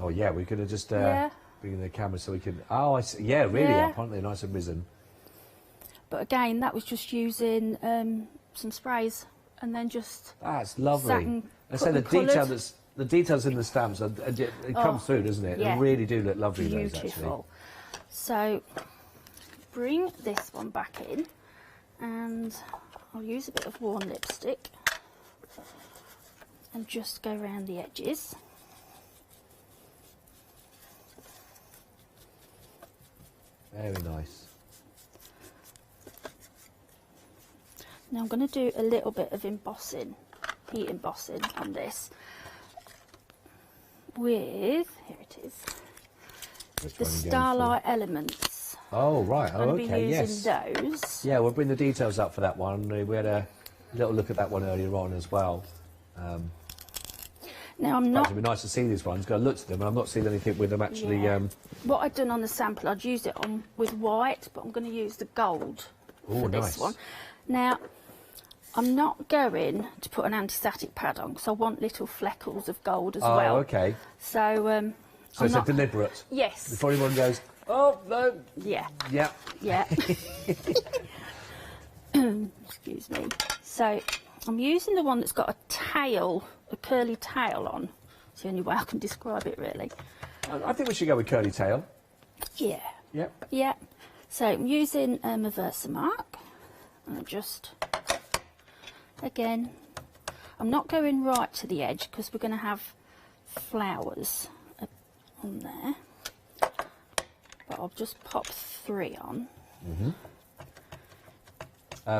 S16: Oh, yeah, we could have just
S10: Yeah.
S16: bring the camera so we could... Oh, I see. Yeah, really
S10: Yeah.
S16: up, aren't they? Nice and risen.
S10: But again, that was just using some sprays and then just...
S16: That's lovely.
S10: satin,
S16: I say the details in the stamps, it comes through, doesn't it?
S10: Yeah.
S16: They really do look lovely,
S10: Beautiful.
S16: those, actually.
S10: So, bring this one back in, and I'll use a bit of worn lipstick and just go around the edges.
S16: Very nice.
S10: Now I'm going to do a little bit of embossing, heat embossing on this with, here it is, the Starlight Elements.
S16: Oh, right.
S10: I'm
S16: Oh,
S10: going to
S16: okay,
S10: be using
S16: yes.
S10: those.
S16: Yeah, we'll bring the details up for that one. We had a little look at that one earlier on as well.
S10: Now I'm
S16: It'd
S10: not...
S16: be nice to see these ones. Got to look at them, and I've not seen anything with them actually.
S10: Yeah. What I'd done on the sample, I'd used it on with white, but I'm going to use the gold for this
S16: nice.
S10: one. Now, I'm not going to put an anti-static pad on because I want little fleckles of gold as well.
S16: Oh, okay.
S10: So,
S16: So it's a deliberate.
S10: Yes.
S16: Before anyone goes, oh no.
S10: Yeah.
S16: Yeah.
S10: Yeah. Excuse me. So I'm using the one that's got a tail, a curly tail on. It's the only way I can describe it, really.
S16: I think we should go with curly tail.
S10: Yeah.
S16: Yep.
S10: Yeah. So I'm using a Versamark, and just, again, I'm not going right to the edge because we're going to have flowers on there, but I'll just pop 3 on.
S16: Mm-hmm.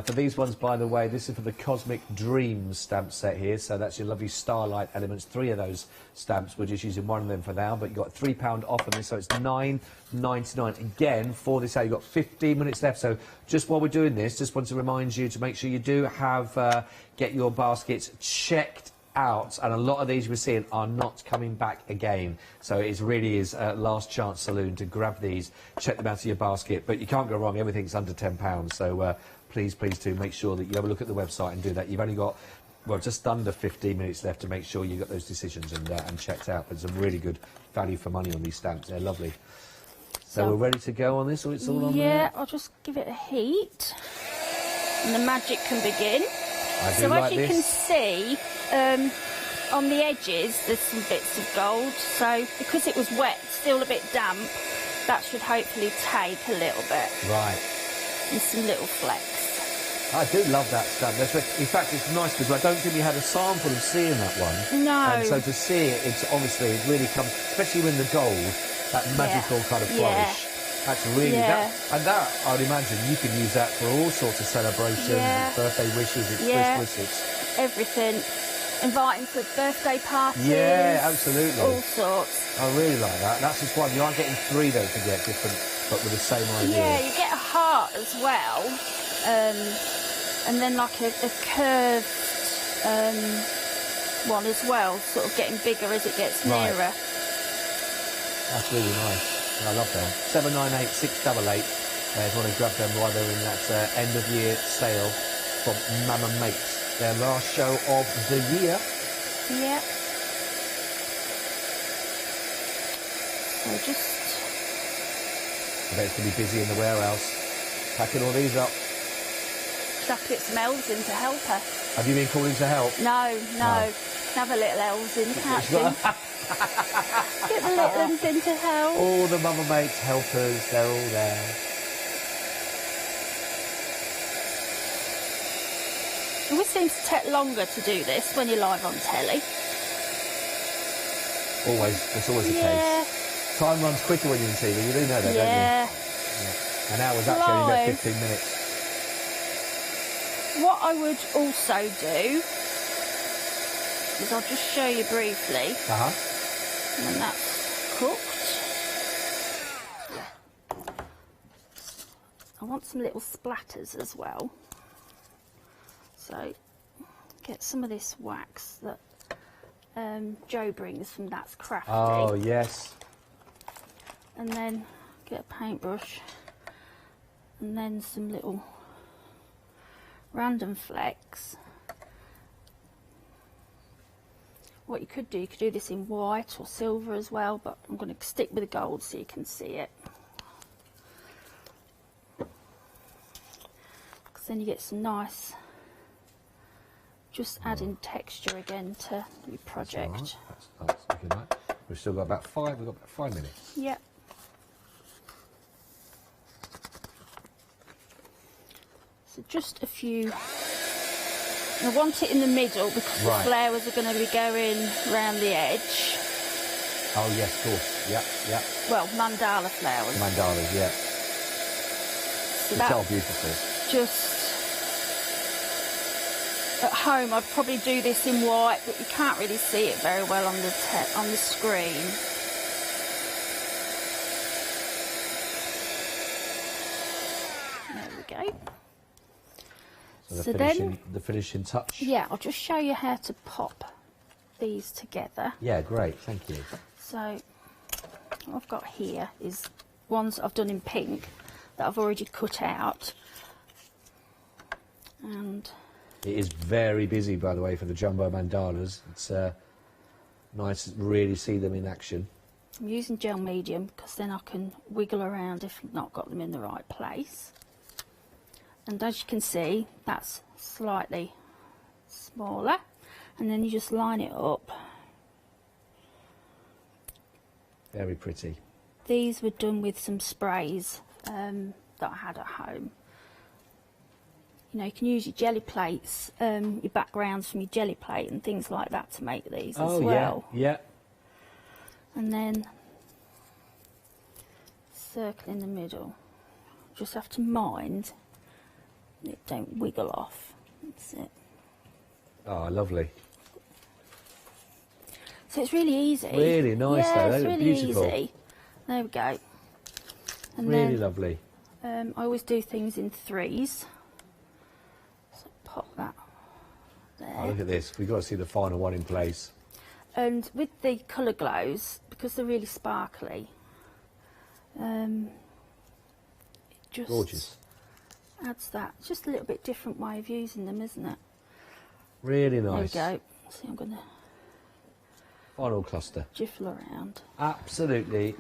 S16: For these ones, by the way, this is for the Cosmic Dreams stamp set here, so that's your lovely Starlight Elements. 3 of those stamps. We're just using 1 of them for now, but you've got £3 off on this, so it's £9.99. Again, for this hour, you've got 15 minutes left, so just while we're doing this, just want to remind you to make sure you do have, get your baskets checked out, and a lot of these we're seeing are not coming back again, so it really is a last chance saloon to grab these, check them out of your basket, but you can't go wrong, everything's under £10, so please do make sure that you have a look at the website and do that. You've only got, well, just under 15 minutes left to make sure you got those decisions and checked out. There's some really good value for money on these stamps. They're lovely. So we're ready to go on this, or it's all on there?
S10: Yeah, I'll just give it a heat, and the magic can begin. So
S16: like
S10: as you
S16: this.
S10: can see, on the edges there's some bits of gold. So because it was wet, still a bit damp, that should hopefully take a little bit.
S16: Right.
S10: And some little flecks.
S16: I do love that stamp. In fact, it's nice because I don't think we had a sample of seeing that one.
S10: No.
S16: And so to see it, it's obviously, it really comes, especially when the gold, that magical kind of flourish. That's really, and that, I would imagine, you can use that for all sorts of celebrations, birthday wishes, it's Christmas, it's...
S10: everything. Inviting for birthday parties.
S16: Yeah, absolutely.
S10: All sorts.
S16: I really like that. That's just one. You are getting 3, don't forget, different, but with the same idea.
S10: Yeah, you get a heart as well. And then like a curved one as well, sort of getting bigger as it gets nearer.
S16: That's really nice. I love them. 798 688. If you want to grab them while they're in that end-of-year sale from Mama Mates. Their last show of the year.
S10: Yeah. So just...
S16: I bet it's going to be busy in the warehouse. Packing all these up.
S10: Have to get some elves in to help her.
S16: Have you been calling to help?
S10: No. Have a little elves in, can't you? Get the little ones in to help.
S16: All the Mama Mates helpers, they're all there.
S10: It always seems to take longer to do this when you're live on telly.
S16: That's always the case. Time runs quicker when you're on TV, you do know that, don't you? Yeah. An hour's actually only about 15 minutes.
S10: What I would also do is I'll just show you briefly.
S16: And
S10: that's cooked. want some little splatters as well. So get some of this wax that Joe brings from That's Crafty.
S16: Oh, yes.
S10: And then get a paintbrush and then some little random flecks. What you could do this in white or silver as well, but I'm going to stick with the gold so you can see it. Because then you get some nice, just adding texture again to your project.
S16: That's looking like. We've still got about 5 minutes.
S10: Yep. So just a few. I want it in the middle because the flowers are going to be going around the edge.
S16: Oh yes, of course. Yeah.
S10: Well, mandala flowers.
S16: Mandalas, yeah.
S10: So
S16: it's all beautiful.
S10: Just at home, I'd probably do this in white, but you can't really see it very well on the screen. There we go.
S16: So the finishing touch.
S10: Yeah, I'll just show you how to pop these together.
S16: Yeah, great, thank you.
S10: So what I've got here is ones I've done in pink that I've already cut out. And
S16: it is very busy, by the way, for the jumbo mandalas. It's nice to really see them in action.
S10: I'm using gel medium because then I can wiggle around if I've not got them in the right place. And as you can see, that's slightly smaller. And then you just line it up.
S16: Very pretty.
S10: These were done with some sprays that I had at home. You know, you can use your jelly plates, your backgrounds from your jelly plate and things like that to make these as well.
S16: Yeah.
S10: And then circle in the middle. Just have to mind it don't wiggle off. That's it.
S16: Oh, lovely.
S10: So it's really easy.
S16: Really nice though.
S10: It's really
S16: beautiful.
S10: easy. There we go. And
S16: really
S10: then,
S16: lovely.
S10: I always do things in threes. So pop that there.
S16: Oh, look at this. We've got to see the final one in place.
S10: And with the colour glows, because they're really sparkly, it just
S16: gorgeous.
S10: Adds that. Just a little bit different way of using them, isn't it?
S16: Really nice.
S10: There we go. See, I'm going to
S16: final cluster.
S10: jiffle around.
S16: Absolutely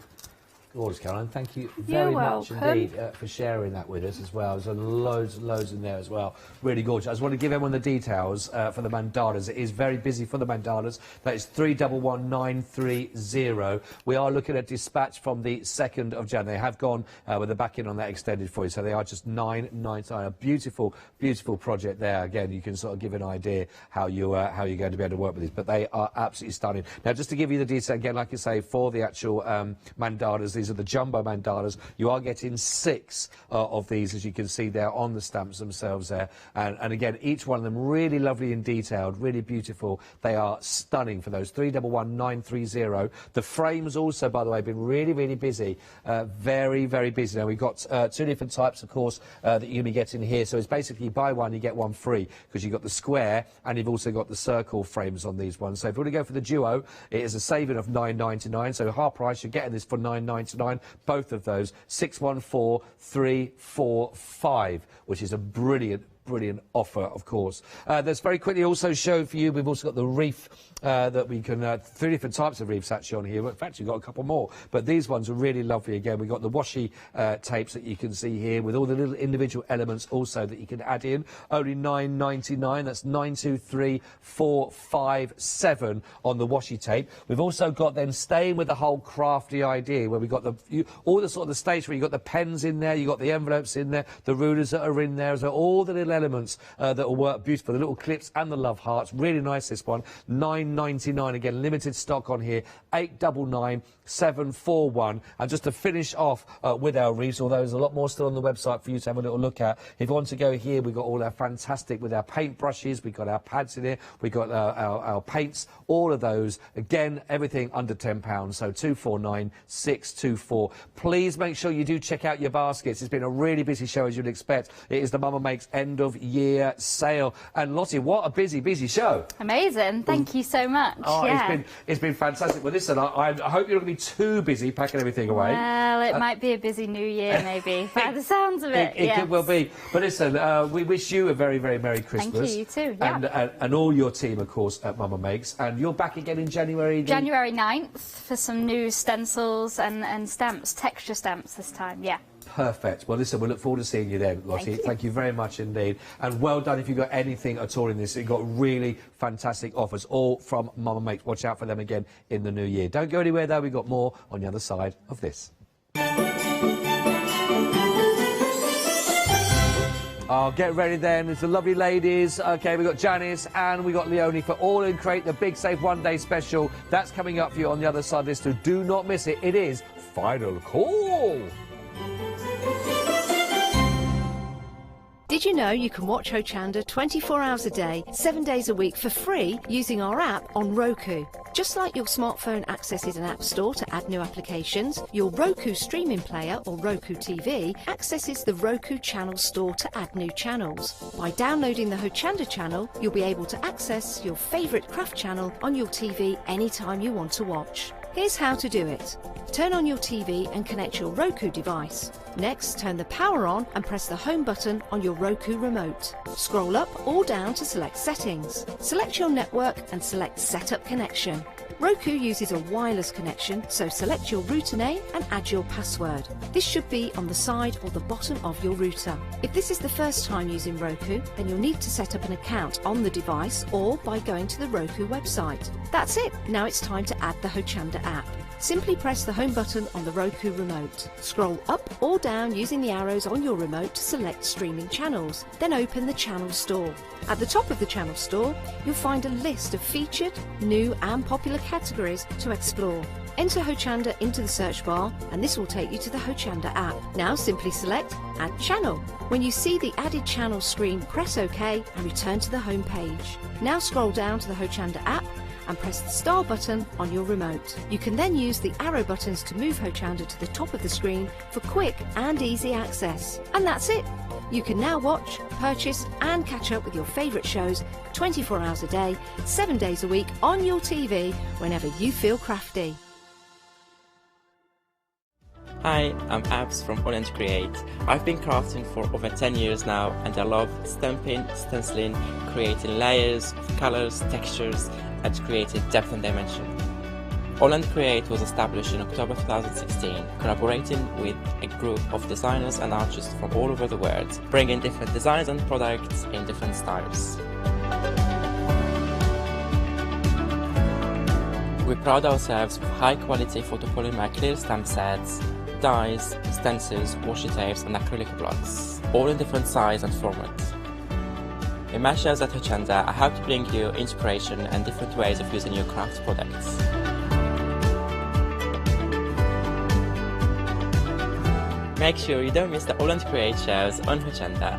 S16: gorgeous, Caroline. Thank you very much indeed for sharing that with us as well. There's loads in there as well. Really gorgeous. I just want to give everyone the details for the mandalas. It is very busy for the mandalas. That is 311930. We are looking at dispatch from the 2nd of January. They have gone with the back in on that extended for you, so they are just £9.99. A beautiful project there. Again, you can sort of give an idea how you're going to be able to work with these, but they are absolutely stunning. Now, just to give you the detail again, like I say, for the actual mandalas, these are the jumbo mandalas. You are getting 6 of these, as you can see there on the stamps themselves there. And again, each one of them really lovely and detailed, really beautiful. They are stunning for those. 311930. The frames also, by the way, have been really busy. Very busy. Now, we've got 2 different types, of course, that you're going to be getting here. So it's basically you buy one, you get one free, because you've got the square and you've also got the circle frames on these ones. So if you want to go for the duo, it is a saving of £9.99. So half price, you're getting this for £9.99. Both of those, 614345, which is a brilliant offer, of course. Let's very quickly also show for you, we've also got the reef that we can, 3 different types of reefs actually on here. In fact, you've got a couple more, but these ones are really lovely. Again, we've got the washi tapes that you can see here with all the little individual elements also that you can add in. Only £9.99, that's 923457 on the washi tape. We've also got then staying with the whole crafty idea where we've got all the sort of the stationery, you've got the pens in there, you've got the envelopes in there, the rulers that are in there, so all the little elements that will work beautiful. The little clips and the love hearts. Really nice, this one. £9.99. Again, limited stock on here. 899-741. And just to finish off with our wreaths, although there's a lot more still on the website for you to have a little look at. If you want to go here, we've got all our fantastic with our paint brushes. We've got our pads in here. We've got our paints. All of those. Again, everything under £10. So 249624. Please make sure you do check out your baskets. It's been a really busy show, as you'd expect. It is the Mama Makes end of year sale. And Lottie, what a busy show.
S2: Amazing. Thank you so much.
S16: Oh,
S2: yeah.
S16: it's been fantastic. Well, listen, I hope you're not going to be too busy packing everything away.
S2: Well, it might be a busy new year, maybe, by the sounds of it.
S16: It could well be. But listen, we wish you a very, very Merry Christmas.
S2: Thank you, you too. Yeah.
S16: And all your team, of course, at Mama Makes. And you're back again in January.
S2: January 9th for some new stencils and stamps, texture stamps this time, yeah.
S16: Perfect. Well, listen, we look forward to seeing you then, Lottie. Thank you very much indeed. And well done if you've got anything at all in this. You've got really fantastic offers, all from Mama Makes. Watch out for them again in the new year. Don't go anywhere, though. We've got more on the other side of this. Oh, get ready then. It's the lovely ladies. OK, we've got Janice and we've got Leonie for All In Crate, the Big Save One Day special. That's coming up for you on the other side of this, so do not miss it. It is Final Call.
S21: Did you know you can watch Hochanda 24 hours a day, 7 days a week for free using our app on Roku? Just like your smartphone accesses an app store to add new applications, your Roku streaming player or Roku TV accesses the Roku channel store to add new channels. By downloading the Hochanda channel, you'll be able to access your favourite craft channel on your TV anytime you want to watch. Here's how to do it. Turn on your TV and connect your Roku device. Next, turn the power on and press the home button on your Roku remote. Scroll up or down to select Settings. Select your network and select Setup Connection. Roku uses a wireless connection, so select your router name and add your password. This should be on the side or the bottom of your router. If this is the first time using Roku, then you'll need to set up an account on the device or by going to the Roku website. That's it. Now it's time to add the Hochanda app. Simply press the home button on the Roku remote. Scroll up or down using the arrows on your remote to select streaming channels. Then open the channel store. At the top of the channel store, you'll find a list of featured, new and popular categories to explore. Enter Hochanda into the search bar and this will take you to the Hochanda app. Now simply select Add Channel. When you see the added channel screen, press OK and return to the home page. Now scroll down to the Hochanda app and press the star button on your remote. You can then use the arrow buttons to move Hochanda to the top of the screen for quick and easy access. And that's it. You can now watch, purchase and catch up with your favourite shows 24 hours a day, 7 days a week on your TV whenever you feel crafty.
S7: Hi, I'm Abs from All In Create. I've been crafting for over 10 years now and I love stamping, stenciling, creating layers of colours, textures and creating depth and dimension. All In Create was established in October 2016, collaborating with a group of designers and artists from all over the world, bringing different designs and products in different styles. We pride ourselves with high quality photopolymer clear stamp sets, dyes, stencils, washi tapes and acrylic blocks, all in different size and format. In my shows at Hochanda, I hope to bring you inspiration and different ways of using your craft products. Make sure you don't miss the All In Create shows on Hochanda.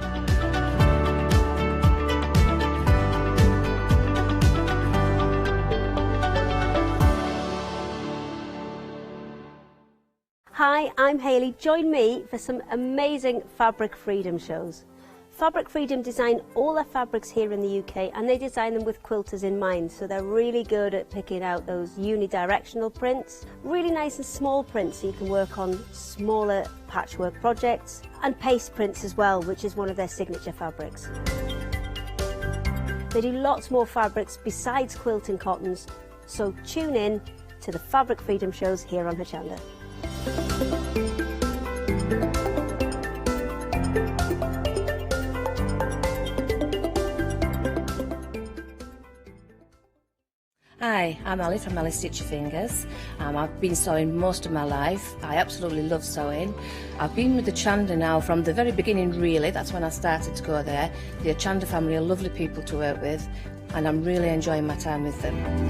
S15: Hi, I'm Hayley. Join me for some amazing Fabric Freedom shows. Fabric Freedom design all their fabrics here in the UK and they design them with quilters in mind, so they're really good at picking out those unidirectional prints, really nice and small prints so you can work on smaller patchwork projects, and paste prints as well, which is one of their signature fabrics. They do lots more fabrics besides quilting cottons, so tune in to the Fabric Freedom shows here on Hochanda.
S12: Hi, Hi, I'm Ali from Ali Stitch Your Fingers. I've been sewing most of my life. I absolutely love sewing. I've been with the Hochanda now from the very beginning, really. That's when I started to go there. The Hochanda family are lovely people to work with, and I'm really enjoying my time with them.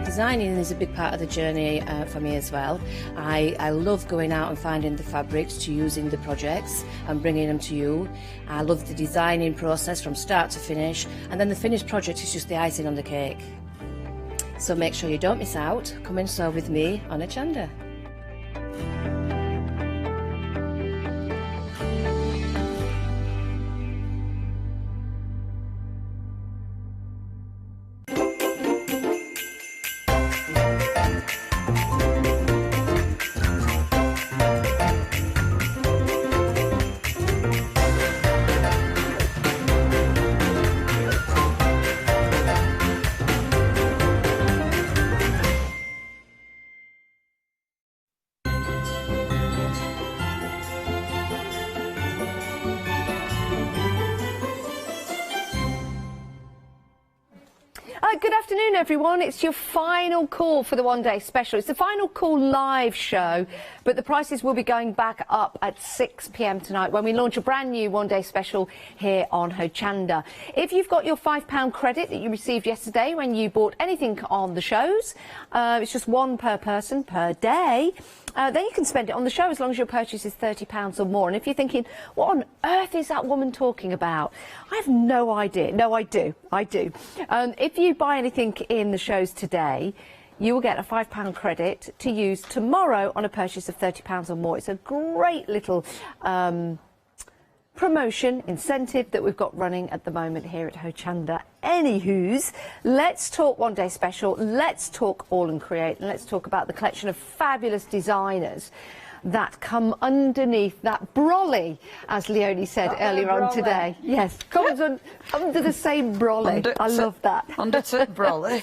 S12: Designing is a big part of the journey for me as well. I love going out and finding the fabrics to use in the projects and bringing them to you. I love the designing process from start to finish, and then the finished project is just the icing on the cake. So make sure you don't miss out. Come and sew with me on Hochanda.
S9: Good afternoon, everyone. It's your final call for the One Day Special. It's the final call live show, but the prices will be going back up at 6 p.m. tonight when we launch a brand new One Day Special here on Hochanda. If you've got your £5 credit that you received yesterday when you bought anything on the shows, it's just one per person per day. Then you can spend it on the show as long as your purchase is £30 or more. And if you're thinking, what on earth is that woman talking about? I have no idea. No, I do. If you buy anything in the shows today, you will get a £5 credit to use tomorrow on a purchase of £30 or more. It's a great little promotion, incentive that we've got running at the moment here at Hochanda. Anywho's, let's talk One Day Special, let's talk All and Create, and let's talk about the collection of fabulous designers that come underneath that brolly, as Leonie said earlier on today. Yes, comes under the same brolly. I love that.
S1: Under the brolly.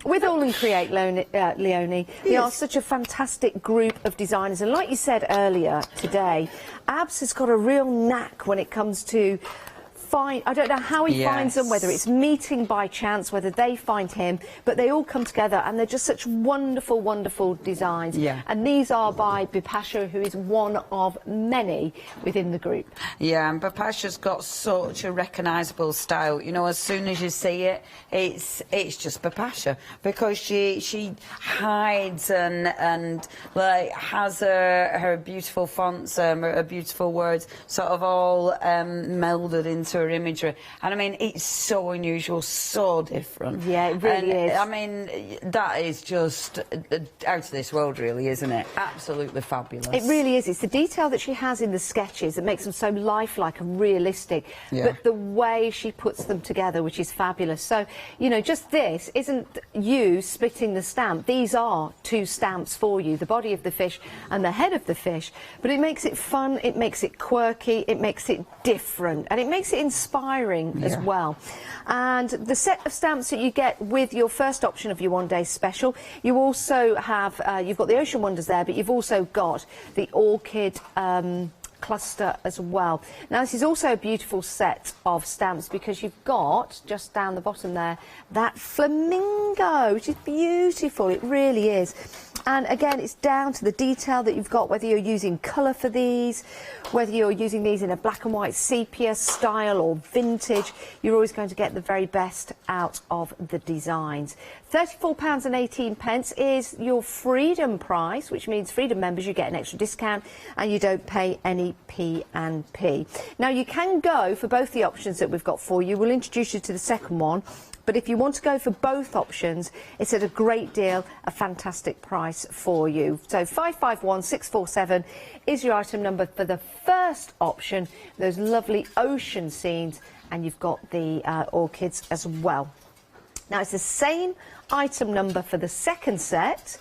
S9: With All and Create, Leonie, they are such a fantastic group of designers. And like you said earlier today, Abs has got a real knack when it comes to I don't know how he finds them, whether it's meeting by chance, whether they find him, but they all come together and they're just such wonderful, wonderful designs. Yeah. And these are by Bipasha, who is one of many within the group.
S1: Yeah, and Bipasha's got such a recognisable style. You know, as soon as you see it, it's just Bipasha, because she hides and like has her beautiful fonts, her beautiful words, sort of all melded into her imagery, and I mean it's so unusual, so different.
S9: Yeah, it really is.
S1: I mean that is just out of this world, really, isn't it? Absolutely fabulous.
S9: It really is. It's the detail that she has in the sketches that makes them so lifelike and realistic, but the way she puts them together, which is fabulous. So, you know, just this isn't you splitting the stamp. These are two stamps for you, the body of the fish and the head of the fish, but it makes it fun, it makes it quirky, it makes it different, and it makes it inspiring as well. And the set of stamps that you get with your first option of your One Day Special, you also have, you've got the Ocean Wonders there, but you've also got the Orchid cluster as well. Now this is also a beautiful set of stamps because you've got, just down the bottom there, that flamingo, which is beautiful, it really is. And again, it's down to the detail that you've got, whether you're using colour for these, whether you're using these in a black and white sepia style or vintage, you're always going to get the very best out of the designs. £34.18 is your Freedom price, which means Freedom members, you get an extra discount and you don't pay any P&P. Now you can go for both the options that we've got for you. We'll introduce you to the second one. But if you want to go for both options, it's at a great deal, a fantastic price for you. So 551647 is your item number for the first option, those lovely ocean scenes, and you've got the orchids as well. Now it's the same item number for the second set,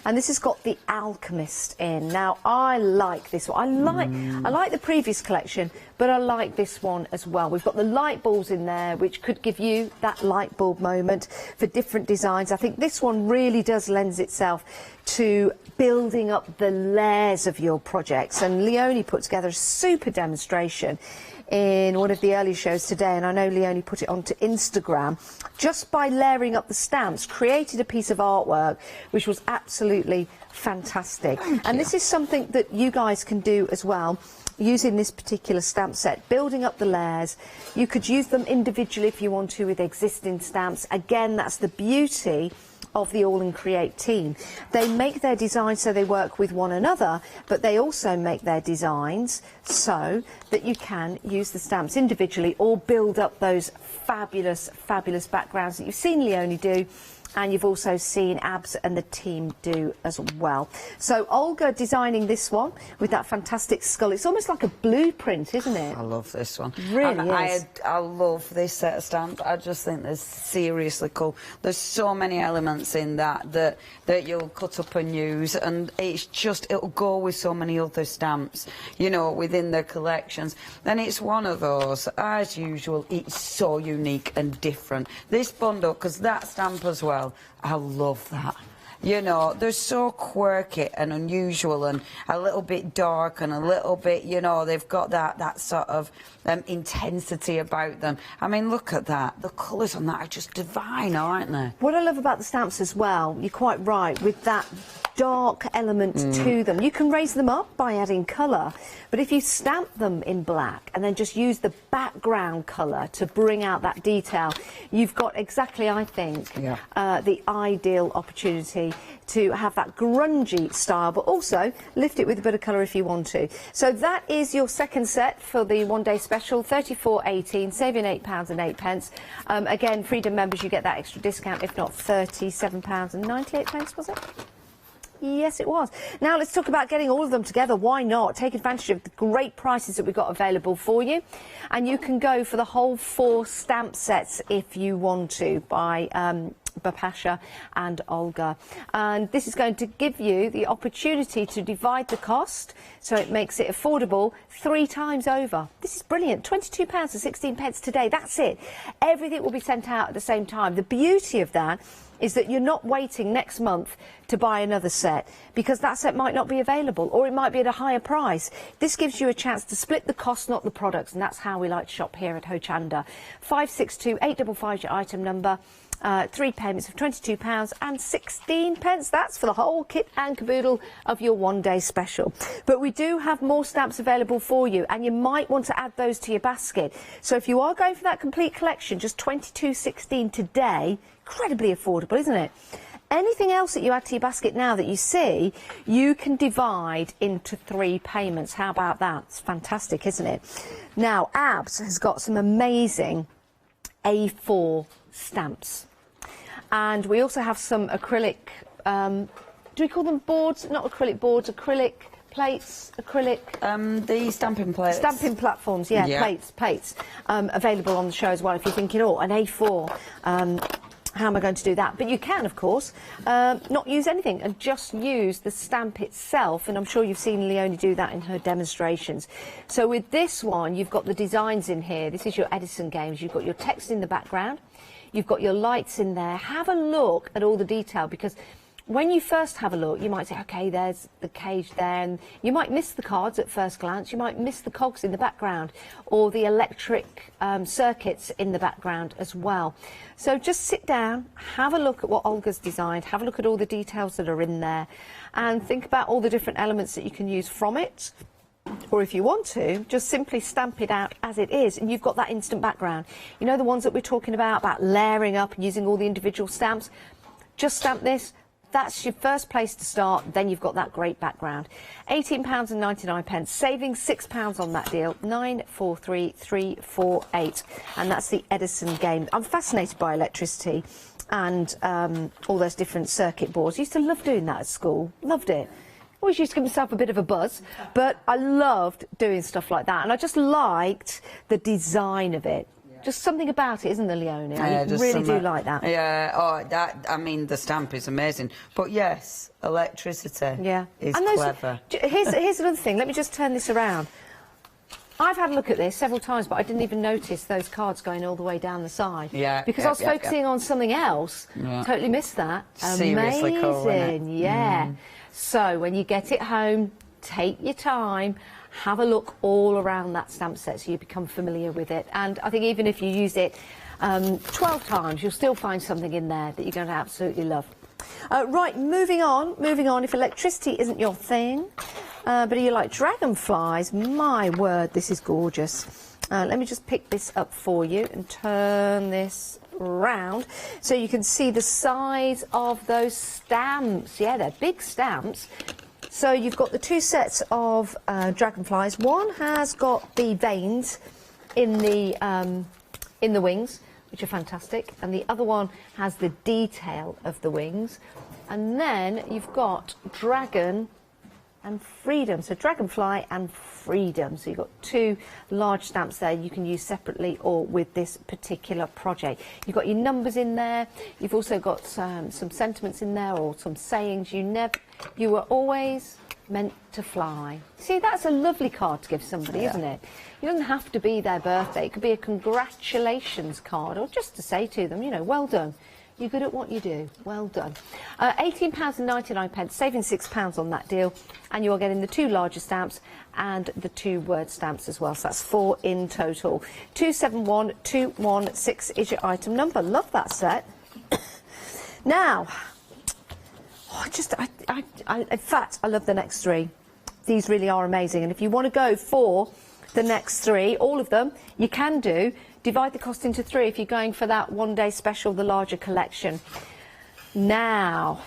S9: and this has got the Alchemist in. Now, I like this one. I like the previous collection, but I like this one as well. We've got the light bulbs in there, which could give you that light bulb moment for different designs. I think this one really does lend itself to building up the layers of your projects, and Leonie put together a super demonstration in one of the early shows today, and I know Leonie put it onto Instagram, just by layering up the stamps, created a piece of artwork which was absolutely fantastic. And this is something that you guys can do as well, using this particular stamp set, building up the layers. You could use them individually if you want to with existing stamps. Again, that's the beauty of the All in Create team. They make their designs so they work with one another, but they also make their designs so that you can use the stamps individually or build up those fabulous, fabulous backgrounds that you've seen Leonie do, and you've also seen Abs and the team do as well. So Olga designing this one with that fantastic skull. It's almost like a blueprint, isn't it?
S1: I love this one.
S9: Really is.
S1: I love this set of stamps. I just think they're seriously cool. There's so many elements in that you'll cut up and use, and it's just, it'll go with so many other stamps, you know, within their collections. And it's one of those, as usual, it's so unique and different. This bundle, because that stamp as well, I love that. You know, they're so quirky and unusual and a little bit dark and a little bit, you know, they've got that sort of intensity about them. I mean, look at that. The colours on that are just divine, aren't they?
S9: What I love about the stamps as well, you're quite right, with that dark element to them. You can raise them up by adding colour, but if you stamp them in black and then just use the background colour to bring out that detail, you've got exactly, I think, the ideal opportunity to have that grungy style, but also lift it with a bit of colour if you want to. So that is your second set for the one-day special, £34.18, saving £8.08. Again, Freedom members, you get that extra discount, if not £37.98, was it? Yes, it was. Now let's talk about getting all of them together. Why not? Take advantage of the great prices that we've got available for you. And you can go for the whole 4 stamp sets if you want to, by Bapasha and Olga. And this is going to give you the opportunity to divide the cost, so it makes it affordable 3 times over. This is brilliant. £22.16 today. That's it. Everything will be sent out at the same time. The beauty of that is that you're not waiting next month to buy another set, because that set might not be available, or it might be at a higher price. This gives you a chance to split the cost, not the products, and that's how we like to shop here at Hochanda. 562-855 is your item number. 3 payments of £22.16. That's for the whole kit and caboodle of your one-day special. But we do have more stamps available for you, and you might want to add those to your basket. So if you are going for that complete collection, just £22.16 today, incredibly affordable, isn't it? Anything else that you add to your basket now that you see, you can divide into 3 payments. How about that? It's fantastic, isn't it? Now, Abs has got some amazing A4 stamps. And we also have some acrylic, do we call them boards? Not acrylic boards, acrylic plates, acrylic...
S1: the stamping plates.
S9: Stamping platforms, yeah. Plates. Available on the show as well if you're thinking, oh, an A4, how am I going to do that? But you can, of course, not use anything and just use the stamp itself, and I'm sure you've seen Leonie do that in her demonstrations. So with this one, you've got the designs in here. This is your Edison games. You've got your text in the background. You've got your lights in there. Have a look at all the detail, because when you first have a look, you might say, OK, there's the cage there, and you might miss the cards at first glance. You might miss the cogs in the background, or the electric circuits in the background as well. So just sit down, have a look at what Olga's designed, have a look at all the details that are in there, and think about all the different elements that you can use from it. Or if you want to, just simply stamp it out as it is, and you've got that instant background. You know, the ones that we're talking about layering up and using all the individual stamps? Just stamp this. That's your first place to start. Then you've got that great background. £18.99, saving £6 on that deal. 943348, and that's the Edison game. I'm fascinated by electricity and all those different circuit boards. I used to love doing that at school. Loved it. Always used to give myself a bit of a buzz, but I loved doing stuff like that, and I just liked the design of it. Just something about it, isn't there, Leonie? I
S1: just
S9: really do
S1: something-
S9: like that.
S1: Yeah, oh, that, I mean, the stamp is amazing. But yes, electricity is
S9: And those-
S1: clever.
S9: Here's another thing. Let me just turn this around. I've had a look at this several times, but I didn't even notice those cards going all the way down the side.
S1: Yeah,
S9: because
S1: yeah,
S9: I was
S1: yeah,
S9: focusing on something else.
S1: Yeah.
S9: Totally missed that.
S1: Seriously cool, isn't it?
S9: Amazing, yeah.
S1: Mm.
S9: So when you get it home, take your time, have a look all around that stamp set so you become familiar with it. And I think even if you use it 12 times, you'll still find something in there that you're going to absolutely love. Right, moving on. If electricity isn't your thing, but you like dragonflies, my word, this is gorgeous. Let me just pick this up for you and turn this round so you can see the size of those stamps. Yeah, they're big stamps. So you've got the two sets of dragonflies. One has got the veins in the wings, which are fantastic, and the other one has the detail of the wings. And then you've got dragon and freedom, so dragonfly and freedom. So you've got two large stamps there you can use separately or with this particular project. You've got your numbers in there. You've also got some sentiments in there or some sayings. You were always meant to fly. See, that's a lovely card to give somebody, isn't it? It doesn't have to be their birthday. It could be a congratulations card or just to say to them, you know, well done. You're good at what you do. Well done. £18.99, saving £6 on that deal. And you are getting the two larger stamps and the two word stamps as well. So that's 4 in total. 271216 is your item number. Love that set. Now, in fact, I love the next three. These really are amazing. And if you want to go for the next three, all of them, you can do. Divide the cost into 3 if you're going for that one-day special, the larger collection. Now,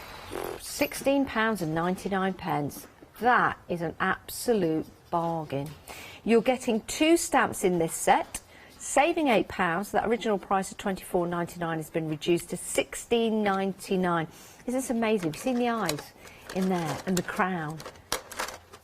S9: £16.99. That is an absolute bargain. You're getting 2 stamps in this set, saving £8. That original price of £24.99 has been reduced to £16.99. Isn't this amazing? Have you seen the eyes in there and the crown?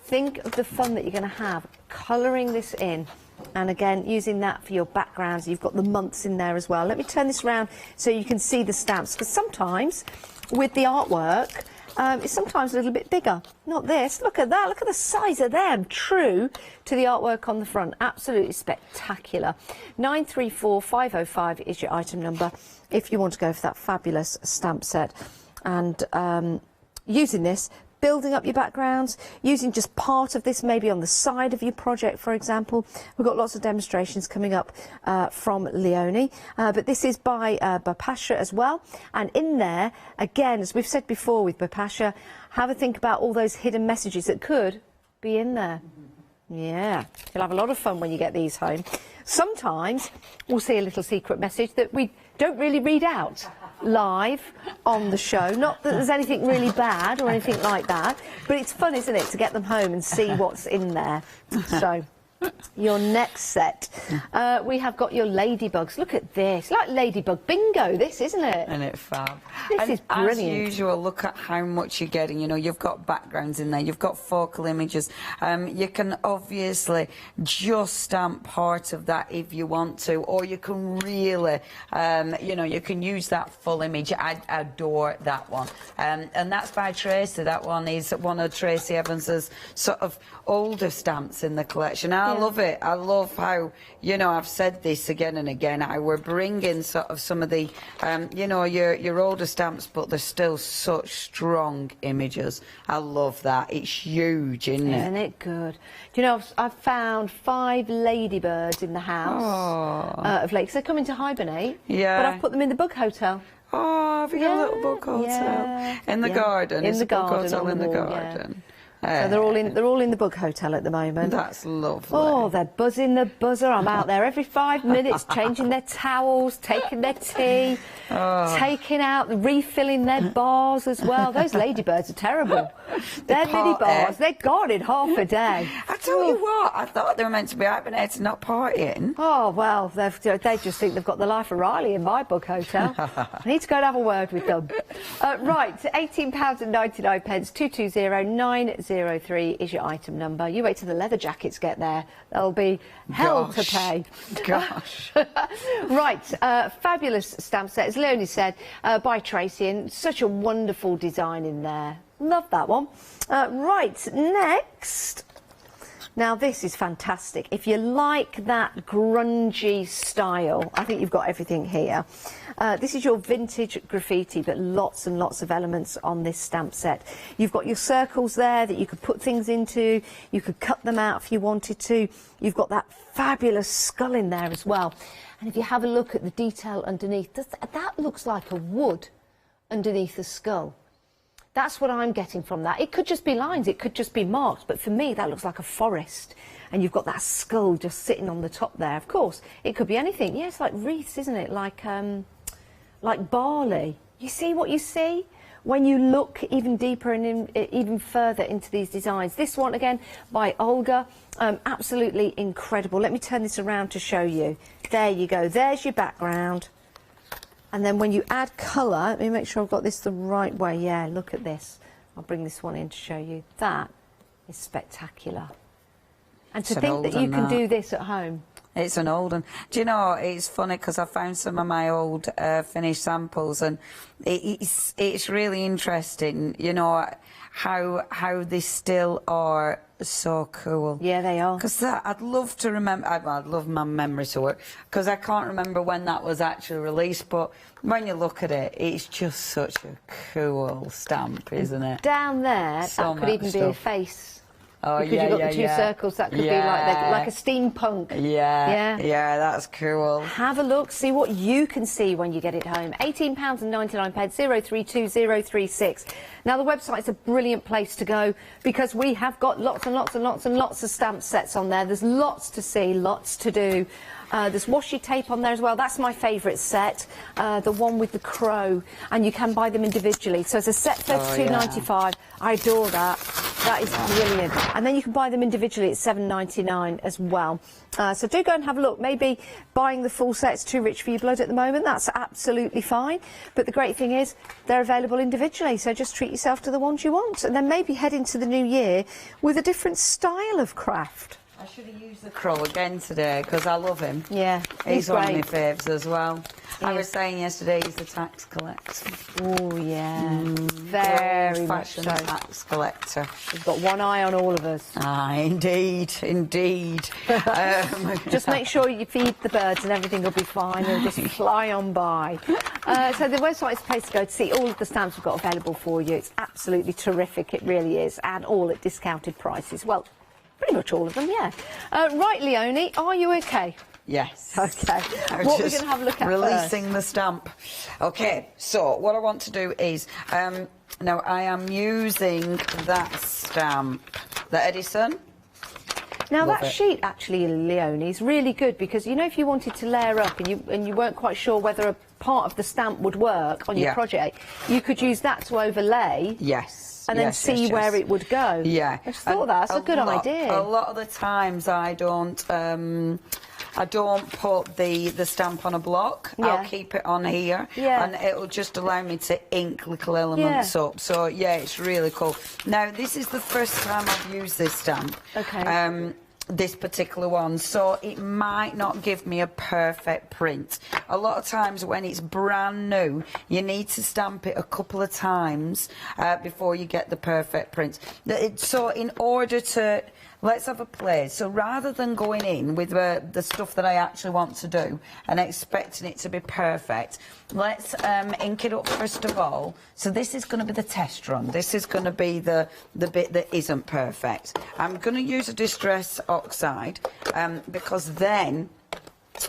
S9: Think of the fun that you're going to have colouring this in. And again, using that for your backgrounds. You've got the months in there as well. Let me turn this around so you can see the stamps. Because sometimes, with the artwork, it's sometimes a little bit bigger. Not this. Look at that. Look at the size of them. True to the artwork on the front. Absolutely spectacular. 934505 is your item number if you want to go for that fabulous stamp set. And using this, building up your backgrounds, using just part of this maybe on the side of your project, for example. We've got lots of demonstrations coming up from Leonie, but this is by Bapasha as well. And in there, again, as we've said before with Bapasha, have a think about all those hidden messages that could be in there. Yeah, you'll have a lot of fun when you get these home. Sometimes we'll see a little secret message that we don't really read out live on the show. Not that there's anything really bad or anything like that, but it's fun, isn't it, to get them home and see what's in there. So, your next set, we have got your ladybugs. Look at this, like ladybug bingo, this, isn't it?
S1: And it's fab.
S9: This is brilliant.
S1: As usual, look at how much you're getting. You know, you've got backgrounds in there, you've got focal images. You can obviously just stamp part of that if you want to, or you can really, you know, you can use that full image. I adore that one. And that's by Tracy. That one is one of Tracy Evans's sort of older stamps in the collection. I love it. I love how, you know, I've said this again and again, how we're bringing sort of some of the, you know, your older stamps, but they're still such strong images. I love that. It's huge, isn't it?
S9: Isn't it good? Do you know, I've found 5 ladybirds in the house of late, because they're coming to hibernate.
S1: Yeah.
S9: But I've put them in the bug hotel.
S1: Oh, have you got a little bug hotel?
S9: Yeah.
S1: In the garden?
S9: In the garden.
S1: Bug hotel in the
S9: wall,
S1: garden.
S9: So they're all in the bug hotel at the moment.
S1: That's lovely.
S9: Oh, they're buzzing the buzzer. I'm out there every 5 minutes, changing their towels, taking their tea, taking out, refilling their bars as well. Those ladybirds are terrible. They're mini bars. They're gone in half a day.
S1: I tell you what, I thought they were meant to be hibernating, not partying.
S9: Oh, well, they just think they've got the life of Riley in my bug hotel. I need to go and have a word with them. Right, £18.99, 220900. 503 is your item number. You wait till the leather jackets get there. There'll be hell to pay.
S1: Gosh.
S9: Right, fabulous stamp set, as Leonie said, by Tracy, and such a wonderful design in there. Love that one. Right, next. Now this is fantastic. If you like that grungy style, I think you've got everything here. This is your vintage graffiti, but lots and lots of elements on this stamp set. You've got your circles there that you could put things into. You could cut them out if you wanted to. You've got that fabulous skull in there as well. And if you have a look at the detail underneath, that looks like a wood underneath the skull. That's what I'm getting from that. It could just be lines, it could just be marks, but for me that looks like a forest. And you've got that skull just sitting on the top there. Of course, it could be anything. Yeah, it's like wreaths, isn't it? Like barley. You see what you see when you look even deeper and even further into these designs. This one, again, by Olga. Absolutely incredible. Let me turn this around to show you. There you go. There's your background. And then when you add colour, let me make sure I've got this the right way. Yeah, look at this. I'll bring this one in to show you. That is spectacular. And to think that you can do this at home.
S1: It's an old one. Do you know, it's funny because I found some of my old finished samples, and it's really interesting, you know, how they still are so cool.
S9: Yeah, they are.
S1: Because I'd love to remember, I'd love my memory to work, because I can't remember when that was actually released, but when you look at it, it's just such a cool stamp, isn't it?
S9: Down there,
S1: So
S9: that could even be a face.
S1: Oh,
S9: because you've got the two circles, that could be like a steampunk.
S1: Yeah, that's cool.
S9: Have a look, see what you can see when you get it home. £18.99, 032036. Now, the website's a brilliant place to go because we have got lots and lots and lots and lots of stamp sets on there. There's lots to see, lots to do. There's washi tape on there as well. That's my favourite set, the one with the crow, and you can buy them individually. So it's a set £32.95. I adore that. That is brilliant. And then you can buy them individually at £7.99 as well. So do go and have a look. Maybe buying the full set's too rich for your blood at the moment. That's absolutely fine. But the great thing is they're available individually. So just treat yourself to the ones you want. And then maybe head into the new year with a different style of craft.
S1: I should have used the crow again today because I love him.
S9: Yeah,
S1: he's one of my faves as well. I was saying yesterday he's a tax collector.
S9: Oh yeah, very much so.
S1: Tax collector.
S9: He's got one eye on all of us.
S1: Ah, indeed, indeed.
S9: Just make sure you feed the birds and everything will be fine. They'll just fly on by. So the website is a place to go to see all of the stamps we've got available for you. It's absolutely terrific, it really is, and all at discounted prices. Well, pretty much all of them, yeah. Right, Leonie, are you okay?
S1: Yes.
S9: Okay. What we're going to have a look at
S1: releasing
S9: first?
S1: the stamp. Okay, so what I want to do is, now I am using that stamp, the Edison.
S9: Now that sheet actually, Leonie, is really good because, you know, if you wanted to layer up and you weren't quite sure whether a part of the stamp would work on your project, you could use that to overlay.
S1: Yes.
S9: And then see where it would go.
S1: Yeah.
S9: I just thought that's a good idea.
S1: A lot of the times I don't put the stamp on a block.
S9: Yeah.
S1: I'll keep it on here.
S9: Yeah.
S1: And it'll just allow me to ink little elements up. So, yeah, it's really cool. Now, this is the first time I've used this stamp.
S9: Okay.
S1: This particular one, so it might not give me a perfect print. A lot of times when it's brand new, you need to stamp it a couple of times before you get the perfect print. So in order to, let's have a play. So rather than going in with the stuff that I actually want to do and expecting it to be perfect, let's ink it up first of all. So this is going to be the test run. This is going to be the bit that isn't perfect. I'm going to use a Distress Oxide because then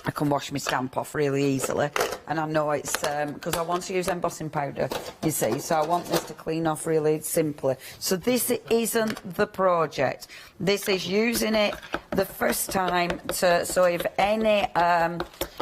S1: I can wash my stamp off really easily, and I know it's because I want to use embossing powder, you see, so I want this to clean off really simply. So this isn't the project. This is using it the the first time to, so if any,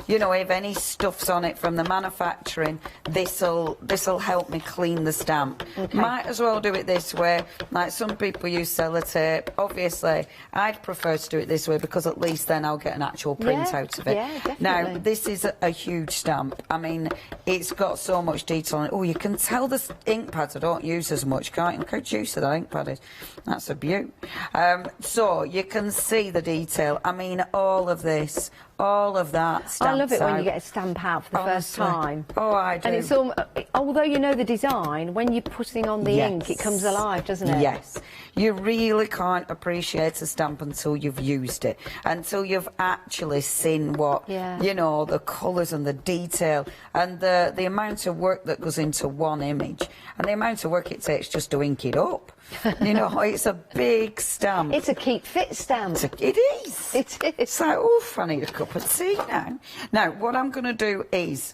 S1: you know, if any stuff's on it from the manufacturing, this'll help me clean the stamp.
S9: Okay.
S1: Might as well do it this way. Like some people use sellotape. Obviously, I'd prefer to do it this way because at least then I'll get an actual print out of it.
S9: Yeah, definitely.
S1: Now, this is a huge stamp. I mean, it's got so much detail on it. Oh, you can tell the ink pads I don't use as much, can't you? Look how juicy that ink pad is. That's a beaut. So you can see the detail. I mean, all of this, all of that stamps
S9: I love it when
S1: out.
S9: you get a stamp out for the first time.
S1: Oh, I do.
S9: And it's all, although you know the design, when you're putting on the ink, it comes alive, doesn't it?
S1: Yes. You really can't appreciate a stamp until you've used it, until you've actually seen what, you know, the colours and the detail and the amount of work that goes into one image and the amount of work it takes just to ink it up. You know, it's a big stamp.
S9: It's a keep fit stamp.
S1: It is.
S9: It is.
S1: It's like, oof, I need a cup of tea now. Now, what I'm going to do is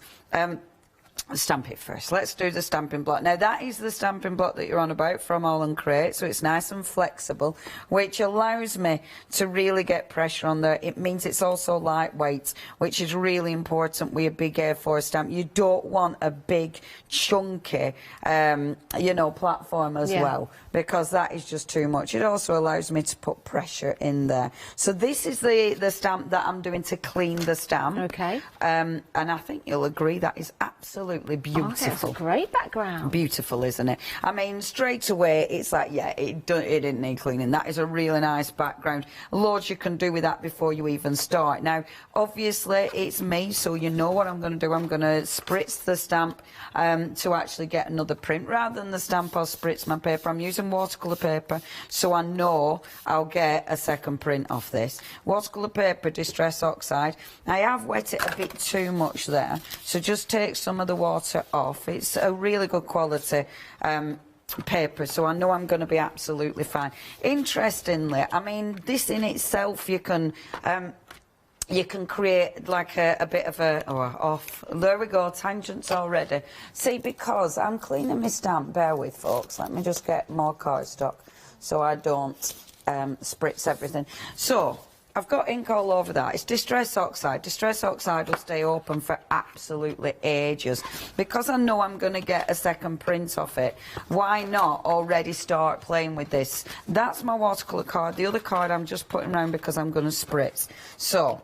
S1: stamp it first. Let's do the stamping block. Now, that is the stamping block that you're on about from All & Create, so it's nice and flexible, which allows me to really get pressure on there. It means it's also lightweight, which is really important with a big A4 stamp. You don't want a big, chunky, you know, platform as well, because that is just too much. It also allows me to put pressure in there. So this is the stamp that I'm doing to clean the stamp.
S9: Okay.
S1: And I think you'll agree that is absolutely beautiful.
S9: Oh, that's a great background.
S1: Beautiful, isn't it? I mean, straight away, it's like, yeah, it didn't need cleaning. That is a really nice background. Loads you can do with that before you even start. Now, obviously, it's me, so you know what I'm going to do. I'm going to spritz the stamp to actually get another print. Rather than the stamp, I'll spritz my paper. I'm using watercolour paper, so I know I'll get a second print off this. Watercolour paper, Distress Oxide. I have wet it a bit too much there, so just take some of the water off. It's a really good quality paper, so I know I'm going to be absolutely fine. Interestingly, I mean, this in itself, you can create like a bit of a off. There we go, tangents already. See, because I'm cleaning my stamp, bear with, folks. Let me just get more cardstock so I don't spritz everything. So I've got ink all over that. It's Distress Oxide. Distress Oxide will stay open for absolutely ages. Because I know I'm going to get a second print off it, why not already start playing with this? That's my watercolour card. The other card I'm just putting around because I'm going to spritz. So,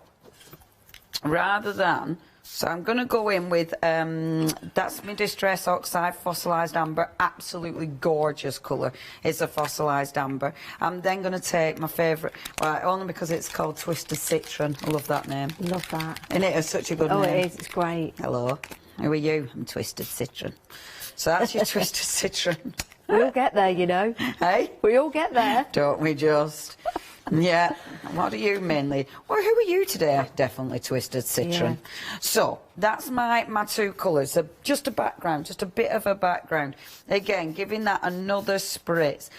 S1: rather than... So I'm going to go in with, that's my Distress Oxide Fossilised Amber, absolutely gorgeous colour. It's a fossilised amber. I'm then going to take my favourite, well, only because it's called Twisted Citron. I love that name.
S9: Love that.
S1: And it is such a good name.
S9: Oh, it is. It's great.
S1: Hello. Who are you? I'm Twisted Citron. So that's your Twisted Citron.
S9: We all get there, you know.
S1: Hey?
S9: We all get there.
S1: Don't we just? Yeah. What are you mainly? Well, who are you today? Definitely Twisted Citron. Yeah. So that's my two colours. So just a background, just a bit of a background. Again, giving that another spritz.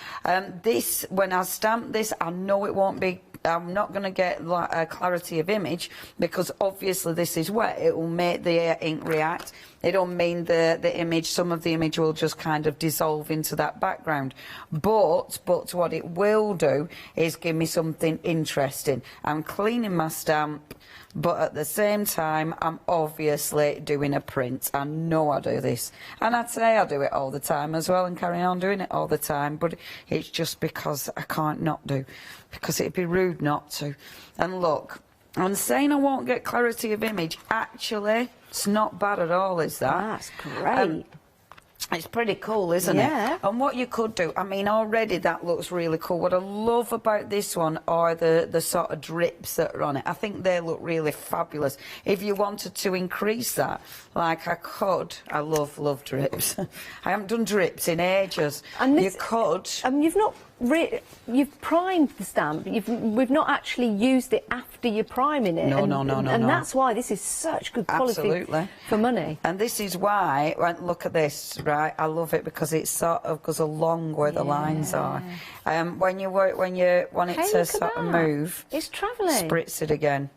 S1: This, when I stamp this, I know it won't be. I'm not going to get like a clarity of image because obviously this is wet. It will make the ink react. It'll mean the image, some of the image will just kind of dissolve into that background. But what it will do is give me something interesting. I'm cleaning my stamp, but at the same time, I'm obviously doing a print. I know I do this. And I'd say I do it all the time as well and carry on doing it all the time, but it's just because I can't not do, because it'd be rude not to. And look, I'm saying I won't get clarity of image. Actually, it's not bad at all, is that?
S9: That's great.
S1: It's pretty cool, isn't it? And what you could do, I mean, already that looks really cool. What I love about this one are the sort of drips that are on it. I think they look really fabulous. If you wanted to increase that, like I could, I love drips. I haven't done drips in ages. And this, you could.
S9: You've not... You've primed the stamp. We've not actually used it after you're priming it.
S1: No.
S9: And that's why this is such good quality for money.
S1: And this is why, look at this, right? I love it because it sort of goes along where the lines are. When you want it to sort of move,
S9: it's travelling.
S1: Spritz it again.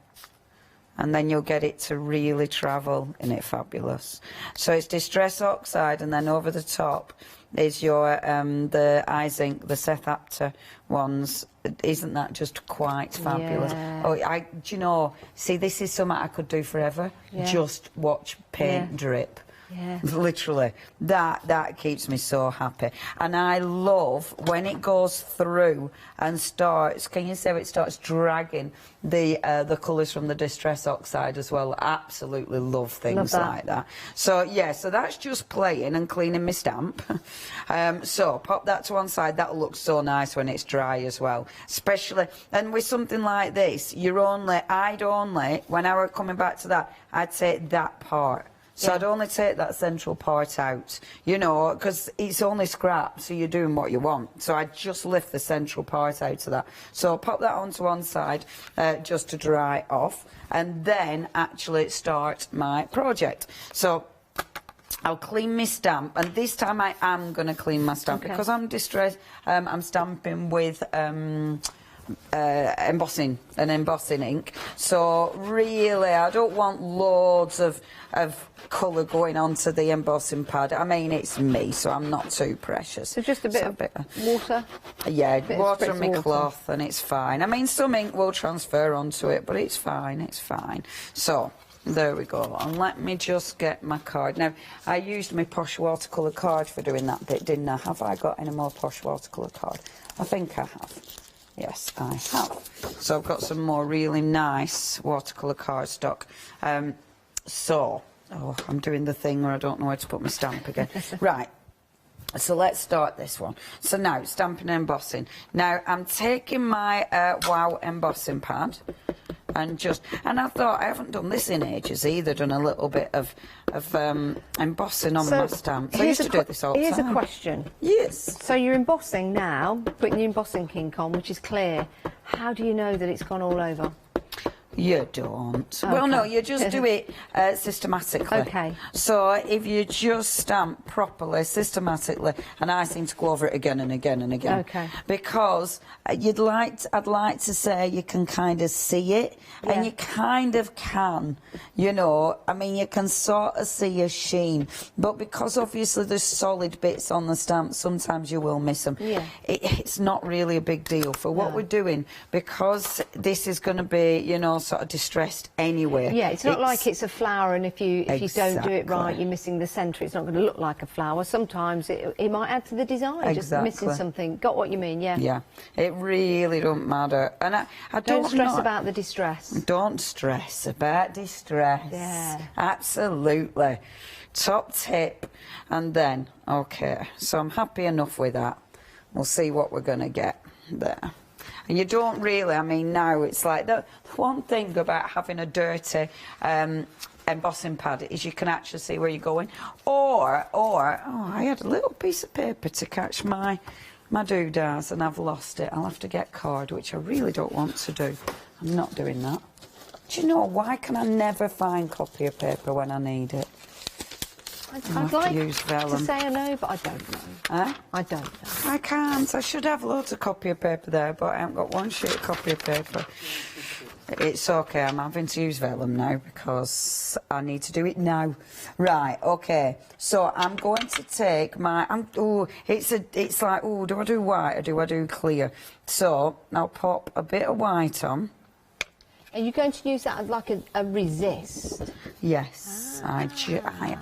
S1: and then you'll get it to really travel. Isn't it fabulous? So it's Distress Oxide, and then over the top is your the eye zinc, the Seth Apter ones. Isn't that just quite fabulous?
S9: Yeah.
S1: Oh, do you know, see, this is something I could do forever.
S9: Yeah.
S1: Just watch paint drip.
S9: Yeah.
S1: Literally, that keeps me so happy. And I love when it goes through and starts, can you say it starts dragging the colours from the Distress Oxide as well. Absolutely love things like that. So yeah, so that's just playing and cleaning my stamp. So pop that to one side. That'll look so nice when it's dry as well. Especially, and with something like this, I'd only, when I were coming back to that, I'd take that part. So I'd only take that central part out, you know, because it's only scrap, so you're doing what you want. So I'd just lift the central part out of that. So I'll pop that onto one side just to dry off, and then actually start my project. So I'll clean my stamp, and this time I am going to clean my stamp because I'm distressed. I'm stamping with embossing ink, so really I don't want loads of colour going onto the embossing pad. I mean, it's me, so I'm not too precious.
S9: So just a bit of water?
S1: Yeah, water on my cloth and it's fine. I mean, some ink will transfer onto it, but it's fine, it's fine. So there we go, and let me just get my card. Now, I used my Posh watercolour card for doing that bit, didn't I? Have I got any more Posh watercolour card? I think I have. Yes, I have. So I've got some more really nice watercolour cardstock. I'm doing the thing where I don't know where to put my stamp again. Right. So let's start this one. So now, stamping and embossing. Now, I'm taking my Wow embossing pad and I thought, I haven't done this in ages either, done a little bit of embossing on my stamps. I used to do this all the time.
S9: Here's a question.
S1: Yes.
S9: So you're embossing now, putting your embossing ink on, which is clear. How do you know that it's gone all over?
S1: You don't.
S9: Okay.
S1: Well, no, you just do it systematically.
S9: Okay.
S1: So if you just stamp properly, systematically, and I seem to go over it again and again and again.
S9: Okay.
S1: Because I'd like to say you can kind of see it, and you kind of can, you know. I mean, you can sort of see a sheen, but because obviously there's solid bits on the stamp, sometimes you will miss them. Yeah. It's not really a big deal for what we're doing, because this is going to be, you know, sort of distressed anyway.
S9: Yeah, it's not like it's a flower, and if you don't do it right, you're missing the centre. It's not going to look like a flower. Sometimes it might add to the design, just missing something. Got what you mean? Yeah.
S1: Yeah, it really don't matter, and I don't
S9: stress about the distress.
S1: Don't stress about distress.
S9: Yeah,
S1: absolutely. Top tip. And then, okay, so I'm happy enough with that. We'll see what we're going to get there. And you don't really, I mean, now it's like the one thing about having a dirty embossing pad is you can actually see where you're going. Or I had a little piece of paper to catch my doodads and I've lost it. I'll have to get card, which I really don't want to do. I'm not doing that. Do you know, why can I never find copy of paper when I need it?
S9: I'd like to say I know, but I don't know.
S1: Huh?
S9: I don't know.
S1: I can't. I should have loads of copy of paper there, but I haven't got one sheet of copy of paper. It's okay, I'm having to use vellum now because I need to do it now. Right, okay. So I'm going to take my... it's like, do I do white or do I do clear? So I'll pop a bit of white on.
S9: Are you going to use that as like a resist?
S1: Yes, I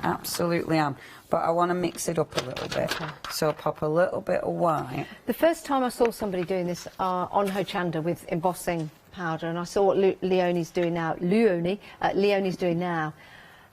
S1: absolutely am. But I want to mix it up a little bit. Okay. So I'll pop a little bit of white.
S9: The first time I saw somebody doing this on Hochanda with embossing powder, and I saw what Leonie's doing now, Leonie's doing now,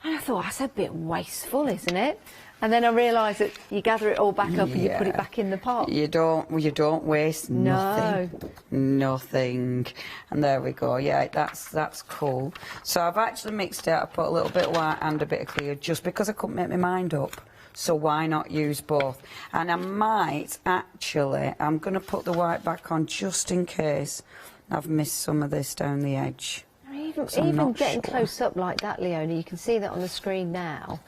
S9: and I thought, that's a bit wasteful, isn't it? And then I realised that you gather it all back up and you put it back in the pot.
S1: You don't waste nothing. Nothing. And there we go. Yeah, that's cool. So I've actually mixed it. I put a little bit of white and a bit of clear just because I couldn't make my mind up. So why not use both? And I might actually, I'm going to put the white back on just in case I've missed some of this down the edge.
S9: Even getting close up like that, Leonie, you can see that on the screen now.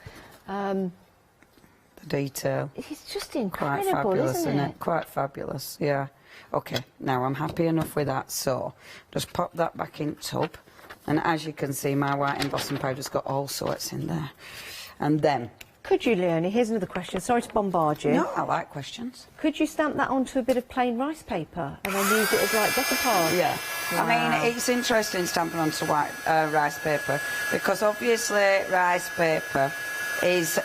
S1: Detail.
S9: It's just incredible,
S1: quite fabulous,
S9: isn't it?
S1: Quite fabulous, yeah. Okay, now I'm happy enough with that, so just pop that back in tub. And as you can see, my white embossing powder's got all sorts in there. And then...
S9: Could you, Leonie, here's another question. Sorry to bombard you.
S1: No, I like questions.
S9: Could you stamp that onto a bit of plain rice paper and then use it as like decoupage?
S1: Yeah.
S9: Wow.
S1: I mean, it's interesting stamping onto white rice paper because obviously rice paper is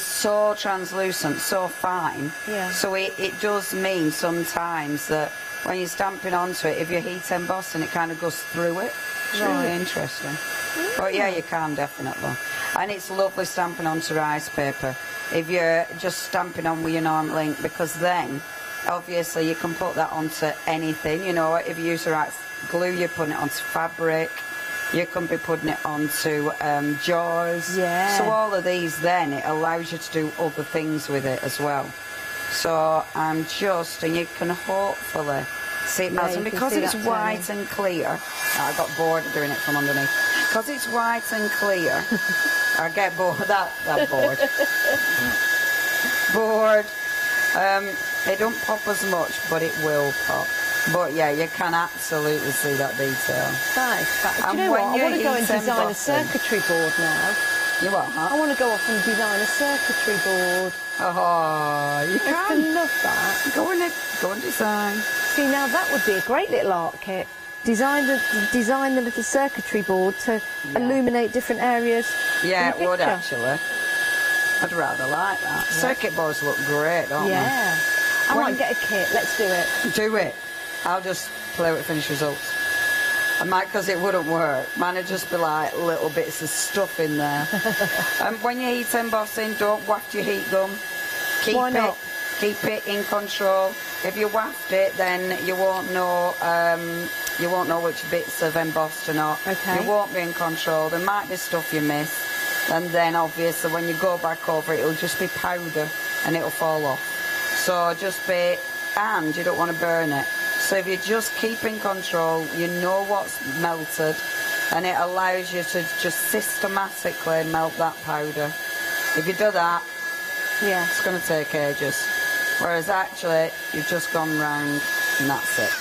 S1: so translucent, so fine. Yeah. So it does mean sometimes that when you're stamping onto it, if you heat embossing, it kind of goes through it. It's really interesting. But yeah, you can definitely. And it's lovely stamping onto rice paper if you're just stamping on with your normal ink, because then obviously you can put that onto anything. You know, if you use the right glue, you're putting it onto fabric, you can be putting it onto jars. Yeah. So all of these then, it allows you to do other things with it as well. So I'm just, and you can hopefully see it melting, because it's white and clear. I got bored of doing it from underneath. Because it's white and clear, I get bored. That bored. Bored. It don't pop as much, but it will pop. But yeah, you can absolutely see that detail.
S9: Nice. Do you know what? I want to go and design a circuitry board now.
S1: You what, huh?
S9: I want to go off and design a circuitry board.
S1: Oh, you can.
S9: I love that.
S1: Go and design.
S9: See, now that would be a great little art kit. Design the little circuitry board to illuminate different areas.
S1: Yeah, it would actually. I'd rather like that. Yeah. Circuit boards look great, don't they?
S9: Yeah. I might get a kit. Let's do it.
S1: Do it. I'll just play with finished results. I might, because it wouldn't work. Mine would just be like little bits of stuff in there. And when you heat embossing, don't waft your heat gun.
S9: Why not?
S1: Keep it in control. If you waft it, then you won't know which bits have embossed or not. Okay. You won't be in control. There might be stuff you miss, and then obviously when you go back over it, it'll just be powder and it'll fall off. So just be, and you don't want to burn it. So if you just keep in control, you know what's melted, and it allows you to just systematically melt that powder. If you do that, yeah, it's going to take ages. Whereas actually, you've just gone round and that's it.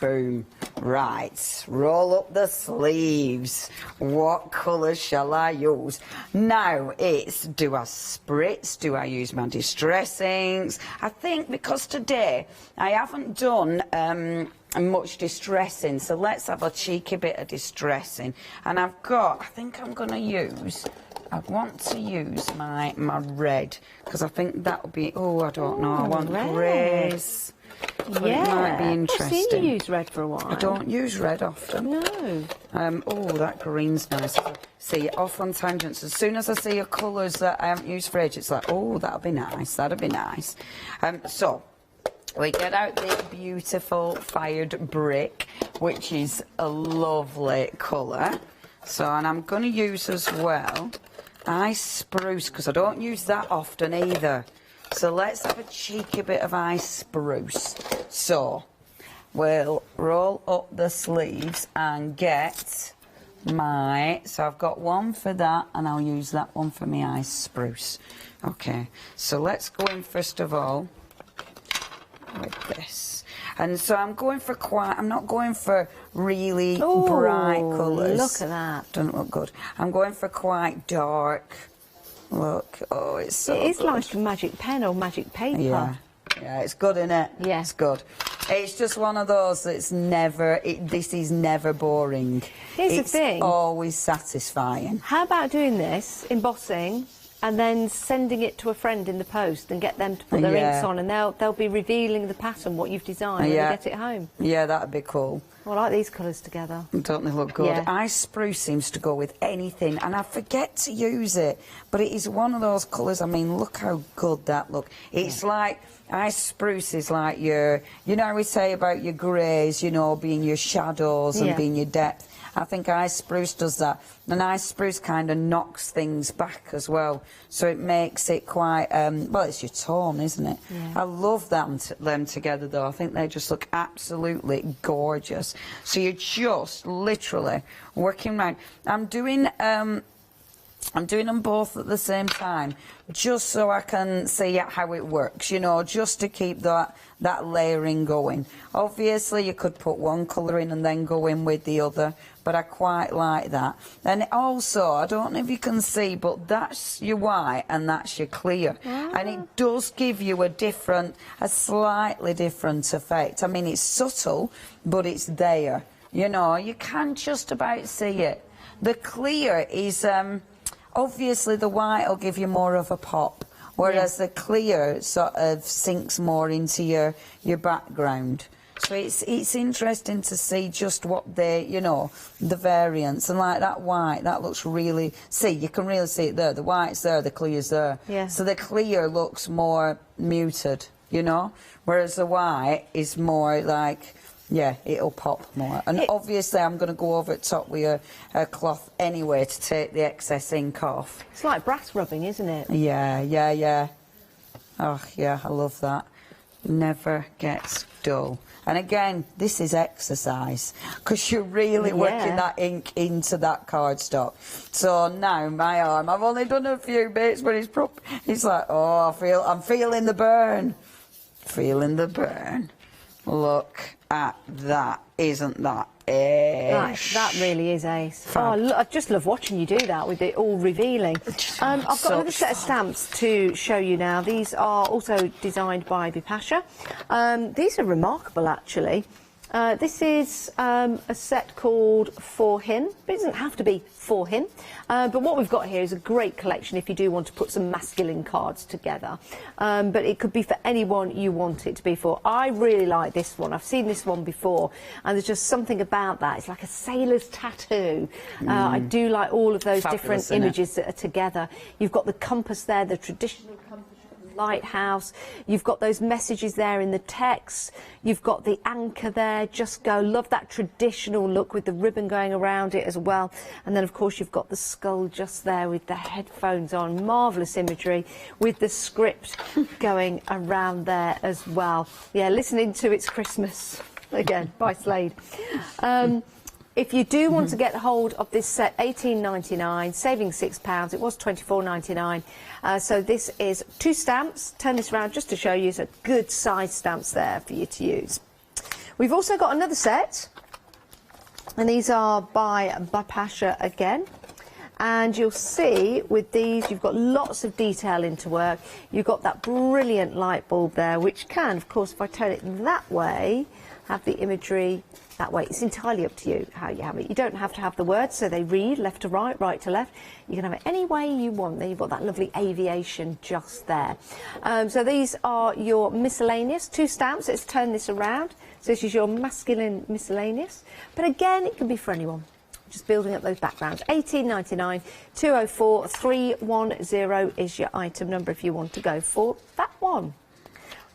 S1: Boom. Right, roll up the sleeves. What colours shall I use? Now it's, do I spritz? Do I use my distressings? I think because today I haven't done much distressing, so let's have a cheeky bit of distressing. And I think I'm going to use, I want to use my red, because I think that'll be, I don't know, I want greys. But it might be interesting.
S9: I've seen you use red for a while.
S1: I don't use red often.
S9: No.
S1: That green's nice. See, off on tangents. As soon as I see colours that I haven't used for ages, it's like, that'll be nice, that'll be nice. So, we get out the beautiful fired brick, which is a lovely colour. So, and I'm going to use as well ice spruce, because I don't use that often either. So let's have a cheeky bit of ice spruce. So we'll roll up the sleeves and get my, so I've got one for that, and I'll use that one for my ice spruce. Okay, so let's go in first of all with this. And so I'm going for I'm not going for really bright colours.
S9: Look at that.
S1: Doesn't look good. I'm going for quite dark. Look, it's so
S9: It is
S1: good.
S9: like a magic pen or magic paper.
S1: Yeah, it's good, isn't it?
S9: Yeah.
S1: It's good. It's just one of those that's never, this is never boring.
S9: Here's the thing.
S1: It's always satisfying.
S9: How about doing this, embossing, and then sending it to a friend in the post and get them to put their inks on, and they'll be revealing the pattern, what you've designed, when you get it home.
S1: Yeah, that'd be cool.
S9: I like these colours together.
S1: Don't they look good?
S9: Yeah.
S1: Ice spruce seems to go with anything, and I forget to use it, but it is one of those colours. I mean, look how good that look. It's like, ice spruce is like your, you know how we say about your greys, you know, being your shadows and being your depth. I think ice spruce does that. And ice spruce kind of knocks things back as well. So it makes it quite, well, it's your tone, isn't it? Yeah. I love them together, though. I think they just look absolutely gorgeous. So you're just literally working around. I'm doing I'm doing them both at the same time, just so I can see how it works, you know, just to keep that layering going. Obviously, you could put one colour in and then go in with the other, but I quite like that. And also, I don't know if you can see, but that's your white and that's your clear. And it does give you a slightly different effect. I mean, it's subtle, but it's there. You know, you can just about see it. The clear is... obviously, the white will give you more of a pop, whereas the clear sort of sinks more into your background. So it's interesting to see just what you know, the variance. And like that white, that looks really... See, you can really see it there. The white's there, the clear's there. Yeah. So the clear looks more muted, you know, whereas the white is more like... Yeah, it'll pop more. And obviously I'm going to go over the top with a cloth anyway to take the excess ink off.
S9: It's like brass rubbing, isn't it?
S1: Yeah, yeah, yeah. Oh, yeah, I love that. Never gets dull. And again, this is exercise, because you're really working that ink into that cardstock. So now my arm, I've only done a few bits, but it's like, oh, I'm feeling the burn. Feeling the burn. Look at that. Isn't that ace?
S9: That really is ace. Oh, I just love watching you do that with it all revealing. I've got another set of stamps to show you now. These are also designed by Bipasha. These are remarkable, actually. This is a set called For Him. It doesn't have to be for him, but what we've got here is a great collection if you do want to put some masculine cards together. But it could be for anyone you want it to be for. I really like this one. I've seen this one before, and there's just something about that. It's like a sailor's tattoo. I do like all of those different images that are together. You've got the compass there, the traditional compass. Lighthouse, you've got those messages there in the text, you've got the anchor there, just go. Love that traditional look with the ribbon going around it as well. And then of course you've got the skull just there with the headphones on. Marvellous imagery with the script going around there as well. Yeah, listening to It's Christmas again by Slade. If you do want to get hold of this set, $18.99, saving £6. It was $24.99. So this is 2 stamps. Turn this around just to show you. So good size stamps there for you to use. We've also got another set, and these are by Bipasha again. And you'll see with these, you've got lots of detail into work. You've got that brilliant light bulb there, which can, of course, if I turn it that way, have the imagery that way. It's entirely up to you how you have it. You don't have to have the words, so they read left to right, right to left. You can have it any way you want. There you've got that lovely aviation just there. So these are your miscellaneous 2 stamps. Let's turn this around. So this is your masculine miscellaneous. But again, it can be for anyone. Just building up those backgrounds. $18.99, 204 310 is your item number if you want to go for that one.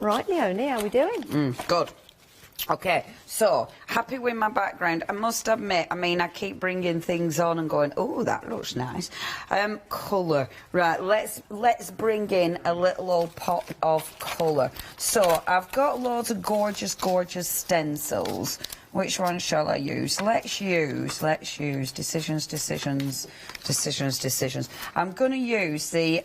S9: Right, Leonie, how are we doing?
S1: Good. Okay, so happy with my background. I must admit, I mean, I keep bringing things on and going, oh, that looks nice. Colour, right? Let's bring in a little old pop of colour. So I've got loads of gorgeous, gorgeous stencils. Which one shall I use? Let's use decisions. I'm going to use the.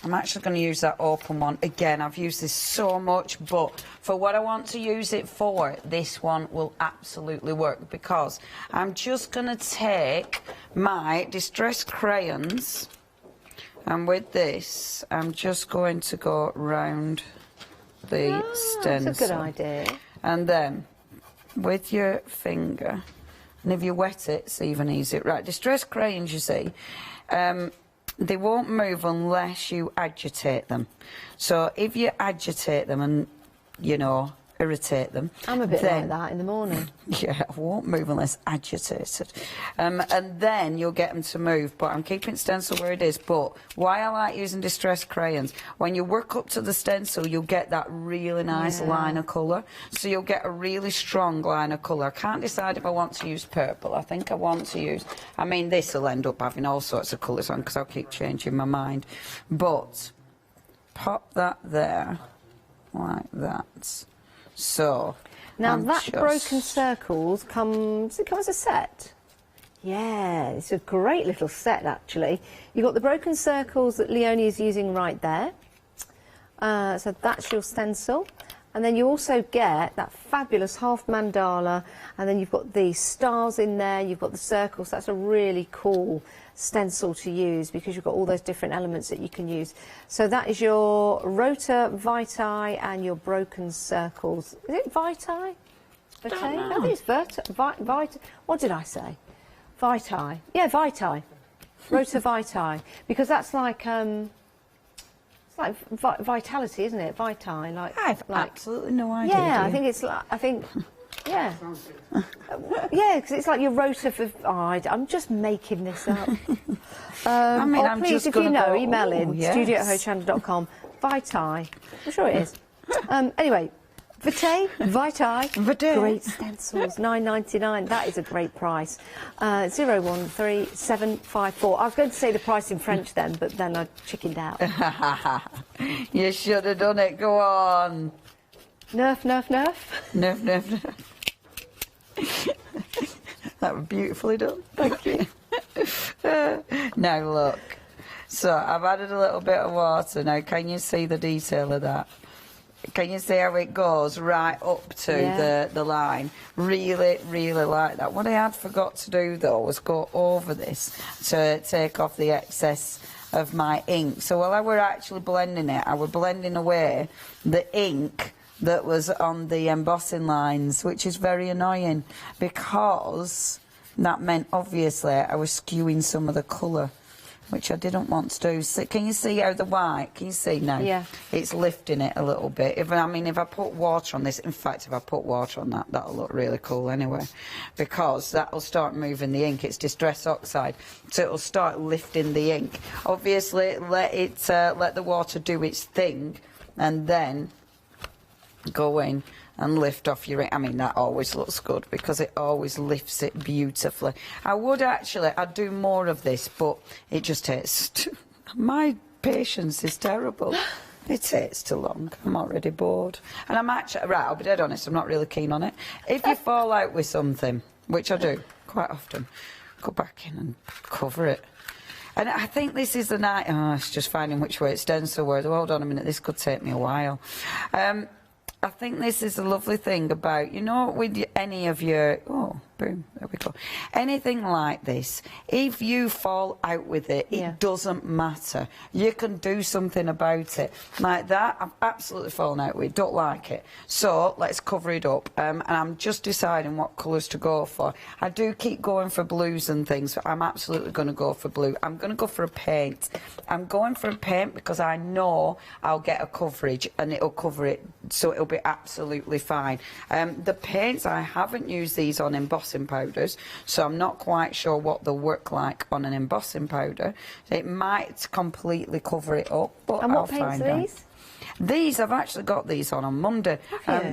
S1: I'm actually going to use that open one. Again, I've used this so much, but for what I want to use it for, this one will absolutely work, because I'm just going to take my distress crayons, and with this, I'm just going to go round the stencil.
S9: That's a good idea.
S1: And then, with your finger, and if you wet it, it's even easier. Right, distress crayons, you see, they won't move unless you agitate them. So if you agitate them and, you know, irritate them...
S9: I'm a bit like that in the morning.
S1: Yeah, I won't move unless agitated. And then you'll get them to move. But I'm keeping stencil where it is. But why I like using distress crayons, when you work up to the stencil, you'll get that really nice line of colour. So you'll get a really strong line of colour. I can't decide if I want to use purple. I think I want to use... I mean, this will end up having all sorts of colours on, because I'll keep changing my mind. But pop that there, like that. So
S9: now that broken circles does it come as a set? Yeah, it's a great little set, actually. You've got the broken circles that Leonie is using right there. So that's your stencil. And then you also get that fabulous half mandala, and then you've got the stars in there, you've got the circles. That's a really cool stencil to use because you've got all those different elements that you can use. So that is your rota, vitae, and your broken circles. Is it vitae? Vitae? I think it's what did I say? Vitae. Yeah, vitae. Rota vitae. Because that's like... It's like vitality, isn't it? Vitae, like...
S1: I've absolutely no idea.
S9: Yeah, I think it's like... Yeah. Yeah, because it's like your rota for... Oh, I'm just making this up.
S1: I mean, I'm
S9: please,
S1: just
S9: if you know, email in,
S1: yes.
S9: studio@hochanda.com. Vitae. I'm sure it is. Anyway, Vitae, great stencils, £9.99. That is a great price. 013754. I was going to say the price in French then, but then I chickened out.
S1: You should have done it. Go on.
S9: Nerf, nerf, nerf.
S1: Nerf, nerf, nerf. That was beautifully done.
S9: Thank you.
S1: Now look. So I've added a little bit of water. Now can you see the detail of that? Can you see how it goes right up to the line? Really, really like that. What I had forgot to do, though, was go over this to take off the excess of my ink. So while I were actually blending it, I was blending away the ink that was on the embossing lines, which is very annoying because that meant, obviously, I was skewing some of the colour, which I didn't want to do. So can you see how the white, can you see now?
S9: Yeah.
S1: It's lifting it a little bit. If I put water on this, in fact, if I put water on that, that'll look really cool anyway, because that'll start moving the ink. It's distress oxide, so it'll start lifting the ink. Obviously, let the water do its thing, and then go in and lift off your ink. I mean, that always looks good because it always lifts it beautifully. I'd do more of this, but it just takes... My patience is terrible. It takes too long. I'm already bored. And I'm actually... Right, I'll be dead honest, I'm not really keen on it. If you fall out with something, which I do quite often, go back in and cover it. And I think this is the night... Oh, it's just finding which way it's stencil was. Oh, hold on a minute, this could take me a while. I think this is a lovely thing about, you know, with any of your... Oh, boom, there we go. Anything like this, if you fall out with it, it doesn't matter. You can do something about it. Like that, I've absolutely fallen out with, don't like it. So, let's cover it up. And I'm just deciding what colours to go for. I do keep going for blues and things, but I'm absolutely going to go for blue. I'm going to go for a paint. I'm going for a paint because I know I'll get a coverage and it'll cover it, so it'll be absolutely fine. The paints, I haven't used these on embossing powders, so I'm not quite sure what they'll work like on an embossing powder. It might completely cover it up, but
S9: and
S1: I'll
S9: what paints
S1: find
S9: are
S1: out.
S9: these?
S1: These, I've actually got these on Monday.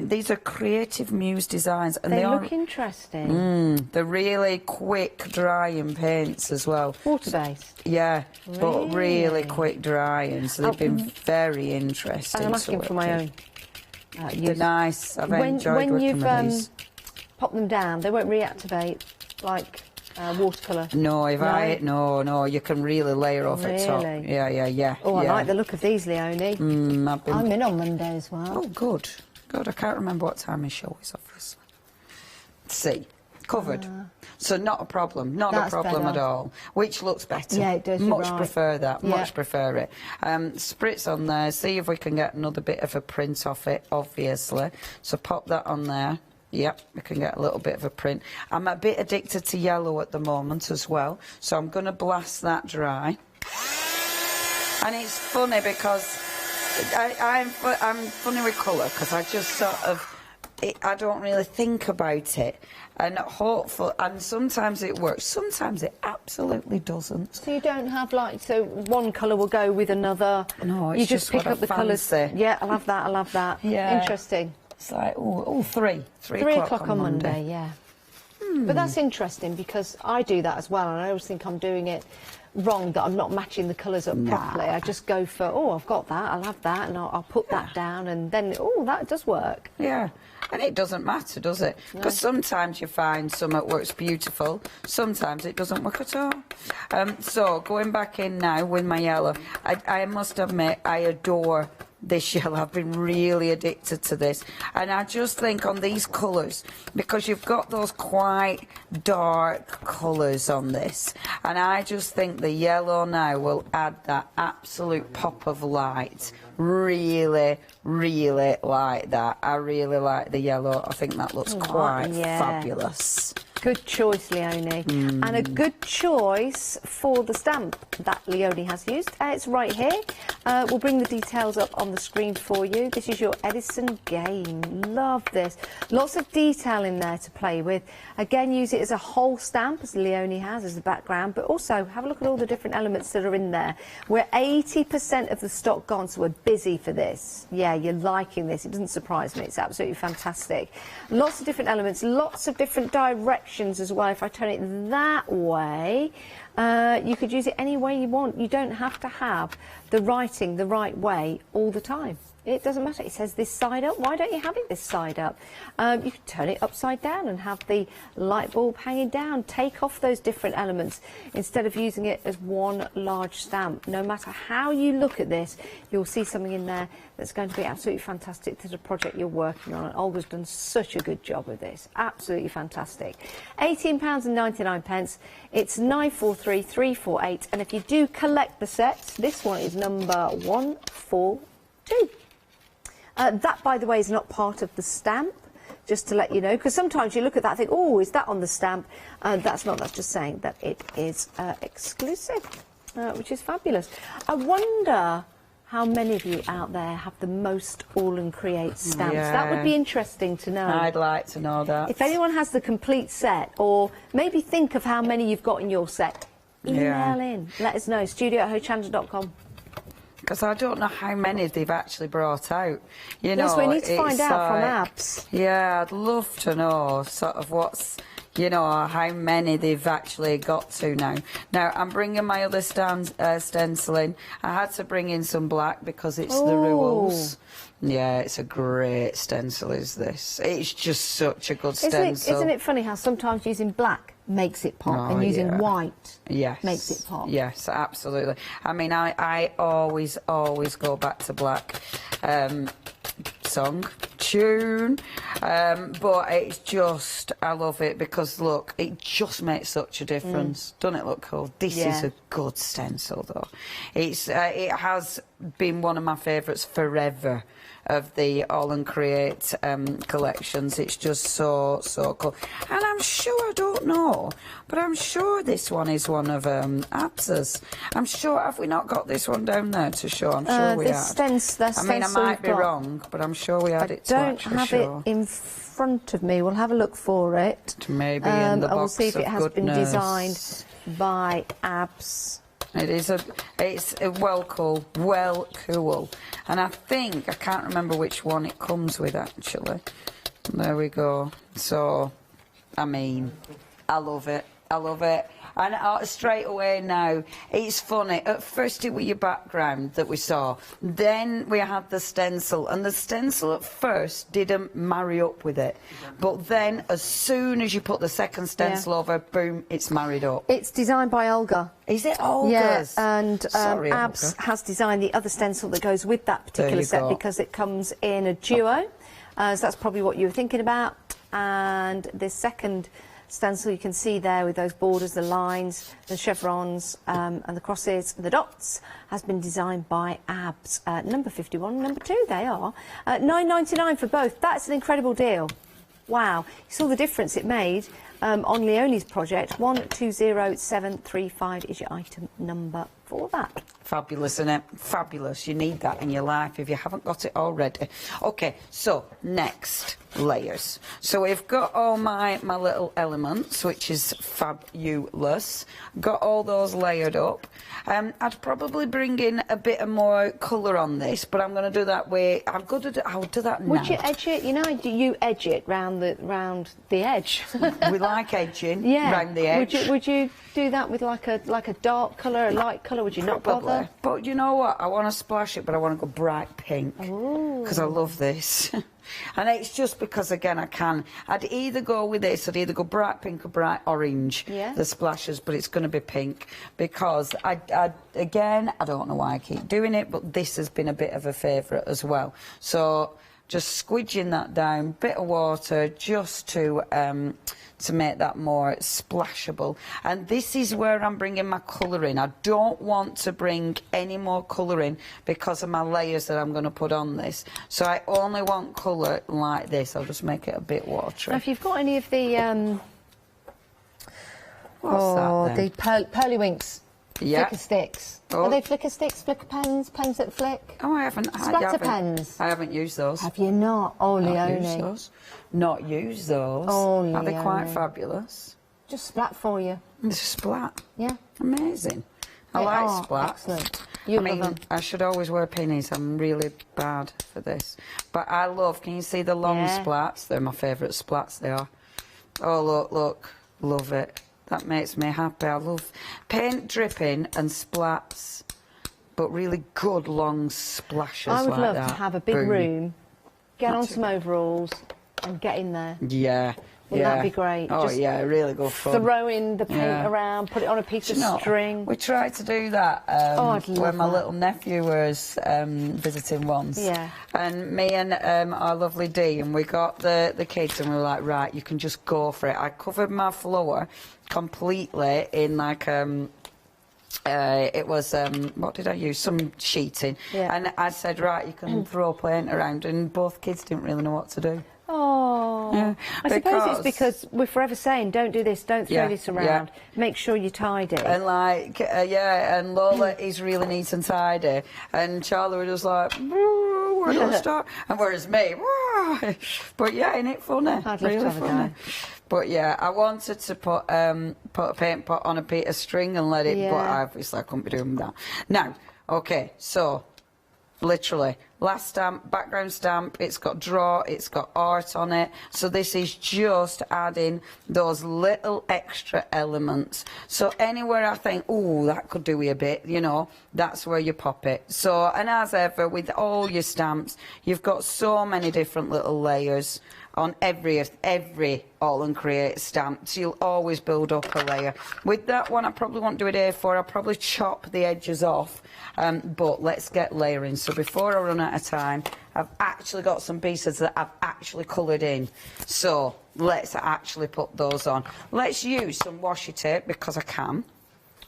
S1: These are Creative Muse designs, and
S9: they look interesting.
S1: They're really quick drying paints as well.
S9: Water-based?
S1: Yeah, but really quick drying, so they've been very interesting.
S9: And I'm asking for my own.
S1: They're nice. I've enjoyed working with these.
S9: Pop them down, they won't reactivate like watercolour.
S1: No, no, you can really layer off the top. Yeah.
S9: Oh, I like the look of these, Leonie. I'm in on Monday as well.
S1: Oh, good. I can't remember what time his show is, obviously. See, covered. So not a problem. Not a problem at all. Which looks better.
S9: Yeah, it does.
S1: Much prefer that. Much prefer it. Spritz on there. See if we can get another bit of a print off it, obviously. So pop that on there. Yep, we can get a little bit of a print. I'm a bit addicted to yellow at the moment as well, so I'm going to blast that dry. And it's funny because I'm funny with colour because I just sort of... I don't really think about it. And hopeful, and sometimes it works, sometimes it absolutely doesn't.
S9: So you don't have so one colour will go with another?
S1: No, it's
S9: you just pick up the colours.
S1: Yeah,
S9: I love that.
S1: Yeah.
S9: Interesting.
S1: It's like, three
S9: o'clock on Monday, yeah. But that's interesting because I do that as well, and I always think I'm doing it wrong that I'm not matching the colours up properly. I just go for, oh, I've got that, I'll have that, and I'll put that down, and then, oh, that does work.
S1: Yeah, and it doesn't matter, does it? Because sometimes you find something that works beautiful, sometimes it doesn't work at all. So, going back in now with my yellow, I must admit, I adore this yellow. I've been really addicted to this, and I just think on these colours, because you've got those quite dark colours on this, and I just think the yellow now will add that absolute pop of light. Really like that. I really like the yellow. I think that looks quite fabulous.
S9: Good choice, Leonie. And a good choice for the stamp that Leonie has used. It's right here. We'll bring the details up on the screen for you. This is your Edison game. Love this. Lots of detail in there to play with. Again, use it as a whole stamp, as Leonie has, as the background, but also have a look at all the different elements that are in there. We're 80% of the stock gone, so we're busy for this. Yeah, you're liking this. It doesn't surprise me. It's absolutely fantastic. Lots of different elements, lots of different directions as well. If I turn it that way, you could use it any way you want. You don't have to have the writing the right way all the time. It doesn't matter. It says this side up. Why don't you have it this side up? You can turn it upside down and have the light bulb hanging down. Take off those different elements instead of using it as one large stamp. No matter how you look at this, you'll see something in there that's going to be absolutely fantastic to the project you're working on. And Olga's done such a good job with this. Absolutely fantastic. £18.99. It's 943348. And if you do collect the sets, this one is number 142. That, by the way, is not part of the stamp, just to let you know, because sometimes you look at that and think, oh, is that on the stamp? That's not. That's just saying that it is exclusive, which is fabulous. I wonder how many of you out there have the most All and Create stamps.
S1: Yeah.
S9: That would be interesting to know.
S1: I'd like to know that.
S9: If anyone has the complete set, or maybe think of how many you've got in your set, email in. Let us know. studio@hochanda.com.
S1: Because I don't know how many they've actually brought out. You know,
S9: yes, we need to find out from Abs.
S1: Yeah, I'd love to know sort of what's, you know, how many they've actually got to now. Now, I'm bringing my other stencil in. I had to bring in some black because it's the rules. Yeah, it's a great stencil, is this. It's just such a good stencil.
S9: Isn't it funny how sometimes using black makes it pop and using white makes it pop?
S1: Yes, absolutely. I mean, I always go back to black. Tune, but it's just, I love it because look, it just makes such a difference. Doesn't it look cool? This is a good stencil though. It's it has been one of my favourites forever of the All and Create collections. It's just so cool, and I'm sure, I don't know, but I'm sure this one is one of Abs's. I'm sure, have we not got this one down there to show? I'm sure we had.
S9: I
S1: mean, I might be wrong, but I'm sure we had it to actually show.
S9: I don't have it in front of me. We'll have a look for it.
S1: Maybe in the box.
S9: We'll see if it has been designed by Abs.
S1: It's well cool, and I think, I can't remember which one it comes with actually. There we go. So, I mean, I love it. And straight away now, it's funny. At first it was your background that we saw. Then we had the stencil. And the stencil at first didn't marry up with it. But then as soon as you put the second stencil over, boom, it's married up.
S9: It's designed by Olga.
S1: Is it Olga's?
S9: Yes, and Abs has designed the other stencil that goes with that particular set because it comes in a duo. So that's probably what you were thinking about. And the second stencil you can see there with those borders, the lines, the chevrons, and the crosses, the dots, has been designed by Abs. Number 51, number 2, they are. £9.99 for both. That's an incredible deal. Wow. You saw the difference it made on Leonie's project. 120735 is your item number for that.
S1: Fabulous, isn't it? Fabulous. You need that in your life if you haven't got it already. OK, so next. layers. So we've got all my little elements, which is fabulous. Got all those layered up. I'd probably bring in a bit of more colour on this, but I'm going to do that way. I'll do that now.
S9: Would you edge it? You know, do you edge it round the edge?
S1: We like edging round the edge.
S9: Would you do that with like a dark colour, a light colour? Would you not bother?
S1: But you know what? I want to splash it, but I want to go bright pink because I love this. And it's just because, again, I'd either go with this, I'd either go bright pink or bright orange, the splashes, but it's going to be pink because, again, I don't know why I keep doing it, but this has been a bit of a favourite as well. So just squidging that down, bit of water just to make that more splashable. And this is where I'm bringing my colour in. I don't want to bring any more colour in because of my layers that I'm going to put on this. So I only want colour like this. I'll just make it a bit watery.
S9: Now, if you've got any of the
S1: the
S9: pearly winks, flicker sticks. Are they flicker sticks, flicker pens, pens that flick?
S1: Oh, I haven't.
S9: Splatter pens.
S1: I haven't used those.
S9: Have you not? Oh, Leonie.
S1: Not used those.
S9: Oh, Leonie.
S1: Are they quite fabulous?
S9: Just splat for you.
S1: Just splat?
S9: Yeah.
S1: Amazing. I like splat.
S9: Excellent.
S1: I mean, I should always wear pennies. I'm really bad for this. But I love, can you see the long splats? They're my favourite splats, they are. Oh, look. Love it. That makes me happy. I love paint dripping and splats, but really good long splashes like that.
S9: I would love to have a big room, get on some overalls and get in there.
S1: Yeah.
S9: Wouldn't that be great?
S1: Oh,
S9: just
S1: yeah, really good fun.
S9: Throw in the paint around, put it on a piece of string.
S1: We tried to do that when my little nephew was visiting once.
S9: Yeah.
S1: And me and our lovely Dee, and we got the kids, and we were like, right, you can just go for it. I covered my floor completely in like it was what did I use? Some sheeting. Yeah. And I said, right, you can throw paint around, and both kids didn't really know what to do.
S9: Oh,
S1: yeah,
S9: I suppose it's because we're forever saying, don't do this, don't throw this around, make sure you tidy.
S1: And like, and Lola is really neat and tidy, and Charlie was just like, we're going to start, and whereas me, but yeah, ain't it funny?
S9: I'd love to have a go.
S1: But yeah, I wanted to put a paint pot on a bit of string and let it, but obviously I couldn't be doing that. Now, okay, so literally, last stamp, background stamp, it's got draw, it's got art on it. So this is just adding those little extra elements. So anywhere I think, oh, that could do with a bit, you know, that's where you pop it. So, and as ever, with all your stamps, you've got so many different little layers on every All and Create stamp, so you'll always build up a layer. With that one, I probably won't do it A4, I'll probably chop the edges off, but let's get layering. So before I run out of time, I've actually got some pieces that I've actually coloured in, so let's actually put those on. Let's use some washi tape, because I can.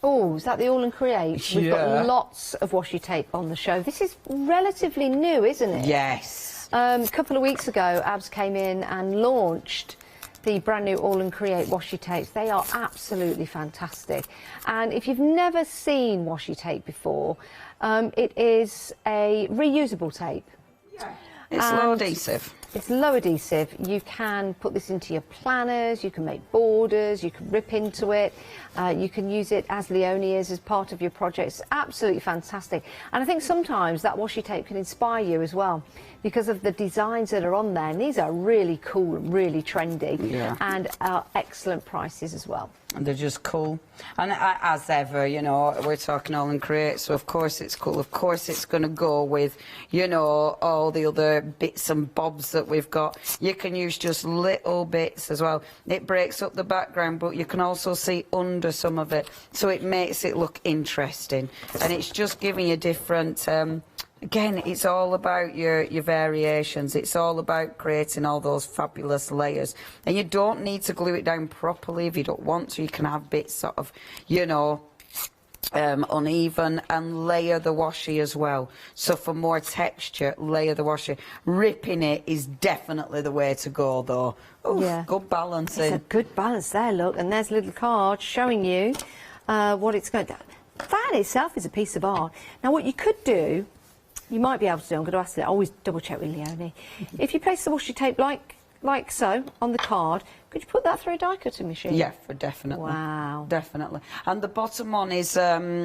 S9: Oh, is that the All and Create? We've got lots of washi tape on the show. This is relatively new, isn't it?
S1: Yes.
S9: A couple of weeks ago, Abs came in and launched the brand new All and Create washi tapes. They are absolutely fantastic. And if you've never seen washi tape before, it is a reusable tape.
S1: Yeah. It's low adhesive.
S9: It's low adhesive. You can put this into your planners, you can make borders, you can rip into it, you can use it as Leonie is as part of your project. It's absolutely fantastic. And I think sometimes that washi tape can inspire you as well because of the designs that are on there. And these are really cool and really trendy and are excellent prices as well.
S1: And they're just cool. And as ever, you know, we're talking All and Create, so of course it's cool. Of course it's going to go with, you know, all the other bits and bobs that we've got. You can use just little bits as well. It breaks up the background, but you can also see under some of it, so it makes it look interesting. And it's just giving you different... Again, it's all about your variations. It's all about creating all those fabulous layers. And you don't need to glue it down properly if you don't want to. You can have bits sort of, you know, uneven, and layer the washi as well. So for more texture, layer the washi. Ripping it is definitely the way to go, though. Oof, good balancing.
S9: It's a good balance there, look. And there's a little card showing you what it's going to... That in itself is a piece of art. Now, what you could do... You might be able to do, I'm going to ask it, always double check with Leonie. If you place the washi tape like like so, on the card. Could you put that through a die cutting machine?
S1: Yeah, definitely.
S9: Wow.
S1: Definitely. And the bottom one is a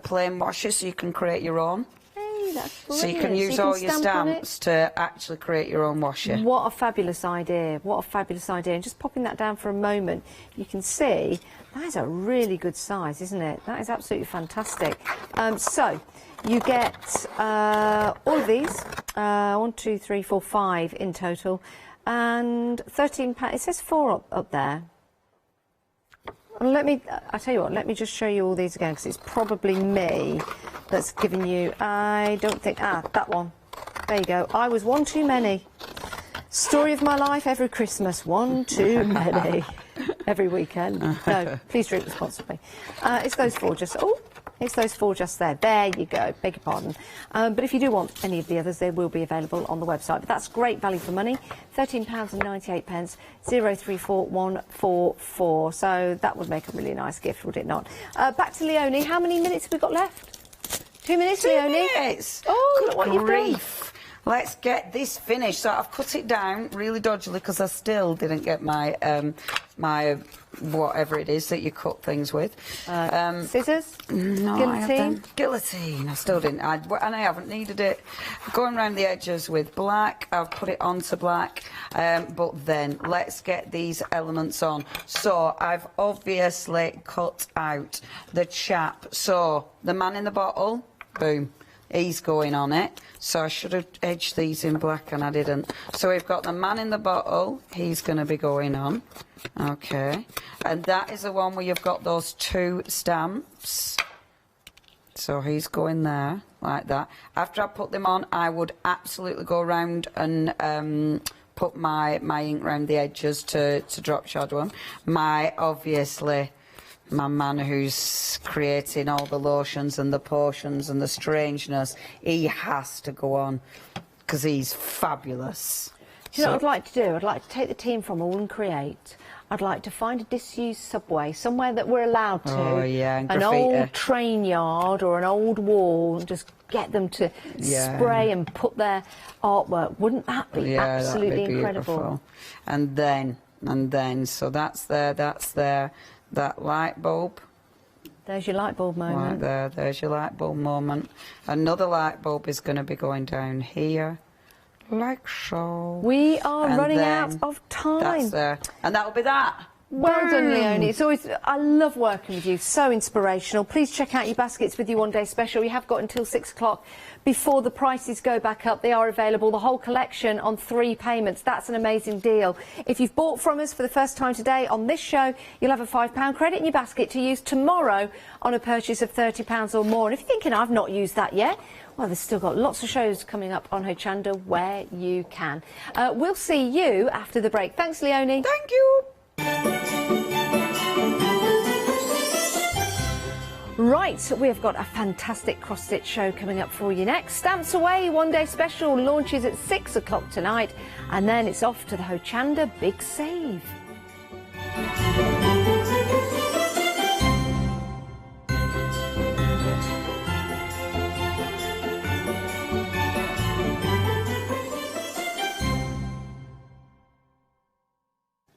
S1: plain washer, so you can create your own.
S9: Hey, that's
S1: So
S9: brilliant.
S1: you can use all your
S9: stamp on it.
S1: stamps to actually create your own washer.
S9: What a fabulous idea. What a fabulous idea. And just popping that down for a moment, you can see that is a really good size, isn't it? That is absolutely fantastic. So you get all of these, 1, 2, 3, 4, 5 in total, and £13. It says 4 up there. And I tell you what, let me just show you all these again, because it's probably me that's giving you, I don't think, that one. There you go. I was one too many. Story of my life every Christmas, one too many. Every weekend. No, please drink responsibly. It's those 4 just, it's those 4 just there. There you go, beg your pardon. But if you do want any of the others, they will be available on the website. But that's great value for money, £13.98, 034144. So that would make a really nice gift, would it not? Back to Leonie. How many minutes have we got left? 2 minutes,
S1: 2
S9: Leonie?
S1: minutes.
S9: Oh,
S1: Good
S9: look what you've done.
S1: Let's get this finished. So I've cut it down really dodgily because I still didn't get my my whatever it is that you cut things with.
S9: Scissors?
S1: No,
S9: Guillotine?
S1: Guillotine. I still didn't. And I haven't needed it. Going around the edges with black. I've put it onto black. But then let's get these elements on. So I've obviously cut out the chap. So the man in the bottle, boom. He's going on it, so I should have edged these in black and I didn't. So we've got the man in the bottle, he's going to be going on. Okay, and that is the one where you've got those 2 stamps. So he's going there, like that. After I put them on, I would absolutely go around and put my ink around the edges to drop shadow them. My man who's creating all the lotions and the potions and the strangeness, he has to go on because he's fabulous.
S9: Do you know what I'd like to do? I'd like to take the team from All and Create. I'd like to find a disused subway, somewhere that we're allowed to.
S1: Oh, yeah, and
S9: an
S1: graffiti.
S9: old train yard or an old wall, and just get them to spray and put their artwork. Wouldn't that be absolutely
S1: that'd be
S9: incredible?
S1: beautiful. And then, so that's there. That light bulb.
S9: There's your light bulb moment.
S1: Right there's your light bulb moment. Another light bulb is going to be going down here, like so.
S9: We are
S1: And
S9: running
S1: then
S9: out of time.
S1: That's there. And that'll be that.
S9: Well done,
S1: Boom.
S9: Leonie. It's always, I love working with you. So inspirational. Please check out your baskets with you one day special. You have got until 6 o'clock before the prices go back up. They are available, the whole collection on 3 payments. That's an amazing deal. If you've bought from us for the first time today on this show, you'll have a £5 credit in your basket to use tomorrow on a purchase of £30 or more. And if you're thinking, I've not used that yet, well, there's still got lots of shows coming up on Hochanda where you can. We'll see you after the break. Thanks, Leonie.
S1: Thank you.
S9: Right, we've got a fantastic cross-stitch show coming up for you next. Stamps Away one day special launches at 6 o'clock tonight, and then it's off to the Hochanda Big Save.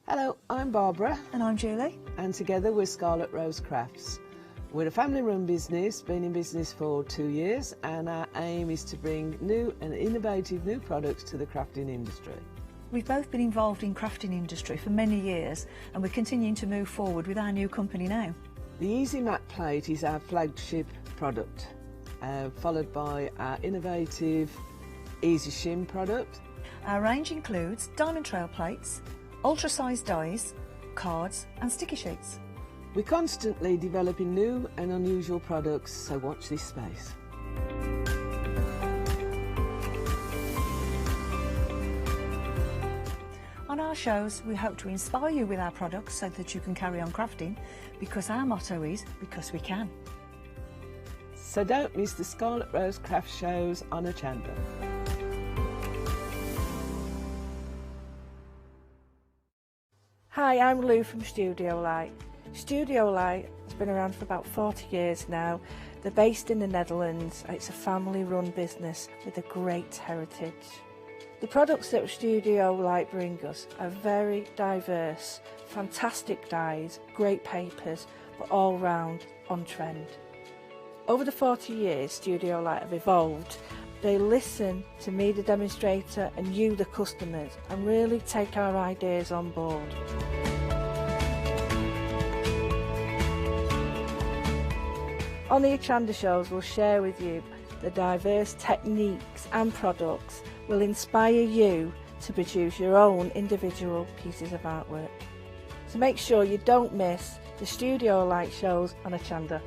S4: Hello, I'm Barbara.
S19: And I'm Julie.
S4: And together we're Scarlet Rose Crafts. We're a family-run business, been in business for 2 years, and our aim is to bring new and innovative new products to the crafting industry.
S19: We've both been involved in crafting industry for many years, and we're continuing to move forward with our new company now.
S4: The Easy Mat Plate is our flagship product, followed by our innovative Easy Shim product.
S19: Our range includes diamond trail plates, ultra-sized dies, cards and sticky sheets.
S4: We're constantly developing new and unusual products, so watch this space.
S19: On our shows, we hope to inspire you with our products so that you can carry on crafting, because our motto is, because we can.
S4: So don't miss the Scarlet Rose Craft shows on Hochanda.
S3: Hi, I'm Lou from Studio Light. Studio Light has been around for about 40 years now. They're based in the Netherlands. It's a family-run business with a great heritage. The products that Studio Light bring us are very diverse, fantastic dyes, great papers, but all round on trend. Over the 40 years Studio Light have evolved. They listen to me, the demonstrator, and you, the customers, and really take our ideas on board. On the Hochanda shows, we'll share with you the diverse techniques and products will inspire you to produce your own individual pieces of artwork. So make sure you don't miss the Studio Light shows on Hochanda.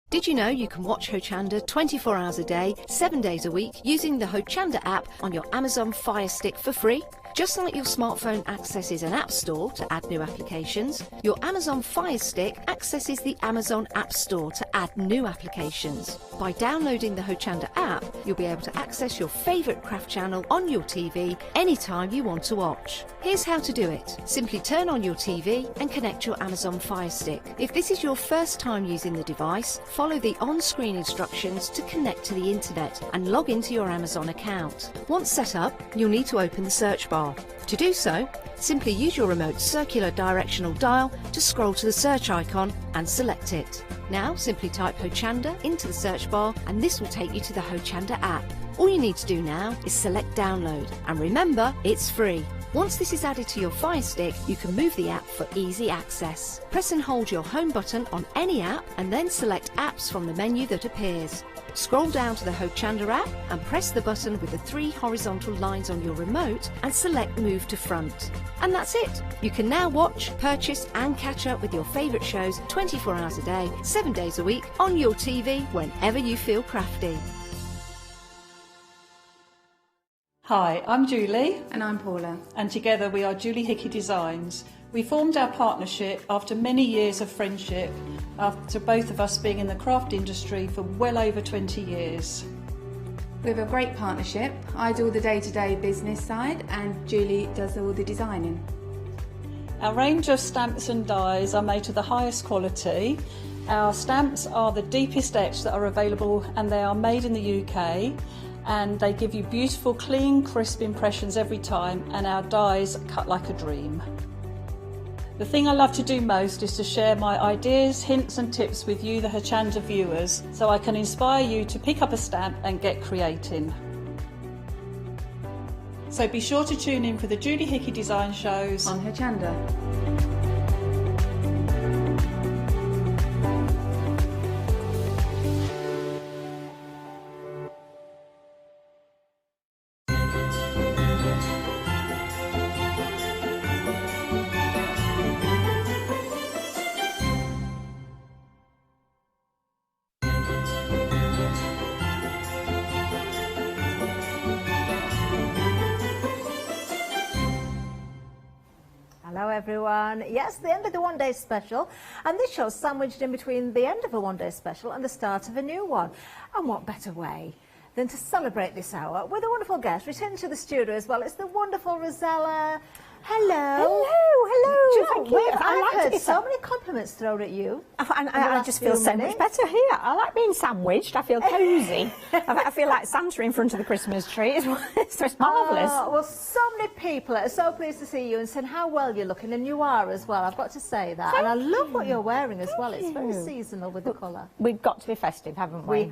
S21: Did you know you can watch Hochanda 24 hours a day, 7 days a week using the Hochanda app on your Amazon Fire Stick for free? Just like your smartphone accesses an app store to add new applications, your Amazon Fire Stick accesses the Amazon App Store to add new applications. By downloading the Hochanda app, you'll be able to access your favourite craft channel on your TV anytime you want to watch. Here's how to do it. Simply turn on your TV and connect your Amazon Fire Stick. If this is your first time using the device, follow the on-screen instructions to connect to the internet and log into your Amazon account. Once set up, you'll need to open the search bar. To do so, simply use your remote circular directional dial to scroll to the search icon and select it. Now simply type Hochanda into the search bar and this will take you to the Hochanda app. All you need to do now is select download, and remember, it's free. Once this is added to your Fire Stick, you can move the app for easy access. Press and hold your home button on any app and then select apps from the menu that appears. Scroll down to the Hochanda app and press the button with the 3 horizontal lines on your remote and select Move to Front. And that's it! You can now watch, purchase and catch up with your favourite shows 24 hours a day, 7 days a week on your TV whenever you feel crafty.
S13: Hi, I'm Julie.
S14: And I'm Paula.
S13: And together we are Julie Hickey Designs. We formed our partnership after many years of friendship, after both of us being in the craft industry for well over 20 years.
S14: We have a great partnership. I do all the day-to-day business side and Julie does all the designing.
S13: Our range of stamps and dies are made to the highest quality. Our stamps are the deepest etch that are available and they are made in the UK. And they give you beautiful, clean, crisp impressions every time, and our dies cut like a dream. The thing I love to do most is to share my ideas, hints and tips with you, the Hochanda viewers, so I can inspire you to pick up a stamp and get creating. So be sure to tune in for the Julie Hickey Design shows
S14: on Hochanda.
S20: Hello everyone. Yes, the end of the one-day special, and this show's sandwiched in between the end of a one-day special and the start of a new one. And what better way than to celebrate this hour with a wonderful guest returning to the studio as well. It's the wonderful Rosella. Hello.
S17: Hello. Thank you.
S20: I've heard so many compliments thrown at you.
S17: And I just feel so much better here. I like being sandwiched. I feel cosy. I feel like Santa in front of the Christmas tree. It's marvellous.
S20: Oh, well, so many people are so pleased to see you and saying how well you're looking, and you are as well. I've got to say that. And I love what you're wearing as well. It's very seasonal with the colour.
S17: We've got to be festive, haven't we?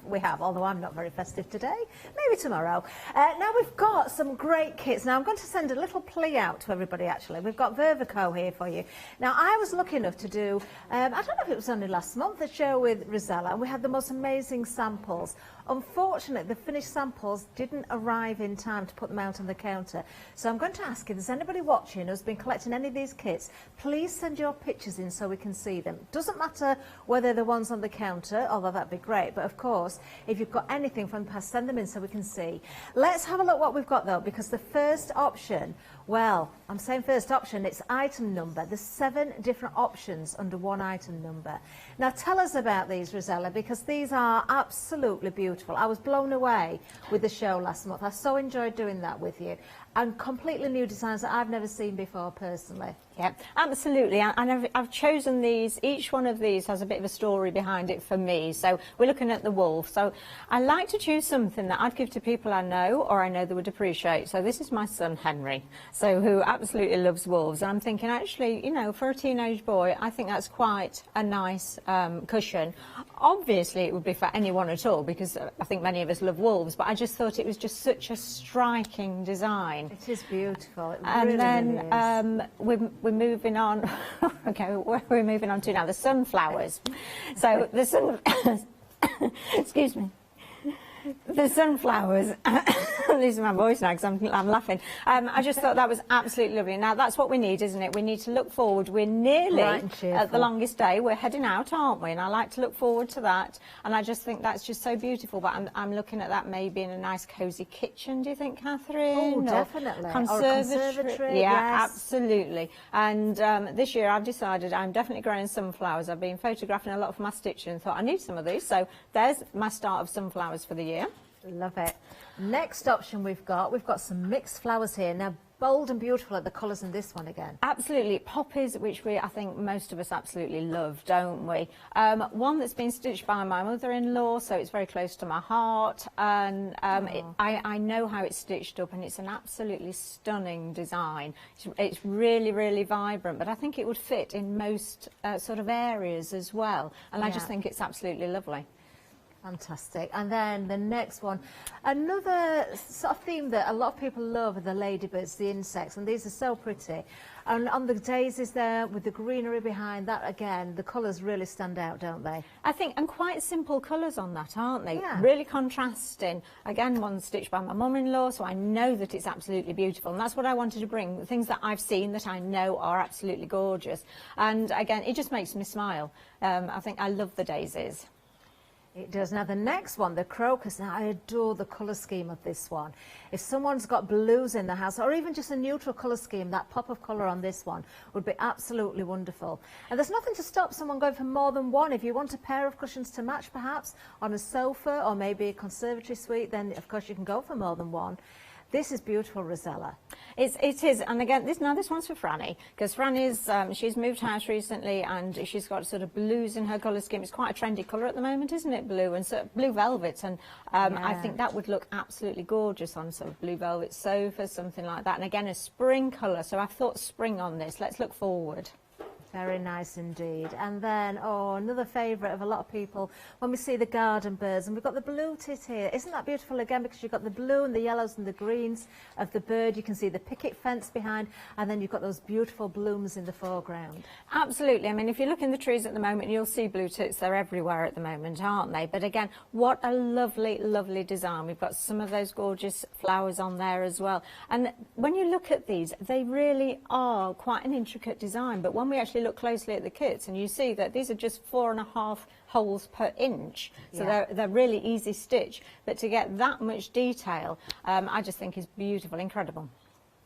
S20: We have, although I'm not very festive today. Maybe tomorrow. Now we've got some great kits. Now I'm going to send a little plea out to everybody actually. We've got Vervico here for you. Now I was lucky enough to do, I don't know if it was only last month, a show with Rosella, and we had the most amazing samples. Unfortunately, the finished samples didn't arrive in time to put them out on the counter. So I'm going to ask if there's anybody watching who's been collecting any of these kits, please send your pictures in so we can see them. Doesn't matter whether they're ones on the counter, although that'd be great, but of course, if you've got anything from the past, send them in so we can see. Let's have a look what we've got though, because the first option, well, I'm saying first option, it's item number. There's 7 different options under one item number. Now tell us about these, Rosella, because these are absolutely beautiful. I was blown away with the show last month. I so enjoyed doing that with you. and completely new designs that I've never seen before personally.
S17: Yeah, absolutely. And I've chosen these. Each one of these has a bit of a story behind it for me. So we're looking at the wolf. So I like to choose something that I'd give to people I know or I know they would appreciate. So this is my son Henry, so who absolutely loves wolves. And I'm thinking, actually, you know, for a teenage boy, I think that's quite a nice cushion. Obviously, it would be for anyone at all because I think many of us love wolves. But I just thought it was just such a striking design.
S20: It is beautiful. It
S17: and
S20: really,
S17: then
S20: really is.
S17: We're moving on. Okay, we're moving on to now the sunflowers. So the excuse me. The sunflowers, losing my voice now because I'm laughing. I just thought that was absolutely lovely. Now that's what we need, isn't it? We need to look forward. We're nearly at the longest day. We're heading out, aren't we? And I like to look forward to that. And I just think that's just so beautiful. But I'm looking at that maybe in a nice cosy kitchen. Do you think, Catherine?
S20: Oh, definitely. Or conservatory.
S17: Yeah,
S20: yes.
S17: absolutely. And this year I've decided I'm definitely growing sunflowers. I've been photographing a lot for my stitching and thought I need some of these. So there's my start of sunflowers for the year.
S20: Love it. Next option we've got some mixed flowers here. Now, bold and beautiful are the colours in this one again.
S17: Absolutely. Poppies, which I think most of us absolutely love, don't we? One that's been stitched by my mother-in-law, so it's very close to my heart. And I know how it's stitched up, and it's an absolutely stunning design. It's really, really vibrant, but I think it would fit in most sort of areas as well. And I just think it's absolutely lovely.
S20: Fantastic. And then the next one, another sort of theme that a lot of people love are the ladybirds, the insects, and these are so pretty. And on the daisies there, with the greenery behind that, again, the colours really stand out, don't they?
S17: I think, and quite simple colours on that, aren't they?
S20: Yeah.
S17: Really contrasting. Again, one stitched by my mum-in-law, so I know that it's absolutely beautiful. And that's what I wanted to bring, things that I've seen that I know are absolutely gorgeous. And again, it just makes me smile. I think I love the daisies.
S20: It does. Now the next one, the crocus. Now I adore the colour scheme of this one. If someone's got blues in the house or even just a neutral colour scheme, that pop of colour on this one would be absolutely wonderful. And there's nothing to stop someone going for more than one. If you want a pair of cushions to match perhaps on a sofa or maybe a conservatory suite, then of course you can go for more than one. This is beautiful, Rosella.
S17: It is, and again, this one's for Franny, because Franny's, she's moved house recently and she's got sort of blues in her colour scheme. It's quite a trendy colour at the moment, isn't it, blue, and so blue velvet, and I think that would look absolutely gorgeous on sort of blue velvet sofa, something like that. And again, a spring colour, so I've thought spring on this. Let's look forward.
S20: Very nice indeed. And then, another favourite of a lot of people, when we see the garden birds, and we've got the blue tit here. Isn't that beautiful again? Because you've got the blue and the yellows and the greens of the bird. You can see the picket fence behind, and then you've got those beautiful blooms in the foreground.
S17: Absolutely. I mean, if you look in the trees at the moment, you'll see blue tits. They're everywhere at the moment, aren't they? But again, what a lovely, lovely design. We've got some of those gorgeous flowers on there as well. And when you look at these, they really are quite an intricate design. But when we actually look closely at the kits, and you see that these are just 4.5 holes per inch, so they're really easy stitch, but to get that much detail, I just think is beautiful, incredible.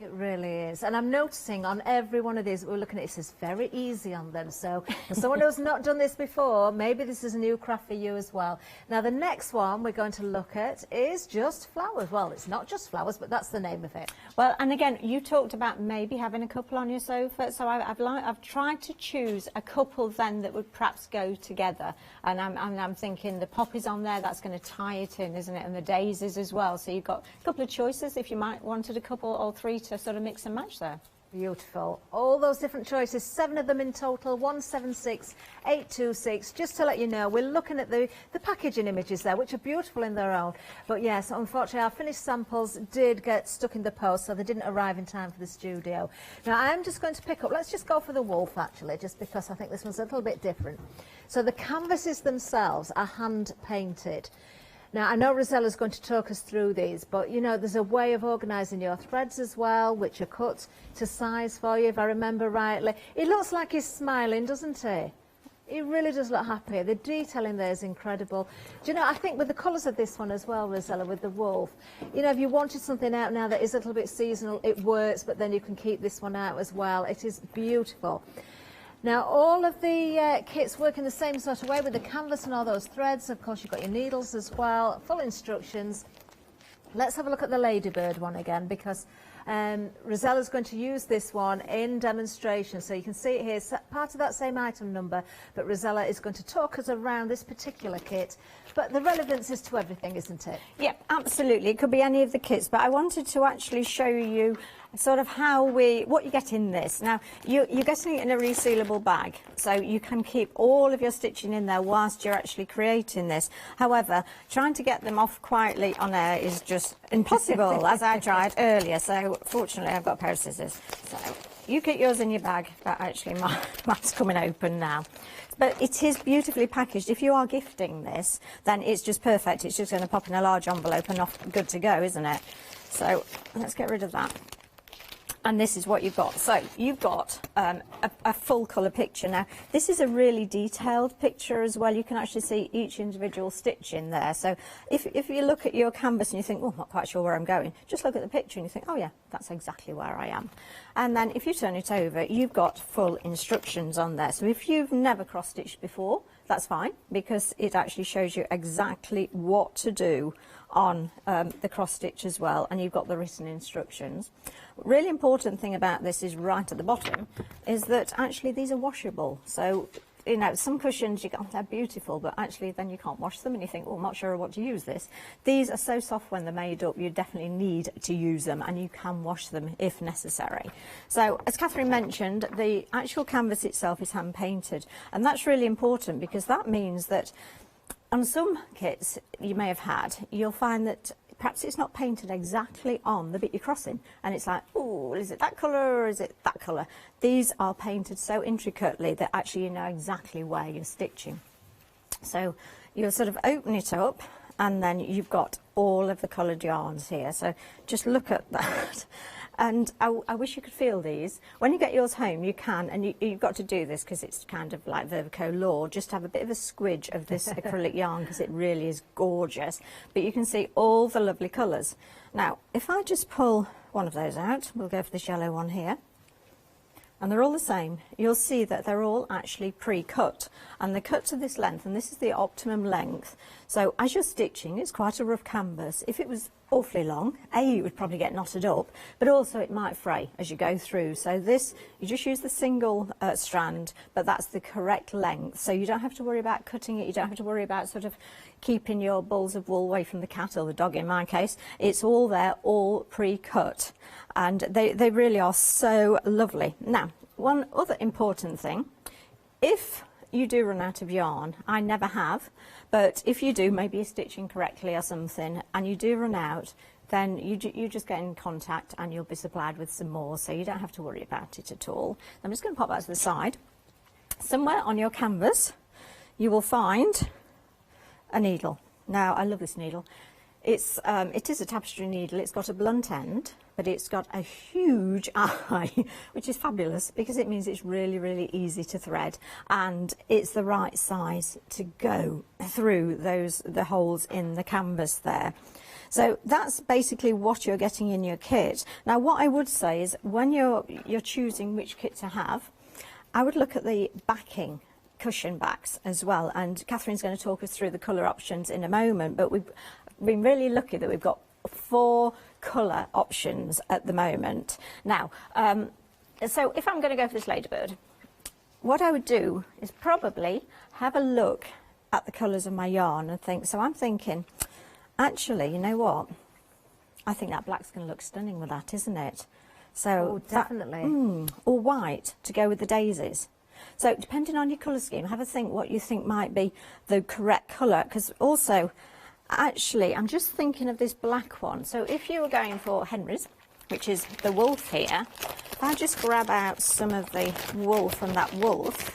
S20: It really is. And I'm noticing on every one of these that we're looking at, it says very easy on them. So for someone who's not done this before, maybe this is a new craft for you as well. Now the next one we're going to look at is just flowers. Well, it's not just flowers, but that's the name of it.
S17: Well, and again, you talked about maybe having a couple on your sofa, so I've tried to choose a couple then that would perhaps go together. And I'm thinking the poppies on there, that's going to tie it in, isn't it? And the daisies as well. So you've got a couple of choices if you might wanted a couple or three to sort of mix and match there.
S20: Beautiful. All those different choices, 7 of them in total, 176826. Just to let you know, we're looking at the packaging images there, which are beautiful in their own. But yes, unfortunately, our finished samples did get stuck in the post, so they didn't arrive in time for the studio. Now, I'm just going to pick up, let's just go for the wolf, actually, just because I think this one's a little bit different. So the canvases themselves are hand-painted. Now, I know Rosella's going to talk us through these, but, you know, there's a way of organising your threads as well, which are cut to size for you, if I remember rightly. It looks like he's smiling, doesn't he? He really does look happy. The detail in there is incredible. Do you know, I think with the colours of this one as well, Rosella, with the wolf, you know, if you wanted something out now that is a little bit seasonal, it works, but then you can keep this one out as well. It is beautiful. Now, all of the kits work in the same sort of way with the canvas and all those threads. Of course, you've got your needles as well, full instructions. Let's have a look at the ladybird one again, because Rosella's going to use this one in demonstration, so you can see it here. It's part of that same item number, but Rosella is going to talk us around this particular kit. But the relevance is to everything, isn't it?
S17: Yep, absolutely. It could be any of the kits, but I wanted to actually show you sort of what you get in this. Now, you're getting it in a resealable bag, so you can keep all of your stitching in there whilst you're actually creating this. However, trying to get them off quietly on air is just impossible, as I tried earlier. So, fortunately, I've got a pair of scissors. So, you get yours in your bag, but actually mine's coming open now. But it is beautifully packaged. If you are gifting this, then it's just perfect. It's just going to pop in a large envelope and off, good to go, isn't it? So, let's get rid of that. And this is what you've got. So you've got a full colour picture. Now, this is a really detailed picture as well. You can actually see each individual stitch in there. So if you look at your canvas and you think, oh, I'm not quite sure where I'm going, just look at the picture and you think, oh yeah, that's exactly where I am. And then if you turn it over, you've got full instructions on there. So if you've never cross-stitched before, that's fine, because it actually shows you exactly what to do on the cross stitch as well, and you've got the written instructions. Really important thing about this is right at the bottom is that actually these are washable. So, you know, some cushions you go, they're beautiful, but actually then you can't wash them and you think, oh, I'm not sure what to use this. These are so soft when they're made up, you definitely need to use them, and you can wash them if necessary. So, as Catherine mentioned, the actual canvas itself is hand painted, and that's really important because that means that on some kits you may have had, you'll find that perhaps it's not painted exactly on the bit you're crossing, and it's like, oh, is it that colour or is it that colour? These are painted so intricately that actually you know exactly where you're stitching. So you'll sort of open it up, and then you've got all of the coloured yarns here. So just look at that. And I wish you could feel these. When you get yours home, you can, and you've got to do this because it's kind of like Vertico law, just have a bit of a squidge of this acrylic yarn because it really is gorgeous. But you can see all the lovely colours. Now, if I just pull one of those out, we'll go for this yellow one here. And they're all the same. You'll see that they're all actually pre-cut, and they're cut to this length, and this is the optimum length. So as you're stitching, it's quite a rough canvas. If it was awfully long, it would probably get knotted up, but also it might fray as you go through. So this, you just use the single strand, but that's the correct length. So you don't have to worry about cutting it. You don't have to worry about sort of keeping your balls of wool away from the cat or the dog in my case. It's all there, all pre-cut. And they really are so lovely. Now, one other important thing, if you do run out of yarn, I never have, but if you do, maybe you're stitching correctly or something, and you do run out, then you just get in contact and you'll be supplied with some more, so you don't have to worry about it at all. I'm just going to pop that to the side. Somewhere on your canvas, you will find a needle. Now, I love this needle. It is a tapestry needle. It's got a blunt end, but it's got a huge eye, which is fabulous because it means it's really, really easy to thread, and it's the right size to go through the holes in the canvas there. So that's basically what you're getting in your kit. Now, what I would say is when you're choosing which kit to have, I would look at the backing cushion backs as well, and Catherine's going to talk us through the colour options in a moment, but we've been really lucky that we've got 4 colour options at the moment. Now, so if I'm going to go for this ladybird, what I would do is probably have a look at the colours of my yarn and think, so I'm thinking, actually, you know what, I think that black's going to look stunning with that, isn't it? So
S20: definitely.
S17: Or white to go with the daisies. So depending on your colour scheme, have a think what you think might be the correct colour, because also, actually, I'm just thinking of this black one. So if you were going for Henry's, which is the wolf here, if I just grab out some of the wool from that wolf,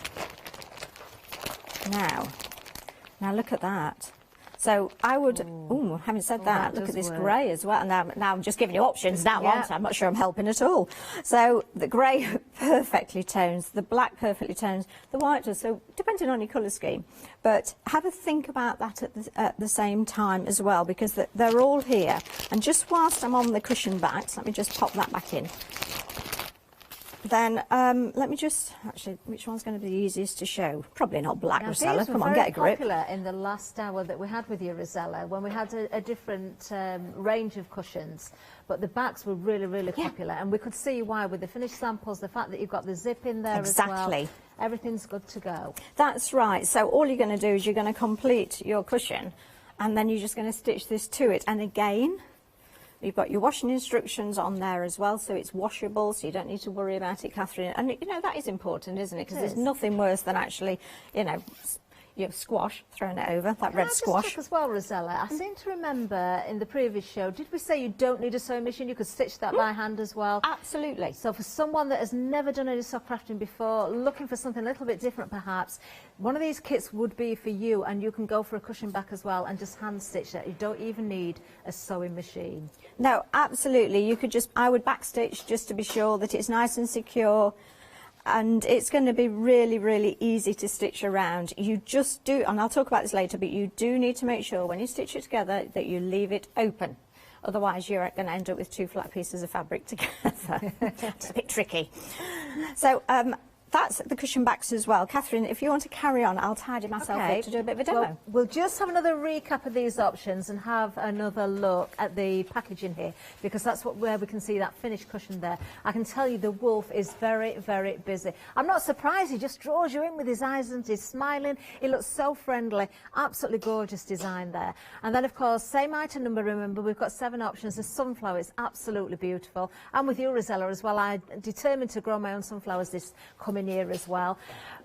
S17: now look at that. So I would, having said that, look at this grey as well. Now I'm just giving you options now, aren't I? I'm not sure I'm helping at all. So the grey perfectly tones, the black perfectly tones, the white does, so depending on your colour scheme. But have a think about that at the same time as well, because they're all here. And just whilst I'm on the cushion backs, let me just pop that back in. Then let me just, actually, which one's going to be the easiest to show? Probably not black Rosella. Come on, get a grip.
S20: Popular in the last hour that we had with you, Rosella, when we had a different range of cushions, but the backs were really, really popular, and we could see why with the finished samples, the fact that you've got the zip in there as well. Everything's good to go.
S17: That's right. So all you're going to do is you're going to complete your cushion, and then you're just going to stitch this to it. And again, you've got your washing instructions on there as well, so it's washable, so you don't need to worry about it, Catherine. And, you know, that is important, isn't it? Because there's nothing worse than actually, you know, your squash, throwing it over, that red squash.
S20: Just check as well, Rosella, I seem to remember in the previous show, did we say you don't need a sewing machine? You could stitch that by hand as well?
S17: Absolutely.
S20: So for someone that has never done any sock crafting before, looking for something a little bit different perhaps, one of these kits would be for you, and you can go for a cushion back as well and just hand stitch it. You don't even need a sewing machine.
S17: No, absolutely. You could just, I would backstitch just to be sure that it's nice and secure. And it's going to be really, really easy to stitch around. You just do, and I'll talk about this later, but you do need to make sure when you stitch it together that you leave it open. Otherwise, you're going to end up with two flat pieces of fabric together. It's a bit tricky. So that's the cushion backs as well. Catherine, if you want to carry on, I'll tidy myself up to do a bit of a demo.
S20: Well, we'll just have another recap of these options and have another look at the packaging here, because that's where we can see that finished cushion there. I can tell you the wolf is very, very busy. I'm not surprised. He just draws you in with his eyes and he's smiling. He looks so friendly. Absolutely gorgeous design there. And then, of course, same item number, remember, we've got 7 options. The sunflower is absolutely beautiful. And with you, Rosella, as well, I'm determined to grow my own sunflowers this coming year as well.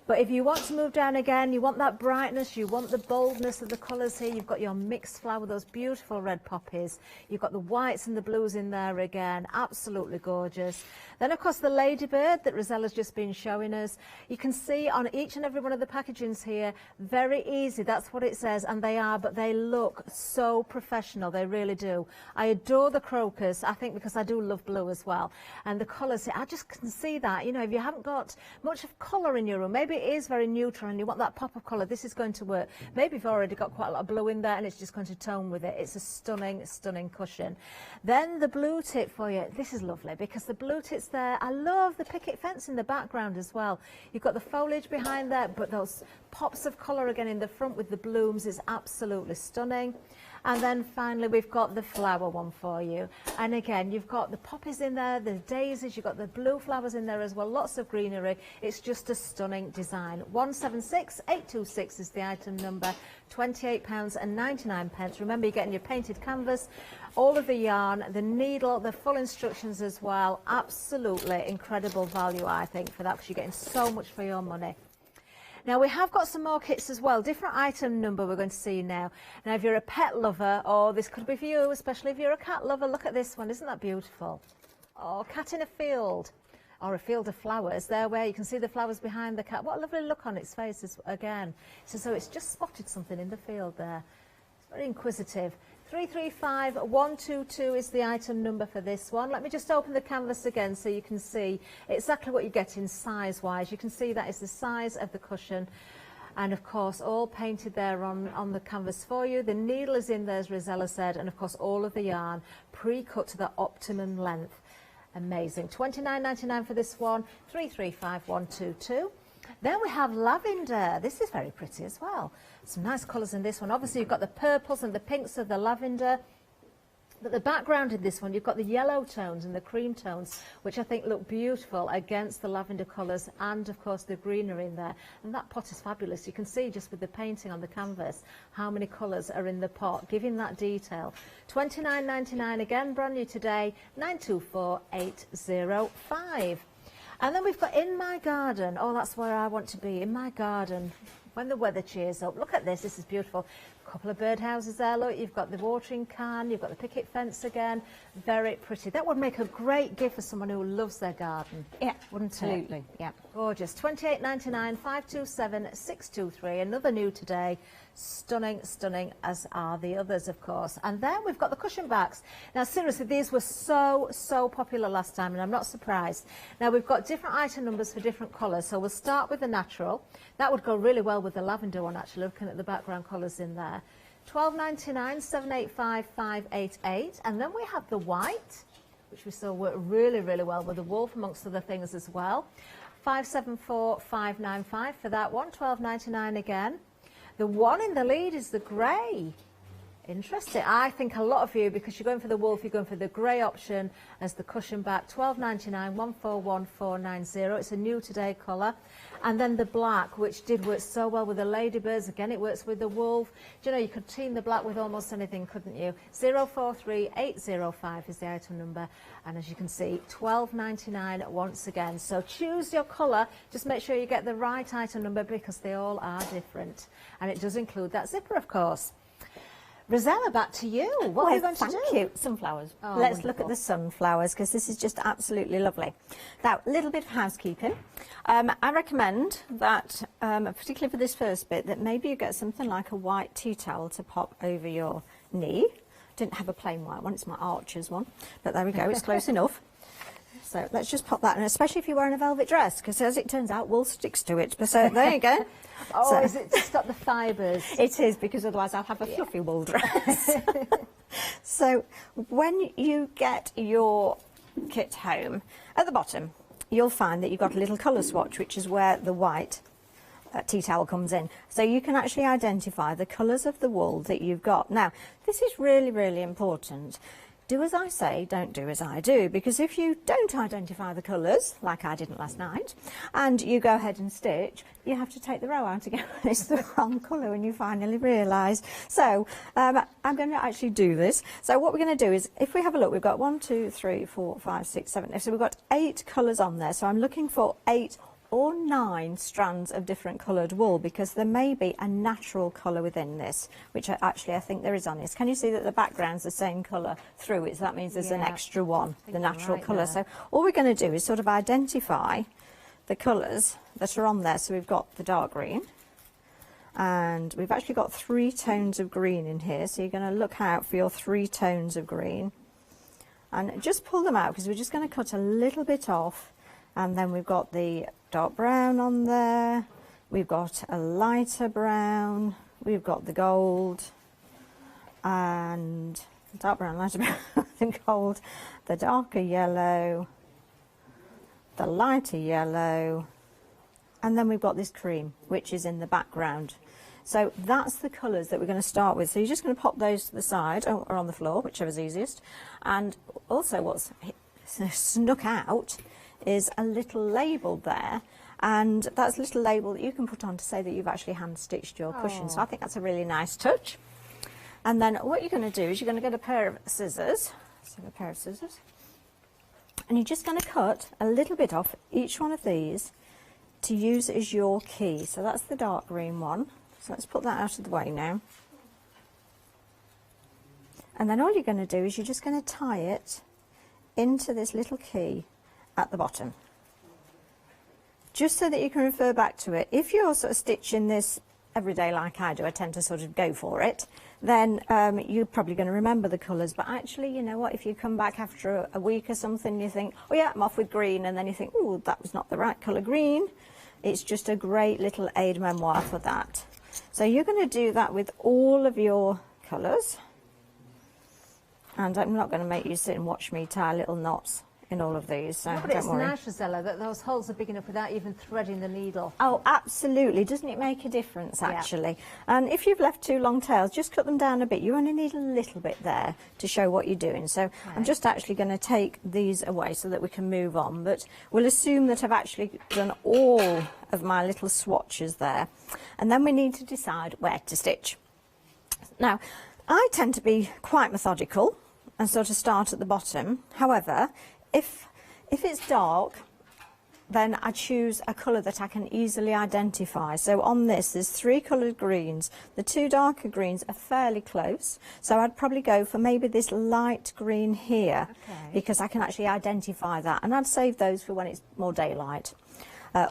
S20: But if you want to move down again, you want that brightness, you want the boldness of the colours here, you've got your mixed flower, those beautiful red poppies, you've got the whites and the blues in there again, absolutely gorgeous. Then, of course, the ladybird that Rosella's just been showing us. You can see on each and every one of the packagings here, very easy, that's what it says, and they are, but they look so professional, they really do. I adore the crocus, I think, because I do love blue as well. And the colours, I just can see that, you know, if you haven't got much of colour in your room, maybe it is very neutral and you want that pop of colour, this is going to work. Maybe you've already got quite a lot of blue in there and it's just going to tone with it. It's a stunning, stunning cushion. Then the blue tip for you, this is lovely because the blue tip's there. I love the picket fence in the background as well. You've got the foliage behind there, but those pops of colour again in the front with the blooms is absolutely stunning. And then finally we've got the flower one for you. And again, you've got the poppies in there, the daisies, you've got the blue flowers in there as well, lots of greenery. It's just a stunning design. 176826 is the item number, £28.99. Remember, you're getting your painted canvas, all of the yarn, the needle, the full instructions as well. Absolutely incredible value, I think, for that, because you're getting so much for your money. Now, we have got some more kits as well. Different item number we're going to see now. Now, if you're a pet lover, or this could be for you, especially if you're a cat lover, look at this one. Isn't that beautiful? Oh, cat in a field, or a field of flowers. There where you can see the flowers behind the cat. What a lovely look on its face again. So it's just spotted something in the field there. It's very inquisitive. 335122 is the item number for this one. Let me just open the canvas again so you can see exactly what you get in size-wise. You can see that is the size of the cushion. And, of course, all painted there on the canvas for you. The needle is in there, as Rosella said, and, of course, all of the yarn pre-cut to the optimum length. Amazing. £29.99 for this one, 335122. Then we have lavender. This is very pretty as well. Some nice colours in this one. Obviously, you've got the purples and the pinks of the lavender. But the background in this one, you've got the yellow tones and the cream tones, which I think look beautiful against the lavender colours and, of course, the greenery in there. And that pot is fabulous. You can see just with the painting on the canvas how many colours are in the pot, giving that detail. £29.99, again, brand new today, 924805. And then we've got In My Garden. Oh, that's where I want to be, in my garden, when the weather cheers up. Look at this, this is beautiful. A couple of birdhouses there, look, you've got the watering can, you've got the picket fence again. Very pretty. That would make a great gift for someone who loves their garden.
S17: Yeah,
S20: wouldn't it?
S17: absolutely. Yeah.
S20: Gorgeous. £28.99, 527623. Another new today. Stunning, stunning, as are the others, of course. And then we've got the cushion backs. Now, seriously, these were so popular last time, and I'm not surprised. Now, we've got different item numbers for different colours. So we'll start with the natural. That would go really well with the lavender one, actually, looking at the background colours in there. £12.99, 785588. And then we have the white. which we saw work really, really well with the wolf, amongst other things as well. 574,595 for that one, 12.99 again. The one in the lead is the grey. Interesting. I think a lot of you, because you're going for the wolf, you're going for the grey option as the cushion back. 12.99, 141490. It's a new today colour. And then the black, which did work so well with the ladybirds. Again, it works with the wolf. Do you know, you could team the black with almost anything, couldn't you? 043805 is the item number. And as you can see, 12.99 once again. So choose your colour. Just make sure you get the right item number because they all are different. And it does include that zipper, of course. Rosella, back to you. What are we going to do?
S17: Thank you. Sunflowers.
S20: Oh,
S17: Let's
S20: wonderful.
S17: look at the sunflowers because this is just absolutely lovely. Now, a little bit of housekeeping. I recommend that, particularly for this first bit, that maybe you get something like a white tea towel to pop over your knee. Didn't have a plain white one, it's my Archer's one. But there we go, it's close enough. So let's just pop that in, especially if you're wearing a velvet dress, because as it turns out, wool sticks to it. So there you go.
S20: Oh,
S17: so,
S20: is it to stop the fibres?
S17: It is, because otherwise I'll have a fluffy wool dress. So when you get your kit home, at the bottom, you'll find that you've got a little colour swatch, which is where the white tea towel comes in. So you can actually identify the colours of the wool that you've got. Now, this is really, really important. Do as I say, don't do as I do, because if you don't identify the colours, like I didn't last night, and you go ahead and stitch, you have to take the row out again. It's the wrong colour when you finally realise. So I'm going to actually do this. So what we're going to do is, if we have a look, we've got 1, 2, 3, 4, 5, 6, 7. So we've got 8 colours on there. So I'm looking for 8 or 9 strands of different coloured wool, because there may be a natural colour within this, which actually I think there is on this. Can you see that the background's the same colour through it? So that means there's an extra one, the natural colour. So all we're going to do is sort of identify the colours that are on there. So we've got the dark green, and we've actually got 3 tones of green in here. So you're going to look out for your 3 tones of green, and just pull them out, because we're just going to cut a little bit off. And then we've got the dark brown on there, we've got a lighter brown, we've got the gold, and dark brown, lighter brown, the gold, the darker yellow, the lighter yellow, and then we've got this cream, which is in the background. So that's the colours that we're going to start with. So you're just going to pop those to the side, or on the floor, whichever's easiest. And also what's snuck out is a little label there, and that's a little label that you can put on to say that you've actually hand stitched your cushion. So I think that's a really nice touch. And then what you're going to do is you're going to get a pair of scissors, and you're just going to cut a little bit off each one of these to use as your key. So that's the dark green one, so let's put that out of the way now. And then all you're going to do is you're just going to tie it into this little key at the bottom, just so that you can refer back to it. If you're sort of stitching this every day like I do, I tend to sort of go for it, then you're probably going to remember the colours. But actually, you know what, if you come back after a week or something, you think, oh yeah, I'm off with green, and then you think, oh, that was not the right colour green. It's just a great little aide-memoire for that. So you're going to do that with all of your colours, and I'm not going to make you sit and watch me tie little knots in all of these, so
S20: but
S17: don't
S20: it's
S17: worry.
S20: nice, Rosella, that those holes are big enough without even threading the needle.
S17: Oh, absolutely. Doesn't it make a difference, actually? And if you've left 2 long tails, just cut them down a bit. You only need a little bit there to show what you're doing. So I'm just actually going to take these away so that we can move on. But we'll assume that I've actually done all of my little swatches there. And then we need to decide where to stitch. Now, I tend to be quite methodical and sort of start at the bottom. However, if it's dark, then I choose a colour that I can easily identify. So on this, there's 3 coloured greens. The 2 darker greens are fairly close, so I'd probably go for maybe this light green here, because I can actually identify that, and I'd save those for when it's more daylight.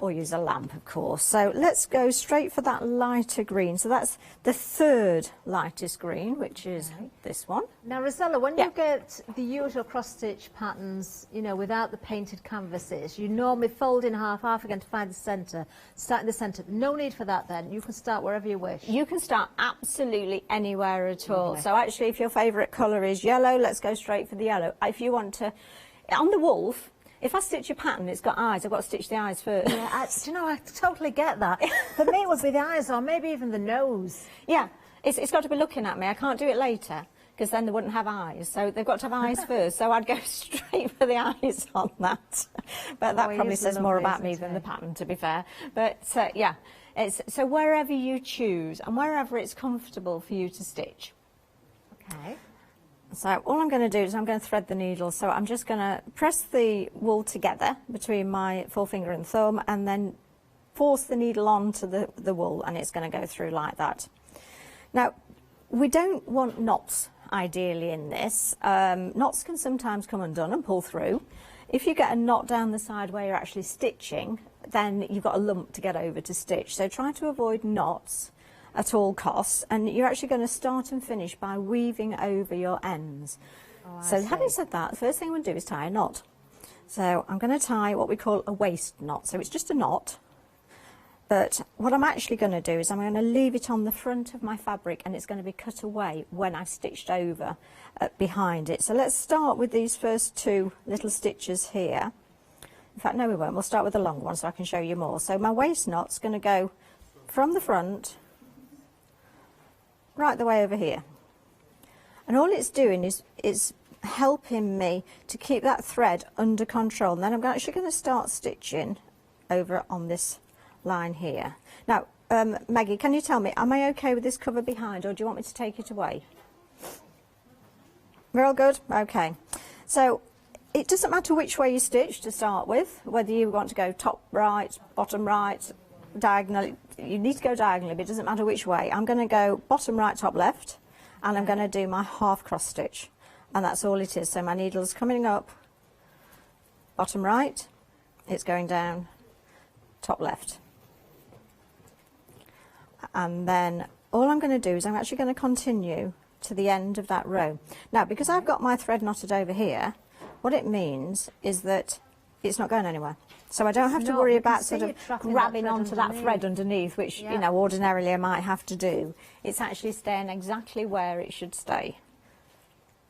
S17: Or use a lamp, of course. So let's go straight for that lighter green. So that's the 3rd lightest green, which is this one.
S20: Now, Rosella, when you get the usual cross-stitch patterns, you know, without the painted canvases, you normally fold in half again to find the centre. Start in the centre. No need for that then. You can start wherever you wish.
S17: You can start absolutely anywhere at all. So actually, if your favourite colour is yellow, let's go straight for the yellow. If you want to On the wolf, if I stitch a pattern, it's got eyes, I've got to stitch the eyes first.
S20: Yeah, do you know, I totally get that. For me, it would be the eyes or maybe even the nose.
S17: Yeah, it's got to be looking at me. I can't do it later, because then they wouldn't have eyes. So they've got to have eyes first. So I'd go straight for the eyes on that. But that probably says more about me than the pattern, to be fair. But yeah, so wherever you choose and wherever it's comfortable for you to stitch.
S20: Okay.
S17: So all I'm going to do is I'm going to thread the needle. So I'm just going to press the wool together between my forefinger and thumb and then force the needle onto the wool, and it's going to go through like that. Now, we don't want knots ideally in this. Knots can sometimes come undone and pull through. If you get a knot down the side where you're actually stitching, then you've got a lump to get over to stitch. So try to avoid knots at all costs, and you're actually going to start and finish by weaving over your ends. So having said that, the first thing I'm going to do is tie a knot. So I'm going to tie what we call a waist knot. So it's just a knot, but what I'm actually going to do is I'm going to leave it on the front of my fabric, and it's going to be cut away when I've stitched over behind it. So let's start with these first two little stitches here. In fact, no, we won't. We'll start with the long one so I can show you more. So my waist knot's going to go from the front right the way over here, and all it's doing is helping me to keep that thread under control. And then I'm actually going to start stitching over on this line here. Now, Maggie, can you tell me, am I okay with this cover behind, or do you want me to take it away? We're all good? Okay. So it doesn't matter which way you stitch to start with, whether you want to go top right, bottom right, diagonally. You need to go diagonally, but it doesn't matter which way. I'm going to go bottom right, top left, and I'm going to do my half cross stitch, and that's all it is. So my needle's coming up bottom right, it's going down top left, and then all I'm going to do is I'm actually going to continue to the end of that row. Now, because I've got my thread knotted over here, what it means is that it's not going anywhere. So I don't have to worry about sort of grabbing onto that thread underneath, which, you know, ordinarily I might have to do. It's actually staying exactly where it should stay.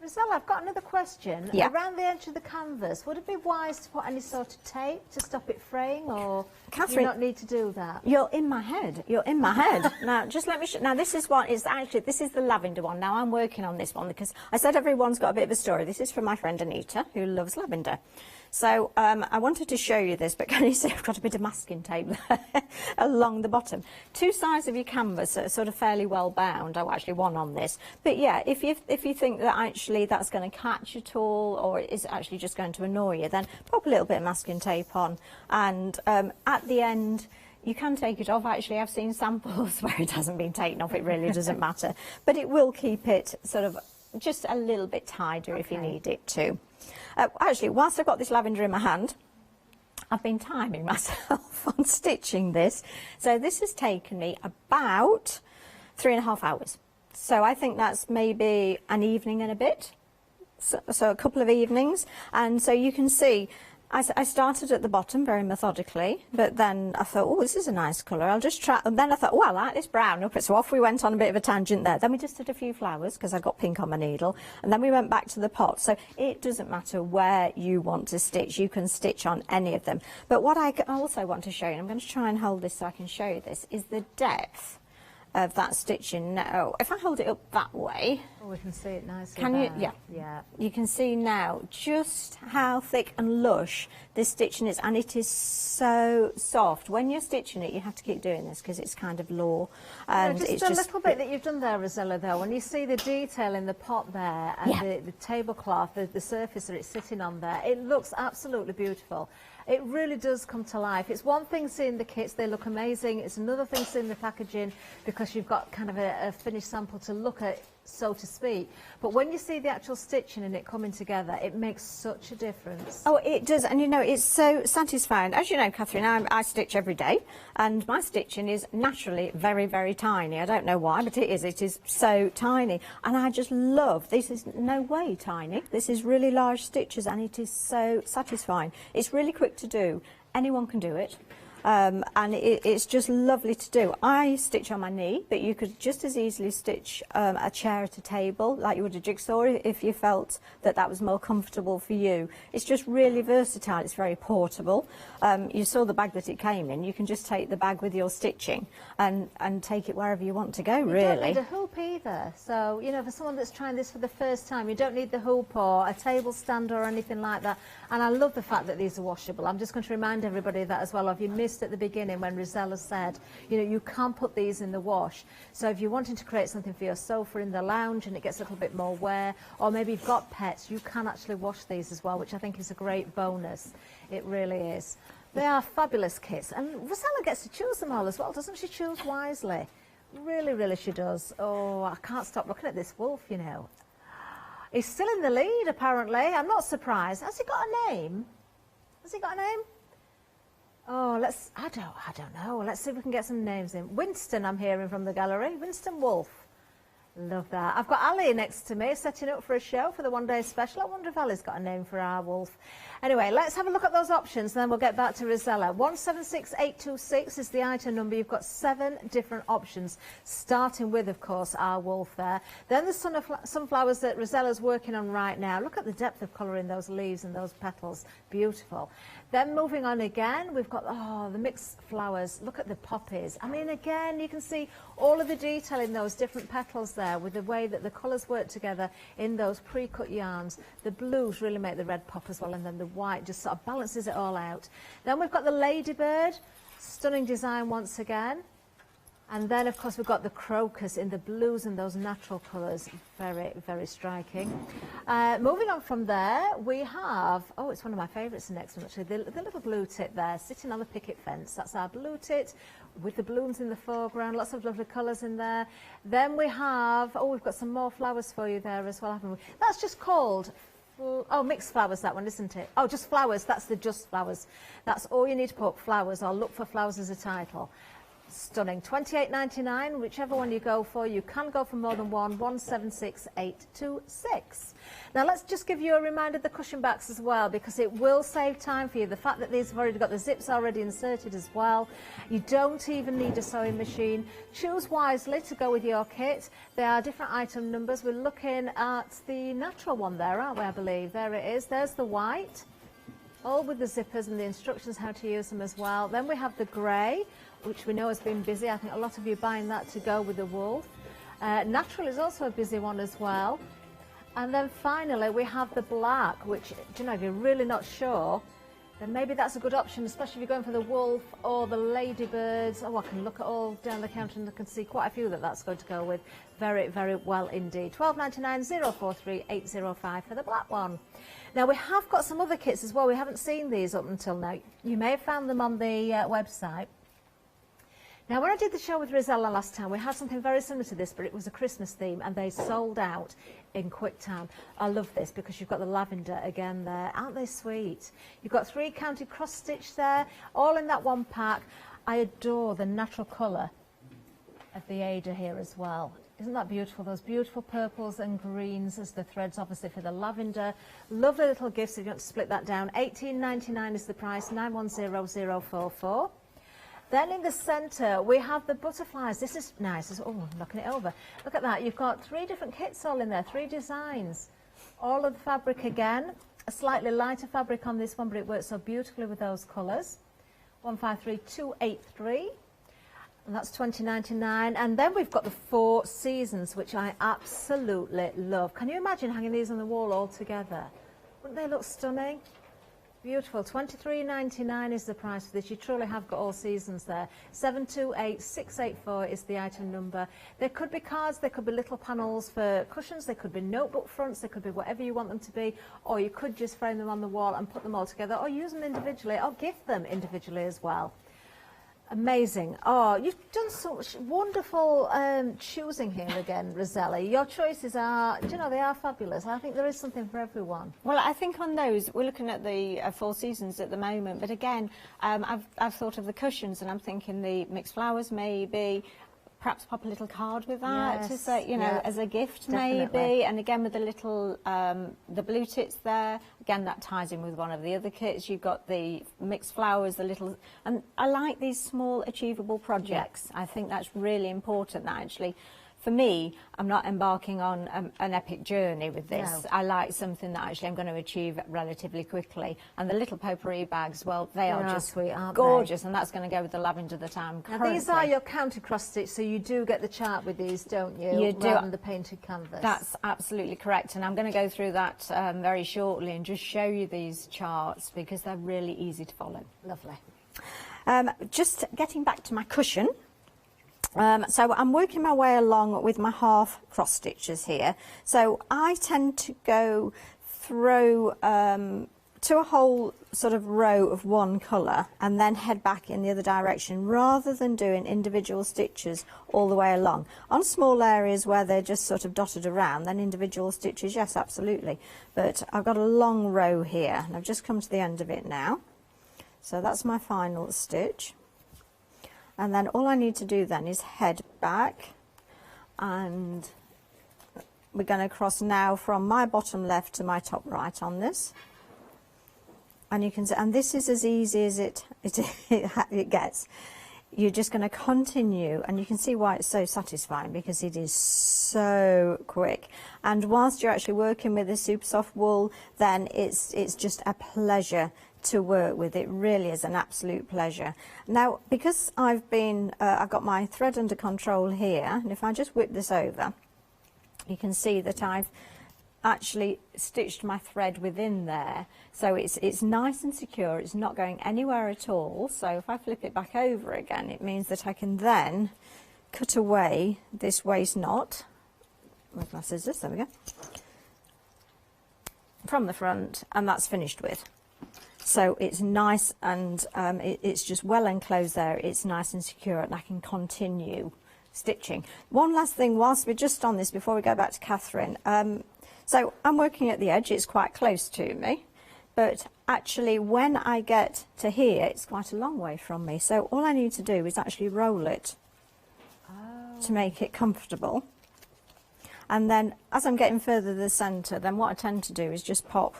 S20: Rosella, I've got another question.
S17: Yeah.
S20: Around the edge of the canvas, would it be wise to put any sort of tape to stop it fraying, or
S17: Catherine,
S20: do you not need to do that?
S17: You're in my head. You're in my head. Now, just let me now, this is one, it's actually, this is the lavender one. Now, I'm working on this one because I said everyone's got a bit of a story. This is from my friend Anita, who loves lavender. So I wanted to show you this, but can you see I've got a bit of masking tape there along the bottom. Two sides of your canvas are sort of fairly well bound. Oh, actually one on this. But yeah, if you think that actually that's going to catch at all, or is actually just going to annoy you, then pop a little bit of masking tape on. And at the end, you can take it off. Actually, I've seen samples where it hasn't been taken off. It really doesn't matter. But it will keep it sort of just a little bit tidier if you need it to. Actually, whilst I've got this lavender in my hand, I've been timing myself on stitching this. So this has taken me about 3.5 hours. So I think that's maybe an evening and a bit. So a couple of evenings. And so you can see, I started at the bottom very methodically, but then I thought, oh, this is a nice colour. I'll just try. And then I thought, oh, I like this brown. So off we went on a bit of a tangent there. Then we just did a few flowers because I got pink on my needle. And then we went back to the pot. So it doesn't matter where you want to stitch. You can stitch on any of them. But what I also want to show you, and I'm going to try and hold this so I can show you this, is the depth of that stitching. Now, if I hold it up that way,
S20: oh, we can see it nicely.
S17: Can you?
S20: there.
S17: Yeah. You can see now just how thick and lush this stitching is, and it is so soft. When you're stitching it, you have to keep doing this because it's kind of law. And
S20: just
S17: it's
S20: a little bit that you've done there, Rosella, though, when you see the detail in the pot there and the tablecloth, the surface that it's sitting on there, it looks absolutely beautiful. It really does come to life. It's one thing seeing the kits, they look amazing. It's another thing seeing the packaging because you've got kind of a finished sample to look at, so to speak. But when you see the actual stitching and it coming together, it makes such a difference.
S17: Oh, it does. And, you know, it's so satisfying. As you know, Catherine, I stitch every day, and my stitching is naturally very, very tiny. I don't know why, but it is. It is so tiny. And I just love, this is no way tiny. This is really large stitches, and it is so satisfying. It's really quick to do. Anyone can do it. and it's just lovely to do. I stitch on my knee, but you could just as easily stitch a chair at a table like you would a jigsaw if you felt that that was more comfortable for you. It's just really versatile. It's very portable. You saw the bag that it came in. You can just take the bag with your stitching and take it wherever you want to go, really.
S20: You don't need a hoop either. So, you know, for someone that's trying this for the first time, you don't need the hoop or a table stand or anything like that. And I love the fact that these are washable. I'm just going to remind everybody of that as well. If you missed at the beginning when Rosella said, you know, you can put these in the wash. So if you're wanting to create something for your sofa in the lounge and it gets a little bit more wear, or maybe you've got pets, you can actually wash these as well, which I think is a great bonus. It really is. They are fabulous kits. And Rosella gets to choose them all as well, doesn't she? Choose wisely. Really, really she does. Oh, I can't stop looking at this wolf, you know. He's still in the lead, apparently. I'm not surprised. Has he got a name? Has he got a name? Oh, I don't know. Let's see if we can get some names in. Winston, I'm hearing from the gallery. Winston Wolf. Love that. I've got Ali next to me, setting up for a show for the one-day special. I wonder if Ali's got a name for our wolf. Anyway, let's have a look at those options, and then we'll get back to Rosella. 176826 is the item number. You've got 7 different options, starting with, of course, our wolf there. Then the sunflowers that Rosella's working on right now. Look at the depth of colour in those leaves and those petals. Beautiful. Then moving on again, we've got, the mixed flowers. Look at the poppies. I mean, again, you can see all of the detail in those different petals there with the way that the colours work together in those pre-cut yarns. The blues really make the red pop as well, and then the white just sort of balances it all out. Then we've got the ladybird. Stunning design once again. And then, of course, we've got the crocus in the blues and those natural colours. Very, very striking. Moving on from there, we have, it's one of my favourites, the next one, actually, the little blue tit there, sitting on the picket fence. That's our blue tit with the blooms in the foreground, lots of lovely colours in there. Then we have, we've got some more flowers for you there as well, haven't we? That's just called... mixed flowers, that one, isn't it? Oh, just flowers. That's the just flowers. That's all you need to put, flowers, or look for flowers as a title. Stunning. £28.99, whichever one you go for. You can go for more than one. 176826. Now let's just give you a reminder of the cushion backs as well, because it will save time for you. The fact that these have already got the zips already inserted as well. You don't even need a sewing machine. Choose wisely to go with your kit. There are different item numbers. We're looking at the natural one there, aren't we, I believe? There it is. There's the white. All with the zippers and the instructions how to use them as well. Then we have the grey, which we know has been busy. I think a lot of you are buying that to go with the wolf. Natural is also a busy one as well. And then finally we have the black, which, do you know, if you're really not sure, then maybe that's a good option, especially if you're going for the wolf or the ladybirds. I can look at all down the counter and I can see quite a few that's going to go with. Very, very well indeed. £12.99, 043 805 for the black one. Now, we have got some other kits as well. We haven't seen these up until now. You may have found them on the website. Now, when I did the show with Rosella last time, we had something very similar to this, but it was a Christmas theme, and they sold out in quick time. I love this because you've got the lavender again there. Aren't they sweet? You've got 3 counted cross-stitch there, all in that one pack. I adore the natural colour of the Ada here as well. Isn't that beautiful? Those beautiful purples and greens as the threads, obviously, for the lavender. Lovely little gifts if you want to split that down. £18.99 is the price, 910044. Then in the centre, we have the butterflies. This is nice. I'm knocking it over. Look at that. You've got 3 different kits all in there, 3 designs. All of the fabric again. A slightly lighter fabric on this one, but it works so beautifully with those colours. 153283. And that's £20.99. And then we've got the 4 seasons, which I absolutely love. Can you imagine hanging these on the wall all together? Wouldn't they look stunning? Beautiful. £23.99 is the price for this. You truly have got all seasons there. 728684 is the item number. There could be cards, there could be little panels for cushions, there could be notebook fronts, there could be whatever you want them to be, or you could just frame them on the wall and put them all together, or use them individually, or gift them individually as well. Amazing. You've done so much wonderful choosing here again, Rosella. Your choices are, they are fabulous. I think there is something for everyone.
S17: Well, I think on those, we're looking at the 4 seasons at the moment, but again, I've thought of the cushions, and I'm thinking the mixed flowers maybe, perhaps pop a little card with that, to
S20: Yes,
S17: say, you know,
S20: yeah,
S17: as a gift
S20: definitely.
S17: maybe. And again, with the little, the blue tits there, again, that ties in with one of the other kits. You've got the mixed flowers, the little, and I like these small achievable projects. I think that's really important, that actually, for me, I'm not embarking on an epic journey with this.
S20: No.
S17: I like something that actually I'm going to achieve relatively quickly. And the little potpourri bags, well, they are just
S20: sweet, aren't
S17: gorgeous, and that's going to go with the lavender that I'm currently.
S20: Now, these are your counter cross stitch, so you do get the chart with these, don't you?
S17: You do.
S20: Rather than the painted canvas.
S17: That's absolutely correct, and I'm going to go through that very shortly and just show you these charts because they're really easy to follow.
S20: Lovely.
S17: Just getting back to my cushion. So I'm working my way along with my half cross stitches here. So I tend to go through to a whole sort of row of one colour and then head back in the other direction rather than doing individual stitches all the way along. On small areas where they're just sort of dotted around, then individual stitches, yes, absolutely. But I've got a long row here and I've just come to the end of it now. So that's my final stitch. And then all I need to do then is head back, and we're going to cross now from my bottom left to my top right on this. And you can see, and this is as easy as it gets. You're just going to continue, and you can see why it's so satisfying because it is so quick. And whilst you're actually working with the super soft wool, then it's just a pleasure to work with. It really is an absolute pleasure. Now, because I've got my thread under control here, and if I just whip this over, you can see that I've actually stitched my thread within there, so it's nice and secure. It's not going anywhere at all. So if I flip it back over again, it means that I can then cut away this waist knot with my scissors. There we go, from the front, and that's finished with. So it's nice, and it's just well enclosed there. It's nice and secure, and I can continue stitching. One last thing whilst we're just on this before we go back to Catherine. So I'm working at the edge. It's quite close to me, but actually when I get to here, it's quite a long way from me. So all I need to do is actually roll it to make it comfortable. And then as I'm getting further to the centre, then what I tend to do is just pop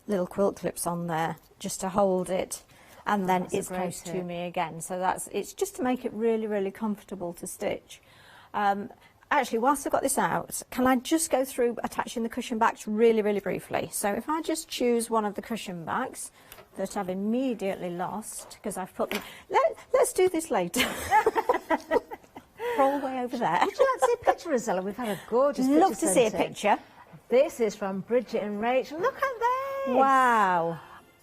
S17: little quilt clips on there just to hold it, and then it's close to me again. So it's just to make it really, really comfortable to stitch. Actually, whilst I've got this out, can I just go through attaching the cushion backs really, really briefly? So if I just choose one of the cushion backs that I've immediately lost because I've put them, let's do this later. All the way over there.
S20: Would you like to see a picture, Rosella? We've had a gorgeous picture.
S17: Love to see a picture.
S20: This is from Bridget and Rachel. Look at this.
S17: Wow.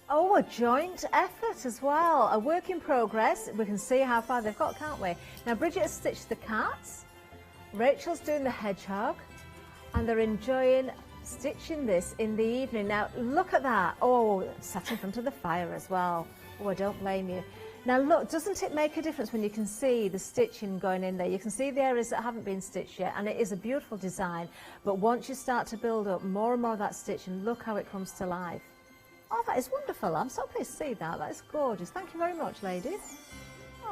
S20: Oh, a joint effort as well. A work in progress. We can see how far they've got, can't we? Now, Bridget has stitched the cats. Rachel's doing the hedgehog. And they're enjoying stitching this in the evening. Now, look at that. Oh, sat in front of the fire as well. Oh, I don't blame you. Now look, doesn't it make a difference when you can see the stitching going in there? You can see the areas that haven't been stitched yet, and it is a beautiful design. But once you start to build up more and more of that stitching, look how it comes to life. Oh, that is wonderful. I'm so pleased to see that. That is gorgeous. Thank you very much, ladies.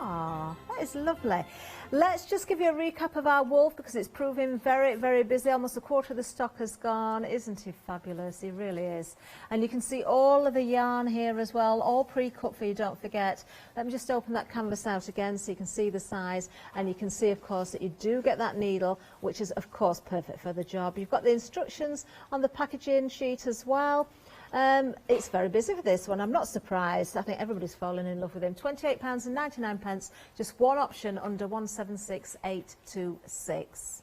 S20: Ah, that is lovely. Let's just give you a recap of our wolf because it's proving very, very busy. Almost a quarter of the stock has gone. Isn't he fabulous? He really is. And you can see all of the yarn here as well, all pre-cut for you, don't forget. Let me just open that canvas out again so you can see the size. And you can see, of course, that you do get that needle, which is, of course, perfect for the job. You've got the instructions on the packaging sheet as well. It's very busy for this one. I'm not surprised. I think everybody's fallen in love with him. £28.99, just one option under 176826.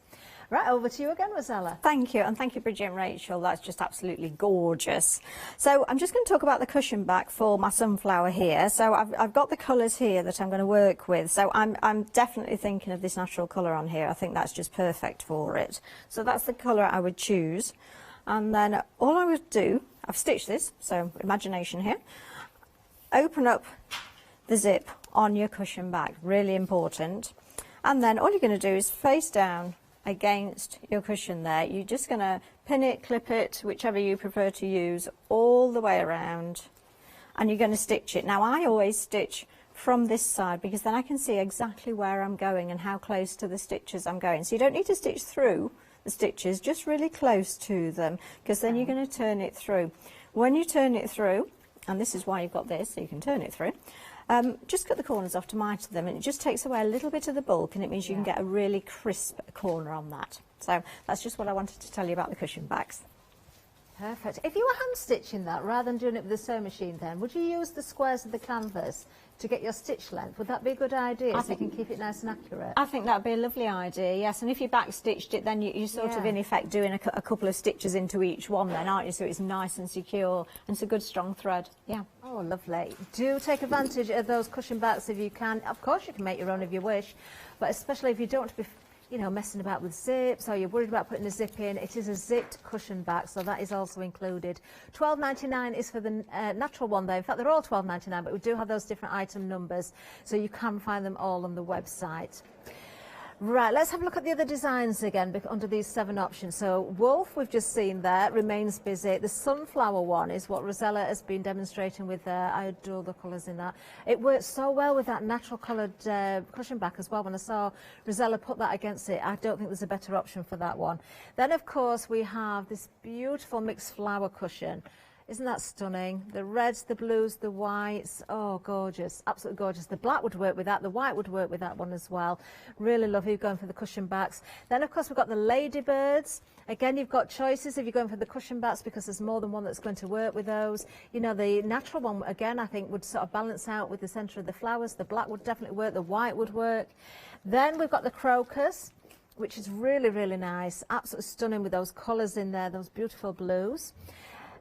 S20: Right, over to you again, Rosella.
S17: Thank you, and thank you, Bridget and Rachel. That's just absolutely gorgeous. So I'm just going to talk about the cushion back for my sunflower here. So I've got the colours here that I'm going to work with. So I'm definitely thinking of this natural colour on here. I think that's just perfect for it. So that's the colour I would choose. And then all I would do, I've stitched this, so imagination here. Open up the zip on your cushion back, really important. And then all you're going to do is face down against your cushion there. You're just going to pin it, clip it, whichever you prefer to use, all the way around. And you're going to stitch it. Now I always stitch from this side, because then I can see exactly where I'm going and how close to the stitches I'm going. So you don't need to stitch through the stitches, just really close to them, because then you're going to turn it through. When you turn it through, and this is why you've got this, so you can turn it through, just cut the corners off to miter them, and it just takes away a little bit of the bulk, and it means you can get a really crisp corner on that. So that's just what I wanted to tell you about the cushion backs.
S20: Perfect. If you were hand stitching that rather than doing it with the sewing machine, then would you use the squares of the canvas to get your stitch length? Would that be a good idea, so you can keep it nice and accurate?
S17: I think that would be a lovely idea, yes. And if you back stitched it, then you're sort of in effect doing a couple of stitches into each one then, aren't you? So it's nice and secure, and it's a good strong thread. Yeah.
S20: Oh, lovely. Do take advantage of those cushion backs if you can. Of course you can make your own if you wish, but especially if you don't want to be, you know, messing about with zips, or you're worried about putting a zip in, it is a zipped cushion back, so that is also included. £12.99 is for the natural one though. In fact, they're all £12.99, but we do have those different item numbers, so you can find them all on the website. Right, let's have a look at the other designs again under these 7 options. So Wolf, we've just seen there, remains busy. The sunflower one is what Rosella has been demonstrating with there. I adore the colours in that. It works so well with that natural coloured cushion back as well. When I saw Rosella put that against it, I don't think there's a better option for that one. Then, of course, we have this beautiful mixed flower cushion. Isn't that stunning? The reds, the blues, the whites. Oh, gorgeous. Absolutely gorgeous. The black would work with that. The white would work with that one as well. Really lovely going for the cushion backs. Then, of course, we've got the ladybirds. Again, you've got choices if you're going for the cushion backs, because there's more than one that's going to work with those. You know, the natural one, again, I think would sort of balance out with the centre of the flowers. The black would definitely work. The white would work. Then we've got the crocus, which is really, really nice. Absolutely stunning with those colours in there, those beautiful blues.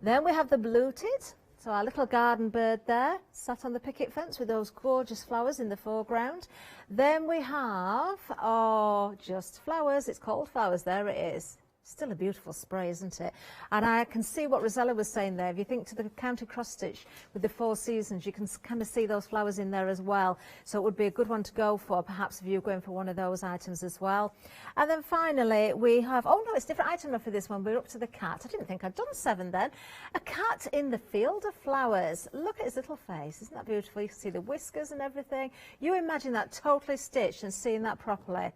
S20: Then we have the bluted, so our little garden bird there, sat on the picket fence with those gorgeous flowers in the foreground. Then we have, oh, just flowers, it's called flowers, there it is. Still a beautiful spray, isn't it? And I can see what Rosella was saying there. If you think to the counted cross stitch with the 4 seasons, you can kind of see those flowers in there as well. So it would be a good one to go for, perhaps if you're going for one of those items as well. And then finally, we have, oh no, it's a different item for this one. We're up to the cat. I didn't think I'd done 7 then. A cat in the field of flowers. Look at his little face. Isn't that beautiful? You can see the whiskers and everything. You imagine that totally stitched and seeing that properly.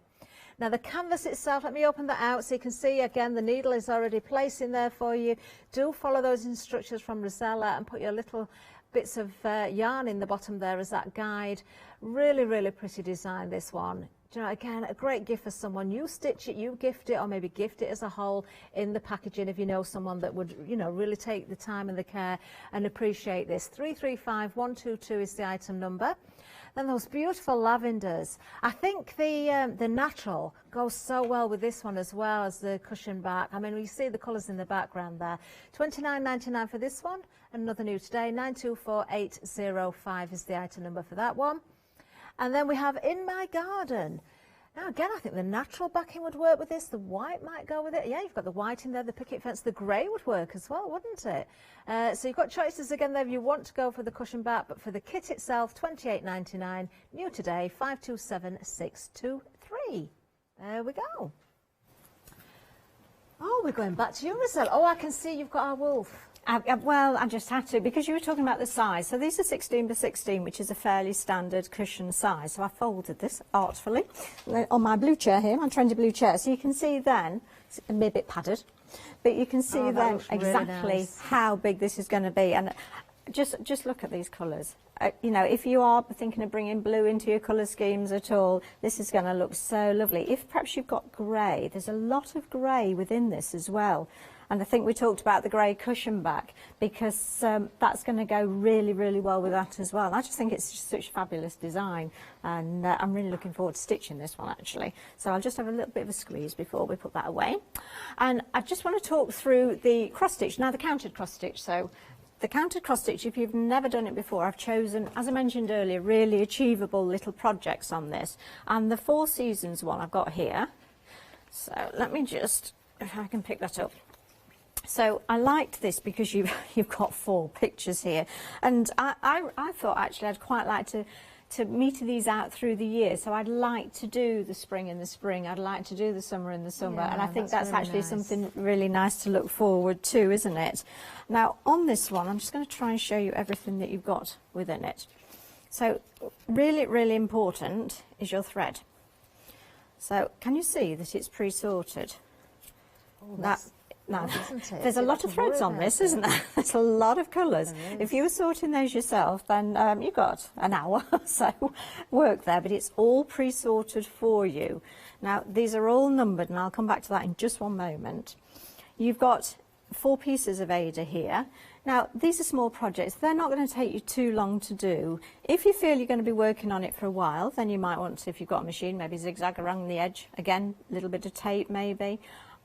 S20: Now the canvas itself, let me open that out so you can see again the needle is already placed in there for you. Do follow those instructions from Rosella and put your little bits of yarn in the bottom there as that guide. Really, really pretty design, this one. Do you know, again, a great gift for someone. You stitch it, you gift it, or maybe gift it as a whole in the packaging if you know someone that would, you know, really take the time and the care and appreciate this. 335122 is the item number. Then those beautiful lavenders. I think the natural goes so well with this one as well as the cushion back. I mean, we see the colours in the background there. £29.99 for this one. Another new today, 924805 is the item number for that one. And then we have In My Garden. Now, again, I think the natural backing would work with this. The white might go with it. Yeah, you've got the white in there, the picket fence. The grey would work as well, wouldn't it? So you've got choices again there if you want to go for the cushion back, but for the kit itself, £28.99. New today, 527623. There we go. Oh, we're going back to you, Rosella. Oh, I can see you've got our wolf.
S17: Well, I just had to, because you were talking about the size. So these are 16 by 16, which is a fairly standard cushion size. So I folded this artfully on my blue chair here, my trendy blue chair. So you can see then, it's a bit padded, but you can see then exactly nice how big this is going to be. And just look at these colours. You know, if you are thinking of bringing blue into your colour schemes at all, this is going to look so lovely. If perhaps you've got grey, there's a lot of grey within this as well. And I think we talked about the grey cushion back, because that's going to go really, really well with that as well. I just think it's just such a fabulous design, and I'm really looking forward to stitching this one actually. So I'll just have a little bit of a squeeze before we put that away. And I just want to talk through the cross stitch, now the counted cross stitch. So the counted cross stitch, if you've never done it before, I've chosen, as I mentioned earlier, really achievable little projects on this. And the 4 seasons one I've got here. So let me just, if I can pick that up. So I liked this because you've got 4 pictures here, and I thought actually I'd quite like to meter these out through the year. So I'd like to do the spring in the spring, I'd like to do the summer in the summer, and I think that's really actually something really nice to look forward to, isn't it? Now on this one, I'm just going to try and show you everything that you've got within it. So really, really important is your thread. So can you see that it's pre-sorted? Now, there's a lot of threads on this, isn't there? There's a lot of colours. If you were sorting those yourself, then you've got an hour or so work there, but it's all pre-sorted for you. Now, these are all numbered, and I'll come back to that in just one moment. You've got 4 pieces of Ada here. Now, these are small projects. They're not going to take you too long to do. If you feel you're going to be working on it for a while, then you might want to, if you've got a machine, maybe zigzag around the edge. Again, a little bit of tape maybe.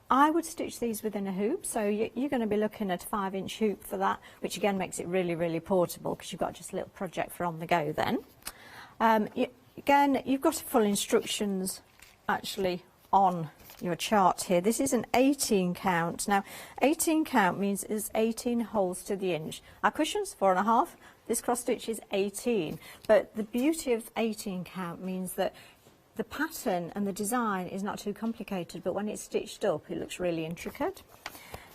S17: I would stitch these within a hoop, so you're going to be looking at a 5-inch hoop for that, which again makes it really, really portable because you've got just a little project for on the go then. Again, you've got full instructions actually on your chart here. This is an 18 count. Now, 18 count means it's 18 holes to the inch. Our cushions, 4.5. This cross stitch is 18. But the beauty of 18 count means that the pattern and the design is not too complicated, but when it's stitched up, it looks really intricate.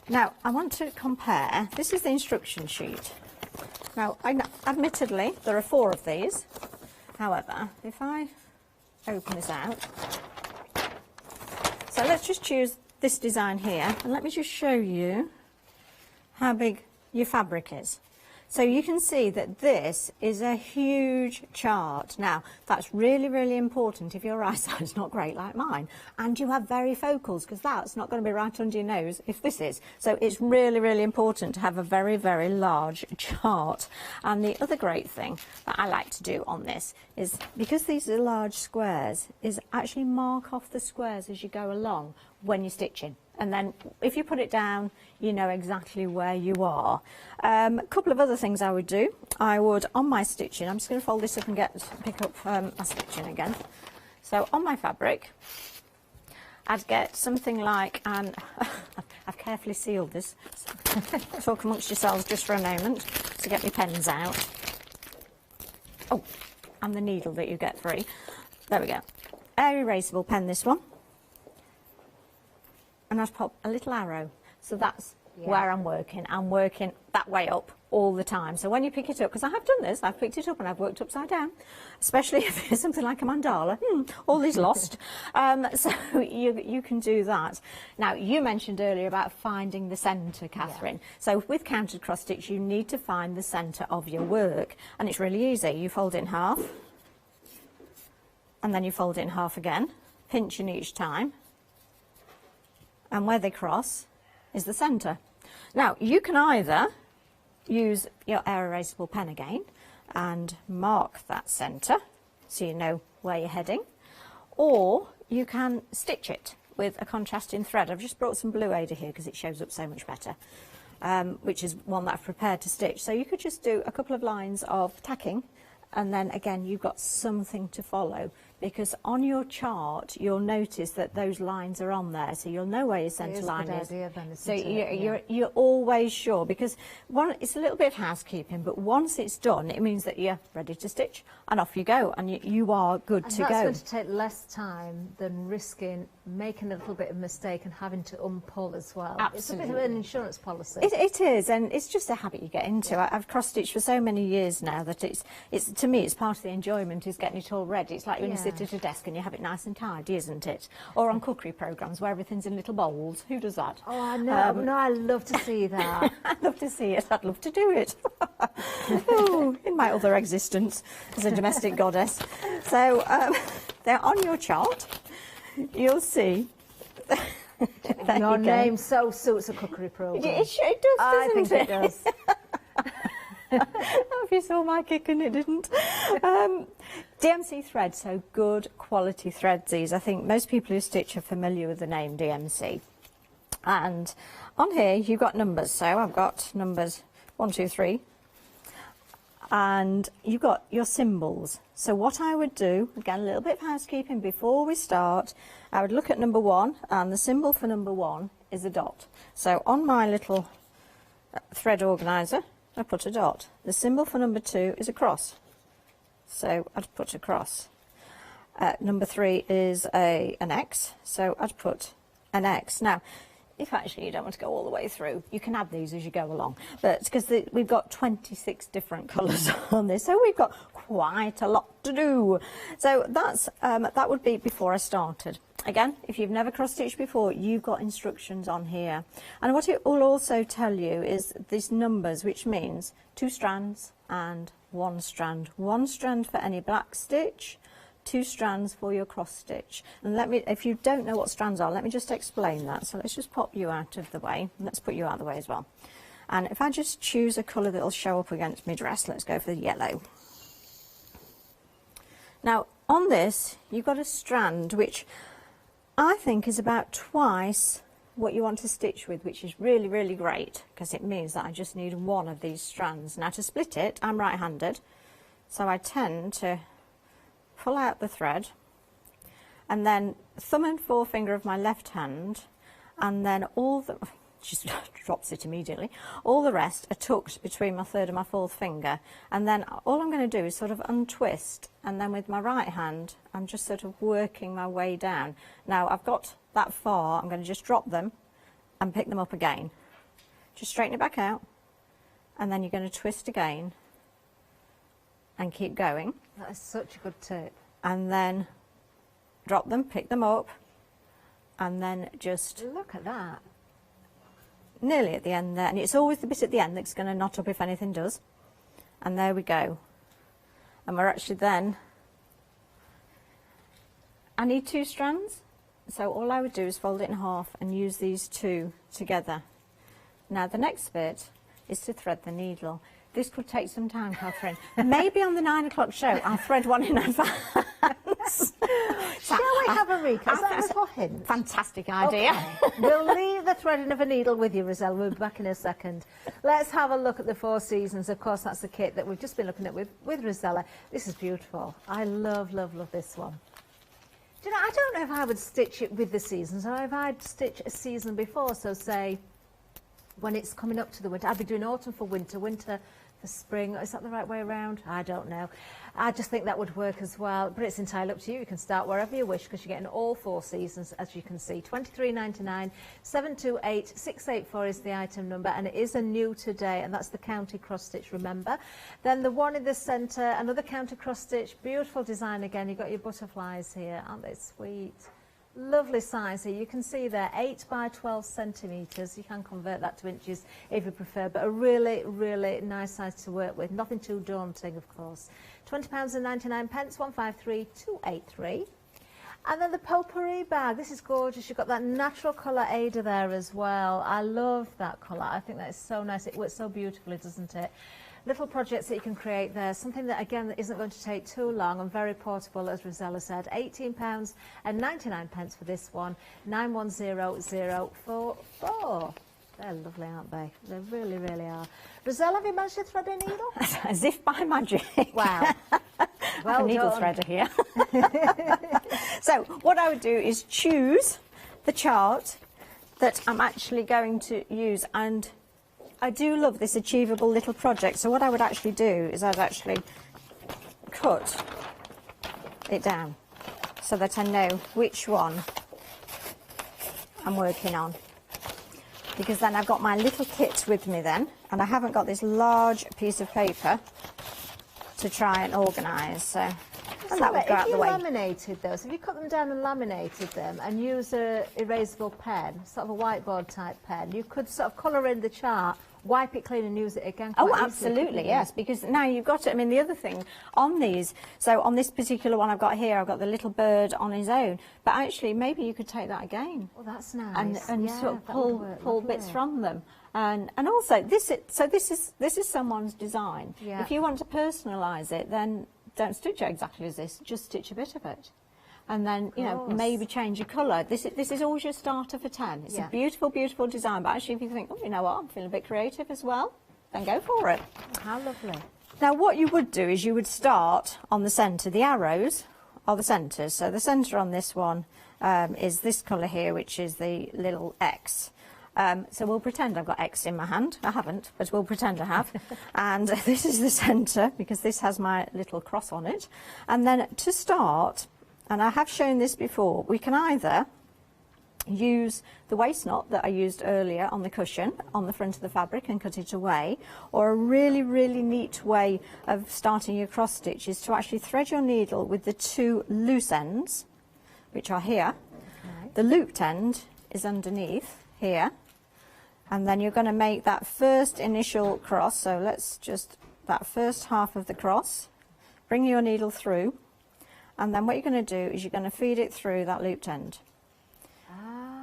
S17: Now, I want to compare. This is the instruction sheet. Now, admittedly, there are 4 of these. However, if I open this out, so let's just choose this design here, and let me just show you how big your fabric is. So you can see that this is a huge chart. Now, that's really, really important if your eyesight is not great like mine, and you have varifocals, because that's not going to be right under your nose if this is. So it's really, really important to have a very, very large chart. And the other great thing that I like to do on this is, because these are large squares, is actually mark off the squares as you go along when you're stitching. And then if you put it down, you know exactly where you are. A couple of other things I would do. I would, on my stitching, I'm just going to fold this up and pick up my stitching again. So on my fabric, I'd get something like, and I've carefully sealed this. Talk amongst yourselves just for a moment to get my pens out. Oh, and the needle that you get free. There we go. Air erasable pen, this one. And I'd pop a little arrow. So that's where I'm working. I'm working that way up all the time. So when you pick it up, because I have done this, I've picked it up and I've worked upside down, especially if it's something like a mandala, all is lost. So you can do that. Now, you mentioned earlier about finding the centre, Catherine. So with counted cross stitch, you need to find the centre of your work. And it's really easy. You fold it in half, and then you fold it in half again, pinching each time. And where they cross is the centre. Now, you can either use your air erasable pen again and mark that centre so you know where you're heading, or you can stitch it with a contrasting thread. I've just brought some blue Ada here because it shows up so much better, which is one that I've prepared to stitch. So you could just do a couple of lines of tacking, and then again you've got something to follow, because on your chart you'll notice that those lines are on there, so you'll know where your centre line is. So you're always sure, because it's a little bit of housekeeping, but once it's done it means that you're ready to stitch and off you go, and you are good to go.
S20: That's going to take less time than risking making a little bit of mistake and having to unpull as well.
S17: Absolutely.
S20: It's a bit of an insurance policy.
S17: It is, and it's just a habit you get into. I've cross-stitched for so many years now that it's to me it's part of the enjoyment is getting it all ready. It's like when you sit at a desk and you have it nice and tidy, isn't it? Or on cookery programmes where everything's in little bowls. Who does that?
S20: Oh, I know. No, I love to see that.
S17: I'd love to see it. I'd love to do it. Oh, in my other existence as a domestic goddess. So they're on your chart. You'll see.
S20: Your name so suits a cookery programme.
S17: It does, doesn't
S20: I think it does.
S17: If you saw my kick and it didn't. DMC thread, so good quality threads these. I think most people who stitch are familiar with the name DMC. And on here you've got numbers, so I've got numbers 1, 2, 3. And you've got your symbols. So what I would do, again a little bit of housekeeping before we start, I would look at number 1, and the symbol for number 1 is a dot. So on my little thread organiser, I put a dot. The symbol for number 2 is a cross, so I'd put a cross. Number 3 is an X, so I'd put an X. Now, if actually you don't want to go all the way through, you can add these as you go along, but because we've got 26 different colours on this, so we've got quite a lot to do. So that's that would be before I started. Again, if you've never cross-stitched before, you've got instructions on here. And what it will also tell you is these numbers, which means 2 strands and 1 strand. 1 strand for any black stitch, 2 strands for your cross stitch. And if you don't know what strands are, let me just explain that. So let's just pop you out of the way. Let's put you out of the way as well. And if I just choose a colour that will show up against my dress, let's go for the yellow. Now, on this, you've got a strand which I think is about twice what you want to stitch with, which is really, really great, because it means that I just need 1 of these strands. Now, to split it, I'm right-handed, so I tend to pull out the thread, and then thumb and forefinger of my left hand, and then just drops it immediately. All the rest are tucked between my 3rd and my 4th finger, and then all I'm going to do is sort of untwist, and then with my right hand I'm just sort of working my way down. Now I've got that far, I'm going to just drop them and pick them up again. Just straighten it back out, and then you're going to twist again and keep going.
S20: That is such a good tip.
S17: And then drop them, pick them up, and then just
S20: look at that.
S17: Nearly at the end there, and it's always the bit at the end that's going to knot up if anything does. And there we go. And we're actually then, I need 2 strands, so all I would do is fold it in half and use these 2 together. Now the next bit is to thread the needle. This could take some time, Catherine. Maybe on the 9 o'clock show I'll thread one in advance.
S20: Shall we have a recap? Is that a little hint?
S17: Fantastic idea.
S20: Okay. We'll leave the threading of a needle with you, Rosella. We'll be back in a second. Let's have a look at the 4 seasons. Of course, that's the kit that we've just been looking at with Rosella. This is beautiful. I love, love, love this one. Do you know, I don't know if I would stitch it with the seasons or if I'd stitch a season before. So say when it's coming up to the winter, I'd be doing autumn for winter, winter for spring. Is that the right way around? I don't know. I just think that would work as well, but it's entirely up to you. You can start wherever you wish, because you're getting all 4 seasons, as you can see. £23.99, 728684 is the item number, and it is a new today, and that's the county cross stitch, remember. Then the one in the centre, another county cross stitch, beautiful design again. You've got your butterflies here, aren't they sweet? Lovely size here. You can see there 8 by 12 centimetres. You can convert that to inches if you prefer, but a really, really nice size to work with. Nothing too daunting, of course. £20.99, 153283. And then the potpourri bag. This is gorgeous. You've got that natural colour Ada there as well. I love that colour. I think that is so nice. It works so beautifully, doesn't it? Little projects that you can create there, something that again that isn't going to take too long and very portable, as Rosella said. £18.99 for this one, 910044. They're lovely, aren't they? They really, really are. Rosella, have you managed to thread a needle?
S17: As if by magic.
S20: Wow.
S17: Well, a needle threader here. So what I would do is choose the chart that I'm actually going to use, and I do love this achievable little project. So what I would actually do is I'd actually cut it down so that I know which one I'm working on, because then I've got my little kit with me then, and I haven't got this large piece of paper to try and organise. So and that would go out the way.
S20: If you laminated those, if you cut them down and laminated them and use a erasable pen, sort of a whiteboard type pen, you could sort of colour in the chart, wipe it clean and use it again quite easily,
S17: absolutely, yes, because now you've got it. I mean, the other thing on these, so on this particular one I've got here, I've got the little bird on his own, but actually maybe you could take that again.
S20: Oh, that's nice.
S17: And
S20: yeah,
S17: sort of pull bits from them. And also, this is someone's design.
S20: Yeah.
S17: If you want to personalise it, then don't stitch it exactly as this, just stitch a bit of it. And then, you know, maybe change your colour. This is always your starter for 10. It's a beautiful, beautiful design. But actually, if you think, oh, you know what, I'm feeling a bit creative as well, then go for it.
S20: How lovely.
S17: Now, what you would do is you would start on the centre. The arrows are the centres. So the centre on this one is this colour here, which is the little X. So we'll pretend I've got X in my hand. I haven't, but we'll pretend I have. And this is the centre, because this has my little cross on it. And then to start, and I have shown this before, we can either use the waste knot that I used earlier on the cushion on the front of the fabric and cut it away, or a really, really neat way of starting your cross stitch is to actually thread your needle with the two loose ends, which are here. Okay. The looped end is underneath here, and then you're going to make that first initial cross. So let's just, that first half of the cross, bring your needle through, and then what you're going to do is you're going to feed it through that looped end.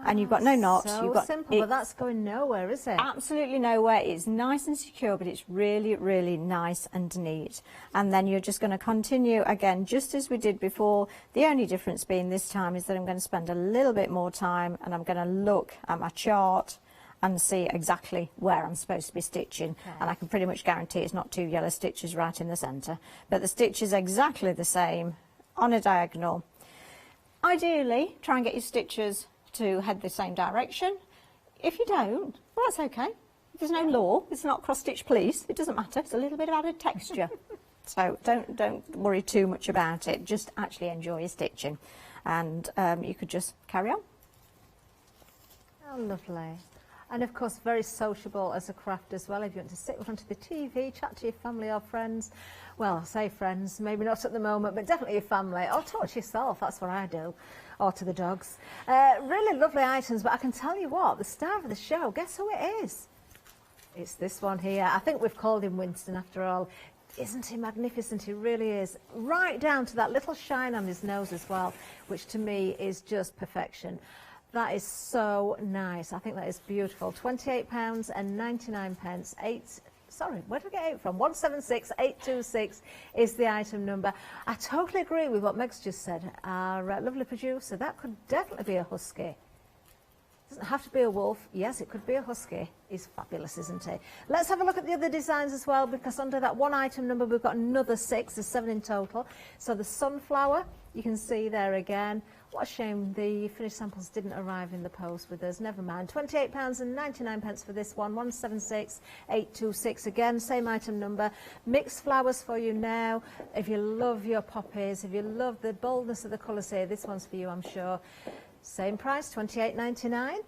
S17: And you've got no knot.
S20: So
S17: you've got
S20: simple, but that's going nowhere, is it?
S17: Absolutely nowhere. It's nice and secure, but it's really, really nice and neat. And then you're just going to continue again, just as we did before. The only difference being this time is that I'm going to spend a little bit more time, and I'm going to look at my chart and see exactly where I'm supposed to be stitching. Okay. And I can pretty much guarantee it's not two yellow stitches right in the centre. But the stitch is exactly the same on a diagonal. Ideally, try and get your stitches to head the same direction. If you don't, well, that's okay. There's no law. It's not cross-stitch police. It doesn't matter. It's a little bit of added texture. So don't worry too much about it. Just actually enjoy your stitching, and you could just carry on.
S20: Oh, lovely. And of course, very sociable as a craft as well. If you want to sit in front of the TV, chat to your family or friends. Well, I say friends, maybe not at the moment, but definitely your family. Or talk to yourself, that's what I do. Or to the dogs. Really lovely items, but I can tell you what, the star of the show, guess who it is? It's this one here. I think we've called him Winston after all. Isn't he magnificent? He really is. Right down to that little shine on his nose as well, which to me is just perfection. That is so nice. I think that is beautiful. £28.99. Sorry, where did I get 8 from? 176826 is the item number. I totally agree with what Meg's just said. Our lovely producer, that could definitely be a husky. Doesn't have to be a wolf. Yes, it could be a husky. He's fabulous, isn't he? Let's have a look at the other designs as well, because under that one item number, we've got another 6. There's 7 in total. So the sunflower, you can see there again. What a shame the finished samples didn't arrive in the post with us. Never mind. £28.99 for this one. 176826. Again, same item number. Mixed flowers for you now. If you love your poppies, if you love the boldness of the colours here, this one's for you, I'm sure. Same price, £28.99.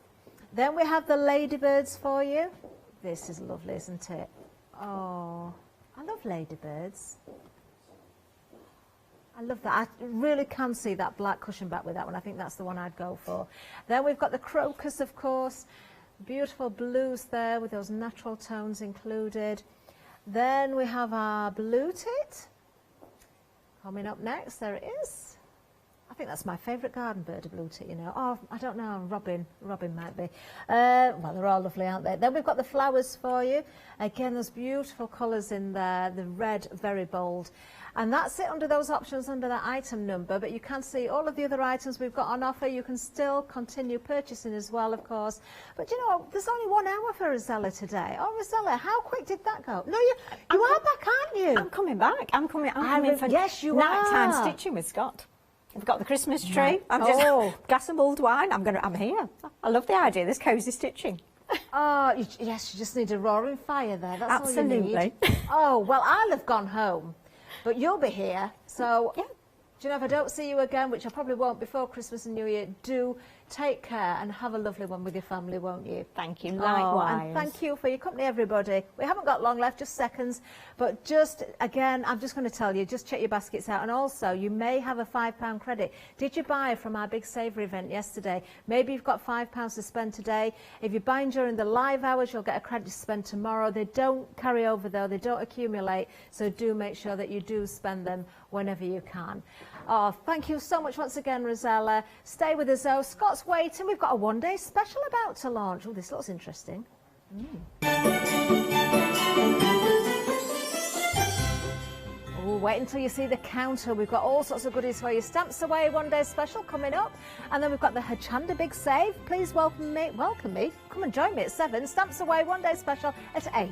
S20: Then we have the ladybirds for you. This is lovely, isn't it? Oh, I love ladybirds. I love that. I really can see that black cushion back with that one. I think that's the one I'd go for. Then we've got the crocus, of course. Beautiful blues there with those natural tones included. Then we have our blue tit. Coming up next, there it is. I think that's my favourite garden bird, a blue tit, you know. Oh, I don't know, Robin might be. Well, they're all lovely, aren't they? Then we've got the flowers for you. Again, there's beautiful colours in there. The red, very bold. And that's it under those options under that item number, but you can see all of the other items we've got on offer. You can still continue purchasing as well, of course. But you know, there's only 1 hour for Rosella today. Oh, Rosella, how quick did that go? No, you are back, aren't you?
S17: I'm coming back. I'm coming for
S20: yes, you
S17: nighttime
S20: are.
S17: stitching with Scott. We've got the Christmas tree.
S20: Right.
S17: I'm just gas and mulled wine. I'm here. I love the idea. This cosy stitching.
S20: Oh, yes, you just need a roaring fire there. That's
S17: absolutely
S20: all you need. Oh, well, I'll have gone home. But you'll be here, so yeah. Do you know, if I don't see you again, which I probably won't before Christmas and New Year, do take care and have a lovely one with your family, won't you?
S17: Thank you, likewise.
S20: And thank you for your company, everybody. We haven't got long left, just seconds, but just, again, I'm just going to tell you, just check your baskets out, and also, you may have a £5 credit. Did you buy from our Big Saver event yesterday? Maybe you've got £5 to spend today. If you're buying during the live hours, you'll get a credit to spend tomorrow. They don't carry over, though. They don't accumulate, so do make sure that you do spend them whenever you can. Oh, thank you so much once again, Rosella. Stay with us, though. Scott's waiting. We've got a one-day special about to launch. Oh, this looks interesting. Oh, wait until you see the counter. We've got all sorts of goodies for you. Stamps Away one-day special coming up. And then we've got the Hochanda Big Save. Please welcome me. Come and join me at 7. Stamps Away one-day special at 8.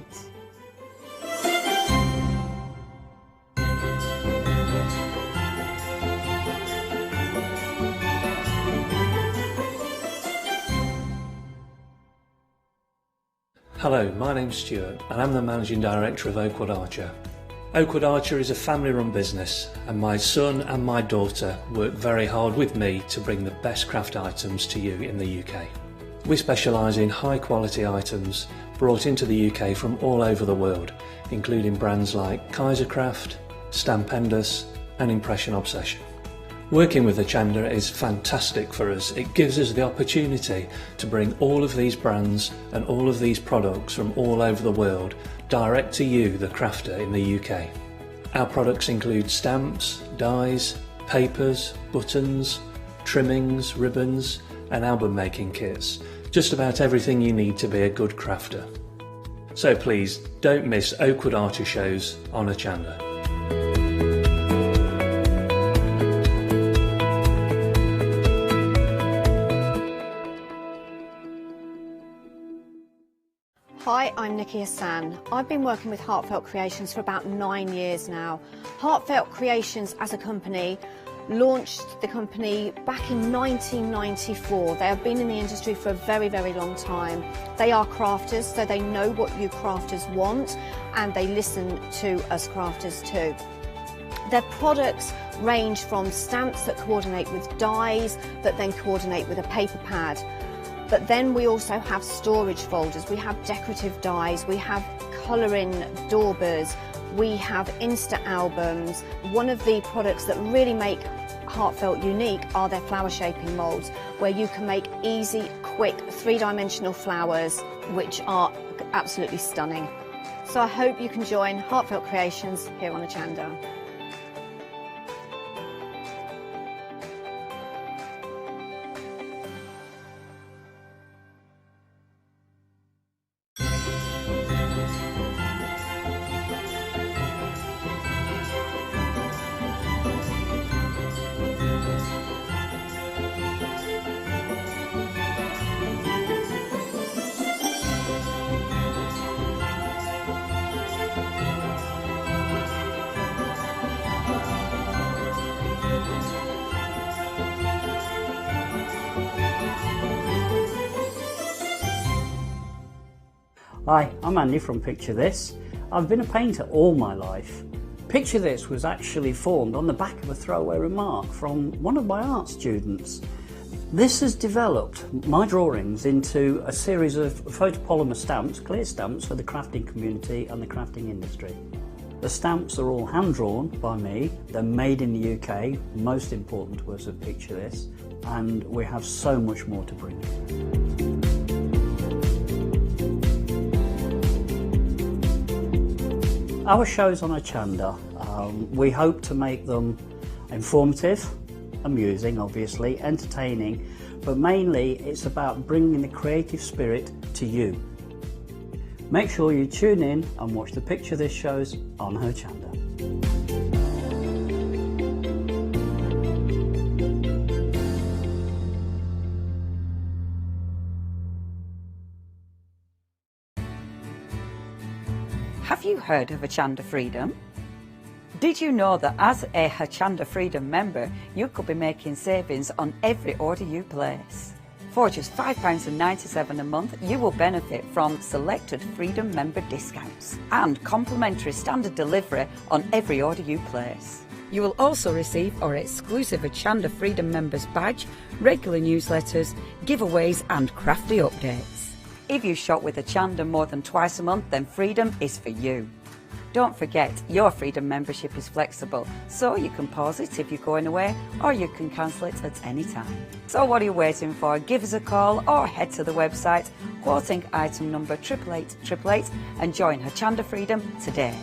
S5: Hello, my name's Stuart and I'm the Managing Director of Oakwood Archer. Oakwood Archer is a family-run business, and my son and my daughter work very hard with me to bring the best craft items to you in the UK. We specialise in high-quality items brought into the UK from all over the world, including brands like Kaisercraft, Stampendous and Impression Obsession. Working with Hochanda is fantastic for us. It gives us the opportunity to bring all of these brands and all of these products from all over the world direct to you, the crafter in the UK. Our products include stamps, dies, papers, buttons, trimmings, ribbons and album making kits. Just about everything you need to be a good crafter. So please don't miss Oakwood Archer shows on Hochanda.
S6: Hi, I'm Nikki Hassan. I've been working with Heartfelt Creations for about 9 years now. Heartfelt Creations as a company launched the company back in 1994. They have been in the industry for a very, very long time. They are crafters, so they know what you crafters want, and they listen to us crafters too. Their products range from stamps that coordinate with dies that then coordinate with a paper pad. But then we also have storage folders, we have decorative dies, we have colouring daubers, we have Insta albums. One of the products that really make Heartfelt unique are their flower shaping moulds, where you can make easy, quick, three-dimensional flowers, which are absolutely stunning. So I hope you can join Heartfelt Creations here on Hochanda.
S8: Hi, I'm Andy from Picture This. I've been a painter all my life. Picture This was actually formed on the back of a throwaway remark from one of my art students. This has developed my drawings into a series of photopolymer stamps, clear stamps for the crafting community and the crafting industry. The stamps are all hand-drawn by me, they're made in the UK, most important to us at Picture This, and we have so much more to bring you. Our shows on Hochanda, we hope to make them informative, amusing obviously, entertaining, but mainly it's about bringing the creative spirit to you. Make sure you tune in and watch the Picture This shows on Hochanda.
S1: Have you heard of Hochanda Freedom? Did you know that as a Hochanda Freedom member, you could be making savings on every order you place? For just £5.97 a month, you will benefit from selected Freedom member discounts and complimentary standard delivery on every order you place. You will also receive our exclusive Hochanda Freedom members badge, regular newsletters, giveaways and crafty updates. If you shop with Hochanda more than twice a month, then Freedom is for you. Don't forget, your Freedom membership is flexible, so you can pause it if you're going away, or you can cancel it at any time. So what are you waiting for? Give us a call or head to the website, quoting item number 88888 and join Hochanda Freedom today.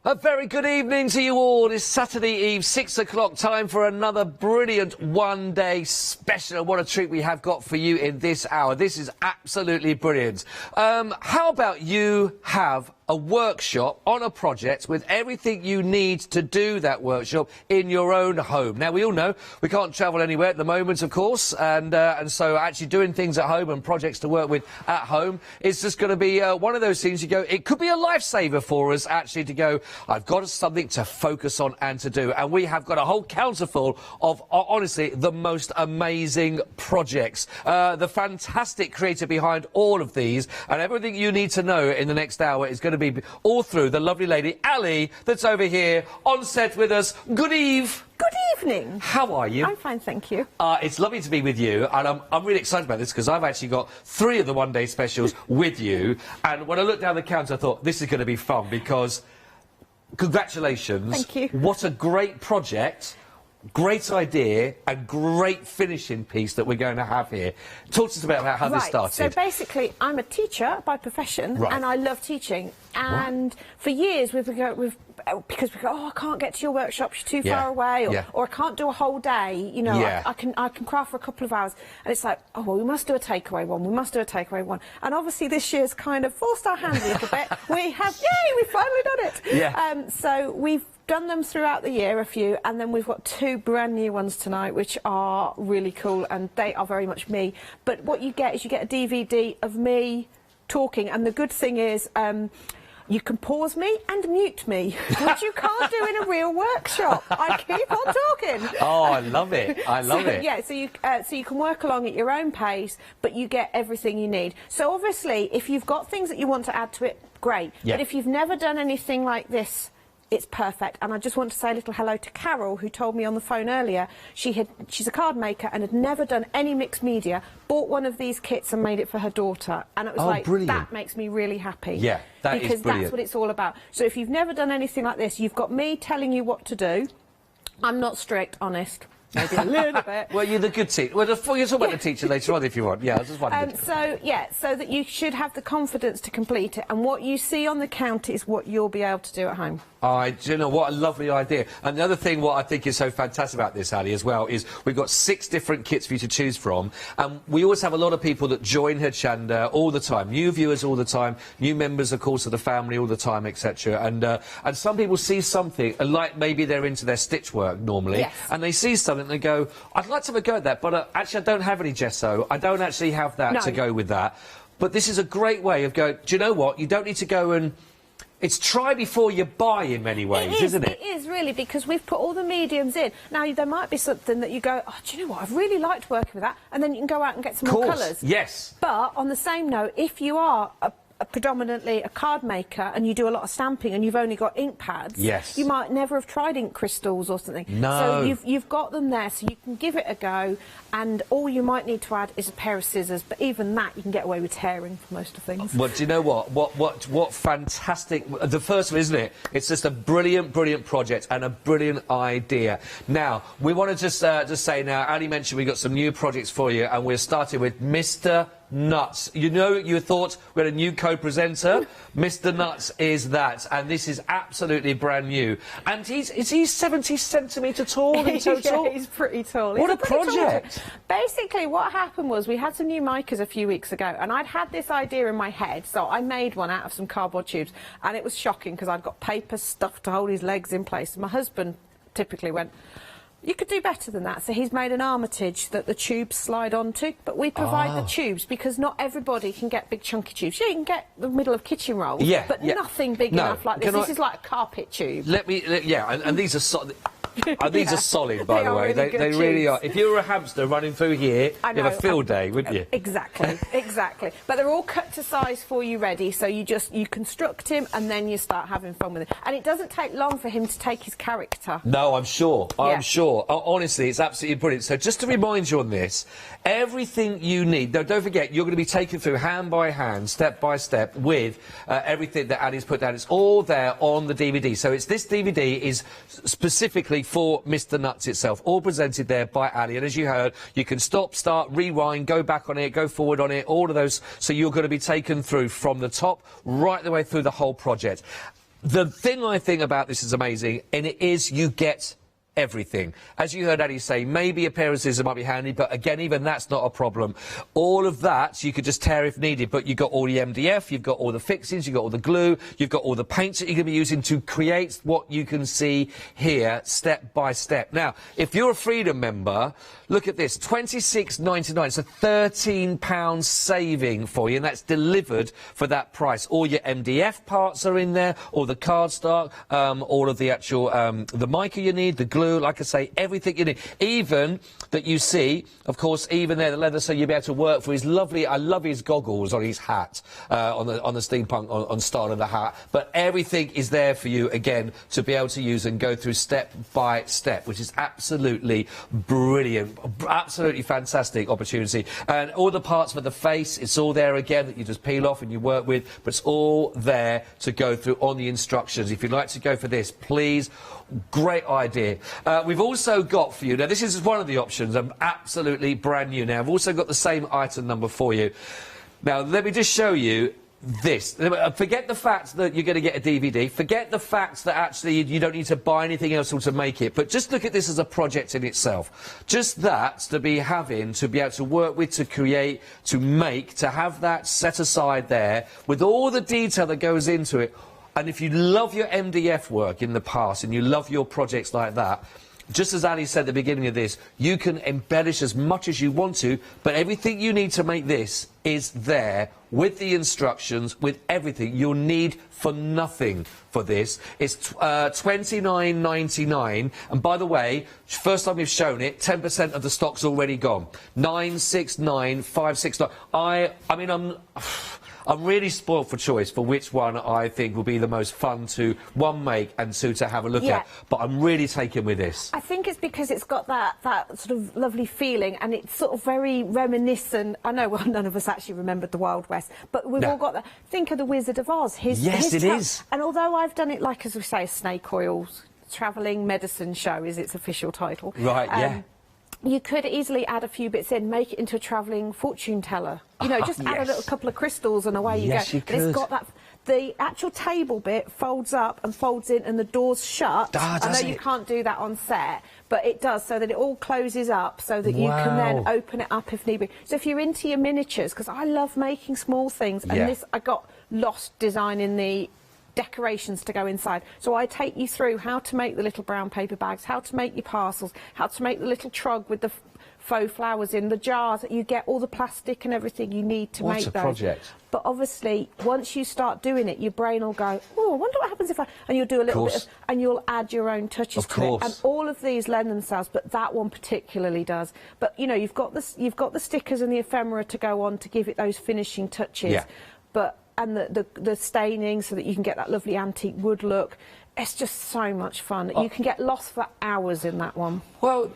S16: A very good evening to you all. It's Saturday Eve, 6 o'clock, time for another brilliant one-day special. What a treat we have got for you in this hour. This is absolutely brilliant. How about you have a workshop on a project with everything you need to do that workshop in your own home. Now, we all know we can't travel anywhere at the moment, of course, and so actually doing things at home and projects to work with at home is just going to be one of those things you go, it could be a lifesaver for us, actually, to go, I've got something to focus on and to do. And we have got a whole counter full of, honestly, the most amazing projects. The fantastic creator behind all of these, and everything you need to know in the next hour is going to be all through the lovely lady Ali that's over here on set with us. Good eve.
S18: Good evening.
S16: How are you?
S18: I'm fine, thank you.
S16: It's lovely to be with you, and I'm really excited about this because I've actually got 3 of the one-day specials with you, and when I looked down the counter I thought this is going to be fun because congratulations.
S18: Thank you.
S16: What a great project. Great idea and great finishing piece that we're going to have here. Talk to us about how this started.
S18: So basically, I'm a teacher by profession, and I love teaching. And for years, because we go, oh, I can't get to your workshops, you're too far away, or I can't do a whole day. You know, I can craft for a couple of hours, and it's like, oh well, we must do a takeaway one. We must do a takeaway one. And obviously, this year's kind of forced our hand a little bit. We have, yay, we've finally done it.
S16: Yeah.
S18: So we've done them throughout the year, a few, and then we've got 2 brand new ones tonight, which are really cool, and they are very much me. But what you get is you get a DVD of me talking, and the good thing is you can pause me and mute me, which you can't do in a real workshop. I keep on talking.
S16: Oh, I love it. I love it.
S18: Yeah, so you can work along at your own pace, but you get everything you need. So obviously, if you've got things that you want to add to it, great.
S16: Yeah.
S18: But if you've never done anything like this, it's perfect. And I just want to say a little hello to Carol, who told me on the phone earlier she's a card maker and had never done any mixed media, bought one of these kits and made it for her daughter, and it was like,
S16: brilliant.
S18: That makes me really happy.
S16: Yeah, that is
S18: because
S16: brilliant.
S18: that's what it's all about. So if you've never done anything like this, you've got me telling you what to do. I'm not strict, honest. Maybe a little bit.
S16: Well, you're the good teacher. Well, you'll talk about the teacher later on if you want. Yeah, I was just wondering.
S18: So that you should have the confidence to complete it, and what you see on the counter is what you'll be able to do at home.
S16: Do you know what a lovely idea? And the other thing, what I think is so fantastic about this, Ali, as well, is we've got 6 different kits for you to choose from, and we always have a lot of people that join Hochanda all the time, new viewers all the time, new members, of course, of the family all the time, etc. And some people see something, like maybe they're into their stitch work normally, and they see something and they go, I'd like to have a go at that, but actually I don't have any gesso, I don't actually have that to go with that. But this is a great way of going, do you know what, you don't need to go and... It's try before you buy in many ways, isn't it?
S18: It is, really, because we've put all the mediums in. Now, there might be something that you go, oh, do you know what, I've really liked working with that, and then you can go out and get some more colours.
S16: Yes.
S18: But, on the same note, if you are predominantly a card maker and you do a lot of stamping and you've only got ink pads, you might never have tried ink crystals or something.
S16: No.
S18: So you've got them there, so you can give it a go, and all you might need to add is a pair of scissors, but even that you can get away with tearing for most of things.
S16: Well, do you know what? What fantastic... The first one, isn't it? It's just a brilliant, brilliant project and a brilliant idea. Now, we want to just say now, Ali mentioned we've got some new projects for you, and we're starting with Mr. Nuts. You know, you thought we had a new co-presenter. Mr. Nuts is that, and this is absolutely brand new. And is he 70 centimetres tall in total?
S18: Yeah, he's pretty tall.
S16: What a project!
S18: Basically, what happened was we had some new micas a few weeks ago, and I'd had this idea in my head, so I made one out of some cardboard tubes, and it was shocking because I'd got paper stuff to hold his legs in place. My husband typically went, you could do better than that, so he's made an armitage that the tubes slide onto, but we provide the tubes because not everybody can get big chunky tubes. Yeah, you can get the middle of kitchen rolls, but nothing big enough like this. This is like a carpet tube.
S16: And these are solid. These are solid, by the way. They really are. If you were a hamster running through here, you'd have a field day, wouldn't you?
S18: Exactly, exactly. But they're all cut to size for you ready, so you construct him and then you start having fun with it. And it doesn't take long for him to take his character.
S16: No, I'm sure. I'm sure. Honestly, it's absolutely brilliant. So just to remind you on this, everything you need, now don't forget, you're going to be taken through hand by hand, step by step, with everything that Ali's put down. It's all there on the DVD. So this DVD is specifically for Mr. Nuts itself, all presented there by Ali. And as you heard, you can stop, start, rewind, go back on it, go forward on it, all of those. So you're going to be taken through from the top right the way through the whole project. The thing I think about this is amazing, and it is you get everything. As you heard Annie say, maybe a pair of scissors might be handy, but again, even that's not a problem. All of that you could just tear if needed, but you've got all the MDF, you've got all the fixings, you've got all the glue, you've got all the paints that you're going to be using to create what you can see here, step by step. Now, if you're a Freedom member, look at this, £26.99, it's a £13 saving for you, and that's delivered for that price. All your MDF parts are in there, all the cardstock, all of the actual, the mica you need, the glue, like I say, everything you need. Even that you see, of course, even there, the leather, so you'll be able to work for his lovely, I love his goggles on his hat, on the steampunk, on style of the hat. But everything is there for you, again, to be able to use and go through step by step, which is absolutely brilliant, absolutely fantastic opportunity. And all the parts for the face, it's all there again that you just peel off and you work with, but it's all there to go through on the instructions. If you'd like to go for this, please, great idea. We've also got for you, now this is one of the options, absolutely brand new now. I've also got the same item number for you. Now, let me just show you this. Forget the fact that you're going to get a DVD. Forget the fact that actually you don't need to buy anything else to make it. But just look at this as a project in itself. Just that to be having, to be able to work with, to create, to make, to have that set aside there with all the detail that goes into it. And if you love your MDF work in the past and you love your projects like that, just as Ali said at the beginning of this, you can embellish as much as you want to, but everything you need to make this is there with the instructions, with everything. You'll need for nothing for this. It's $29.99, and by the way, first time we've shown it, 10% of the stock's already gone. 969,569. I mean, I'm really spoiled for choice for which one I think will be the most fun to, one, make, and two, to have a look at. But I'm really taken with this.
S18: I think it's because it's got that sort of lovely feeling, and it's sort of very reminiscent. I know, well, none of us actually remembered the Wild West, but we've all got that. Think of the Wizard of Oz.
S16: Yes, it is.
S18: And although I've done it, like, as we say, a snake oil travelling medicine show is its official title.
S16: Right, yeah.
S18: You could easily add a few bits in, make it into a travelling fortune teller. You know, just add a little couple of crystals and away you go.
S16: Yes, you could.
S18: And it's got that. The actual table bit folds up and folds in, and the door's shut. I know you can't do that on set, but it does, so that it all closes up, so that you can then open it up if need be. So if you're into your miniatures, because I love making small things, and this, I got lost designing the decorations to go inside. So I take you through how to make the little brown paper bags, how to make your parcels, how to make the little trug with the faux flowers in, the jars, that you get all the plastic and everything you need to make those. What a project. But obviously, once you start doing it, your brain will go, oh, I wonder what happens if I... And you'll do a little bit of... And you'll add your own touches to it. And all of these lend themselves, but that one particularly does. But, you know, you've got the stickers and the ephemera to go on to give it those finishing touches. Yeah. But... And the staining, so that you can get that lovely antique wood look. It's just so much fun. You can get lost for hours in that one.
S16: Well,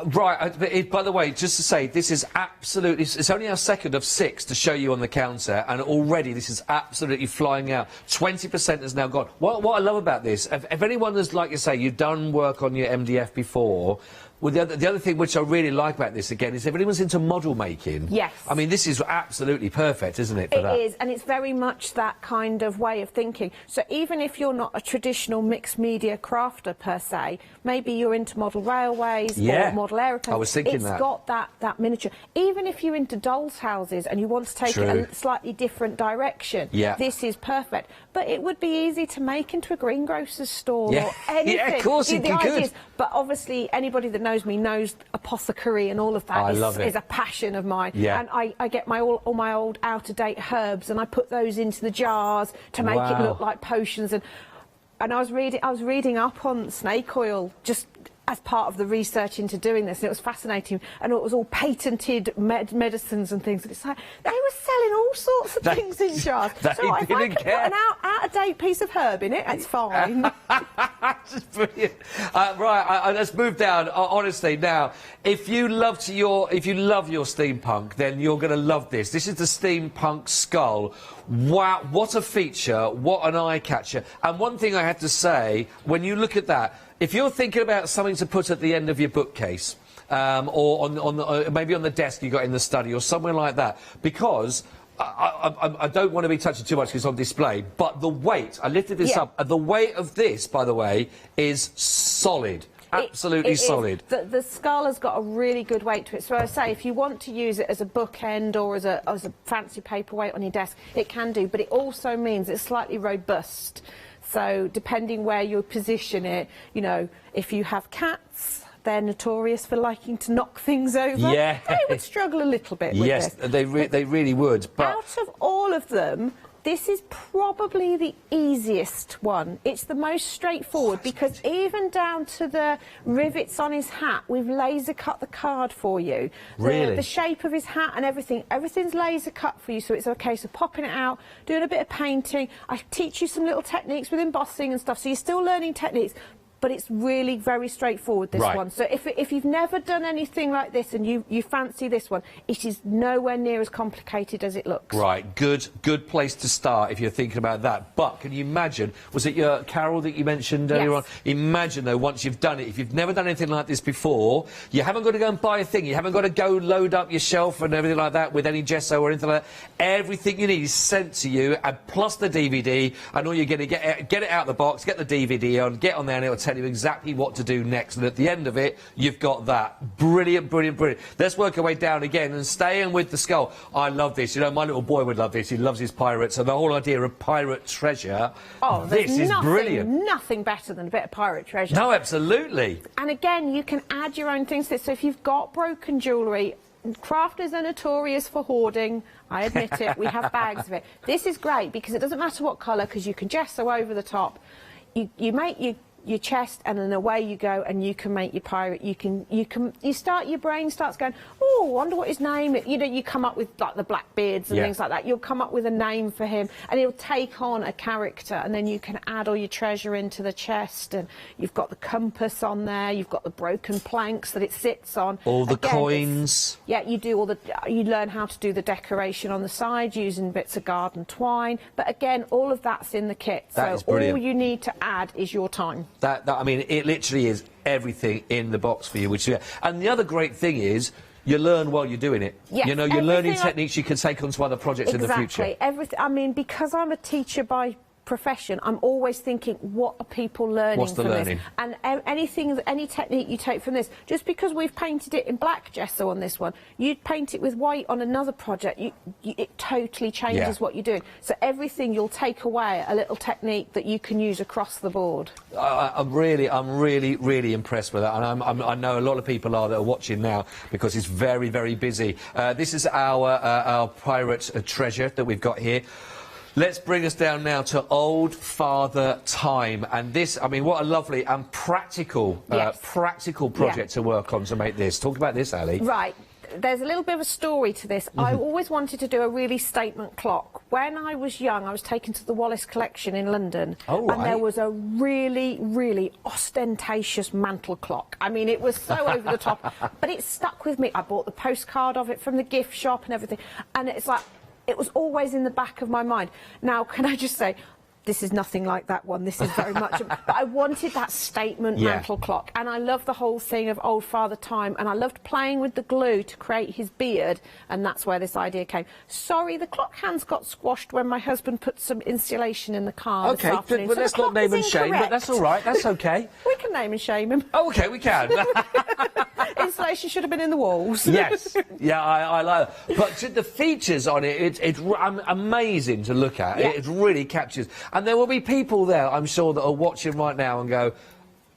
S16: right, by the way, just to say, this is absolutely... It's only our second of 6 to show you on the counter, and already this is absolutely flying out. 20% has now gone. What I love about this, if anyone has, like you say, you've done work on your MDF before... Well, the other thing which I really like about this, again, is if anyone's into model making... Yes. I mean, this is absolutely perfect, isn't it, for that? It
S18: is, and it's very much that kind of way of thinking. So even if you're not a traditional mixed media crafter, per se, maybe you're into model railways or model aeroplanes.
S16: I was thinking that.
S18: It's got that miniature. Even if you're into dolls' houses and you want to take it a slightly different direction, this is perfect. But it would be easy to make into a greengrocer's store or anything.
S16: Yeah, of course you could.
S18: But obviously, anybody that knows me knows apothecary and all of that is a passion of mine. Yeah. And I get all my old out-of-date herbs, and I put those into the jars to make it look like potions. And I was reading up on snake oil just as part of the research into doing this, and it was fascinating, and it was all patented medicines and things, and it's like they were selling all sorts of things in jars. So if I could put an out-of-date piece of herb in it, it's fine.
S16: That's brilliant. Right, let's move down. Honestly, now, if you love your steampunk, then you're going to love this. This is the steampunk skull. Wow, what a feature! What an eye catcher! And one thing I have to say, when you look at that, if you're thinking about something to put at the end of your bookcase, or maybe on the desk you got in the study, or somewhere like that, because I don't want to be touching too much because it's on display, but the weight, I lifted this up, the weight of this, by the way, is solid. absolutely solid.
S18: The Scala's got a really good weight to it. So I say, if you want to use it as a bookend or as a fancy paperweight on your desk, it can do. But it also means it's slightly robust. So depending where you position it, you know, if you have cats, they're notorious for liking to knock things over.
S16: Yeah.
S18: They would struggle a little bit with
S16: yes,
S18: this.
S16: they really would. But
S18: out of all of them, this is probably the easiest one. It's the most straightforward because even down to the rivets on his hat, we've laser cut the card for you.
S16: Really?
S18: The shape of his hat and everything's laser cut for you, so it's a case of popping it out, doing a bit of painting. I teach you some little techniques with embossing and stuff, so you're still learning techniques. But it's really very straightforward, this one. So if you've never done anything like this and you fancy this one, it is nowhere near as complicated as it looks.
S16: Right, good place to start if you're thinking about that. But can you imagine, was it your Carol that you mentioned earlier on? Imagine, though, once you've done it, if you've never done anything like this before, you haven't got to go and buy a thing, you haven't got to go load up your shelf and everything like that with any gesso or anything like that. Everything you need is sent to you, and plus the DVD, and all you're going to get it out of the box, get the DVD on, get on there, and it'll tell you exactly what to do next, and at the end of it you've got that. Brilliant, brilliant, brilliant. Let's work our way down again and staying with the skull. I love this. You know, my little boy would love this. He loves his pirates, and the whole idea of pirate treasure.
S18: Oh,
S16: this is brilliant.
S18: Nothing better than a bit of pirate treasure.
S16: No, absolutely.
S18: And again, you can add your own things to this. So if you've got broken jewellery, crafters are notorious for hoarding. I admit it. We have bags of it. This is great because it doesn't matter what colour, because you can gesso over the top. You make your chest, and then away you go, and you can make your pirate. Your brain starts going, oh, I wonder what his name is. You know, you come up with like the Blackbeards and things like that. You'll come up with a name for him, and he'll take on a character, and then you can add all your treasure into the chest, and you've got the compass on there, you've got the broken planks that it sits on.
S16: All the coins.
S18: Yeah, you learn how to do the decoration on the side using bits of garden twine. But again, all of that's in the kit.
S16: That is brilliant.
S18: All you need to add is your time.
S16: I mean, it literally is everything in the box for you, which and the other great thing is you learn while you're doing it.
S18: Yes,
S16: you know, you're learning techniques you can take onto other projects in the future.
S18: Exactly. Everything. I mean, because I'm a teacher by profession, I'm always thinking, what are people learning from this? And any technique you take from this, just because we've painted it in black gesso on this one, you'd paint it with white on another project, it totally changes what you're doing. So everything, you'll take away a little technique that you can use across the board.
S16: I'm really impressed with that, and I know a lot of people are that are watching now because it's very, very busy. This is our pirate treasure that we've got here. Let's bring us down now to Old Father Time, and this, I mean, what a lovely and practical project to work on to make this. Talk about this, Ali.
S18: Right. There's a little bit of a story to this. I always wanted to do a really statement clock. When I was young, I was taken to the Wallace collection in London, and there was a really, really ostentatious mantle clock. I mean, it was so over the top, but it stuck with me. I bought the postcard of it from the gift shop and everything, and it's like, it was always in the back of my mind. Now, can I just say, this is nothing like that one. This is very much... But I wanted that statement mantle clock. And I love the whole thing of Old Father Time. And I loved playing with the glue to create his beard. And that's where this idea came. Sorry, the clock hands got squashed when my husband put some insulation in the car this afternoon.
S16: Well, let's not name and shame, but that's all right. That's OK.
S18: We can name and shame him.
S16: Oh, OK, we can.
S18: Insulation should have been in the walls.
S16: Yes. Yeah, I like it. But the features on it, it's amazing to look at. Yeah. It really captures... And there will be people there, I'm sure, that are watching right now and go,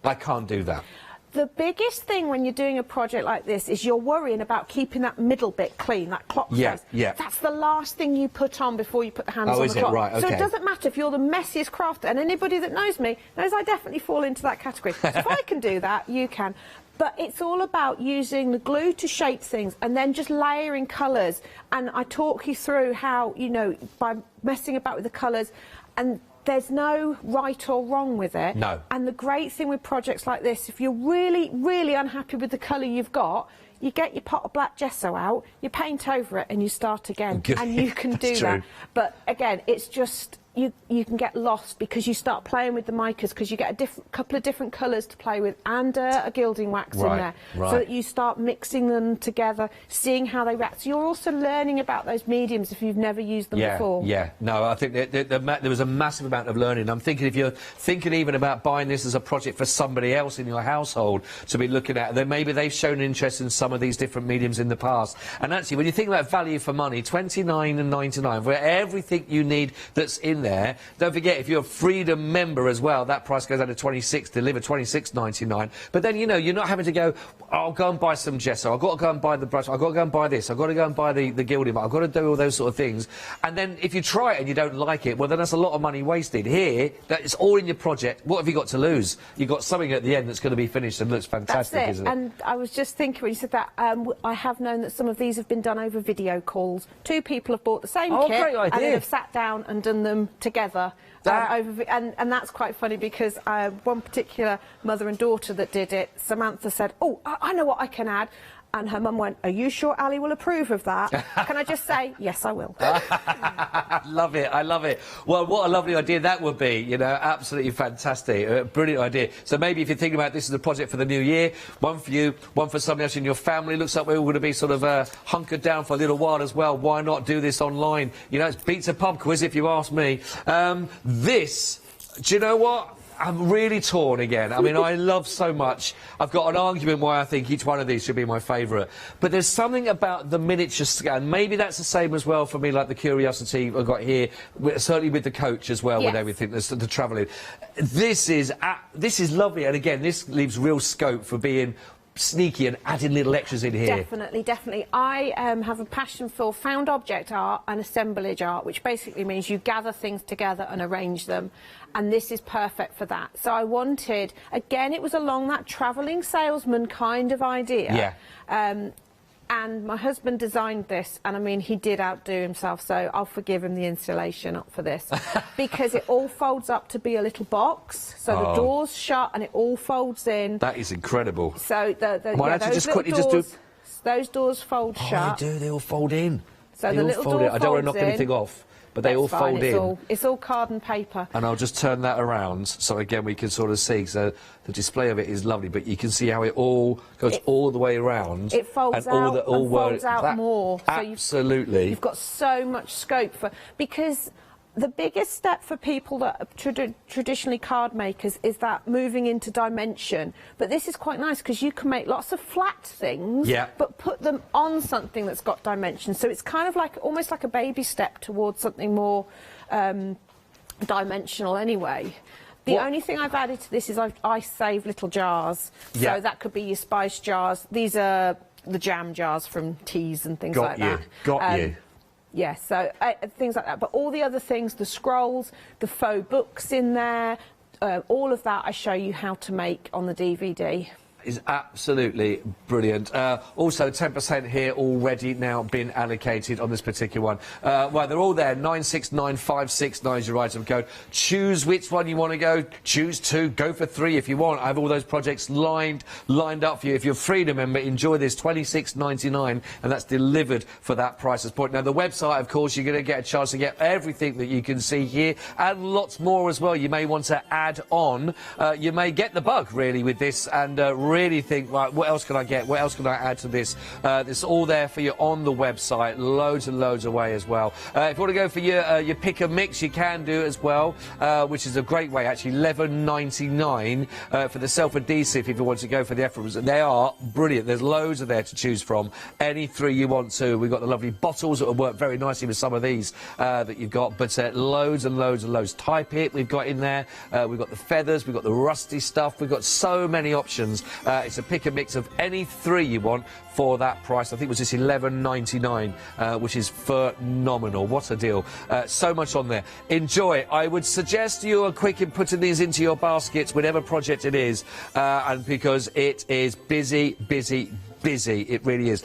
S16: I can't do that.
S18: The biggest thing when you're doing a project like this is you're worrying about keeping that middle bit clean, that clock face.
S16: Yeah.
S18: That's the last thing you put on before you put the hands on the clock.
S16: Right, okay.
S18: So it doesn't matter if you're the messiest crafter, and anybody that knows me knows I definitely fall into that category. So if I can do that, you can. But it's all about using the glue to shape things and then just layering colours. And I talk you through how, you know, by messing about with the colours, and there's no right or wrong with it.
S16: No.
S18: And the great thing with projects like this, if you're really, really unhappy with the colour you've got, you get your pot of black gesso out, you paint over it, and you start again. And you can do that. But again, it's just... you can get lost because you start playing with the micas, because you get a couple of different colours to play with and a gilding wax in there, so that you start mixing them together, seeing how they react. So you're also learning about those mediums if you've never used them before.
S16: Yeah, no, I think there was a massive amount of learning. I'm thinking if you're thinking even about buying this as a project for somebody else in your household to be looking at, then maybe they've shown interest in some of these different mediums in the past. And actually, when you think about value for money, $29.99 for everything you need that's in there. Don't forget, if you're a Freedom member as well, that price goes down to $26, delivered $26.99. But then, you know, you're not having to go, I'll go and buy some gesso, I've got to go and buy the brush, I've got to go and buy this, I've got to go and buy the gilding, I've got to do all those sort of things. And then if you try it and you don't like it, well, then that's a lot of money wasted. Here, it's all in your project. What have you got to lose? You've got something at the end that's going to be finished and looks fantastic, isn't it?
S18: And I was just thinking when you said that, I have known that some of these have been done over video calls. Two people have bought the same kit
S16: great idea.
S18: and then have sat down and done them together. And that's quite funny because one particular mother and daughter that did it, Samantha said, oh, I know what I can add. And her mum went, are you sure Ali will approve of that? Can I just say, yes, I will.
S16: I love it, I love it. Well, what a lovely idea that would be, you know, absolutely fantastic. Brilliant idea. So maybe if you're thinking about this as a project for the new year, one for you, one for somebody else in your family, looks like we're all going to be sort of hunkered down for a little while as well. Why not do this online? You know, it beats a pub quiz if you ask me. This, do you know what? I'm really torn again. I mean, I love so much. I've got an argument why I think each one of these should be my favourite. But there's something about the miniature scale. Maybe that's the same as well for me, like the Curiosity I've got here, certainly with the coach as well, with everything, the travelling. This is lovely. And again, this leaves real scope for being sneaky and adding little extras in here.
S18: Definitely, definitely. I have a passion for found object art and assemblage art, which basically means you gather things together and arrange them, and this is perfect for that. So I wanted, again, it was along that travelling salesman kind of idea. And my husband designed this, and I mean, he did outdo himself, so I'll forgive him the installation for this. Because it all folds up to be a little box, so the door's shut and it all folds in.
S16: That is incredible.
S18: So those doors fold shut.
S16: They do, they all fold in.
S18: So
S16: they all fold in. I don't want to knock anything off, but they all fold in.
S18: It's all card and paper.
S16: And I'll just turn that around, so again we can sort of see. So the display of it is lovely, but you can see how it all goes all the way around.
S18: It folds
S16: and
S18: folds out more.
S16: Absolutely.
S18: So you've got so much scope for, because the biggest step for people that are traditionally card makers is that moving into dimension. But this is quite nice because you can make lots of flat things, but put them on something that's got dimension. So it's kind of like almost like a baby step towards something more dimensional anyway. The only thing I've added to this is I save little jars. So that could be your spice jars. These are the jam jars from teas and things like that.
S16: Got you.
S18: Yes, so things like that. But all the other things, the scrolls, the faux books in there, all of that I show you how to make on the DVD.
S16: Is absolutely brilliant. Also, 10% here already now been allocated on this particular one. Well, they're all there. 969569 is your item code. Choose which one you want to go. Choose 2. Go for 3 if you want. I have all those projects lined up for you. If you're a Freedom member, enjoy this. $26.99, and that's delivered for that price point. Now, the website, of course, you're going to get a chance to get everything that you can see here and lots more as well. You may want to add on. You may get the bug, really, with this, and really think, right, what else can I get? What else can I add to this? It's all there for you on the website. Loads and loads away as well. If you want to go for your pick and mix, you can do it as well, which is a great way, actually. $11.99 for the self-adhesive if you want to go for the efforts. They are brilliant. There's loads of there to choose from. Any 3 you want to. We've got the lovely bottles that will work very nicely with some of these that you've got, but loads and loads and loads. Type it, we've got in there. We've got the feathers, we've got the rusty stuff. We've got so many options. It's a pick and mix of any 3 you want for that price. I think it was just $11.99, which is phenomenal. What a deal. So much on there. Enjoy. I would suggest you are quick in putting these into your baskets, whatever project it is, and because it is busy, busy, busy. It really is.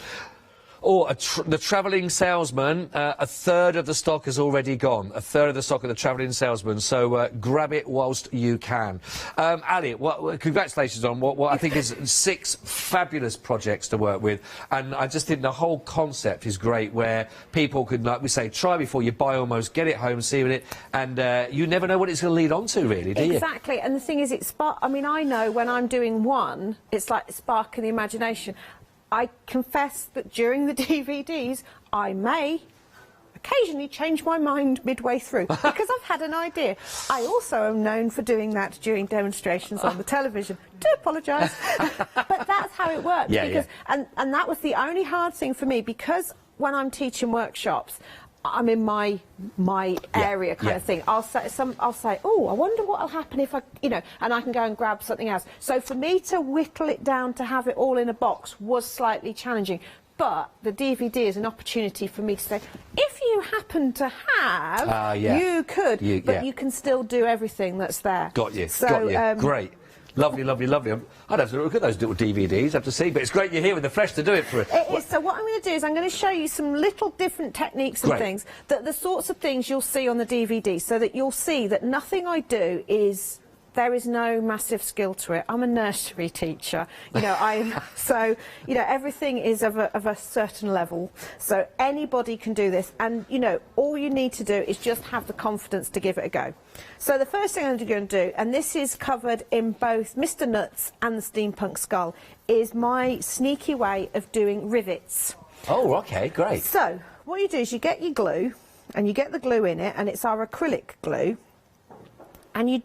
S16: Oh, the travelling salesman, a third of the stock has already gone. A third of the stock of the travelling salesman, so grab it whilst you can. Ali, congratulations on what I think is 6 fabulous projects to work with, and I just think the whole concept is great, where people could, like we say, try before you buy almost, get it home, see it, and you never know what it's going to lead on to, really, do you?
S18: Exactly, and the thing is, I mean, I know when I'm doing one, it's like sparking the imagination. I confess that during the DVDs, I may occasionally change my mind midway through because I've had an idea. I also am known for doing that during demonstrations on the television. Do apologise. But that's how it works.
S16: Yeah,
S18: because, and that was the only hard thing for me, because when I'm teaching workshops, I'm in my area kind of thing. I'll say, oh, I wonder what'll happen if I, and I can go and grab something else. So for me to whittle it down to have it all in a box was slightly challenging. But the DVD is an opportunity for me to say, if you happen to have, you could, but you can still do everything that's there.
S16: Got you.
S18: So,
S16: got you. Great. Lovely, lovely, lovely. I'd have to look at those little DVDs, have to see, but it's great you're here with the flesh to do it for us.
S18: It is. So what I'm going to do is I'm going to show you some little different techniques and things, that the sorts of things you'll see on the DVD, so that you'll see that nothing I do is... There is no massive skill to it. I'm a nursery teacher, so everything is of a certain level. So anybody can do this, and all you need to do is just have the confidence to give it a go. So the first thing I'm going to do, and this is covered in both Mr. Nuts and the Steampunk Skull, is my sneaky way of doing rivets.
S16: Oh, okay, great.
S18: So what you do is you get your glue, and you get the glue in it, and it's our acrylic glue, and you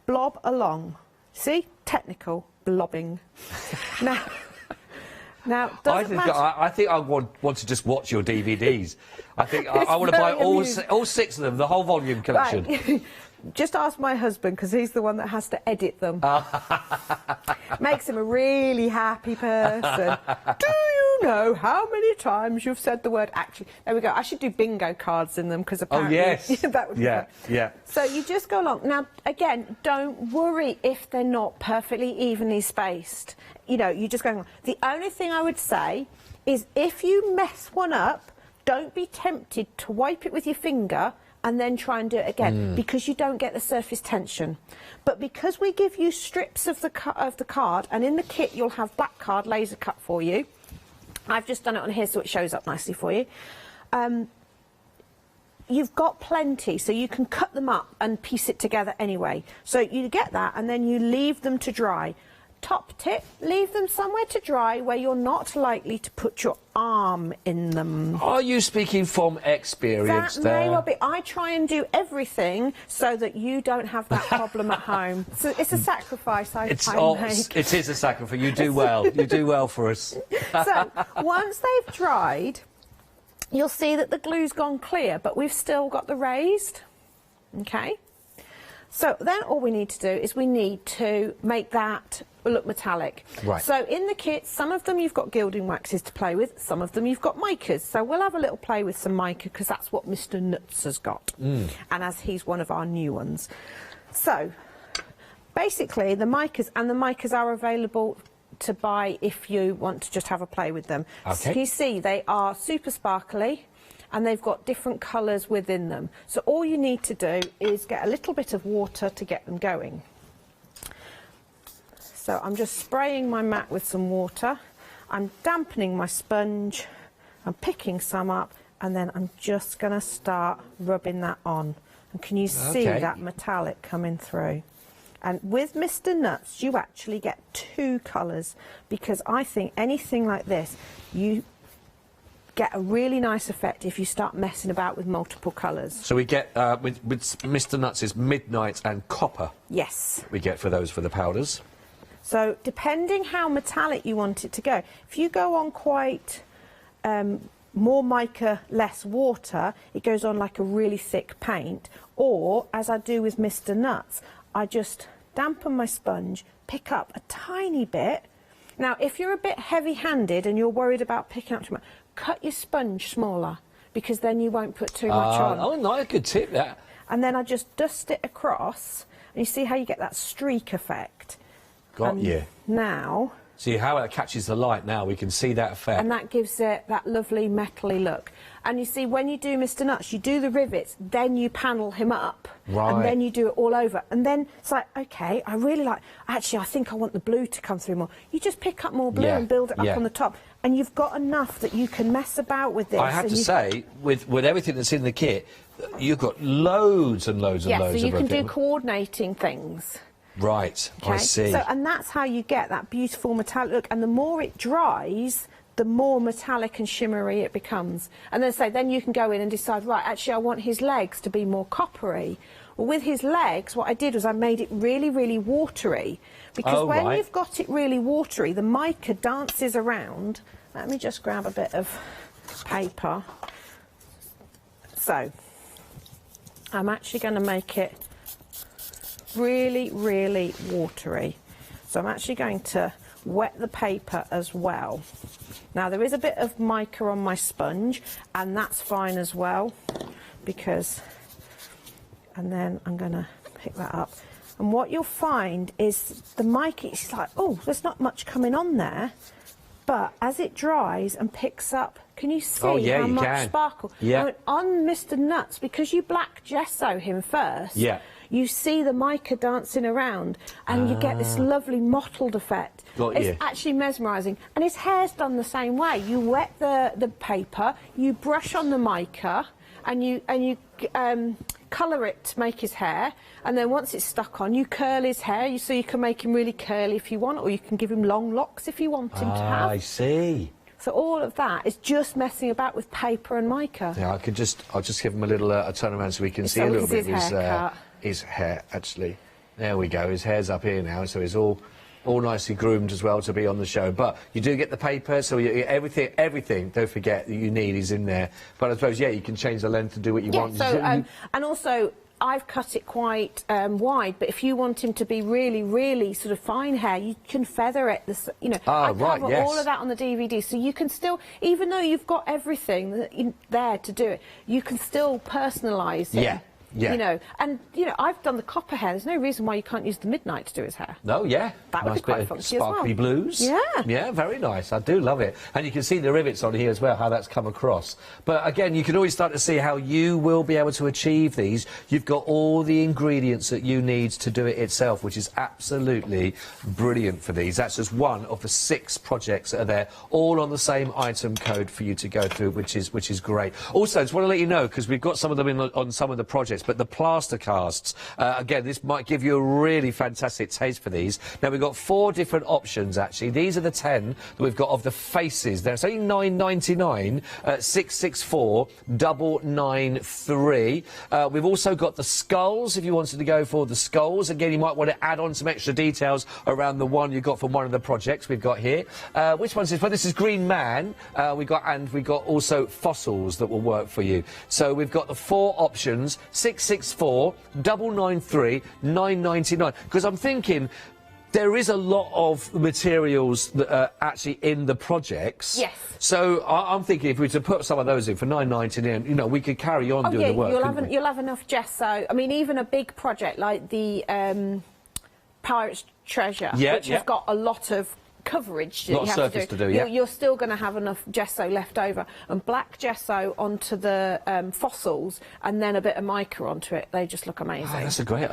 S18: blob along. See? Technical blobbing. now doesn't matter.
S16: I think I want to just watch your DVDs. I think I want to buy all 6 of them, the whole volume collection.
S18: Right. Just ask my husband, because he's the one that has to edit them. Makes him a really happy person. Do you know how many times you've said the word actually? There we go. I should do bingo cards in them, because apparently that would be fun.
S16: Yeah.
S18: So you just go along. Now, again, don't worry if they're not perfectly evenly spaced. You just go along. The only thing I would say is, if you mess one up, don't be tempted to wipe it with your finger and then try and do it again, because you don't get the surface tension. But because we give you strips of the card, and in the kit you'll have black card laser cut for you. I've just done it on here so it shows up nicely for you. You've got plenty, so you can cut them up and piece it together anyway. So you get that, and then you leave them to dry. Top tip, leave them somewhere to dry where you're not likely to put your arm in them.
S16: Are you speaking from experience
S18: that
S16: there?
S18: May well be. I try and do everything so that you don't have that problem at home. So it's a sacrifice I make.
S16: It is a sacrifice. You do well. You do well for us.
S18: So once they've dried, you'll see that the glue's gone clear, but we've still got the raised. Okay? So then all we need to do is we need to make that look metallic.
S16: Right.
S18: So in the kit, some of them you've got gilding waxes to play with, some of them you've got micas. So we'll have a little play with some mica, because that's what Mr. Nuts has got, and as he's one of our new ones. So basically the micas are available to buy if you want to just have a play with them.
S16: Okay.
S18: So you see they are super sparkly, and they've got different colours within them. So all you need to do is get a little bit of water to get them going. So I'm just spraying my mat with some water. I'm dampening my sponge. I'm picking some up, and then I'm just going to start rubbing that on. And can you see that metallic coming through? And with Mr. Nuts, you actually get 2 colours, because I think anything like this, you get a really nice effect if you start messing about with multiple colours.
S16: So we get, with Mr. Nuts' Midnight and Copper.
S18: Yes.
S16: We get for the powders.
S18: So depending how metallic you want it to go, if you go on quite more mica, less water, it goes on like a really thick paint. Or, as I do with Mr. Nuts, I just dampen my sponge, pick up a tiny bit. Now, if you're a bit heavy-handed and you're worried about picking up too much, cut your sponge smaller, because then you won't put too much on.
S16: Oh, no, good tip, that.
S18: And then I just dust it across, and you see how you get that streak effect.
S16: Got you.
S18: Now...
S16: See how it catches the light now, we can see that effect.
S18: And that gives it that lovely metally look. And you see, when you do Mr. Nuts, you do the rivets, then you panel him up.
S16: Right.
S18: And then you do it all over. And then it's like, OK, I really like... Actually, I think I want the blue to come through more. You just pick up more blue and build it up on the top. And you've got enough that you can mess about with this.
S16: I have to say, with everything that's in the kit, you've got loads and loads and loads of...
S18: Yeah, so you can do coordinating things.
S16: Right,
S18: Okay?
S16: I see.
S18: So, and that's how you get that beautiful metallic look. And the more it dries, the more metallic and shimmery it becomes. And then you can go in and decide, right, actually I want his legs to be more coppery. Well, with his legs, what I did was I made it really, really watery. Because when you've got it really watery, the mica dances around. Let me just grab a bit of paper. So, I'm actually going to make it really, really watery. So I'm actually going to wet the paper as well. Now there is a bit of mica on my sponge, and that's fine as well, because, and then I'm going to pick that up. And what you'll find is the mica, it's like, oh, there's not much coming on there, but as it dries and picks up, can you see how much sparkle?
S16: Yeah.
S18: Now, on Mr. Nuts, because you black gesso him first, you see the mica dancing around, and you get this lovely mottled effect. It's actually mesmerising. And his hair's done the same way. You wet the paper, you brush on the mica, and you colour it to make his hair, and then once it's stuck on, you curl his hair, so you can make him really curly if you want, or you can give him long locks if you want him to have.
S16: I see.
S18: So all of that is just messing about with paper and mica.
S16: Yeah, I'll just give him a little a turn around so we can see a little bit of his hair, actually. There we go, his hair's up here now, so he's all nicely groomed as well to be on the show. But you do get the paper, so everything, don't forget, that you need is in there. But I suppose, you can change the length to do what you want.
S18: So, and also, I've cut it quite wide, but if you want him to be really, really sort of fine hair, you can feather it. I cover all of that on the DVD, so you can still, even though you've got everything there to do it, you can still personalise it.
S16: Yeah.
S18: I've done the copper hair. There's no reason why you can't use the midnight to do his hair.
S16: No, yeah.
S18: That would be quite funky as well.
S16: Sparkly blues.
S18: Yeah.
S16: Yeah, very nice. I do love it. And you can see the rivets on here as well, how that's come across. But again, you can always start to see how you will be able to achieve these. You've got all the ingredients that you need to do it itself, which is absolutely brilliant for these. That's just one of the 6 projects that are there, all on the same item code for you to go through, which is great. Also, I just want to let you know, because we've got some of them on some of the projects, but the plaster casts, again, this might give you a really fantastic taste for these. Now, we've got 4 different options, actually. These are the 10 that we've got of the faces. They're only $9.99, 664 993. We've also got the skulls, if you wanted to go for the skulls. Again, you might want to add on some extra details around the one you got from one of the projects we've got here. Which one's this? Well, this is Green Man. We got also fossils that will work for you. So we've got the 4 options, 664 993 999. Because I'm thinking, there is a lot of materials that are actually in the projects.
S18: Yes.
S16: So I'm thinking if we were to put some of those in for $9.99, we could carry on doing the work.
S18: You'll have enough gesso. I mean, even a big project like the Pirate's Treasure, which has got a lot of coverage that you have to do. You're still going to have enough gesso left over, and black gesso onto the fossils, and then a bit of mica onto it. They just look amazing.
S16: Oh, that's a great,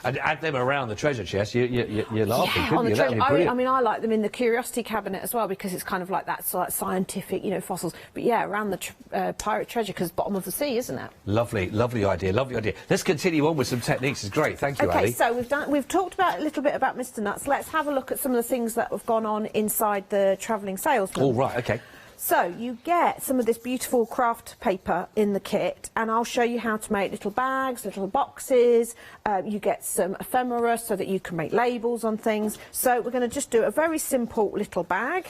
S16: and add them around the treasure chest. You're laughing, couldn't you?
S18: That'd be brilliant. I mean, I like them in the curiosity cabinet as well, because it's kind of like that scientific, fossils. But yeah, around the pirate treasure, because bottom of the sea, isn't it?
S16: Lovely idea. Let's continue on with some techniques. It's great. Thank you, Ali.
S18: Okay, so we've talked about a little bit about Mr. Nuts. Let's have a look at some of the things that have gone on inside the travelling salesman.
S16: All right, okay.
S18: So you get some of this beautiful craft paper in the kit, and I'll show you how to make little bags, little boxes. You get some ephemera so that you can make labels on things. So we're going to just do a very simple little bag.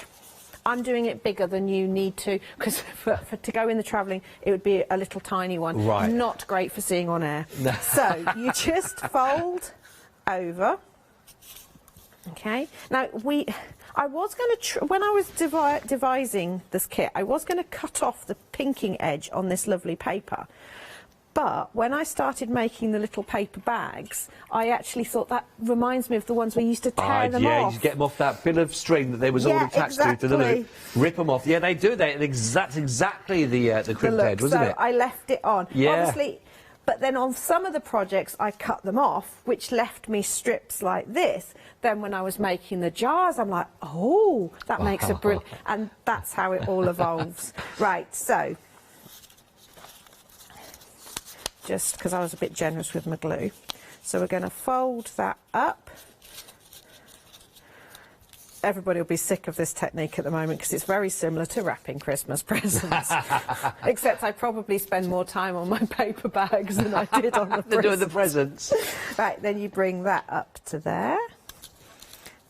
S18: I'm doing it bigger than you need to, because to go in the travelling, it would be a little tiny one.
S16: Right.
S18: Not great for seeing on air. So you just fold over. Okay. Now, I was going to, when I was devising this kit, I was going to cut off the pinking edge on this lovely paper. But when I started making the little paper bags, I actually thought that reminds me of the ones we used to tear them off.
S16: You get them off that bit of string that they was all attached to the loop. Rip them off. Yeah, they do. That's exactly the crimped edge, wasn't it?
S18: So I left it on.
S16: Yeah.
S18: Obviously, but then on some of the projects, I cut them off, which left me strips like this. Then when I was making the jars, I'm like, oh, that makes a brilliant... And that's how it all evolves. Right, so... just because I was a bit generous with my glue. So we're going to fold that up. Everybody will be sick of this technique at the moment because it's very similar to wrapping Christmas presents. Except I probably spend more time on my paper bags than I did on the presents.
S16: Doing the presents.
S18: Right, then you bring that up to there,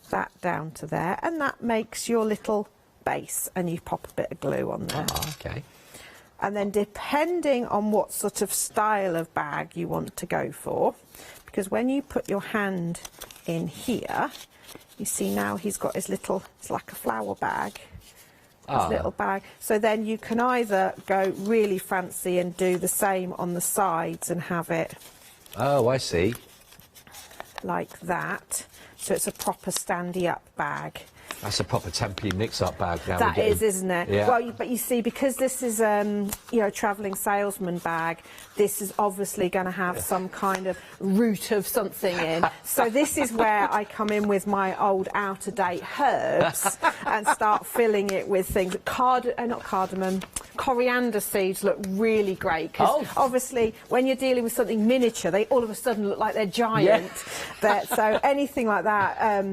S18: that down to there, and that makes your little base, and you pop a bit of glue on there.
S16: Oh, okay.
S18: And then depending on what sort of style of bag you want to go for, because when you put your hand in here, you see now he's got his little, it's like a flower bag, his little bag. So then you can either go really fancy and do the same on the sides and have it...
S16: Oh, I see.
S18: Like that. So it's a proper standy-up bag.
S16: That's a proper Tempe mix-up bag now.
S18: That is, isn't it?
S16: Yeah.
S18: Well, but you see, because this is, you know, a travelling salesman bag, this is obviously going to have some kind of root of something in. So this is where I come in with my old out-of-date herbs and start filling it with things. Not cardamom, coriander seeds look really great because obviously when you're dealing with something miniature, they all of a sudden look like they're giant. Yeah. So anything like that.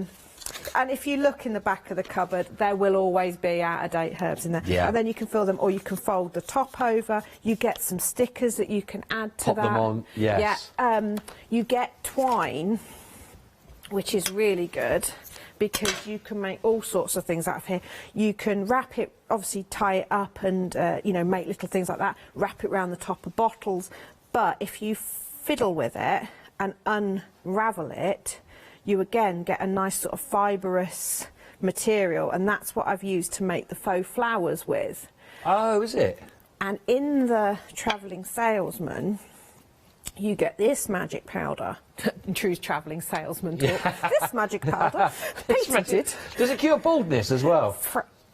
S18: And if you look in the back of the cupboard, there will always be out-of-date herbs in there. Yeah. And then you can fill them, or you can fold the top over. You get some stickers that you can add to
S16: Pop
S18: that.
S16: them on, yes.
S18: Yeah. You get twine, which is really good, because you can make all sorts of things out of here. You can wrap it, obviously tie it up and, you know, make little things like that, wrap it around the top of bottles. But if you fiddle with it and unravel it, you again get a nice sort of fibrous material, and that's what I've used to make the faux flowers with.
S16: Oh, is it?
S18: And in the Travelling Salesman, you get this magic powder. True travelling salesman talk. This magic powder, patented.
S16: Does it cure baldness as well?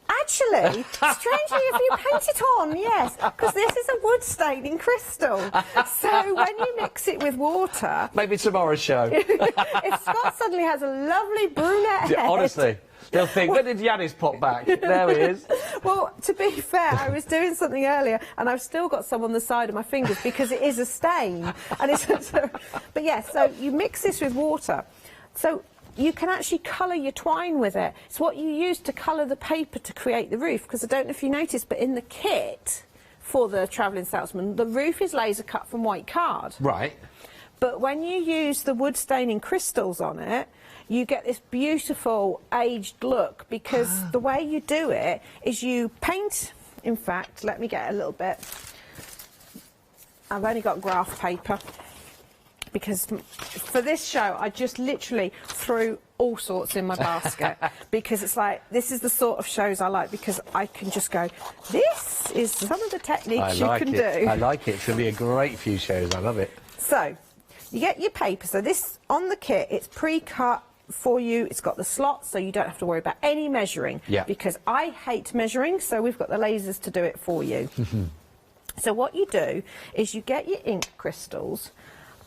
S18: Actually, strangely, if you paint it on, yes, because this is a wood staining crystal. So when you mix it with water...
S16: Maybe tomorrow's show.
S18: If Scott suddenly has a lovely brunette head...
S16: Honestly, they'll think, when did Yanis pop back? There he is.
S18: Well, to be fair, I was doing something earlier, and I've still got some on the side of my fingers because it is a stain. And it's but yes, so you mix this with water. So you can actually colour your twine with it. It's what you use to colour the paper to create the roof, because I don't know if you noticed, but in the kit for the Travelling Salesman, the roof is laser cut from white card.
S16: Right.
S18: But when you use the wood staining crystals on it, you get this beautiful aged look, because the way you do it is you paint... In fact, let me get a little bit. I've only got graph paper, because for this show I just literally threw all sorts in my basket because it's like, this is the sort of shows I like, because I can just go, this is some of the techniques you can do.
S16: I like it. It's going to be a great few shows. I love it.
S18: So you get your paper. So this, on the kit, it's pre-cut for you. It's got the slots, so you don't have to worry about any measuring.
S16: Yeah.
S18: Because I hate measuring, so we've got the lasers to do it for you. So what you do is you get your ink crystals.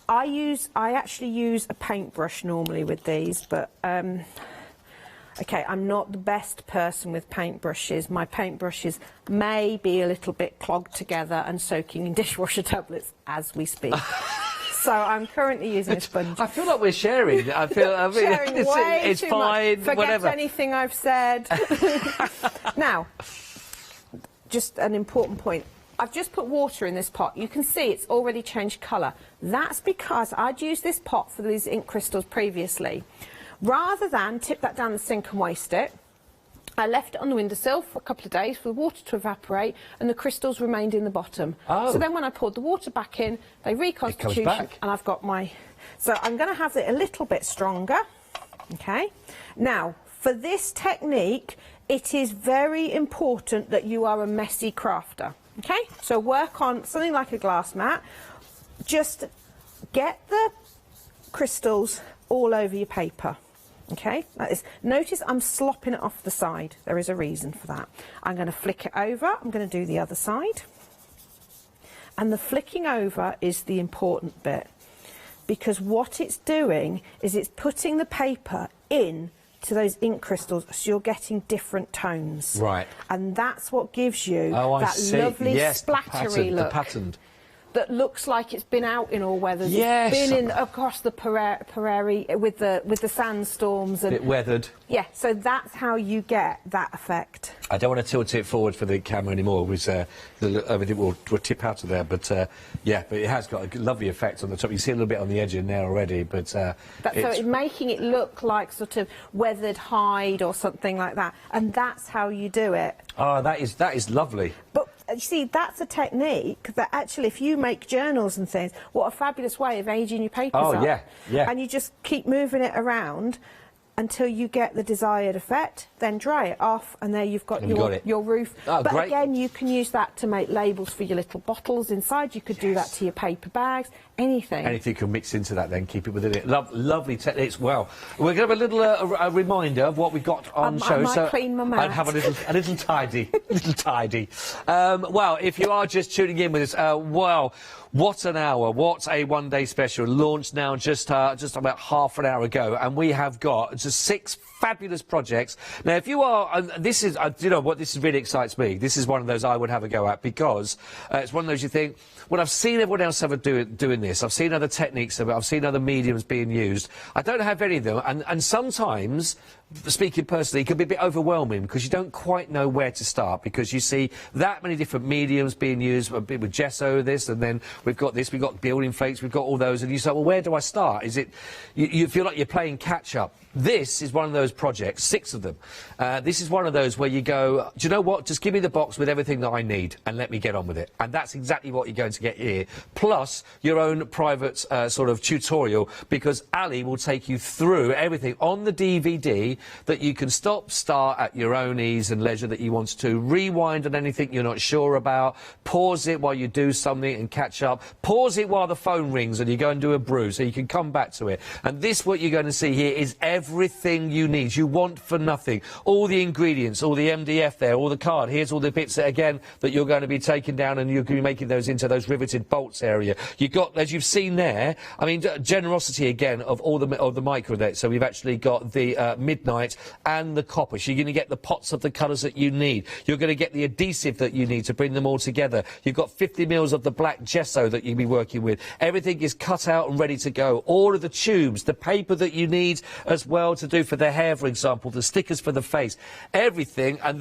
S18: I actually use a paintbrush normally with these, but okay, I'm not the best person with paintbrushes. My paintbrushes may be a little bit clogged together and soaking in dishwasher tablets as we speak. So I'm currently using a sponge.
S16: I feel like we're sharing. I mean,
S18: sharing
S16: it's
S18: too
S16: fine,
S18: much. Forget
S16: whatever.
S18: anything I've said. Now, just an important point. I've just put water in this pot. You can see it's already changed colour. That's because I'd used this pot for these ink crystals previously. Rather than tip that down the sink and waste it, I left it on the windowsill for a couple of days for the water to evaporate, and the crystals remained in the bottom.
S16: Oh.
S18: So then when I poured the water back in, they reconstituted, and I've got my... So I'm going to have it a little bit stronger, okay? Now, for this technique, it is very important that you are a messy crafter. Okay, so work on something like a glass mat. just get the crystals all over your paper. Okay, like this. Notice I'm slopping it off the side. There is a reason for that. I'm going to flick it over. I'm going to do the other side. And the flicking over is the important bit, because what it's doing is it's putting the paper in to those ink crystals, so you're getting different tones.
S16: Right.
S18: And that's what gives you
S16: that
S18: lovely splattery look.
S16: The patterned.
S18: That looks like it's been out in all weathers.
S16: Yes.
S18: It's been in across the prairie with the sandstorms and
S16: bit weathered.
S18: Yeah, so that's how you get that effect.
S16: I don't want to tilt it forward for the camera anymore, because everything will tip out of there. But yeah, but it has got a lovely effect on the top. You see a little bit on the edge in there already, but
S18: so it's making it look like sort of weathered hide or something like that, and that's how you do it.
S16: Oh, that is lovely.
S18: But you see, that's a technique that actually, if you make journals and things, what a fabulous way of aging your papers up.
S16: Oh, yeah, yeah.
S18: And you just keep moving it around until you get the desired effect, then dry it off, and there you've got your roof.
S16: Oh,
S18: but
S16: great.
S18: again, you can use that to make labels for your little bottles inside. You could do that to your paper bags, anything.
S16: Anything can mix into that, then keep it within it. Lovely techniques. Well, we're going to have a little a reminder of what we've got on show.
S18: I might clean my mat.
S16: I'd have a little tidy, well, if you are just tuning in with us, well, what an hour! What a one-day special, launched now just about half an hour ago, and we have got just 6 fabulous projects. Now, if you are, this is, you know what, this really excites me. This is one of those I would have a go at, because it's one of those you think, well, I've seen everyone else doing this. I've seen other techniques of it. I've seen other mediums being used. I don't have any of them, and sometimes, speaking personally, it can be a bit overwhelming, because you don't quite know where to start, because you see that many different mediums being used, a bit with gesso, this, and then we've got this, we've got building flakes, we've got all those, and you say, well, where do I start? Is it, you feel like you're playing catch-up. This is one of those projects, 6 of them. This is one of those where you go, do you know what, just give me the box with everything that I need and let me get on with it. And that's exactly what you're going to get here, plus your own private sort of tutorial, because Ali will take you through everything on the DVD that you can stop, start at your own ease and leisure that you want to, rewind on anything you're not sure about, pause it while you do something and catch up, pause it while the phone rings and you go and do a brew so you can come back to it. And this, what you're going to see here, is everything you need. You want for nothing. All the ingredients, all the MDF there, all the card. Here's all the bits that, again, that you're going to be taking down, and you're going to be making those into those riveted bolts area. You've got, as you've seen there, I mean, generosity again of all the micro there. So we've actually got the midnight and the copper. So you're going to get the pots of the colours that you need. You're going to get the adhesive that you need to bring them all together. You've got 50 mils of the black gesso that you'll be working with. Everything is cut out and ready to go. All of the tubes, the paper that you need as well to do for the hair, for example, the stickers for the face, everything. And